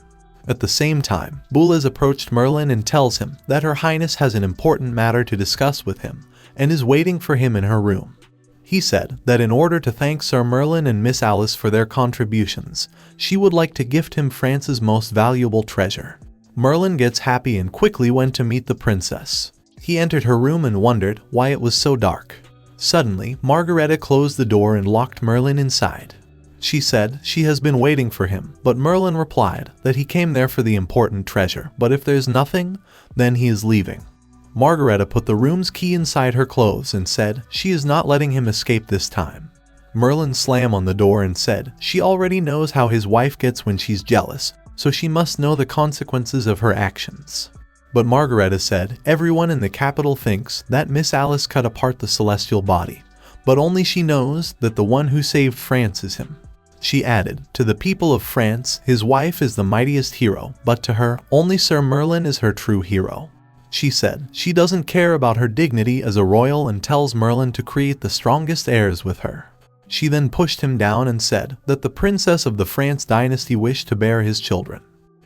At the same time, Jobless approached Merlin and tells him that Her Highness has an important matter to discuss with him, and is waiting for him in her room. He said that in order to thank Sir Merlin and Miss Alice for their contributions, she would like to gift him France's most valuable treasure. Merlin gets happy and quickly went to meet the princess. He entered her room and wondered why it was so dark. Suddenly, Margareta closed the door and locked Merlin inside. She said she has been waiting for him, but Merlin replied that he came there for the important treasure, but if there's nothing, then he is leaving. Margareta put the room's key inside her clothes and said she is not letting him escape this time. Merlin slammed on the door and said she already knows how his wife gets when she's jealous, so she must know the consequences of her actions. But Margareta said everyone in the capital thinks that Miss Alice cut apart the celestial body, but only she knows that the one who saved France is him. She added, to the people of France, his wife is the mightiest hero, but to her, only Sir Merlin is her true hero. She said she doesn't care about her dignity as a royal and tells Merlin to create the strongest heirs with her. She then pushed him down and said that the princess of the France dynasty wished to bear his children.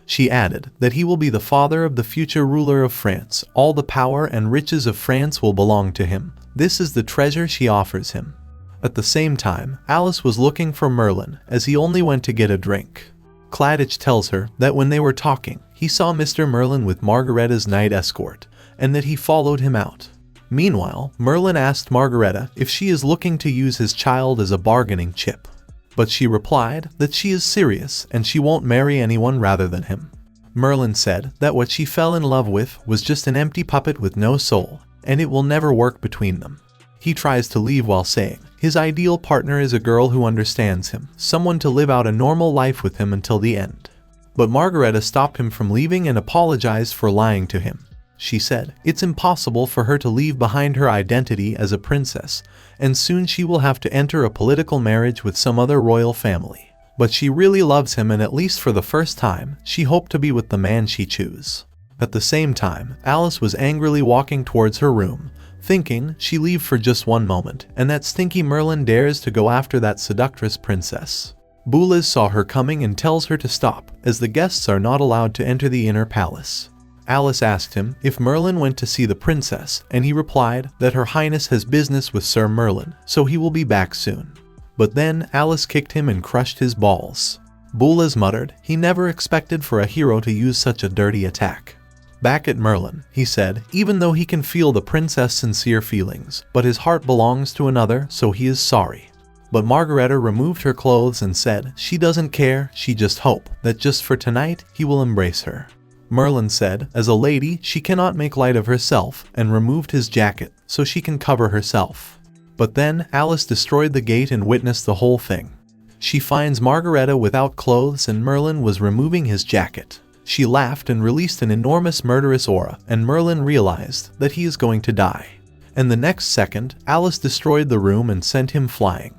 She added that he will be the father of the future ruler of France. All the power and riches of France will belong to him. This is the treasure she offers him. At the same time, Alice was looking for Merlin, as he only went to get a drink. Claudia tells her that when they were talking, he saw Mr. Merlin with Margareta's night escort, and that he followed him out. Meanwhile, Merlin asked Margareta if she is looking to use his child as a bargaining chip. But she replied that she is serious and she won't marry anyone rather than him. Merlin said that what she fell in love with was just an empty puppet with no soul, and it will never work between them. He tries to leave while saying his ideal partner is a girl who understands him, someone to live out a normal life with him until the end. But Margareta stopped him from leaving and apologized for lying to him. She said it's impossible for her to leave behind her identity as a princess, and soon she will have to enter a political marriage with some other royal family. But she really loves him, and at least for the first time, she hoped to be with the man she chose. At the same time, Alice was angrily walking towards her room, thinking she leave for just one moment, and that stinky Merlin dares to go after that seductress princess. Jobless saw her coming and tells her to stop, as the guests are not allowed to enter the inner palace. Alice asked him if Merlin went to see the princess, and he replied that Her Highness has business with Sir Merlin, so he will be back soon. But then Alice kicked him and crushed his balls. Jobless muttered he never expected for a hero to use such a dirty attack. Back at Merlin, he said even though he can feel the princess' sincere feelings, but his heart belongs to another, so he is sorry. But Margareta removed her clothes and said she doesn't care, she just hope that just for tonight he will embrace her. Merlin said as a lady she cannot make light of herself and removed his jacket so she can cover herself. But then Alice destroyed the gate and witnessed the whole thing. She finds Margareta without clothes and Merlin was removing his jacket. She laughed and released an enormous murderous aura, and Merlin realized that he is going to die. And the next second, Alice destroyed the room and sent him flying.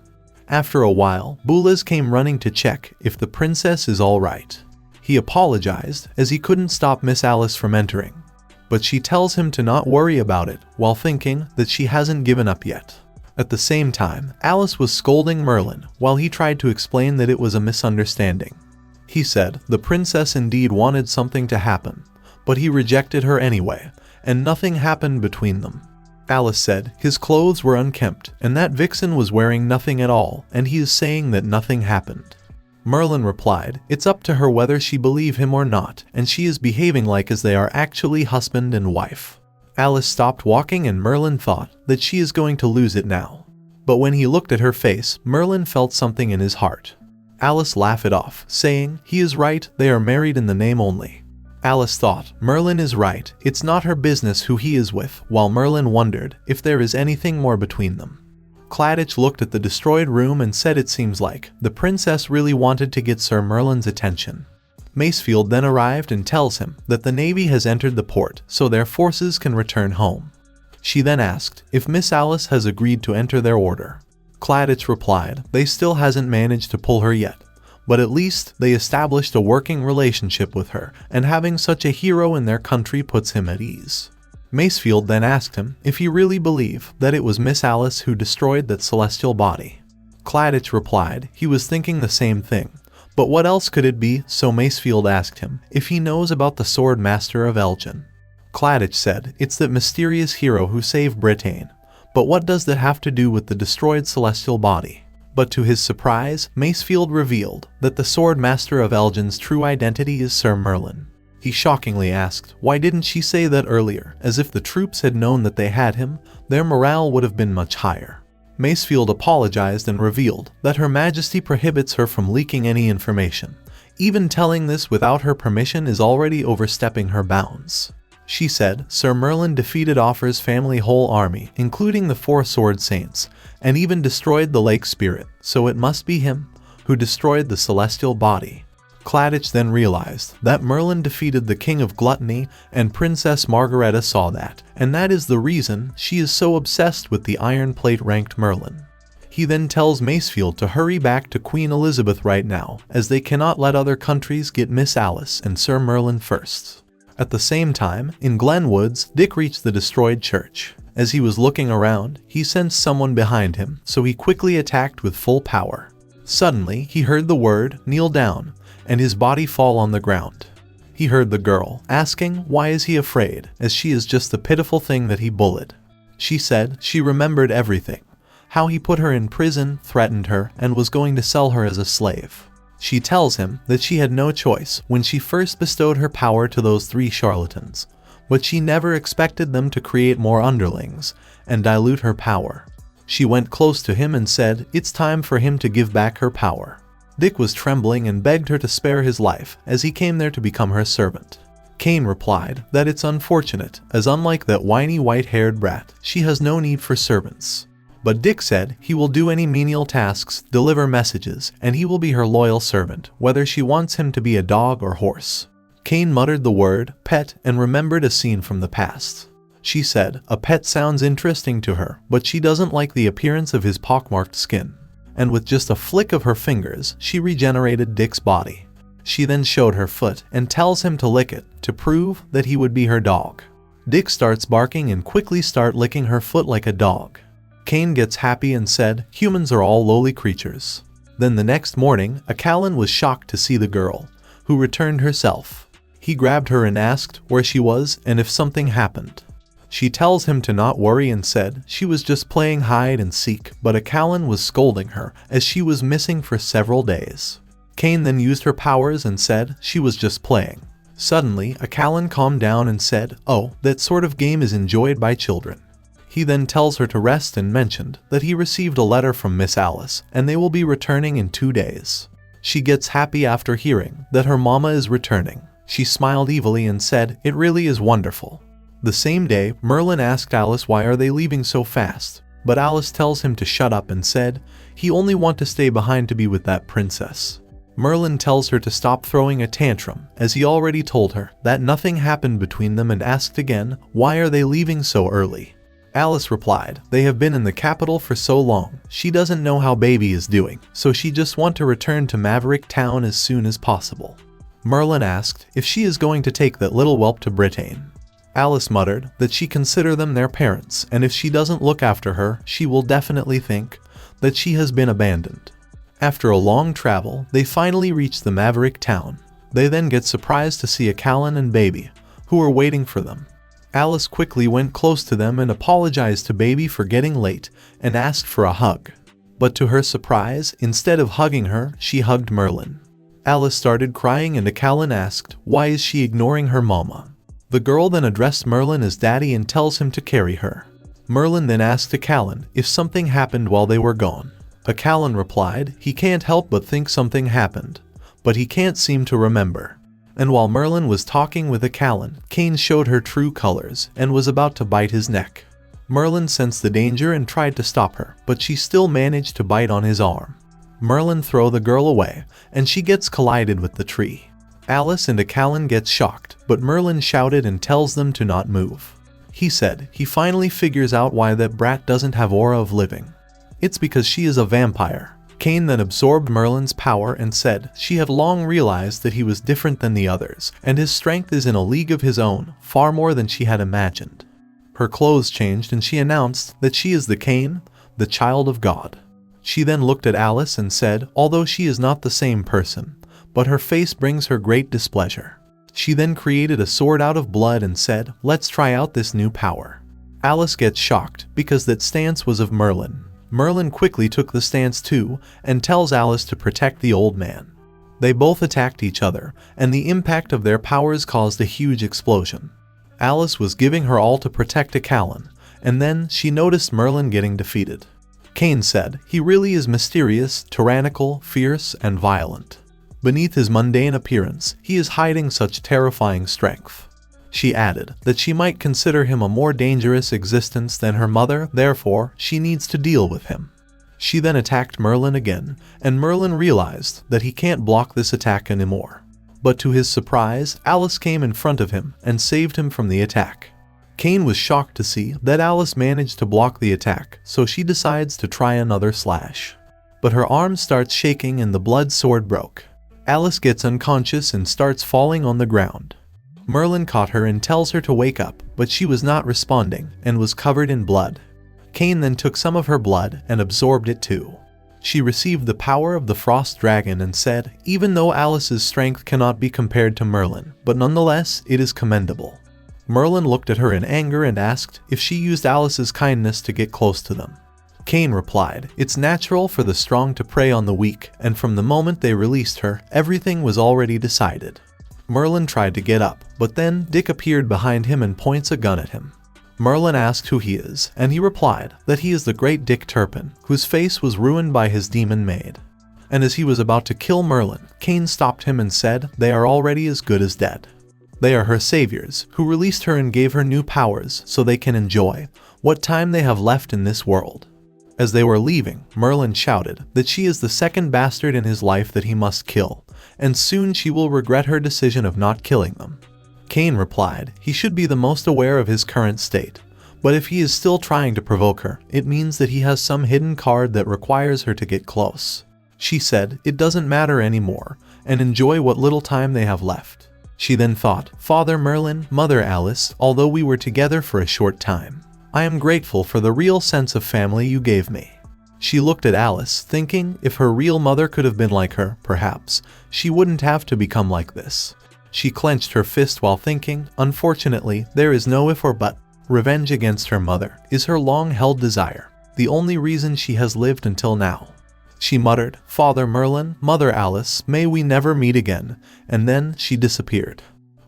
After a while, Boulez came running to check if the princess is all right. He apologized as he couldn't stop Miss Alice from entering. But she tells him to not worry about it while thinking that she hasn't given up yet. At the same time, Alice was scolding Merlin while he tried to explain that it was a misunderstanding. He said the princess indeed wanted something to happen, but he rejected her anyway, and nothing happened between them. Alice said his clothes were unkempt and that Vixen was wearing nothing at all, and he is saying that nothing happened. Merlin replied it's up to her whether she believe him or not, and she is behaving like as they are actually husband and wife. Alice stopped walking and Merlin thought that she is going to lose it now. But when he looked at her face, Merlin felt something in his heart. Alice laughed it off, saying he is right, they are married in the name only. Alice thought Merlin is right, it's not her business who he is with, while Merlin wondered if there is anything more between them. Claudia looked at the destroyed room and said it seems like the princess really wanted to get Sir Merlin's attention. Macefield then arrived and tells him that the navy has entered the port so their forces can return home. She then asked if Miss Alice has agreed to enter their order. Claudia replied they still hasn't managed to pull her yet, but at least they established a working relationship with her, and having such a hero in their country puts him at ease. Macefield then asked him if he really believed that it was Miss Alice who destroyed that celestial body. Claudia replied he was thinking the same thing, but what else could it be, so Macefield asked him if he knows about the Sword Master of Elgin. Claudia said it's that mysterious hero who saved Britain, but what does that have to do with the destroyed celestial body? But to his surprise, Macefield revealed that the Sword Master of Elgin's true identity is Sir Merlin. He shockingly asked why didn't she say that earlier, as if the troops had known that they had him, their morale would have been much higher. Macefield apologized and revealed that Her Majesty prohibits her from leaking any information. Even telling this without her permission is already overstepping her bounds. She said Sir Merlin defeated Offa's family whole army, including the 4 sword saints, and even destroyed the lake spirit, so it must be him who destroyed the celestial body. Claudia then realized that Merlin defeated the King of Gluttony, and Princess Margareta saw that, and that is the reason she is so obsessed with the Iron Plate ranked Merlin. He then tells Macefield to hurry back to Queen Elizabeth right now, as they cannot let other countries get Miss Alice and Sir Merlin first. At the same time, in Glenwoods, Dick reached the destroyed church. As he was looking around, he sensed someone behind him, so he quickly attacked with full power. Suddenly, he heard the word, "Kneel down," and his body fall on the ground. He heard the girl asking why is he afraid, as she is just the pitiful thing that he bullied. She said she remembered everything, how he put her in prison, threatened her, and was going to sell her as a slave. She tells him that she had no choice when she first bestowed her power to those 3 charlatans, but she never expected them to create more underlings and dilute her power. She went close to him and said it's time for him to give back her power. Dick was trembling and begged her to spare his life, as he came there to become her servant. Kane replied that it's unfortunate, as unlike that whiny white-haired brat, she has no need for servants. But Dick said he will do any menial tasks, deliver messages, and he will be her loyal servant, whether she wants him to be a dog or horse. Kane muttered the word, pet, and remembered a scene from the past. She said a pet sounds interesting to her, but she doesn't like the appearance of his pockmarked skin. And with just a flick of her fingers, she regenerated Dick's body. She then showed her foot and tells him to lick it, to prove that he would be her dog. Dick starts barking and quickly start licking her foot like a dog. Kane gets happy and said, humans are all lowly creatures. Then the next morning, Callan was shocked to see the girl, who returned herself. He grabbed her and asked where she was and if something happened. She tells him to not worry and said she was just playing hide and seek, but Callan was scolding her as she was missing for several days. Kane then used her powers and said she was just playing. Suddenly, Callan calmed down and said, oh, that sort of game is enjoyed by children. He then tells her to rest and mentioned that he received a letter from Miss Alice and they will be returning in 2 days. She gets happy after hearing that her mama is returning. She smiled evilly and said, "It really is wonderful." The same day, Merlin asked Alice why are they leaving so fast, but Alice tells him to shut up and said he only want to stay behind to be with that princess. Merlin tells her to stop throwing a tantrum as he already told her that nothing happened between them and asked again, why are they leaving so early? Alice replied, they have been in the capital for so long, she doesn't know how baby is doing, so she just want to return to Maverick Town as soon as possible. Merlin asked if she is going to take that little whelp to Britain. Alice muttered that she consider them their parents and if she doesn't look after her, she will definitely think that she has been abandoned. After a long travel, they finally reach the Maverick Town. They then get surprised to see a Callan and Baby, who are waiting for them. Alice quickly went close to them and apologized to Baby for getting late and asked for a hug. But to her surprise, instead of hugging her, she hugged Merlin. Alice started crying and a Callan asked, why is she ignoring her mama? The girl then addressed Merlin as daddy and tells him to carry her. Merlin then asked a Callan if something happened while they were gone. A Callan replied he can't help but think something happened, but he can't seem to remember. And while Merlin was talking with a Callan, Cain showed her true colors and was about to bite his neck. Merlin sensed the danger and tried to stop her, but she still managed to bite on his arm. Merlin throws the girl away, and she gets collided with the tree. Alice and a Callan gets shocked, but Merlin shouted and tells them to not move. He said he finally figures out why that brat doesn't have aura of living. It's because she is a vampire. Cain then absorbed Merlin's power and said she had long realized that he was different than the others, and his strength is in a league of his own, far more than she had imagined. Her clothes changed and she announced that she is the Cain, the child of God. She then looked at Alice and said, although she is not the same person, but her face brings her great displeasure. She then created a sword out of blood and said, let's try out this new power. Alice gets shocked because that stance was of Merlin. Merlin quickly took the stance too and tells Alice to protect the old man. They both attacked each other, and the impact of their powers caused a huge explosion. Alice was giving her all to protect a Callan, and then she noticed Merlin getting defeated. Cain said he really is mysterious, tyrannical, fierce, and violent. Beneath his mundane appearance, he is hiding such terrifying strength. She added that she might consider him a more dangerous existence than her mother, therefore she needs to deal with him. She then attacked Merlin again, and Merlin realized that he can't block this attack anymore. But to his surprise, Alice came in front of him and saved him from the attack. Cain was shocked to see that Alice managed to block the attack, so she decides to try another slash. But her arm starts shaking and the blood sword broke. Alice gets unconscious and starts falling on the ground. Merlin caught her and tells her to wake up, but she was not responding and was covered in blood. Cain then took some of her blood and absorbed it too. She received the power of the frost dragon and said, even though Alice's strength cannot be compared to Merlin, but nonetheless it is commendable. Merlin looked at her in anger and asked if she used Alice's kindness to get close to them. Cain replied, it's natural for the strong to prey on the weak, and from the moment they released her, everything was already decided. Merlin tried to get up, but then Dick appeared behind him and points a gun at him. Merlin asked who he is, and he replied that he is the great Dick Turpin, whose face was ruined by his demon maid. And as he was about to kill Merlin, Cain stopped him and said they are already as good as dead. They are her saviors, who released her and gave her new powers so they can enjoy what time they have left in this world. As they were leaving, Merlin shouted that she is the second bastard in his life that he must kill, and soon she will regret her decision of not killing them. Cain replied he should be the most aware of his current state, but if he is still trying to provoke her, it means that he has some hidden card that requires her to get close. She said it doesn't matter anymore, and enjoy what little time they have left. She then thought, Father Merlin, Mother Alice, although we were together for a short time, I am grateful for the real sense of family you gave me. She looked at Alice, thinking if her real mother could have been like her, perhaps, she wouldn't have to become like this. She clenched her fist while thinking, unfortunately, there is no if or but. Revenge against her mother is her long-held desire, the only reason she has lived until now. She muttered, Father Merlin, Mother Alice, may we never meet again, and then she disappeared.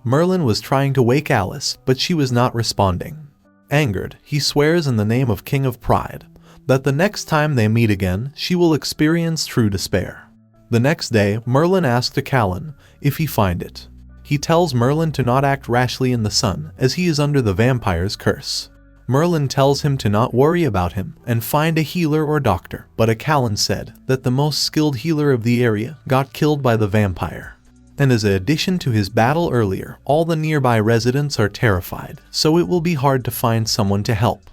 Merlin was trying to wake Alice, but she was not responding. Angered, he swears in the name of King of Pride that the next time they meet again, she will experience true despair. The next day, Merlin asks Callan if he find it. He tells Merlin to not act rashly in the sun, as he is under the vampire's curse. Merlin tells him to not worry about him and find a healer or doctor, but Callan said that the most skilled healer of the area got killed by the vampire. And as an addition to his battle earlier, all the nearby residents are terrified, so it will be hard to find someone to help.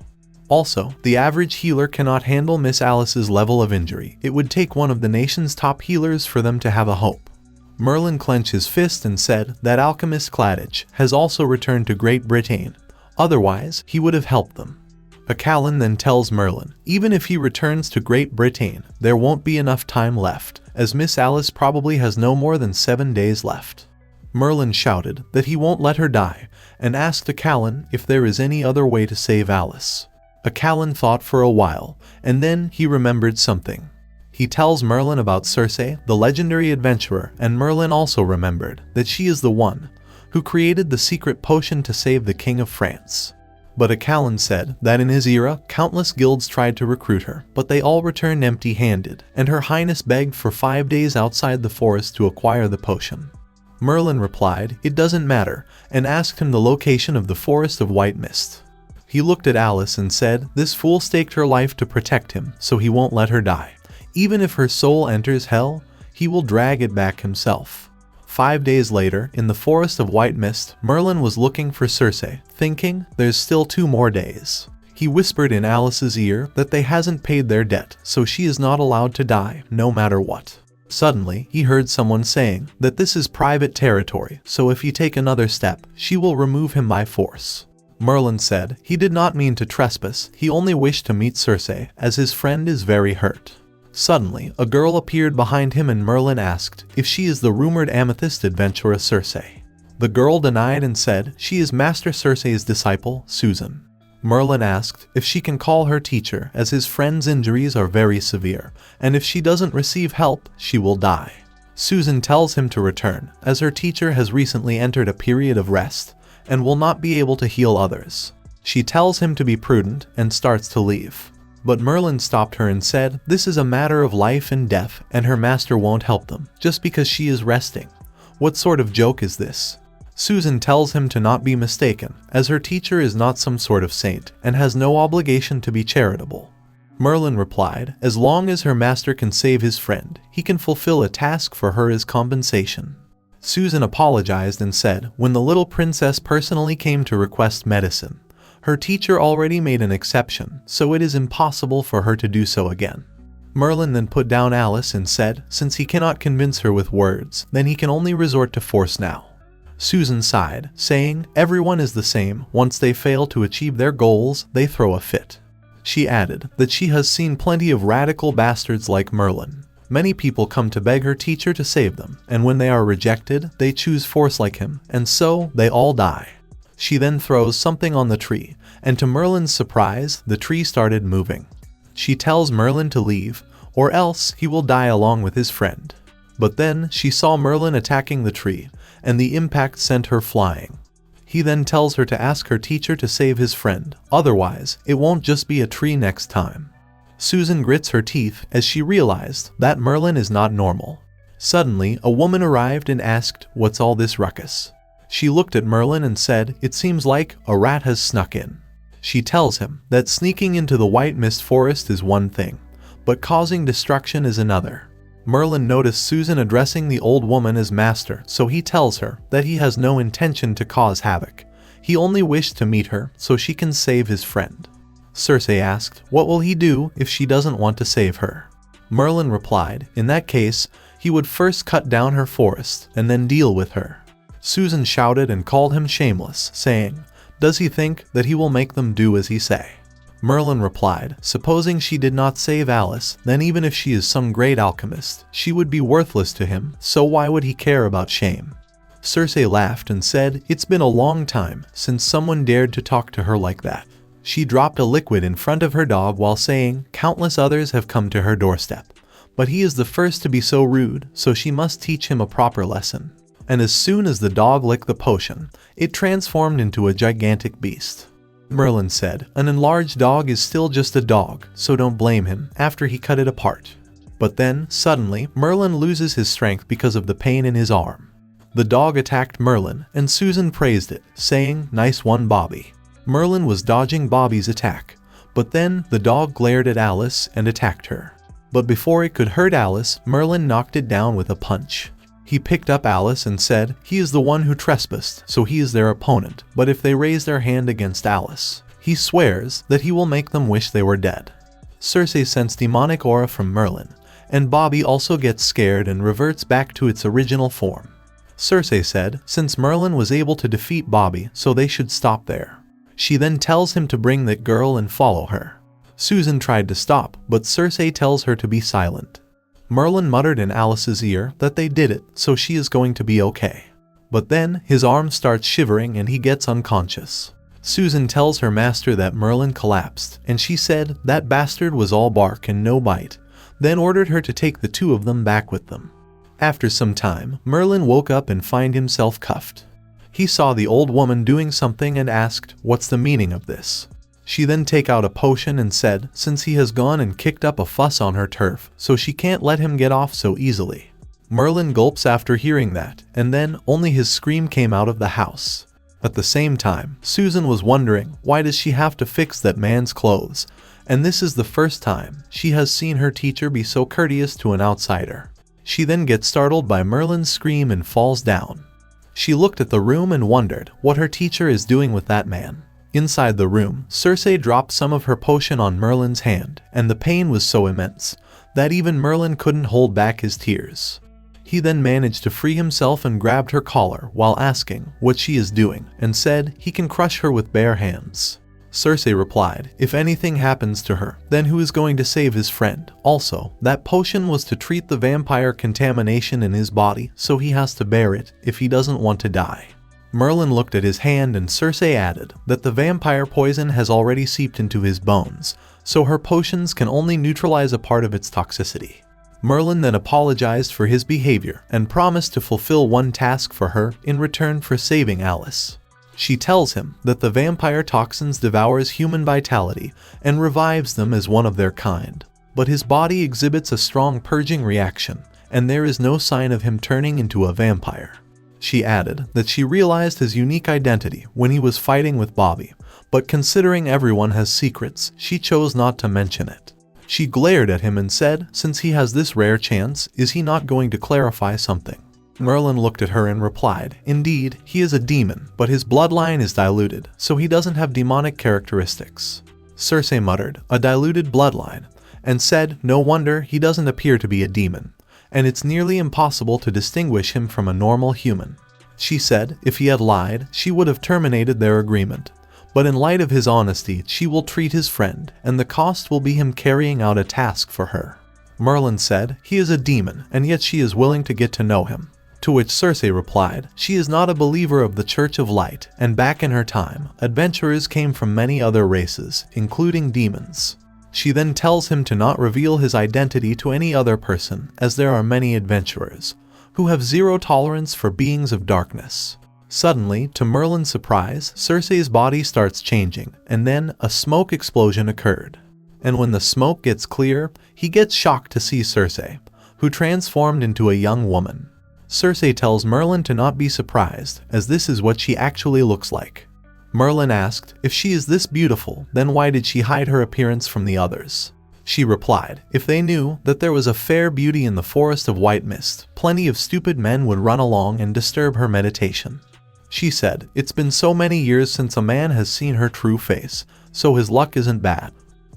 Also, the average healer cannot handle Miss Alice's level of injury. It would take one of the nation's top healers for them to have a hope. Merlin clenched his fist and said that alchemist Claudia has also returned to Great Britain. Otherwise, he would have helped them. Callan then tells Merlin, even if he returns to Great Britain, there won't be enough time left, as Miss Alice probably has no more than 7 days left. Merlin shouted that he won't let her die, and asked Callan if there is any other way to save Alice. Callan thought for a while, and then he remembered something. He tells Merlin about Circe, the legendary adventurer, and Merlin also remembered that she is the one who created the secret potion to save the King of France. But Callan said that in his era, countless guilds tried to recruit her, but they all returned empty-handed, and Her Highness begged for 5 days outside the forest to acquire the potion. Merlin replied, it doesn't matter, and asked him the location of the Forest of White Mist. He looked at Alice and said, this fool staked her life to protect him, so he won't let her die. Even if her soul enters hell, he will drag it back himself. 5 days later, in the Forest of White Mist, Merlin was looking for Circe, thinking, there's still 2 more days. He whispered in Alice's ear that they hasn't paid their debt, so she is not allowed to die, no matter what. Suddenly, he heard someone saying that this is private territory, so if you take another step, she will remove him by force. Merlin said he did not mean to trespass, he only wished to meet Circe, as his friend is very hurt. Suddenly, a girl appeared behind him and Merlin asked if she is the rumored amethyst adventurer Circe. The girl denied and said she is Master Circe's disciple, Susan. Merlin asked if she can call her teacher, as his friend's injuries are very severe, and if she doesn't receive help, she will die. Susan tells him to return, as her teacher has recently entered a period of rest and will not be able to heal others. She tells him to be prudent and starts to leave. But Merlin stopped her and said this is a matter of life and death and her master won't help them just because she is resting. What sort of joke is this? Susan tells him to not be mistaken, as her teacher is not some sort of saint and has no obligation to be charitable. Merlin replied, as long as her master can save his friend, he can fulfill a task for her as compensation. Susan apologized and said when the little princess personally came to request medicine, her teacher already made an exception, so it is impossible for her to do so again. Merlin then put down Alice and said since he cannot convince her with words, then he can only resort to force now. Susan sighed, saying everyone is the same, once they fail to achieve their goals, they throw a fit. She added that she has seen plenty of radical bastards like Merlin. Many people come to beg her teacher to save them, and when they are rejected, they choose force like him, and so they all die. She then throws something on the tree, and to Merlin's surprise, the tree started moving. She tells Merlin to leave, or else he will die along with his friend. But then she saw Merlin attacking the tree, and the impact sent her flying. He then tells her to ask her teacher to save his friend, otherwise it won't just be a tree next time. Susan grits her teeth as she realized that Merlin is not normal. Suddenly, a woman arrived and asked, what's all this ruckus? She looked at Merlin and said, it seems like a rat has snuck in. She tells him that sneaking into the White Mist Forest is one thing, but causing destruction is another. Merlin noticed Susan addressing the old woman as master, so he tells her that he has no intention to cause havoc. He only wished to meet her so she can save his friend. Circe asked, what will he do if she doesn't want to save her? Merlin replied, in that case, he would first cut down her forest and then deal with her. Susan shouted and called him shameless, saying, does he think that he will make them do as he say? Merlin replied, supposing she did not save Alice, then even if she is some great alchemist, she would be worthless to him, so why would he care about shame? Circe laughed and said, it's been a long time since someone dared to talk to her like that. She dropped a liquid in front of her dog while saying, countless others have come to her doorstep, but he is the first to be so rude, so she must teach him a proper lesson. And as soon as the dog licked the potion, it transformed into a gigantic beast. Merlin said, an enlarged dog is still just a dog, so don't blame him after he cut it apart. But then, suddenly, Merlin loses his strength because of the pain in his arm. The dog attacked Merlin, and Susan praised it, saying, "Nice one, Bobby." Merlin was dodging Bobby's attack, but then the dog glared at Alice and attacked her. But before it could hurt Alice, Merlin knocked it down with a punch. He picked up Alice and said, he is the one who trespassed, so he is their opponent, but if they raise their hand against Alice, he swears that he will make them wish they were dead. Circe sensed demonic aura from Merlin, and Bobby also gets scared and reverts back to its original form. Circe said, since Merlin was able to defeat Bobby, so they should stop there. She then tells him to bring that girl and follow her. Susan tried to stop, but Circe tells her to be silent. Merlin muttered in Alice's ear that they did it, so she is going to be okay. But then, his arm starts shivering and he gets unconscious. Susan tells her master that Merlin collapsed, and she said that bastard was all bark and no bite, then ordered her to take the two of them back with them. After some time, Merlin woke up and found himself cuffed. He saw the old woman doing something and asked, "What's the meaning of this?" She then took out a potion and said, since he has gone and kicked up a fuss on her turf, so she can't let him get off so easily. Merlin gulps after hearing that, and then only his scream came out of the house. At the same time, Susan was wondering, why does she have to fix that man's clothes? And this is the first time she has seen her teacher be so courteous to an outsider. She then gets startled by Merlin's scream and falls down. She looked at the room and wondered what her teacher is doing with that man. Inside the room, Circe dropped some of her potion on Merlin's hand, and the pain was so immense that even Merlin couldn't hold back his tears. He then managed to free himself and grabbed her collar while asking what she is doing, and said he can crush her with bare hands. Circe replied, if anything happens to her, then who is going to save his friend? Also, that potion was to treat the vampire contamination in his body, so he has to bear it if he doesn't want to die. Merlin looked at his hand and Circe added that the vampire poison has already seeped into his bones, so her potions can only neutralize a part of its toxicity. Merlin then apologized for his behavior and promised to fulfill one task for her in return for saving Alice. She tells him that the vampire toxins devours human vitality and revives them as one of their kind, but his body exhibits a strong purging reaction, and there is no sign of him turning into a vampire. She added that she realized his unique identity when he was fighting with Bobby, but considering everyone has secrets, she chose not to mention it. She glared at him and said, since he has this rare chance, is he not going to clarify something? Merlin looked at her and replied, indeed, he is a demon, but his bloodline is diluted, so he doesn't have demonic characteristics. Circe muttered, a diluted bloodline, and said, no wonder he doesn't appear to be a demon, and it's nearly impossible to distinguish him from a normal human. She said, if he had lied, she would have terminated their agreement, but in light of his honesty, she will treat his friend, and the cost will be him carrying out a task for her. Merlin said, he is a demon, and yet she is willing to get to know him. To which Circe replied, she is not a believer of the Church of Light, and back in her time, adventurers came from many other races, including demons. She then tells him to not reveal his identity to any other person, as there are many adventurers who have zero tolerance for beings of darkness. Suddenly, to Merlin's surprise, Circe's body starts changing, and then a smoke explosion occurred. And when the smoke gets clear, he gets shocked to see Circe, who transformed into a young woman. Circe tells Merlin to not be surprised, as this is what she actually looks like. Merlin asked, if she is this beautiful, then why did she hide her appearance from the others? She replied, if they knew that there was a fair beauty in the forest of white mist, plenty of stupid men would run along and disturb her meditation. She said, it's been so many years since a man has seen her true face, so his luck isn't bad.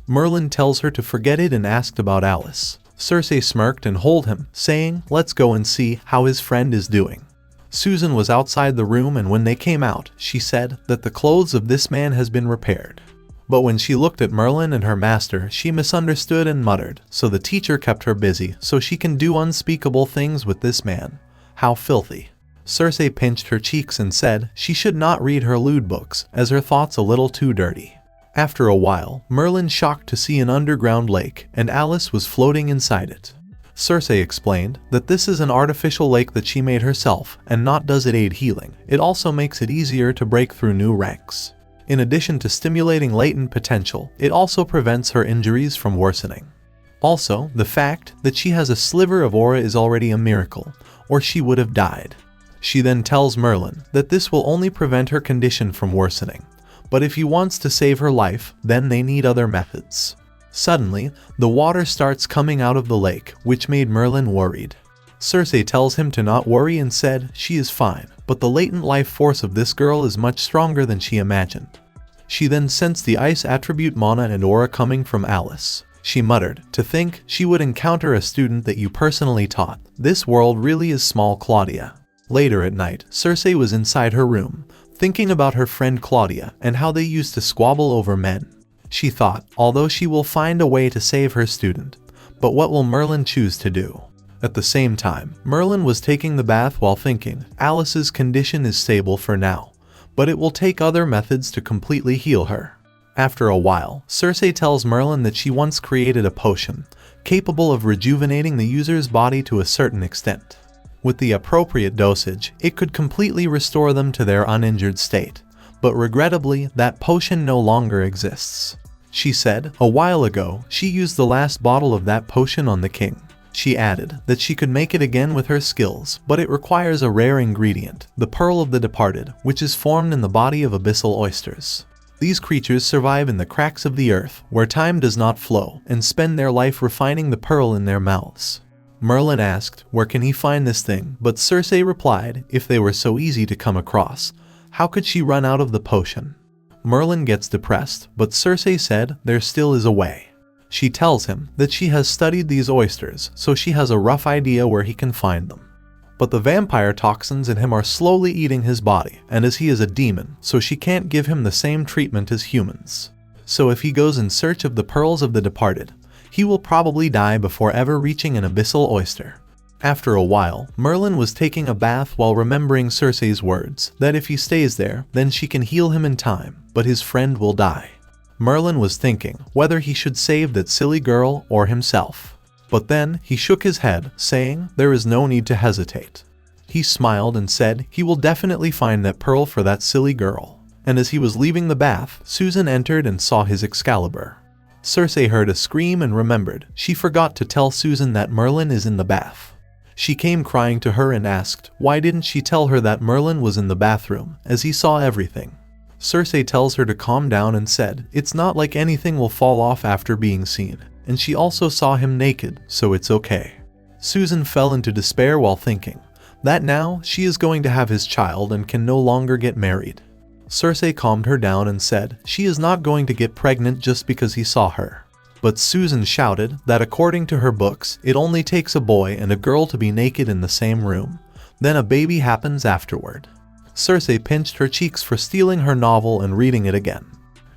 Merlin tells her to forget it and asked about Alice. Circe smirked and told him, saying, let's go and see how his friend is doing. Susan was outside the room, and when they came out, she said that the clothes of this man has been repaired. But when she looked at Merlin and her master, she misunderstood and muttered, so the teacher kept her busy so she can do unspeakable things with this man. How filthy. Circe pinched her cheeks and said she should not read her lewd books, as her thoughts a little too dirty. After a while, Merlin shocked to see an underground lake, and Alice was floating inside it. Circe explained that this is an artificial lake that she made herself, and not does it aid healing, it also makes it easier to break through new ranks. In addition to stimulating latent potential, it also prevents her injuries from worsening. Also, the fact that she has a sliver of aura is already a miracle, or she would have died. She then tells Merlin that this will only prevent her condition from worsening, but if he wants to save her life, then they need other methods. Suddenly, the water starts coming out of the lake, which made Merlin worried. Cersei tells him to not worry and said she is fine, but the latent life force of this girl is much stronger than she imagined. She then sensed the ice attribute mana and aura coming from Alice. She muttered, "To think she would encounter a student that you personally taught. This world really is small, Claudia." Later at night, Cersei was inside her room, thinking about her friend Claudia and how they used to squabble over men. She thought, although she will find a way to save her student, but what will Merlin choose to do? At the same time, Merlin was taking the bath while thinking, Alice's condition is stable for now, but it will take other methods to completely heal her. After a while, Cersei tells Merlin that she once created a potion, capable of rejuvenating the user's body to a certain extent. With the appropriate dosage, it could completely restore them to their uninjured state, but regrettably, that potion no longer exists. She said, a while ago, she used the last bottle of that potion on the king. She added that she could make it again with her skills, but it requires a rare ingredient, the Pearl of the Departed, which is formed in the body of abyssal oysters. These creatures survive in the cracks of the earth, where time does not flow, and spend their life refining the pearl in their mouths. Merlin asked, where can he find this thing, but Cersei replied, if they were so easy to come across, how could she run out of the potion? Merlin gets depressed, but Cersei said, there still is a way. She tells him that she has studied these oysters, so she has a rough idea where he can find them. But the vampire toxins in him are slowly eating his body, and as he is a demon, so she can't give him the same treatment as humans. So if he goes in search of the pearls of the departed, he will probably die before ever reaching an abyssal oyster. After a while, Merlin was taking a bath while remembering Cersei's words, that if he stays there, then she can heal him in time, but his friend will die. Merlin was thinking whether he should save that silly girl or himself. But then he shook his head, saying, there is no need to hesitate. He smiled and said he will definitely find that pearl for that silly girl. And as he was leaving the bath, Susan entered and saw his Excalibur. Cersei heard a scream and remembered she forgot to tell Susan that Merlin is in the bath. She came crying to her and asked, why didn't she tell her that Merlin was in the bathroom, as he saw everything? Cersei tells her to calm down and said, it's not like anything will fall off after being seen, and she also saw him naked, so it's okay. Susan fell into despair while thinking that now she is going to have his child and can no longer get married. Cersei calmed her down and said she is not going to get pregnant just because he saw her. But Susan shouted that according to her books, it only takes a boy and a girl to be naked in the same room. Then a baby happens afterward. Cersei pinched her cheeks for stealing her novel and reading it again.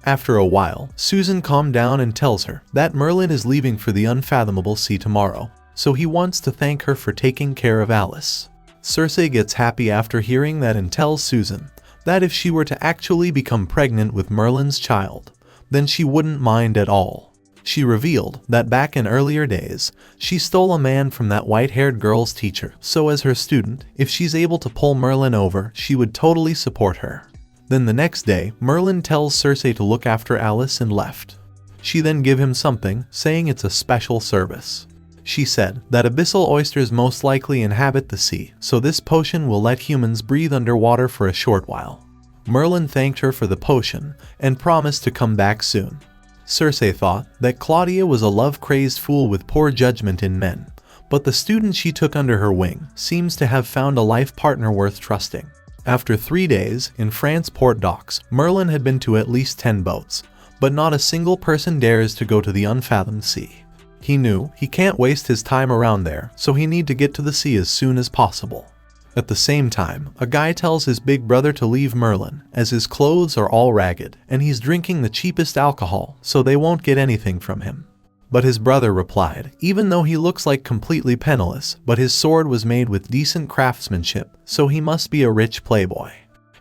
After a while, Susan calmed down and tells her that Merlin is leaving for the unfathomable sea tomorrow, so he wants to thank her for taking care of Alice. Cersei gets happy after hearing that and tells Susan that if she were to actually become pregnant with Merlin's child, then she wouldn't mind at all. She revealed that back in earlier days, she stole a man from that white-haired girl's teacher, so as her student, if she's able to pull Merlin over, she would totally support her. Then the next day, Merlin tells Cersei to look after Alice and left. She then give him something, saying it's a special service. She said that abyssal oysters most likely inhabit the sea, so this potion will let humans breathe underwater for a short while. Merlin thanked her for the potion and promised to come back soon. Cersei thought that Claudia was a love-crazed fool with poor judgment in men, but the student she took under her wing seems to have found a life partner worth trusting. After 3 days, in France port docks, Merlin had been to at least 10 boats, but not a single person dares to go to the unfathomed sea. He knew he can't waste his time around there, so he need to get to the sea as soon as possible. At the same time, a guy tells his big brother to leave Merlin, as his clothes are all ragged, and he's drinking the cheapest alcohol, so they won't get anything from him. But his brother replied, even though he looks like completely penniless, but his sword was made with decent craftsmanship, so he must be a rich playboy.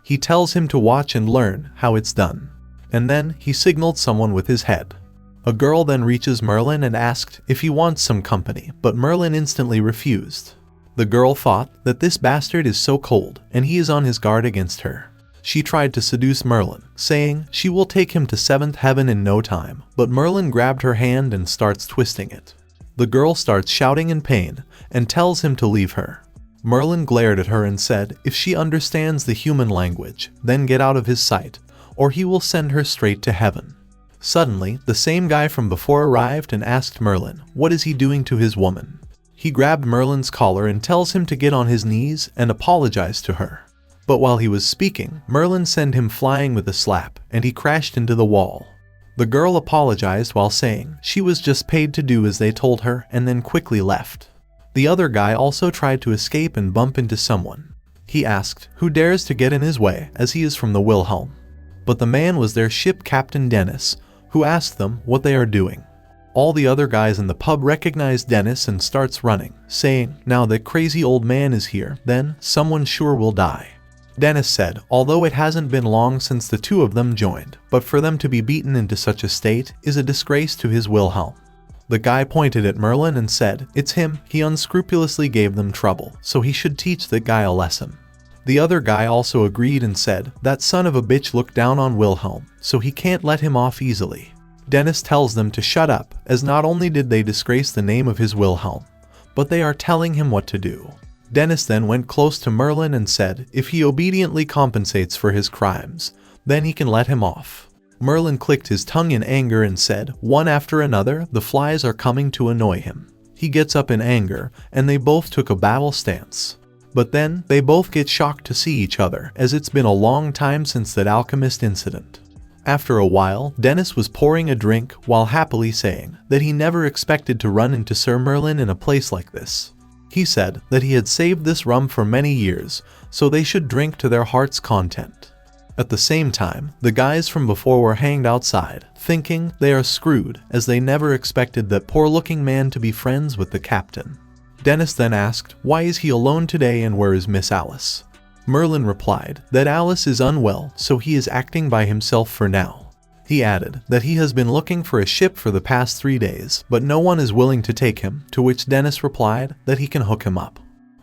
He tells him to watch and learn how it's done. And then he signaled someone with his head. A girl then reaches Merlin and asked if he wants some company, but Merlin instantly refused. The girl thought that this bastard is so cold, and he is on his guard against her. She tried to seduce Merlin, saying she will take him to 7th heaven in no time, but Merlin grabbed her hand and starts twisting it. The girl starts shouting in pain and tells him to leave her. Merlin glared at her and said if she understands the human language, then get out of his sight, or he will send her straight to heaven. Suddenly, the same guy from before arrived and asked Merlin what is he doing to his woman. He grabbed Merlin's collar and tells him to get on his knees and apologize to her. But while he was speaking, Merlin sent him flying with a slap, and he crashed into the wall. The girl apologized while saying she was just paid to do as they told her and then quickly left. The other guy also tried to escape and bump into someone. He asked who dares to get in his way as he is from the Wilhelm. But the man was their ship captain Dennis, who asked them what they are doing. All the other guys in the pub recognize Dennis and starts running, saying now that crazy old man is here, then someone sure will die. Dennis said although it hasn't been long since the two of them joined, but for them to be beaten into such a state is a disgrace to his Wilhelm. The guy pointed at Merlin and said it's him, he unscrupulously gave them trouble, so he should teach that guy a lesson. The other guy also agreed and said that son of a bitch looked down on Wilhelm, so he can't let him off easily. Dennis tells them to shut up, as not only did they disgrace the name of his Wilhelm, but they are telling him what to do. Dennis then went close to Merlin and said if he obediently compensates for his crimes, then he can let him off. Merlin clicked his tongue in anger and said one after another the flies are coming to annoy him. He gets up in anger, and they both took a battle stance. But then, they both get shocked to see each other, as it's been a long time since that alchemist incident. After a while, Dennis was pouring a drink while happily saying that he never expected to run into Sir Merlin in a place like this. He said that he had saved this rum for many years, so they should drink to their heart's content. At the same time, the guys from before were hanged outside, thinking they are screwed, as they never expected that poor-looking man to be friends with the captain. Dennis then asked why is he alone today and where is Miss Alice? Merlin replied that Alice is unwell, so he is acting by himself for now. He added that he has been looking for a ship for the past 3 days, but no one is willing to take him, to which Dennis replied that he can hook him up.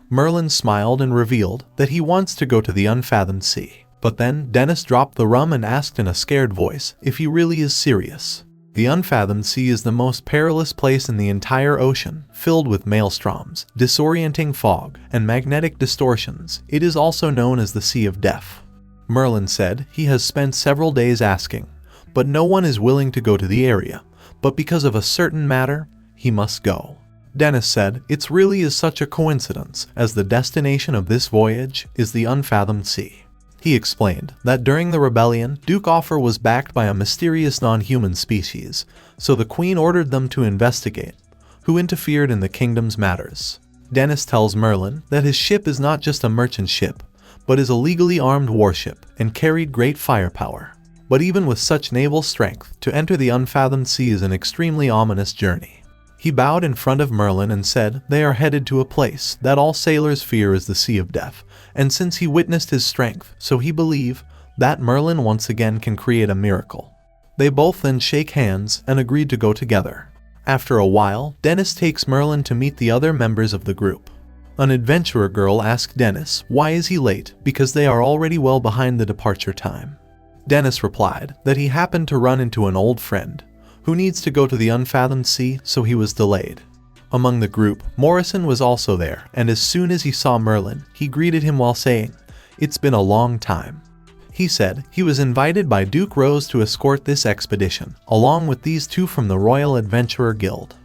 Merlin smiled and revealed that he wants to go to the unfathomed sea. But then Dennis dropped the rum and asked in a scared voice if he really is serious. The unfathomed sea is the most perilous place in the entire ocean, filled with maelstroms, disorienting fog, and magnetic distortions. It is also known as the Sea of Death. Merlin said he has spent several days asking, but no one is willing to go to the area, but because of a certain matter, he must go. Dennis said it really is such a coincidence, as the destination of this voyage is the unfathomed sea. He explained that during the rebellion, Duke Offer was backed by a mysterious non-human species, so the Queen ordered them to investigate who interfered in the kingdom's matters. Dennis tells Merlin that his ship is not just a merchant ship, but is a legally armed warship and carried great firepower. But even with such naval strength, to enter the unfathomed sea is an extremely ominous journey. He bowed in front of Merlin and said they are headed to a place that all sailors fear is the Sea of Death, and since he witnessed his strength, so he believed that Merlin once again can create a miracle. They both then shake hands and agreed to go together. After a while, Dennis takes Merlin to meet the other members of the group. An adventurer girl asked Dennis why is he late, because they are already well behind the departure time. Dennis replied that he happened to run into an old friend who needs to go to the unfathomed sea, so he was delayed. Among the group, Morrison was also there, and as soon as he saw Merlin, he greeted him while saying, "It's been a long time." He said he was invited by Duke Rose to escort this expedition, along with these two from the Royal Adventurer Guild.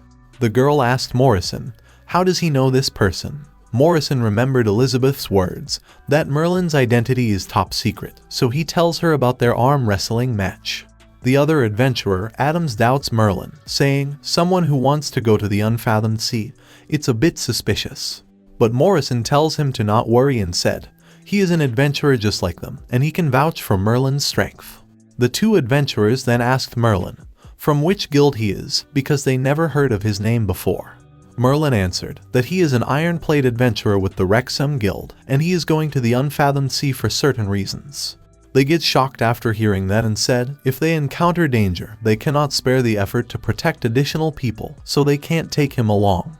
The girl asked Morrison, how does he know this person? Morrison remembered Elizabeth's words, that Merlin's identity is top secret, so he tells her about their arm wrestling match. The other adventurer, Adams, doubts Merlin, saying, someone who wants to go to the unfathomed sea, it's a bit suspicious. But Morrison tells him to not worry and said, he is an adventurer just like them, and he can vouch for Merlin's strength. The two adventurers then asked Merlin from which guild he is, because they never heard of his name before. Merlin answered that he is an iron-plate adventurer with the Wrexham Guild, and he is going to the unfathomed sea for certain reasons. They get shocked after hearing that and said if they encounter danger, they cannot spare the effort to protect additional people, so they can't take him along.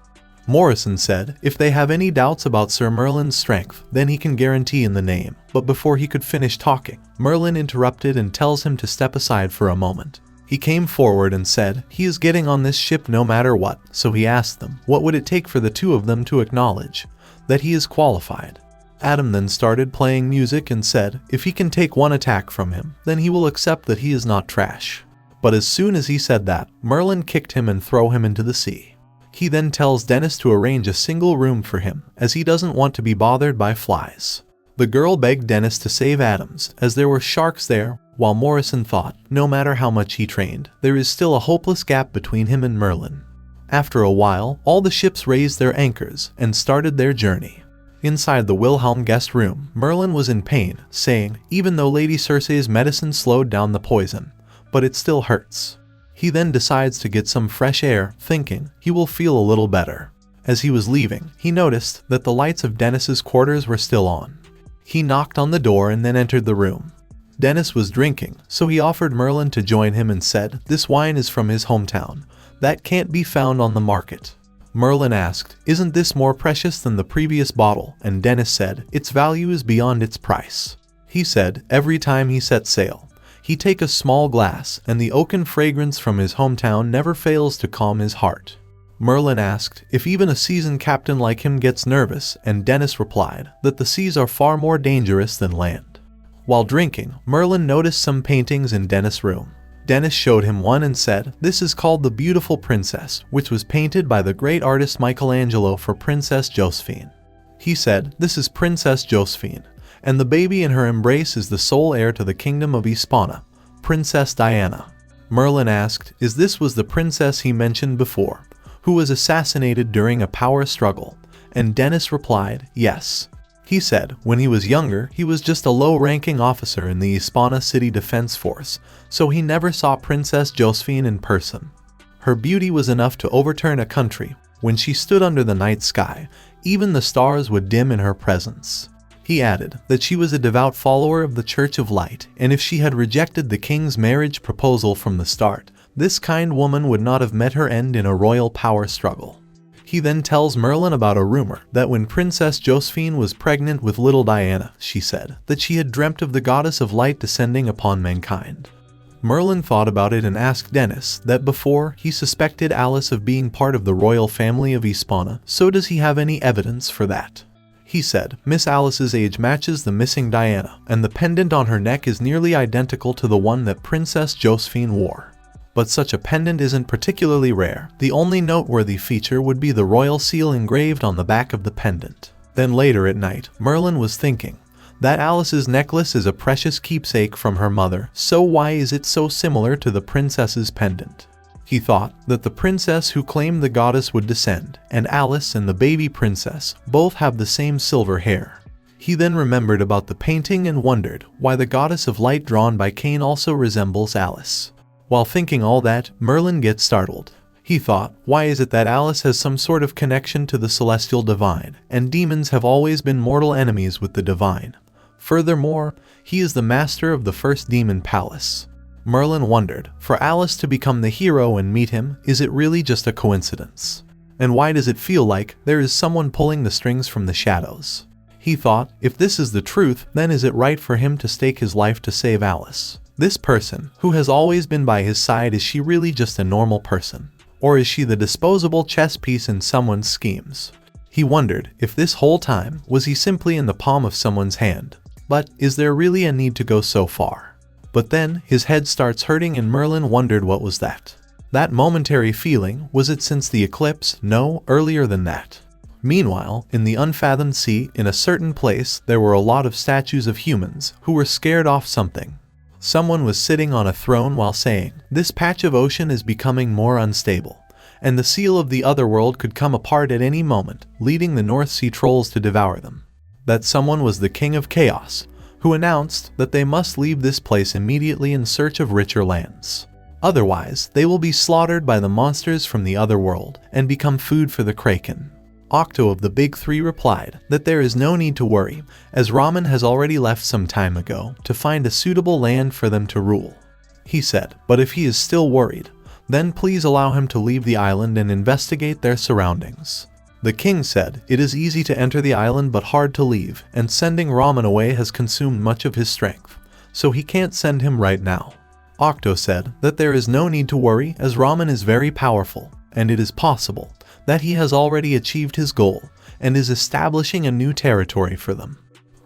Morrison said if they have any doubts about Sir Merlin's strength, then he can guarantee in the name. But before he could finish talking, Merlin interrupted and tells him to step aside for a moment. He came forward and said he is getting on this ship no matter what, so he asked them what would it take for the two of them to acknowledge that he is qualified. Adam then started playing music and said if he can take one attack from him, then he will accept that he is not trash. But as soon as he said that, Merlin kicked him and threw him into the sea. He then tells Dennis to arrange a single room for him, as he doesn't want to be bothered by flies. The girl begged Dennis to save Adams, as there were sharks there, while Morrison thought, no matter how much he trained, there is still a hopeless gap between him and Merlin. After a while, all the ships raised their anchors and started their journey. Inside the Wilhelm guest room, Merlin was in pain, saying, even though Lady Circe's medicine slowed down the poison, but it still hurts. He then decides to get some fresh air, thinking he will feel a little better. As he was leaving, he noticed that the lights of Dennis's quarters were still on. He knocked on the door and then entered the room. Dennis was drinking, so he offered Merlin to join him and said this wine is from his hometown, that can't be found on the market. Merlin asked, isn't this more precious than the previous bottle? And Dennis said, its value is beyond its price. He said, every time he sets sail, he take a small glass, and the oaken fragrance from his hometown never fails to calm his heart. Merlin asked if even a seasoned captain like him gets nervous, and Dennis replied that the seas are far more dangerous than land. While drinking, Merlin noticed some paintings in Dennis' room. Dennis showed him one and said, this is called The Beautiful Princess, which was painted by the great artist Michelangelo for Princess Josephine. He said, this is Princess Josephine, and the baby in her embrace is the sole heir to the kingdom of Hispania, Princess Diana. Merlin asked if this was the princess he mentioned before, who was assassinated during a power struggle, and Dennis replied, yes. He said when he was younger, he was just a low-ranking officer in the Hispania City Defense Force, so he never saw Princess Josephine in person. Her beauty was enough to overturn a country. When she stood under the night sky, even the stars would dim in her presence. He added that she was a devout follower of the Church of Light, and if she had rejected the king's marriage proposal from the start, this kind woman would not have met her end in a royal power struggle. He then tells Merlin about a rumor that when Princess Josephine was pregnant with little Diana, she said that she had dreamt of the goddess of light descending upon mankind. Merlin thought about it and asked Dennis that before he suspected Alice of being part of the royal family of Hispania, so does he have any evidence for that? He said, Miss Alice's age matches the missing Diana, and the pendant on her neck is nearly identical to the one that Princess Josephine wore. But such a pendant isn't particularly rare. The only noteworthy feature would be the royal seal engraved on the back of the pendant. Then later at night, Merlin was thinking that Alice's necklace is a precious keepsake from her mother, so why is it so similar to the princess's pendant? He thought that the princess who claimed the goddess would descend, and Alice and the baby princess both have the same silver hair. He then remembered about the painting and wondered why the goddess of light drawn by Cain also resembles Alice. While thinking all that, Merlin gets startled. He thought, why is it that Alice has some sort of connection to the celestial divine, and demons have always been mortal enemies with the divine? Furthermore, he is the master of the first demon palace. Merlin wondered, for Alice to become the hero and meet him, is it really just a coincidence? And why does it feel like there is someone pulling the strings from the shadows? He thought, if this is the truth, then is it right for him to stake his life to save Alice? This person, who has always been by his side, is she really just a normal person? Or is she the disposable chess piece in someone's schemes? He wondered if this whole time was he simply in the palm of someone's hand. But is there really a need to go so far? But then his head starts hurting and Merlin wondered what was that. That momentary feeling, was it since the eclipse? No, earlier than that. Meanwhile, in the unfathomed sea, in a certain place, there were a lot of statues of humans who were scared off something. Someone was sitting on a throne while saying, this patch of ocean is becoming more unstable, and the seal of the other world could come apart at any moment, leading the North Sea trolls to devour them. That someone was the King of Chaos, who announced that they must leave this place immediately in search of richer lands. Otherwise, they will be slaughtered by the monsters from the other world and become food for the Kraken. Octo of the Big Three replied that there is no need to worry, as Ramen has already left some time ago to find a suitable land for them to rule. He said, but if he is still worried, then please allow him to leave the island and investigate their surroundings. The king said, "It is easy to enter the island but hard to leave, and sending Raman away has consumed much of his strength, so he can't send him right now." Octo said that there is no need to worry as Raman is very powerful, and it is possible that he has already achieved his goal and is establishing a new territory for them.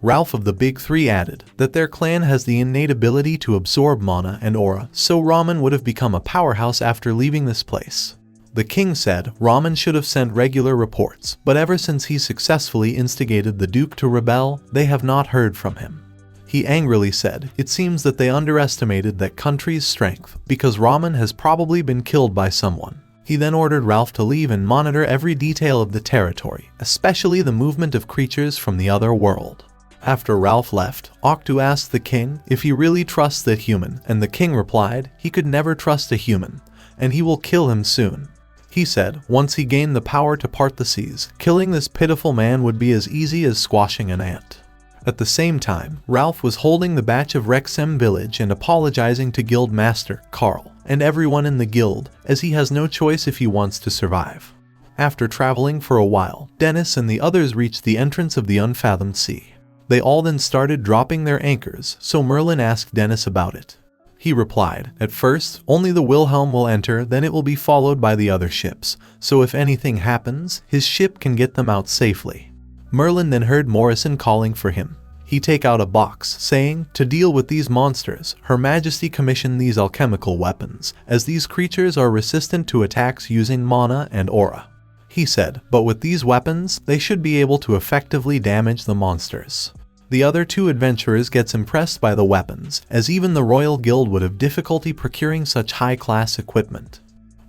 Ralph of the Big Three added that their clan has the innate ability to absorb mana and aura, so Raman would have become a powerhouse after leaving this place. The king said Raman should have sent regular reports, but ever since he successfully instigated the Duke to rebel, they have not heard from him. He angrily said it seems that they underestimated that country's strength, because Raman has probably been killed by someone. He then ordered Ralph to leave and monitor every detail of the territory, especially the movement of creatures from the other world. After Ralph left, Octo asked the king if he really trusts that human, and the king replied he could never trust a human, and he will kill him soon. He said once he gained the power to part the seas, killing this pitiful man would be as easy as squashing an ant. At the same time, Ralph was holding the batch of Wrexham village and apologizing to guild master, Carl, and everyone in the guild, as he has no choice if he wants to survive. After traveling for a while, Dennis and the others reached the entrance of the unfathomed sea. They all then started dropping their anchors, so Merlin asked Dennis about it. He replied, "At first, only the Wilhelm will enter, then it will be followed by the other ships, so if anything happens, his ship can get them out safely." Merlin then heard Morrison calling for him. He take out a box, saying, "To deal with these monsters, Her Majesty commissioned these alchemical weapons, as these creatures are resistant to attacks using mana and aura." He said, "But with these weapons, they should be able to effectively damage the monsters." The other two adventurers gets impressed by the weapons, as even the Royal Guild would have difficulty procuring such high-class equipment.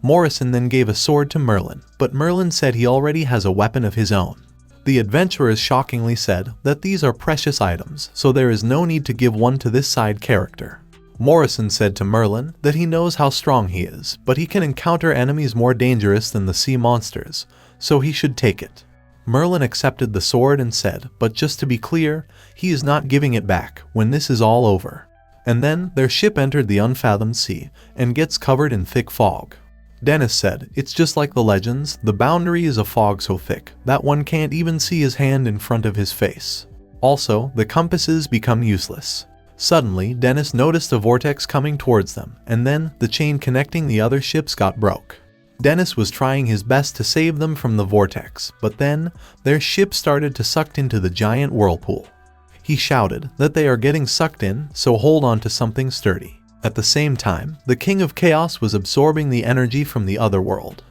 Morrison then gave a sword to Merlin, but Merlin said he already has a weapon of his own. The adventurers shockingly said that these are precious items, so there is no need to give one to this side character. Morrison said to Merlin that he knows how strong he is, but he can encounter enemies more dangerous than the sea monsters, so he should take it. Merlin accepted the sword and said, but just to be clear, he is not giving it back when this is all over. And then their ship entered the unfathomed sea and gets covered in thick fog. Dennis said, "It's just like the legends, the boundary is a fog so thick that one can't even see his hand in front of his face. Also, the compasses become useless." Suddenly, Dennis noticed a vortex coming towards them, and then the chain connecting the other ships got broke. Dennis was trying his best to save them from the vortex, but then their ship started to sucked into the giant whirlpool. He shouted that they are getting sucked in, so hold on to something sturdy. At the same time, the King of Chaos was absorbing the energy from the other world.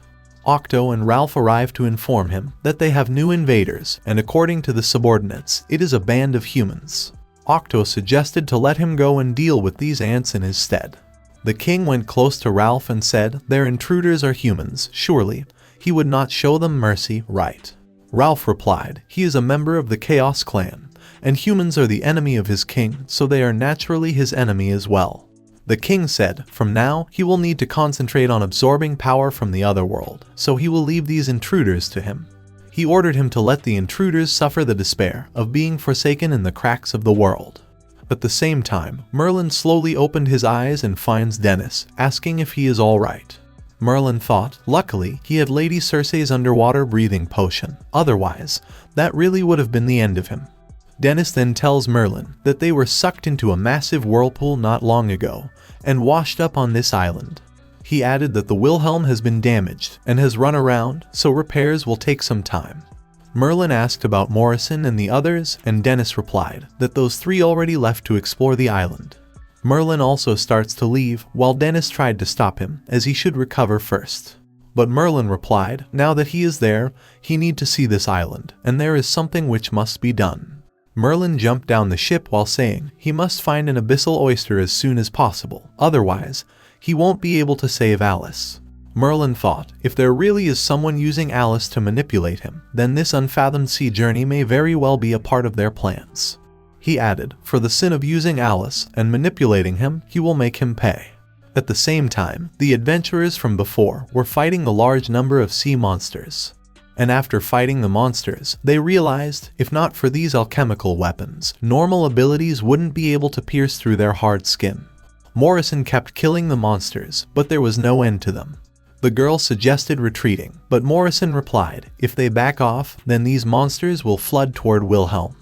Octo and Ralph arrived to inform him that they have new invaders, and according to the subordinates, it is a band of humans. Octo suggested to let him go and deal with these ants in his stead. The king went close to Ralph and said, "Their intruders are humans, surely he would not show them mercy, right?" Ralph replied, "He is a member of the Chaos clan, and humans are the enemy of his king, so they are naturally his enemy as well." The king said, from now, he will need to concentrate on absorbing power from the other world, so he will leave these intruders to him. He ordered him to let the intruders suffer the despair of being forsaken in the cracks of the world. At the same time, Merlin slowly opened his eyes and finds Dennis, asking if he is alright. Merlin thought, luckily, he had Lady Circe's underwater breathing potion, otherwise, that really would have been the end of him. Dennis then tells Merlin that they were sucked into a massive whirlpool not long ago, and washed up on this island. He added that the Wilhelm has been damaged and has run around, so repairs will take some time. Merlin asked about Morrison and the others, and Dennis replied that those three already left to explore the island. Merlin also starts to leave, while Dennis tried to stop him, as he should recover first. But Merlin replied, now that he is there, he need to see this island, and there is something which must be done. Merlin jumped down the ship while saying he must find an abyssal oyster as soon as possible, otherwise, he won't be able to save Alice. Merlin thought, if there really is someone using Alice to manipulate him, then this unfathomed sea journey may very well be a part of their plans. He added, for the sin of using Alice and manipulating him, he will make him pay. At the same time, the adventurers from before were fighting the large number of sea monsters. And after fighting the monsters, they realized, if not for these alchemical weapons, normal abilities wouldn't be able to pierce through their hard skin. Morrison kept killing the monsters, but there was no end to them. The girl suggested retreating, but Morrison replied, if they back off, then these monsters will flood toward Wilhelm.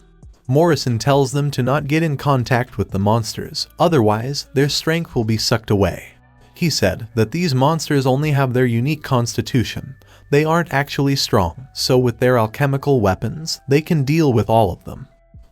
Morrison tells them to not get in contact with the monsters, otherwise their strength will be sucked away. He said that these monsters only have their unique constitution. They aren't actually strong, so with their alchemical weapons, they can deal with all of them.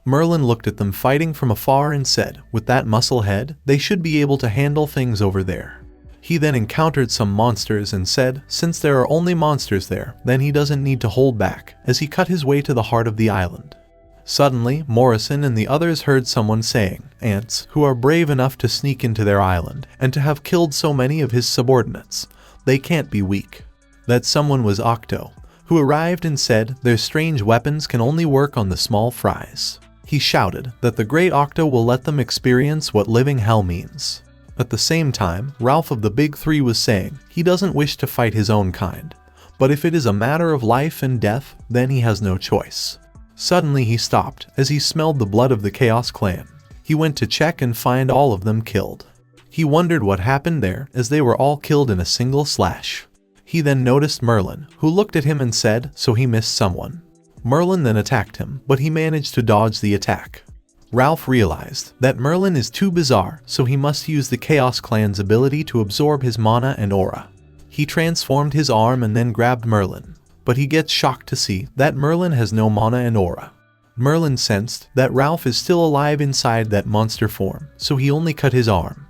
Merlin looked at them fighting from afar and said, with that muscle head, they should be able to handle things over there. He then encountered some monsters and said, since there are only monsters there, then he doesn't need to hold back, as he cut his way to the heart of the island. Suddenly, Morrison and the others heard someone saying, ants, who are brave enough to sneak into their island, and to have killed so many of his subordinates. They can't be weak. That someone was Octo, who arrived and said, their strange weapons can only work on the small fries. He shouted that the great Octo will let them experience what living hell means. At the same time, Ralph of the Big Three was saying he doesn't wish to fight his own kind, but if it is a matter of life and death, then he has no choice. Suddenly he stopped as he smelled the blood of the Chaos Clan. He went to check and find all of them killed. He wondered what happened there as they were all killed in a single slash. He then noticed Merlin, who looked at him and said, so he missed someone. Merlin then attacked him, but he managed to dodge the attack. Ralph realized that Merlin is too bizarre, so he must use the Chaos Clan's ability to absorb his mana and aura. He transformed his arm and then grabbed Merlin, but he gets shocked to see that Merlin has no mana and aura. Merlin sensed that Ralph is still alive inside that monster form, so he only cut his arm.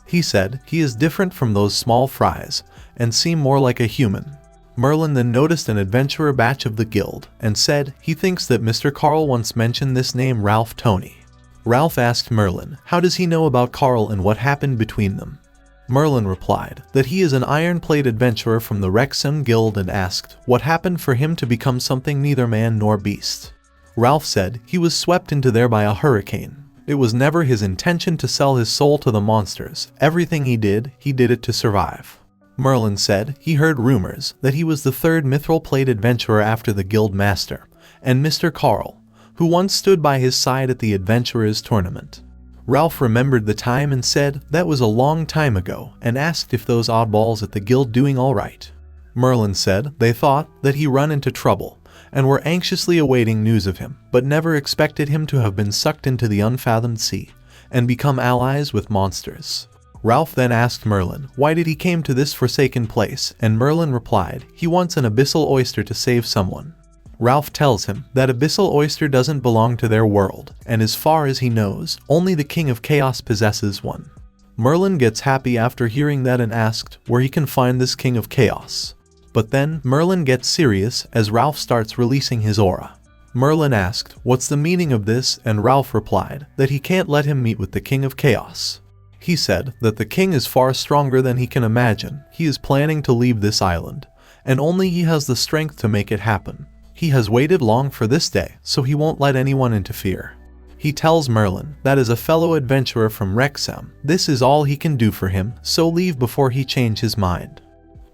He said he is different from those small fries and seem more like a human. Merlin then noticed an adventurer batch of the guild and said he thinks that Mr. Carl once mentioned this name Ralph Tony. Ralph asked Merlin how does he know about Carl and what happened between them. Merlin replied that he is an iron-plate adventurer from the Wrexham Guild and asked what happened for him to become something neither man nor beast. Ralph said he was swept into there by a hurricane. It was never his intention to sell his soul to the monsters. Everything he did it to survive. Merlin said he heard rumors that he was the third mithril-plate adventurer after the guild master, and Mr. Carl, who once stood by his side at the adventurers tournament. Ralph remembered the time and said that was a long time ago and asked if those oddballs at the guild doing all right. Merlin said they thought that he run into trouble and were anxiously awaiting news of him, but never expected him to have been sucked into the unfathomed sea and become allies with monsters. Ralph then asked Merlin why did he came to this forsaken place, and Merlin replied he wants an abyssal oyster to save someone. Ralph tells him that Abyssal Oyster doesn't belong to their world, and as far as he knows, only the King of Chaos possesses one. Merlin gets happy after hearing that and asked where he can find this King of Chaos. But then Merlin gets serious as Ralph starts releasing his aura. Merlin asked what's the meaning of this, and Ralph replied that he can't let him meet with the King of Chaos. He said that the king is far stronger than he can imagine. He is planning to leave this island, and only he has the strength to make it happen. He has waited long for this day, so he won't let anyone interfere. He tells Merlin that as a fellow adventurer from Wrexham, this is all he can do for him, so leave before he change his mind.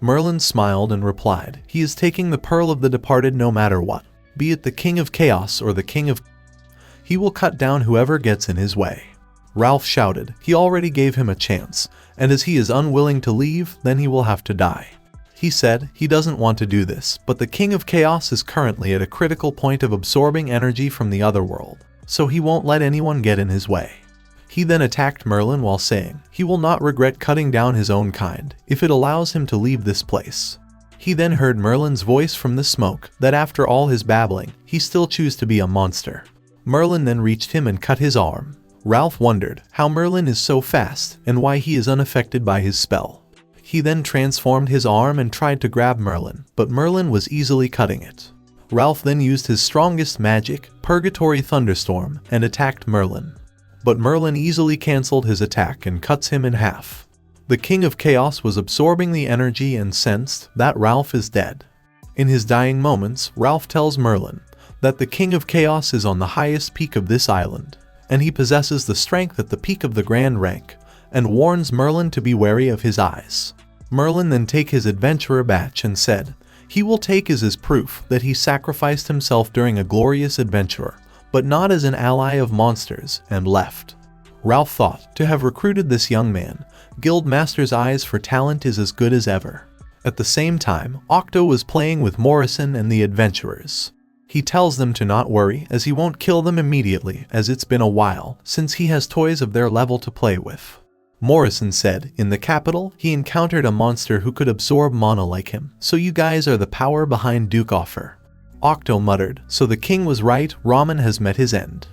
Merlin smiled and replied he is taking the Pearl of the Departed no matter what, be it the King of Chaos or the King of... He will cut down whoever gets in his way. Ralph shouted he already gave him a chance, and as he is unwilling to leave, then he will have to die. He said he doesn't want to do this, but the King of Chaos is currently at a critical point of absorbing energy from the other world, so he won't let anyone get in his way. He then attacked Merlin while saying he will not regret cutting down his own kind if it allows him to leave this place. He then heard Merlin's voice from the smoke that after all his babbling, he still chose to be a monster. Merlin then reached him and cut his arm. Ralph wondered how Merlin is so fast and why he is unaffected by his spell. He then transformed his arm and tried to grab Merlin, but Merlin was easily cutting it. Ralph then used his strongest magic, Purgatory Thunderstorm, and attacked Merlin. But Merlin easily cancelled his attack and cuts him in half. The King of Chaos was absorbing the energy and sensed that Ralph is dead. In his dying moments, Ralph tells Merlin that the King of Chaos is on the highest peak of this island, and he possesses the strength at the peak of the Grand Rank, and warns Merlin to be wary of his eyes. Merlin then take his adventurer batch and said he will take as his proof that he sacrificed himself during a glorious adventure, but not as an ally of monsters, and left. Ralph thought to have recruited this young man. Guild Master's eyes for talent is as good as ever. At the same time, Octo was playing with Morrison and the adventurers. He tells them to not worry as he won't kill them immediately as it's been a while since he has toys of their level to play with. Morrison said, in the capital, he encountered a monster who could absorb mana like him, so you guys are the power behind Duke Offer. Octo muttered, so the king was right, Ramen has met his end.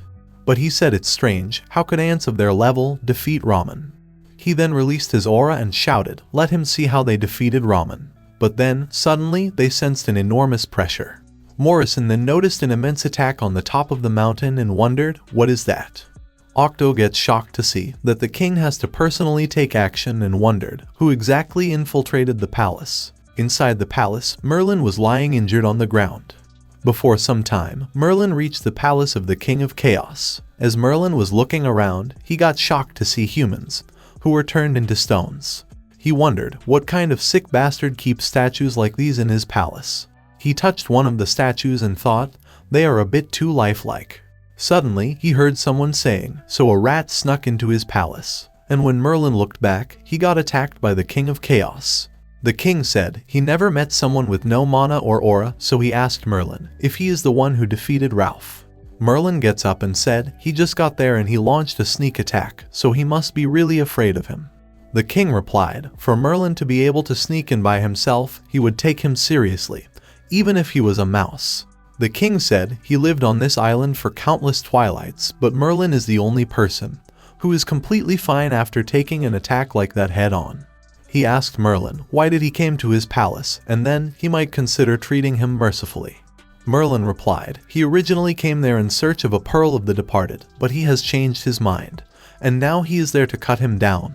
But he said it's strange, how could ants of their level defeat Ramen? He then released his aura and shouted, let him see how they defeated Ramen. But then, suddenly, they sensed an enormous pressure. Morrison then noticed an immense attack on the top of the mountain and wondered, what is that? Octo gets shocked to see that the king has to personally take action and wondered who exactly infiltrated the palace. Inside the palace, Merlin was lying injured on the ground. Before some time, Merlin reached the palace of the King of Chaos. As Merlin was looking around, he got shocked to see humans, who were turned into stones. He wondered what kind of sick bastard keeps statues like these in his palace. He touched one of the statues and thought, they are a bit too lifelike. Suddenly, he heard someone saying, so a rat snuck into his palace. And when Merlin looked back, he got attacked by the King of Chaos. The king said he never met someone with no mana or aura, so he asked Merlin if he is the one who defeated Ralph. Merlin gets up and said he just got there and he launched a sneak attack, so he must be really afraid of him. The king replied, for Merlin to be able to sneak in by himself, he would take him seriously, even if he was a mouse. The king said he lived on this island for countless twilights, but Merlin is the only person who is completely fine after taking an attack like that head on. He asked Merlin why did he came to his palace, and then he might consider treating him mercifully. Merlin replied, he originally came there in search of a pearl of the departed, but he has changed his mind, and now he is there to cut him down.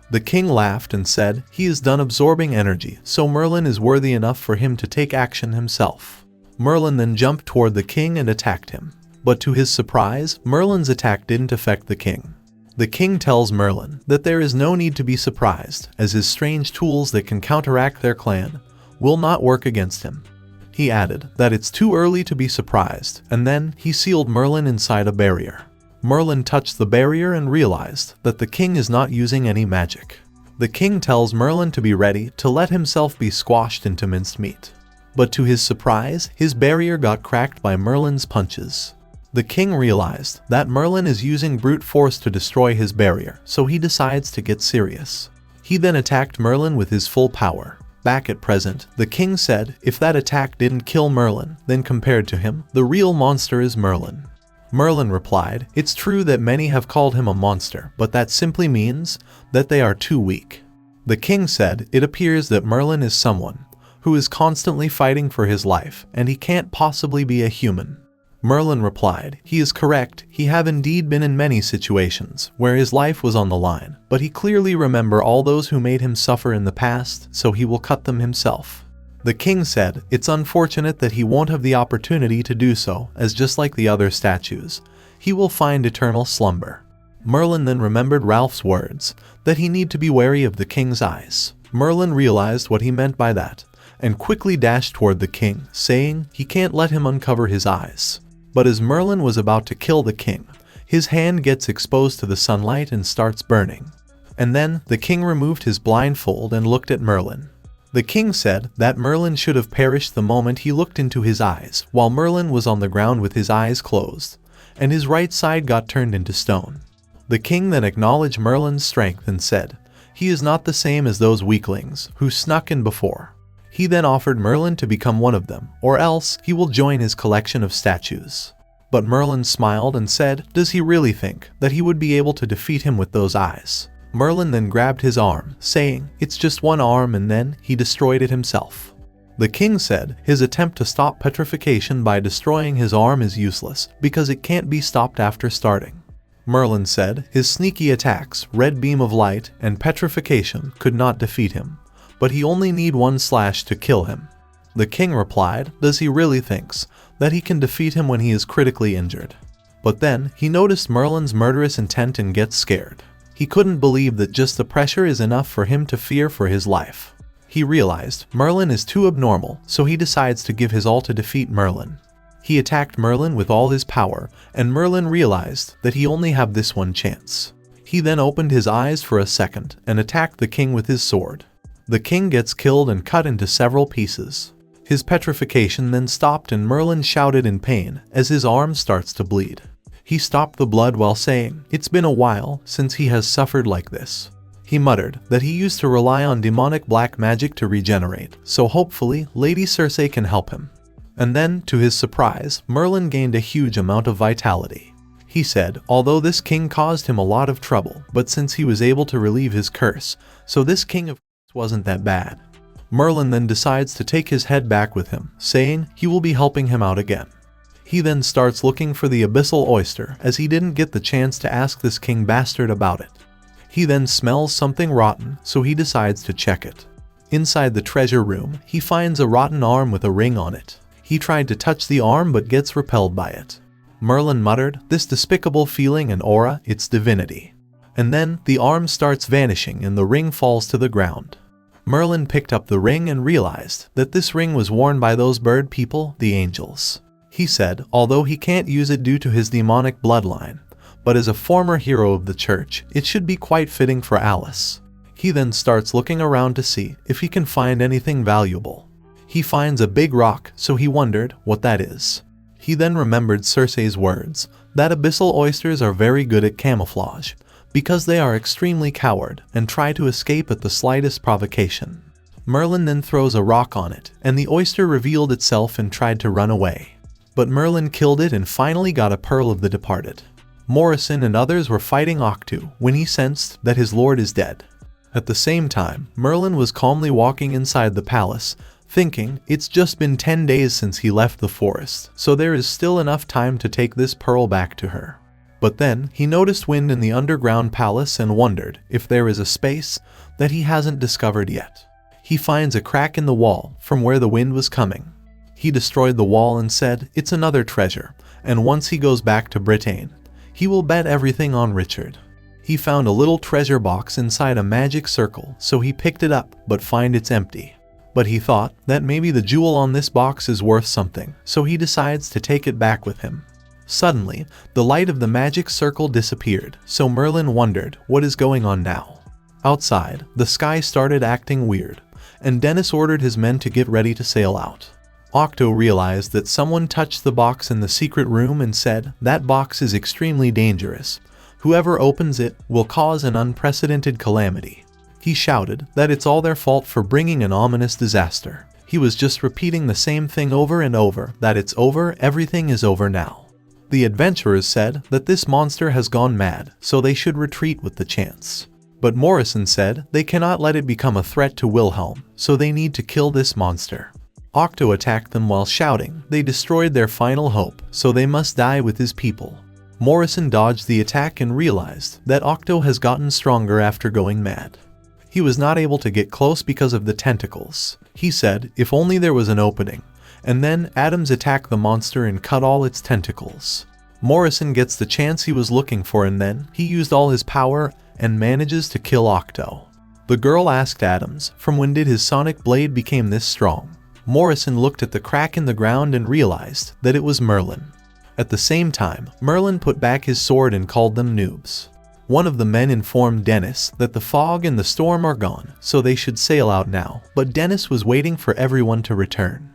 The king laughed and said he is done absorbing energy, so Merlin is worthy enough for him to take action himself. Merlin then jumped toward the king and attacked him. But to his surprise, Merlin's attack didn't affect the king. The king tells Merlin that there is no need to be surprised, as his strange tools that can counteract their clan will not work against him. He added that it's too early to be surprised, and then he sealed Merlin inside a barrier. Merlin touched the barrier and realized that the king is not using any magic. The king tells Merlin to be ready to let himself be squashed into minced meat. But to his surprise, his barrier got cracked by Merlin's punches. The king realized that Merlin is using brute force to destroy his barrier, so he decides to get serious. He then attacked Merlin with his full power. Back at present, the king said if that attack didn't kill Merlin, then compared to him, the real monster is Merlin. Merlin replied, it's true that many have called him a monster, but that simply means that they are too weak. The king said it appears that Merlin is someone who is constantly fighting for his life, and he can't possibly be a human. Merlin replied, he is correct, he have indeed been in many situations where his life was on the line, but he clearly remember all those who made him suffer in the past, so he will cut them himself. The king said, it's unfortunate that he won't have the opportunity to do so, as just like the other statues, he will find eternal slumber. Merlin then remembered Ralph's words, that he need to be wary of the king's eyes. Merlin realized what he meant by that, and quickly dashed toward the king, saying he can't let him uncover his eyes. But as Merlin was about to kill the king, his hand gets exposed to the sunlight and starts burning. And then the king removed his blindfold and looked at Merlin. The king said that Merlin should have perished the moment he looked into his eyes, while Merlin was on the ground with his eyes closed, and his right side got turned into stone. The king then acknowledged Merlin's strength and said, he is not the same as those weaklings who snuck in before. He then offered Merlin to become one of them, or else he will join his collection of statues. But Merlin smiled and said, does he really think that he would be able to defeat him with those eyes? Merlin then grabbed his arm, saying, it's just one arm, and then he destroyed it himself. The king said his attempt to stop petrification by destroying his arm is useless, because it can't be stopped after starting. Merlin said his sneaky attacks, red beam of light, and petrification could not defeat him, but he only need one slash to kill him. The king replied, does he really thinks that he can defeat him when he is critically injured? But then he noticed Merlin's murderous intent and gets scared. He couldn't believe that just the pressure is enough for him to fear for his life. He realized Merlin is too abnormal, so he decides to give his all to defeat Merlin. He attacked Merlin with all his power, and Merlin realized that he only have this one chance. He then opened his eyes for a second and attacked the king with his sword. The king gets killed and cut into several pieces. His petrification then stopped and Merlin shouted in pain as his arm starts to bleed. He stopped the blood while saying, "It's been a while since he has suffered like this." He muttered that he used to rely on demonic black magic to regenerate, so hopefully Lady Circe can help him. And then, to his surprise, Merlin gained a huge amount of vitality. He said, although this king caused him a lot of trouble, but since he was able to relieve his curse, so this king of wasn't that bad. Merlin then decides to take his head back with him, saying he will be helping him out again. He then starts looking for the abyssal oyster as he didn't get the chance to ask this king bastard about it. He then smells something rotten, so he decides to check it. Inside the treasure room, he finds a rotten arm with a ring on it. He tried to touch the arm but gets repelled by it. Merlin muttered, "This despicable feeling and aura, it's divinity." And then, the arm starts vanishing and the ring falls to the ground. Merlin picked up the ring and realized that this ring was worn by those bird people, the angels. He said, although he can't use it due to his demonic bloodline, but as a former hero of the church, it should be quite fitting for Alice. He then starts looking around to see if he can find anything valuable. He finds a big rock, so he wondered what that is. He then remembered Circe's words, that abyssal oysters are very good at camouflage, because they are extremely coward and try to escape at the slightest provocation. Merlin then throws a rock on it, and the oyster revealed itself and tried to run away. But Merlin killed it and finally got a pearl of the departed. Morrison and others were fighting Octu when he sensed that his lord is dead. At the same time, Merlin was calmly walking inside the palace, thinking it's just been 10 days since he left the forest, so there is still enough time to take this pearl back to her. But then, he noticed wind in the underground palace and wondered if there is a space that he hasn't discovered yet. He finds a crack in the wall from where the wind was coming. He destroyed the wall and said it's another treasure, and once he goes back to Britain, he will bet everything on Richard. He found a little treasure box inside a magic circle, so he picked it up but find it's empty. But he thought that maybe the jewel on this box is worth something, so he decides to take it back with him. Suddenly, the light of the magic circle disappeared, so Merlin wondered what is going on now. Outside, the sky started acting weird, and Dennis ordered his men to get ready to sail out. Octo realized that someone touched the box in the secret room and said, "That box is extremely dangerous. Whoever opens it will cause an unprecedented calamity." He shouted that it's all their fault for bringing an ominous disaster. He was just repeating the same thing over and over, that it's over, everything is over now. The adventurers said that this monster has gone mad, so they should retreat with the chance. But Morrison said they cannot let it become a threat to Wilhelm, so they need to kill this monster. Octo attacked them while shouting they destroyed their final hope, so they must die with his people. Morrison dodged the attack and realized that Octo has gotten stronger after going mad. He was not able to get close because of the tentacles. He said if only there was an opening, and then Adams attacked the monster and cut all its tentacles. Morrison gets the chance he was looking for and then he used all his power and manages to kill Octo. The girl asked Adams from when did his sonic blade become this strong. Morrison looked at the crack in the ground and realized that it was Merlin. At the same time, Merlin put back his sword and called them noobs. One of the men informed Dennis that the fog and the storm are gone, so they should sail out now, but Dennis was waiting for everyone to return.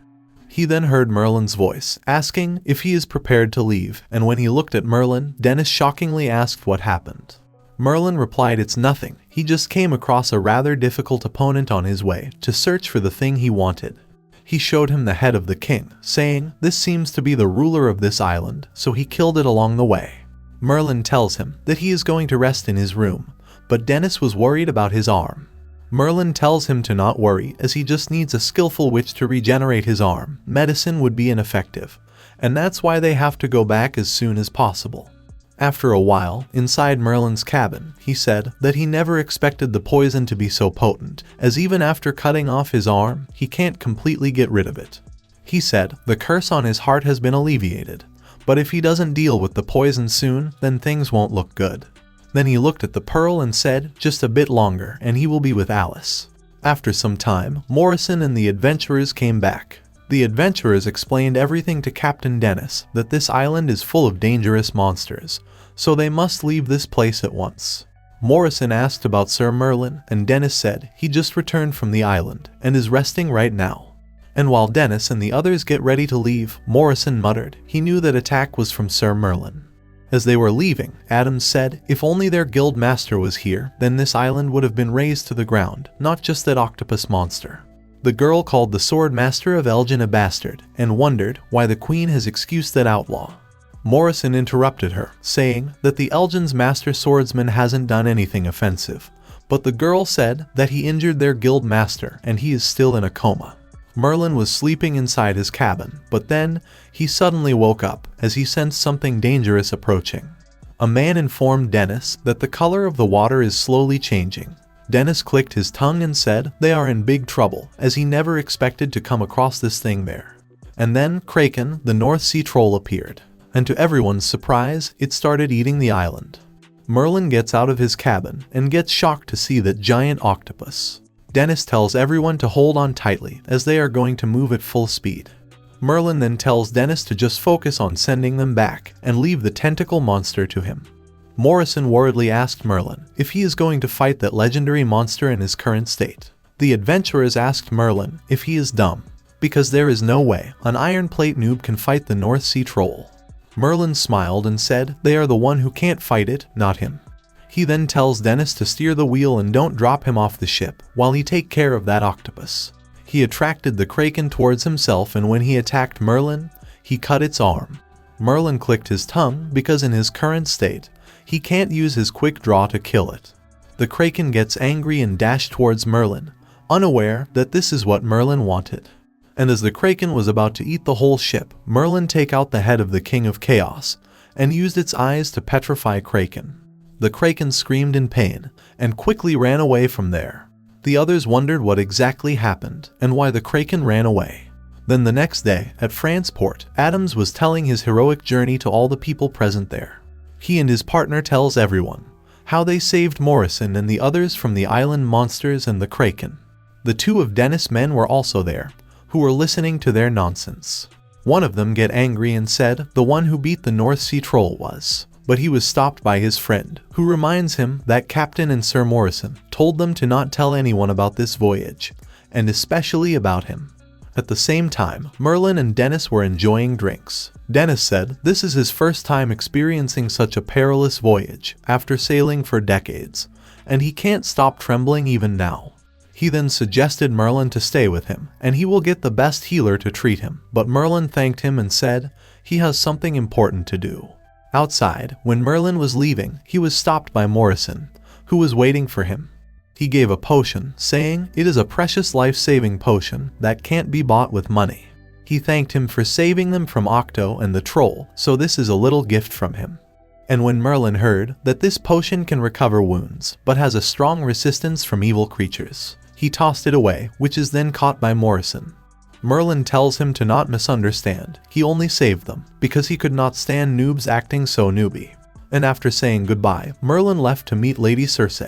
He then heard Merlin's voice, asking if he is prepared to leave, and when he looked at Merlin, Dennis shockingly asked what happened. Merlin replied it's nothing, he just came across a rather difficult opponent on his way to search for the thing he wanted. He showed him the head of the king, saying this seems to be the ruler of this island, so he killed it along the way. Merlin tells him that he is going to rest in his room, but Dennis was worried about his arm. Merlin tells him to not worry as he just needs a skillful witch to regenerate his arm. Medicine would be ineffective, and that's why they have to go back as soon as possible. After a while, inside Merlin's cabin, he said that he never expected the poison to be so potent, as even after cutting off his arm, he can't completely get rid of it. He said the curse on his heart has been alleviated, but if he doesn't deal with the poison soon, then things won't look good. Then he looked at the pearl and said, just a bit longer and he will be with Alice. After some time, Morrison and the adventurers came back. The adventurers explained everything to Captain Dennis, that this island is full of dangerous monsters, so they must leave this place at once. Morrison asked about Sir Merlin, and Dennis said he just returned from the island and is resting right now. And while Dennis and the others get ready to leave, Morrison muttered he knew that attack was from Sir Merlin. As they were leaving, Adams said if only their guild master was here, then this island would have been razed to the ground, not just that octopus monster. The girl called the sword master of Elgin a bastard, and wondered why the queen has excused that outlaw. Morrison interrupted her, saying that the Elgin's master swordsman hasn't done anything offensive, but the girl said that he injured their guild master and he is still in a coma. Merlin was sleeping inside his cabin, but then he suddenly woke up as he sensed something dangerous approaching. A man informed Dennis that the color of the water is slowly changing. Dennis clicked his tongue and said they are in big trouble, as he never expected to come across this thing there. And then Kraken, the North Sea troll, appeared, and to everyone's surprise, it started eating the island. Merlin gets out of his cabin and gets shocked to see that giant octopus. Dennis tells everyone to hold on tightly as they are going to move at full speed. Merlin then tells Dennis to just focus on sending them back and leave the tentacle monster to him. Morrison worriedly asked Merlin if he is going to fight that legendary monster in his current state. The adventurers asked Merlin if he is dumb, because there is no way an iron plate noob can fight the North Sea troll. Merlin smiled and said they are the one who can't fight it, not him. He then tells Dennis to steer the wheel and don't drop him off the ship while he take care of that octopus. He attracted the Kraken towards himself, and when he attacked Merlin, he cut its arm. Merlin clicked his tongue because in his current state, he can't use his quick draw to kill it. The Kraken gets angry and dashed towards Merlin, unaware that this is what Merlin wanted. And as the Kraken was about to eat the whole ship, Merlin take out the head of the King of Chaos and used its eyes to petrify Kraken. The Kraken screamed in pain and quickly ran away from there. The others wondered what exactly happened and why the Kraken ran away. Then the next day, at Franceport, Adams was telling his heroic journey to all the people present there. He and his partner tells everyone how they saved Morrison and the others from the island monsters and the Kraken. The two of Dennis' men were also there, who were listening to their nonsense. One of them get angry and said the one who beat the North Sea troll was, but he was stopped by his friend, who reminds him that Captain and Sir Morrison told them to not tell anyone about this voyage, and especially about him. At the same time, Merlin and Dennis were enjoying drinks. Dennis said this is his first time experiencing such a perilous voyage after sailing for decades, and he can't stop trembling even now. He then suggested Merlin to stay with him, and he will get the best healer to treat him, but Merlin thanked him and said he has something important to do. Outside, when Merlin was leaving, he was stopped by Morrison, who was waiting for him. He gave a potion, saying it is a precious life-saving potion that can't be bought with money. He thanked him for saving them from Octo and the troll, so this is a little gift from him. And when Merlin heard that this potion can recover wounds, but has a strong resistance from evil creatures, he tossed it away, which is then caught by Morrison. Merlin tells him to not misunderstand, he only saved them, because he could not stand noobs acting so newbie. And after saying goodbye, Merlin left to meet Lady Circe.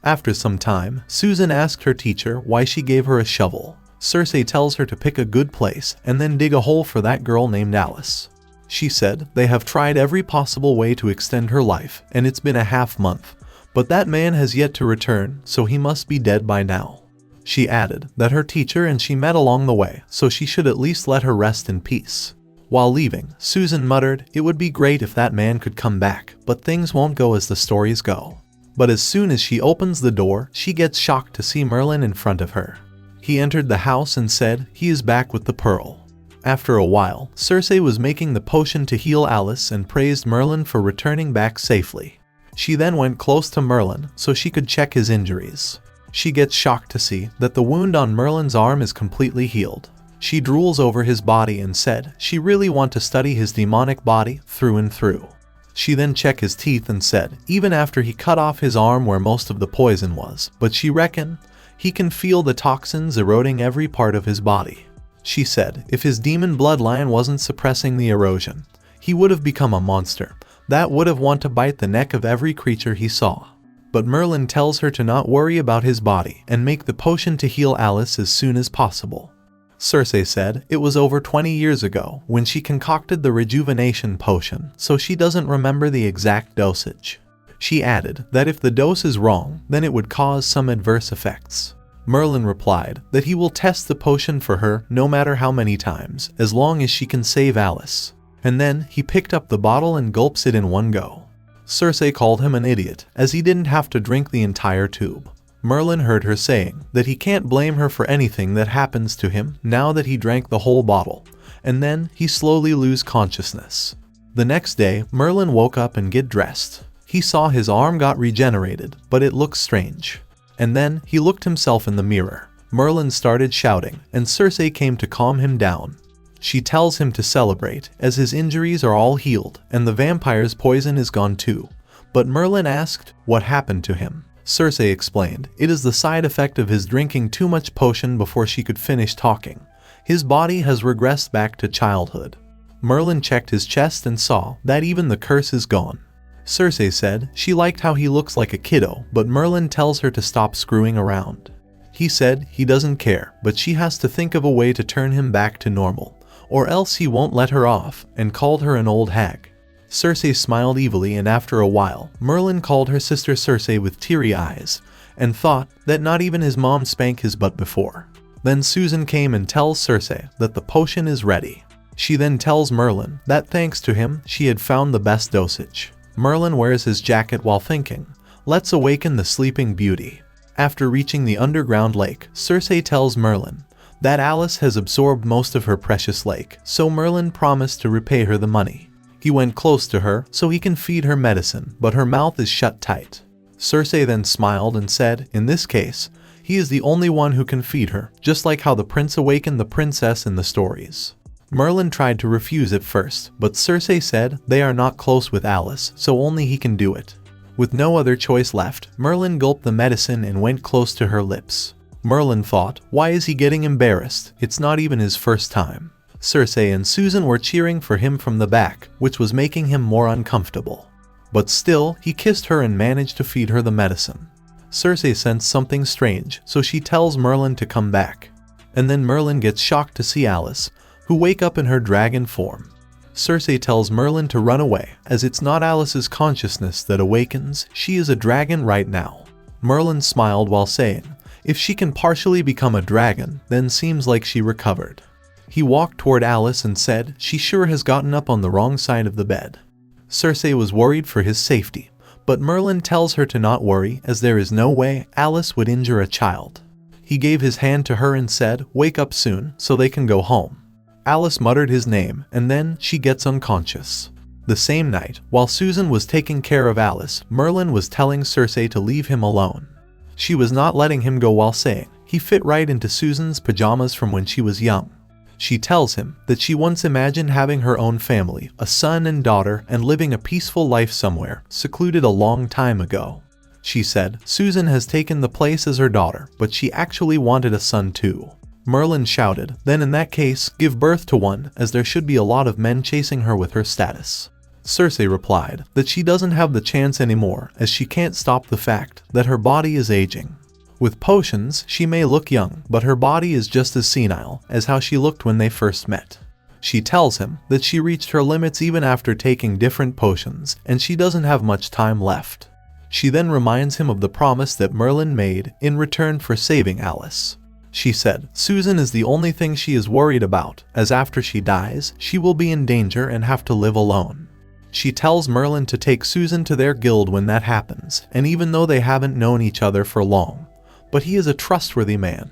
After some time, Susan asked her teacher why she gave her a shovel. Circe tells her to pick a good place and then dig a hole for that girl named Alice. She said they have tried every possible way to extend her life, and it's been a half month, but that man has yet to return, so he must be dead by now. She added that her teacher and she met along the way, so she should at least let her rest in peace. While leaving, Susan muttered it would be great if that man could come back, but things won't go as the stories go. But as soon as she opens the door, she gets shocked to see Merlin in front of her. He entered the house and said he is back with the pearl. After a while, Circe was making the potion to heal Alice and praised Merlin for returning back safely. She then went close to Merlin so she could check his injuries. She gets shocked to see that the wound on Merlin's arm is completely healed. She drools over his body and said she really want to study his demonic body through and through. She then checked his teeth and said even after he cut off his arm where most of the poison was, but she reckoned he can feel the toxins eroding every part of his body. She said if his demon bloodline wasn't suppressing the erosion, he would have become a monster that would have want to bite the neck of every creature he saw. But Merlin tells her to not worry about his body and make the potion to heal Alice as soon as possible. Circe said it was over 20 years ago when she concocted the rejuvenation potion, so she doesn't remember the exact dosage. She added that if the dose is wrong, then it would cause some adverse effects. Merlin replied that he will test the potion for her no matter how many times, as long as she can save Alice. And then he picked up the bottle and gulps it in one go. Cersei called him an idiot, as he didn't have to drink the entire tube. Merlin heard her saying that he can't blame her for anything that happens to him now that he drank the whole bottle, and then he slowly lose consciousness. The next day, Merlin woke up and get dressed. He saw his arm got regenerated, but it looks strange. And then he looked himself in the mirror. Merlin started shouting, and Cersei came to calm him down. She tells him to celebrate, as his injuries are all healed, and the vampire's poison is gone too. But Merlin asked what happened to him. Cersei explained, it is the side effect of his drinking too much potion before she could finish talking. His body has regressed back to childhood. Merlin checked his chest and saw that even the curse is gone. Cersei said she liked how he looks like a kiddo, but Merlin tells her to stop screwing around. He said he doesn't care, but she has to think of a way to turn him back to normal, or else he won't let her off, and called her an old hag. Cersei smiled evilly, and after a while, Merlin called her sister Cersei with teary eyes, and thought that not even his mom spanked his butt before. Then Susan came and tells Cersei that the potion is ready. She then tells Merlin that thanks to him, she had found the best dosage. Merlin wears his jacket while thinking, let's awaken the sleeping beauty. After reaching the underground lake, Cersei tells Merlin that Alice has absorbed most of her precious lake, so Merlin promised to repay her the money. He went close to her so he can feed her medicine, but her mouth is shut tight. Cersei then smiled and said, in this case, he is the only one who can feed her, just like how the prince awakened the princess in the stories. Merlin tried to refuse at first, but Cersei said they are not close with Alice, so only he can do it. With no other choice left, Merlin gulped the medicine and went close to her lips. Merlin thought, why is he getting embarrassed? It's not even his first time. Cersei and Susan were cheering for him from the back, which was making him more uncomfortable. But still, he kissed her and managed to feed her the medicine. Cersei sensed something strange, so she tells Merlin to come back. And then Merlin gets shocked to see Alice, who wake up in her dragon form. Cersei tells Merlin to run away, as it's not Alice's consciousness that awakens, she is a dragon right now. Merlin smiled while saying, if she can partially become a dragon, then seems like she recovered. He walked toward Alice and said she sure has gotten up on the wrong side of the bed. Cersei was worried for his safety, but Merlin tells her to not worry, as there is no way Alice would injure a child. He gave his hand to her and said, wake up soon so they can go home. Alice muttered his name, and then she gets unconscious. The same night, while Susan was taking care of Alice, Merlin was telling Cersei to leave him alone. She was not letting him go while saying he fit right into Susan's pajamas from when she was young. She tells him that she once imagined having her own family, a son and daughter, and living a peaceful life somewhere, secluded a long time ago. She said Susan has taken the place as her daughter, but she actually wanted a son too. Merlin shouted, then in that case, give birth to one, as there should be a lot of men chasing her with her status. Cersei replied that she doesn't have the chance anymore, as she can't stop the fact that her body is aging. With potions, she may look young, but her body is just as senile as how she looked when they first met. She tells him that she reached her limits even after taking different potions, and she doesn't have much time left. She then reminds him of the promise that Merlin made in return for saving Alice. She said Susan is the only thing she is worried about, as after she dies, she will be in danger and have to live alone. She tells Merlin to take Susan to their guild when that happens, and even though they haven't known each other for long, but he is a trustworthy man.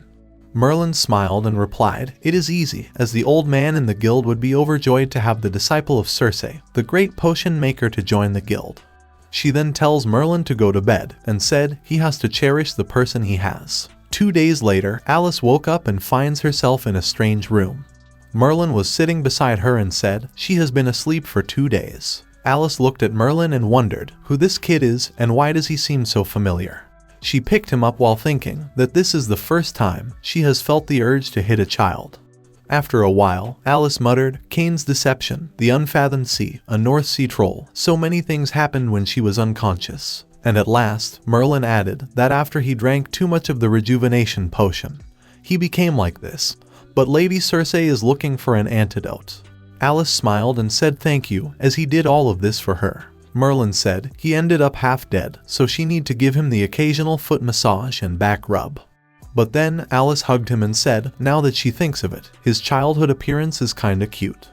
Merlin smiled and replied, it is easy, as the old man in the guild would be overjoyed to have the disciple of Cersei, the great potion maker, to join the guild. She then tells Merlin to go to bed, and said he has to cherish the person he has. 2 days later, Alice woke up and finds herself in a strange room. Merlin was sitting beside her and said she has been asleep for 2 days. Alice looked at Merlin and wondered who this kid is and why does he seem so familiar. She picked him up while thinking that this is the first time she has felt the urge to hit a child. After a while, Alice muttered, Cain's deception, the unfathomed sea, a North Sea troll, so many things happened when she was unconscious. And at last, Merlin added that after he drank too much of the rejuvenation potion, he became like this, but Lady Cersei is looking for an antidote. Alice smiled and said thank you, as he did all of this for her. Merlin said he ended up half dead, so she need to give him the occasional foot massage and back rub. But then Alice hugged him and said, now that she thinks of it, his childhood appearance is kinda cute.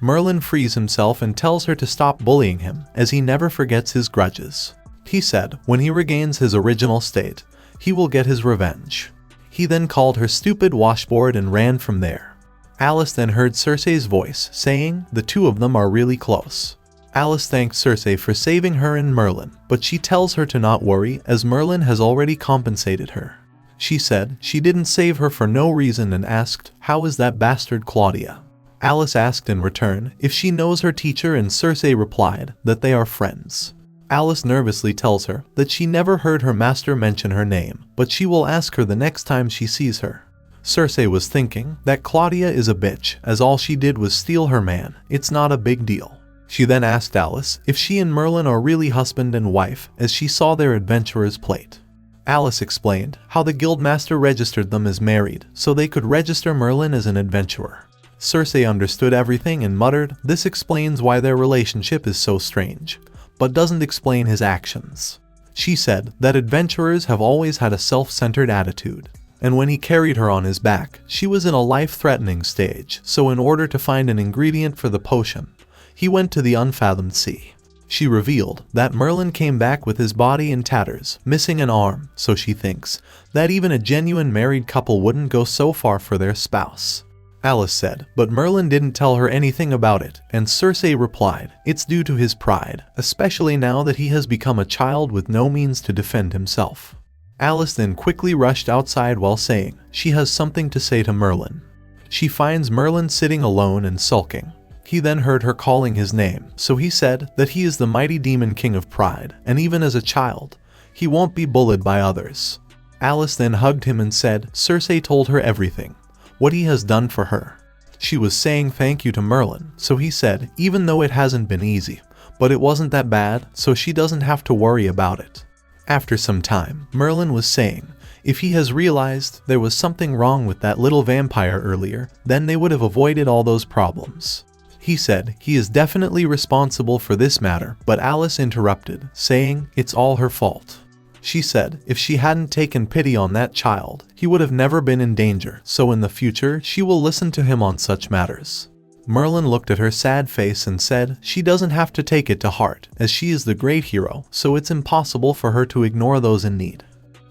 Merlin frees himself and tells her to stop bullying him, as he never forgets his grudges. He said when he regains his original state, he will get his revenge. He then called her stupid washboard and ran from there. Alice then heard Cersei's voice saying the two of them are really close. Alice thanked Cersei for saving her and Merlin, but she tells her to not worry as Merlin has already compensated her. She said she didn't save her for no reason and asked, how is that bastard Claudia? Alice asked in return if she knows her teacher and Cersei replied that they are friends. Alice nervously tells her that she never heard her master mention her name, but she will ask her the next time she sees her. Cersei was thinking that Claudia is a bitch as all she did was steal her man, it's not a big deal. She then asked Alice if she and Merlin are really husband and wife as she saw their adventurer's plate. Alice explained how the guildmaster registered them as married so they could register Merlin as an adventurer. Cersei understood everything and muttered, this explains why their relationship is so strange, but doesn't explain his actions. She said that adventurers have always had a self-centered attitude, and when he carried her on his back, she was in a life-threatening stage, so in order to find an ingredient for the potion, he went to the unfathomed sea. She revealed that Merlin came back with his body in tatters, missing an arm, so she thinks that even a genuine married couple wouldn't go so far for their spouse. Alice said, but Merlin didn't tell her anything about it, and Cersei replied, it's due to his pride, especially now that he has become a child with no means to defend himself. Alice then quickly rushed outside while saying she has something to say to Merlin. She finds Merlin sitting alone and sulking. He then heard her calling his name, so he said that he is the mighty demon king of pride, and even as a child, he won't be bullied by others. Alice then hugged him and said Cersei told her everything, what he has done for her. She was saying thank you to Merlin, so he said even though it hasn't been easy, but it wasn't that bad, so she doesn't have to worry about it. After some time, Merlin was saying if he has realized there was something wrong with that little vampire earlier, then they would have avoided all those problems. He said he is definitely responsible for this matter, but Alice interrupted, saying it's all her fault. She said if she hadn't taken pity on that child, he would have never been in danger, so in the future she will listen to him on such matters. Merlin looked at her sad face and said she doesn't have to take it to heart, as she is the great hero, so it's impossible for her to ignore those in need.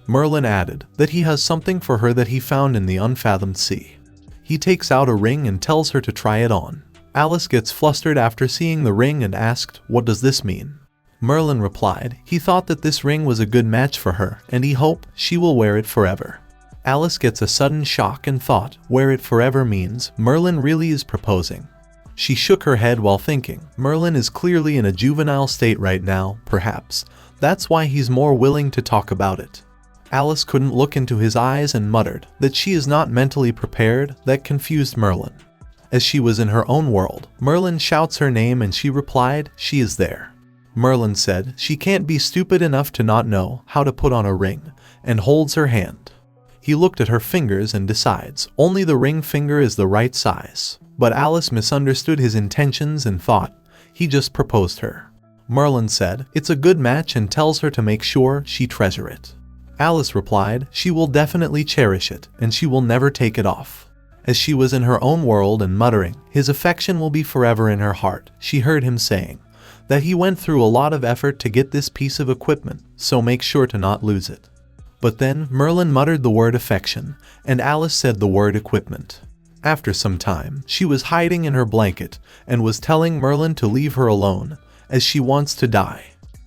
Merlin added that he has something for her that he found in the unfathomed sea. He takes out a ring and tells her to try it on. Alice gets flustered after seeing the ring and asked, what does this mean? Merlin replied he thought that this ring was a good match for her and he hoped she will wear it forever. Alice gets a sudden shock and thought wear it forever means Merlin really is proposing. She shook her head while thinking Merlin is clearly in a juvenile state right now, perhaps. That's why he's more willing to talk about it. Alice couldn't look into his eyes and muttered that she is not mentally prepared. That confused Merlin. As she was in her own world, Merlin shouts her name and she replied she is there. Merlin said she can't be stupid enough to not know how to put on a ring, and holds her hand. He looked at her fingers and decides only the ring finger is the right size, but Alice misunderstood his intentions and thought he just proposed her. Merlin said it's a good match and tells her to make sure she treasure it. Alice replied she will definitely cherish it and she will never take it off. As she was in her own world and muttering his affection will be forever in her heart, she heard him saying that he went through a lot of effort to get this piece of equipment, so make sure to not lose it. But then Merlin muttered the word affection, and Alice said the word equipment. After some time, she was hiding in her blanket and was telling Merlin to leave her alone, as she wants to die.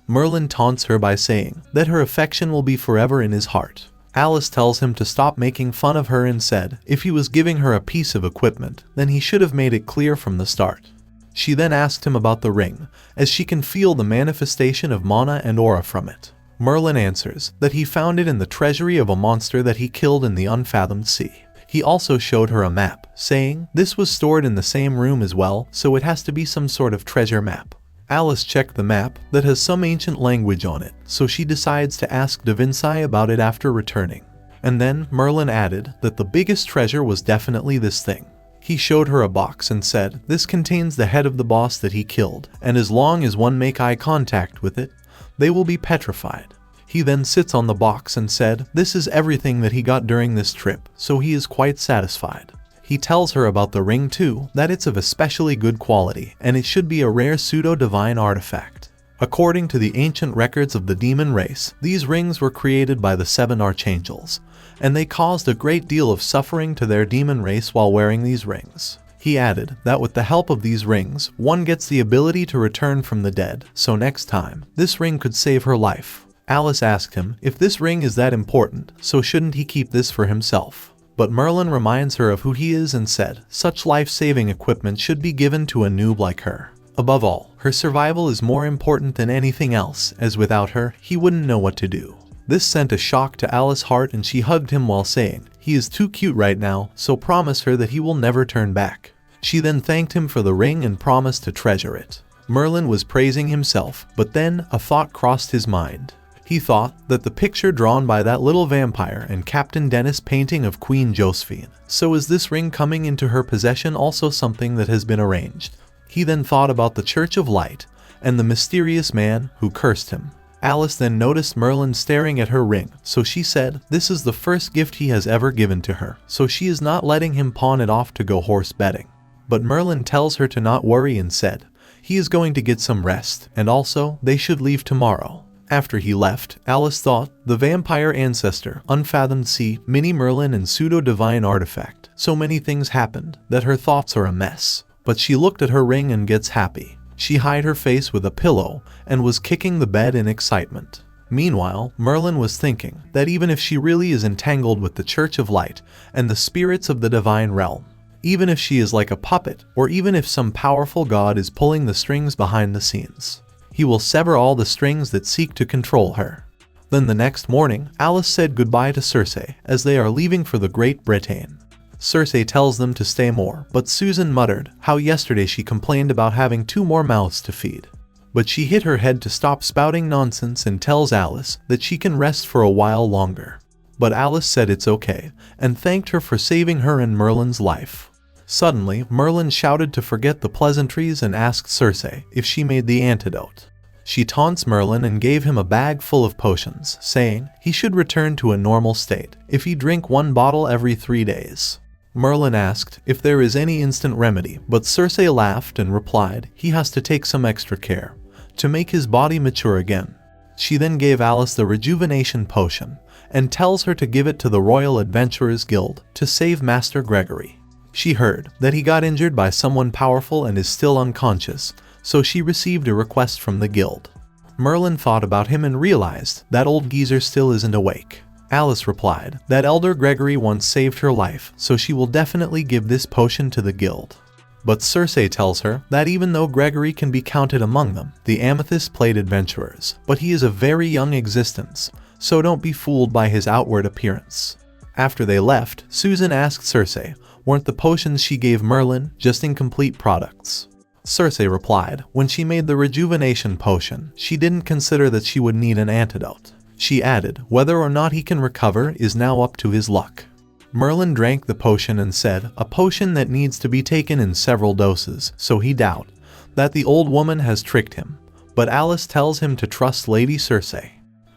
Merlin taunts her by saying that her affection will be forever in his heart. Alice tells him to stop making fun of her and said if he was giving her a piece of equipment, then he should have made it clear from the start. She then asked him about the ring, as she can feel the manifestation of mana and aura from it. Merlin answers that he found it in the treasury of a monster that he killed in the unfathomed sea. He also showed her a map, saying this was stored in the same room as well, so it has to be some sort of treasure map. Alice checked the map that has some ancient language on it, so she decides to ask Da Vinci about it after returning. And then Merlin added that the biggest treasure was definitely this thing. He showed her a box and said, "This contains the head of the boss that he killed, and as long as one make eye contact with it, they will be petrified." He then sits on the box and said, "This is everything that he got during this trip, so he is quite satisfied." He tells her about the ring too, that it's of especially good quality, and it should be a rare pseudo-divine artifact. According to the ancient records of the demon race, these rings were created by the 7 archangels, and they caused a great deal of suffering to their demon race while wearing these rings. He added that with the help of these rings, one gets the ability to return from the dead, so next time, this ring could save her life. Alice asked him if this ring is that important, so shouldn't he keep this for himself? But Merlin reminds her of who he is and said, such life-saving equipment should be given to a noob like her. Above all, her survival is more important than anything else, as without her, he wouldn't know what to do. This sent a shock to Alice's heart and she hugged him while saying, "He is too cute right now, so promise her that he will never turn back." She then thanked him for the ring and promised to treasure it. Merlin was praising himself, but then a thought crossed his mind. He thought that the picture drawn by that little vampire and Captain Dennis' painting of Queen Josephine. So is this ring coming into her possession also something that has been arranged? He then thought about the Church of Light and the mysterious man who cursed him. Alice then noticed Merlin staring at her ring, so she said this is the first gift he has ever given to her, so she is not letting him pawn it off to go horse betting. But Merlin tells her to not worry and said he is going to get some rest, and also they should leave tomorrow. After he left, Alice thought, the vampire ancestor, unfathomed sea, mini Merlin and pseudo-divine artifact. So many things happened that her thoughts are a mess. But she looked at her ring and gets happy. She hid her face with a pillow and was kicking the bed in excitement. Meanwhile, Merlin was thinking that even if she really is entangled with the Church of Light and the spirits of the divine realm, even if she is like a puppet, or even if some powerful god is pulling the strings behind the scenes, he will sever all the strings that seek to control her. Then the next morning, Alice said goodbye to Circe as they are leaving for the Great Britain. Circe tells them to stay more, but Susan muttered how yesterday she complained about having 2 more mouths to feed. But she hit her head to stop spouting nonsense and tells Alice that she can rest for a while longer. But Alice said it's okay, and thanked her for saving her and Merlin's life. Suddenly, Merlin shouted to forget the pleasantries and asked Circe if she made the antidote. She taunts Merlin and gave him a bag full of potions, saying he should return to a normal state if he drink 1 bottle every 3 days. Merlin asked if there is any instant remedy, but Circe laughed and replied he has to take some extra care to make his body mature again. She then gave Alice the rejuvenation potion and tells her to give it to the Royal Adventurers Guild to save Master Gregory. She heard that he got injured by someone powerful and is still unconscious, so she received a request from the guild. Merlin thought about him and realized that old geezer still isn't awake. Alice replied that Elder Gregory once saved her life, so she will definitely give this potion to the guild. But Circe tells her that even though Gregory can be counted among them, the amethyst-plate adventurers, but he is a very young existence, so don't be fooled by his outward appearance. After they left, Susan asked Circe, weren't the potions she gave Merlin just incomplete products? Circe replied, when she made the rejuvenation potion, she didn't consider that she would need an antidote. She added, whether or not he can recover is now up to his luck. Merlin drank the potion and said, a potion that needs to be taken in several doses, so he doubted that the old woman has tricked him. But Alice tells him to trust Lady Circe.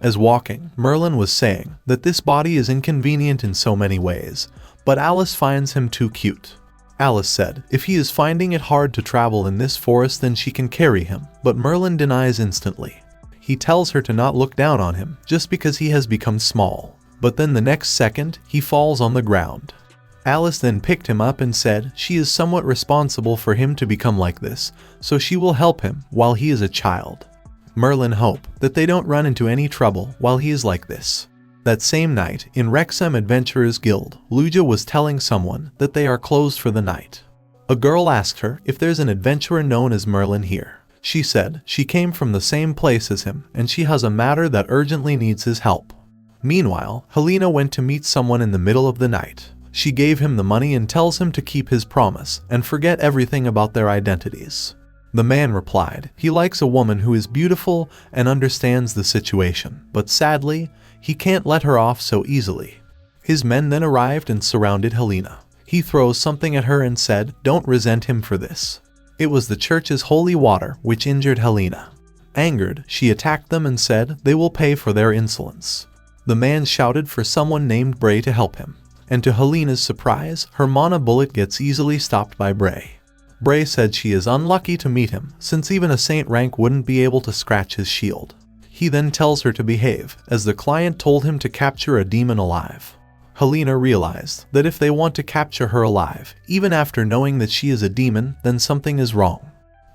As walking, Merlin was saying that this body is inconvenient in so many ways, but Alice finds him too cute. Alice said if he is finding it hard to travel in this forest then she can carry him, but Merlin denies instantly. He tells her to not look down on him just because he has become small, but then the next second he falls on the ground. Alice then picked him up and said she is somewhat responsible for him to become like this, so she will help him while he is a child. Merlin hoped that they don't run into any trouble while he is like this. That same night, in Wrexham Adventurers Guild, Lugia was telling someone that they are closed for the night. A girl asked her if there's an adventurer known as Merlin here. She said she came from the same place as him and she has a matter that urgently needs his help. Meanwhile, Helena went to meet someone in the middle of the night. She gave him the money and tells him to keep his promise and forget everything about their identities. The man replied he likes a woman who is beautiful and understands the situation, but sadly, he can't let her off so easily. His men then arrived and surrounded Helena. He throws something at her and said, "Don't resent him for this." It was the church's holy water which injured Helena. Angered, she attacked them and said they will pay for their insolence. The man shouted for someone named Bray to help him, and to Helena's surprise, her mana bullet gets easily stopped by Bray. Bray said she is unlucky to meet him, since even a saint rank wouldn't be able to scratch his shield. He then tells her to behave, as the client told him to capture a demon alive. Helena realized that if they want to capture her alive, even after knowing that she is a demon, then something is wrong.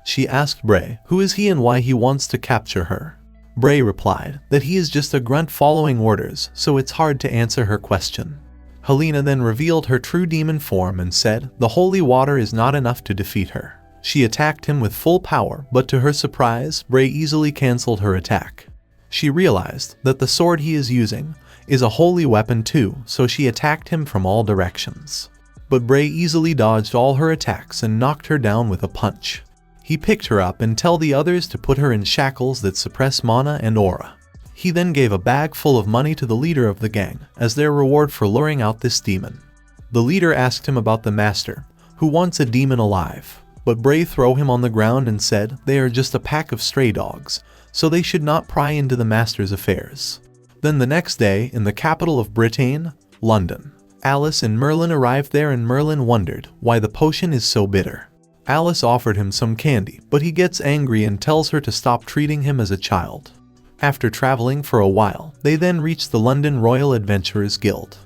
She asked Bray who is he and why he wants to capture her. Bray replied that he is just a grunt following orders, so it's hard to answer her question. Helena then revealed her true demon form and said the holy water is not enough to defeat her. She attacked him with full power, but to her surprise, Bray easily cancelled her attack. She realized that the sword he is using is a holy weapon too, so she attacked him from all directions. But Bray easily dodged all her attacks and knocked her down with a punch. He picked her up and told the others to put her in shackles that suppress mana and aura. He then gave a bag full of money to the leader of the gang as their reward for luring out this demon. The leader asked him about the master, who wants a demon alive, but Bray threw him on the ground and said they are just a pack of stray dogs, so they should not pry into the master's affairs. Then the next day, in the capital of Britain, London, Alice and Merlin arrived there and Merlin wondered why the potion is so bitter. Alice offered him some candy, but he gets angry and tells her to stop treating him as a child. After traveling for a while, they then reach the London Royal Adventurers Guild.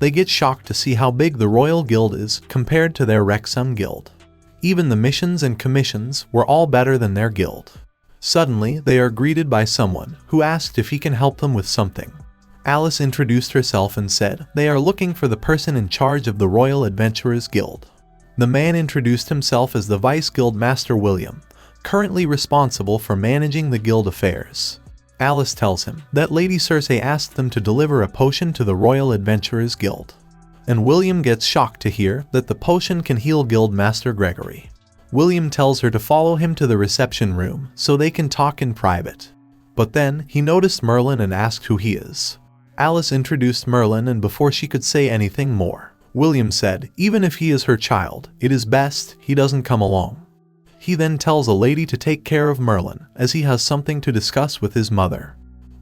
They get shocked to see how big the Royal Guild is compared to their Wrexham Guild. Even the missions and commissions were all better than their guild. Suddenly, they are greeted by someone who asked if he can help them with something. Alice introduced herself and said they are looking for the person in charge of the Royal Adventurers Guild. The man introduced himself as the Vice Guild Master William, currently responsible for managing the guild affairs. Alice tells him that Lady Cersei asked them to deliver a potion to the Royal Adventurers Guild. And William gets shocked to hear that the potion can heal Guild Master Gregory. William tells her to follow him to the reception room so they can talk in private. But then, he noticed Merlin and asked who he is. Alice introduced Merlin, and before she could say anything more, William said even if he is her child, it is best he doesn't come along. He then tells a lady to take care of Merlin, as he has something to discuss with his mother.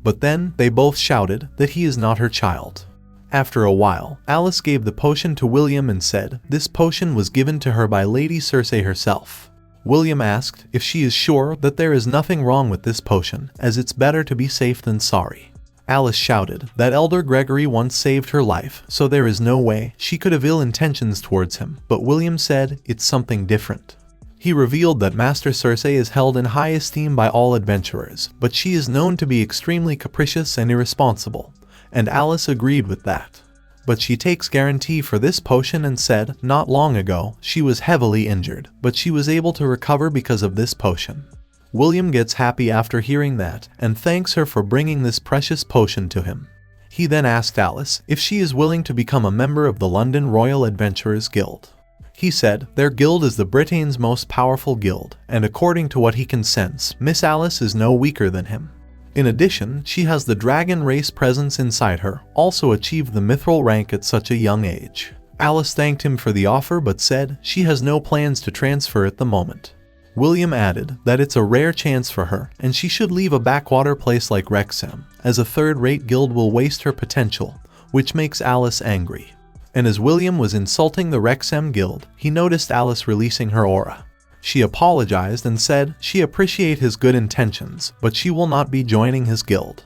But then, they both shouted that he is not her child. After a while, Alice gave the potion to William and said this potion was given to her by Lady Cersei herself. William asked if she is sure that there is nothing wrong with this potion, as it's better to be safe than sorry. Alice shouted that Elder Gregory once saved her life, so there is no way she could have ill intentions towards him, but William said it's something different. He revealed that Master Cersei is held in high esteem by all adventurers, but she is known to be extremely capricious and irresponsible, and Alice agreed with that. But she takes guarantee for this potion and said not long ago she was heavily injured, but she was able to recover because of this potion. William gets happy after hearing that and thanks her for bringing this precious potion to him. He then asked Alice if she is willing to become a member of the London Royal Adventurers Guild. He said their guild is the Britain's most powerful guild, and according to what he can sense, Miss Alice is no weaker than him. In addition, she has the dragon race presence inside her, also achieved the mithril rank at such a young age. Alice thanked him for the offer but said she has no plans to transfer at the moment. William added that it's a rare chance for her and she should leave a backwater place like Wrexham, as a third-rate guild will waste her potential, which makes Alice angry. And as William was insulting the Wrexham guild, he noticed Alice releasing her aura. She apologized and said she appreciated his good intentions, but she will not be joining his guild.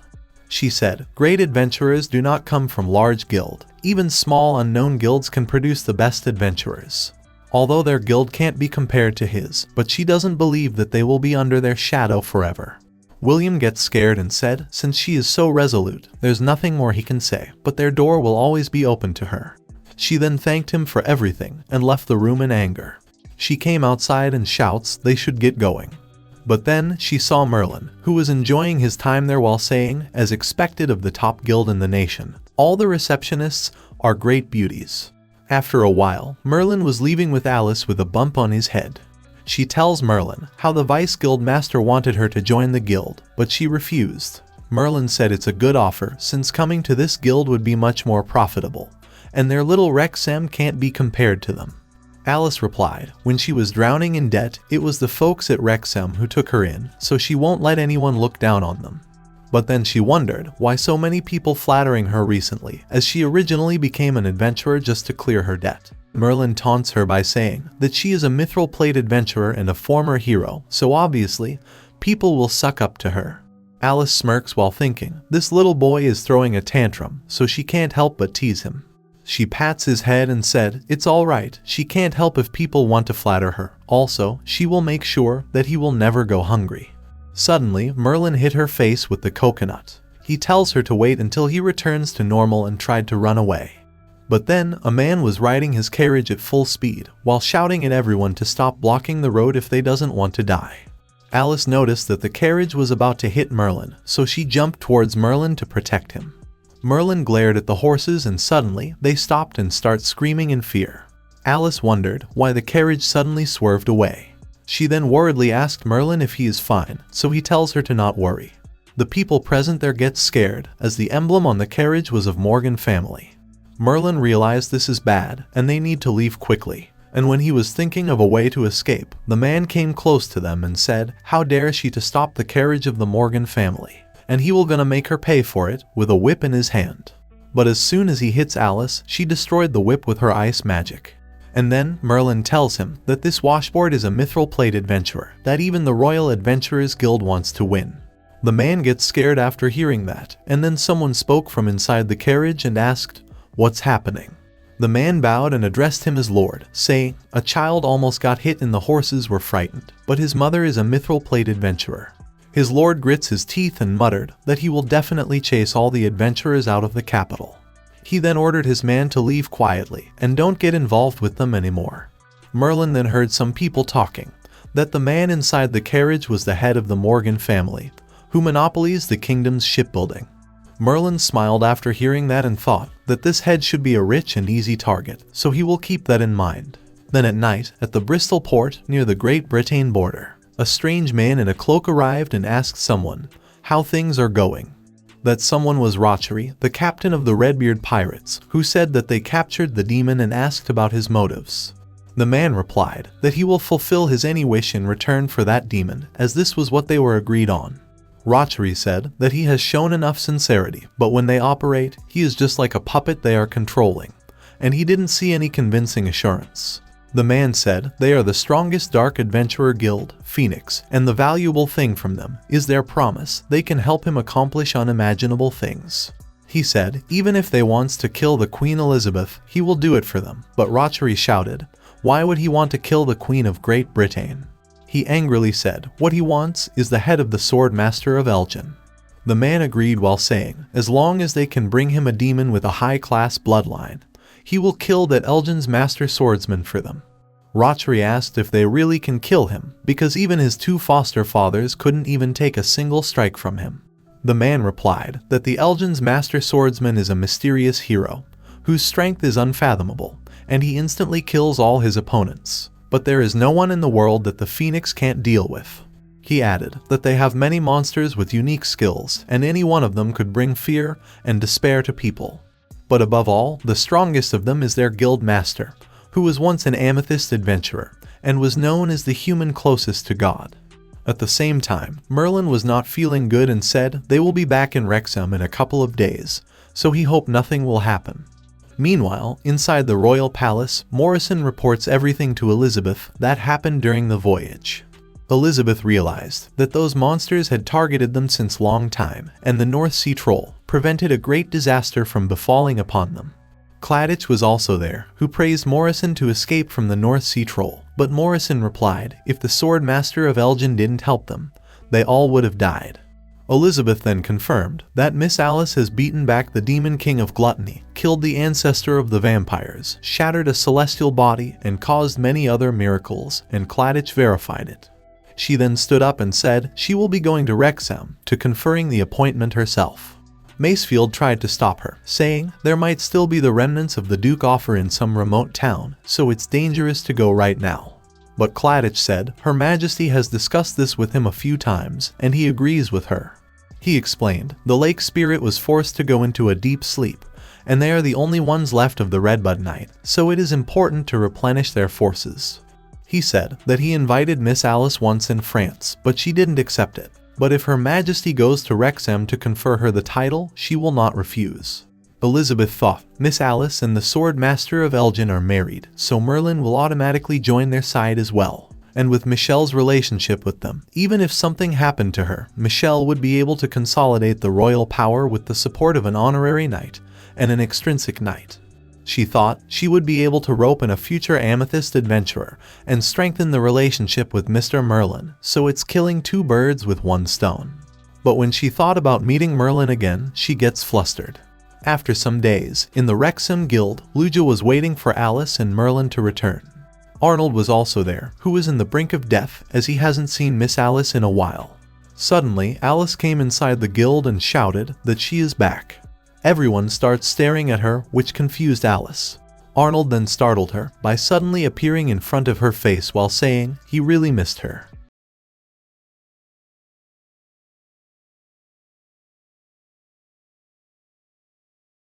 She said, great adventurers do not come from large guild. Even small unknown guilds can produce the best adventurers. Although their guild can't be compared to his, but she doesn't believe that they will be under their shadow forever. William gets scared and said, since she is so resolute, there's nothing more he can say, but their door will always be open to her. She then thanked him for everything and left the room in anger. She came outside and shouts they should get going. But then she saw Merlin, who was enjoying his time there while saying, as expected of the top guild in the nation, all the receptionists are great beauties. After a while, Merlin was leaving with Alice with a bump on his head. She tells Merlin how the Vice Guild Master wanted her to join the guild, but she refused. Merlin said it's a good offer since coming to this guild would be much more profitable, and their little Wrexham can't be compared to them. Alice replied, when she was drowning in debt, it was the folks at Wrexham who took her in, so she won't let anyone look down on them. But then she wondered why so many people flattering her recently, as she originally became an adventurer just to clear her debt. Merlin taunts her by saying that she is a mithril plate adventurer and a former hero, so obviously, people will suck up to her. Alice smirks while thinking, this little boy is throwing a tantrum, so she can't help but tease him. She pats his head and said, it's alright, she can't help if people want to flatter her. Also, she will make sure that he will never go hungry. Suddenly, Merlin hit her face with the coconut. He tells her to wait until he returns to normal and tried to run away. But then, a man was riding his carriage at full speed, while shouting at everyone to stop blocking the road if they doesn't want to die. Alice noticed that the carriage was about to hit Merlin, so she jumped towards Merlin to protect him. Merlin glared at the horses and suddenly, they stopped and start screaming in fear. Alice wondered why the carriage suddenly swerved away. She then worriedly asked Merlin if he is fine, so he tells her to not worry. The people present there get scared, as the emblem on the carriage was of Morgan family. Merlin realized this is bad, and they need to leave quickly. And when he was thinking of a way to escape, the man came close to them and said, how dare she to stop the carriage of the Morgan family? And he will gonna make her pay for it, with a whip in his hand. But as soon as he hits Alice, she destroyed the whip with her ice magic. And then, Merlin tells him that this washboard is a mithril plate adventurer, that even the Royal Adventurers Guild wants to win. The man gets scared after hearing that, and then someone spoke from inside the carriage and asked, what's happening? The man bowed and addressed him as Lord, saying, a child almost got hit and the horses were frightened, but his mother is a mithril plate adventurer. His lord grits his teeth and muttered that he will definitely chase all the adventurers out of the capital. He then ordered his man to leave quietly and don't get involved with them anymore. Merlin then heard some people talking, that the man inside the carriage was the head of the Morgan family, who monopolies the kingdom's shipbuilding. Merlin smiled after hearing that and thought that this head should be a rich and easy target, so he will keep that in mind. Then at night, at the Bristol port near the Great Britain border, a strange man in a cloak arrived and asked someone how things are going. That someone was Rochery, the captain of the Redbeard pirates, who said that they captured the demon and asked about his motives. The man replied that he will fulfill his any wish in return for that demon, as this was what they were agreed on. Rochery said that he has shown enough sincerity, but when they operate, he is just like a puppet they are controlling, and he didn't see any convincing assurance. The man said they are the strongest dark adventurer guild, Phoenix, and the valuable thing from them is their promise they can help him accomplish unimaginable things. He said even if they wants to kill the Queen Elizabeth, he will do it for them, but Rochery shouted, why would he want to kill the Queen of Great Britain? He angrily said what he wants is the head of the Sword Master of Elgin. The man agreed while saying, as long as they can bring him a demon with a high-class bloodline, he will kill that Elgin's master swordsman for them. Rochery asked if they really can kill him, because even his two foster fathers couldn't even take a single strike from him. The man replied that the Elgin's master swordsman is a mysterious hero, whose strength is unfathomable, and he instantly kills all his opponents. But there is no one in the world that the Phoenix can't deal with. He added that they have many monsters with unique skills, and any one of them could bring fear and despair to people. But above all, the strongest of them is their guild master, who was once an amethyst adventurer, and was known as the human closest to God. At the same time, Merlin was not feeling good and said they will be back in Wrexham in a couple of days, so he hoped nothing will happen. Meanwhile, inside the royal palace, Morrison reports everything to Elizabeth that happened during the voyage. Elizabeth realized that those monsters had targeted them since long time, and the North Sea Troll prevented a great disaster from befalling upon them. Claudia was also there, who praised Morrison to escape from the North Sea Troll, but Morrison replied if the Sword Master of Elgin didn't help them, they all would have died. Elizabeth then confirmed that Miss Alice has beaten back the Demon King of Gluttony, killed the ancestor of the vampires, shattered a celestial body, and caused many other miracles, and Claudia verified it. She then stood up and said she will be going to Wrexham to conferring the appointment herself. Macefield tried to stop her, saying there might still be the remnants of the Duke offer in some remote town, so it's dangerous to go right now. But Claudia said Her Majesty has discussed this with him a few times, and he agrees with her. He explained the lake spirit was forced to go into a deep sleep, and they are the only ones left of the Redbud Knight, so it is important to replenish their forces. He said that he invited Miss Alice once in France, but she didn't accept it. But if Her Majesty goes to Wrexham to confer her the title, she will not refuse. Elizabeth thought Miss Alice and the Sword Master of Elgin are married, so Merlin will automatically join their side as well. And with Michelle's relationship with them, even if something happened to her, Michelle would be able to consolidate the royal power with the support of an honorary knight and an extrinsic knight. She thought she would be able to rope in a future amethyst adventurer and strengthen the relationship with Mr. Merlin, so it's killing two birds with one stone. But when she thought about meeting Merlin again, she gets flustered. After some days, in the Wrexham Guild, Luja was waiting for Alice and Merlin to return. Arnold was also there, who was in the brink of death as he hasn't seen Miss Alice in a while. Suddenly, Alice came inside the guild and shouted that she is back. Everyone starts staring at her, which confused Alice. Arnold then startled her by suddenly appearing in front of her face while saying he really missed her.